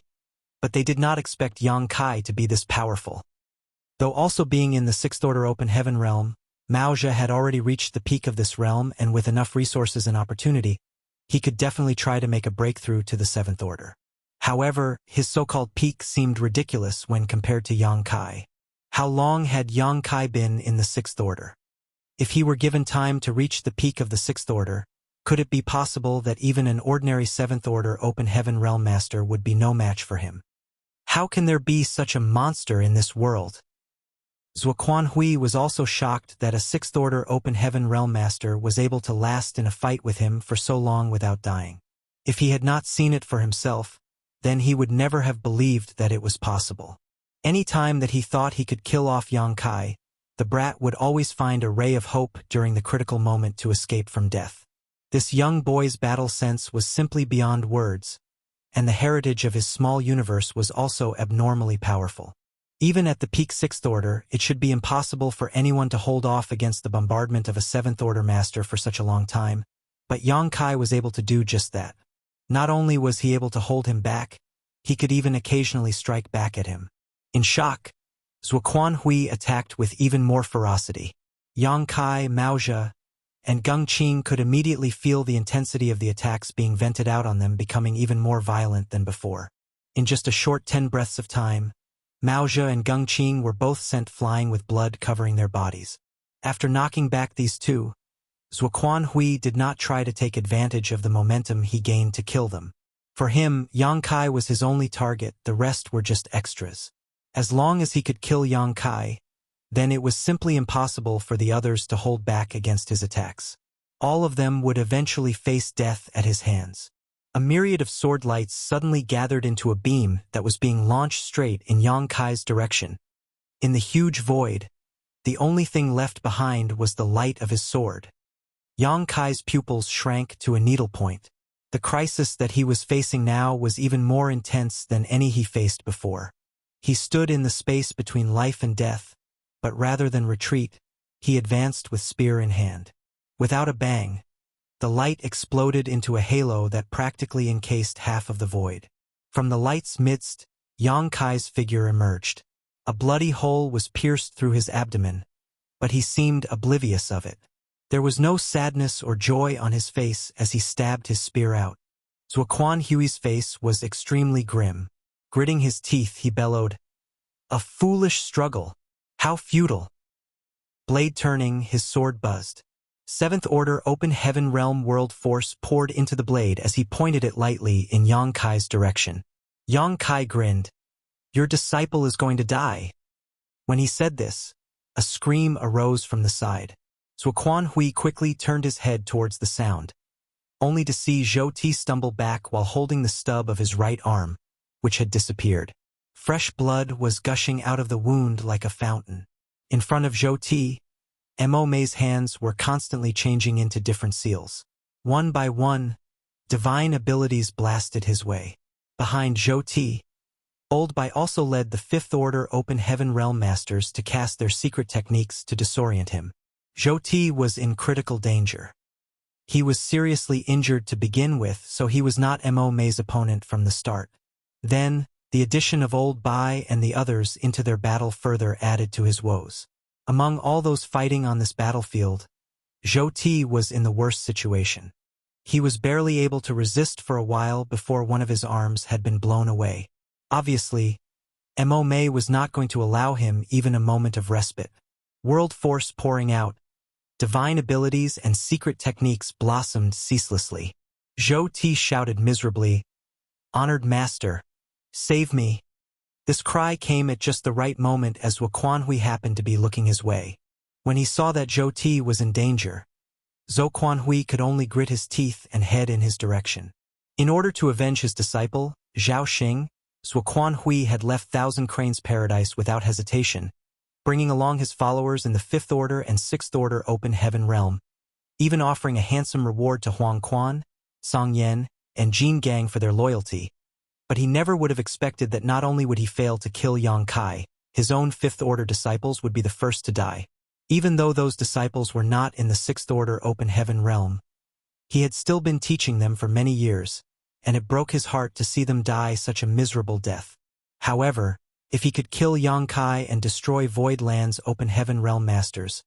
but they did not expect Yang Kai to be this powerful. Though also being in the 6th Order Open Heaven Realm, Mao Zhe had already reached the peak of this realm, and with enough resources and opportunity, he could definitely try to make a breakthrough to the 7th Order. However, his so-called peak seemed ridiculous when compared to Yang Kai. How long had Yang Kai been in the 6th Order? If he were given time to reach the peak of the 6th Order, could it be possible that even an ordinary 7th Order Open Heaven Realm Master would be no match for him? How can there be such a monster in this world? Zuoquan Hui was also shocked that a 6th Order Open Heaven Realm Master was able to last in a fight with him for so long without dying. If he had not seen it for himself, then he would never have believed that it was possible. Any time that he thought he could kill off Yang Kai, the brat would always find a ray of hope during the critical moment to escape from death. This young boy's battle sense was simply beyond words, and the heritage of his small universe was also abnormally powerful. Even at the peak 6th Order, it should be impossible for anyone to hold off against the bombardment of a 7th Order Master for such a long time, but Yang Kai was able to do just that. Not only was he able to hold him back, he could even occasionally strike back at him. In shock, Zuoquan Hui attacked with even more ferocity. Yang Kai, Mao Zhe, and Gung Qing could immediately feel the intensity of the attacks being vented out on them becoming even more violent than before. In just a short 10 breaths of time, Mao Zhe and Gung Qing were both sent flying with blood covering their bodies. After knocking back these two, Zuoquan Hui did not try to take advantage of the momentum he gained to kill them. For him, Yang Kai was his only target, the rest were just extras. As long as he could kill Yang Kai, then it was simply impossible for the others to hold back against his attacks. All of them would eventually face death at his hands. A myriad of sword lights suddenly gathered into a beam that was being launched straight in Yang Kai's direction. In the huge void, the only thing left behind was the light of his sword. Yang Kai's pupils shrank to a needlepoint. The crisis that he was facing now was even more intense than any he faced before. He stood in the space between life and death, but rather than retreat, he advanced with spear in hand. Without a bang, the light exploded into a halo that practically encased half of the void. From the light's midst, Yang Kai's figure emerged. A bloody hole was pierced through his abdomen, but he seemed oblivious of it. There was no sadness or joy on his face as he stabbed his spear out. Zuoquan Hui's face was extremely grim. Gritting his teeth, he bellowed, "A foolish struggle! How futile!" Blade turning, his sword buzzed. 7th Order Open Heaven Realm World Force poured into the blade as he pointed it lightly in Yang Kai's direction. Yang Kai grinned. "Your disciple is going to die." When he said this, A scream arose from the side. Zuoquan Hui quickly turned his head towards the sound, only to see Zhou Ti stumble back while holding the stub of his right arm, which had disappeared. Fresh blood was gushing out of the wound like a fountain. In front of Zhou Ti, Mo Mei's hands were constantly changing into different seals. One by one, divine abilities blasted his way. Behind Zhou Ti, Old Bai also led the Fifth Order Open Heaven Realm Masters to cast their secret techniques to disorient him. Zhou Ti was in critical danger. He was seriously injured to begin with, so he was not Mo Mei's opponent from the start. Then, the addition of Old Bai and the others into their battle further added to his woes. Among all those fighting on this battlefield, Zhou Ti was in the worst situation. He was barely able to resist for a while before one of his arms had been blown away. Obviously, Mo Mei was not going to allow him even a moment of respite. World force pouring out, divine abilities and secret techniques blossomed ceaselessly. Zhou Ti shouted miserably, "Honored Master, save me." This cry came at just the right moment as Zuoquan Hui happened to be looking his way. When he saw that Zhou Ti was in danger, Zuoquan Hui could only grit his teeth and head in his direction. In order to avenge his disciple, Zhao Xing, Zuoquan Hui had left Thousand Cranes Paradise without hesitation, bringing along his followers in the Fifth Order and Sixth Order Open Heaven Realm, even offering a handsome reward to Huang Quan, Song Yan, and Jin Gang for their loyalty. But he never would have expected that not only would he fail to kill Yang Kai, his own Fifth Order disciples would be the first to die. Even though those disciples were not in the Sixth Order Open Heaven Realm, he had still been teaching them for many years, and it broke his heart to see them die such a miserable death. However, if he could kill Yang Kai and destroy Void Land's Open Heaven Realm Masters,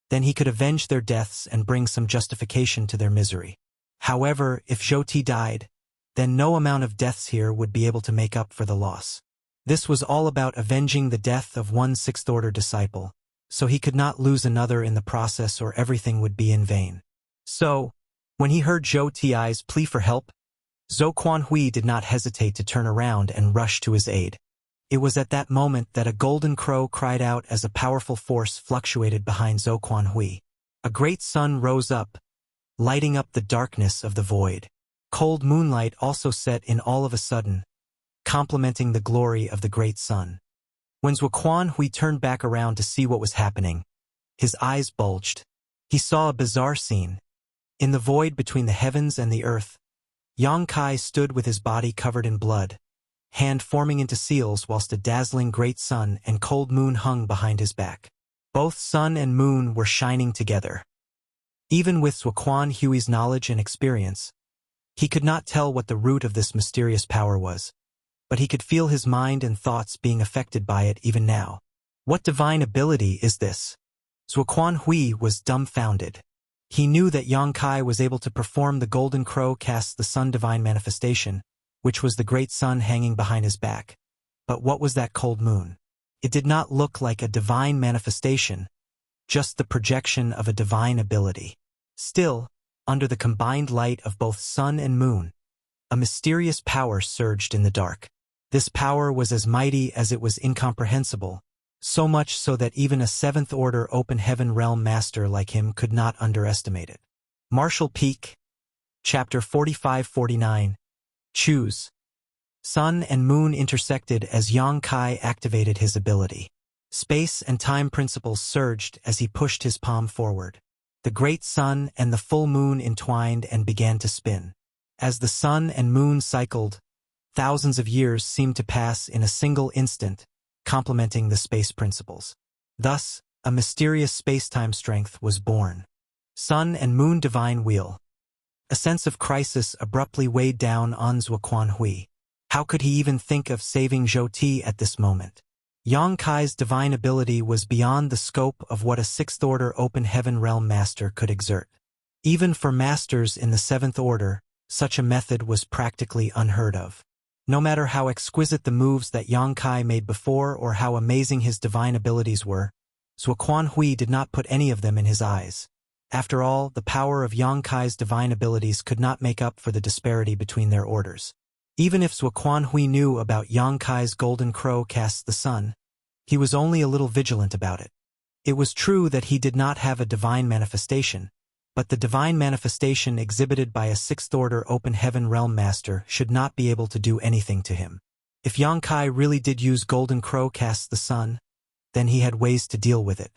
then he could avenge their deaths and bring some justification to their misery. However, if Zhou Ti died, then no amount of deaths here would be able to make up for the loss. This was all about avenging the death of one Sixth Order disciple, so he could not lose another in the process or everything would be in vain. So, when he heard Zhou Ti's plea for help, Zuoquan Hui did not hesitate to turn around and rush to his aid. It was at that moment that a golden crow cried out as a powerful force fluctuated behind Zuoquan Hui. A great sun rose up, lighting up the darkness of the void. Cold moonlight also set in all of a sudden, complementing the glory of the great sun. When Zuoquan Hui turned back around to see what was happening, his eyes bulged. He saw a bizarre scene. In the void between the heavens and the earth, Yang Kai stood with his body covered in blood, hand forming into seals whilst a dazzling great sun and cold moon hung behind his back. Both sun and moon were shining together. Even with Zuoquan Hui's knowledge and experience, he could not tell what the root of this mysterious power was, but he could feel his mind and thoughts being affected by it even now. What divine ability is this? Zuoquan Hui was dumbfounded. He knew that Yang Kai was able to perform the golden crow cast the sun divine manifestation, which was the great sun hanging behind his back. But what was that cold moon? It did not look like a divine manifestation, just the projection of a divine ability. Still, under the combined light of both sun and moon, a mysterious power surged in the dark. This power was as mighty as it was incomprehensible, so much so that even a Seventh Order Open Heaven Realm Master like him could not underestimate it. Martial Peak, Chapter 45-49. Choose. Sun and moon intersected as Yang Kai activated his ability. Space and time principles surged as he pushed his palm forward. The great sun and the full moon entwined and began to spin. As the sun and moon cycled, thousands of years seemed to pass in a single instant, complementing the space principles. Thus, a mysterious space-time strength was born. Sun and Moon Divine Wheel. A sense of crisis abruptly weighed down on Zuoquan Hui. How could he even think of saving Zhou Ti at this moment? Yang Kai's divine ability was beyond the scope of what a Sixth Order Open Heaven Realm Master could exert. Even for masters in the Seventh Order, such a method was practically unheard of. No matter how exquisite the moves that Yang Kai made before or how amazing his divine abilities were, Zuoquan Hui did not put any of them in his eyes. After all, the power of Yang Kai's divine abilities could not make up for the disparity between their orders. Even if Zuoquan Hui knew about Yang Kai's golden crow casts the sun, he was only a little vigilant about it. It was true that he did not have a divine manifestation, but the divine manifestation exhibited by a sixth-order open heaven realm master should not be able to do anything to him. If Yang Kai really did use Golden Crow cast the sun, then he had ways to deal with it.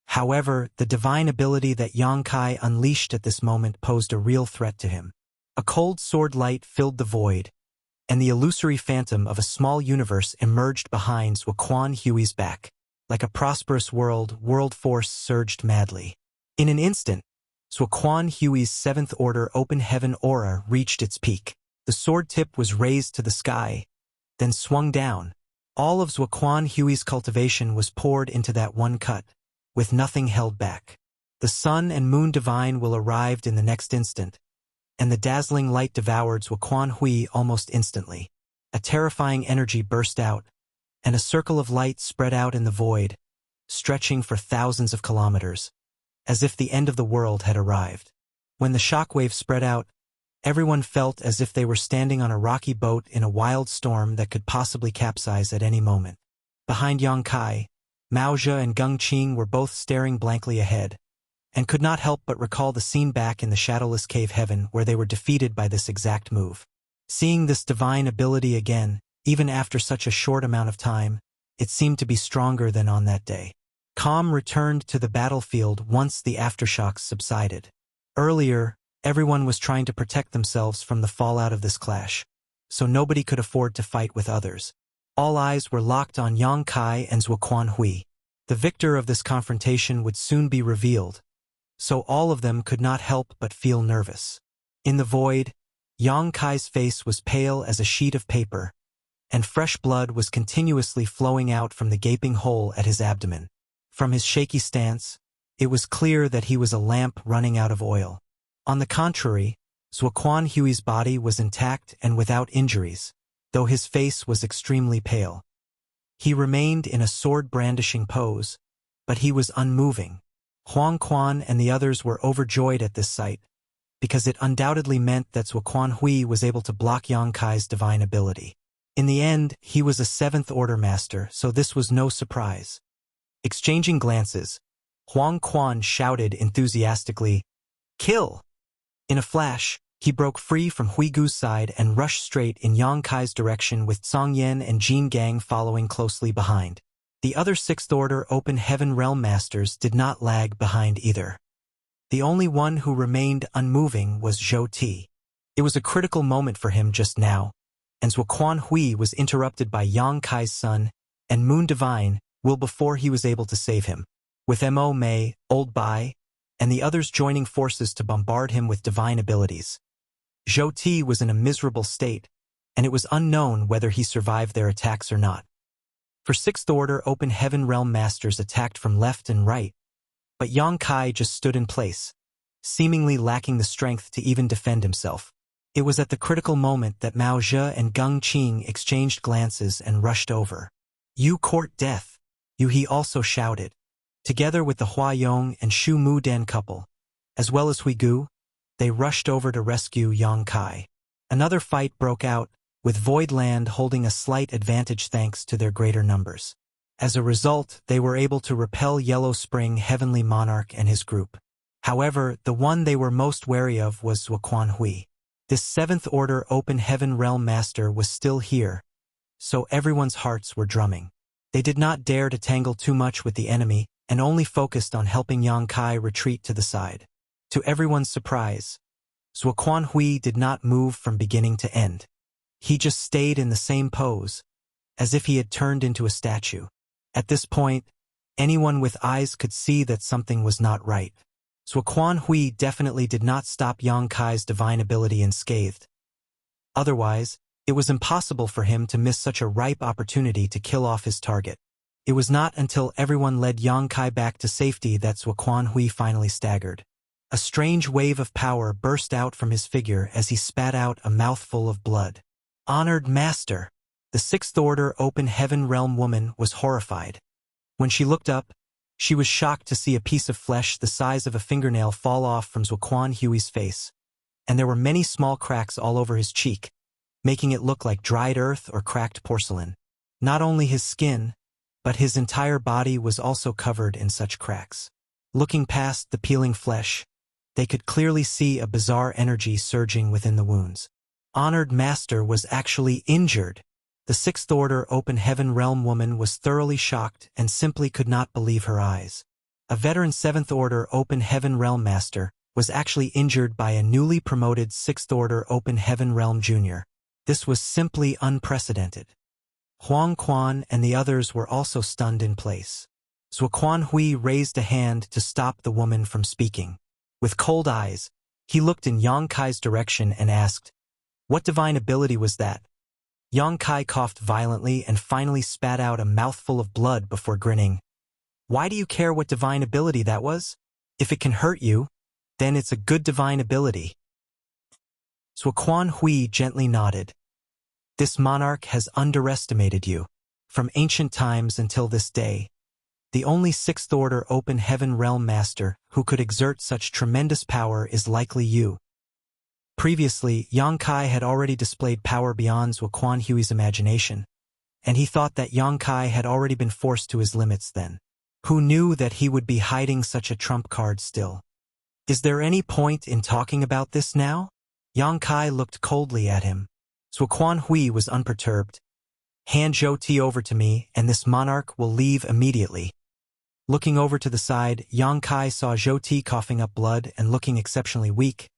However, the divine ability that Yang Kai unleashed at this moment posed a real threat to him. A cold sword light filled the void, and the illusory phantom of a small universe emerged behind Zuoquan Hui's back. Like a prosperous world force surged madly. In an instant, Zuoquan Hui's seventh-order open heaven aura reached its peak. The sword tip was raised to the sky, then swung down. All of Zuoquan Hui's cultivation was poured into that one cut, with nothing held back. The sun and moon divine will arrived in the next instant, and the dazzling light devoured Zuoquan Hui almost instantly. A terrifying energy burst out, and a circle of light spread out in the void, stretching for thousands of kilometers, as if the end of the world had arrived. When the shockwave spread out, everyone felt as if they were standing on a rocky boat in a wild storm that could possibly capsize at any moment. Behind Yang Kai, Mao Zhe and Geng Qing were both staring blankly ahead, and could not help but recall the scene back in the shadowless cave heaven where they were defeated by this exact move. Seeing this divine ability again, even after such a short amount of time, it seemed to be stronger than on that day. Calm returned to the battlefield once the aftershocks subsided. Earlier, everyone was trying to protect themselves from the fallout of this clash, so nobody could afford to fight with others. All eyes were locked on Yang Kai and Zuoquan Hui. The victor of this confrontation would soon be revealed, so all of them could not help but feel nervous. In the void, Yang Kai's face was pale as a sheet of paper, and fresh blood was continuously flowing out from the gaping hole at his abdomen. From his shaky stance, it was clear that he was a lamp running out of oil. On the contrary, Zuoquan Hui's body was intact and without injuries, though his face was extremely pale. He remained in a sword-brandishing pose, but he was unmoving. Huang Quan and the others were overjoyed at this sight, because it undoubtedly meant that Zuoquan Hui was able to block Yang Kai's divine ability. In the end, he was a seventh-order master, so this was no surprise. Exchanging glances, Huang Quan shouted enthusiastically, "Kill!" In a flash, he broke free from Huigu's side and rushed straight in Yang Kai's direction with Song Yan and Jin Gang following closely behind. The other sixth-order open heaven realm masters did not lag behind either. The only one who remained unmoving was Zhou Ti. It was a critical moment for him just now, and Zuoquan Hui was interrupted by Yang Kai's son and Moon Divine Will before he was able to save him. With Mo Mei, Old Bai, and the others joining forces to bombard him with divine abilities. Zhou Ti was in a miserable state, and it was unknown whether he survived their attacks or not. For sixth-order open heaven realm masters attacked from left and right, but Yang Kai just stood in place, seemingly lacking the strength to even defend himself. It was at the critical moment that Mao Zhe and Geng Qing exchanged glances and rushed over. "You court death," Yu He also shouted. Together with the Hua Yong and Shu Mu Dan couple, as well as Huigu, they rushed over to rescue Yang Kai. Another fight broke out, with Void Land holding a slight advantage thanks to their greater numbers. As a result, they were able to repel Yellow Spring Heavenly Monarch and his group. However, the one they were most wary of was Zuoquan Hui. This seventh-order open heaven realm master was still here, so everyone's hearts were drumming. They did not dare to tangle too much with the enemy and only focused on helping Yang Kai retreat to the side. To everyone's surprise, Zuoquan Hui did not move from beginning to end. He just stayed in the same pose, as if he had turned into a statue. At this point, anyone with eyes could see that something was not right. Zuoquan Hui definitely did not stop Yang Kai's divine ability unscathed. Otherwise, it was impossible for him to miss such a ripe opportunity to kill off his target. It was not until everyone led Yang Kai back to safety that Zuoquan Hui finally staggered. A strange wave of power burst out from his figure as he spat out a mouthful of blood. "Honored Master!" The sixth-order open heaven realm woman was horrified. When she looked up, she was shocked to see a piece of flesh the size of a fingernail fall off from Zuoquan Hui's face, and there were many small cracks all over his cheek, making it look like dried earth or cracked porcelain. Not only his skin, but his entire body was also covered in such cracks. Looking past the peeling flesh, they could clearly see a bizarre energy surging within the wounds. Honored Master was actually injured. The Sixth Order Open Heaven Realm woman was thoroughly shocked and simply could not believe her eyes. A veteran Seventh Order Open Heaven Realm Master was actually injured by a newly promoted Sixth Order Open Heaven Realm Junior. This was simply unprecedented. Huang Quan and the others were also stunned in place. Zhuo Quanhui raised a hand to stop the woman from speaking. With cold eyes, he looked in Yang Kai's direction and asked, "What divine ability was that?" Yang Kai coughed violently and finally spat out a mouthful of blood before grinning. "Why do you care what divine ability that was? If it can hurt you, then it's a good divine ability." Zhuo Quanhui gently nodded. "This monarch has underestimated you. From ancient times until this day, the only Sixth Order Open Heaven Realm Master who could exert such tremendous power is likely you." Previously, Yang Kai had already displayed power beyond Zhuo Quanhui's imagination, and he thought that Yang Kai had already been forced to his limits then. Who knew that he would be hiding such a trump card still? "Is there any point in talking about this now?" Yang Kai looked coldly at him. Zhuo Quanhui was unperturbed. "Hand Zhou Ti over to me, and this monarch will leave immediately." Looking over to the side, Yang Kai saw Zhou Ti coughing up blood and looking exceptionally weak,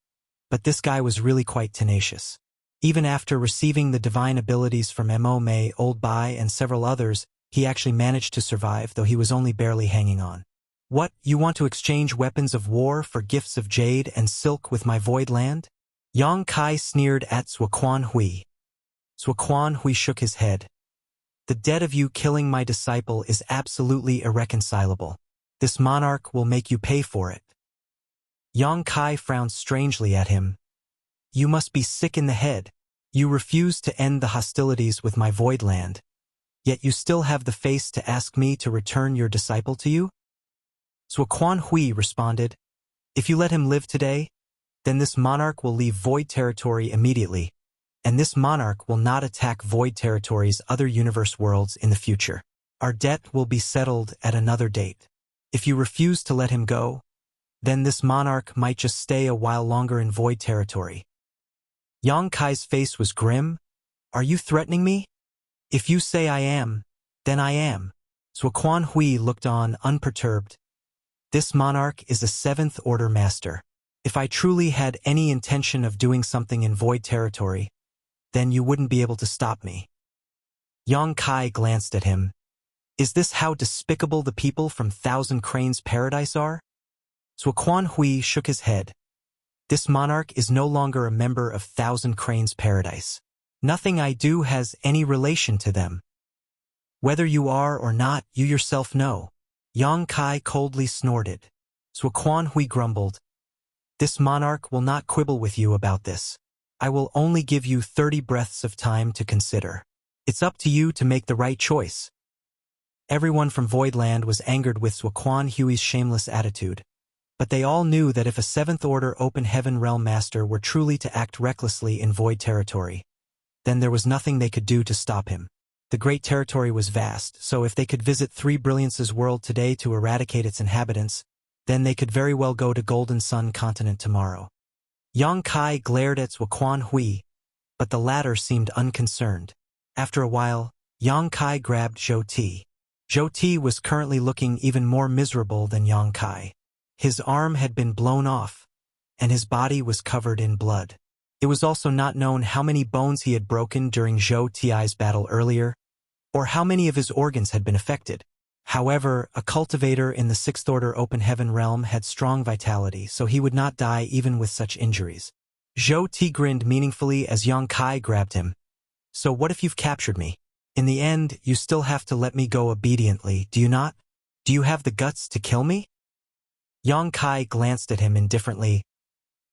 but this guy was really quite tenacious. Even after receiving the divine abilities from Mo Mei, Old Bai, and several others, he actually managed to survive, though he was only barely hanging on. "What, you want to exchange weapons of war for gifts of jade and silk with my void land?" Yang Kai sneered at Zhuo Quanhui. Zhuo Quanhui shook his head. "The debt of you killing my disciple is absolutely irreconcilable. This monarch will make you pay for it." Yang Kai frowned strangely at him. "You must be sick in the head. You refuse to end the hostilities with my void land, yet you still have the face to ask me to return your disciple to you?" Zhuo Quanhui responded, "If you let him live today, then this monarch will leave void territory immediately, and this monarch will not attack void territory's other universe worlds in the future. Our debt will be settled at another date. If you refuse to let him go, then this monarch might just stay a while longer in void territory." Yang Kai's face was grim. "Are you threatening me? If you say I am, then I am." Zhuo Quanhui looked on unperturbed. "This monarch is a Seventh Order Master. If I truly had any intention of doing something in void territory, then you wouldn't be able to stop me." Yang Kai glanced at him. "Is this how despicable the people from Thousand Cranes Paradise are?" Zhuo Quanhui shook his head. "This monarch is no longer a member of Thousand Cranes Paradise. Nothing I do has any relation to them. Whether you are or not, you yourself know." Yang Kai coldly snorted. Zhuo Quanhui grumbled, "This monarch will not quibble with you about this. I will only give you 30 breaths of time to consider. It's up to you to make the right choice." Everyone from Voidland was angered with Zhuo Quanhui's shameless attitude, but they all knew that if a Seventh Order Open Heaven Realm Master were truly to act recklessly in void territory, then there was nothing they could do to stop him. The great territory was vast, so if they could visit Three Brilliance's world today to eradicate its inhabitants, then they could very well go to Golden Sun Continent tomorrow. Yang Kai glared at Zhuo Quanhui, but the latter seemed unconcerned. After a while, Yang Kai grabbed Zhou Ti. Zhou Ti was currently looking even more miserable than Yang Kai. His arm had been blown off, and his body was covered in blood. It was also not known how many bones he had broken during Zhou Ti's battle earlier, or how many of his organs had been affected. However, a cultivator in the Sixth Order Open Heaven realm had strong vitality, so he would not die even with such injuries. Zhou Ti grinned meaningfully as Yang Kai grabbed him. "So what if you've captured me? In the end, you still have to let me go obediently, do you not? Do you have the guts to kill me?" Yang Kai glanced at him indifferently.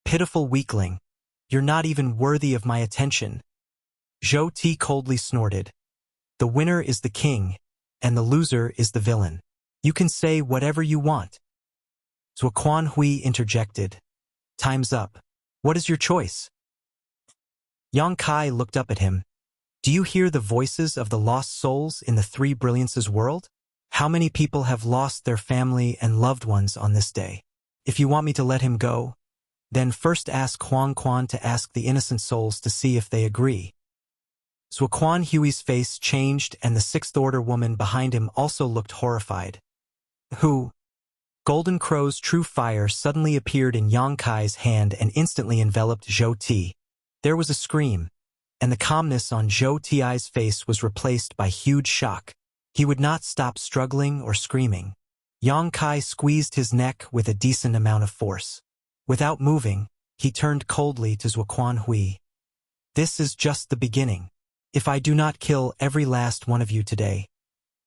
"Pitiful weakling. You're not even worthy of my attention." Zhou Ti coldly snorted. "The winner is the king, and the loser is the villain. You can say whatever you want." Zhuo Quanhui interjected. "Time's up. What is your choice?" Yang Kai looked up at him. "Do you hear the voices of the lost souls in the Three Brilliance's world? How many people have lost their family and loved ones on this day? If you want me to let him go, then first ask Huang Quan to ask the innocent souls to see if they agree. Zuoquan Hui's face changed and the Sixth Order woman behind him also looked horrified. Who? Golden Crow's true fire suddenly appeared in Yang Kai's hand and instantly enveloped Zhou Ti. There was a scream, and the calmness on Zhou Ti's face was replaced by huge shock. He would not stop struggling or screaming. Yang Kai squeezed his neck with a decent amount of force. Without moving, he turned coldly to Zuoquan Hui. This is just the beginning. If I do not kill every last one of you today,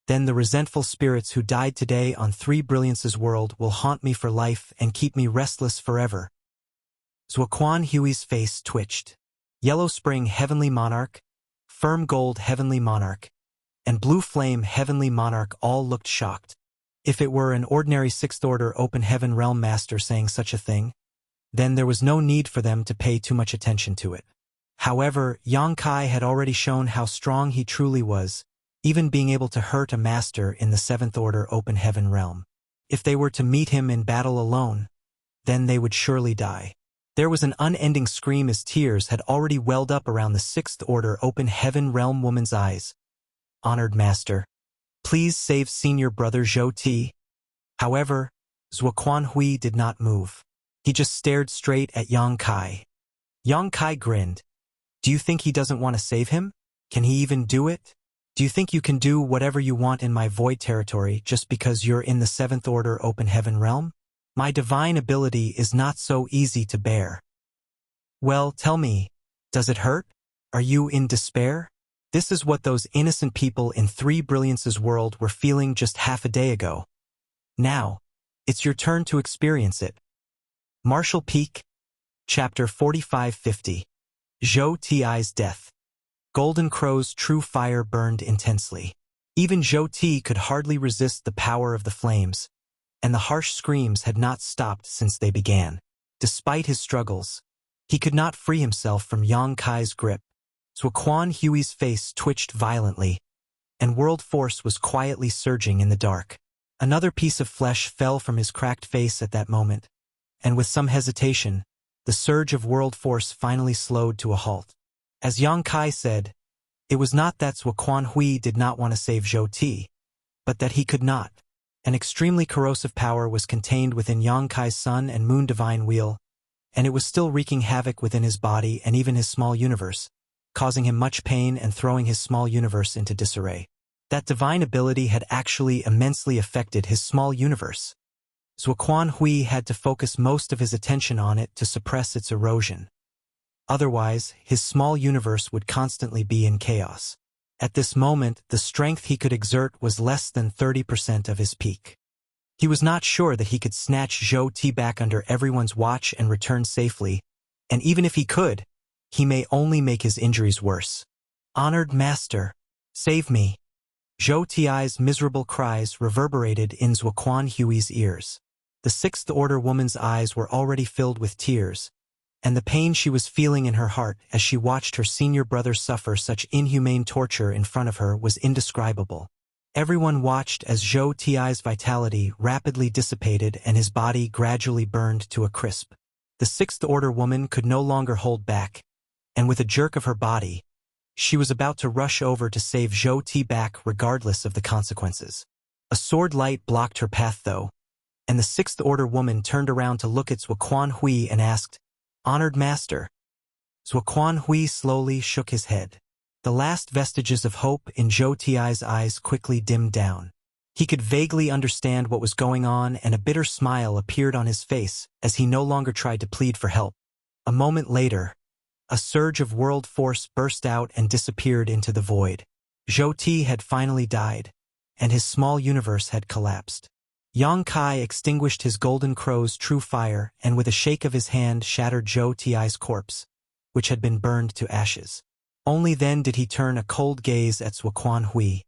then the resentful spirits who died today on Three Brilliances world will haunt me for life and keep me restless forever. Zuoquan Hui's face twitched. Yellow Spring Heavenly Monarch, Firm Gold Heavenly Monarch, and Blue Flame Heavenly Monarch all looked shocked. If it were an ordinary Sixth Order Open Heaven Realm Master saying such a thing, then there was no need for them to pay too much attention to it. However, Yang Kai had already shown how strong he truly was, even being able to hurt a master in the Seventh Order Open Heaven Realm. If they were to meet him in battle alone, then they would surely die. There was an unending scream as tears had already welled up around the Sixth Order Open Heaven Realm woman's eyes. Honored Master, please save Senior Brother Zhou Ti. However, Zuoquan Hui did not move. He just stared straight at Yang Kai. Yang Kai grinned. Do you think he doesn't want to save him? Can he even do it? Do you think you can do whatever you want in my void territory just because you're in the Seventh Order Open Heaven Realm? My divine ability is not so easy to bear. Well, tell me, does it hurt? Are you in despair? This is what those innocent people in Three Brilliances world were feeling just half a day ago. Now, it's your turn to experience it. Martial Peak, Chapter 4550. Zhou Ti's death. Golden Crow's true fire burned intensely. Even Zhou Ti could hardly resist the power of the flames, and the harsh screams had not stopped since they began. Despite his struggles, he could not free himself from Yang Kai's grip. Zuoquan Hui's face twitched violently, and world force was quietly surging in the dark. Another piece of flesh fell from his cracked face at that moment, and with some hesitation, the surge of world force finally slowed to a halt. As Yang Kai said, it was not that Zuoquan Hui did not want to save Zhou Ti, but that he could not. An extremely corrosive power was contained within Yang Kai's Sun and Moon Divine Wheel, and it was still wreaking havoc within his body and even his small universe, causing him much pain and throwing his small universe into disarray. That divine ability had actually immensely affected his small universe. Zuoquan Hui had to focus most of his attention on it to suppress its erosion. Otherwise, his small universe would constantly be in chaos. At this moment, the strength he could exert was less than 30% of his peak. He was not sure that he could snatch Zhou Ti back under everyone's watch and return safely, and even if he could, he may only make his injuries worse. Honored Master, save me. Zhou Ti's miserable cries reverberated in Zuoquan Hui's ears. The Sixth Order woman's eyes were already filled with tears, and the pain she was feeling in her heart as she watched her senior brother suffer such inhumane torture in front of her was indescribable. Everyone watched as Zhou Ti's vitality rapidly dissipated and his body gradually burned to a crisp. The Sixth Order woman could no longer hold back, and with a jerk of her body, she was about to rush over to save Zhou Ti back regardless of the consequences. A sword light blocked her path though, and the Sixth Order woman turned around to look at Zuoquan Hui and asked, Honored Master. Zuoquan Hui slowly shook his head. The last vestiges of hope in Zhou Ti's eyes quickly dimmed down. He could vaguely understand what was going on, and a bitter smile appeared on his face as he no longer tried to plead for help. A moment later, a surge of world force burst out and disappeared into the void. Zhou Ti had finally died, and his small universe had collapsed. Yang Kai extinguished his Golden Crow's true fire and with a shake of his hand shattered Zhou Ti's corpse, which had been burned to ashes. Only then did he turn a cold gaze at Zuoquan Hui.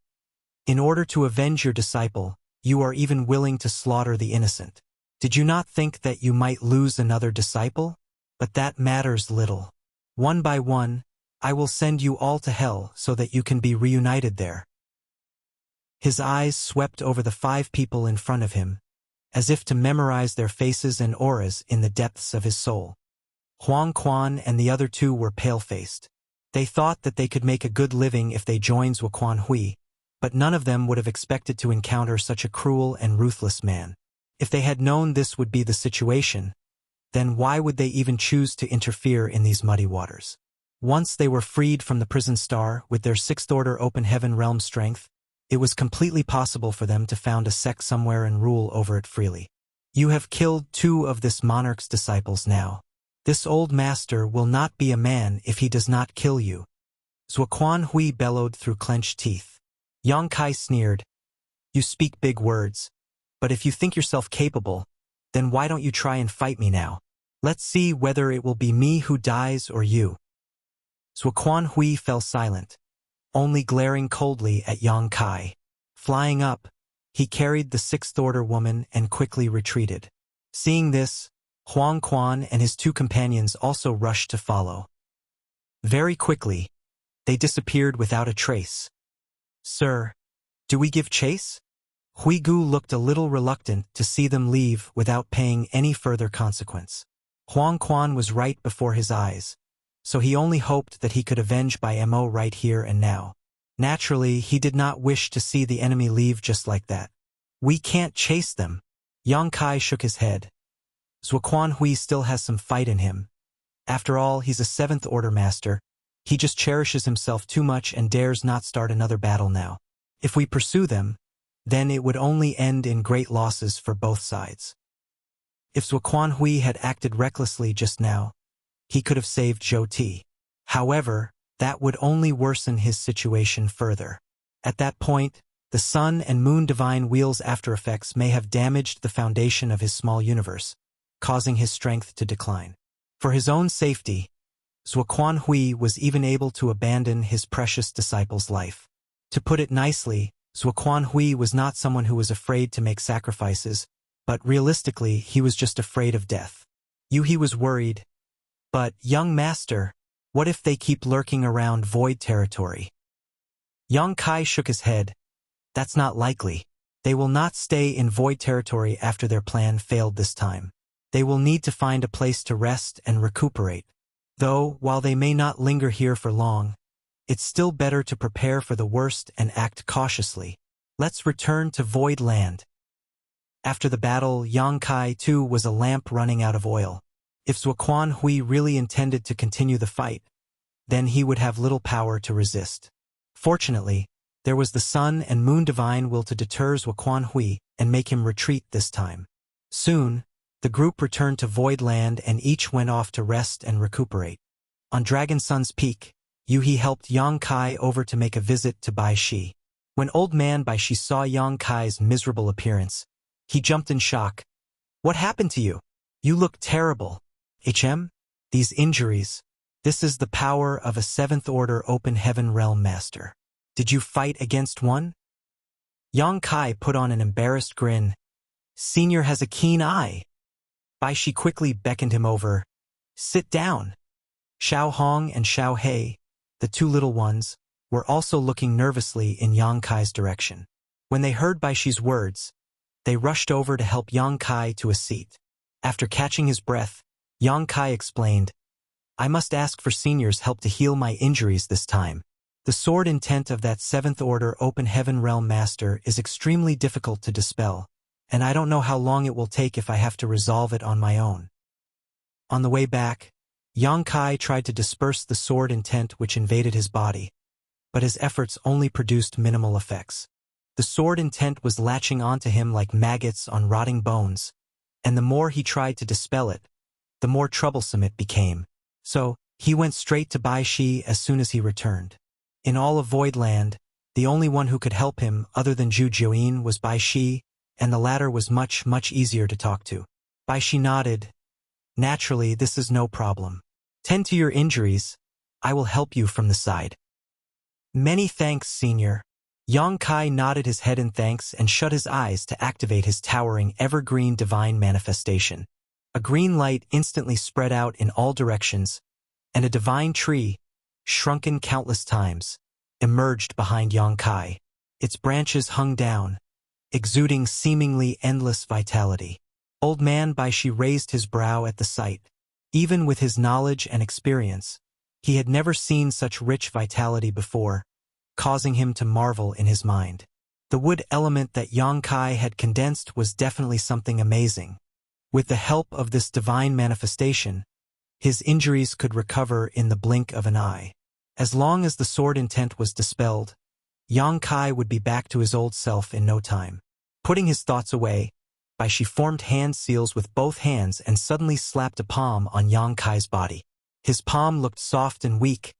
In order to avenge your disciple, you are even willing to slaughter the innocent. Did you not think that you might lose another disciple? But that matters little. One by one, I will send you all to hell so that you can be reunited there. His eyes swept over the 5 people in front of him, as if to memorize their faces and auras in the depths of his soul. Huang Quan and the other 2 were pale-faced. They thought that they could make a good living if they joined Zuoquan Hui, but none of them would have expected to encounter such a cruel and ruthless man. If they had known this would be the situation, then why would they even choose to interfere in these muddy waters? Once they were freed from the prison star with their 6th-order open heaven realm strength, it was completely possible for them to found a sect somewhere and rule over it freely. You have killed 2 of this monarch's disciples now. This old master will not be a man if he does not kill you. Zuoquan Hui bellowed through clenched teeth. Yang Kai sneered. You speak big words, but if you think yourself capable, then why don't you try and fight me now? Let's see whether it will be me who dies or you. Zuoquan Hui fell silent, only glaring coldly at Yang Kai. Flying up, he carried the 6th-order woman and quickly retreated. Seeing this, Huang Quan and his 2 companions also rushed to follow. Very quickly, they disappeared without a trace. Sir, do we give chase? Hui Gu looked a little reluctant to see them leave without paying any further consequence. Huang Quan was right before his eyes, so he only hoped that he could avenge by Mo right here and now. Naturally, he did not wish to see the enemy leave just like that. We can't chase them. Yang Kai shook his head. Zuoquan Hui still has some fight in him. After all, he's a 7th-order master. He just cherishes himself too much and dares not start another battle now. If we pursue them, then it would only end in great losses for both sides. If Zuoquan Hui had acted recklessly just now, he could have saved Zhou Ti. However, that would only worsen his situation further. At that point, the Sun and Moon Divine Wheel's aftereffects may have damaged the foundation of his small universe, causing his strength to decline. For his own safety, Zuoquan Hui was even able to abandon his precious disciple's life. To put it nicely, Zuoquan Hui was not someone who was afraid to make sacrifices, but realistically he was just afraid of death. He was worried. But, young master, what if they keep lurking around void territory? Yang Kai shook his head. That's not likely. They will not stay in void territory after their plan failed this time. They will need to find a place to rest and recuperate. Though, while they may not linger here for long, it's still better to prepare for the worst and act cautiously. Let's return to Void Land. After the battle, Yang Kai too was a lamp running out of oil. If Zuoquan Hui really intended to continue the fight, then he would have little power to resist. Fortunately, there was the Sun and Moon Divine Will to deter Zuoquan Hui and make him retreat this time. Soon, the group returned to Void Land and each went off to rest and recuperate. On Dragon Sun's peak, Yuhi helped Yang Kai over to make a visit to Bai Shi. When old man Bai Shi saw Yang Kai's miserable appearance, he jumped in shock. What happened to you? You look terrible. These injuries. This is the power of a 7th-order open heaven realm master. Did you fight against one? Yang Kai put on an embarrassed grin. Senior has a keen eye. Bai Shi quickly beckoned him over. Sit down. Xiao Hong and Xiao He, the 2 little ones, were also looking nervously in Yang Kai's direction. When they heard Bai Shi's words, they rushed over to help Yang Kai to a seat. After catching his breath, Yang Kai explained, I must ask for Senior's help to heal my injuries this time. The sword intent of that 7th-order open heaven realm master is extremely difficult to dispel, and I don't know how long it will take if I have to resolve it on my own. On the way back, Yang Kai tried to disperse the sword intent which invaded his body, but his efforts only produced minimal effects. The sword intent was latching onto him like maggots on rotting bones, and the more he tried to dispel it, the more troublesome it became. So, he went straight to Bai Shi as soon as he returned. In all of Void Land, the only one who could help him other than Zhu Jiuyin was Bai Shi, and the latter was much easier to talk to. Bai Shi nodded. Naturally, this is no problem. Tend to your injuries. I will help you from the side. Many thanks, Senior. Yang Kai nodded his head in thanks and shut his eyes to activate his towering evergreen divine manifestation. A green light instantly spread out in all directions, and a divine tree, shrunken countless times, emerged behind Yang Kai. Its branches hung down, exuding seemingly endless vitality. Old man Baishi raised his brow at the sight. Even with his knowledge and experience, he had never seen such rich vitality before, causing him to marvel in his mind. The wood element that Yang Kai had condensed was definitely something amazing. With the help of this divine manifestation, his injuries could recover in the blink of an eye. As long as the sword intent was dispelled, Yang Kai would be back to his old self in no time. Putting his thoughts away, Baishi formed hand seals with both hands and suddenly slapped a palm on Yang Kai's body. His palm looked soft and weak,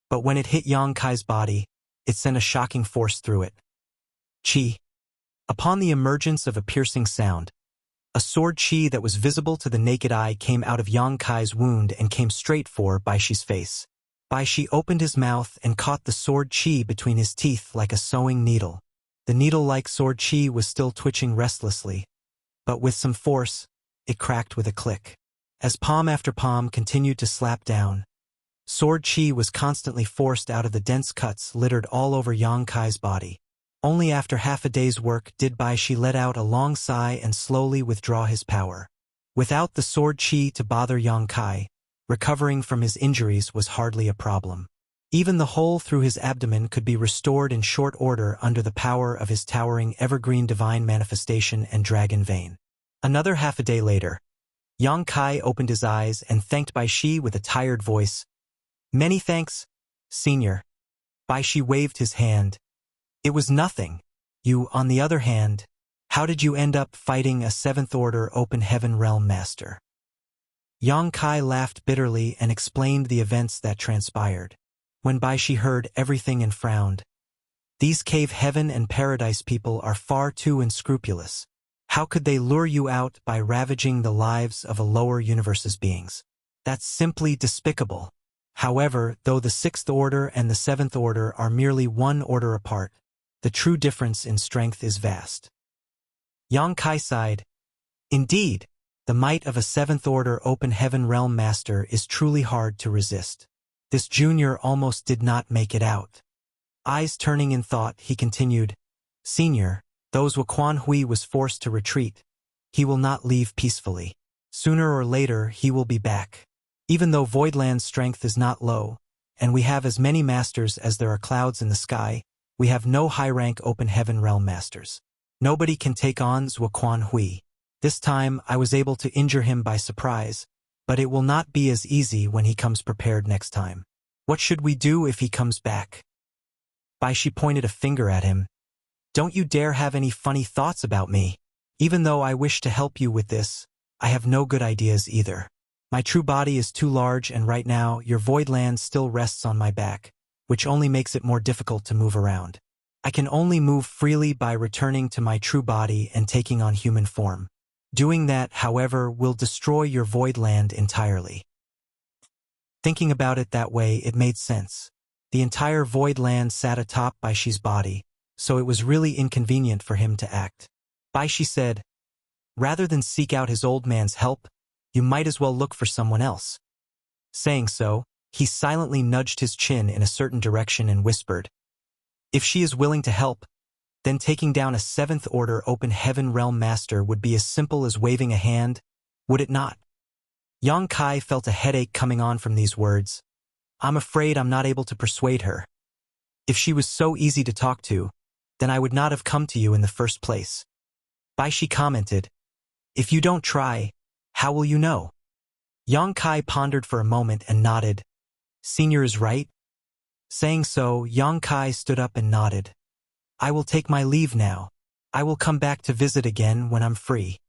but when it hit Yang Kai's body, it sent a shocking force through it. Chi. Upon the emergence of a piercing sound, a sword chi that was visible to the naked eye came out of Yang Kai's wound and came straight for Baishi's face. Baishi opened his mouth and caught the sword chi between his teeth like a sewing needle. The needle-like sword chi was still twitching restlessly, but with some force, it cracked with a click. As palm after palm continued to slap down, sword chi was constantly forced out of the dense cuts littered all over Yang Kai's body. Only after half a day's work did Baishi let out a long sigh and slowly withdraw his power. Without the sword chi to bother Yang Kai, recovering from his injuries was hardly a problem. Even the hole through his abdomen could be restored in short order under the power of his towering evergreen divine manifestation and dragon vein. Another half a day later, Yang Kai opened his eyes and thanked Baishi with a tired voice. "Many thanks, Senior." Baishi waved his hand. "It was nothing. You, on the other hand, how did you end up fighting a 7th Order Open Heaven Realm Master?" Yang Kai laughed bitterly and explained the events that transpired. When Baishi heard everything and frowned, "These cave heaven and paradise people are far too unscrupulous. How could they lure you out by ravaging the lives of a lower universe's beings? That's simply despicable." However, though the 6th Order and the 7th Order are merely one order apart, the true difference in strength is vast. Yang Kai sighed. "Indeed, the might of a 7th Order Open Heaven Realm Master is truly hard to resist." This junior almost did not make it out. Eyes turning in thought, he continued, "Senior, those Wuquan Hui was forced to retreat. He will not leave peacefully. Sooner or later he will be back. Even though Voidland's strength is not low, and we have as many masters as there are clouds in the sky, we have no high-rank Open Heaven Realm Masters. Nobody can take on Wuquan Hui. This time I was able to injure him by surprise, but it will not be as easy when he comes prepared next time. What should we do if he comes back?" Baishi pointed a finger at him. "Don't you dare have any funny thoughts about me. Even though I wish to help you with this, I have no good ideas either. My true body is too large and right now your Voidland still rests on my back, which only makes it more difficult to move around. I can only move freely by returning to my true body and taking on human form. Doing that, however, will destroy your Voidland entirely." Thinking about it that way, it made sense. The entire Voidland sat atop Baishi's body, so it was really inconvenient for him to act. Baishi said, "Rather than seek out his old man's help, you might as well look for someone else." Saying so, he silently nudged his chin in a certain direction and whispered, "If she is willing to help, then taking down a 7th Order Open Heaven Realm Master would be as simple as waving a hand, would it not?" Yang Kai felt a headache coming on from these words. "I'm afraid I'm not able to persuade her. If she was so easy to talk to, then I would not have come to you in the first place." Baishi commented, "If you don't try, how will you know?" Yang Kai pondered for a moment and nodded. "Senior is right." Saying so, Yang Kai stood up and nodded. "I will take my leave now. I will come back to visit again when I'm free."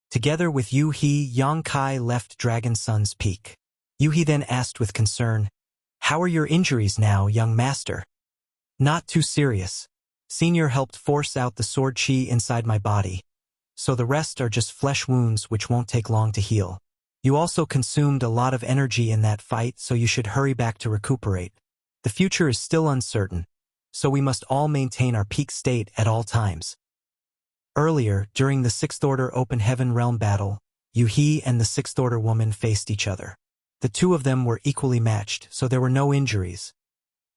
Together with Yu He, Yang Kai left Dragon Sun's peak. Yu He then asked with concern, "How are your injuries now, young master?" "Not too serious. Senior helped force out the sword chi inside my body, so the rest are just flesh wounds which won't take long to heal. You also consumed a lot of energy in that fight, so you should hurry back to recuperate. The future is still uncertain, so we must all maintain our peak state at all times." Earlier, during the 6th Order Open Heaven Realm battle, Yu He and the 6th Order woman faced each other. The two of them were equally matched, so there were no injuries.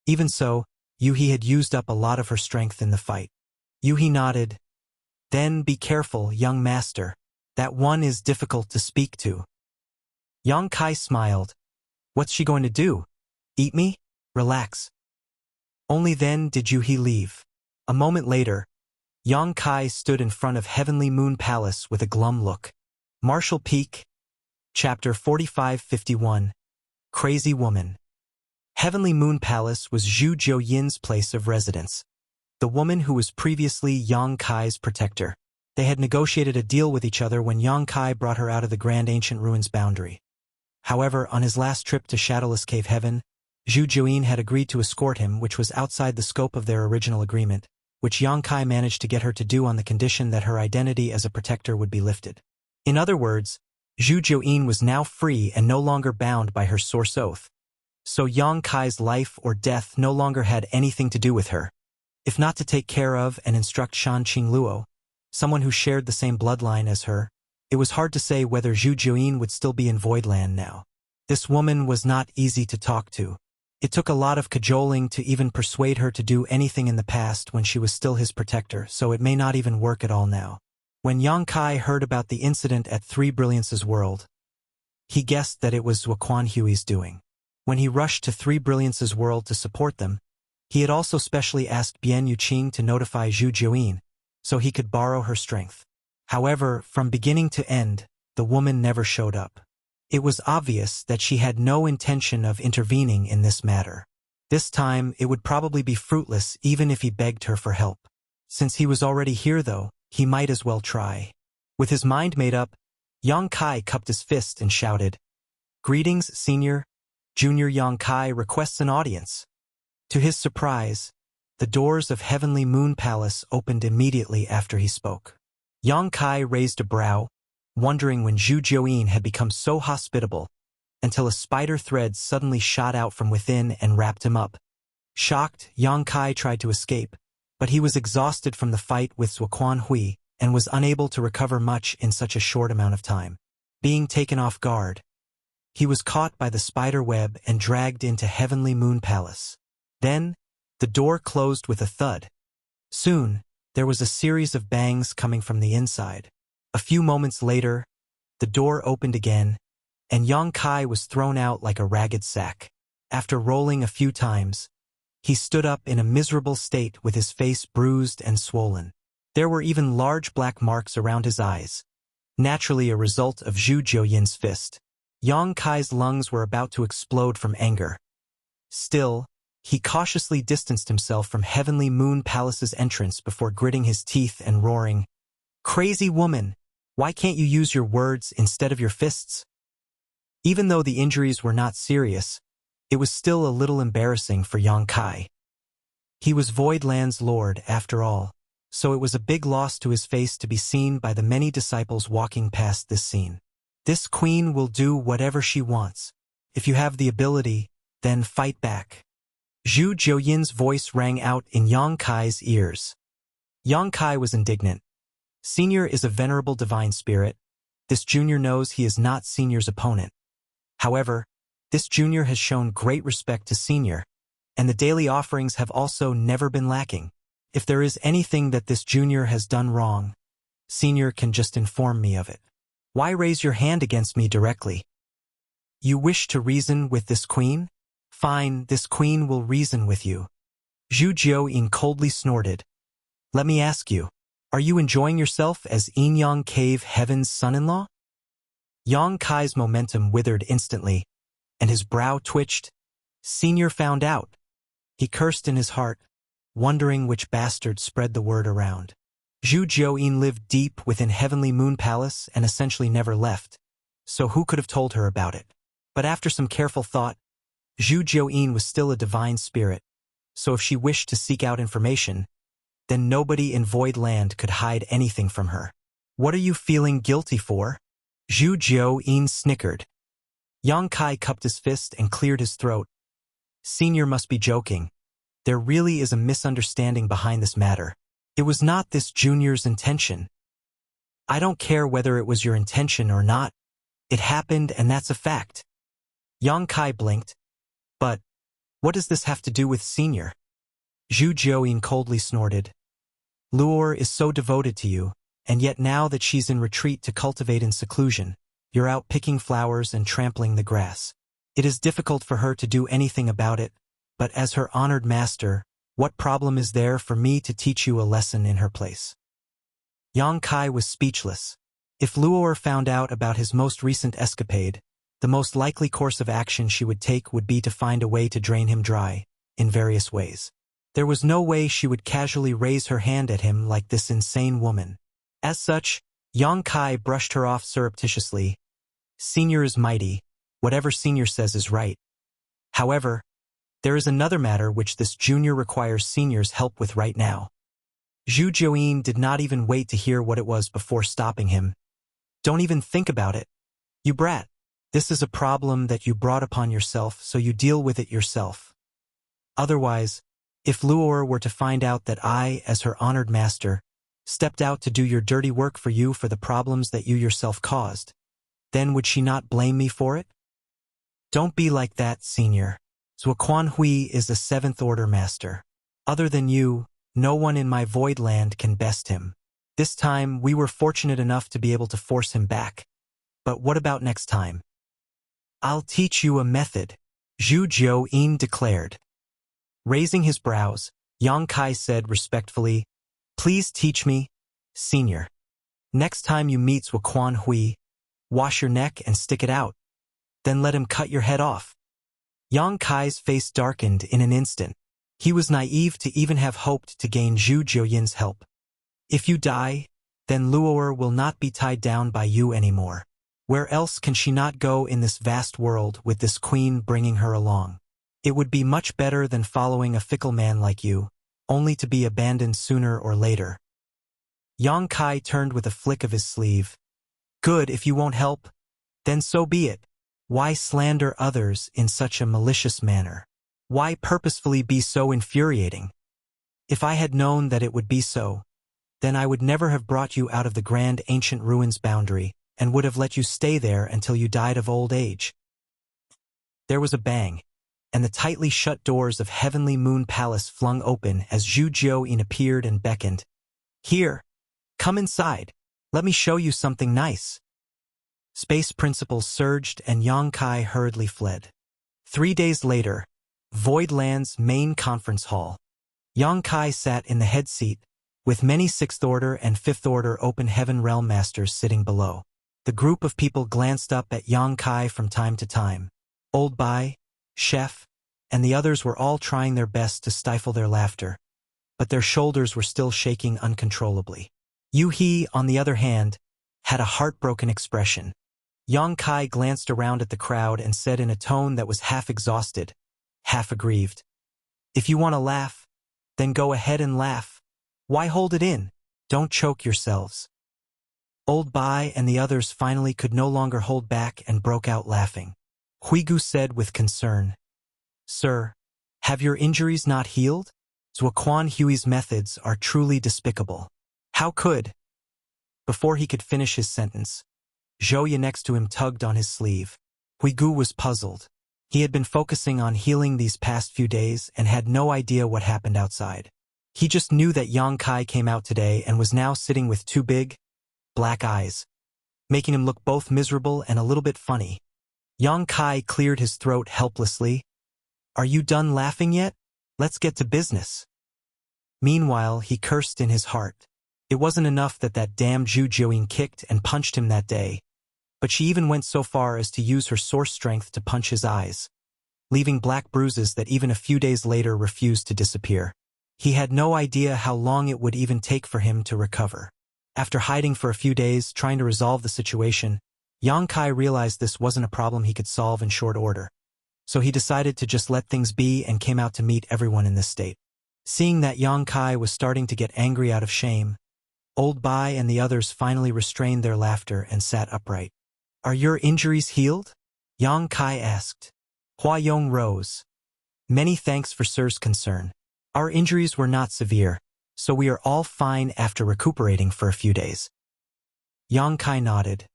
Even so, Yuhi had used up a lot of her strength in the fight. Yuhi nodded. Then be careful, young master. That one is difficult to speak to. Yang Kai smiled. What's she going to do? Eat me? Relax. Only then did Yuhi leave. A moment later, Yang Kai stood in front of Heavenly Moon Palace with a glum look. Martial Peak, Chapter 4551. Crazy Woman. Heavenly Moon Palace was Zhu Jiuyin's place of residence, the woman who was previously Yang Kai's protector. They had negotiated a deal with each other when Yang Kai brought her out of the Grand Ancient Ruins boundary. However, on his last trip to Shadowless Cave Heaven, Zhu Jiuyin had agreed to escort him, which was outside the scope of their original agreement, which Yang Kai managed to get her to do on the condition that her identity as a protector would be lifted. In other words, Zhu Jiuyin was now free and no longer bound by her source oath. So Yang Kai's life or death no longer had anything to do with her. If not to take care of and instruct Shan Qingluo, someone who shared the same bloodline as her, it was hard to say whether Zhu Jiuyin would still be in Voidland now. This woman was not easy to talk to. It took a lot of cajoling to even persuade her to do anything in the past when she was still his protector, so it may not even work at all now. When Yang Kai heard about the incident at Three Brilliance's world, he guessed that it was Zuoquan Hui's doing. When he rushed to Three Brilliance's world to support them, he had also specially asked Bian Yuqing to notify Zhu Jiuyin, so he could borrow her strength. However, from beginning to end, the woman never showed up. It was obvious that she had no intention of intervening in this matter. This time, it would probably be fruitless even if he begged her for help. Since he was already here though, he might as well try. With his mind made up, Yang Kai cupped his fist and shouted, "Greetings, Senior. Junior Yang Kai requests an audience." To his surprise, the doors of Heavenly Moon Palace opened immediately after he spoke. Yang Kai raised a brow, wondering when Zhu Jiuyin had become so hospitable, until a spider thread suddenly shot out from within and wrapped him up. Shocked, Yang Kai tried to escape, but he was exhausted from the fight with Zuoquan Hui and was unable to recover much in such a short amount of time. Being taken off guard, he was caught by the spider web and dragged into Heavenly Moon Palace. Then, the door closed with a thud. Soon, there was a series of bangs coming from the inside. A few moments later, the door opened again, and Yang Kai was thrown out like a ragged sack. After rolling a few times, he stood up in a miserable state with his face bruised and swollen. There were even large black marks around his eyes, naturally a result of Zhu Jiuyin's fist. Yang Kai's lungs were about to explode from anger. Still, he cautiously distanced himself from Heavenly Moon Palace's entrance before gritting his teeth and roaring, "Crazy woman! Why can't you use your words instead of your fists?" Even though the injuries were not serious, it was still a little embarrassing for Yang Kai. He was Voidland's lord, after all, so it was a big loss to his face to be seen by the many disciples walking past this scene. This queen will do whatever she wants. If you have the ability, then fight back. Zhu Jiuyin's voice rang out in Yang Kai's ears. Yang Kai was indignant. Senior is a venerable divine spirit. This junior knows he is not Senior's opponent. However, this junior has shown great respect to Senior, and the daily offerings have also never been lacking. If there is anything that this junior has done wrong, Senior can just inform me of it. Why raise your hand against me directly? You wish to reason with this queen? Fine, this queen will reason with you. Zhu Jiuyin coldly snorted. Let me ask you, are you enjoying yourself as Yinyang Cave Heaven's son-in-law? Yang Kai's momentum withered instantly, and his brow twitched. Senior found out. He cursed in his heart, wondering which bastard spread the word around. Zhu Jiuyin lived deep within Heavenly Moon Palace and essentially never left, so who could have told her about it? But after some careful thought, Zhu Jiuyin was still a divine spirit, so if she wished to seek out information, then nobody in Void Land could hide anything from her. What are you feeling guilty for? Zhu Jiuyin snickered. Yang Kai cupped his fist and cleared his throat. Senior must be joking. There really is a misunderstanding behind this matter. It was not this junior's intention. I don't care whether it was your intention or not. It happened and that's a fact. Yang Kai blinked. But what does this have to do with Senior? Zhu Jiuyin coldly snorted. Luor is so devoted to you, and yet now that she's in retreat to cultivate in seclusion, you're out picking flowers and trampling the grass. It is difficult for her to do anything about it, but as her honored master, what problem is there for me to teach you a lesson in her place? Yang Kai was speechless. If Luor found out about his most recent escapade, the most likely course of action she would take would be to find a way to drain him dry, in various ways. There was no way she would casually raise her hand at him like this insane woman. As such, Yang Kai brushed her off surreptitiously. Senior is mighty, whatever Senior says is right. However, there is another matter which this junior requires Senior's help with right now. Zhu Jiuyin did not even wait to hear what it was before stopping him. Don't even think about it. You brat. This is a problem that you brought upon yourself, so you deal with it yourself. Otherwise, if Luor were to find out that I, as her honored master, stepped out to do your dirty work for you for the problems that you yourself caused, then would she not blame me for it? Don't be like that, Senior. Zuoquan Hui is a 7th order master. Other than you, no one in my void land can best him. This time, we were fortunate enough to be able to force him back. But what about next time? I'll teach you a method, Zhu Jiuyin declared. Raising his brows, Yang Kai said respectfully, Please teach me, Senior. Next time you meet Zuoquan Hui, wash your neck and stick it out. Then let him cut your head off. Yang Kai's face darkened in an instant. He was naive to even have hoped to gain Zhu Jiuyin's help. If you die, then Luor will not be tied down by you anymore. Where else can she not go in this vast world with this queen bringing her along? It would be much better than following a fickle man like you, only to be abandoned sooner or later. Yang Kai turned with a flick of his sleeve. Good, if you won't help, then so be it. Why slander others in such a malicious manner? Why purposefully be so infuriating? If I had known that it would be so, then I would never have brought you out of the grand ancient ruins boundary and would have let you stay there until you died of old age. There was a bang, and the tightly shut doors of Heavenly Moon Palace flung open as Zhu Jiuyin appeared and beckoned. Here, come inside. Let me show you something nice. Space principles surged and Yang Kai hurriedly fled. 3 days later, Voidland's main conference hall. Yang Kai sat in the head seat, with many 6th Order and 5th Order Open Heaven Realm Masters sitting below. The group of people glanced up at Yang Kai from time to time. Old Bai, Chef, and the others were all trying their best to stifle their laughter, but their shoulders were still shaking uncontrollably. Yu He, on the other hand, had a heartbroken expression. Yang Kai glanced around at the crowd and said in a tone that was half exhausted, half aggrieved, If you want to laugh, then go ahead and laugh. Why hold it in? Don't choke yourselves. Old Bai and the others finally could no longer hold back and broke out laughing. Huigu said with concern, Sir, have your injuries not healed? Zuoquan Hui's methods are truly despicable. How could? Before he could finish his sentence, Zhouya next to him tugged on his sleeve. Huigu was puzzled. He had been focusing on healing these past few days and had no idea what happened outside. He just knew that Yang Kai came out today and was now sitting with 2 big, black eyes, making him look both miserable and a little bit funny. Yang Kai cleared his throat helplessly. Are you done laughing yet? Let's get to business. Meanwhile, he cursed in his heart. It wasn't enough that damn Zhu Jiuyin kicked and punched him that day, but she even went so far as to use her source strength to punch his eyes, leaving black bruises that even a few days later refused to disappear. He had no idea how long it would even take for him to recover. After hiding for a few days, trying to resolve the situation, Yang Kai realized this wasn't a problem he could solve in short order. So he decided to just let things be and came out to meet everyone in this state. Seeing that Yang Kai was starting to get angry out of shame, Old Bai and the others finally restrained their laughter and sat upright. Are your injuries healed? Yang Kai asked. Hua Yong rose. Many thanks for Sir's concern. Our injuries were not severe, so we are all fine after recuperating for a few days. Yang Kai nodded.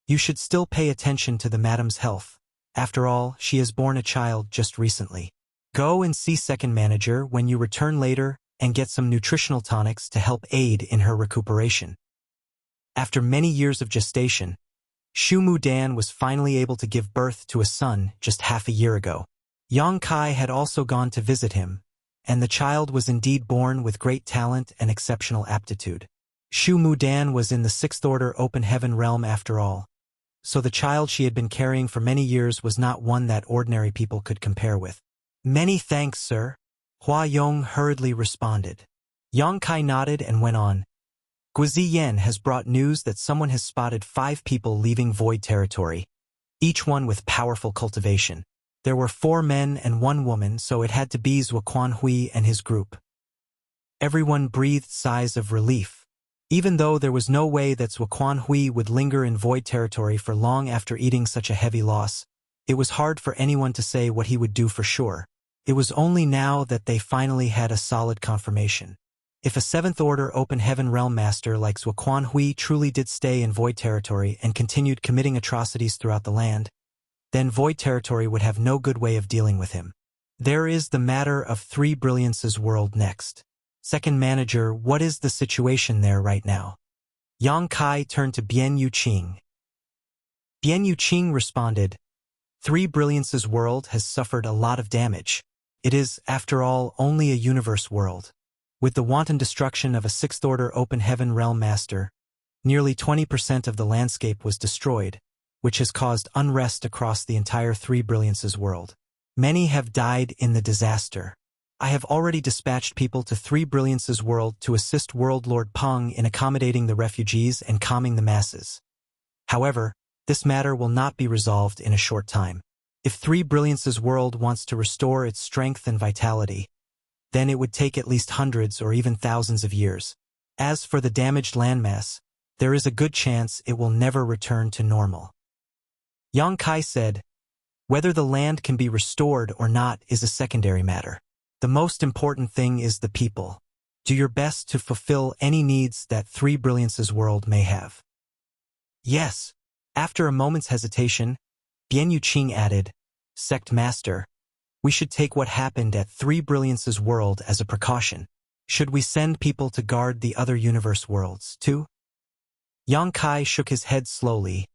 You should still pay attention to the madam's health. After all, she has borne a child just recently. Go and see second manager when you return later and get some nutritional tonics to help aid in her recuperation. After many years of gestation, Shu Mudan was finally able to give birth to a son just half a year ago. Yang Kai had also gone to visit him, and the child was indeed born with great talent and exceptional aptitude. Shu Mudan was in the sixth order open heaven realm after all, so the child she had been carrying for many years was not one that ordinary people could compare with. Many thanks, sir, Hua Yong hurriedly responded. Yang Kai nodded and went on. Guizi Yen has brought news that someone has spotted 5 people leaving Void Territory, each one with powerful cultivation. There were 4 men and 1 woman, so it had to be Zuoquan Hui and his group. Everyone breathed sighs of relief. Even though there was no way that Zuoquan Hui would linger in Void Territory for long after eating such a heavy loss, it was hard for anyone to say what he would do for sure. It was only now that they finally had a solid confirmation. If a 7th Order Open Heaven Realm Master like Zuoquan Hui truly did stay in Void Territory and continued committing atrocities throughout the land, then Void Territory would have no good way of dealing with him. There is the matter of 3 Brilliance's world next. Second manager, what is the situation there right now? Yang Kai turned to Bian Yuqing. Bian Yuqing responded, 3 Brilliance's world has suffered a lot of damage. It is, after all, only a universe world. With the wanton destruction of a 6th Order Open Heaven Realm Master, nearly 20% of the landscape was destroyed, which has caused unrest across the entire 3 Brilliance's world. Many have died in the disaster. I have already dispatched people to 3 Brilliance's world to assist World Lord Peng in accommodating the refugees and calming the masses. However, this matter will not be resolved in a short time. If 3 Brilliance's world wants to restore its strength and vitality, then it would take at least hundreds or even thousands of years. As for the damaged landmass, there is a good chance it will never return to normal. Yang Kai said, whether the land can be restored or not is a secondary matter. The most important thing is the people. Do your best to fulfill any needs that 3 Brilliance's world may have. Yes. After a moment's hesitation, Bian Yuqing added, Sect Master, we should take what happened at 3 Brilliance's world as a precaution. Should we send people to guard the other universe worlds, too? Yang Kai shook his head slowly.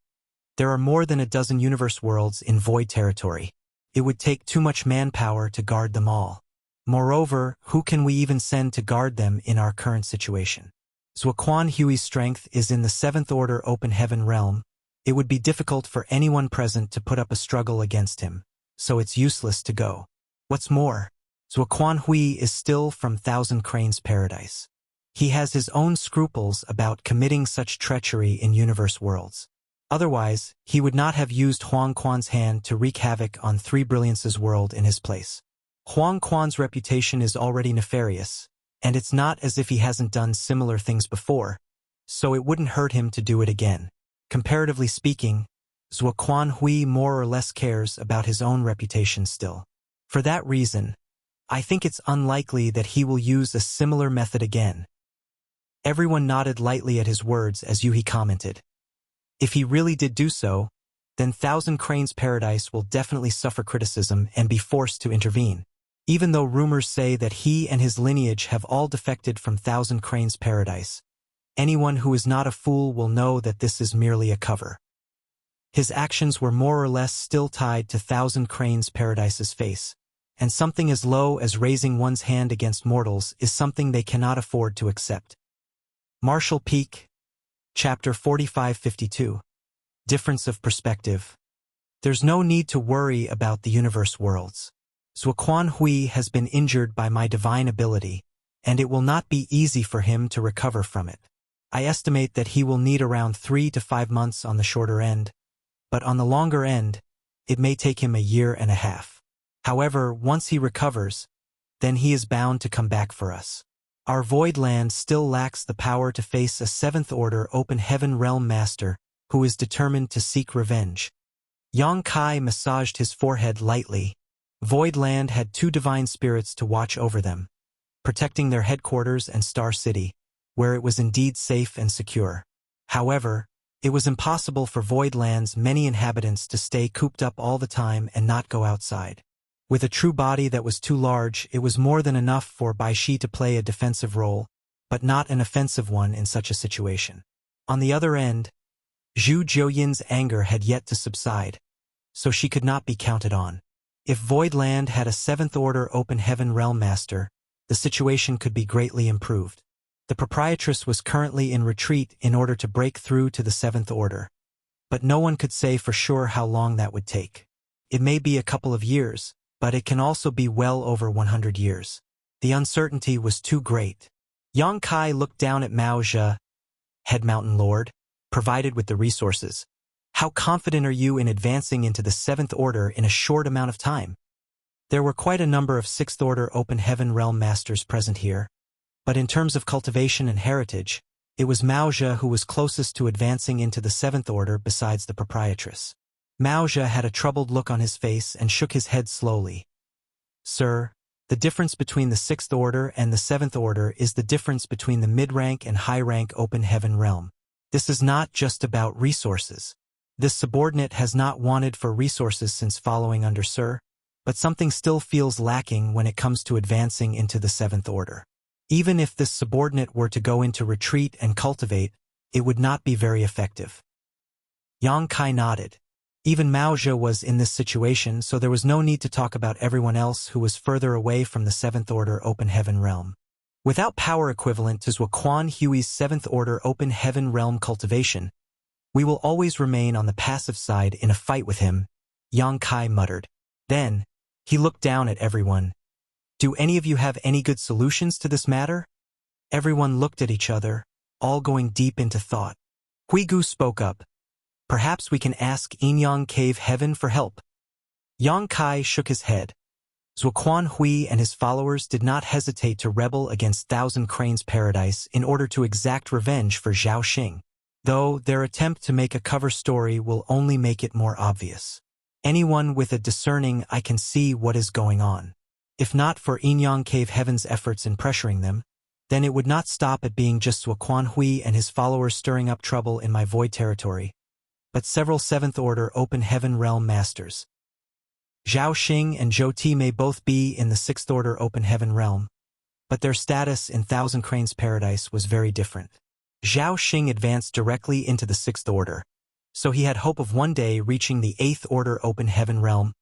There are more than a dozen universe worlds in Void Territory. It would take too much manpower to guard them all. Moreover, who can we even send to guard them in our current situation? Zuoquan Hui's strength is in the 7th Order Open Heaven realm. It would be difficult for anyone present to put up a struggle against him, so it's useless to go. What's more, Zuoquan Hui is still from Thousand Cranes Paradise. He has his own scruples about committing such treachery in universe worlds. Otherwise, he would not have used Huang Quan's hand to wreak havoc on 3 Brilliance's world in his place. Huang Quan's reputation is already nefarious, and it's not as if he hasn't done similar things before, so it wouldn't hurt him to do it again. Comparatively speaking, Zuoquan Hui more or less cares about his own reputation still. For that reason, I think it's unlikely that he will use a similar method again. Everyone nodded lightly at his words as Yuhi commented. If he really did do so, then Thousand Cranes Paradise will definitely suffer criticism and be forced to intervene. Even though rumors say that he and his lineage have all defected from Thousand Cranes Paradise, anyone who is not a fool will know that this is merely a cover. His actions were more or less still tied to Thousand Cranes Paradise's face, and something as low as raising one's hand against mortals is something they cannot afford to accept. Martial Peak, Chapter 4552. Difference of Perspective. There's no need to worry about the universe worlds. Zuoquan Hui has been injured by my divine ability, and it will not be easy for him to recover from it. I estimate that he will need around 3 to 5 months on the shorter end, but on the longer end, it may take him a year and a half. However, once he recovers, then he is bound to come back for us. Our Void Land still lacks the power to face a 7th Order Open Heaven Realm Master who is determined to seek revenge. Yang Kai massaged his forehead lightly. Void Land had 2 divine spirits to watch over them, protecting their headquarters and Star City, where it was indeed safe and secure. However, it was impossible for Void Land's many inhabitants to stay cooped up all the time and not go outside. With a true body that was too large, it was more than enough for Bai Shi to play a defensive role, but not an offensive one in such a situation. On the other end, Zhu Jiuyin's anger had yet to subside, so she could not be counted on. If Voidland had a 7th Order Open Heaven Realm Master, the situation could be greatly improved. The proprietress was currently in retreat in order to break through to the 7th Order, but no one could say for sure how long that would take. It may be a couple of years, but it can also be well over 100 years. The uncertainty was too great. Yang Kai looked down at Mao Zhe, Head Mountain Lord, provided with the resources. How confident are you in advancing into the 7th Order in a short amount of time? There were quite a number of 6th Order Open Heaven Realm Masters present here, but in terms of cultivation and heritage, it was Mao Zhe who was closest to advancing into the 7th Order besides the proprietress. Mao Zhe had a troubled look on his face and shook his head slowly. Sir, the difference between the 6th Order and the 7th Order is the difference between the mid-rank and high-rank Open Heaven Realm. This is not just about resources. This subordinate has not wanted for resources since following under Sir, but something still feels lacking when it comes to advancing into the 7th Order. Even if this subordinate were to go into retreat and cultivate, it would not be very effective. Yang Kai nodded. Even Mao Zhe was in this situation, so there was no need to talk about everyone else who was further away from the 7th Order Open Heaven Realm. Without power equivalent to Zuoquan Hui's 7th Order Open Heaven Realm cultivation, we will always remain on the passive side in a fight with him, Yang Kai muttered. Then, he looked down at everyone. Do any of you have any good solutions to this matter? Everyone looked at each other, all going deep into thought. Huigu spoke up. Perhaps we can ask Yinyang Cave Heaven for help. Yang Kai shook his head. Zuoquan Hui and his followers did not hesitate to rebel against Thousand Cranes Paradise in order to exact revenge for Zhao Xing, though their attempt to make a cover story will only make it more obvious. Anyone with a discerning eye can see what is going on. If not for Yinyang Cave Heaven's efforts in pressuring them, then it would not stop at being just Zuoquan Hui and his followers stirring up trouble in my void territory, but several 7th Order Open Heaven Realm Masters. Zhao Xing and Zhou Ti may both be in the 6th Order Open Heaven Realm, but their status in Thousand Cranes Paradise was very different. Zhao Xing advanced directly into the 6th Order, so he had hope of one day reaching the 8th Order Open Heaven Realm,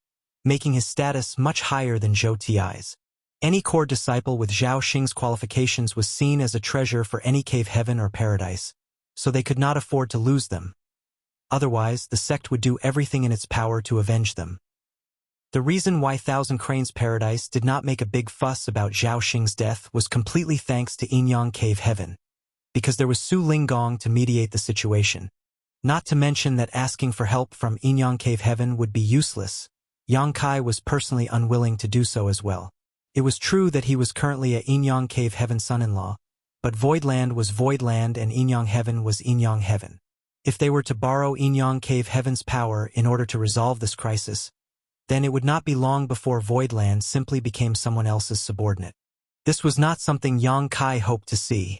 making his status much higher than Zhou Ti's. Any core disciple with Zhao Xing's qualifications was seen as a treasure for any cave heaven or paradise, so they could not afford to lose them. Otherwise, the sect would do everything in its power to avenge them. The reason why Thousand Cranes Paradise did not make a big fuss about Zhao Xing's death was completely thanks to Yinyang Cave Heaven, because there was Su Linggong to mediate the situation. Not to mention that asking for help from Yinyang Cave Heaven would be useless. Yang Kai was personally unwilling to do so as well. It was true that he was currently a Yinyang Cave Heaven son-in-law, but Voidland was Voidland and Yinyang Heaven was Yinyang Heaven. If they were to borrow Yinyang Cave Heaven's power in order to resolve this crisis, then it would not be long before Voidland simply became someone else's subordinate. This was not something Yang Kai hoped to see.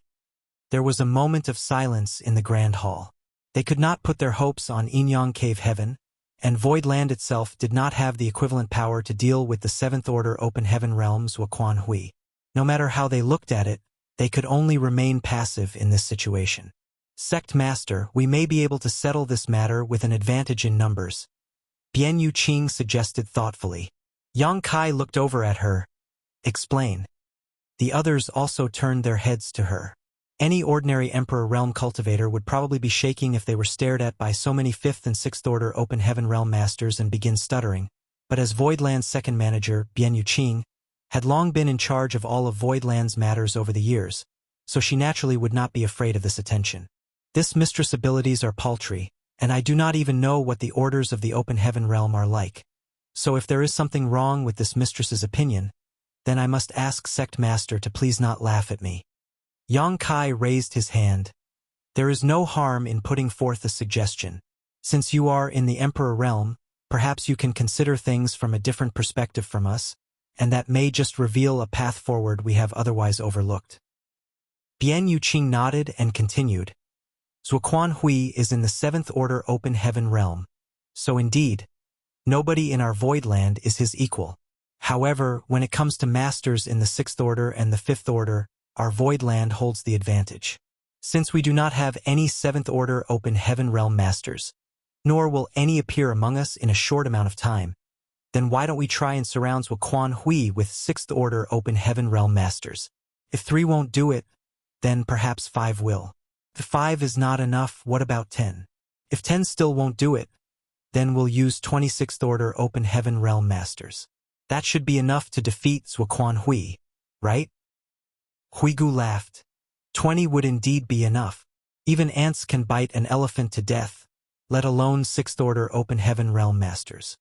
There was a moment of silence in the Grand Hall. They could not put their hopes on Yinyang Cave Heaven, and Voidland itself did not have the equivalent power to deal with the 7th Order Open Heaven Realms Zuoquan Hui. No matter how they looked at it, they could only remain passive in this situation. Sect Master, we may be able to settle this matter with an advantage in numbers, Bian Yuqing suggested thoughtfully. Yang Kai looked over at her. Explain. The others also turned their heads to her. Any ordinary Emperor Realm cultivator would probably be shaking if they were stared at by so many 5th and 6th Order Open Heaven Realm Masters and begin stuttering, but as Voidland's second manager, Bian Yuqing, had long been in charge of all of Voidland's matters over the years, so she naturally would not be afraid of this attention. This mistress' abilities are paltry, and I do not even know what the orders of the Open Heaven Realm are like. So if there is something wrong with this mistress's opinion, then I must ask Sect Master to please not laugh at me. Yang Kai raised his hand. There is no harm in putting forth a suggestion. Since you are in the Emperor Realm, perhaps you can consider things from a different perspective from us, and that may just reveal a path forward we have otherwise overlooked. Bian Yuqing nodded and continued. Zuoquan Hui is in the 7th Order Open Heaven Realm, so indeed, nobody in our Voidland is his equal. However, when it comes to masters in the 6th order and the 5th order, our void land holds the advantage. Since we do not have any 7th order open heaven realm masters, nor will any appear among us in a short amount of time, then why don't we try and surround Wuquan Hui with 6th order open heaven realm masters? If 3 won't do it, then perhaps 5 will. If 5 is not enough, what about 10? If 10 still won't do it, then we'll use 26th order open heaven realm masters. That should be enough to defeat Wuquan Hui, right? Huigu laughed. 20 would indeed be enough. Even ants can bite an elephant to death, let alone 6th order open heaven realm masters.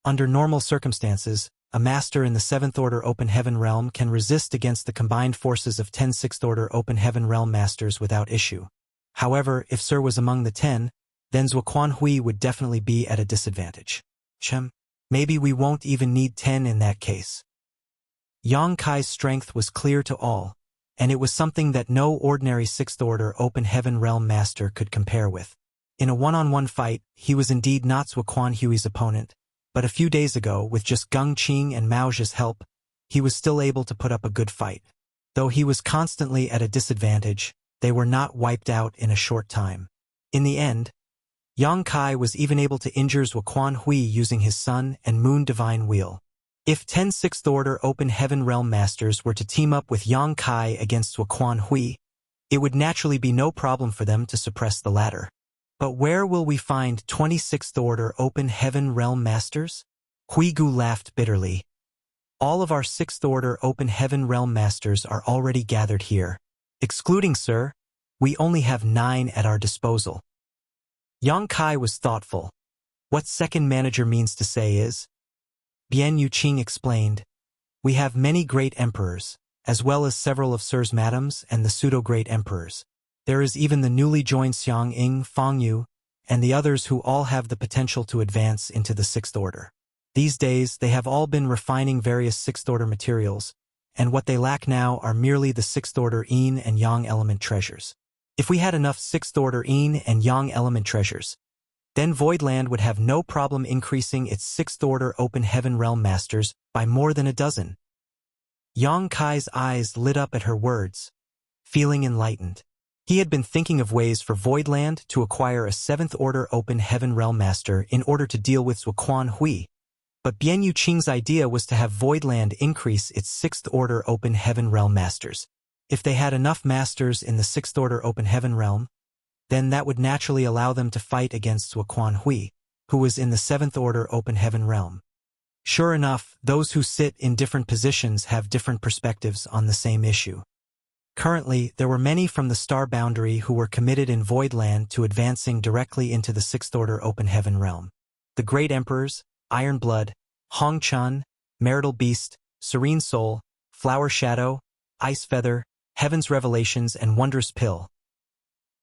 Under normal circumstances, a master in the 7th order open heaven realm can resist against the combined forces of 10 6th order open heaven realm masters without issue. However, if Sir was among the 10, then Wuquan Hui would definitely be at a disadvantage. Maybe we won't even need 10 in that case. Yang Kai's strength was clear to all, and it was something that no ordinary 6th order open heaven realm master could compare with. In a one-on-one fight, he was indeed not Wuquan Hui's opponent, but a few days ago, with just Gung Qing and Mao Zhe's help, he was still able to put up a good fight. Though he was constantly at a disadvantage, they were not wiped out in a short time. In the end, Yang Kai was even able to injure Wuquan Hui using his Sun and Moon Divine Wheel. If 10 6th order open heaven realm masters were to team up with Yang Kai against Wuquan Hui, it would naturally be no problem for them to suppress the latter. But where will we find 26th order open heaven realm masters? Huigu laughed bitterly. All of our 6th order open heaven realm masters are already gathered here. Excluding Sir, we only have 9 at our disposal. Yang Kai was thoughtful. What second manager means to say is, Bian Yuqing explained, we have many great emperors, as well as several of Sir's madams and the pseudo-great emperors. There is even the newly joined Xiang Ying, Fang Yu, and the others who all have the potential to advance into the 6th order. These days, they have all been refining various 6th order materials, and what they lack now are merely the 6th order Yin and Yang element treasures. If we had enough 6th order Yin and Yang element treasures, then Voidland would have no problem increasing its 6th order open heaven realm masters by more than a dozen. Yang Kai's eyes lit up at her words, feeling enlightened. He had been thinking of ways for Voidland to acquire a 7th order open heaven realm master in order to deal with Wuquan Hui, but Bian Yuqing's idea was to have Voidland increase its 6th order open heaven realm masters. If they had enough masters in the 6th order open heaven realm, then that would naturally allow them to fight against Wuquan Hui, who was in the 7th order open heaven realm. Sure enough, those who sit in different positions have different perspectives on the same issue. Currently, there were many from the star boundary who were committed in Voidland to advancing directly into the 6th order open heaven realm. The Great Emperors, Iron Blood, Hong Chun, Marital Beast, Serene Soul, Flower Shadow, Ice Feather, Heaven's Revelations, and Wondrous Pill.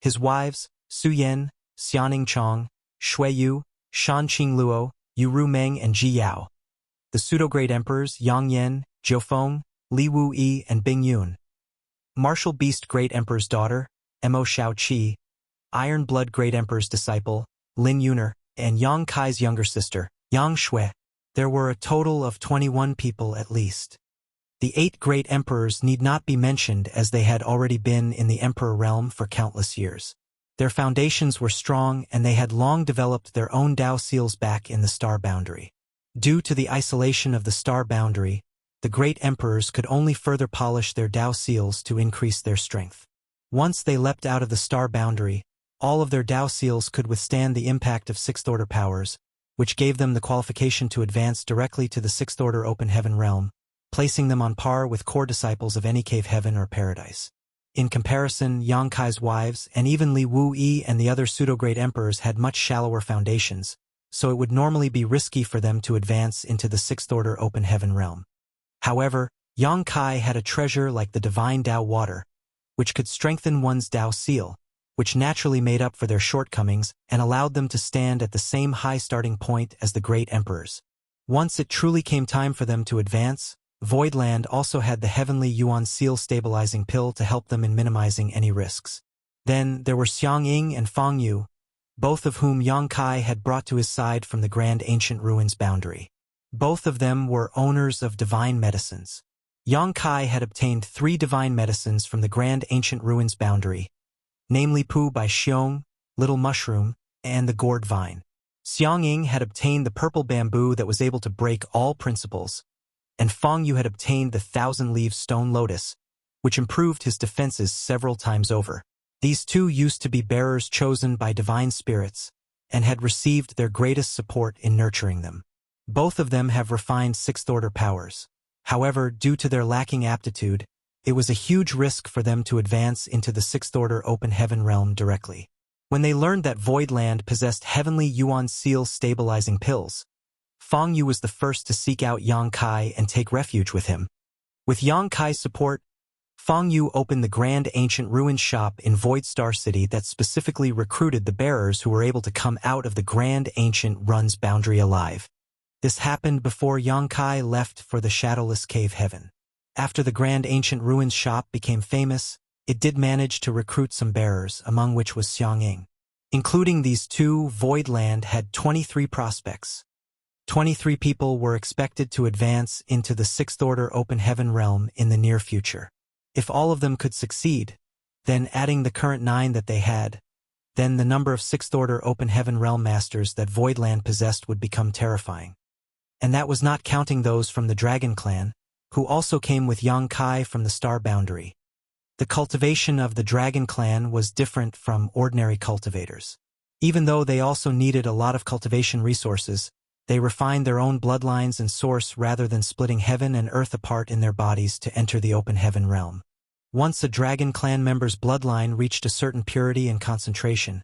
His wives, Su Yan, Xianing Chong, Shui Yu, Shan Qing Luo, Yu Ru Meng, and Ji Yao. The pseudo-great emperors, Yang Yan, Jiu Feng, Li Wu Yi, and Bing Yun. Martial Beast Great Emperor's daughter, Mo Shao Qi, Iron Blood Great Emperor's disciple, Lin Yuner, and Yang Kai's younger sister, Yang Shui. There were a total of 21 people at least. The 8 great emperors need not be mentioned as they had already been in the emperor realm for countless years. Their foundations were strong and they had long developed their own Dao seals back in the star boundary. Due to the isolation of the star boundary, the great emperors could only further polish their Dao seals to increase their strength. Once they leapt out of the star boundary, all of their Dao seals could withstand the impact of 6th order powers, which gave them the qualification to advance directly to the 6th order open heaven realm, placing them on par with core disciples of any cave heaven or paradise. In comparison, Yang Kai's wives and even Li Wu Yi and the other pseudo-great emperors had much shallower foundations, so it would normally be risky for them to advance into the 6th order open heaven realm. However, Yang Kai had a treasure like the divine Dao water, which could strengthen one's Dao seal, which naturally made up for their shortcomings and allowed them to stand at the same high starting point as the great emperors. Once it truly came time for them to advance, Voidland also had the heavenly Yuan seal stabilizing pill to help them in minimizing any risks. Then there were Xiang Ying and Fang Yu, both of whom Yang Kai had brought to his side from the grand ancient ruins boundary. Both of them were owners of divine medicines. Yang Kai had obtained 3 divine medicines from the Grand Ancient Ruins boundary, namely Pu by Xiong, Little Mushroom, and the Gourd Vine. Xiang Ying had obtained the purple bamboo that was able to break all principles, and Feng Yu had obtained the 1,000-leaf stone lotus, which improved his defenses several times over. These 2 used to be bearers chosen by divine spirits, and had received their greatest support in nurturing them. Both of them have refined 6th-order powers. However, due to their lacking aptitude, it was a huge risk for them to advance into the 6th-order open heaven realm directly. When they learned that Voidland possessed heavenly Yuan Seal stabilizing pills, Feng Yu was the first to seek out Yang Kai and take refuge with him. With Yang Kai's support, Feng Yu opened the Grand Ancient Ruins shop in Void Star City that specifically recruited the bearers who were able to come out of the Grand Ancient Run's boundary alive. This happened before Yang Kai left for the Shadowless Cave Heaven. After the Grand Ancient Ruins shop became famous, it did manage to recruit some bearers, among which was Xiang Ying. Including these 2, Voidland had 23 prospects. 23 people were expected to advance into the 6th-order open heaven realm in the near future. If all of them could succeed, then adding the current 9 that they had, then the number of 6th-order open heaven realm masters that Voidland possessed would become terrifying. And that was not counting those from the Dragon Clan, who also came with Yang Kai from the Star Boundary. The cultivation of the Dragon Clan was different from ordinary cultivators. Even though they also needed a lot of cultivation resources, they refined their own bloodlines and source rather than splitting heaven and earth apart in their bodies to enter the open heaven realm. Once a Dragon Clan member's bloodline reached a certain purity and concentration,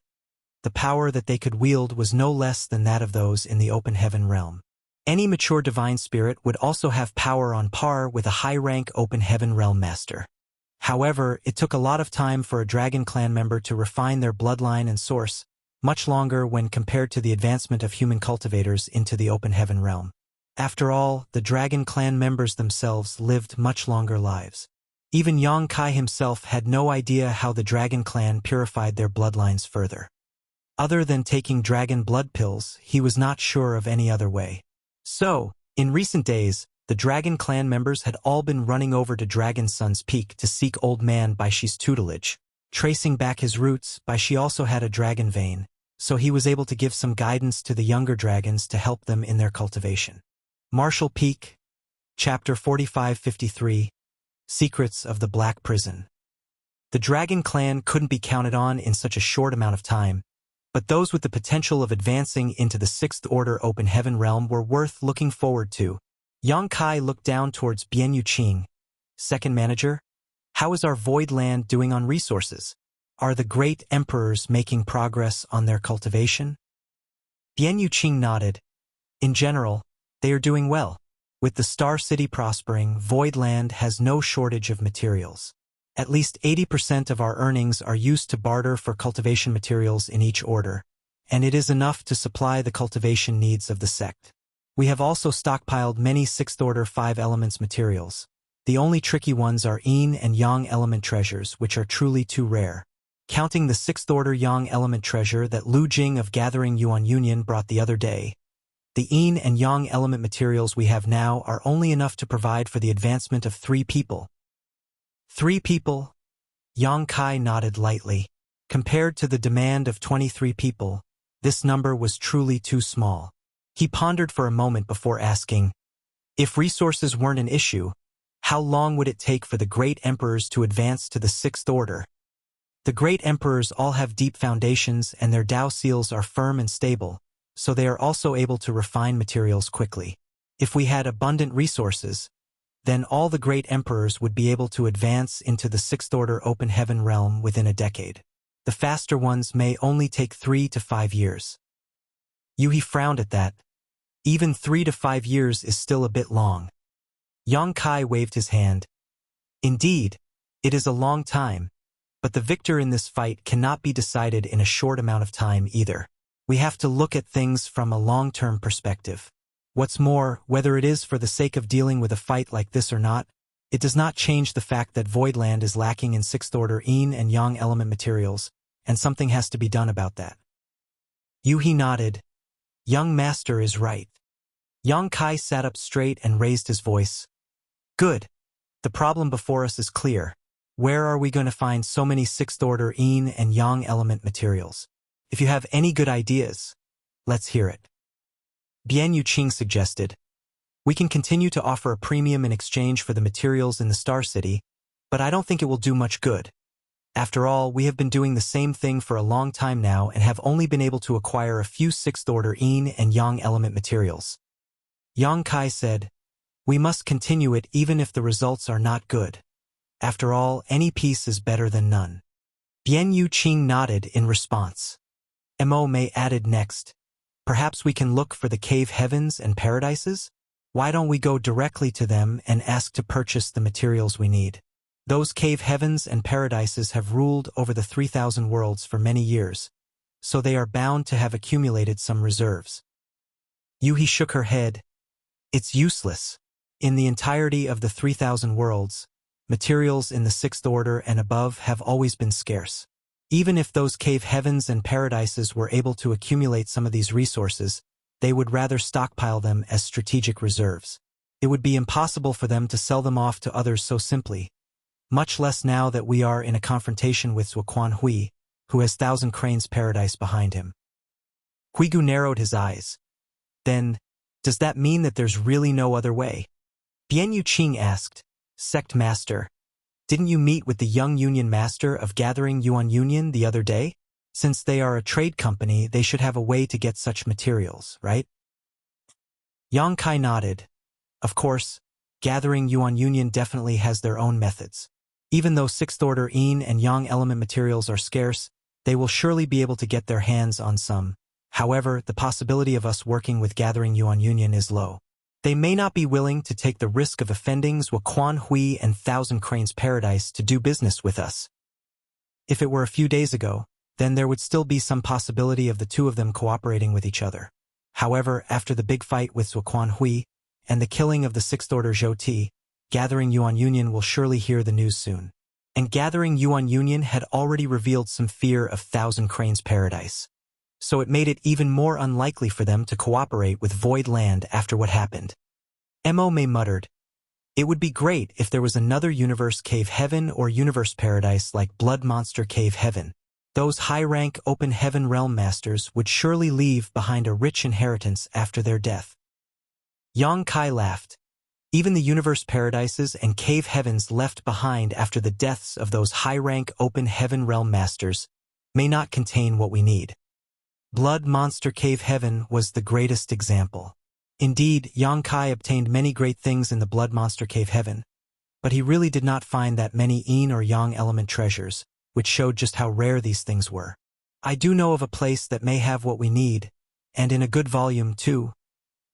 the power that they could wield was no less than that of those in the open heaven realm. Any mature divine spirit would also have power on par with a high-rank open heaven realm master. However, it took a lot of time for a Dragon Clan member to refine their bloodline and source, much longer when compared to the advancement of human cultivators into the open heaven realm. After all, the Dragon Clan members themselves lived much longer lives. Even Yang Kai himself had no idea how the Dragon Clan purified their bloodlines further. Other than taking dragon blood pills, he was not sure of any other way. So, in recent days, the Dragon Clan members had all been running over to Dragon Sun's Peak to seek Old Man Baishi's tutelage. Tracing back his roots, Baishi also had a dragon vein, so he was able to give some guidance to the younger dragons to help them in their cultivation. Marshall Peak, Chapter 4553, Secrets of the Black Prison. The Dragon Clan couldn't be counted on in such a short amount of time, but those with the potential of advancing into the 6th-order open heaven realm were worth looking forward to. Yang Kai looked down towards Bian Yuqing. Second manager, how is our Void Land doing on resources? Are the great emperors making progress on their cultivation? Bian Yuqing nodded. In general, they are doing well. With the Star City prospering, Void Land has no shortage of materials. At least 80% of our earnings are used to barter for cultivation materials in each order, and it is enough to supply the cultivation needs of the sect. We have also stockpiled many 6th-order 5 elements materials. The only tricky ones are Yin and Yang element treasures, which are truly too rare. Counting the 6th-order Yang element treasure that Lu Jing of Gathering Yuan Union brought the other day, the Yin and Yang element materials we have now are only enough to provide for the advancement of 3 people. 3 people? Yang Kai nodded lightly. Compared to the demand of 23 people, this number was truly too small. He pondered for a moment before asking, if resources weren't an issue, how long would it take for the great emperors to advance to the 6th order? The great emperors all have deep foundations and their Dao seals are firm and stable, so they are also able to refine materials quickly. If we had abundant resources, then all the great emperors would be able to advance into the 6th order open heaven realm within a decade. The faster ones may only take 3 to 5 years. Yuhi frowned at that. Even 3 to 5 years is still a bit long. Yang Kai waved his hand. Indeed, it is a long time, but the victor in this fight cannot be decided in a short amount of time either. We have to look at things from a long-term perspective. What's more, whether it is for the sake of dealing with a fight like this or not, it does not change the fact that Voidland is lacking in 6th order Yin and Yang element materials, and something has to be done about that. Yuhi nodded. Young Master is right. Yang Kai sat up straight and raised his voice. Good. The problem before us is clear. Where are we going to find so many sixth-order yin and yang element materials? If you have any good ideas, let's hear it. Bian Yuqing suggested. We can continue to offer a premium in exchange for the materials in the Star City, but I don't think it will do much good. After all, we have been doing the same thing for a long time now and have only been able to acquire a few sixth-order yin and yang element materials. Yang Kai said, we must continue it even if the results are not good. After all, any peace is better than none. Bian Yuqing nodded in response. Mo Mei added next, perhaps we can look for the cave heavens and paradises? Why don't we go directly to them and ask to purchase the materials we need? Those cave heavens and paradises have ruled over the 3,000 worlds for many years, so they are bound to have accumulated some reserves. Yuhi shook her head. It's useless. In the entirety of the 3,000 worlds, materials in the sixth order and above have always been scarce. Even if those cave heavens and paradises were able to accumulate some of these resources, they would rather stockpile them as strategic reserves. It would be impossible for them to sell them off to others so simply, much less now that we are in a confrontation with Zuoquan Hui, who has Thousand Cranes Paradise behind him. Huigu narrowed his eyes. Then, does that mean that there's really no other way? Bian Yuqing asked, Sect Master, didn't you meet with the young Union Master of Gathering Yuan Union the other day? Since they are a trade company, they should have a way to get such materials, right? Yang Kai nodded. Of course, Gathering Yuan Union definitely has their own methods. Even though sixth-order yin and yang element materials are scarce, they will surely be able to get their hands on some. However, the possibility of us working with Gathering Yuan Union is low. They may not be willing to take the risk of offending Zuoquan Hui and Thousand Cranes Paradise to do business with us. If it were a few days ago, then there would still be some possibility of the two of them cooperating with each other. However, after the big fight with Zuoquan Hui and the killing of the sixth-order Zhou Ti, Gathering Yuan Union will surely hear the news soon. And Gathering Yuan Union had already revealed some fear of Thousand Cranes Paradise. So it made it even more unlikely for them to cooperate with Void Land after what happened. Mo Mei muttered, it would be great if there was another Universe Cave Heaven or Universe Paradise like Blood Monster Cave Heaven. Those high-rank Open Heaven Realm Masters would surely leave behind a rich inheritance after their death. Yang Kai laughed. Even the Universe Paradises and Cave Heavens left behind after the deaths of those high-rank Open Heaven Realm Masters may not contain what we need. Blood Monster Cave Heaven was the greatest example. Indeed, Yang Kai obtained many great things in the Blood Monster Cave Heaven, but he really did not find that many yin or yang element treasures, which showed just how rare these things were. I do know of a place that may have what we need, and in a good volume too.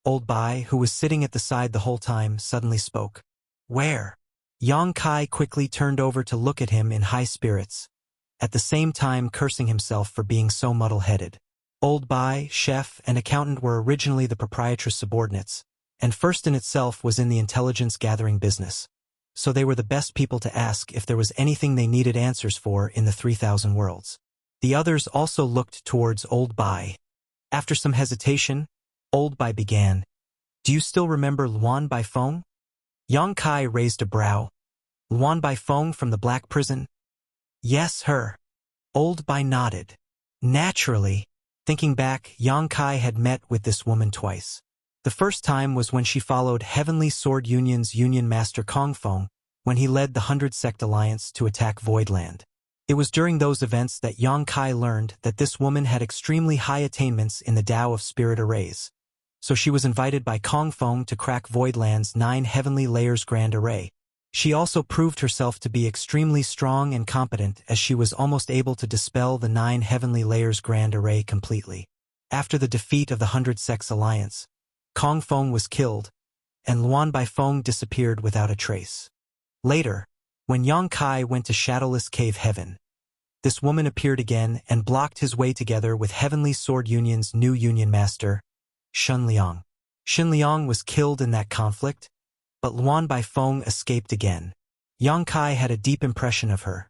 Old Bai, who was sitting at the side the whole time, suddenly spoke. Where? Yang Kai quickly turned over to look at him in high spirits, at the same time cursing himself for being so muddle-headed. Old Bai, chef, and accountant were originally the proprietor's subordinates, and First in itself was in the intelligence-gathering business. So they were the best people to ask if there was anything they needed answers for in the 3,000 worlds. The others also looked towards Old Bai. After some hesitation, Old Bai began, Do you still remember Luan Baifeng? Yang Kai raised a brow. Luan Baifeng from the Black Prison? Yes, her. Old Bai nodded. Naturally. Thinking back, Yang Kai had met with this woman twice. The first time was when she followed Heavenly Sword Union's Union Master Kongfeng when he led the 100 Sect Alliance to attack Voidland. It was during those events that Yang Kai learned that this woman had extremely high attainments in the Tao of Spirit Arrays. So she was invited by Kongfeng to crack Voidland's 9 Heavenly Layers Grand Array. She also proved herself to be extremely strong and competent as she was almost able to dispel the 9 Heavenly Layers Grand Array completely. After the defeat of the 100 Sects Alliance, Kongfeng was killed, and Luan Baifeng disappeared without a trace. Later, when Yang Kai went to Shadowless Cave Heaven, this woman appeared again and blocked his way together with Heavenly Sword Union's new Union Master, Shun Liang. Shun Liang was killed in that conflict, but Luan Baifeng escaped again. Yang Kai had a deep impression of her.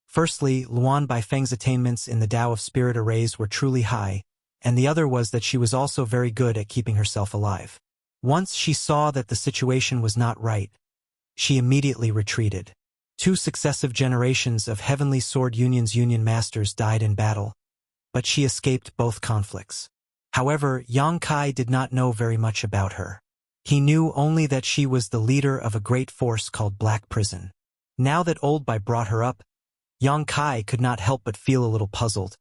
Firstly, Luan Baifeng's attainments in the Tao of Spirit Arrays were truly high, and the other was that she was also very good at keeping herself alive. Once she saw that the situation was not right, she immediately retreated. 2 successive generations of Heavenly Sword Union's Union Masters died in battle, but she escaped both conflicts. However, Yang Kai did not know very much about her. He knew only that she was the leader of a great force called Black Prison. Now that Old Bai brought her up, Yang Kai could not help but feel a little puzzled.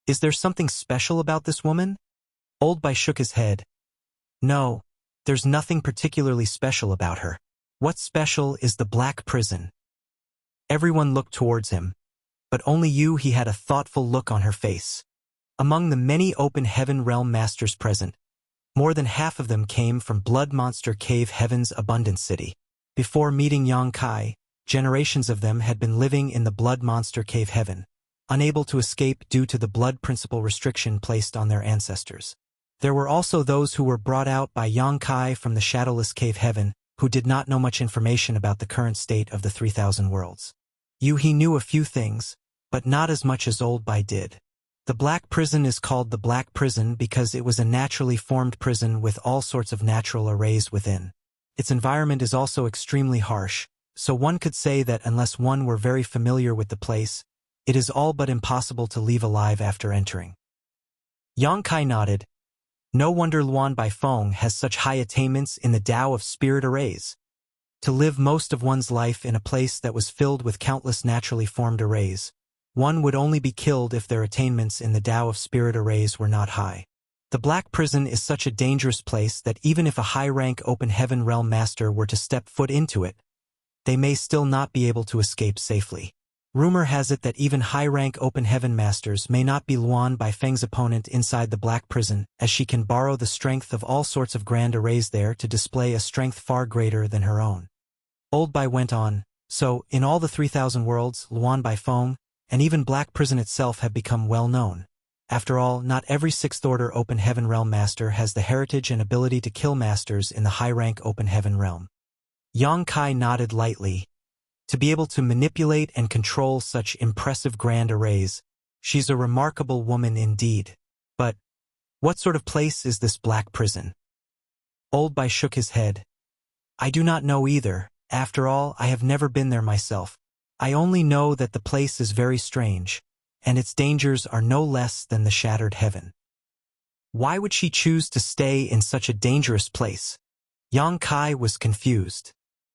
Is there something special about this woman? Old Bai shook his head. No, there's nothing particularly special about her. What's special is the Black Prison. Everyone looked towards him, but only he had a thoughtful look on her face. Among the many open heaven realm masters present, more than half of them came from Blood Monster Cave Heaven's Abundant City. Before meeting Yang Kai, generations of them had been living in the Blood Monster Cave Heaven, unable to escape due to the blood principle restriction placed on their ancestors. There were also those who were brought out by Yang Kai from the Shadowless Cave Heaven, who did not know much information about the current state of the 3,000 worlds. He knew a few things, but not as much as Old Bai did. The Black Prison is called the Black Prison because it was a naturally formed prison with all sorts of natural arrays within. Its environment is also extremely harsh, so one could say that unless one were very familiar with the place, it is all but impossible to leave alive after entering. Yang Kai nodded. No wonder Luan Bai Feng has such high attainments in the Tao of Spirit Arrays. To live most of one's life in a place that was filled with countless naturally formed arrays, one would only be killed if their attainments in the Tao of Spirit Arrays were not high. The Black Prison is such a dangerous place that even if a high-rank open heaven realm master were to step foot into it, they may still not be able to escape safely. Rumor has it that even high-rank open heaven masters may not be Luan Bai Feng's opponent inside the Black Prison, as she can borrow the strength of all sorts of grand arrays there to display a strength far greater than her own. Old Bai went on, so, in all the 3,000 worlds, Luan Bai Feng, and even Black Prison itself have become well known. After all, not every 6th Order Open Heaven Realm Master has the heritage and ability to kill masters in the high-rank Open Heaven Realm. Yang Kai nodded lightly. To be able to manipulate and control such impressive grand arrays, she's a remarkable woman indeed. But, what sort of place is this Black Prison? Old Bai shook his head. I do not know either. After all, I have never been there myself. I only know that the place is very strange, and its dangers are no less than the shattered heaven. Why would she choose to stay in such a dangerous place? Yang Kai was confused.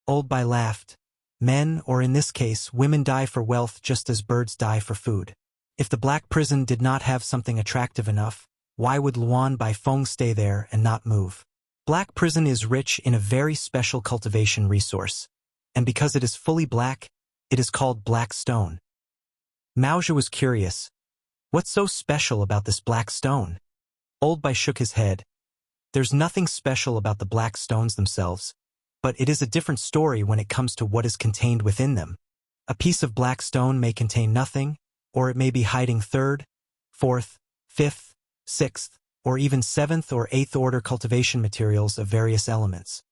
Old Bai laughed. Men, or in this case, women die for wealth just as birds die for food. If the Black Prison did not have something attractive enough, why would Luan Bai Feng stay there and not move? Black Prison is rich in a very special cultivation resource, and because it is fully black, it is called black stone. Maozhi was curious. What's so special about this black stone? Old Bai shook his head. There's nothing special about the black stones themselves, but it is a different story when it comes to what is contained within them. A piece of black stone may contain nothing, or it may be hiding 3rd, 4th, 5th, 6th, or even 7th or 8th order cultivation materials of various elements.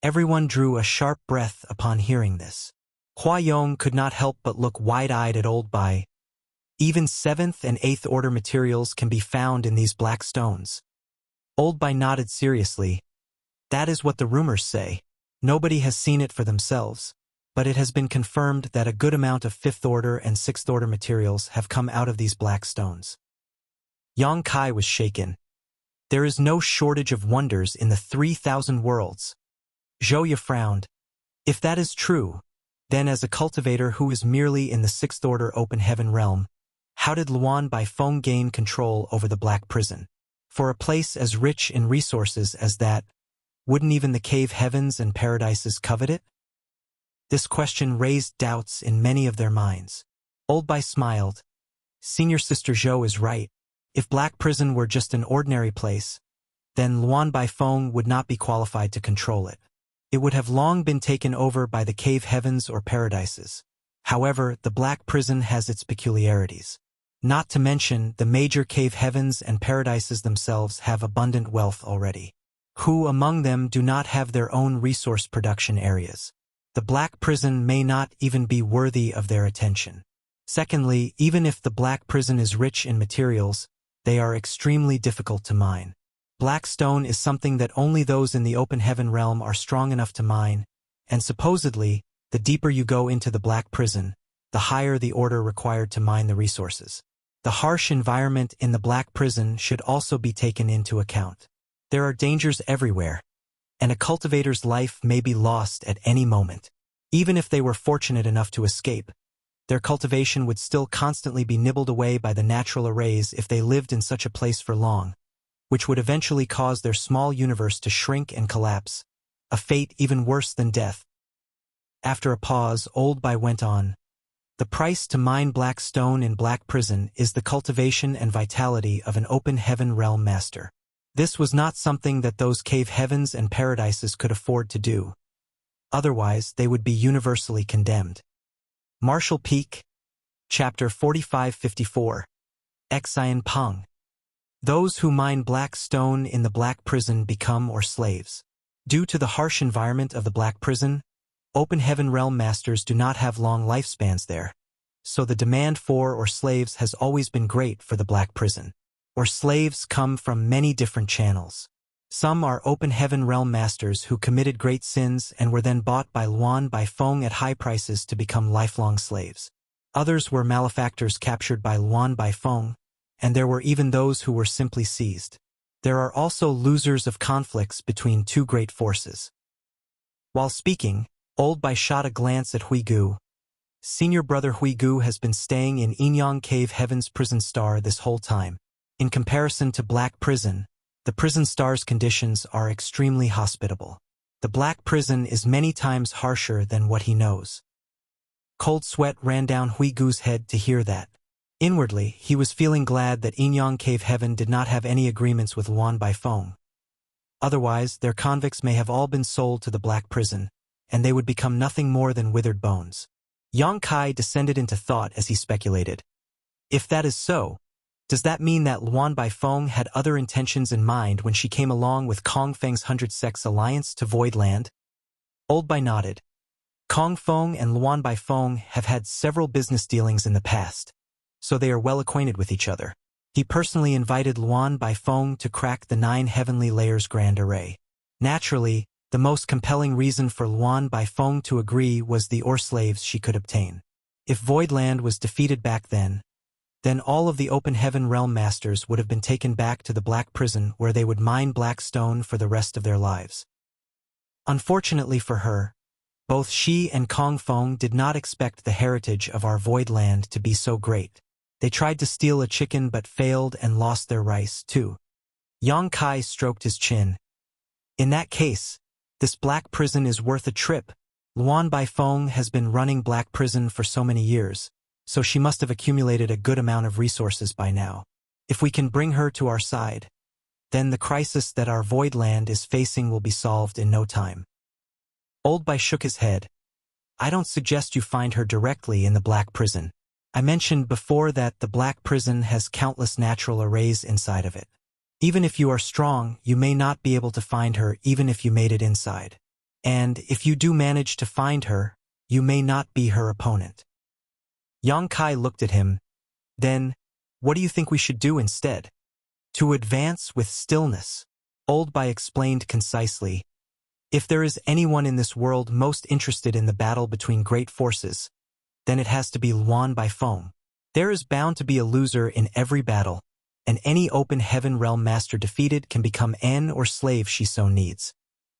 Everyone drew a sharp breath upon hearing this. Hua Yong could not help but look wide-eyed at Old Bai. Even 7th and 8th order materials can be found in these black stones. Old Bai nodded seriously. That is what the rumors say. Nobody has seen it for themselves, but it has been confirmed that a good amount of 5th order and 6th order materials have come out of these black stones. Yang Kai was shaken. There is no shortage of wonders in the 3,000 worlds. Zhou Ye frowned. If that is true, then as a cultivator who is merely in the 6th Order Open Heaven realm, how did Luan Bai Feng gain control over the Black Prison? For a place as rich in resources as that, wouldn't even the cave heavens and paradises covet it? This question raised doubts in many of their minds. Old Bai smiled. Senior Sister Zhou is right. If Black Prison were just an ordinary place, then Luan Bai Feng would not be qualified to control it. It would have long been taken over by the cave heavens or paradises. However, the Black Prison has its peculiarities. Not to mention, the major cave heavens and paradises themselves have abundant wealth already. Who among them do not have their own resource production areas? The Black Prison may not even be worthy of their attention. Secondly, even if the Black Prison is rich in materials, they are extremely difficult to mine. Black stone is something that only those in the open heaven realm are strong enough to mine, and supposedly, the deeper you go into the black prison, the higher the order required to mine the resources. The harsh environment in the black prison should also be taken into account. There are dangers everywhere, and a cultivator's life may be lost at any moment. Even if they were fortunate enough to escape, their cultivation would still constantly be nibbled away by the natural arrays if they lived in such a place for long, which would eventually cause their small universe to shrink and collapse, a fate even worse than death. After a pause, Old Bai went on. The price to mine black stone in black prison is the cultivation and vitality of an open heaven realm master. This was not something that those cave heavens and paradises could afford to do. Otherwise, they would be universally condemned. Martial Peak, Chapter 4554. Xian Peng. Those who mine black stone in the black prison become or slaves. Due to the harsh environment of the black prison, open heaven realm masters do not have long lifespans there, so the demand for or slaves has always been great for the black prison. Or slaves come from many different channels. Some are open heaven realm masters who committed great sins and were then bought by Luan Bai Feng at high prices to become lifelong slaves. Others were malefactors captured by Luan Bai Feng, and there were even those who were simply seized. There are also losers of conflicts between two great forces. While speaking, Old Bai shot a glance at Hui Gu. Senior brother Hui Gu has been staying in Yinyang Cave Heaven's prison star this whole time. In comparison to Black Prison, the prison star's conditions are extremely hospitable. The Black Prison is many times harsher than what he knows. Cold sweat ran down Hui Gu's head to hear that. Inwardly, he was feeling glad that Yinyang Cave Heaven did not have any agreements with Luan Bai Feng. Otherwise, their convicts may have all been sold to the Black Prison, and they would become nothing more than withered bones. Yang Kai descended into thought as he speculated. If that is so, does that mean that Luan Bai Feng had other intentions in mind when she came along with Kong Feng's 100 Sects alliance to Void Land? Old Bai nodded. Kong Feng and Luan Bai Feng have had several business dealings in the past, so they are well acquainted with each other. He personally invited Luan Bai Feng to crack the 9 heavenly layers grand array. Naturally, the most compelling reason for Luan Bai Feng to agree was the ore slaves she could obtain. If Voidland was defeated back then all of the open heaven realm masters would have been taken back to the Black Prison where they would mine black stone for the rest of their lives. Unfortunately for her, both she and Kong Feng did not expect the heritage of our Void Land to be so great. They tried to steal a chicken but failed and lost their rice, too. Yang Kai stroked his chin. In that case, this Black Prison is worth a trip. Luan Bai Feng has been running Black Prison for so many years, so she must have accumulated a good amount of resources by now. If we can bring her to our side, then the crisis that our Void Land is facing will be solved in no time. Old Bai shook his head. I don't suggest you find her directly in the Black Prison. I mentioned before that the Black Prison has countless natural arrays inside of it. Even if you are strong, you may not be able to find her even if you made it inside. And if you do manage to find her, you may not be her opponent. Yang Kai looked at him. Then, what do you think we should do instead? To advance with stillness, Old Bai explained concisely. If there is anyone in this world most interested in the battle between great forces, then it has to be Luan Bai Feng. There is bound to be a loser in every battle, and any open heaven realm master defeated can become an or slave she so needs.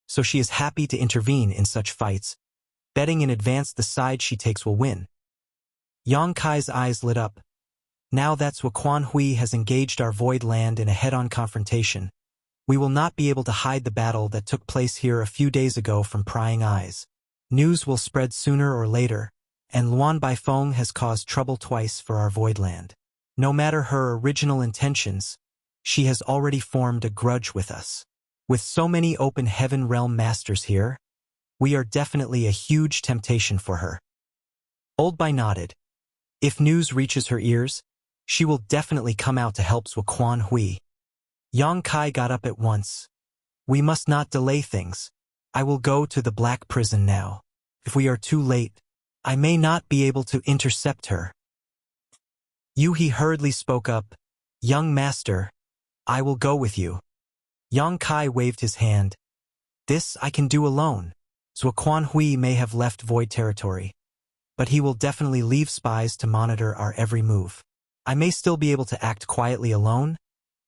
So she is happy to intervene in such fights, betting in advance the side she takes will win. Yang Kai's eyes lit up. Now that Quan Hui has engaged our Void Land in a head-on confrontation, we will not be able to hide the battle that took place here a few days ago from prying eyes. News will spread sooner or later, and Luan Bai Feng has caused trouble twice for our Void Land. No matter her original intentions, she has already formed a grudge with us. With so many open heaven realm masters here, we are definitely a huge temptation for her. Old Bai nodded. If news reaches her ears, she will definitely come out to help Quan Hui. Yang Kai got up at once. We must not delay things. I will go to the Black Prison now. If we are too late, I may not be able to intercept her. Yu He hurriedly spoke up. Young master, I will go with you. Yang Kai waved his hand. This I can do alone. Zuoquan Hui may have left void territory, but he will definitely leave spies to monitor our every move. I may still be able to act quietly alone,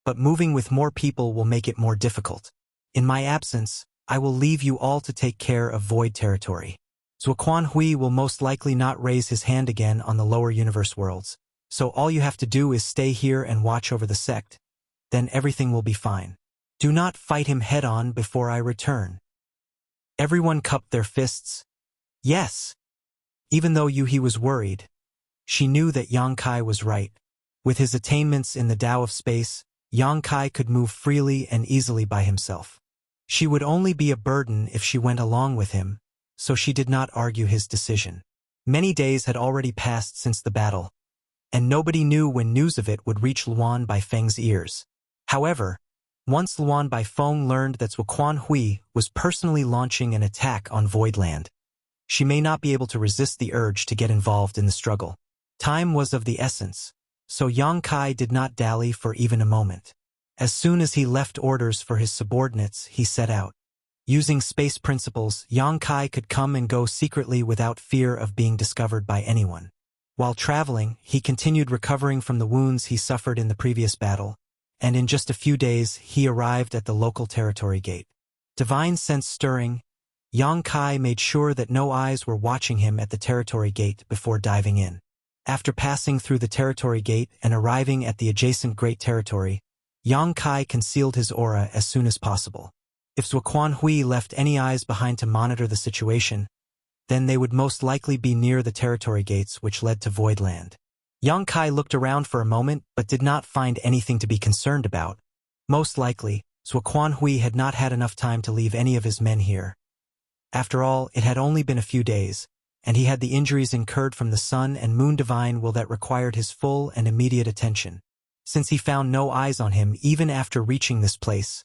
but moving with more people will make it more difficult. In my absence, I will leave you all to take care of void territory. Zuoquan Hui will most likely not raise his hand again on the lower universe worlds, so all you have to do is stay here and watch over the sect. Then everything will be fine. Do not fight him head-on before I return. Everyone cupped their fists. Yes. Even though Yuhi was worried, she knew that Yang Kai was right. With his attainments in the Tao of space, Yang Kai could move freely and easily by himself. She would only be a burden if she went along with him, so she did not argue his decision. Many days had already passed since the battle, and nobody knew when news of it would reach Luan Baifeng's ears. However, once Luan Baifeng learned that Zuoquan Hui was personally launching an attack on Voidland, she may not be able to resist the urge to get involved in the struggle. Time was of the essence, so Yang Kai did not dally for even a moment. As soon as he left orders for his subordinates, he set out. Using space principles, Yang Kai could come and go secretly without fear of being discovered by anyone. While traveling, he continued recovering from the wounds he suffered in the previous battle, and in just a few days he arrived at the local territory gate. Divine sense stirring, Yang Kai made sure that no eyes were watching him at the territory gate before diving in. After passing through the territory gate and arriving at the adjacent Great Territory, Yang Kai concealed his aura as soon as possible. If Zuoquan Hui left any eyes behind to monitor the situation, then they would most likely be near the territory gates which led to Voidland. Yang Kai looked around for a moment but did not find anything to be concerned about. Most likely, Zuoquan Hui had not had enough time to leave any of his men here. After all, it had only been a few days, and he had the injuries incurred from the Sun and Moon Divine will that required his full and immediate attention. Since he found no eyes on him even after reaching this place,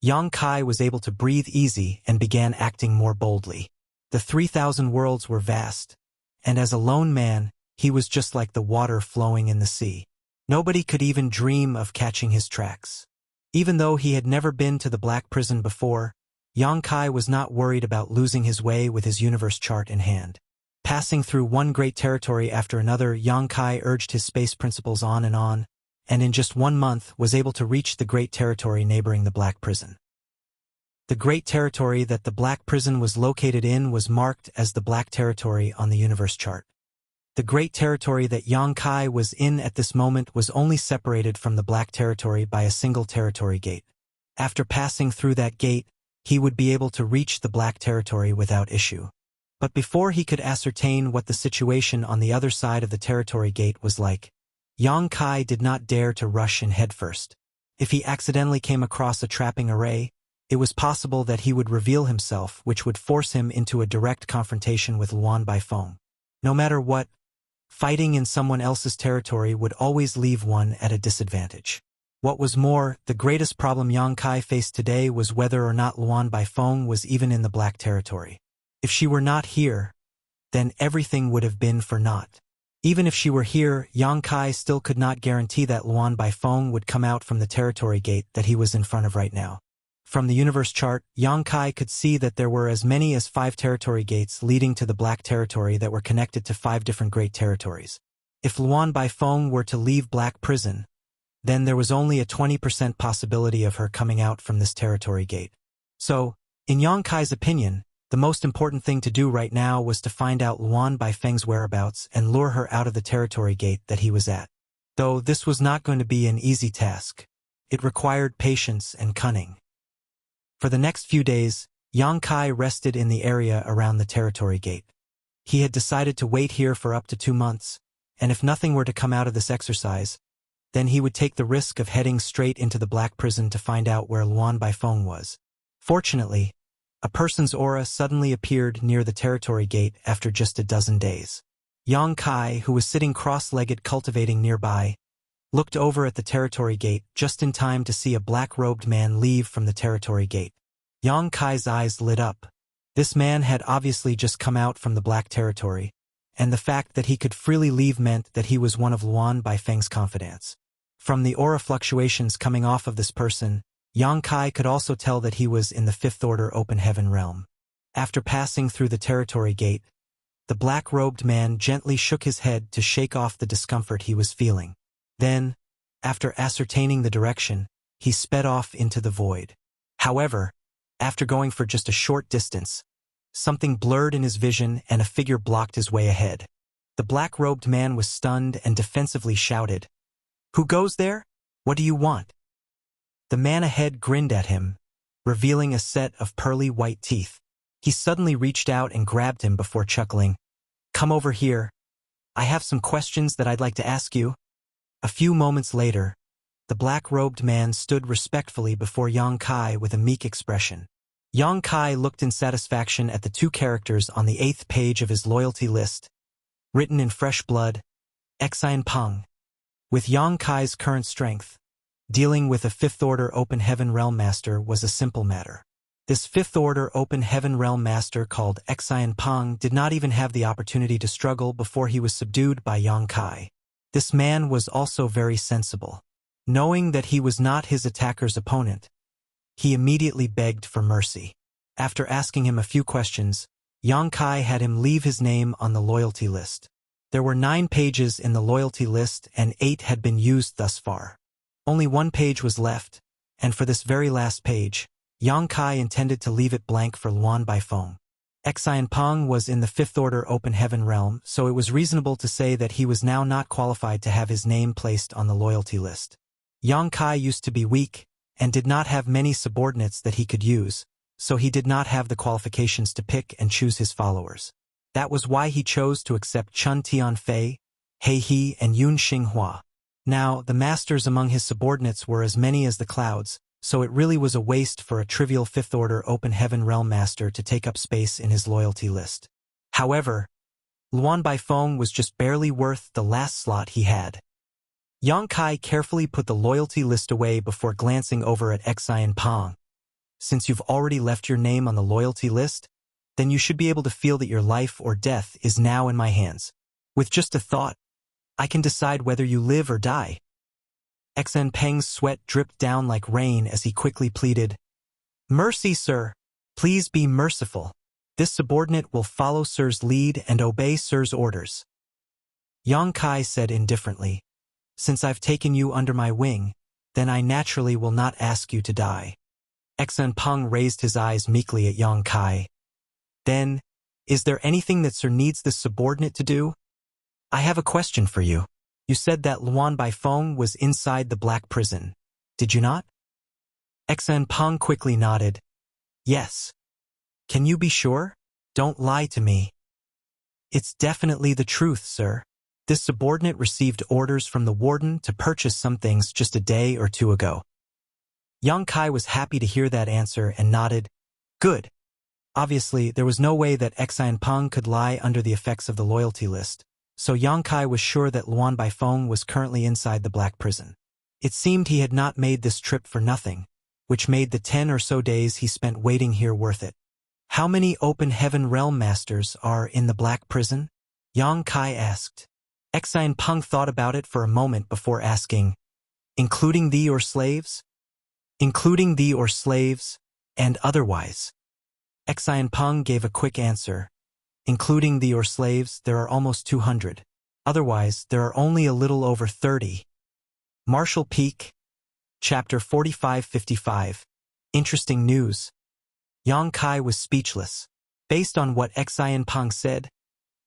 Yang Kai was able to breathe easy and began acting more boldly. The 3,000 worlds were vast, and as a lone man, he was just like the water flowing in the sea. Nobody could even dream of catching his tracks. Even though he had never been to the Black Prison before, Yang Kai was not worried about losing his way with his universe chart in hand. Passing through one great territory after another, Yang Kai urged his space principles on, and in just 1 month was able to reach the great territory neighboring the Black Prison. The great territory that the Black Prison was located in was marked as the Black Territory on the universe chart. The great territory that Yang Kai was in at this moment was only separated from the Black Territory by a single territory gate. After passing through that gate, he would be able to reach the Black Territory without issue. But before he could ascertain what the situation on the other side of the territory gate was like, Yang Kai did not dare to rush in headfirst. If he accidentally came across a trapping array, it was possible that he would reveal himself, which would force him into a direct confrontation with Luan Baifeng. No matter what, fighting in someone else's territory would always leave one at a disadvantage. What was more, the greatest problem Yang Kai faced today was whether or not Luan Baifeng was even in the Black Territory. If she were not here, then everything would have been for naught. Even if she were here, Yang Kai still could not guarantee that Luan Baifeng would come out from the territory gate that he was in front of right now. From the universe chart, Yang Kai could see that there were as many as 5 territory gates leading to the Black Territory that were connected to 5 different great territories. If Luan Baifeng were to leave Black Prison, then there was only a 20% possibility of her coming out from this territory gate. So, in Yang Kai's opinion, the most important thing to do right now was to find out Luan Baifeng's whereabouts and lure her out of the territory gate that he was at. Though this was not going to be an easy task, it required patience and cunning. For the next few days, Yang Kai rested in the area around the territory gate. He had decided to wait here for up to 2 months, and if nothing were to come out of this exercise, then he would take the risk of heading straight into the Black Prison to find out where Luan Baifeng was. Fortunately, a person's aura suddenly appeared near the territory gate after just a dozen days. Yang Kai, who was sitting cross-legged cultivating nearby, looked over at the territory gate just in time to see a black-robed man leave from the territory gate. Yang Kai's eyes lit up. This man had obviously just come out from the Black Territory, and the fact that he could freely leave meant that he was one of Luan Baifeng's confidants. From the aura fluctuations coming off of this person, Yang Kai could also tell that he was in the Fifth Order Open Heaven realm. After passing through the territory gate, the black-robed man gently shook his head to shake off the discomfort he was feeling. Then, after ascertaining the direction, he sped off into the void. However, after going for just a short distance, something blurred in his vision and a figure blocked his way ahead. The black-robed man was stunned and defensively shouted, "Who goes there? What do you want?" The man ahead grinned at him, revealing a set of pearly white teeth. He suddenly reached out and grabbed him before chuckling, "Come over here. I have some questions that I'd like to ask you." A few moments later, the black-robed man stood respectfully before Yang Kai with a meek expression. Yang Kai looked in satisfaction at the two characters on the 8th page of his loyalty list, written in fresh blood, Xian Peng. With Yang Kai's current strength, dealing with a Fifth Order Open Heaven Realm Master was a simple matter. This Fifth Order Open Heaven Realm Master called Xian Peng did not even have the opportunity to struggle before he was subdued by Yang Kai. This man was also very sensible. Knowing that he was not his attacker's opponent, he immediately begged for mercy. After asking him a few questions, Yang Kai had him leave his name on the loyalty list. There were 9 pages in the loyalty list and 8 had been used thus far. Only 1 page was left, and for this very last page, Yang Kai intended to leave it blank for Luan Baifeng. Xian Peng was in the Fifth Order Open Heaven realm, so it was reasonable to say that he was now not qualified to have his name placed on the loyalty list. Yang Kai used to be weak, and did not have many subordinates that he could use, so he did not have the qualifications to pick and choose his followers. That was why he chose to accept Chun Tianfei, He He, and Yun Xinghua. Now, the masters among his subordinates were as many as the clouds, so it really was a waste for a trivial Fifth Order Open Heaven Realm Master to take up space in his loyalty list. However, Luan Baifeng was just barely worth the last slot he had. Yang Kai carefully put the loyalty list away before glancing over at Xian Peng. Since you've already left your name on the loyalty list, then you should be able to feel that your life or death is now in my hands. With just a thought, I can decide whether you live or die. Xian Peng's sweat dripped down like rain as he quickly pleaded, "Mercy, sir. Please be merciful. This subordinate will follow sir's lead and obey sir's orders." Yang Kai said indifferently, "Since I've taken you under my wing, then I naturally will not ask you to die." Xian Peng raised his eyes meekly at Yang Kai. "Then, is there anything that sir needs this subordinate to do? I have a question for you. You said that Luan Baifeng was inside the black prison, did you not?" Xian Peng quickly nodded. "Yes. Can you be sure? Don't lie to me." "It's definitely the truth, sir. This subordinate received orders from the warden to purchase some things just a day or 2 ago." Yang Kai was happy to hear that answer and nodded. "Good." Obviously, there was no way that Xian Peng could lie under the effects of the loyalty list, so Yang Kai was sure that Luan Baifeng was currently inside the black prison. It seemed he had not made this trip for nothing, which made the 10 or so days he spent waiting here worth it. "How many Open Heaven Realm Masters are in the black prison?" Yang Kai asked. Xian Peng thought about it for a moment before asking, "Including thee or slaves?" "Including thee or slaves, and otherwise." Xian Peng gave a quick answer. "Including thee or slaves, there are almost 200. Otherwise, there are only a little over 30. Marshall Peak, Chapter 4555. Interesting news. Yang Kai was speechless. Based on what Xian Peng said,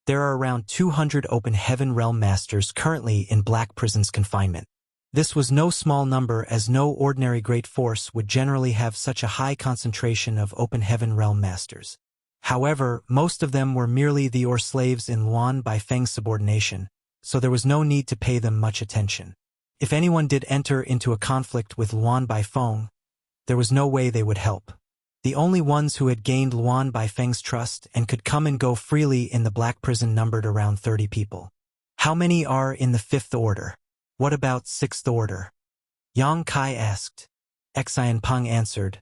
there are around 200 Open Heaven Realm Masters currently in Black Prison's confinement. This was no small number, as no ordinary great force would generally have such a high concentration of Open Heaven Realm Masters. However, most of them were merely the or slaves in Luan Baifeng's subordination, so there was no need to pay them much attention. If anyone did enter into a conflict with Luan Baifeng, there was no way they would help. The only ones who had gained Luan Baifeng's trust and could come and go freely in the Black Prison numbered around 30 people. How many are in the 5th Order? What about 6th Order? Yang Kai asked. Xian Peng answered,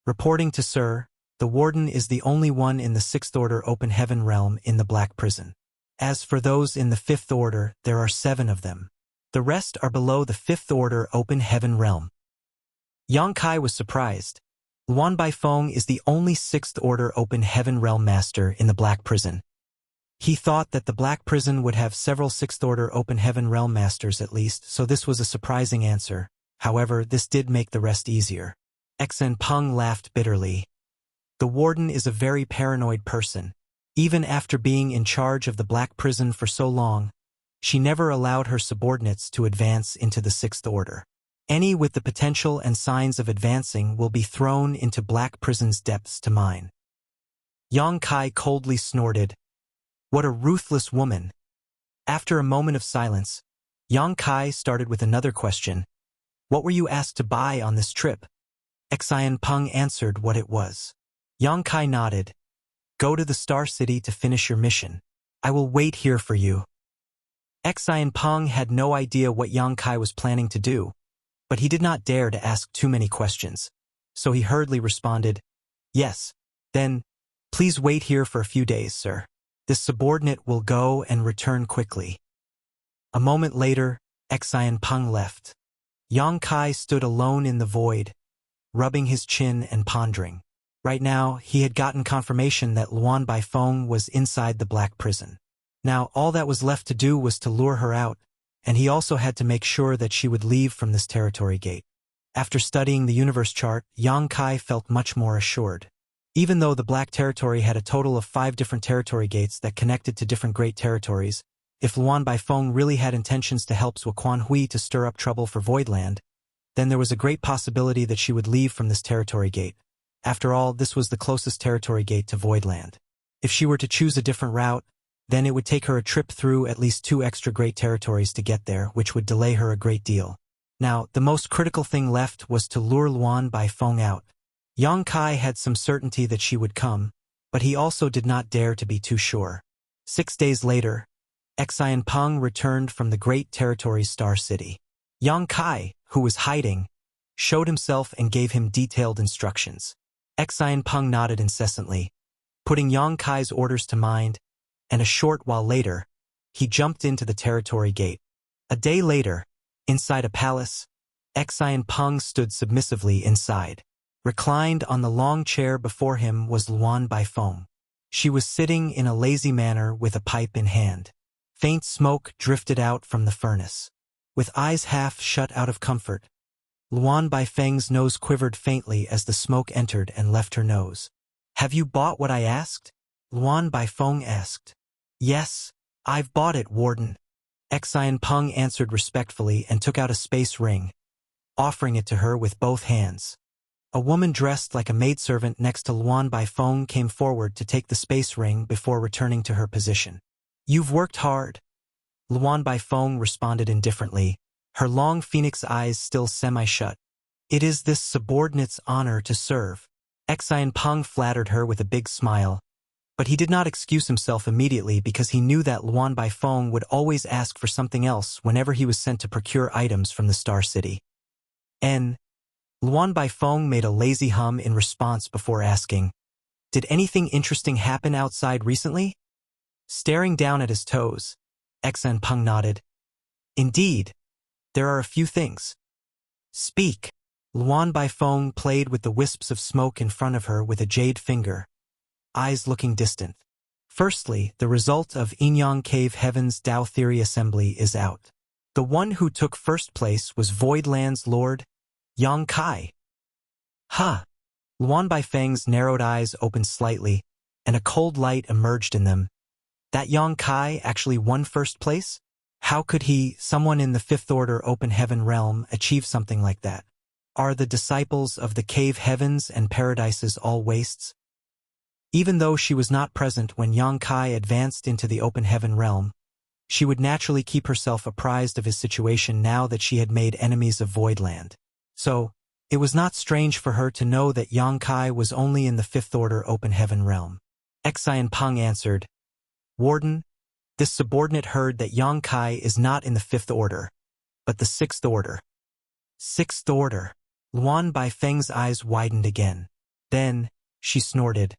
"Reporting to Sir, the Warden is the only one in the 6th Order Open Heaven realm in the Black Prison. As for those in the 5th Order, there are 7 of them. The rest are below the 5th Order Open Heaven realm." Yang Kai was surprised. Luan Baifeng is the only Sixth Order Open Heaven Realm Master in the Black Prison. He thought that the Black Prison would have several Sixth Order Open Heaven Realm Masters at least, so this was a surprising answer. However, this did make the rest easier. Xen Peng laughed bitterly. The warden is a very paranoid person. Even after being in charge of the Black Prison for so long, she never allowed her subordinates to advance into the Sixth Order. Any with the potential and signs of advancing will be thrown into Black Prison's depths to mine. Yang Kai coldly snorted. What a ruthless woman. After a moment of silence, Yang Kai started with another question. What were you asked to buy on this trip? Xen Peng answered what it was. Yang Kai nodded. Go to the Star City to finish your mission. I will wait here for you. Xen Peng had no idea what Yang Kai was planning to do, but he did not dare to ask too many questions, so he hurriedly responded, Yes, then, please wait here for a few days, sir. This subordinate will go and return quickly. A moment later, Xen Peng left. Yang Kai stood alone in the void, rubbing his chin and pondering. Right now, he had gotten confirmation that Luan Baifeng was inside the Black Prison. Now, all that was left to do was to lure her out, and he also had to make sure that she would leave from this territory gate. After studying the universe chart, Yang Kai felt much more assured. Even though the Black Territory had a total of 5 different territory gates that connected to different great territories, if Luan Baifeng really had intentions to help Zuoquan Hui to stir up trouble for Voidland, then there was a great possibility that she would leave from this territory gate. After all, this was the closest territory gate to Voidland. If she were to choose a different route, then it would take her a trip through at least 2 extra great territories to get there, which would delay her a great deal. Now, the most critical thing left was to lure Luan Baifeng out. Yang Kai had some certainty that she would come, but he also did not dare to be too sure. 6 days later, Xen Peng returned from the Great Territory's Star City. Yang Kai, who was hiding, showed himself and gave him detailed instructions. Xen Peng nodded incessantly, putting Yang Kai's orders to mind, and a short while later, he jumped into the territory gate. A day later, inside a palace, Xen Peng stood submissively inside. Reclined on the long chair before him was Luan Baifeng. She was sitting in a lazy manner with a pipe in hand. Faint smoke drifted out from the furnace. With eyes half shut out of comfort, Luan Baifeng's nose quivered faintly as the smoke entered and left her nose. Have you bought what I asked? Luan Baifeng asked. Yes, I've bought it, Warden. Xen Peng answered respectfully and took out a space ring, offering it to her with both hands. A woman dressed like a maidservant next to Luan Baifeng came forward to take the space ring before returning to her position. You've worked hard. Luan Baifeng responded indifferently, her long phoenix eyes still semi-shut. It is this subordinate's honor to serve. Xen Peng flattered her with a big smile, but he did not excuse himself immediately because he knew that Luan Baifeng would always ask for something else whenever he was sent to procure items from the Star City. Luan Baifeng made a lazy hum in response before asking, Did anything interesting happen outside recently? Staring down at his toes, Xen Peng nodded. Indeed, there are a few things. Speak. Luan Baifeng played with the wisps of smoke in front of her with a jade finger, eyes looking distant. Firstly, the result of Yin-Yang Cave Heaven's Tao Theory Assembly is out. The one who took first place was Voidland's Lord, Yang Kai. Huh. Luan Baifeng's narrowed eyes opened slightly, and a cold light emerged in them. That Yang Kai actually won first place? How could he, someone in the Fifth Order Open Heaven realm, achieve something like that? Are the disciples of the Cave Heavens and Paradises all wastes? Even though she was not present when Yang Kai advanced into the Open Heaven realm, she would naturally keep herself apprised of his situation now that she had made enemies of Voidland. So, it was not strange for her to know that Yang Kai was only in the Fifth Order Open Heaven realm. Xen Peng answered, Warden, this subordinate heard that Yang Kai is not in the Fifth Order, but the Sixth Order. Sixth Order. Luan Baifeng's eyes widened again. Then, she snorted.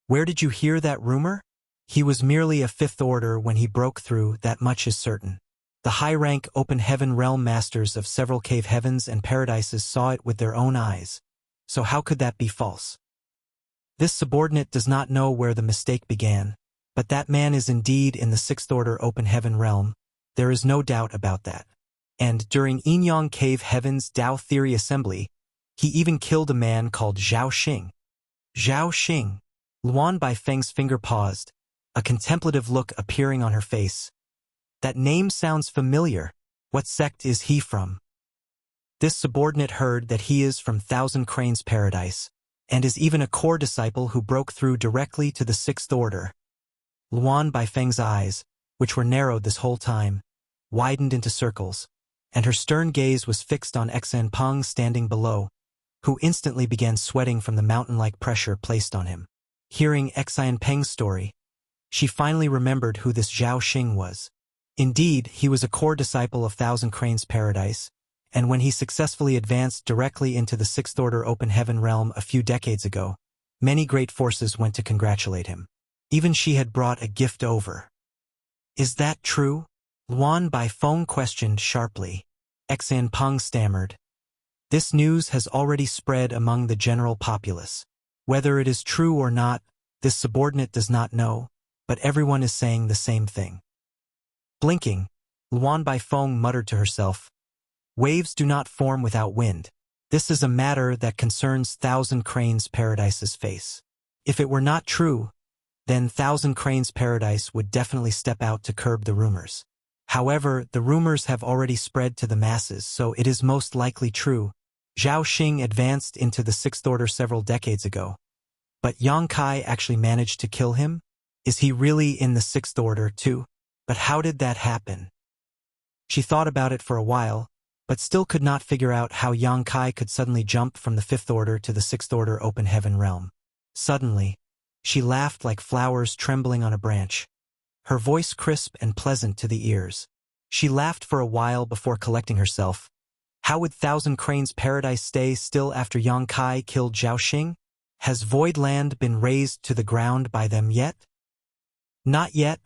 Where did you hear that rumor? He was merely a Fifth Order when he broke through, that much is certain. The high-rank open heaven realm masters of several cave heavens and paradises saw it with their own eyes. So how could that be false? This subordinate does not know where the mistake began, but that man is indeed in the sixth order open heaven realm. There is no doubt about that. And during Inyang Cave Heaven's Tao Theory Assembly, he even killed a man called Zhao Xing. Zhao Xing. Luan Baifeng's finger paused, a contemplative look appearing on her face. That name sounds familiar. What sect is he from? This subordinate heard that he is from Thousand Cranes Paradise, and is even a core disciple who broke through directly to the sixth order. Luan Baifeng's eyes, which were narrowed this whole time, widened into circles, and her stern gaze was fixed on Xan Peng standing below, who instantly began sweating from the mountain-like pressure placed on him. Hearing Xan Peng's story, she finally remembered who this Zhao Xing was. Indeed, he was a core disciple of Thousand Cranes Paradise, and when he successfully advanced directly into the sixth order open heaven realm a few decades ago, many great forces went to congratulate him. Even she had brought a gift over. Is that true? Luan Baifeng questioned sharply. Xan Peng stammered. This news has already spread among the general populace. Whether it is true or not, this subordinate does not know, but everyone is saying the same thing. Blinking, Luan Baifeng muttered to herself, waves do not form without wind. This is a matter that concerns Thousand Cranes Paradise's face. If it were not true, then Thousand Cranes Paradise would definitely step out to curb the rumors. However, the rumors have already spread to the masses, so it is most likely true. Zhao Xing advanced into the sixth order several decades ago. But Yang Kai actually managed to kill him? Is he really in the sixth order too? But how did that happen? She thought about it for a while, but still could not figure out how Yang Kai could suddenly jump from the fifth order to the sixth order open heaven realm. Suddenly, she laughed like flowers trembling on a branch, her voice crisp and pleasant to the ears. She laughed for a while before collecting herself. How would Thousand Cranes Paradise stay still after Yang Kai killed Zhao Xing? Has Void Land been razed to the ground by them yet? Not yet.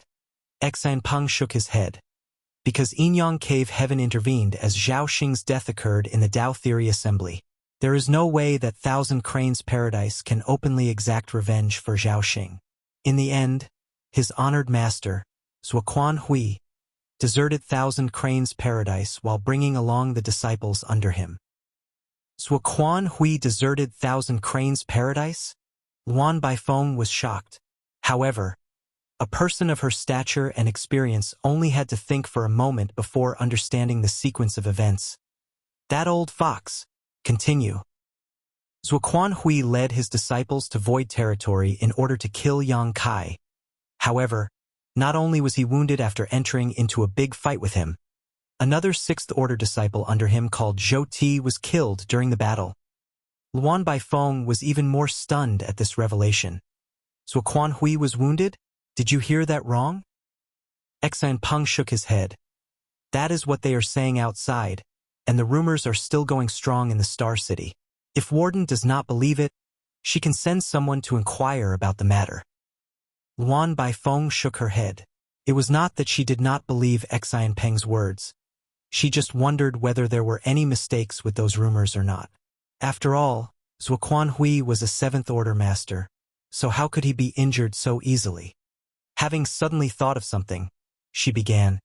Xan Peng shook his head. Because Inyang Cave Heaven intervened as Zhao Xing's death occurred in the Tao Theory Assembly. There is no way that Thousand Cranes Paradise can openly exact revenge for Zhao Xing. In the end, his honored master, Zuoquan Hui, deserted Thousand Cranes Paradise while bringing along the disciples under him. Zuoquan Hui deserted Thousand Cranes Paradise? Luan Baifeng was shocked. However, a person of her stature and experience only had to think for a moment before understanding the sequence of events. That old fox. Continue. Zuoquan Hui led his disciples to Void Territory in order to kill Yang Kai. However, not only was he wounded after entering into a big fight with him, another sixth order disciple under him called Zhou Ti was killed during the battle. Luan Baifeng was even more stunned at this revelation. Zuoquan Hui was wounded? Did you hear that wrong? Xan Peng shook his head. That is what they are saying outside, and the rumors are still going strong in the Star City. If Warden does not believe it, she can send someone to inquire about the matter. Luan Baifeng shook her head. It was not that she did not believe Xan Peng's words. She just wondered whether there were any mistakes with those rumors or not. After all, Zuoquan Hui was a seventh order master, so how could he be injured so easily? Having suddenly thought of something, she began.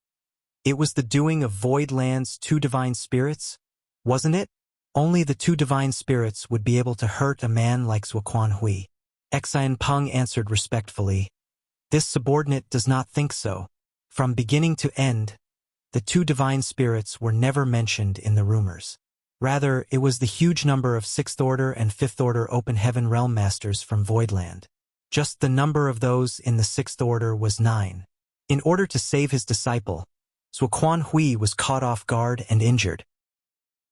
It was the doing of Void Land's two divine spirits, wasn't it? Only the two divine spirits would be able to hurt a man like Zuoquan Hui. Xan Peng answered respectfully. This subordinate does not think so. From beginning to end, the two divine spirits were never mentioned in the rumors. Rather, it was the huge number of sixth order and fifth order open heaven realm masters from Voidland. Just the number of those in the sixth order was 9. In order to save his disciple, Zuoquan Hui was caught off guard and injured.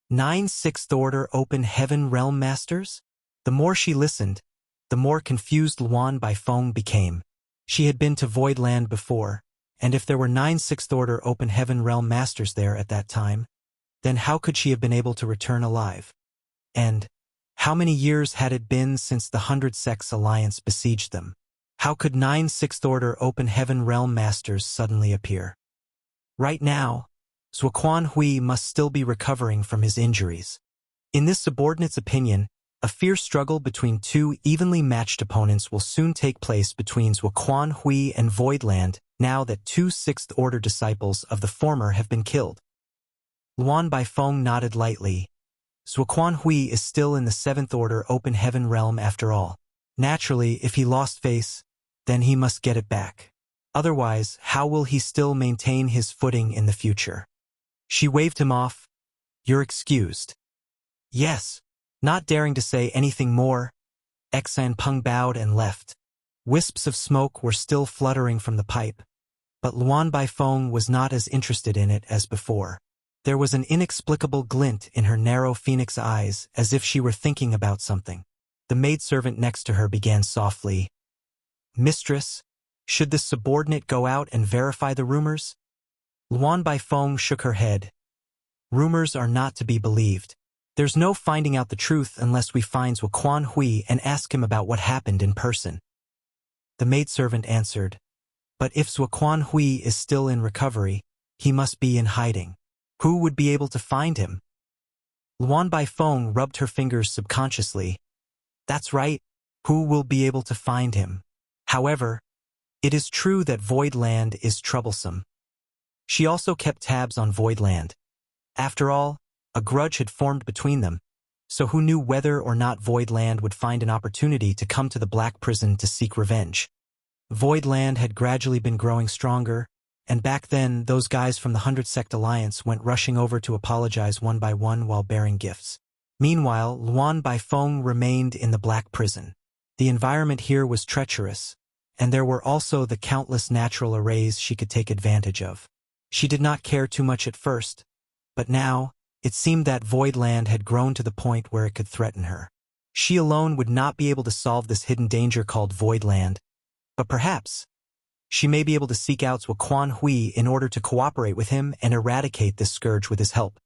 9 sixth order open heaven realm masters? The more she listened, the more confused Luan Baifeng became. She had been to Voidland before, and if there were 9 sixth order open heaven realm masters there at that time, then how could she have been able to return alive? And how many years had it been since the 100 Sects Alliance besieged them? How could 9 sixth order open heaven realm masters suddenly appear? Right now, Zuoquan Hui must still be recovering from his injuries. In this subordinate's opinion, a fierce struggle between two evenly matched opponents will soon take place between Zuoquan Hui and Voidland now that two sixth-order disciples of the former have been killed. Luan Baifeng nodded lightly. Zuoquan Hui is still in the seventh-order open heaven realm after all. Naturally, if he lost face, then he must get it back. Otherwise, how will he still maintain his footing in the future? She waved him off. You're excused. Yes. Not daring to say anything more, Xan Peng bowed and left. Wisps of smoke were still fluttering from the pipe, but Luan Baifeng was not as interested in it as before. There was an inexplicable glint in her narrow phoenix eyes, as if she were thinking about something. The maidservant next to her began softly. Mistress, should this subordinate go out and verify the rumors? Luan Baifeng shook her head. Rumors are not to be believed. There's no finding out the truth unless we find Zuoquan Hui and ask him about what happened in person. The maidservant answered, but if Zuoquan Hui is still in recovery, he must be in hiding. Who would be able to find him? Luan Baifeng rubbed her fingers subconsciously. That's right, who will be able to find him? However, it is true that Voidland is troublesome. She also kept tabs on Voidland. After all, a grudge had formed between them, so who knew whether or not Voidland would find an opportunity to come to the Black Prison to seek revenge. Voidland had gradually been growing stronger, and back then those guys from the 100 Sect Alliance went rushing over to apologize one by one while bearing gifts. Meanwhile, Luan Baifeng remained in the Black Prison. The environment here was treacherous, and there were also the countless natural arrays she could take advantage of. She did not care too much at first, but now, it seemed that Voidland had grown to the point where it could threaten her. She alone would not be able to solve this hidden danger called Voidland, but perhaps she may be able to seek out Zuoquan Hui in order to cooperate with him and eradicate this scourge with his help.